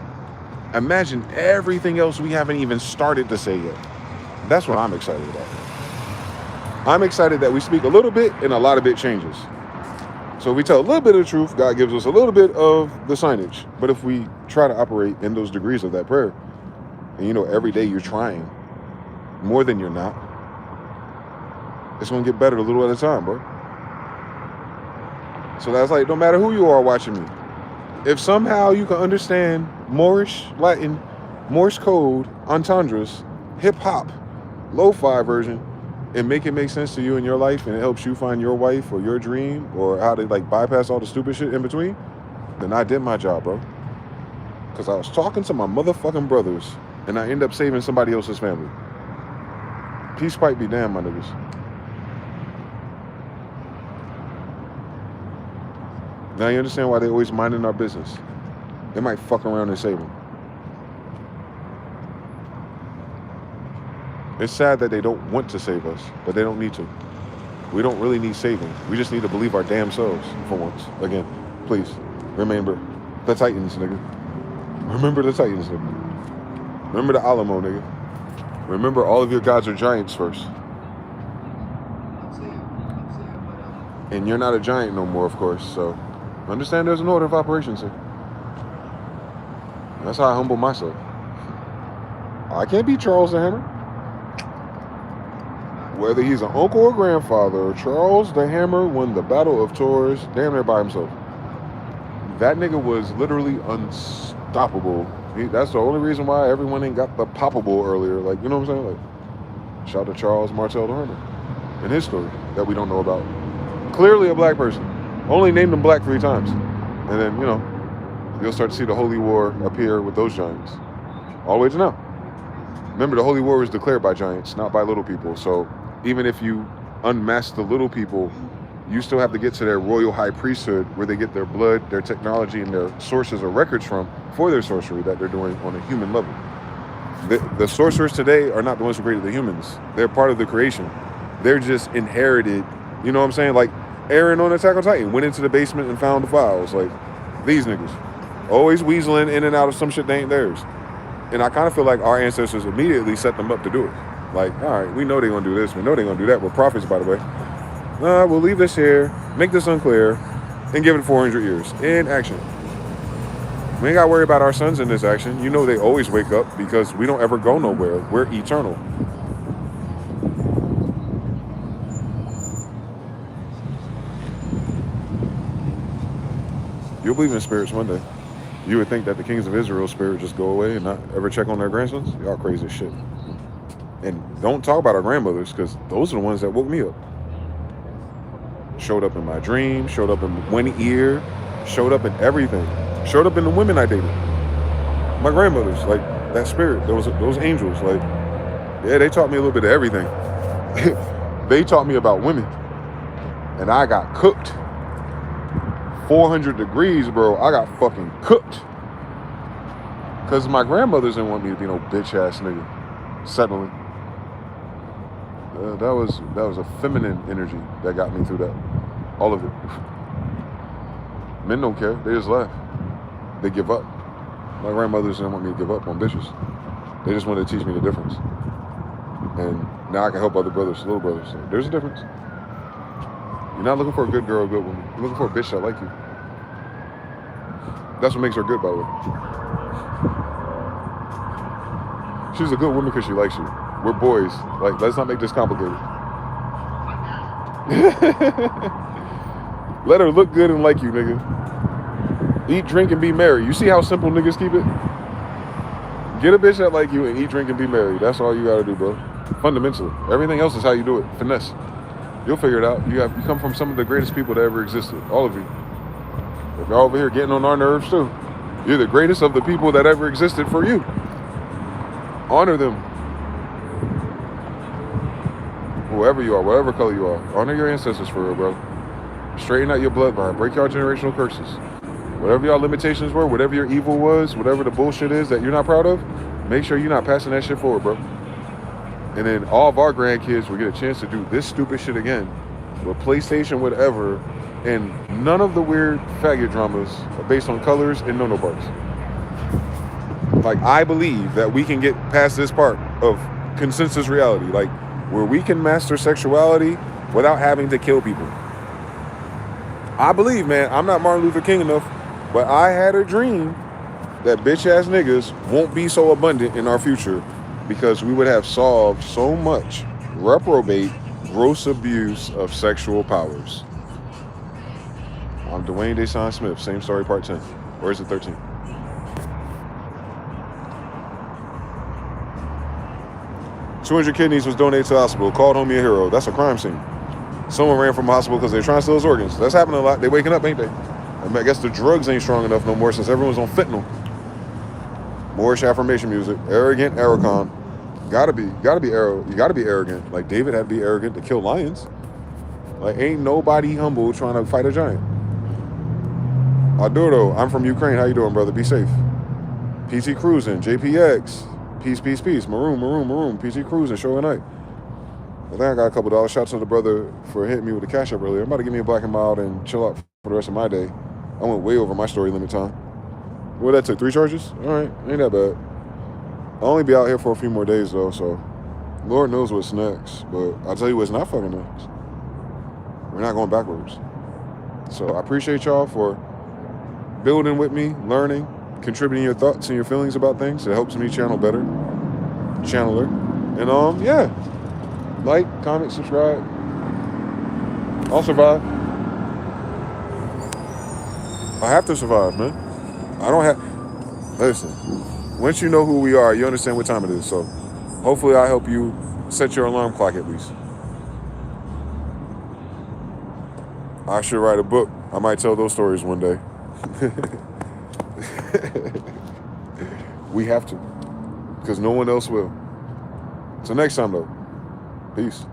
Imagine everything else we haven't even started to say yet. That's what I'm excited about. I'm excited that we speak a little bit and a lot of it changes. So if we tell a little bit of the truth, God gives us a little bit of the signage. But if we try to operate in those degrees of that prayer, and you know, every day you're trying more than you're not, it's going to get better a little at a time, bro. So that's like, no matter who you are watching me, if somehow you can understand Moorish, Latin, Morse code, entendres, hip-hop, lo-fi version, and make it make sense to you in your life, and it helps you find your wife or your dream, or how to like bypass all the stupid shit in between, then I did my job, bro. Because I was talking to my motherfucking brothers, and I end up saving somebody else's family. Peace pipe be damn, my niggas. Now you understand why they always minding our business. They might fuck around and save them. It's sad that they don't want to save us, but they don't need to. We don't really need saving. We just need to believe our damn selves for once. Again, please, remember the Titans, nigga. Remember the Titans, nigga. Remember the Alamo, nigga. Remember all of your gods are giants first. And you're not a giant no more, of course, so understand there's an order of operations here. That's how I humble myself. I can't be Charles the Hammer. Whether he's an uncle or grandfather, Charles the Hammer won the Battle of Tours damn near by himself. That nigga was literally unstoppable. That's the only reason why everyone ain't got the poppable earlier. Like, you know what I'm saying? Like, shout out to Charles Martel the Hermit and his story that we don't know about. Clearly a black person. Only named him black 3 times. And then, you know, you'll start to see the Holy War appear with those giants. All the way to now. Remember, the Holy War was declared by giants, not by little people. So even if you unmask the little people, you still have to get to their royal high priesthood where they get their blood, their technology, and their sources or records from for their sorcery that they're doing on a human level. The sorcerers today are not the ones who created the humans. They're part of the creation. They're just inherited, you know what I'm saying? Like Aaron on Attack on Titan went into the basement and found the files. Like, these niggas. Always weaseling in and out of some shit that ain't theirs. And I kind of feel like our ancestors immediately set them up to do it. Like, all right, we know they're going to do this. We know they're going to do that. We're prophets, by the way. We'll leave this here, make this unclear, and give it 400 years. In action. We ain't got to worry about our sons in this action. You know they always wake up because we don't ever go nowhere. We're eternal. You'll believe in spirits one day. You would think that the kings of Israel's spirit just go away and not ever check on their grandsons? Y'all crazy as shit. And don't talk about our grandmothers, because those are the ones that woke me up. Showed up in my dream, showed up in one ear, showed up in everything. Showed up in the women I dated. My grandmothers, like that spirit, those angels, like, yeah, they taught me a little bit of everything. They taught me about women. And I got cooked. 400 degrees, bro. I got fucking cooked. Because my grandmothers didn't want me to be no bitch ass nigga. Settling. That was a feminine energy that got me through that. All of it. Men don't care. They just laugh. They give up. My grandmothers didn't want me to give up on bitches. They just wanted to teach me the difference. And now I can help other brothers, little brothers. So there's a difference. You're not looking for a good girl, a good woman. You're looking for a bitch that like you. That's what makes her good, by the way. She's a good woman because she likes you. We're boys. Like, let's not make this complicated. Let her look good and like you, nigga. Eat, drink, and be merry. You see how simple niggas keep it? Get a bitch that like you and eat, drink, and be merry. That's all you gotta do, bro. Fundamentally. Everything else is how you do it. Finesse. You'll figure it out. You come from some of the greatest people that ever existed. All of you. If y'all over here getting on our nerves too, you're the greatest of the people that ever existed for you. Honor them. Whoever you are, whatever color you are, honor your ancestors for real, bro. Straighten out your bloodline. Break your generational curses. Whatever your limitations were, whatever your evil was, whatever the bullshit is that you're not proud of, make sure you're not passing that shit forward, bro. And then all of our grandkids will get a chance to do this stupid shit again with PlayStation, whatever, and none of the weird faggot dramas are based on colors and no parts. Like, I believe that we can get past this part of consensus reality, like where we can master sexuality without having to kill people. I believe, man, I'm not Martin Luther King enough, but I had a dream that bitch ass niggas won't be so abundant in our future because we would have solved so much reprobate, gross abuse of sexual powers. I'm Dwayne DeyZan Smith, same story, part 10. Or is it 13? $200 kidneys was donated to the hospital. Called home your hero. That's a crime scene. Someone ran from a hospital because they're trying to steal his organs. That's happening a lot. They waking up, ain't they? I guess the drugs ain't strong enough no more since everyone's on fentanyl. Moorish affirmation music. Arrogant, Aracon. Gotta be arrow. You gotta be arrogant. Like David had to be arrogant to kill lions. Like, ain't nobody humble trying to fight a giant. Adoro, I'm from Ukraine. How you doing, brother? Be safe. PT Cruising, JPX. Peace, peace, peace. Maroon. PT Cruising, show a night. I think I got a couple dollars. Shout out to the brother for hitting me with the Cashapp earlier. I'm about to give me a black and mild and chill out for the rest of my day. I went way over my story limit time. What that took? 3 charges? All right, ain't that bad. I'll only be out here for a few more days though, so Lord knows what's next. But I'll tell you what's not fucking next. We're not going backwards. So I appreciate y'all for building with me, learning, contributing your thoughts and your feelings about things. It helps me channel better. Channeler. And yeah. Like, comment, subscribe. I'll survive. I have to survive, man. I don't have... Listen, once you know who we are, you understand what time it is. So hopefully I help you set your alarm clock at least. I should write a book. I might tell those stories one day. We have to. Because no one else will. Till next time, though. Peace.